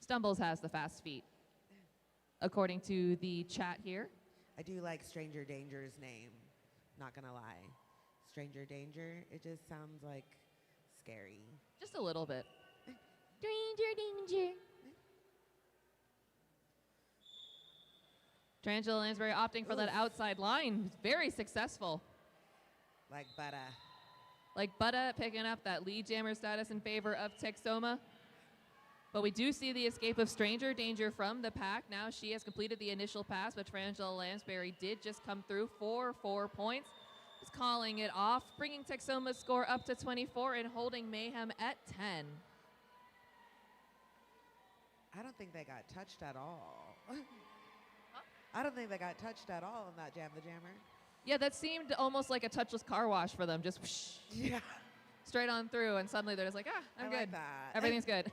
Speaker 5: Stumbles has the fast feet, according to the chat here.
Speaker 10: I do like Stranger Danger's name. Not gonna lie. Stranger Danger, it just sounds like scary.
Speaker 5: Just a little bit. Stranger danger. Tarantula Lansbury opting for that outside line. Very successful.
Speaker 10: Like butter.
Speaker 5: Like Butta picking up that lead jammer status in favor of Texoma. But we do see the escape of Stranger Danger from the pack. Now she has completed the initial pass, but Tarantula Lansbury did just come through for 4 points. Just calling it off, bringing Texoma's score up to 24 and holding Mayhem at 10.
Speaker 10: I don't think they got touched at all. I don't think they got touched at all in that Jam the Jammer.
Speaker 5: Yeah, that seemed almost like a touchless car wash for them. Just whoosh,
Speaker 10: Yeah.
Speaker 5: straight on through, and suddenly they're just like, I'm
Speaker 10: I
Speaker 5: good.
Speaker 10: like that.
Speaker 5: Everything's good.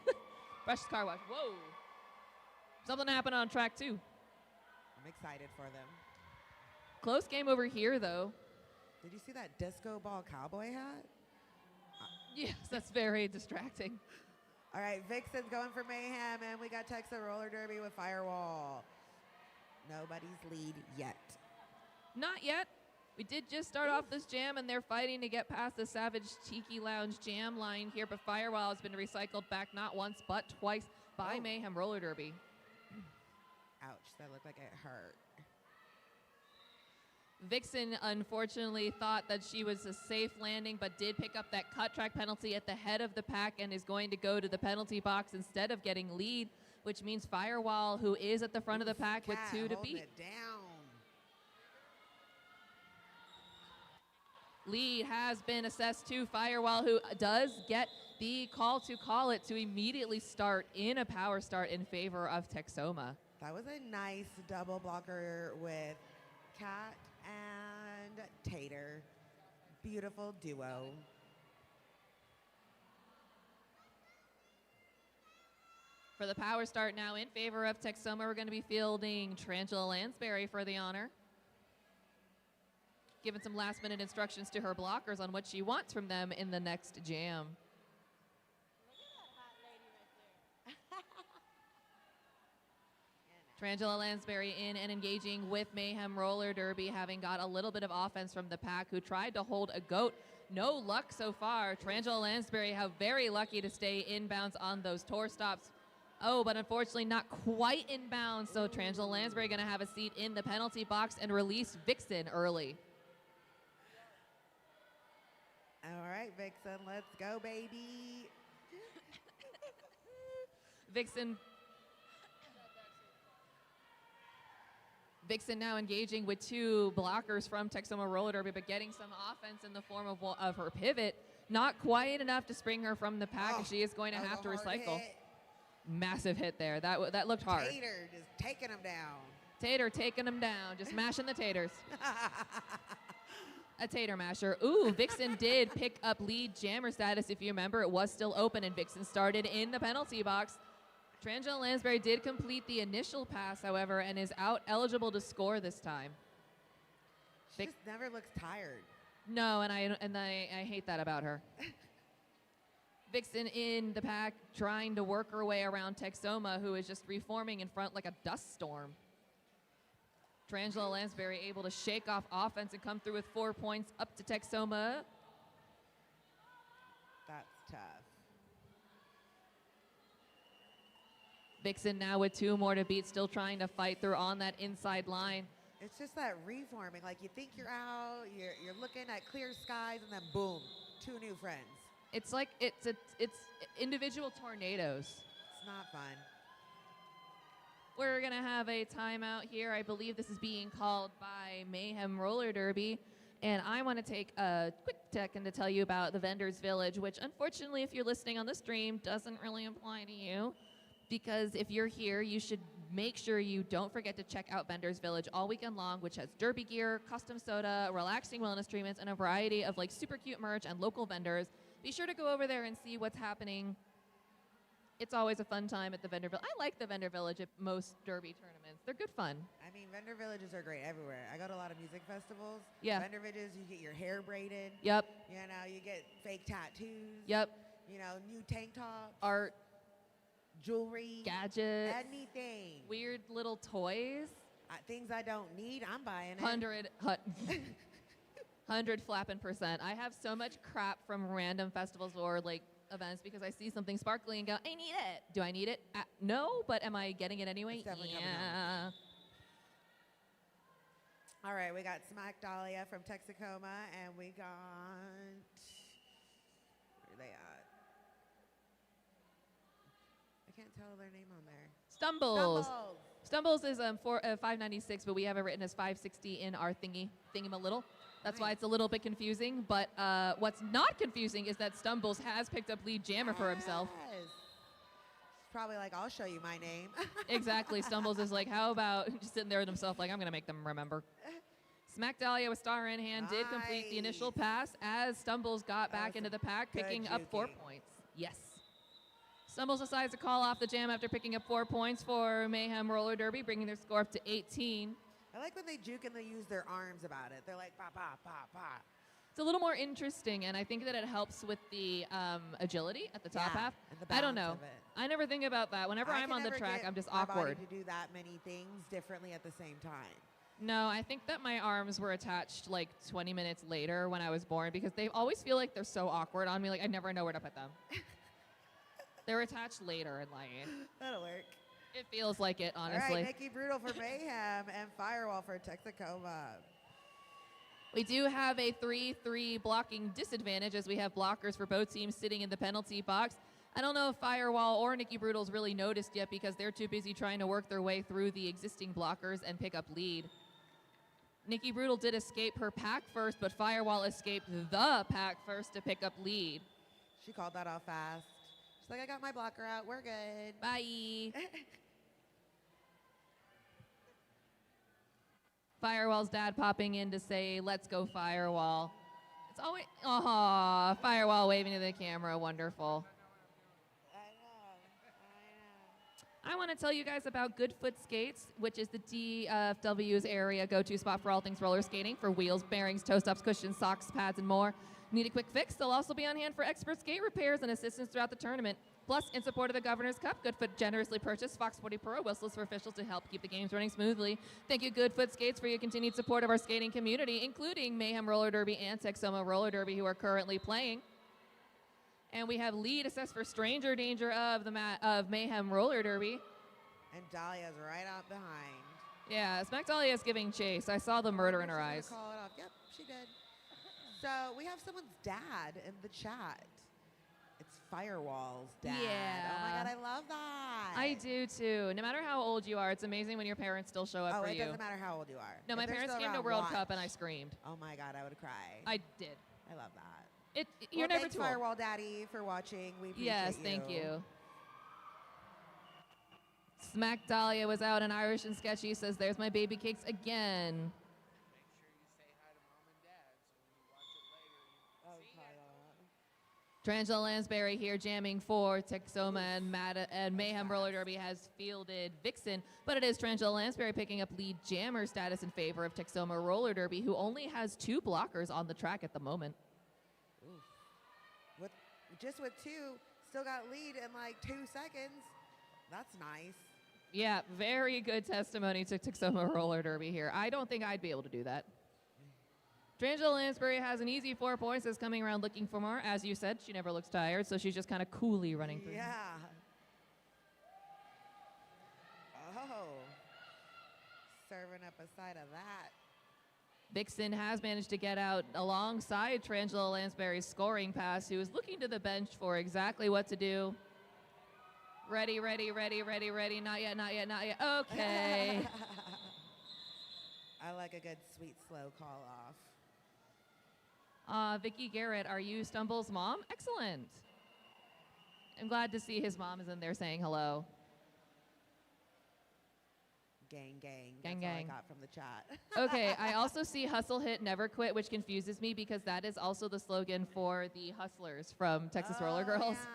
Speaker 5: Fresh car wash. Whoa. Something happened on track 2.
Speaker 10: I'm excited for them.
Speaker 5: Close game over here, though.
Speaker 10: Did you see that disco ball cowboy hat?
Speaker 5: Yes, that's very distracting.
Speaker 10: All right, Vixen's going for Mayhem, and we got Texas Roller Derby with Firewall. Nobody's lead yet.
Speaker 5: Not yet. We did just start off this jam, and they're fighting to get past the Savage Tiki Lounge jam line here, but Firewall has been recycled back not once but twice by Mayhem Roller Derby.
Speaker 10: Ouch, that looked like it hurt.
Speaker 5: Vixen unfortunately thought that she was a safe landing, but did pick up that cut track penalty at the head of the pack and is going to go to the penalty box instead of getting lead, which means Firewall, who is at the front of the pack with 2 to beat.
Speaker 10: It down.
Speaker 5: Lead has been assessed to Firewall, who does get the call to call it to immediately start in a power start in favor of Texoma.
Speaker 10: That was a nice double blocker with Cat and Tater. Beautiful duo.
Speaker 5: For the power start now in favor of Texoma, we're going to be fielding Tarantula Lansbury for the honor. Giving some last minute instructions to her blockers on what she wants from them in the next jam. Tarantula Lansbury in and engaging with Mayhem Roller Derby, having got a little bit of offense from the pack, who tried to hold a goat. No luck so far. Tarantula Lansbury have very lucky to stay inbounds on those tour stops. Oh, but unfortunately not quite inbounds, so Tarantula Lansbury going to have a seat in the penalty box and release Vixen early.
Speaker 10: All right, Vixen, let's go, baby.
Speaker 5: Vixen now engaging with 2 blockers from Texoma Roller Derby, but getting some offense in the form of her pivot. Not quite enough to spring her from the pack, and she is going to have to recycle. Massive hit there. That looked hard.
Speaker 10: Tater just taking him down.
Speaker 5: Tater taking him down, just mashing the taters. A tater masher. Ooh, Vixen did pick up lead jammer status. If you remember, it was still open, and Vixen started in the penalty box. Tarantula Lansbury did complete the initial pass, however, and is out eligible to score this time.
Speaker 10: She just never looks tired.
Speaker 5: No, and I hate that about her. Vixen in the pack, trying to work her way around Texoma, who is just reforming in front like a dust storm. Tarantula Lansbury able to shake off offense and come through with 4 points up to Texoma.
Speaker 10: That's tough.
Speaker 5: Vixen now with 2 more to beat, still trying to fight through on that inside line.
Speaker 10: It's just that reforming. Like, you think you're out, you're looking at clear skies, and then boom, 2 new friends.
Speaker 5: It's like it's individual tornadoes.
Speaker 10: It's not fun.
Speaker 5: We're gonna have a timeout here. I believe this is being called by Mayhem Roller Derby. And I want to take a quick second to tell you about the Vendors Village, which unfortunately, if you're listening on the stream, doesn't really apply to you. Because if you're here, you should make sure you don't forget to check out Vendors Village all weekend long, which has derby gear, custom soda, relaxing wellness treatments, and a variety of like super cute merch and local vendors. Be sure to go over there and see what's happening. It's always a fun time at the Vendor Village. I like the Vendor Village at most derby tournaments. They're good fun.
Speaker 10: I mean, vendor villages are great everywhere. I go to a lot of music festivals.
Speaker 5: Yeah.
Speaker 10: Vendor villages, you get your hair braided.
Speaker 5: Yep.
Speaker 10: You know, you get fake tattoos.
Speaker 5: Yep.
Speaker 10: You know, new tank tops.
Speaker 5: Art.
Speaker 10: jewelry,
Speaker 5: Gadgets.
Speaker 10: anything.
Speaker 5: Weird little toys.
Speaker 10: Things I don't need, I'm buying it.
Speaker 5: 100 flapping %. I have so much crap from random festivals or like events because I see something sparkly and go, I need it. Do I need it? No, but am I getting it anyway?
Speaker 10: It's definitely coming
Speaker 5: Yeah.
Speaker 10: All right, we got Smack Dahlia from Texoma, and we got, where are they at? I can't tell their name on there.
Speaker 5: Stumbles. Stumbles is 596, but we have it written as 560 in our thingy-ma-little. That's why it's a little bit confusing. But what's not confusing is that Stumbles has picked up lead jammer for himself.
Speaker 10: Yes. He's probably like, I'll show you my name.
Speaker 5: Exactly. Stumbles is like, how about just sitting there with himself like, I'm going to make them remember. Smack Dahlia with star in hand did complete the initial pass as Stumbles got back into the pack, picking up 4 points. Yes. Stumbles decides to call off the jam after picking up 4 points for Mayhem Roller Derby, bringing their score up to 18.
Speaker 10: I like when they juke and they use their arms about it. They're like, pa, pa, pa, pa.
Speaker 5: It's a little more interesting, and I think that it helps with the agility at the top half.
Speaker 10: And the
Speaker 5: I don't
Speaker 10: balance
Speaker 5: know.
Speaker 10: of it.
Speaker 5: I never think about that. Whenever I'm on the track, I'm just awkward.
Speaker 10: To do that many things differently at the same time.
Speaker 5: No, I think that my arms were attached like 20 minutes later when I was born because they always feel like they're so awkward on me. Like I never know where to put them. They're attached later in life.
Speaker 10: That'll work.
Speaker 5: It feels like it, honestly.
Speaker 10: All right, Nikki Brutal for Mayhem and Firewall for Texoma.
Speaker 5: We do have a 3-3 blocking disadvantage as we have blockers for both teams sitting in the penalty box. I don't know if Firewall or Nikki Brutal's really noticed yet because they're too busy trying to work their way through the existing blockers and pick up lead. Nikki Brutal did escape her pack first, but Firewall escaped the pack first to pick up lead.
Speaker 10: She called that off fast. She's like, I got my blocker out. We're good.
Speaker 5: Bye. Firewall's dad popping in to say, let's go Firewall. It's always, Firewall waving to the camera. Wonderful. I want to tell you guys about Goodfoot Skates, which is the DFW's area go-to spot for all things roller skating for wheels, bearings, toe stops, cushions, socks, pads, and more. Need a quick fix? They'll also be on hand for expert skate repairs and assistance throughout the tournament. Plus, in support of the Governor's Cup, Goodfoot generously purchased Fox 40 Pro whistles for officials to help keep the games running smoothly. Thank you, Goodfoot Skates, for your continued support of our skating community, including Mayhem Roller Derby and Texoma Roller Derby, who are currently playing. And we have lead assessed for Stranger Danger of Mayhem Roller Derby.
Speaker 10: And Dahlia's right out behind.
Speaker 5: Yeah, Smack Dahlia is giving chase. I saw the murder in her eyes.
Speaker 10: Call it off. Yep, she did. So we have someone's dad in the chat. It's Firewall's dad.
Speaker 5: Yeah.
Speaker 10: Oh my God, I love that.
Speaker 5: I do too. No matter how old you are, it's amazing when your parents still show up for you.
Speaker 10: Oh, it doesn't matter how old you are.
Speaker 5: No,
Speaker 10: If
Speaker 5: my
Speaker 10: they're
Speaker 5: parents
Speaker 10: still
Speaker 5: came to
Speaker 10: around,
Speaker 5: World
Speaker 10: watch.
Speaker 5: Cup and I screamed.
Speaker 10: Oh my God, I would cry.
Speaker 5: I did.
Speaker 10: I love that.
Speaker 5: You're never
Speaker 10: thanks
Speaker 5: too old.
Speaker 10: Firewall Daddy for watching. We appreciate
Speaker 5: Yes, thank you. Smack Dahlia was out and Irish and Sketchy says, there's my baby cakes again. Trangela Lansbury here jamming for Texoma and Mayhem Roller Derby has fielded Vixen, but it is Trangela Lansbury picking up lead jammer status in favor of Texoma Roller Derby, who only has 2 blockers on the track at the moment.
Speaker 10: Just with 2, still got lead in like 2 seconds. That's nice.
Speaker 5: Yeah, very good testimony to Texoma Roller Derby here. I don't think I'd be able to do that. Trangela Lansbury has an easy 4 points, is coming around looking for more. As you said, she never looks tired, so she's just kind of coolly running through.
Speaker 10: Yeah. Oh. Serving up a side of that.
Speaker 5: Vixen has managed to get out alongside Trangela Lansbury's scoring pass, who is looking to the bench for exactly what to do. Ready, ready, ready, ready, ready. Not yet, not yet, not yet. Okay.
Speaker 10: I like a good sweet slow call off.
Speaker 5: Vicky Garrett, are you Stumble's mom? Excellent. I'm glad to see his mom is in there saying hello.
Speaker 10: Gang, gang.
Speaker 5: Gang,
Speaker 10: That's
Speaker 5: gang.
Speaker 10: all I got from the chat.
Speaker 5: Okay, I also see hustle, hit, never quit, which confuses me because that is also the slogan for the Hustlers from Texas Roller Girls.
Speaker 10: Yeah.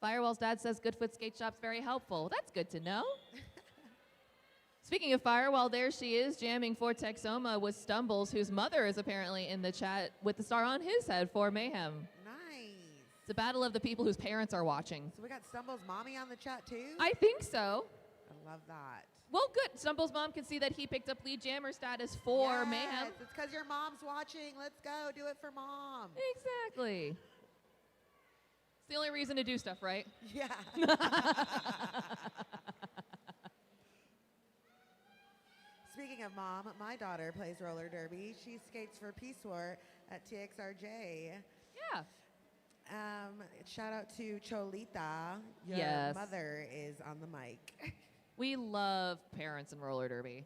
Speaker 5: Firewall's dad says Goodfoot Skate Shop's very helpful. That's good to know. Speaking of Firewall, there she is jamming for Texoma with Stumbles, whose mother is apparently in the chat with the star on his head for Mayhem.
Speaker 10: Nice.
Speaker 5: It's a battle of the people whose parents are watching.
Speaker 10: So we got Stumble's mommy on the chat too?
Speaker 5: I think so.
Speaker 10: I love that.
Speaker 5: Well, good. Stumble's mom can see that he picked up lead jammer status for Mayhem.
Speaker 10: It's because your mom's watching. Let's go. Do it for mom.
Speaker 5: Exactly. It's the only reason to do stuff, right?
Speaker 10: Yeah. Speaking of mom, my daughter plays roller derby. She skates for Peace War at TXRJ.
Speaker 5: Yeah.
Speaker 10: Shout out to Cholita. Your
Speaker 5: Yes.
Speaker 10: mother is on the mic.
Speaker 5: We love parents in roller derby.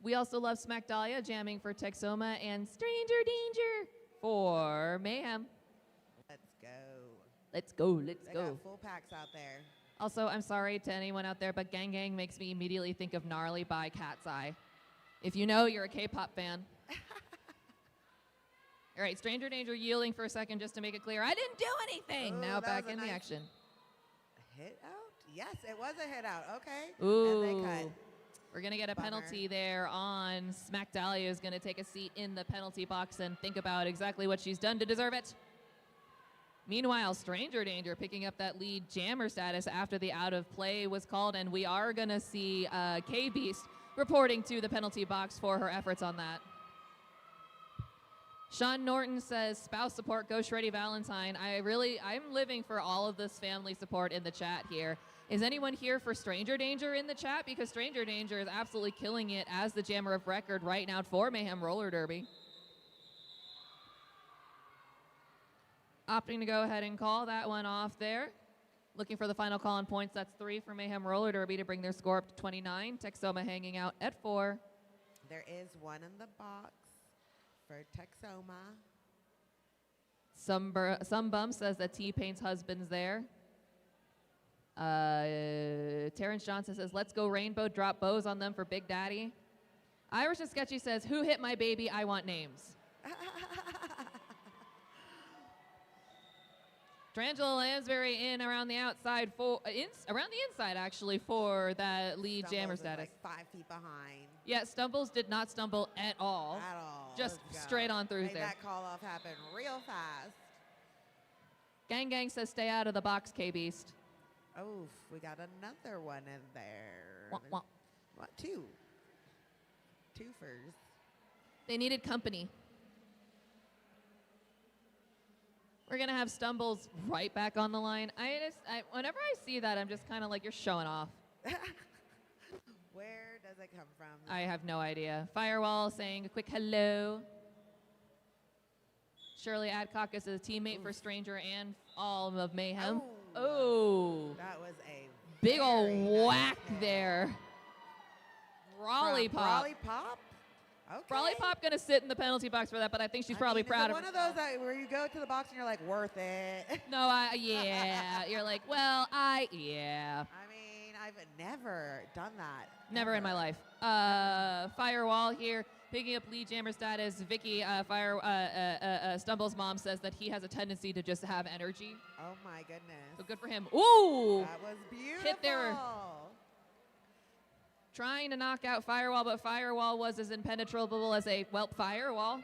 Speaker 5: We also love Smack Dahlia jamming for Texoma and Stranger Danger for Mayhem.
Speaker 10: Let's go.
Speaker 5: Let's go, let's
Speaker 10: They
Speaker 5: go.
Speaker 10: got full packs out there.
Speaker 5: Also, I'm sorry to anyone out there, but Gang Gang makes me immediately think of Gnarly by Cat's Eye. If you know, you're a K-pop fan. All right, Stranger Danger yielding for a second just to make it clear. I didn't do anything.
Speaker 10: Ooh,
Speaker 5: Now
Speaker 10: that
Speaker 5: back
Speaker 10: was a
Speaker 5: in the
Speaker 10: nice
Speaker 5: action.
Speaker 10: Hit out? Yes, it was a hit out. Okay.
Speaker 5: Ooh.
Speaker 10: And they cut.
Speaker 5: We're going to get a
Speaker 10: Bummer.
Speaker 5: penalty there on Smack Dahlia, is going to take a seat in the penalty box and think about exactly what she's done to deserve it. Meanwhile, Stranger Danger picking up that lead jammer status after the out of play was called, and we are going to see K-Beast reporting to the penalty box for her efforts on that. Sean Norton says, spouse support, go Shreddy Valentine. I'm living for all of this family support in the chat here. Is anyone here for Stranger Danger in the chat? Because Stranger Danger is absolutely killing it as the jammer of record right now for Mayhem Roller Derby. Opting to go ahead and call that one off there. Looking for the final call on points. That's 3 for Mayhem Roller Derby to bring their score up to 29. Texoma hanging out at 4.
Speaker 10: There is one in the box for Texoma.
Speaker 5: Some bum says that T-Pain's husband's there. Terrence Johnson says, let's go Rainbow, drop bows on them for Big Daddy. Irish and Sketchy says, who hit my baby? I want names. Tarantula Lansbury in around the outside around the inside actually for that lead
Speaker 10: Stumbles
Speaker 5: jammer
Speaker 10: is
Speaker 5: status.
Speaker 10: like 5 feet behind.
Speaker 5: Yeah, Stumbles did not stumble at all.
Speaker 10: At all.
Speaker 5: Just
Speaker 10: Let's go.
Speaker 5: straight on through
Speaker 10: Made
Speaker 5: there.
Speaker 10: that call off happen real fast.
Speaker 5: Gang Gang says stay out of the box, K-Beast.
Speaker 10: Oof, we got another one in there.
Speaker 5: Wah, wah.
Speaker 10: What? Two. Twofers.
Speaker 5: They needed company. We're going to have Stumbles right back on the line. Whenever I see that, I'm just kind of like, you're showing off.
Speaker 10: Where does it come from?
Speaker 5: I have no idea. Firewall saying a quick hello. Shirley Adcock is a teammate for Stranger and all of Mayhem. Oh.
Speaker 10: That was a
Speaker 5: big
Speaker 10: very
Speaker 5: old
Speaker 10: nice
Speaker 5: whack
Speaker 10: hit.
Speaker 5: there. Raleigh
Speaker 10: From
Speaker 5: Pop.
Speaker 10: Raleigh Pop? Okay.
Speaker 5: Raleigh Pop going to sit in the penalty box for that, but I think she's probably
Speaker 10: Is
Speaker 5: proud
Speaker 10: it
Speaker 5: of
Speaker 10: one of
Speaker 5: herself.
Speaker 10: those that where you go to the box and you're like, worth it?
Speaker 5: No, yeah. You're like, well, yeah.
Speaker 10: I mean, I've never done that.
Speaker 5: Never in my life. Firewall here, picking up lead jammer status. Vicky, Stumble's mom says that he has a tendency to just have energy.
Speaker 10: Oh my goodness.
Speaker 5: So good for him. Ooh!
Speaker 10: That was beautiful.
Speaker 5: Hit there. Trying to knock out Firewall, but Firewall was as impenetrable as a whelp firewall.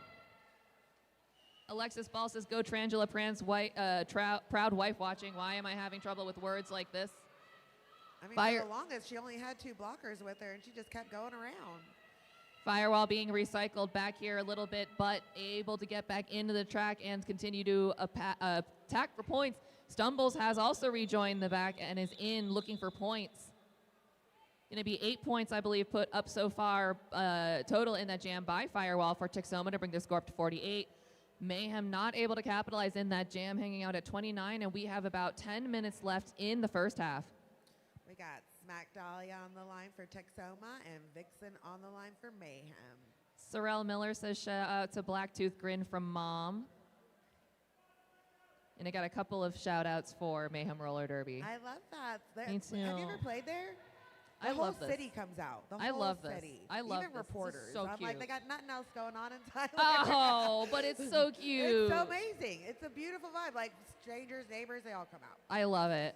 Speaker 5: Alexis Ball says, go Trangela Pran's proud wife watching. Why am I having trouble with words like this?
Speaker 10: I mean, for the longest, she only had 2 blockers with her, and she just kept going around.
Speaker 5: Firewall being recycled back here a little bit, but able to get back into the track and continue to attack for points. Stumbles has also rejoined the back and is in looking for points. Going to be 8 points, I believe, put up so far total in that jam by Firewall for Texoma to bring their score up to 48. Mayhem not able to capitalize in that jam, hanging out at 29, and we have about 10 minutes left in the first half.
Speaker 10: We got Smack Dahlia on the line for Texoma and Vixen on the line for Mayhem.
Speaker 5: Sorrel Miller says shout out to Blacktooth Grin from Mom. And I got a couple of shout outs for Mayhem Roller Derby.
Speaker 10: I love that.
Speaker 5: Me too.
Speaker 10: Have you ever played there?
Speaker 5: I
Speaker 10: The whole
Speaker 5: love this.
Speaker 10: city comes out. The
Speaker 5: I
Speaker 10: whole
Speaker 5: love this.
Speaker 10: city.
Speaker 5: I love
Speaker 10: Even
Speaker 5: this. This is
Speaker 10: reporters.
Speaker 5: so
Speaker 10: I'm like,
Speaker 5: cute.
Speaker 10: they got nothing else going on in Tyler.
Speaker 5: Oh, but it's so cute.
Speaker 10: It's so amazing. It's a beautiful vibe. Like strangers, neighbors, they all come out.
Speaker 5: I love it.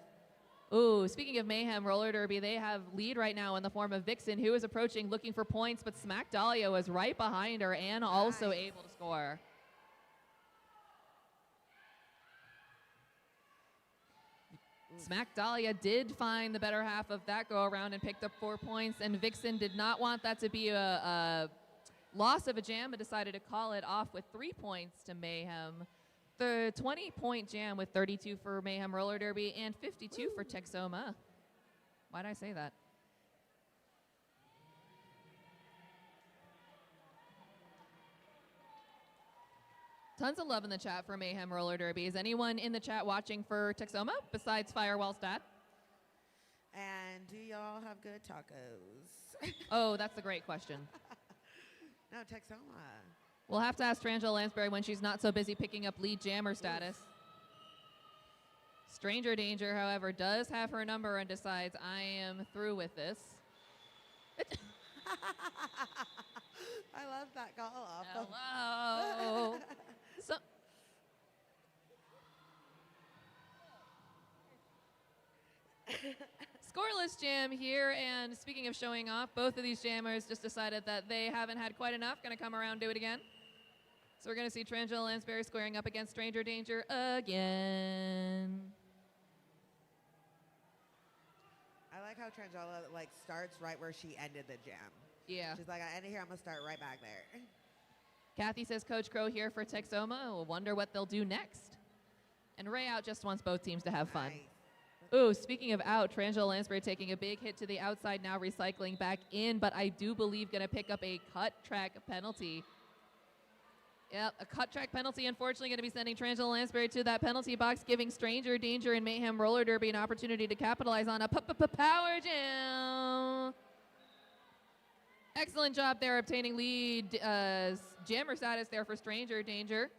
Speaker 5: Ooh, speaking of Mayhem Roller Derby, they have lead right now in the form of Vixen, who is approaching looking for points, but Smack Dahlia was right behind her and also able to score. Smack Dahlia did find the better half of that go around and picked up 4 points, and Vixen did not want that to be a loss of a jam, but decided to call it off with 3 points to Mayhem. The 20-point jam with 32 for Mayhem Roller Derby and 52 for Texoma. Why did I say that? Tons of love in the chat for Mayhem Roller Derby. Is anyone in the chat watching for Texoma besides Firewall's dad?
Speaker 10: And do y'all have good tacos?
Speaker 5: Oh, that's a great question.
Speaker 10: No, Texoma.
Speaker 5: We'll have to ask Trangela Lansbury when she's not so busy picking up lead jammer status. Stranger Danger, however, does have her number and decides, I am through with this.
Speaker 10: I love that call off.
Speaker 5: Hello. So, scoreless jam here, and speaking of showing off, both of these jammers just decided that they haven't had quite enough, gonna come around and do it again. So we're gonna see Trangela Lansbury squaring up against Stranger Danger again.
Speaker 10: I like how Trangela starts right where she ended the jam.
Speaker 5: Yeah.
Speaker 10: She's like, I ended here, I'm gonna start right back there.
Speaker 5: Kathy says Coach Crow here for Texoma. We'll wonder what they'll do next. And Ray Out just wants both teams to have fun.
Speaker 10: Nice.
Speaker 5: Ooh, speaking of out, Trangela Lansbury taking a big hit to the outside, now recycling back in, but I do believe going to pick up a cut track penalty. Yep, a cut track penalty, unfortunately, going to be sending Trangela Lansbury to that penalty box, giving Stranger Danger and Mayhem Roller Derby an opportunity to capitalize on a power jam. Excellent job there obtaining lead jammer status there for Stranger Danger.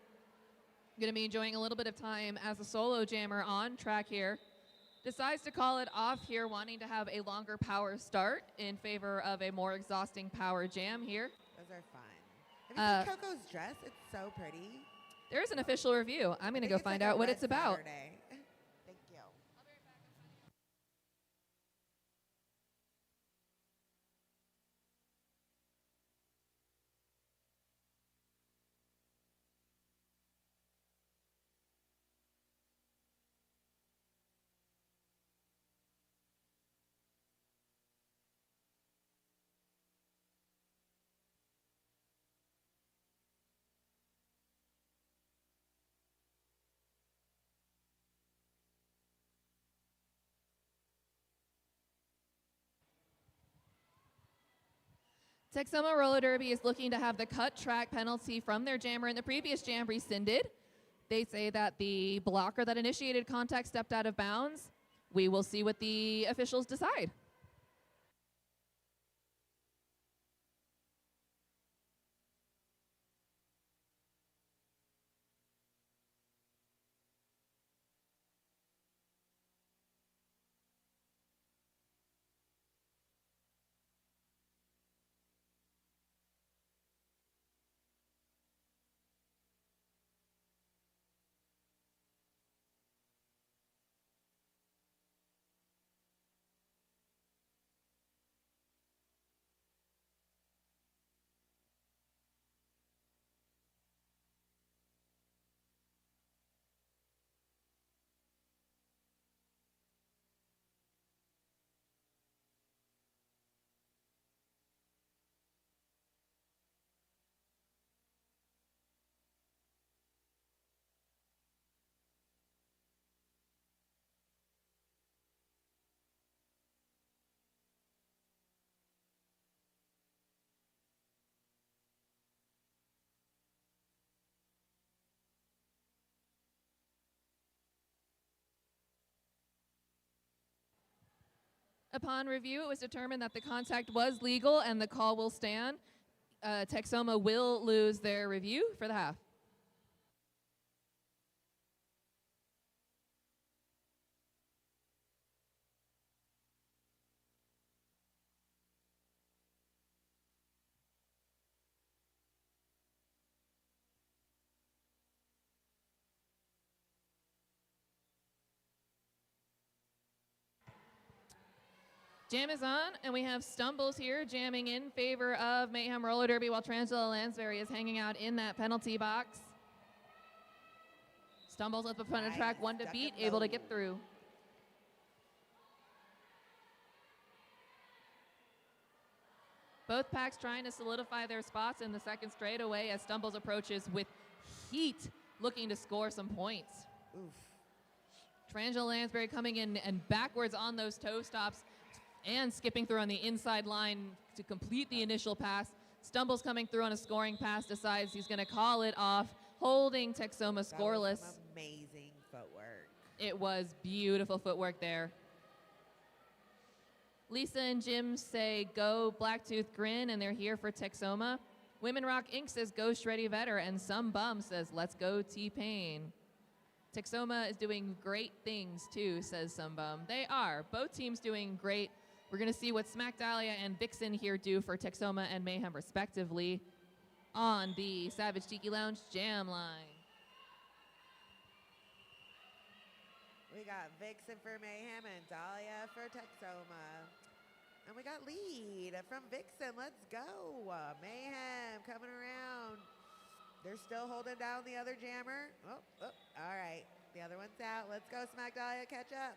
Speaker 5: Going to be enjoying a little bit of time as a solo jammer on track here. Decides to call it off here, wanting to have a longer power start in favor of a more exhausting power jam here.
Speaker 10: Those are fun. Have you seen Coco's dress? It's so pretty.
Speaker 5: There's an official review. I'm going to go find out what it's about.
Speaker 10: Saturday. Thank you.
Speaker 5: Texoma Roller Derby is looking to have the cut track penalty from their jammer in the previous jam rescinded. They say that the blocker that initiated contact stepped out of bounds. We will see what the officials decide. Upon review, it was determined that the contact was legal and the call will stand. Texoma will lose their review for the half. Jam is on, and we have Stumbles here jamming in favor of Mayhem Roller Derby while Trangela Lansbury is hanging out in that penalty box. Stumbles up in front of track, one to beat, able to get through. Both packs trying to solidify their spots in the second straightaway as Stumbles approaches with heat, looking to score some points.
Speaker 10: Oof.
Speaker 5: Trangela Lansbury coming in and backwards on those toe stops and skipping through on the inside line to complete the initial pass. Stumbles coming through on a scoring pass, decides he's going to call it off, holding Texoma scoreless.
Speaker 10: That was some amazing footwork.
Speaker 5: It was beautiful footwork there. Lisa and Jim say go Blacktooth Grin, and they're here for Texoma. Women Rock Inc. says go Shreddy Vetter, and Some Bum says let's go T-Pain. Texoma is doing great things too, says Some Bum. They are. Both teams doing great. We're going to see what Smack Dahlia and Vixen here do for Texoma and Mayhem respectively on the Savage Tiki Lounge jam line.
Speaker 10: We got Vixen for Mayhem and Dahlia for Texoma. And we got lead from Vixen. Let's go. Mayhem coming around. They're still holding down the other jammer. Oh, all right. The other one's out. Let's go, Smack Dahlia. Catch up.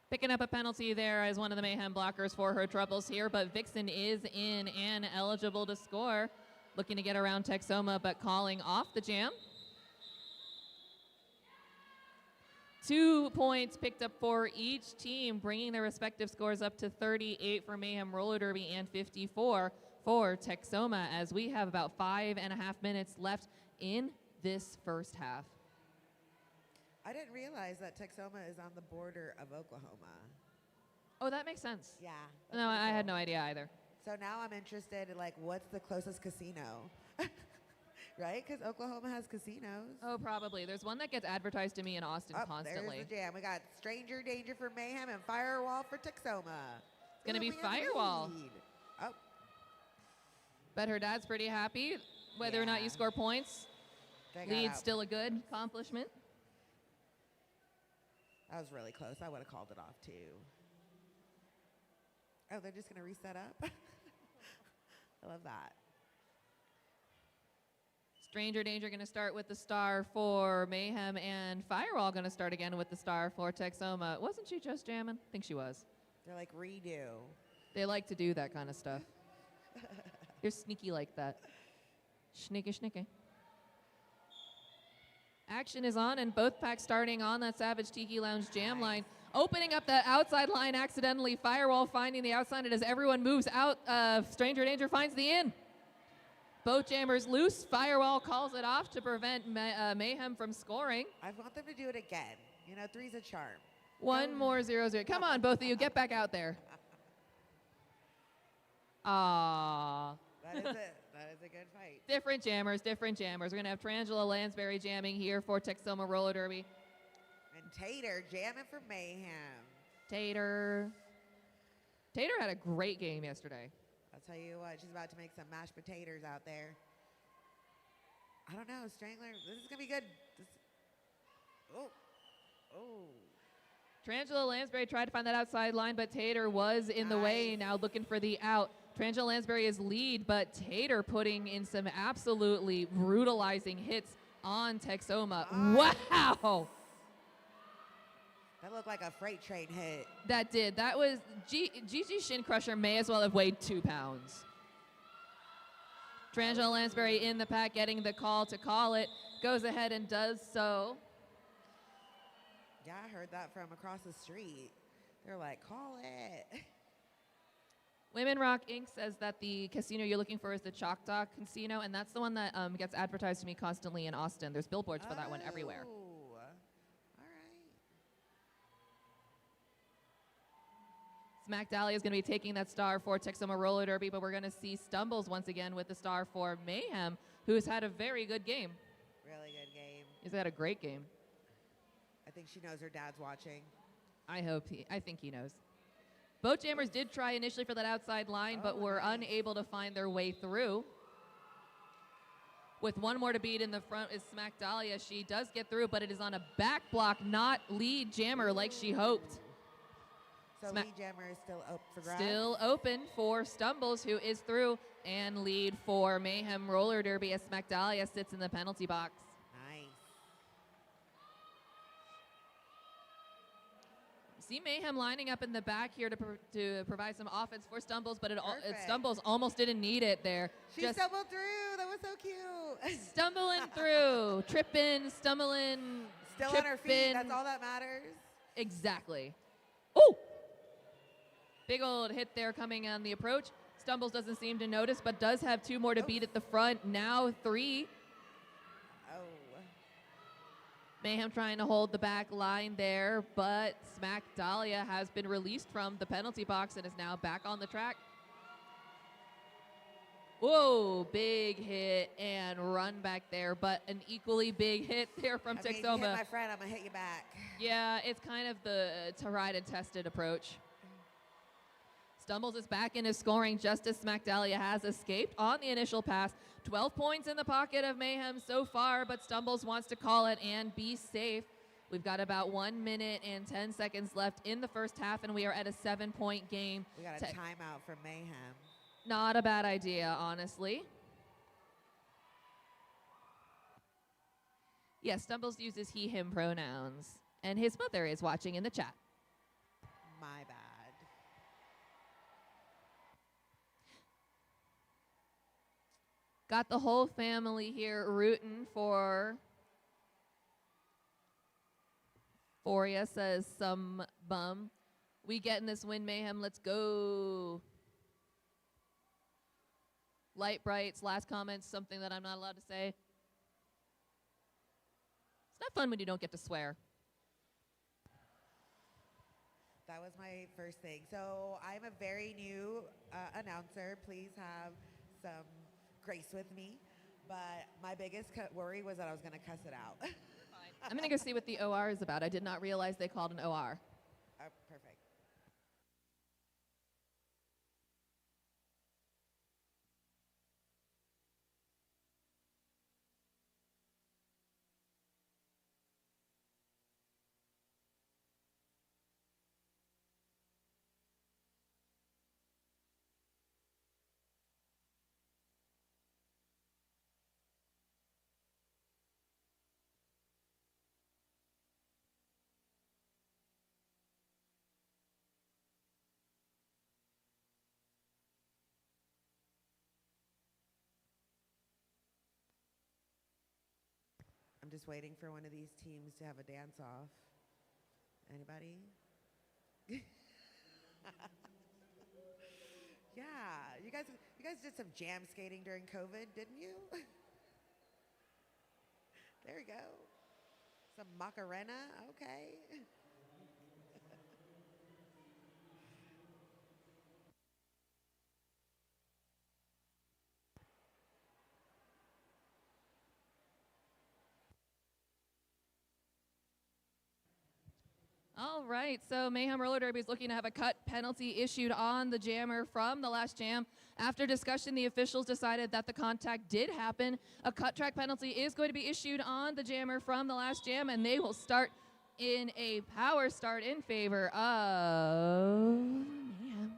Speaker 5: Picking up a penalty there as one of the Mayhem blockers for her troubles here, but Vixen is in and eligible to score. Looking to get around Texoma, but calling off the jam. 2 points picked up for each team, bringing their respective scores up to 38 for Mayhem Roller Derby and 54 for Texoma, as we have about 5.5 minutes left in this first half.
Speaker 10: I didn't realize that Texoma is on the border of Oklahoma.
Speaker 5: Oh, that makes sense.
Speaker 10: Yeah.
Speaker 5: No, I had no idea either.
Speaker 10: So now I'm interested in, like, what's the closest casino? Right? Because Oklahoma has casinos.
Speaker 5: Oh, probably. There's one that gets advertised to me in Austin constantly.
Speaker 10: There's the jam. We got Stranger Danger for Mayhem and Firewall for Texoma.
Speaker 5: It's going to be Firewall.
Speaker 10: Oh.
Speaker 5: Bet her dad's pretty happy whether or not you score points. Lead's still a good accomplishment.
Speaker 10: That was really close. I would have called it off, too. Oh, they're just going to reset up? I love that.
Speaker 5: Stranger Danger going to start with the star for Mayhem, and Firewall going to start again with the star for Texoma. Wasn't she just jamming? I think she was.
Speaker 10: They're like redo.
Speaker 5: They like to do that kind of stuff. They're sneaky like that. Sneaky. Action is on, and both packs starting on that Savage Tiki Lounge jam line. Opening up that outside line accidentally. Firewall finding the outside, and as everyone moves out, Stranger Danger finds the in. Both jammers loose. Firewall calls it off to prevent Mayhem from scoring.
Speaker 10: I want them to do it again. You know, three's a charm.
Speaker 5: One more 0-0. Come on, both of you. Get back out there. Aww.
Speaker 10: That is it. That is a good fight.
Speaker 5: Different jammers. We're going to have Trangela Lansbury jamming here for Texoma Roller Derby.
Speaker 10: And Tater jamming for Mayhem.
Speaker 5: Tater had a great game yesterday.
Speaker 10: I'll tell you what, she's about to make some mashed potatoes out there. I don't know, Strangler, this is going to be good.
Speaker 5: Trangela Lansbury tried to find that outside line, but Tater was in the way, now looking for the out. Trangela Lansbury is lead, but Tater putting in some absolutely brutalizing hits on Texoma. Wow!
Speaker 10: That looked like a freight train hit.
Speaker 5: That did. That was Gigi Shin Crusher may as well have weighed 2 pounds. Trangela Lansbury in the pack, getting the call to call it, goes ahead and does so.
Speaker 10: Yeah, I heard that from across the street. They're like, call it.
Speaker 5: Women Rock Inc. says that the casino you're looking for is the Choctaw Casino, and that's the one that gets advertised to me constantly in Austin. There's billboards for that one everywhere. Smack Dahlia is going to be taking that star for Texoma Roller Derby, but we're going to see Stumbles once again with the star for Mayhem, who's had a very good game.
Speaker 10: Really good game.
Speaker 5: He's had a great game.
Speaker 10: I think she knows her dad's watching.
Speaker 5: I think he knows. Both jammers did try initially for that outside line, but were unable to find their way through. With one more to beat in the front is Smack Dahlia. She does get through, but it is on a back block, not lead jammer like she hoped.
Speaker 10: So lead jammer is still open for grabs?
Speaker 5: Still open for Stumbles, who is through, and lead for Mayhem Roller Derby as Smack Dahlia sits in the penalty box.
Speaker 10: Nice.
Speaker 5: see Mayhem lining up in the back here to provide some offense for Stumbles, but it
Speaker 10: Perfect.
Speaker 5: Stumbles almost didn't need it there.
Speaker 10: She stumbled through. That was so cute.
Speaker 5: Stumbling through, tripping, stumbling,
Speaker 10: Still
Speaker 5: tripping.
Speaker 10: on her feet. That's all that matters.
Speaker 5: Exactly. Oh! Big old hit there coming on the approach. Stumbles doesn't seem to notice, but does have 2 more to beat at the front. Now 3.
Speaker 10: Oh.
Speaker 5: Mayhem trying to hold the back line there, but Smack Dahlia has been released from the penalty box and is now back on the track. Whoa, big hit and run back there, but an equally big hit there from
Speaker 10: I mean,
Speaker 5: Texoma.
Speaker 10: you hit my friend, I'm going to hit you back.
Speaker 5: Yeah, it's kind of the tried and tested approach. Stumbles is back in his scoring just as Smack Dahlia has escaped on the initial pass. 12 points in the pocket of Mayhem so far, but Stumbles wants to call it and be safe. We've got about 1 minute and 10 seconds left in the first half, and we are at a 7-point game.
Speaker 10: We got a timeout from Mayhem.
Speaker 5: Not a bad idea, honestly. Yes, Stumbles uses he, him pronouns, and his mother is watching in the chat.
Speaker 10: My bad.
Speaker 5: Got the whole family here rooting for ya, says some bum. We getting this win, Mayhem. Let's go. Light Brights, last comments, something that I'm not allowed to say. It's not fun when you don't get to swear.
Speaker 10: That was my first thing. So I'm a very new announcer. Please have some grace with me. But my biggest worry was that I was going to cuss it out.
Speaker 5: I'm going to go see what the OR is about. I did not realize they called an OR.
Speaker 10: Perfect. I'm just waiting for one of these teams to have a dance off. Anybody? Yeah, you guys did some jam skating during COVID, didn't you? There we go. Some Macarena, okay.
Speaker 5: All right, so Mayhem Roller Derby is looking to have a cut penalty issued on the jammer from the last jam. After discussion, the officials decided that the contact did happen. A cut track penalty is going to be issued on the jammer from the last jam, and they will start in a power start in favor of Mayhem.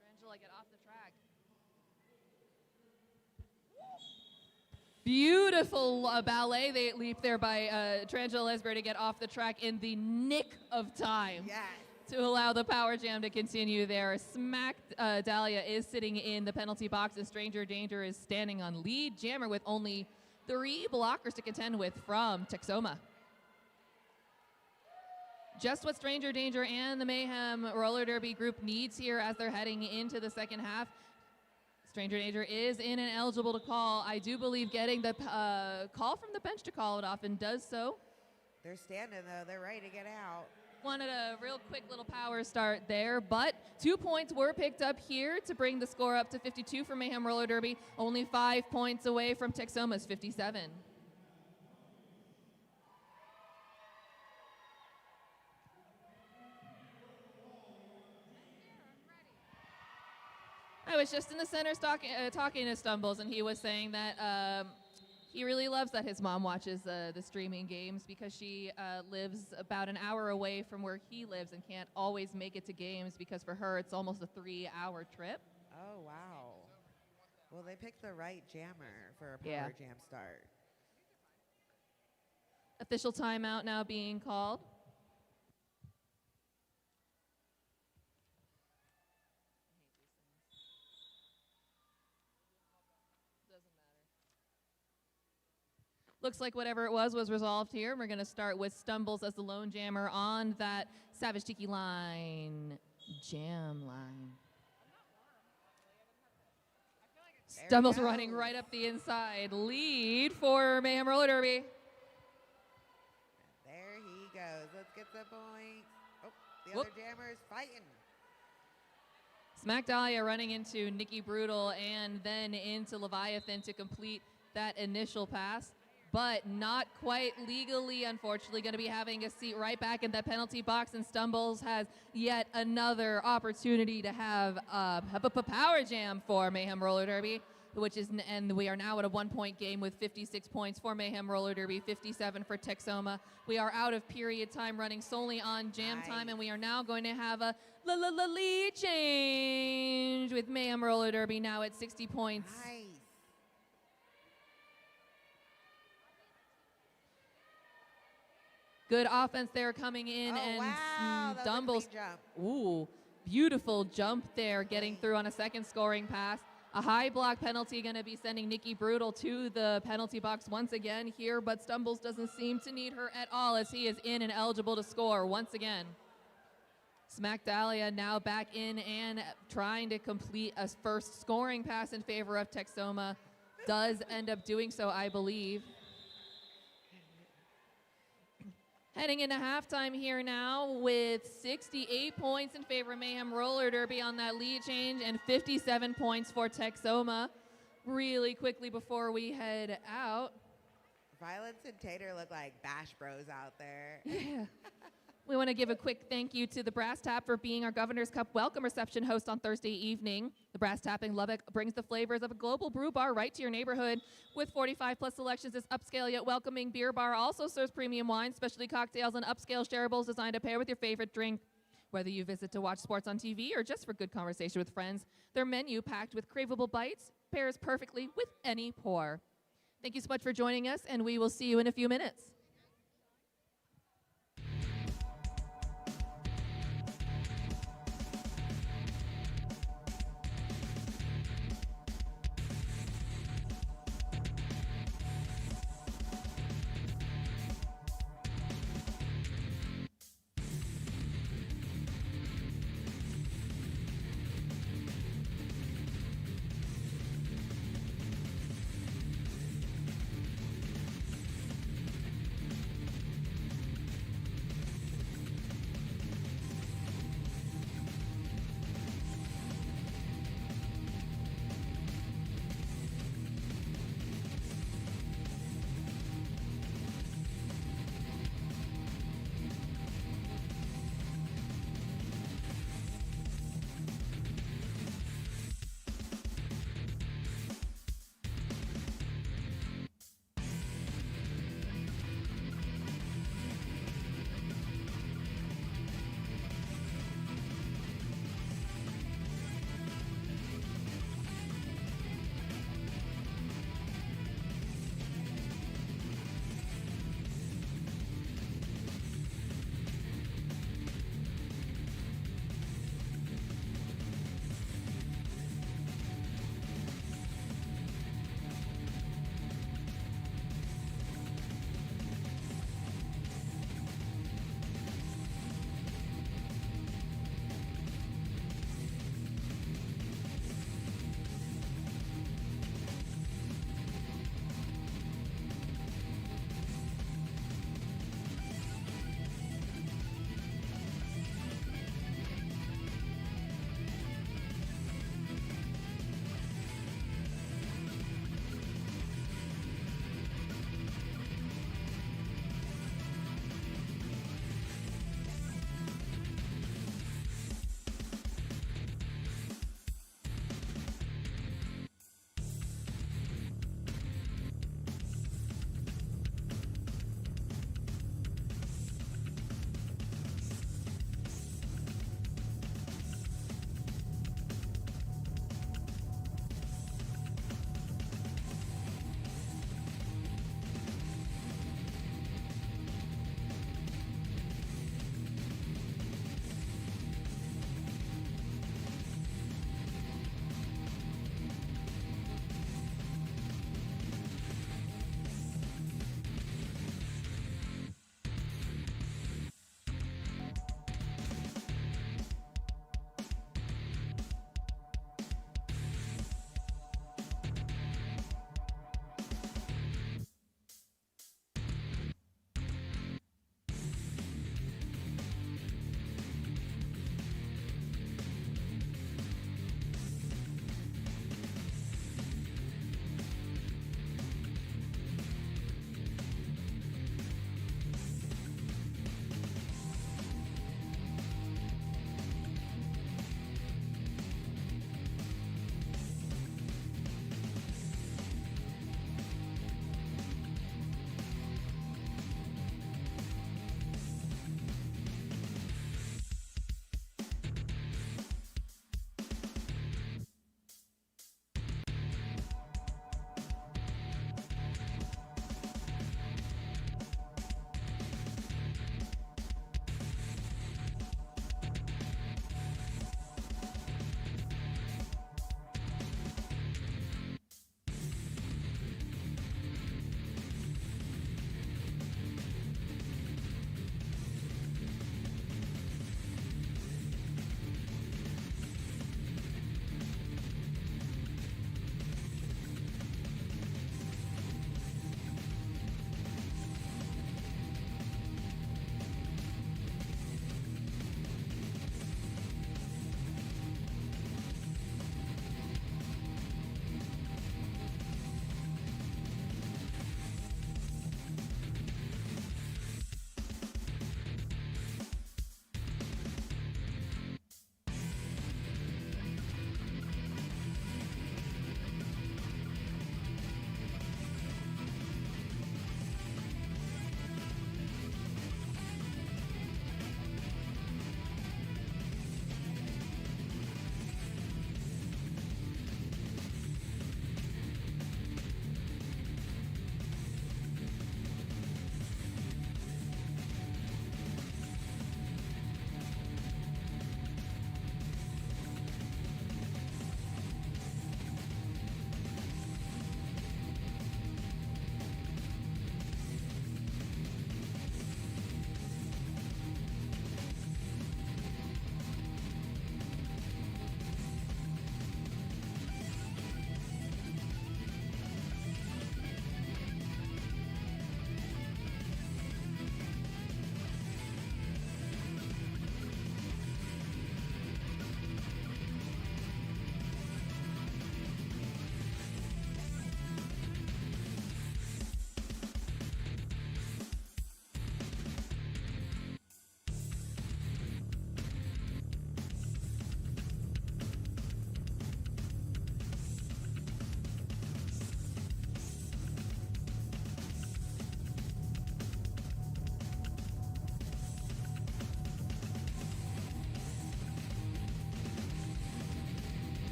Speaker 5: Tarantula, get off the track. Beautiful ballet they leap there by Tarantula Lesbury to get off the track in the nick of time.
Speaker 10: Yes.
Speaker 5: To allow the power jam to continue there. Smack Dahlia is sitting in the penalty box, and Stranger Danger is standing on lead jammer with only 3 blockers to contend with from Texoma. Just what Stranger Danger and the Mayhem Roller Derby group needs here as they're heading into the second half. Stranger Danger is in and eligible to call. I do believe getting the call from the bench to call it off and does so.
Speaker 10: They're standing, though. They're ready to get out.
Speaker 5: Wanted a real quick little power start there, but 2 points were picked up here to bring the score up to 52 for Mayhem Roller Derby, only 5 points away from Texoma's 57. I was just in the center talking to Stumbles, and he was saying that he really loves that his mom watches the streaming games because she lives about an hour away from where he lives and can't always make it to games because for her it's almost a 3-hour trip.
Speaker 10: Oh, wow. Well, they picked the right jammer for a power
Speaker 5: Yeah.
Speaker 10: jam start.
Speaker 5: Official timeout now being called. Looks like whatever it was resolved here. We're going to start with Stumbles as the lone jammer on that Savage Tiki line. Jam line. Stumbles running right up the inside. Lead for Mayhem Roller Derby.
Speaker 10: There he goes. Let's get the points. Oh, the other jammer is fighting.
Speaker 5: Smack Dahlia running into Nikki Brutal and then into Leviathan to complete that initial pass, but not quite legally, unfortunately. Going to be having a seat right back in the penalty box, and Stumbles has yet another opportunity to have a power jam for Mayhem Roller Derby, and we are now at a 1-point game with 56 points for Mayhem Roller Derby, 57 for Texoma. We are out of period time, running solely on jam time, and we are now going to have a lead change with Mayhem Roller Derby now at 60 points.
Speaker 10: Nice.
Speaker 5: Good offense there coming in,
Speaker 10: Oh,
Speaker 5: and
Speaker 10: wow. That was a
Speaker 5: Stumbles.
Speaker 10: clean jump.
Speaker 5: Ooh, beautiful jump there, getting through on a second scoring pass. A high block penalty going to be sending Nikki Brutal to the penalty box once again here, but Stumbles doesn't seem to need her at all as he is in and eligible to score once again. Smack Dahlia now back in and trying to complete a first scoring pass in favor of Texoma. Does end up doing so, I believe. Heading into halftime here now with 68 points in favor of Mayhem Roller Derby on that lead change and 57 points for Texoma. Really quickly before we head out.
Speaker 10: Violence and Tater look like Bash Bros out there.
Speaker 5: Yeah. We want to give a quick thank you to the Brass Tap for being our Governor's Cup welcome reception host on Thursday evening. The Brass Tap in Lubbock brings the flavors of a global brew bar right to your neighborhood. With 45-plus selections, this upscale yet welcoming beer bar also serves premium wine, specialty cocktails, and upscale shareables designed to pair with your favorite drink. Whether you visit to watch sports on TV or just for good conversation with friends, their menu, packed with craveable bites, pairs perfectly with any pour. Thank you so much for joining us, and we will see you in a few minutes.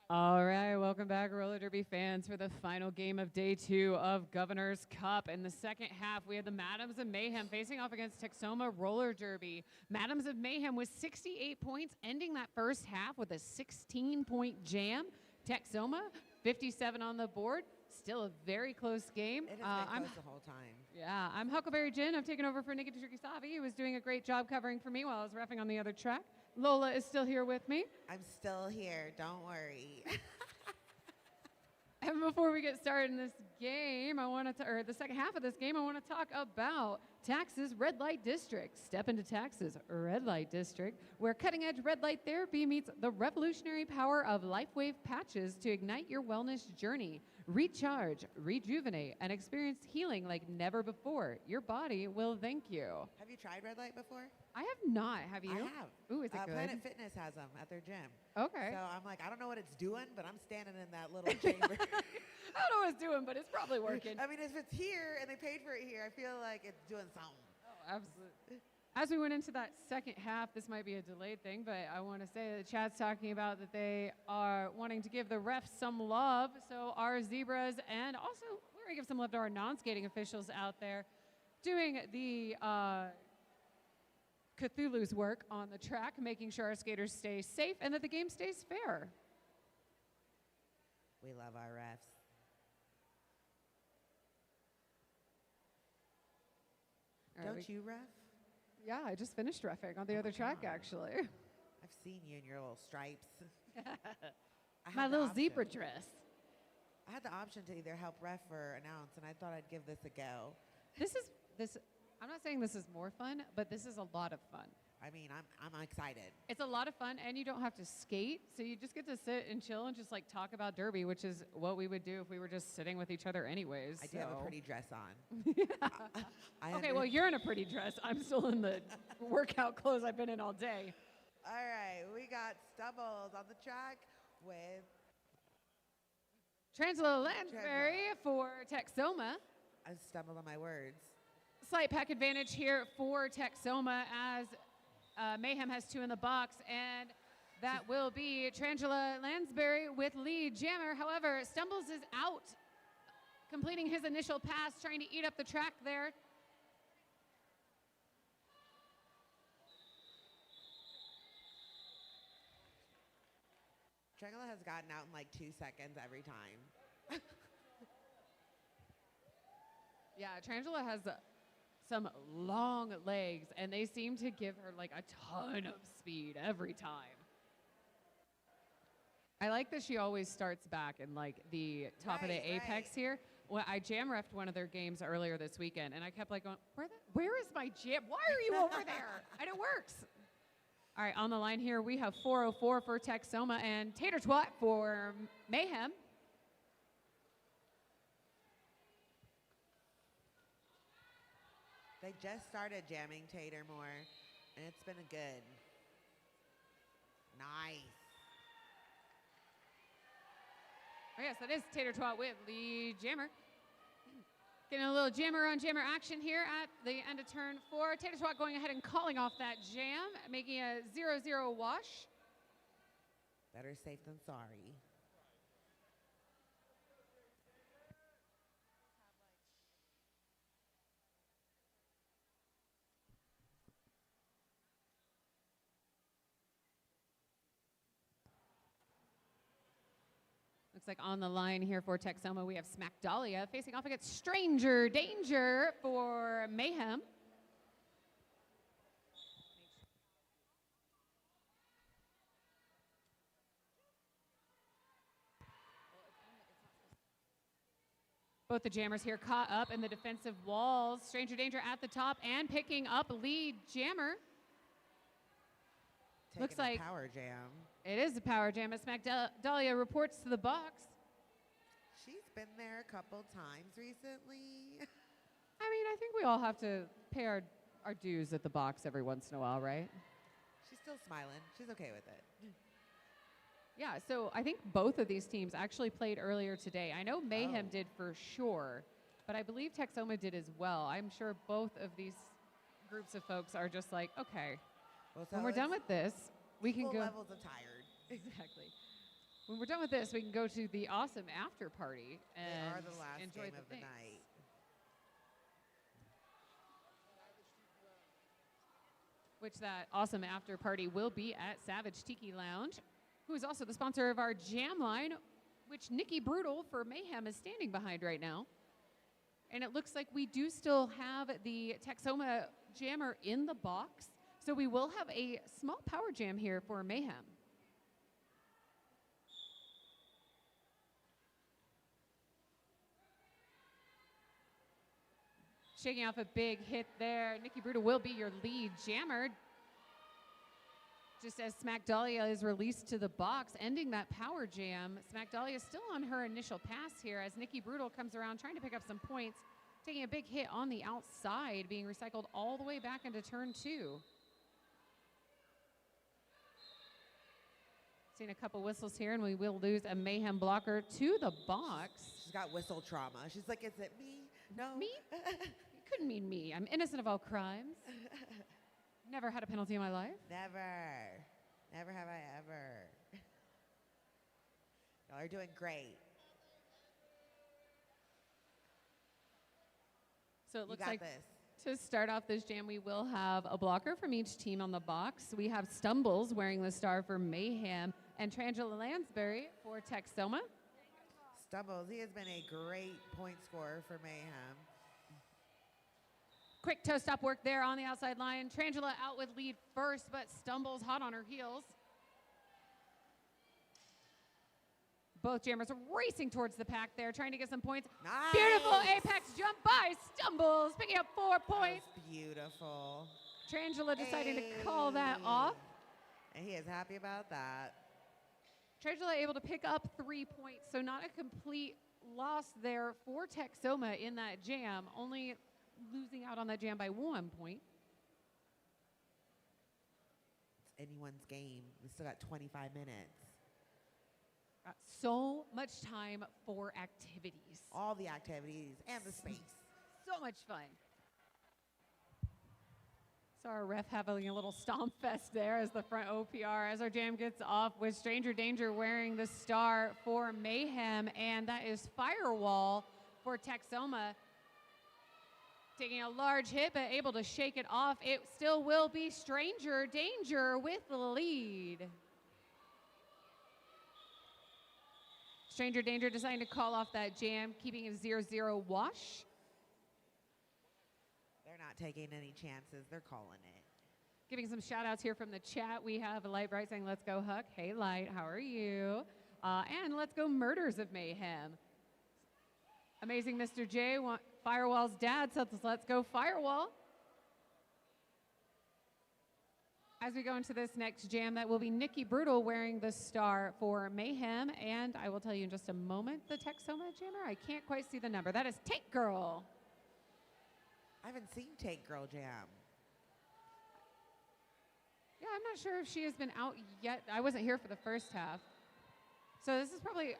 Speaker 6: All right, welcome back, roller derby fans, for the final game of day 2 of Governor's Cup. In the second half, we had the Madams of Mayhem facing off against Texoma roller derby. Madams of Mayhem with 68 points, ending that first half with a 16-point jam. Texoma, 57 on the board. Still a very close game.
Speaker 10: It has been close the whole time.
Speaker 6: Yeah, I'm Huckleberry Jin. I've taken over for Nikki Savi, who was doing a great job covering for me while I was reffing on the other track. Lola is still here with me.
Speaker 10: I'm still here. Don't worry.
Speaker 6: And before we get started in this game, or the second half of this game, I want to talk about Tax's Red Light District. Step into Tax's Red Light District, where cutting-edge red light therapy meets the revolutionary power of LifeWave patches to ignite your wellness journey. Recharge, rejuvenate, and experience healing like never before. Your body will thank you.
Speaker 10: Have you tried red light before?
Speaker 6: I have not. Have you?
Speaker 10: I have.
Speaker 6: Ooh, is it good?
Speaker 10: Planet Fitness has them at their gym.
Speaker 6: Okay.
Speaker 10: So I'm like, I don't know what it's doing, but I'm standing in that little chamber.
Speaker 6: I don't know what it's doing, but it's probably working.
Speaker 10: I mean, if it's here and they paid for it here, I feel like it's doing something.
Speaker 6: Oh, absolutely. As we went into that second half, this might be a delayed thing, but I want to say that the chat's talking about that they are wanting to give the refs some love. So our zebras, and also we're going to give some love to our non-skating officials out there doing the Cthulhu's work on the track, making sure our skaters stay safe and that the game stays fair.
Speaker 10: We love our refs. Don't you ref?
Speaker 6: Yeah, I just finished reffing on the other track, actually.
Speaker 10: I've seen you in your little stripes.
Speaker 6: My little zebra dress.
Speaker 10: I had the option to either help ref or announce, and I thought I'd give this a go.
Speaker 6: I'm not saying this is more fun, but this is a lot of fun.
Speaker 10: I mean, I'm excited.
Speaker 6: It's a lot of fun, and you don't have to skate, so you just get to sit and chill and just like talk about derby, which is what we would do if we were just sitting with each other anyways.
Speaker 10: I do have a pretty dress on.
Speaker 6: Okay, well, you're in a pretty dress. I'm still in the workout clothes I've been in all day.
Speaker 10: All right, we got Stubbles on the track with
Speaker 6: Trangela Lansbury for Texoma.
Speaker 10: I stumbled on my words.
Speaker 6: Slight pack advantage here for Texoma as Mayhem has 2 in the box, and that will be Trangela Lansbury with lead jammer. However, Stumbles is out, completing his initial pass, trying to eat up the track there.
Speaker 10: Trangela has gotten out in like 2 seconds every time.
Speaker 6: Yeah, Trangela has some long legs, and they seem to give her like a ton of speed every time. I like that she always starts back in like the top of the apex here. Well, I jam refed one of their games earlier this weekend, and I kept like going, where is my jam? Why are you over there? And it works. All right, on the line here, we have 404 for Texoma and Tater Twat for Mayhem.
Speaker 10: They just started jamming Tater more, and it's been a good. Nice.
Speaker 6: Oh, yes, that is Tater Twat with the jammer. Getting a little jammer on jammer action here at the end of turn 4. Tater Twat going ahead and calling off that jam, making a 0-0 wash.
Speaker 10: Better safe than sorry.
Speaker 6: Looks like on the line here for Texoma, we have Smack Dahlia facing off against Stranger Danger for Mayhem. Both the jammers here caught up in the defensive walls. Stranger Danger at the top and picking up lead jammer. Looks like
Speaker 10: power jam.
Speaker 6: It is a power jam as Smack Dahlia reports to the box.
Speaker 10: She's been there a couple times recently.
Speaker 6: I mean, I think we all have to pay our dues at the box every once in a while, right?
Speaker 10: She's still smiling. She's okay with it.
Speaker 6: Yeah, so I think both of these teams actually played earlier today. I know Mayhem did for sure, but I believe Texoma did as well. I'm sure both of these groups of folks are just like, okay,
Speaker 10: Well, so
Speaker 6: when we're done with this, we can
Speaker 10: full
Speaker 6: go.
Speaker 10: levels of tired.
Speaker 6: Exactly. When we're done with this, we can go to the awesome after party
Speaker 10: They
Speaker 6: and
Speaker 10: are the last
Speaker 6: enjoy
Speaker 10: game
Speaker 6: the
Speaker 10: of the
Speaker 6: things.
Speaker 10: night.
Speaker 6: Which that awesome after party will be at Savage Tiki Lounge, who is also the sponsor of our jam line, which Nikki Brutal for Mayhem is standing behind right now. And it looks like we do still have the Texoma jammer in the box, so we will have a small power jam here for Mayhem. Shaking off a big hit there. Nikki Brutal will be your lead jammer. Just as Smack Dahlia is released to the box, ending that power jam. Smack Dahlia is still on her initial pass here as Nikki Brutal comes around trying to pick up some points, taking a big hit on the outside, being recycled all the way back into turn 2. Seen a couple whistles here, and we will lose a Mayhem blocker to the box.
Speaker 10: She's got whistle trauma. She's like, is it me? No.
Speaker 6: Me? It couldn't mean me. I'm innocent of all crimes. Never had a penalty in my life.
Speaker 10: Never. Never have I ever. Y'all are doing great.
Speaker 6: So it
Speaker 10: You
Speaker 6: looks
Speaker 10: got
Speaker 6: like
Speaker 10: this.
Speaker 6: to start off this jam, we will have a blocker from each team on the box. We have Stumbles wearing the star for Mayhem and Trangela Lansbury for Texoma.
Speaker 10: Stumbles, he has been a great point scorer for Mayhem.
Speaker 6: Quick toe stop work there on the outside line. Trangela out with lead first, but Stumbles hot on her heels. Both jammers racing towards the pack there, trying to get some points.
Speaker 10: Nice.
Speaker 6: Beautiful apex jump by Stumbles, picking up 4 points.
Speaker 10: That was beautiful.
Speaker 6: Trangela deciding to call that off.
Speaker 10: And he is happy about that.
Speaker 6: Trangela able to pick up 3 points, so not a complete loss there for Texoma in that jam, only losing out on that jam by 1 point.
Speaker 10: It's anyone's game. We still got 25 minutes.
Speaker 6: Got so much time for activities.
Speaker 10: All the activities and the space.
Speaker 6: So much fun. So our ref having a little stomp fest there as the front OPR as our jam gets off with Stranger Danger wearing the star for Mayhem, and that is Firewall for Texoma. Taking a large hit, but able to shake it off. It still will be Stranger Danger with the lead. Stranger Danger deciding to call off that jam, keeping a 0-0 wash.
Speaker 10: They're not taking any chances. They're calling it.
Speaker 6: Giving some shout outs here from the chat. We have Light Bright saying, let's go Huck. Hey Light, how are you? And let's go Murders of Mayhem. Amazing Mr. J, Firewall's dad says, let's go Firewall. As we go into this next jam, that will be Nikki Brutal wearing the star for Mayhem. And I will tell you in just a moment, the Texoma jammer, I can't quite see the number. That is Tank Girl.
Speaker 10: I haven't seen Tank Girl jam.
Speaker 6: Yeah, I'm not sure if she has been out yet. I wasn't here for the first half. So this is probably,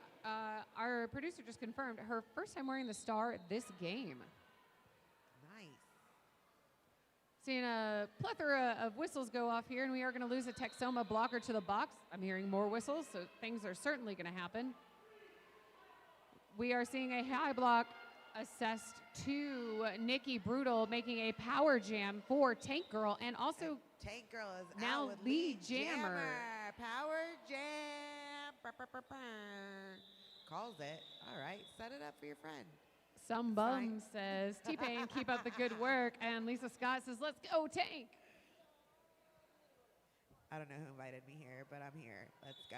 Speaker 6: our producer just confirmed, her first time wearing the star this game.
Speaker 10: Nice.
Speaker 6: Seeing a plethora of whistles go off here, and we are going to lose a Texoma blocker to the box. I'm hearing more whistles, so things are certainly going to happen. We are seeing a high block assessed to Nikki Brutal, making a power jam for Tank Girl, and also
Speaker 10: Tank Girl is
Speaker 6: now
Speaker 10: out with
Speaker 6: lead jammer.
Speaker 10: Power jam. Brr, brr, brr, brr. Calls it. All right, set it up for your friend.
Speaker 6: Some bum says, T-Pain, keep up the good work. And Lisa Scott says, let's go, Tank.
Speaker 10: I don't know who invited me here, but I'm here. Let's go.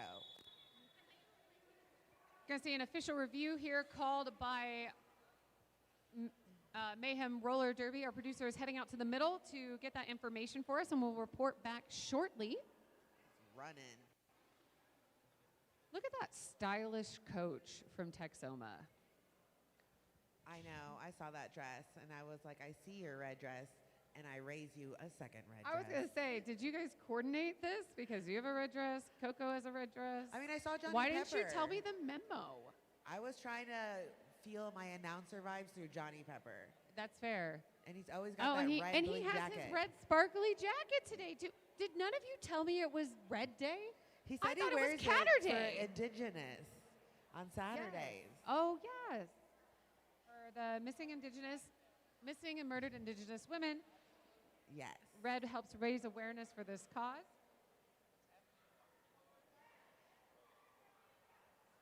Speaker 6: Gonna see an official review here called by Mayhem Roller Derby. Our producer is heading out to the middle to get that information for us, and we'll report back shortly.
Speaker 10: Running.
Speaker 6: Look at that stylish coach from Texoma.
Speaker 10: I know. I saw that dress, and I was like, I see your red dress, and I raise you a second red dress.
Speaker 6: I was going to say, did you guys coordinate this? Because you have a red dress, Coco has a red dress.
Speaker 10: I mean, I saw Johnny
Speaker 6: Why
Speaker 10: Pepper.
Speaker 6: didn't you tell me the memo?
Speaker 10: I was trying to feel my announcer vibes through Johnny Pepper.
Speaker 6: That's fair.
Speaker 10: And he's always got that red
Speaker 6: he
Speaker 10: bling
Speaker 6: has
Speaker 10: jacket.
Speaker 6: his red sparkly jacket today, too. Did none of you tell me it was Red Day?
Speaker 10: He
Speaker 6: I
Speaker 10: said he
Speaker 6: thought it was
Speaker 10: wears
Speaker 6: Catter
Speaker 10: it
Speaker 6: Day.
Speaker 10: for Indigenous on Saturdays.
Speaker 6: Oh, yes. For the missing and murdered Indigenous women,
Speaker 10: Yes.
Speaker 6: Red helps raise awareness for this cause.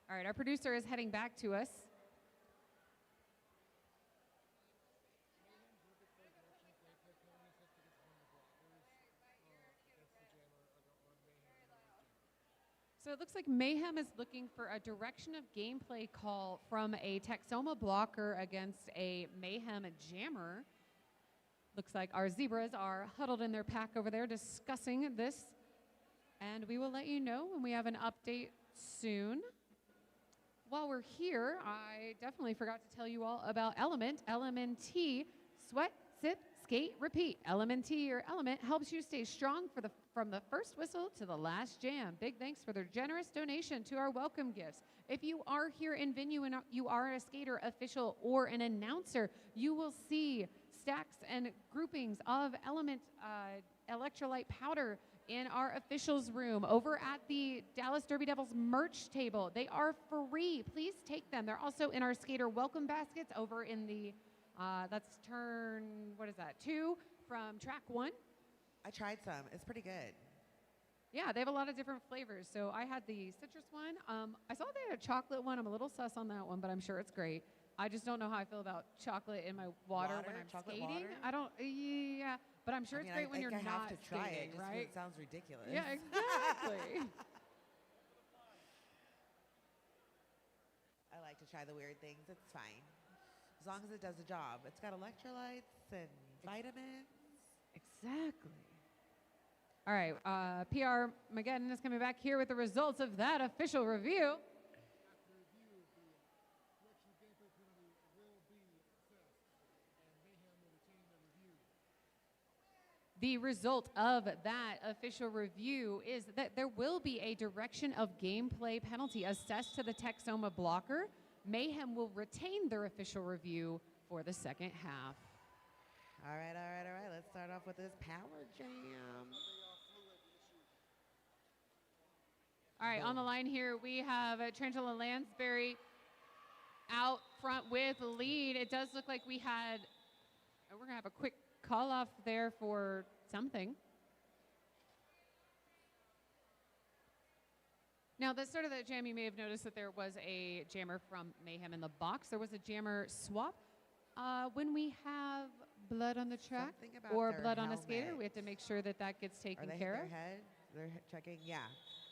Speaker 6: All right, our producer is heading back to us. So it looks like Mayhem is looking for a direction of gameplay call from a Texoma blocker against a Mayhem jammer. Looks like our zebras are huddled in their pack over there discussing this. And we will let you know when we have an update soon. While we're here, I definitely forgot to tell you all about Element. LMNT, sweat, sip, skate, repeat. LMNT or Element helps you stay strong from the first whistle to the last jam. Big thanks for their generous donation to our welcome gifts. If you are here in venue and you are a skater, official, or an announcer, you will see stacks and groupings of Element electrolyte powder in our officials room over at the Dallas Derby Devils merch table. They are free. Please take them. They're also in our skater welcome baskets over in the, that's turn, what is that, 2 from track 1.
Speaker 10: I tried some. It's pretty good.
Speaker 6: Yeah, they have a lot of different flavors. So I had the citrus one. I saw they had a chocolate one. I'm a little sus on that one, but I'm sure it's great. I just don't know how I feel about chocolate in my water when I'm
Speaker 10: chocolate
Speaker 6: skating.
Speaker 10: water?
Speaker 6: I don't, yeah, but I'm sure
Speaker 10: I
Speaker 6: it's
Speaker 10: mean,
Speaker 6: great
Speaker 10: I
Speaker 6: when
Speaker 10: think
Speaker 6: you're
Speaker 10: I
Speaker 6: not
Speaker 10: have to try
Speaker 6: skating,
Speaker 10: it just 'cause
Speaker 6: right?
Speaker 10: it sounds ridiculous.
Speaker 6: Yeah, exactly.
Speaker 10: I like to try the weird things. It's fine. As long as it does the job. It's got electrolytes and vitamins.
Speaker 6: Exactly. All right, PR Mageddon is coming back here with the results of that official review. The result of that official review is that there will be a direction of gameplay penalty assessed to the Texoma blocker. Mayhem will retain their official review for the second half.
Speaker 10: All right. Let's start off with this power jam.
Speaker 6: All right, on the line here, we have Trangela Lansbury out front with lead. It does look like we're going to have a quick call off there for something. Now, that's sort of the jam. You may have noticed that there was a jammer from Mayhem in the box. There was a jammer swap. When we have blood on the track or blood on a skater, we have to make sure that that gets taken care of.
Speaker 10: Hit their head? They're checking, yeah.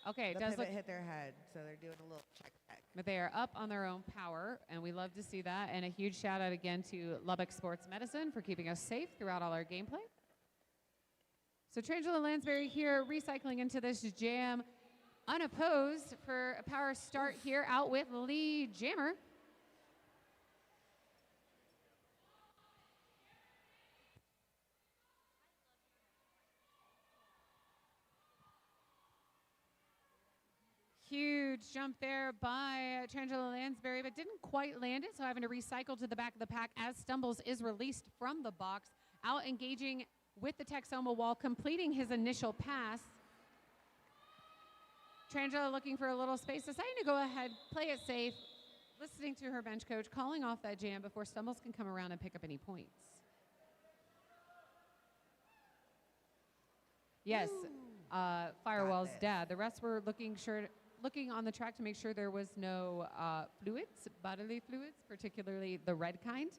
Speaker 6: Okay, it
Speaker 10: the
Speaker 6: does
Speaker 10: pivot
Speaker 6: look,
Speaker 10: hit their head, so they're doing a little check.
Speaker 6: but they are up on their own power, and we love to see that. And a huge shout out again to Lubbock Sports Medicine for keeping us safe throughout all our gameplay. So Trangela Lansbury here recycling into this jam unopposed for a power start here out with Lee Jammer. Huge jump there by Trangela Lansbury, but didn't quite land it, so having to recycle to the back of the pack as Stumbles is released from the box, out engaging with the Texoma wall, completing his initial pass. Trangela looking for a little space, deciding to go ahead, play it safe, listening to her bench coach, calling off that jam before Stumbles can come around and pick up any points. Yes, Firewall's dad. The rest were looking on the track to make sure there was no bodily fluids, particularly the red kind,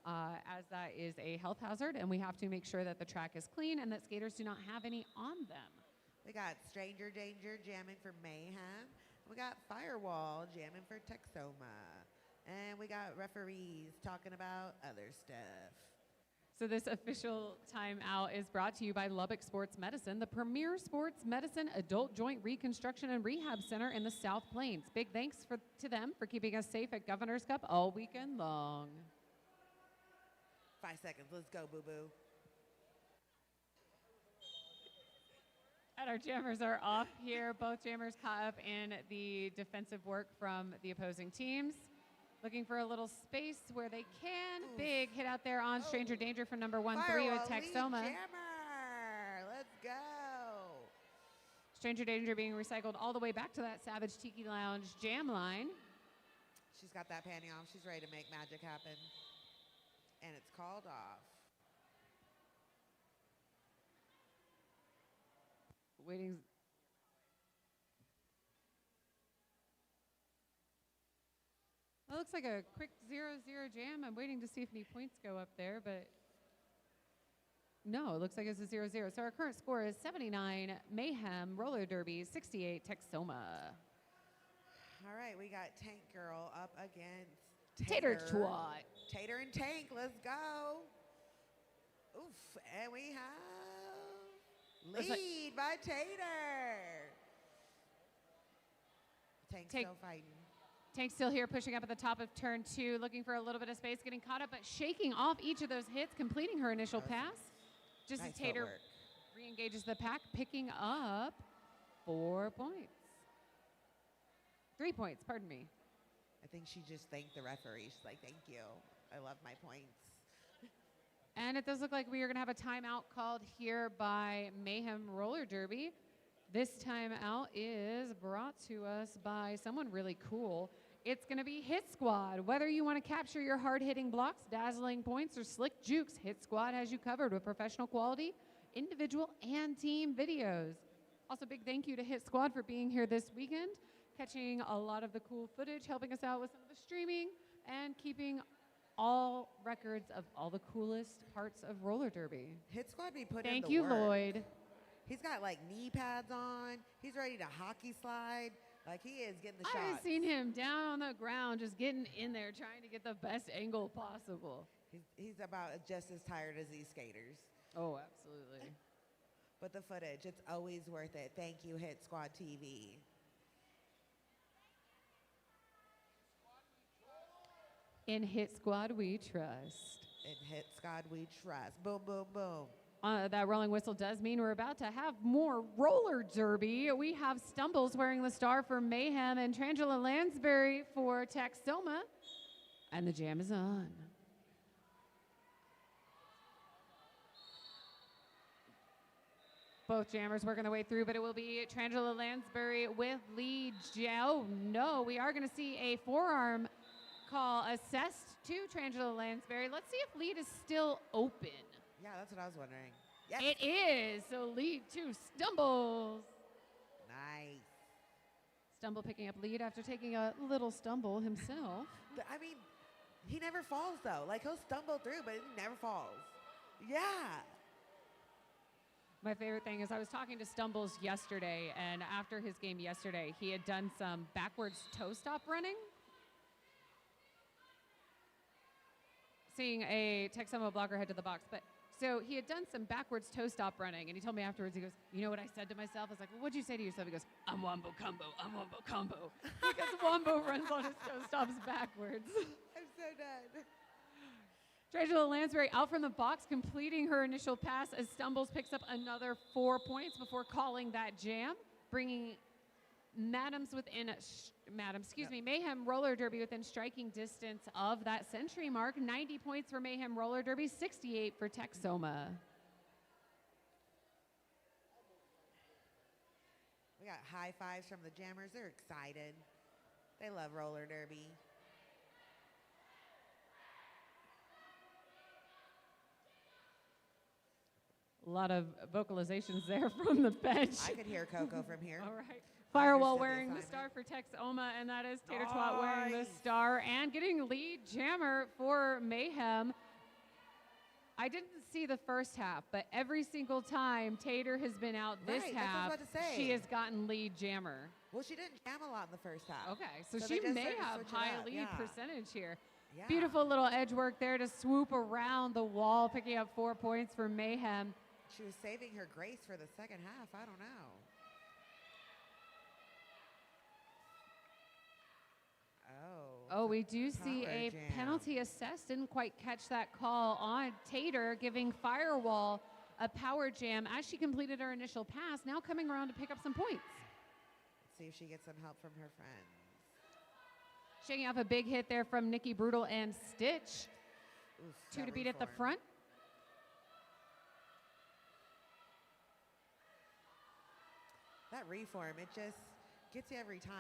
Speaker 6: as that is a health hazard, and we have to make sure that the track is clean and that skaters do not have any on them.
Speaker 10: We got Stranger Danger jamming for Mayhem. We got Firewall jamming for Texoma. And we got referees talking about other stuff.
Speaker 6: So this official timeout is brought to you by Lubbock Sports Medicine, the premier sports medicine adult joint reconstruction and rehab center in the South Plains. Big thanks to them for keeping us safe at Governor's Cup all weekend long.
Speaker 10: 5 seconds. Let's go, boo-boo.
Speaker 6: And our jammers are off here. Both jammers caught up in the defensive work from the opposing teams. Looking for a little space where they can. Oof. Big hit out there on Stranger Danger from number 1-3 with Texoma.
Speaker 10: Jammer. Let's go.
Speaker 6: Stranger Danger being recycled all the way back to that Savage Tiki Lounge jam line.
Speaker 10: She's got that panty on. She's ready to make magic happen. And it's called off.
Speaker 6: Waiting. That looks like a quick 0-0 jam. I'm waiting to see if any points go up there, but no, it looks like it's a 0-0. So our current score is 79 Mayhem, roller derby, 68 Texoma.
Speaker 10: All right, we got Tank Girl up against
Speaker 6: Tater Twat.
Speaker 10: Tater and Tank, let's go. Oof, and we have lead by Tater. Tank's still fighting.
Speaker 6: Tank's still here, pushing up at the top of turn 2, looking for a little bit of space, getting caught up, but shaking off each of those hits, completing her initial pass. Just as Tater re-engages the pack, picking up 4 points. 3 points, pardon me.
Speaker 10: I think she just thanked the referee. She's like, thank you. I love my points.
Speaker 6: And it does look like we are going to have a timeout called here by Mayhem Roller Derby. This timeout is brought to us by someone really cool. It's going to be Hit Squad. Whether you want to capture your hard-hitting blocks, dazzling points, or slick jukes, Hit Squad has you covered with professional quality, individual and team videos. Also, big thank you to Hit Squad for being here this weekend, catching a lot of the cool footage, helping us out with some of the streaming, and keeping all records of all the coolest parts of roller derby.
Speaker 10: Hit Squad be putting
Speaker 6: Thank
Speaker 10: in the
Speaker 6: you,
Speaker 10: work.
Speaker 6: Lloyd.
Speaker 10: He's got like knee pads on. He's ready to hockey slide. Like he is getting the shots.
Speaker 6: I've seen him down on the ground, just getting in there, trying to get the best angle possible.
Speaker 10: He's about just as tired as these skaters.
Speaker 6: Oh, absolutely.
Speaker 10: But the footage, it's always worth it. Thank you, Hit Squad TV.
Speaker 6: In Hit Squad, we trust.
Speaker 10: In Hit Squad, we trust. Boom, boom, boom.
Speaker 6: That rolling whistle does mean we're about to have more roller derby. We have Stumbles wearing the star for Mayhem and Trangela Lansbury for Texoma. And the jam is on. Both jammers working their way through, but it will be Trangela Lansbury with lead. Oh, no, we are going to see a forearm call assessed to Trangela Lansbury. Let's see if lead is still open.
Speaker 10: Yeah, that's what I was wondering. Yes.
Speaker 6: It is. So lead to Stumbles.
Speaker 10: Nice.
Speaker 6: Stumble picking up lead after taking a little stumble himself.
Speaker 10: I mean, he never falls, though. Like, he'll stumble through, but he never falls. Yeah.
Speaker 6: My favorite thing is I was talking to Stumbles yesterday, and after his game yesterday, he had done some backwards toe stop running. Seeing a Texoma blocker head to the box, but so he had done some backwards toe stop running, and he told me afterwards, he goes, you know what I said to myself? I was like, well, what'd you say to yourself? He goes, I'm Wombo Combo, I'm Wombo Combo. Because Wombo runs on his toe stops backwards.
Speaker 10: I'm so done.
Speaker 6: Trangela Lansbury out from the box, completing her initial pass as Stumbles picks up another 4 points before calling that jam, bringing Mayhem Roller Derby within striking distance of that century mark. 90 points for Mayhem Roller Derby, 68 for Texoma.
Speaker 10: We got high fives from the jammers. They're excited. They love roller derby.
Speaker 6: A lot of vocalizations there from the bench.
Speaker 10: I could hear Coco from here.
Speaker 6: All right. Firewall wearing the star for Texoma, and that is Tater Twat wearing the star and getting lead jammer for Mayhem. I didn't see the first half, but every single time Tater has been out this half, she has gotten lead jammer.
Speaker 10: Well, she didn't jam a lot in the first half.
Speaker 6: Okay, so she may have high lead
Speaker 10: Yeah.
Speaker 6: percentage here.
Speaker 10: Yeah.
Speaker 6: Beautiful little edge work there to swoop around the wall, picking up 4 points for Mayhem.
Speaker 10: She was saving her grace for the second half. I don't know.
Speaker 6: Oh, we do see a penalty assessed. Didn't quite catch that call on Tater, giving Firewall a power jam as she completed her initial pass, now coming around to pick up some points.
Speaker 10: Let's see if she gets some help from her friends.
Speaker 6: Shaking off a big hit there from Nikki Brutal and Stitch.
Speaker 10: Oof,
Speaker 6: 2 to
Speaker 10: that
Speaker 6: beat at the
Speaker 10: reform.
Speaker 6: front.
Speaker 10: That reform, it just gets you every time.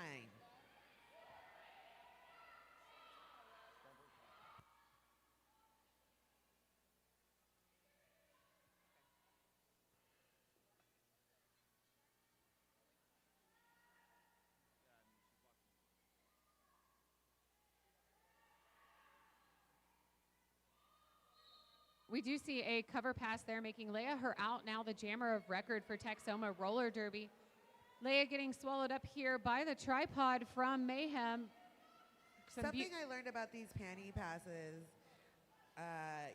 Speaker 6: We do see a cover pass there, making Leia her out now the jammer of record for Texoma Roller Derby. Leia getting swallowed up here by the tripod from Mayhem.
Speaker 10: Something I learned about these panty passes,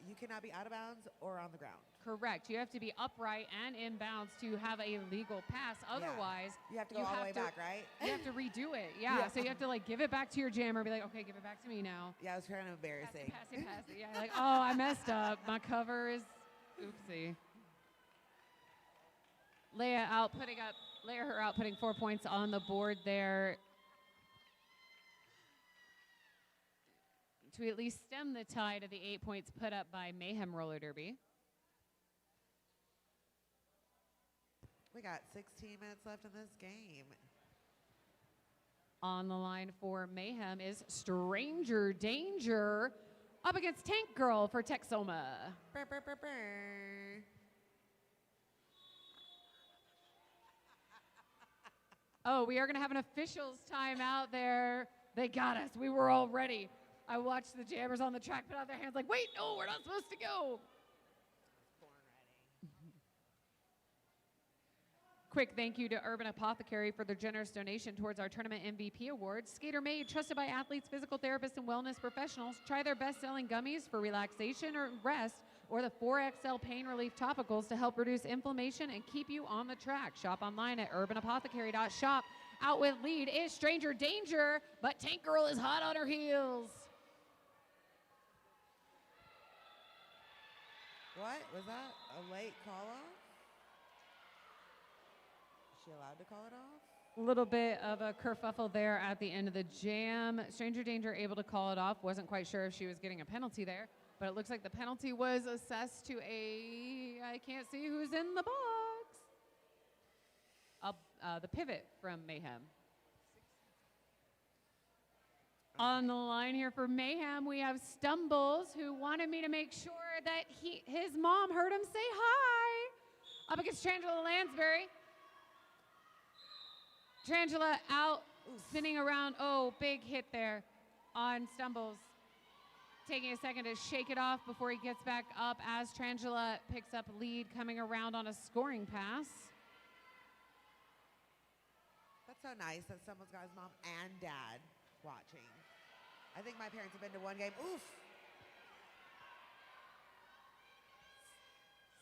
Speaker 10: you cannot be out of bounds or on the ground.
Speaker 6: Correct. You have to be upright and inbounds to have a legal pass. Otherwise,
Speaker 10: you have to go all the way back, right?
Speaker 6: You have to redo it. Yeah. So you have to like give it back to your jammer and be like, okay, give it back to me now.
Speaker 10: Yeah, it was kind of embarrassing.
Speaker 6: Pass it. Yeah, like, oh, I messed up. My cover is oopsie. Leia her out, putting 4 points on the board there to at least stem the tide of the 8 points put up by Mayhem Roller Derby.
Speaker 10: We got 16 minutes left in this game.
Speaker 6: On the line for Mayhem is Stranger Danger up against Tank Girl for Texoma.
Speaker 10: Brr, brr, brr, brr.
Speaker 6: Oh, we are going to have an officials timeout there. They got us. We were all ready. I watched the jammers on the track put out their hands like, wait, no, we're not supposed to go. Quick thank you to Urban Apothecary for their generous donation towards our tournament MVP awards. Skater Made, trusted by athletes, physical therapists, and wellness professionals. Try their best-selling gummies for relaxation or rest, or the 4XL pain relief topicals to help reduce inflammation and keep you on the track. Shop online at urbanapothecary.shop. Out with lead is Stranger Danger, but Tank Girl is hot on her heels.
Speaker 10: What? Was that a late call-off? Is she allowed to call it off?
Speaker 6: A little bit of a kerfuffle there at the end of the jam. Stranger Danger able to call it off. Wasn't quite sure if she was getting a penalty there, but it looks like the penalty was assessed to I can't see who's in the box. The pivot from Mayhem. On the line here for Mayhem, we have Stumbles, who wanted me to make sure that his mom heard him say hi. Up against Trangela Lansbury. Trangela out, spinning around. Oh, big hit there on Stumbles. Taking a second to shake it off before he gets back up as Trangela picks up lead, coming around on a scoring pass.
Speaker 10: That's so nice that someone's got his mom and dad watching. I think my parents have been to one game. Oof.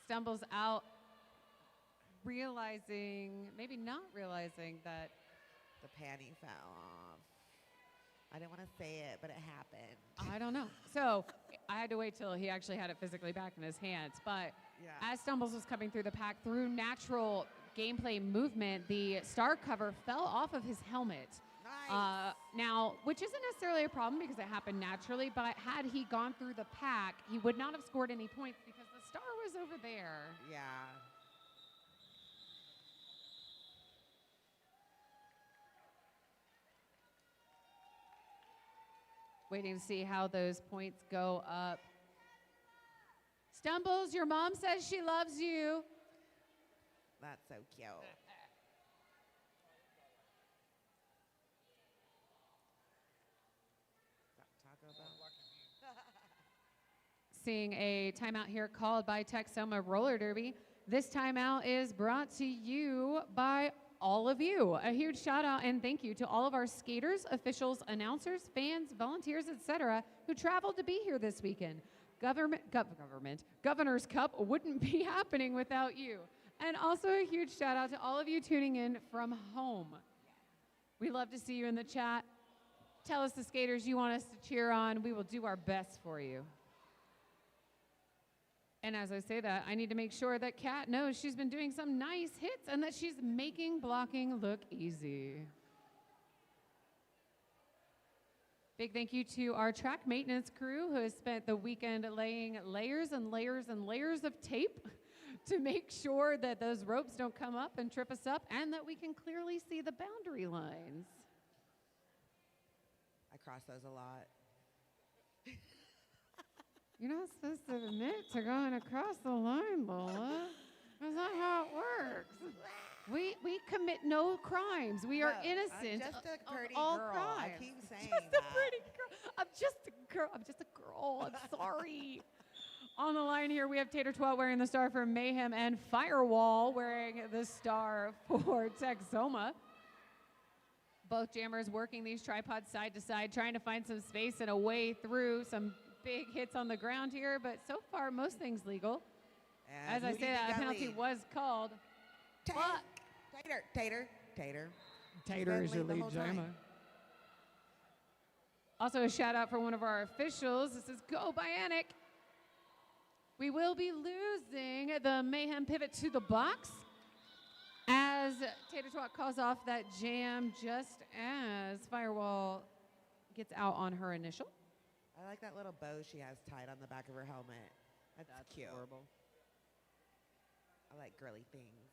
Speaker 6: Stumbles out, maybe not realizing that
Speaker 10: the panty fell off. I didn't want to say it, but it happened.
Speaker 6: I don't know. So I had to wait till he actually had it physically back in his hands. But as Stumbles was coming through the pack, through natural gameplay movement, the star cover fell off of his helmet.
Speaker 10: Nice.
Speaker 6: Now, which isn't necessarily a problem because it happened naturally, but had he gone through the pack, he would not have scored any points because the star was over there.
Speaker 10: Yeah.
Speaker 6: Waiting to see how those points go up. Stumbles, your mom says she loves you.
Speaker 10: That's so cute.
Speaker 6: Seeing a timeout here called by Texoma Roller Derby. This timeout is brought to you by all of you. A huge shout out and thank you to all of our skaters, officials, announcers, fans, volunteers, etc., who traveled to be here this weekend. Governor's Cup wouldn't be happening without you. And also a huge shout out to all of you tuning in from home. We love to see you in the chat. Tell us the skaters you want us to cheer on. We will do our best for you. And as I say that, I need to make sure that Kat knows she's been doing some nice hits and that she's making blocking look easy. Big thank you to our track maintenance crew who has spent the weekend laying layers and layers and layers of tape to make sure that those ropes don't come up and trip us up and that we can clearly see the boundary lines.
Speaker 10: I cross those a lot.
Speaker 6: You're not supposed to admit to going across the line, Lola. That's not how it works. We commit no crimes. We are innocent
Speaker 10: I'm just a
Speaker 6: of
Speaker 10: pretty
Speaker 6: all
Speaker 10: girl.
Speaker 6: crimes.
Speaker 10: I keep saying
Speaker 6: just
Speaker 10: that.
Speaker 6: a pretty girl. I'm just a girl. I'm just a girl. I'm sorry. On the line here, we have Tater Twat wearing the star for Mayhem and Firewall wearing the star for Texoma. Both jammers working these tripods side to side, trying to find some space and a way through some big hits on the ground here, but so far, most things legal.
Speaker 10: And
Speaker 6: As I say that, a penalty was called.
Speaker 10: Tater.
Speaker 6: Tater is your lead jammer. Also, a shout out for one of our officials. This is Go Bionic. We will be losing the Mayhem pivot to the box as Tater Twat calls off that jam just as Firewall gets out on her initial.
Speaker 10: I like that little bow she has tied on the back of her helmet. That's cute.
Speaker 6: Adorable.
Speaker 10: I like girly things.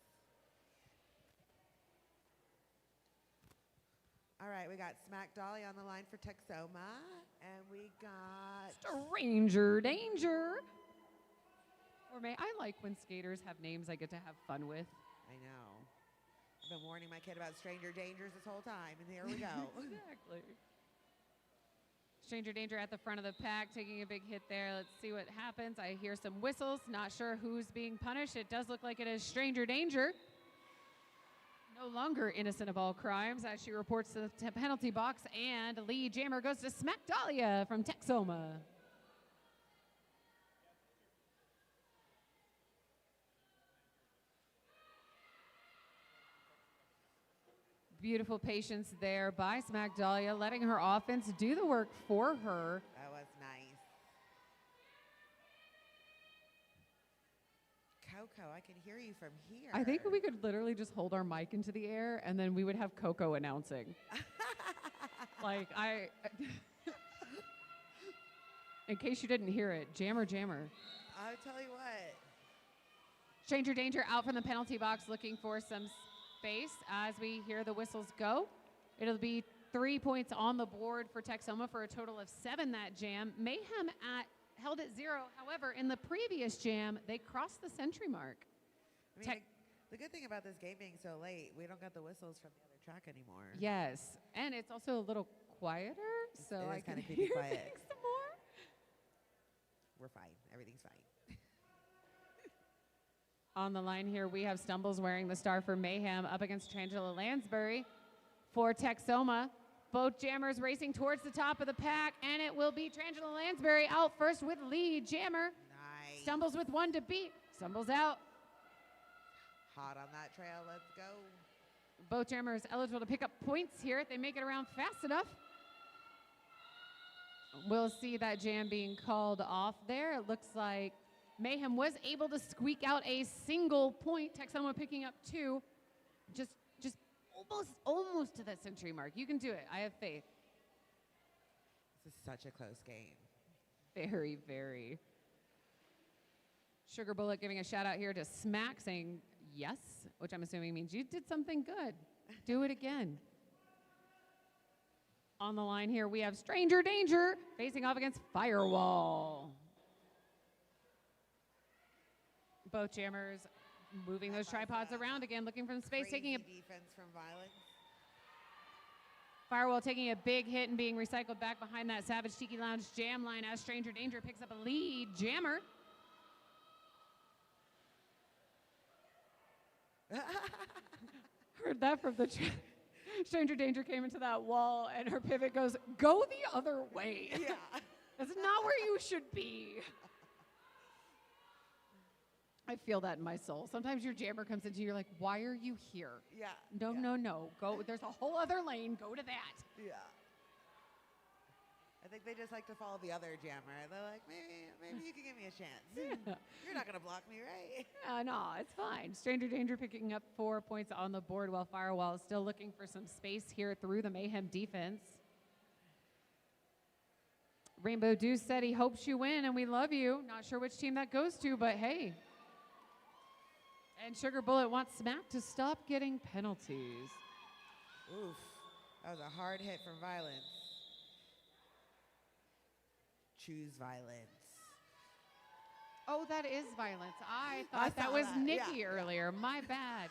Speaker 10: All right, we got Smack Dolly on the line for Texoma, and we got
Speaker 6: Stranger Danger. Or I like when skaters have names I get to have fun with.
Speaker 10: I know. I've been warning my kid about stranger dangers this whole time, and here we go.
Speaker 6: Exactly. Stranger Danger at the front of the pack, taking a big hit there. Let's see what happens. I hear some whistles. Not sure who's being punished. It does look like it is Stranger Danger. No longer innocent of all crimes as she reports to the penalty box, and lead jammer goes to Smack Dahlia from Texoma. Beautiful patience there by Smack Dahlia, letting her offense do the work for her.
Speaker 10: That was nice. Coco, I can hear you from here.
Speaker 6: I think we could literally just hold our mic into the air and then we would have Coco announcing. In case you didn't hear it, jammer.
Speaker 10: I'll tell you what.
Speaker 6: Stranger Danger out from the penalty box looking for some space as we hear the whistles go. It'll be 3 points on the board for Texoma for a total of 7 that jam. Mayhem held at 0. However, in the previous jam, they crossed the century mark.
Speaker 10: I mean, the good thing about this game being so late, we don't got the whistles from the other track anymore.
Speaker 6: Yes, and it's also a little quieter, so I can
Speaker 10: kinda
Speaker 6: hear
Speaker 10: quiet.
Speaker 6: things some more.
Speaker 10: We're fine. Everything's fine.
Speaker 6: On the line here, we have Stumbles wearing the star for Mayhem up against Trangela Lansbury for Texoma. Both jammers racing towards the top of the pack, and it will be Trangela Lansbury out first with lead jammer.
Speaker 10: Nice.
Speaker 6: Stumbles with 1 to beat. Stumbles out.
Speaker 10: Hot on that trail. Let's go.
Speaker 6: Both jammers eligible to pick up points here if they make it around fast enough. We'll see that jam being called off there. It looks like Mayhem was able to squeak out a single point. Texoma picking up 2. Just almost to that century mark. You can do it. I have faith.
Speaker 10: This is such a close game.
Speaker 6: Very, very. Sugar Bullet giving a shout out here to Smack saying yes, which I'm assuming means you did something good. Do it again. On the line here, we have Stranger Danger facing off against Firewall. Both jammers moving those tripods around again, looking for some space, taking a
Speaker 10: defense from Violence.
Speaker 6: Firewall taking a big hit and being recycled back behind that Savage Tiki Lounge jam line as Stranger Danger picks up a lead jammer. Heard that from the Stranger Danger came into that wall and her pivot goes, go the other way.
Speaker 10: Yeah.
Speaker 6: That's not where you should be. I feel that in my soul. Sometimes your jammer comes into you, you're like, why are you here?
Speaker 10: Yeah.
Speaker 6: No. Go. There's a whole other lane. Go to that.
Speaker 10: Yeah. I think they just like to follow the other jammer. They're like, maybe you can give me a chance.
Speaker 6: Yeah.
Speaker 10: You're not going to block me, right?
Speaker 6: No, it's fine. Stranger Danger picking up 4 points on the board while Firewall is still looking for some space here through the Mayhem defense. Rainbow Deuce said he hopes you win, and we love you. Not sure which team that goes to, but hey. And Sugar Bullet wants Smack to stop getting penalties.
Speaker 10: Oof. That was a hard hit for violence. Choose violence.
Speaker 6: Oh, that is violence. I thought that
Speaker 10: saw
Speaker 6: was
Speaker 10: that.
Speaker 6: Nikki
Speaker 10: Yeah.
Speaker 6: earlier. My bad.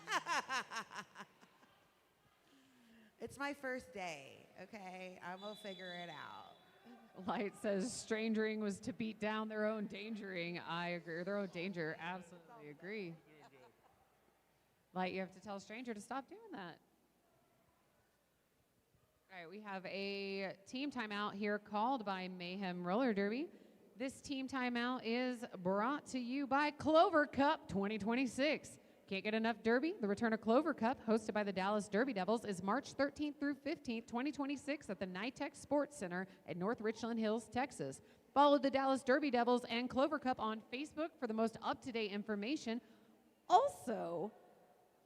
Speaker 10: It's my first day, okay? I'm going to figure it out.
Speaker 6: Light says strangering was to beat down their own dangering. I agree. Their own danger. Absolutely agree. Light, you have to tell a stranger to stop doing that. All right, we have a team timeout here called by Mayhem Roller Derby. This team timeout is brought to you by Clover Cup 2026. Can't get enough Derby? The return of Clover Cup, hosted by the Dallas Derby Devils, is March 13th through 15th, 2026 at the NYTEX Sports Center in North Richland Hills, Texas. Follow the Dallas Derby Devils and Clover Cup on Facebook for the most up-to-date information. Also,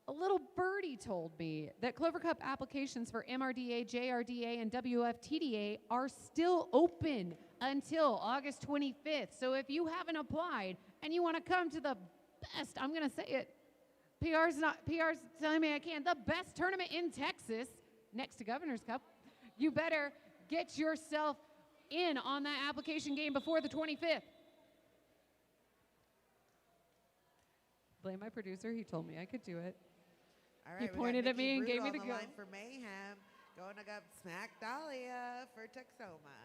Speaker 6: a little birdie told me that Clover Cup applications for MRDA, JRDA, and WFTDA are still open until August 25th. So if you haven't applied and you want to come to the best, I'm going to say it, PR's telling me I can't, the best tournament in Texas, next to Governor's Cup, you better get yourself in on that application game before the 25th. Blame my producer. He told me I could do it.
Speaker 10: All right,
Speaker 6: He
Speaker 10: we got
Speaker 6: pointed at
Speaker 10: Nikki
Speaker 6: me and gave me
Speaker 10: Brutal
Speaker 6: the
Speaker 10: on
Speaker 6: go.
Speaker 10: line for Mayhem, going up Smack Dahlia for Texoma.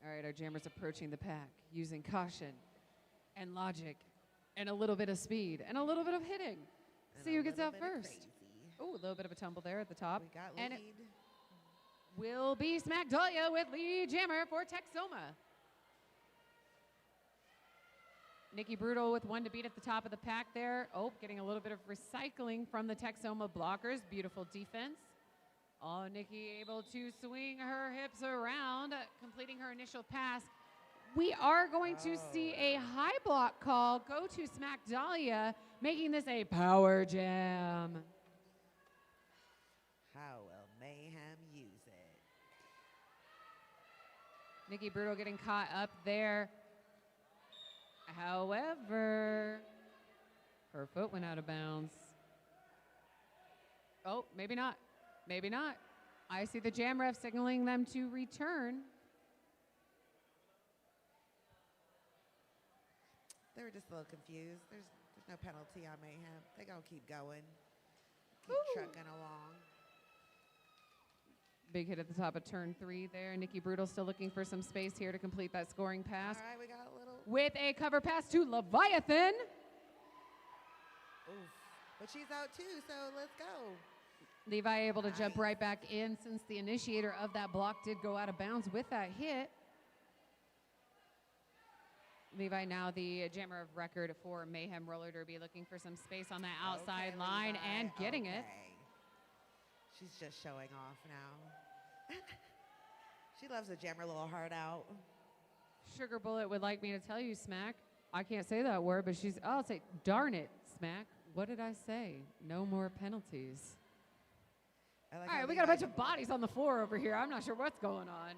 Speaker 6: All right, our jammer's approaching the pack using caution and logic and a little bit of speed and a little bit of hitting.
Speaker 10: And
Speaker 6: See
Speaker 10: a
Speaker 6: who gets
Speaker 10: little
Speaker 6: out
Speaker 10: bit of
Speaker 6: first.
Speaker 10: crazy.
Speaker 6: Oh, a little bit of a tumble there at the top.
Speaker 10: We got
Speaker 6: And
Speaker 10: lead.
Speaker 6: it will be Smack Dahlia with lead jammer for Texoma. Nikki Brutal with one to beat at the top of the pack there. Oh, getting a little bit of recycling from the Texoma blockers. Beautiful defense. Oh, Nikki able to swing her hips around, completing her initial pass. We are going to see a high block call go to Smack Dahlia, making this a power jam.
Speaker 10: How will Mayhem use it?
Speaker 6: Nikki Brutal getting caught up there. However, her foot went out of bounds. Oh, maybe not. Maybe not. I see the jam ref signaling them to return.
Speaker 10: They were just a little confused. There's no penalty on Mayhem. They're going to keep going. Keep trucking along.
Speaker 6: Big hit at the top of turn 3 there. Nikki Brutal still looking for some space here to complete that scoring pass.
Speaker 10: All right, we got a little.
Speaker 6: With a cover pass to Leviathan.
Speaker 10: Oof. But she's out too, so let's go.
Speaker 6: Levi able to jump right back in since the initiator of that block did go out of bounds with that hit. Levi now the jammer of record for Mayhem Roller Derby, looking for some space on that outside
Speaker 10: Okay,
Speaker 6: line
Speaker 10: Levi.
Speaker 6: and getting it.
Speaker 10: Okay. She's just showing off now. She loves a jammer little heart out.
Speaker 6: Sugar Bullet would like me to tell you, Smack. I can't say that word, but I'll say, darn it, Smack. What did I say? No more penalties.
Speaker 10: I like
Speaker 6: All
Speaker 10: how
Speaker 6: right, we got a
Speaker 10: Levi-
Speaker 6: bunch of bodies on the floor over here. I'm not sure what's going on.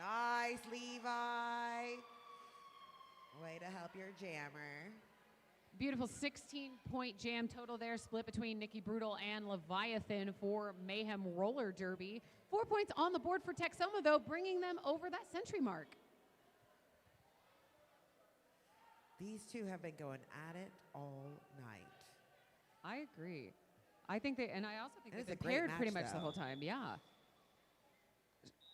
Speaker 10: Nice, Levi. Way to help your jammer.
Speaker 6: Beautiful 16-point jam total there, split between Nikki Brutal and Leviathan for Mayhem Roller Derby. 4 points on the board for Texoma, though, bringing them over that century mark.
Speaker 10: These two have been going at it all night.
Speaker 6: I agree. I think and I also think
Speaker 10: It is
Speaker 6: they've
Speaker 10: a
Speaker 6: been
Speaker 10: great
Speaker 6: paired pretty
Speaker 10: match,
Speaker 6: much the
Speaker 10: though.
Speaker 6: whole time. Yeah.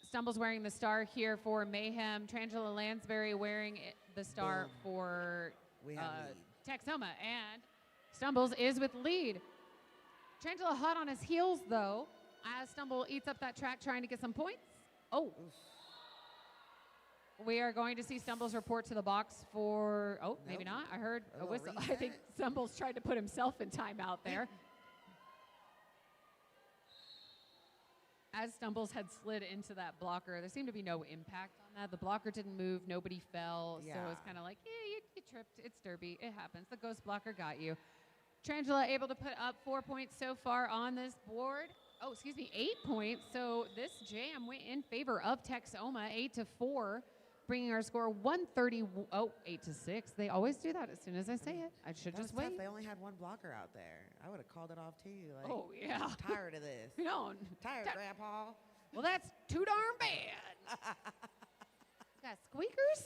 Speaker 6: Stumbles wearing the star here for Mayhem. Trangela Lansbury wearing the star
Speaker 10: Boom.
Speaker 6: for
Speaker 10: We have lead.
Speaker 6: Texoma. And Stumbles is with lead. Trangela hot on his heels, though, as Stumble eats up that track trying to get some points. Oh. We are going to see Stumbles report to the box for, maybe
Speaker 10: Nope.
Speaker 6: not. I heard
Speaker 10: A
Speaker 6: a
Speaker 10: little
Speaker 6: whistle. I think
Speaker 10: reset.
Speaker 6: Stumbles tried to put himself in timeout there. As Stumbles had slid into that blocker, there seemed to be no impact on that. The blocker didn't move, nobody fell, so
Speaker 10: Yeah.
Speaker 6: it's kind of like, you tripped. It's derby. It happens. The ghost blocker got you. Trangela able to put up 4 points so far on this board. 8 points. So this jam went in favor of Texoma, 8-4, bringing our score 130. 8-6. They always do that as soon as I say it. I should just wait.
Speaker 10: They only had one blocker out there. I would have called it off too. Like,
Speaker 6: Oh, yeah.
Speaker 10: I'm tired of this.
Speaker 6: No.
Speaker 10: Tired, Grandpa.
Speaker 6: Well, that's too darn bad. Got squeakers?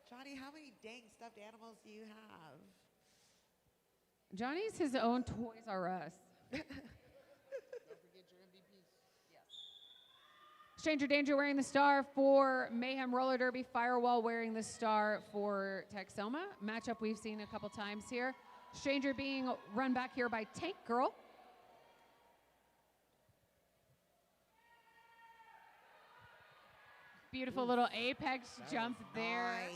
Speaker 10: Johnny, how many dang stuffed animals do you have?
Speaker 6: Johnny's his own Toys R Us. Stranger Danger wearing the star for Mayhem Roller Derby. Firewall wearing the star for Texoma. Matchup we've seen a couple times here. Stranger being run back here by Tank Girl. Beautiful little apex jump there.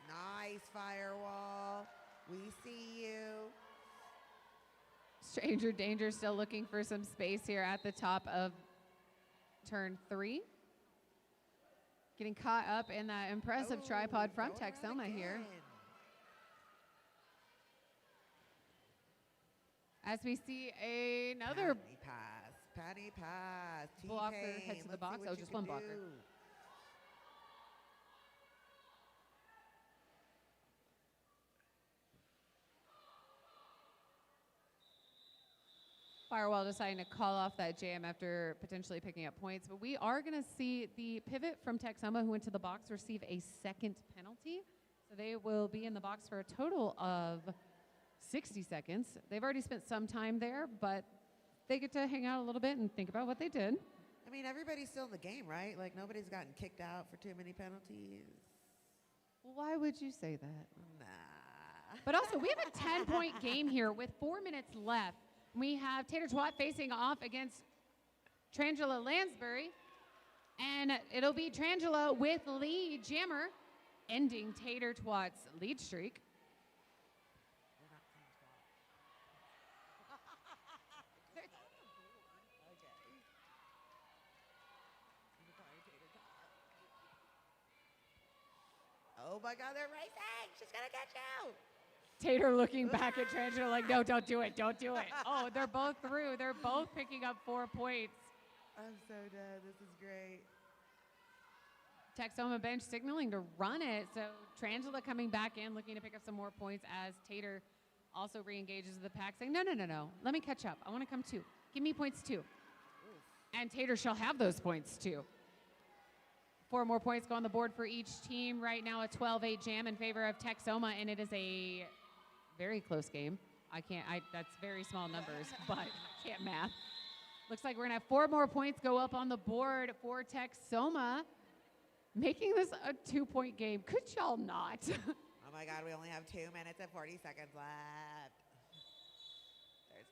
Speaker 10: Nice Firewall. We see you.
Speaker 6: Stranger Danger still looking for some space here at the top of turn 3. Getting caught up in that impressive tripod from Texoma here. As we see another
Speaker 10: Patty pass.
Speaker 6: blocker
Speaker 10: T-Pain.
Speaker 6: head to the
Speaker 10: Let's
Speaker 6: box.
Speaker 10: see what
Speaker 6: Oh,
Speaker 10: you
Speaker 6: just
Speaker 10: can
Speaker 6: one blocker.
Speaker 10: do.
Speaker 6: Firewall deciding to call off that jam after potentially picking up points. But we are going to see the pivot from Texoma, who went to the box, receive a second penalty. So they will be in the box for a total of 60 seconds. They've already spent some time there, but they get to hang out a little bit and think about what they did.
Speaker 10: I mean, everybody's still in the game, right? Like, nobody's gotten kicked out for too many penalties.
Speaker 6: Well, why would you say that?
Speaker 10: Nah.
Speaker 6: But also, we have a 10-point game here with 4 minutes left. We have Tater Twat facing off against Trangela Lansbury. And it'll be Trangela with lead jammer, ending Tater Twat's lead streak.
Speaker 10: Oh my God, they're racing. She's gonna catch you.
Speaker 6: Tater looking back at Trangela like, no, don't do it, don't do it. Oh, they're both through. They're both picking up 4 points.
Speaker 10: I'm so dead. This is great.
Speaker 6: Texoma bench signaling to run it. So Trangela coming back in, looking to pick up some more points as Tater also re-engages the pack, saying, no, no, no, no. Let me catch up. I want to come too. Give me points too. And Tater shall have those points too. 4 more points go on the board for each team. Right now, a 12-8 jam in favor of Texoma, and it is a very close game. That's very small numbers, but I can't math. Looks like we're gonna have 4 more points go up on the board for Texoma, making this a 2-point game. Could y'all not?
Speaker 10: Oh my God, we only have 2 minutes and 40 seconds left. There's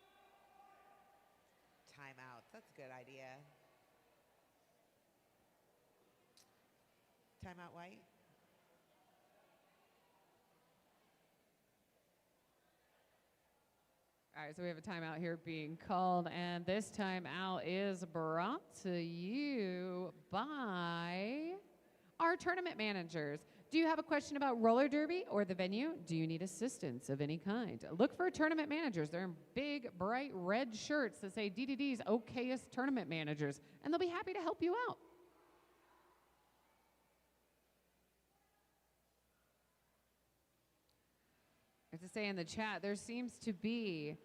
Speaker 10: timeouts. That's a good idea. Timeout White.
Speaker 6: All right, so we have a timeout here being called, and this timeout is brought to you by our tournament managers. Do you have a question about roller derby or the venue? Do you need assistance of any kind? Look for tournament managers. They're in big, bright red shirts that say DDD's okayest tournament managers, and they'll be happy to help you out. I have to say in the chat, there seems to be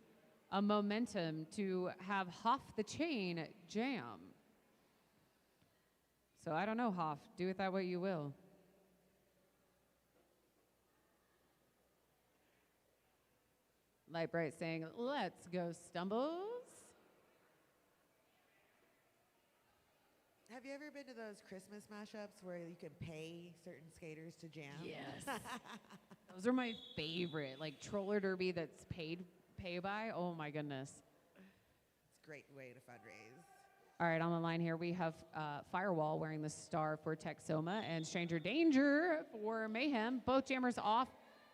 Speaker 6: a momentum to have Hoff the Chain jam. So I don't know, Hoff. Do with that what you will. Light Bright saying, let's go Stumbles.
Speaker 10: Have you ever been to those Christmas mashups where you can pay certain skaters to jam?
Speaker 6: Yes. Those are my favorite. Like Troller Derby that's pay by. Oh my goodness.
Speaker 10: It's a great way to fundraise.
Speaker 6: All right, on the line here we have Firewall wearing the star for Texoma and Stranger Danger for Mayhem. Both jammers off,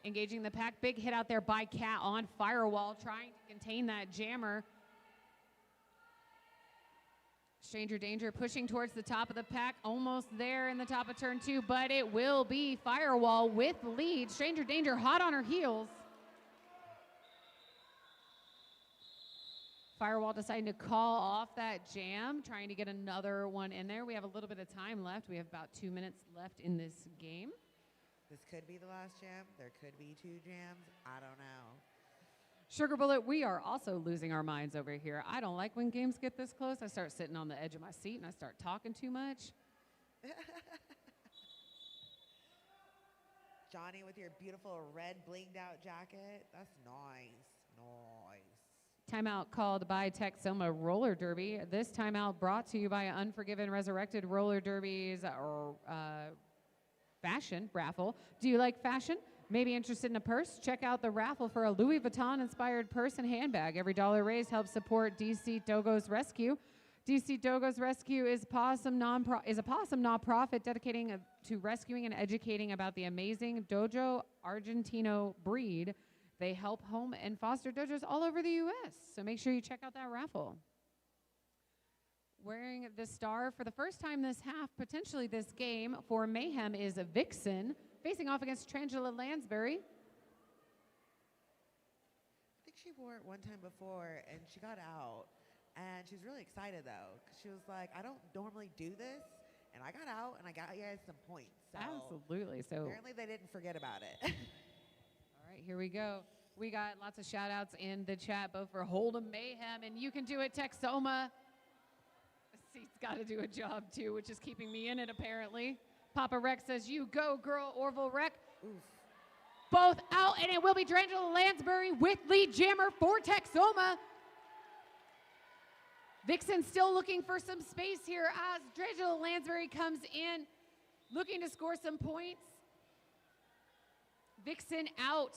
Speaker 6: engaging the pack. Big hit out there by Cat on Firewall, trying to contain that jammer. Stranger Danger pushing towards the top of the pack, almost there in the top of turn 2, but it will be Firewall with lead. Stranger Danger hot on her heels. Firewall deciding to call off that jam, trying to get another one in there. We have a little bit of time left. We have about 2 minutes left in this game.
Speaker 10: This could be the last jam. There could be 2 jams. I don't know.
Speaker 6: Sugar Bullet, we are also losing our minds over here. I don't like when games get this close. I start sitting on the edge of my seat and I start talking too much.
Speaker 10: Johnny with your beautiful red blinged out jacket. That's nice. Nice.
Speaker 6: Timeout called by Texoma Roller Derby. This timeout brought to you by Unforgiven Resurrected Roller Derby's fashion raffle. Do you like fashion? Maybe interested in a purse? Check out the raffle for a Louis Vuitton-inspired purse and handbag. Every dollar raised helps support DC Dogo's Rescue. DC Dogo's Rescue is a possum nonprofit dedicating to rescuing and educating about the amazing Dojo Argentino breed. They help home and foster dojos all over the U.S., so make sure you check out that raffle. Wearing the star for the first time this half, potentially this game, for Mayhem is Vixen, facing off against Trangela Lansbury.
Speaker 10: I think she wore it one time before, and she got out. And she was really excited, though, because she was like, I don't normally do this. And I got out, and I got you guys some points. So
Speaker 6: Absolutely. So
Speaker 10: apparently they didn't forget about it.
Speaker 6: All right, here we go. We got lots of shout-outs in the chat, both for Hold'em Mayhem and You Can Do It Texoma. The seat's got to do a job, too, which is keeping me in it, apparently. Papa Rex says, you go, girl, Orville Rec.
Speaker 10: Oof.
Speaker 6: Both out, and it will be Drangela Lansbury with lead jammer for Texoma. Vixen still looking for some space here as Drangela Lansbury comes in, looking to score some points. Vixen out.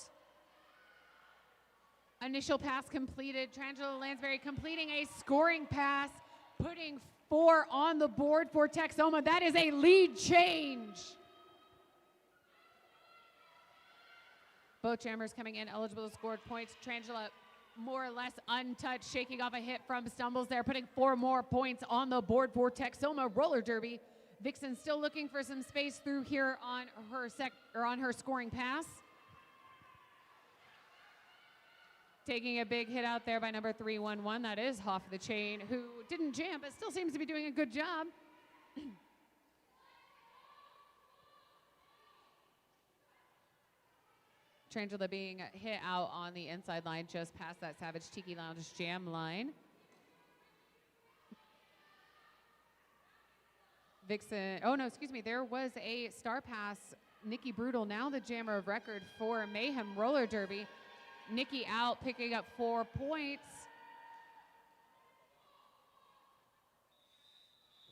Speaker 6: Initial pass completed. Drangela Lansbury completing a scoring pass, putting 4 on the board for Texoma. That is a lead change. Both jammers coming in eligible to score points. Drangela more or less untouched, shaking off a hit from stumbles there, putting 4 more points on the board for Texoma Roller Derby. Vixen still looking for some space through here on her scoring pass. Taking a big hit out there by number 311. That is Hoff the Chain, who didn't jam, but still seems to be doing a good job. Trangela being hit out on the inside line just past that Savage Tiki Lounge jam line. Vixen, oh no, excuse me, there was a star pass. Nikki Brutal, now the jammer of record for Mayhem Roller Derby. Nikki out, picking up 4 points.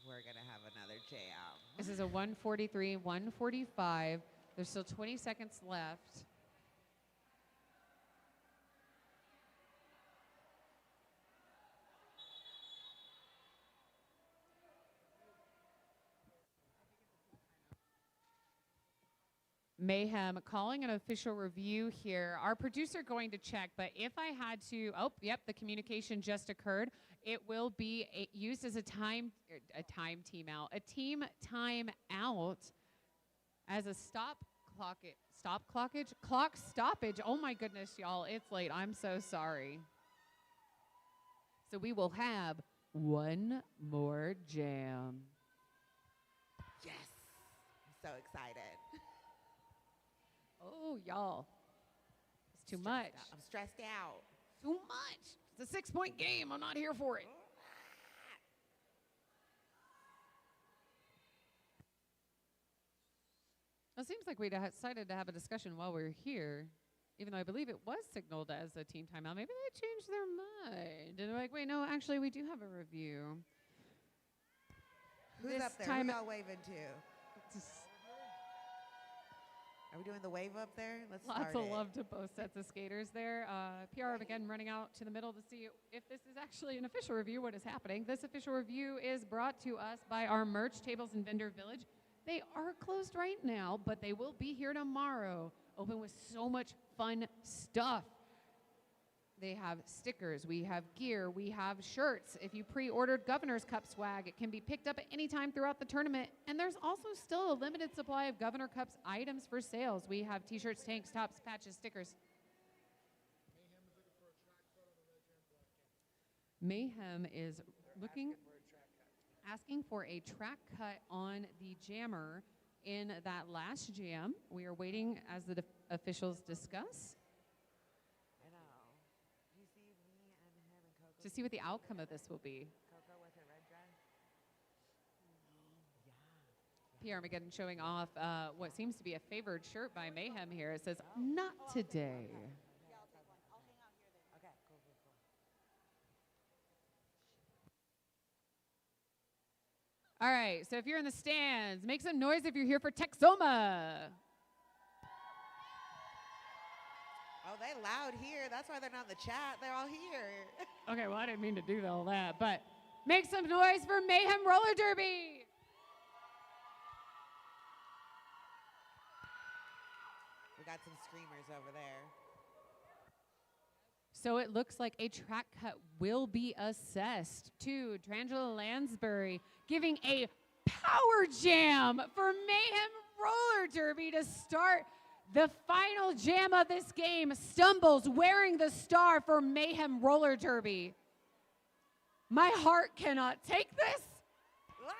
Speaker 10: We're going to have another jam.
Speaker 6: This is a 143, 145. There's still 20 seconds left. Mayhem calling an official review here. Our producer going to check, but if I had to, oh, yep, the communication just occurred. It will be used as a team timeout as a clock stoppage. Oh my goodness, y'all, it's late. I'm so sorry. So we will have one more jam.
Speaker 10: Yes. I'm so excited.
Speaker 6: Oh, y'all. It's too much.
Speaker 10: I'm stressed out.
Speaker 6: Too much. It's a 6-point game. I'm not here for it. It seems like we decided to have a discussion while we were here, even though I believe it was signaled as a team timeout. Maybe they changed their mind. And they're like, wait, no, actually, we do have a review.
Speaker 10: Who's up there? Who y'all waving to? Are we doing the wave up there? Let's
Speaker 6: Lots
Speaker 10: start
Speaker 6: of love to both sets of skaters there. PR again running out to the middle to see if this is actually an official review, what is happening. This official review is brought to us by our merch tables and vendor village. They are closed right now, but they will be here tomorrow, open with so much fun stuff. They have stickers, we have gear, we have shirts. If you pre-ordered Governor's Cup swag, it can be picked up at any time throughout the tournament. And there's also still a limited supply of Governor Cups items for sales. We have t-shirts, tanks, tops, patches, stickers. Mayhem is asking for a track cut on the jammer in that last jam. We are waiting as the officials discuss
Speaker 10: I know. You see me and him and Coco.
Speaker 6: to see what the outcome of this will be.
Speaker 10: Coco with her red dress.
Speaker 6: PR Armageddon showing off what seems to be a favored shirt by Mayhem here. It says, "Not today."
Speaker 10: Yeah, I'll take one. I'll hang out here then. Okay, cool.
Speaker 6: All right, so if you're in the stands, make some noise if you're here for Texoma.
Speaker 10: Oh, they loud here. That's why they're not in the chat. They're all here.
Speaker 6: Okay, well, I didn't mean to do all that, but make some noise for Mayhem Roller Derby.
Speaker 10: We got some screamers over there.
Speaker 6: So it looks like a track cut will be assessed to Trangela Lansbury, giving a power jam for Mayhem Roller Derby to start the final jam of this game. Stumbles wearing the star for Mayhem Roller Derby. My heart cannot take this.
Speaker 10: Ah!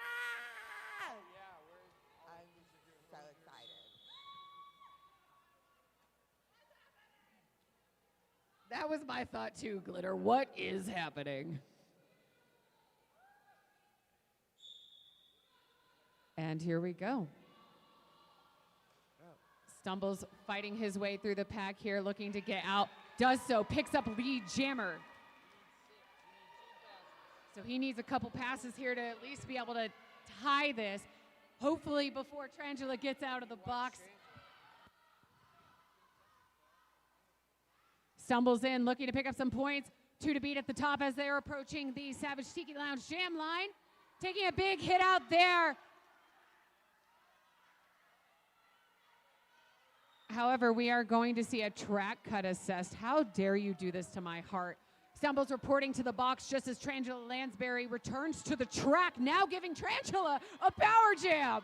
Speaker 10: I'm so excited.
Speaker 6: That was my thought too, Glitter. What is happening? And here we go. Stumbles fighting his way through the pack here, looking to get out. Does so, picks up lead jammer. So he needs a couple passes here to at least be able to tie this, hopefully before Trangela gets out of the box. Stumbles in, looking to pick up some points. 2 to beat at the top as they're approaching the Savage Tiki Lounge jam line. Taking a big hit out there. However, we are going to see a track cut assessed. How dare you do this to my heart? Stumbles reporting to the box just as Trangela Lansbury returns to the track, now giving Trangela a power jam.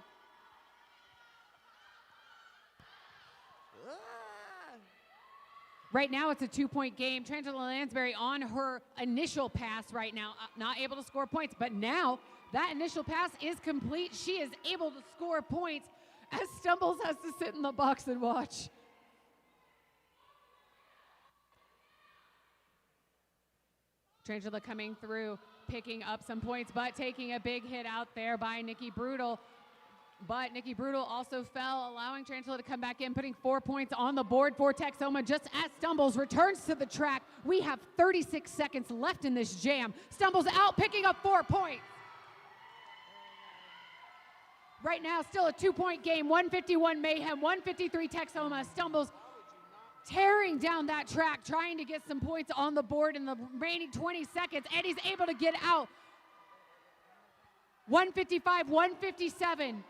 Speaker 6: Right now, it's a 2-point game. Trangela Lansbury on her initial pass right now, not able to score points. But now, that initial pass is complete. She is able to score points as Stumbles has to sit in the box and watch. Trangela coming through, picking up some points, but taking a big hit out there by Nikki Brutal. But Nikki Brutal also fell, allowing Trangela to come back in, putting 4 points on the board for Texoma. Just as Stumbles returns to the track, we have 36 seconds left in this jam. Stumbles out, picking up 4 points. Right now, still a 2-point game, 151 Mayhem, 153 Texoma. Stumbles tearing down that track, trying to get some points on the board in the remaining 20 seconds, and he's able to get out. 155, 157.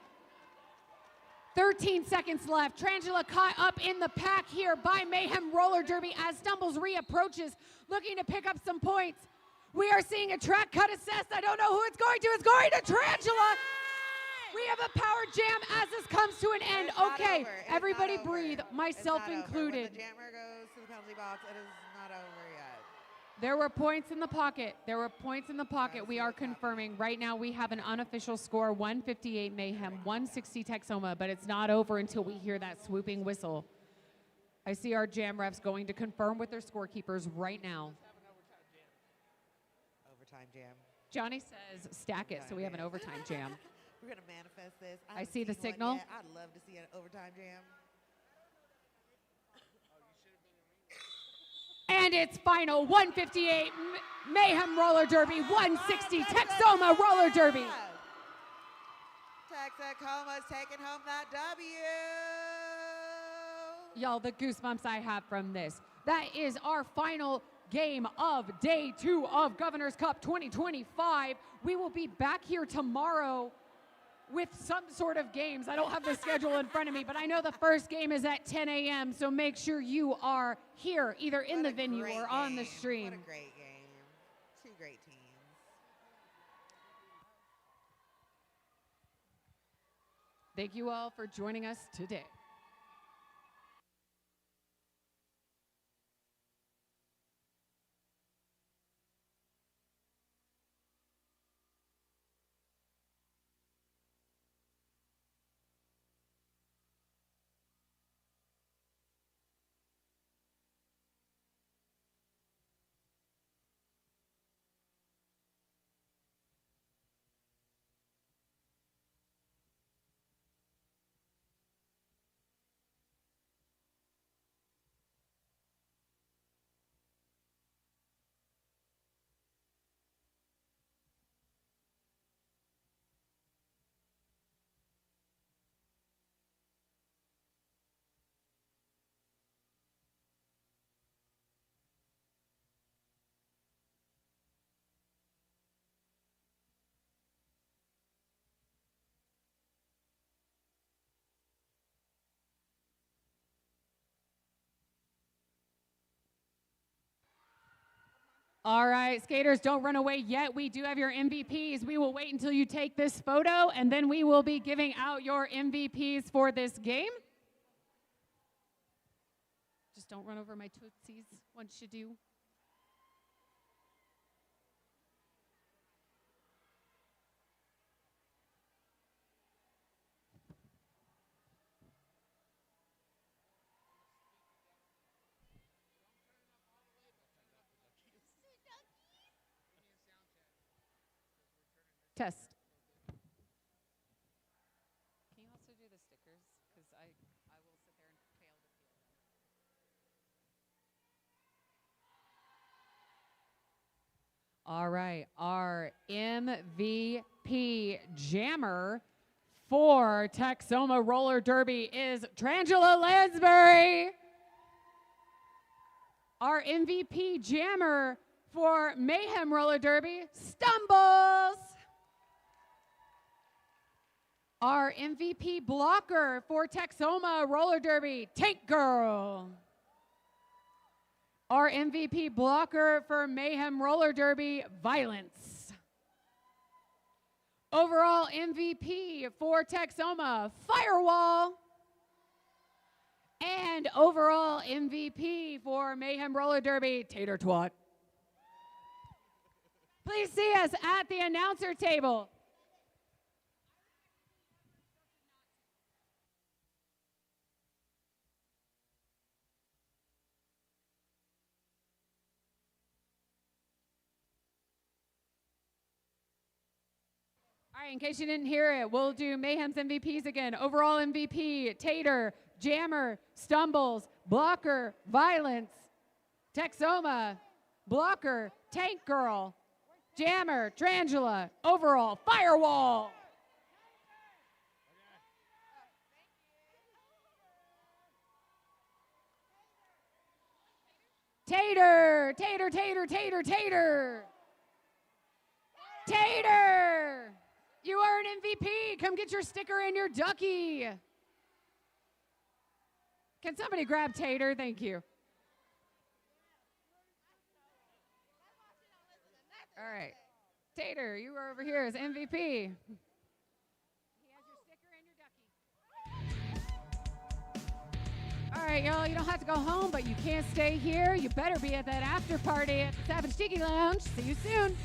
Speaker 6: 13 seconds left. Trangela caught up in the pack here by Mayhem Roller Derby as Stumbles reapproaches, looking to pick up some points. We are seeing a track cut assessed. I don't know who it's going to. It's going to Trangela. We have a power jam as this comes to an end. Okay, everybody breathe, myself included.
Speaker 10: When the jammer goes to the penalty box, it is not over yet.
Speaker 6: There were points in the pocket. There were points in the pocket. We are confirming. Right now we have an unofficial score, 158 Mayhem, 160 Texoma, but it's not over until we hear that swooping whistle. I see our jam refs going to confirm with their scorekeepers right now.
Speaker 10: Overtime jam.
Speaker 6: Johnny says stack it, so we have an overtime jam.
Speaker 10: We're going to manifest this.
Speaker 6: I see the
Speaker 10: haven't seen one
Speaker 6: signal.
Speaker 10: yet. I'd love to see an overtime jam.
Speaker 6: And it's final, 158 Mayhem Roller Derby, 160 Texoma Roller Derby.
Speaker 10: Texoma's taking home that W.
Speaker 6: Y'all, the goosebumps I have from this. That is our final game of day 2 of Governor's Cup 2025. We will be back here tomorrow with some sort of games. I don't have the schedule in front of me, but I know the first game is at 10 a.m., so make sure you are here, either in the venue or on the stream.
Speaker 10: What a great game. 2 great teams.
Speaker 6: Thank you all for joining us today. All right, skaters, don't run away yet. We do have your MVPs. We will wait until you take this photo, and then we will be giving out your MVPs for this game. Just don't run over my tootsies once you do. Test. Can you also do the stickers? Because I will sit there and fail to feel them. All right, our MVP jammer for Texoma Roller Derby is Trangela Lansbury. Our MVP jammer for Mayhem Roller Derby, Stumbles. Our MVP blocker for Texoma Roller Derby, Tank Girl. Our MVP blocker for Mayhem Roller Derby, Violence. Overall MVP for Texoma, Firewall. And overall MVP for Mayhem Roller Derby, Tater Twat. Please see us at the announcer table. All right, in case you didn't hear it, we'll do Mayhem's MVPs again. Overall MVP, Tater, Jammer, Stumbles, Blocker, Violence, Texoma, Blocker, Tank Girl, Jammer, Trangela, overall, Firewall. Tater, Tater, Tater, Tater, Tater. Tater, you are an MVP. Come get your sticker and your ducky. Can somebody grab Tater? Thank you. All right. Tater, you are over here as MVP. He has your sticker and your ducky. All right, y'all, you don't have to go home, but you can't stay here. You better be at that after party at the Savage Tiki Lounge. See you soon.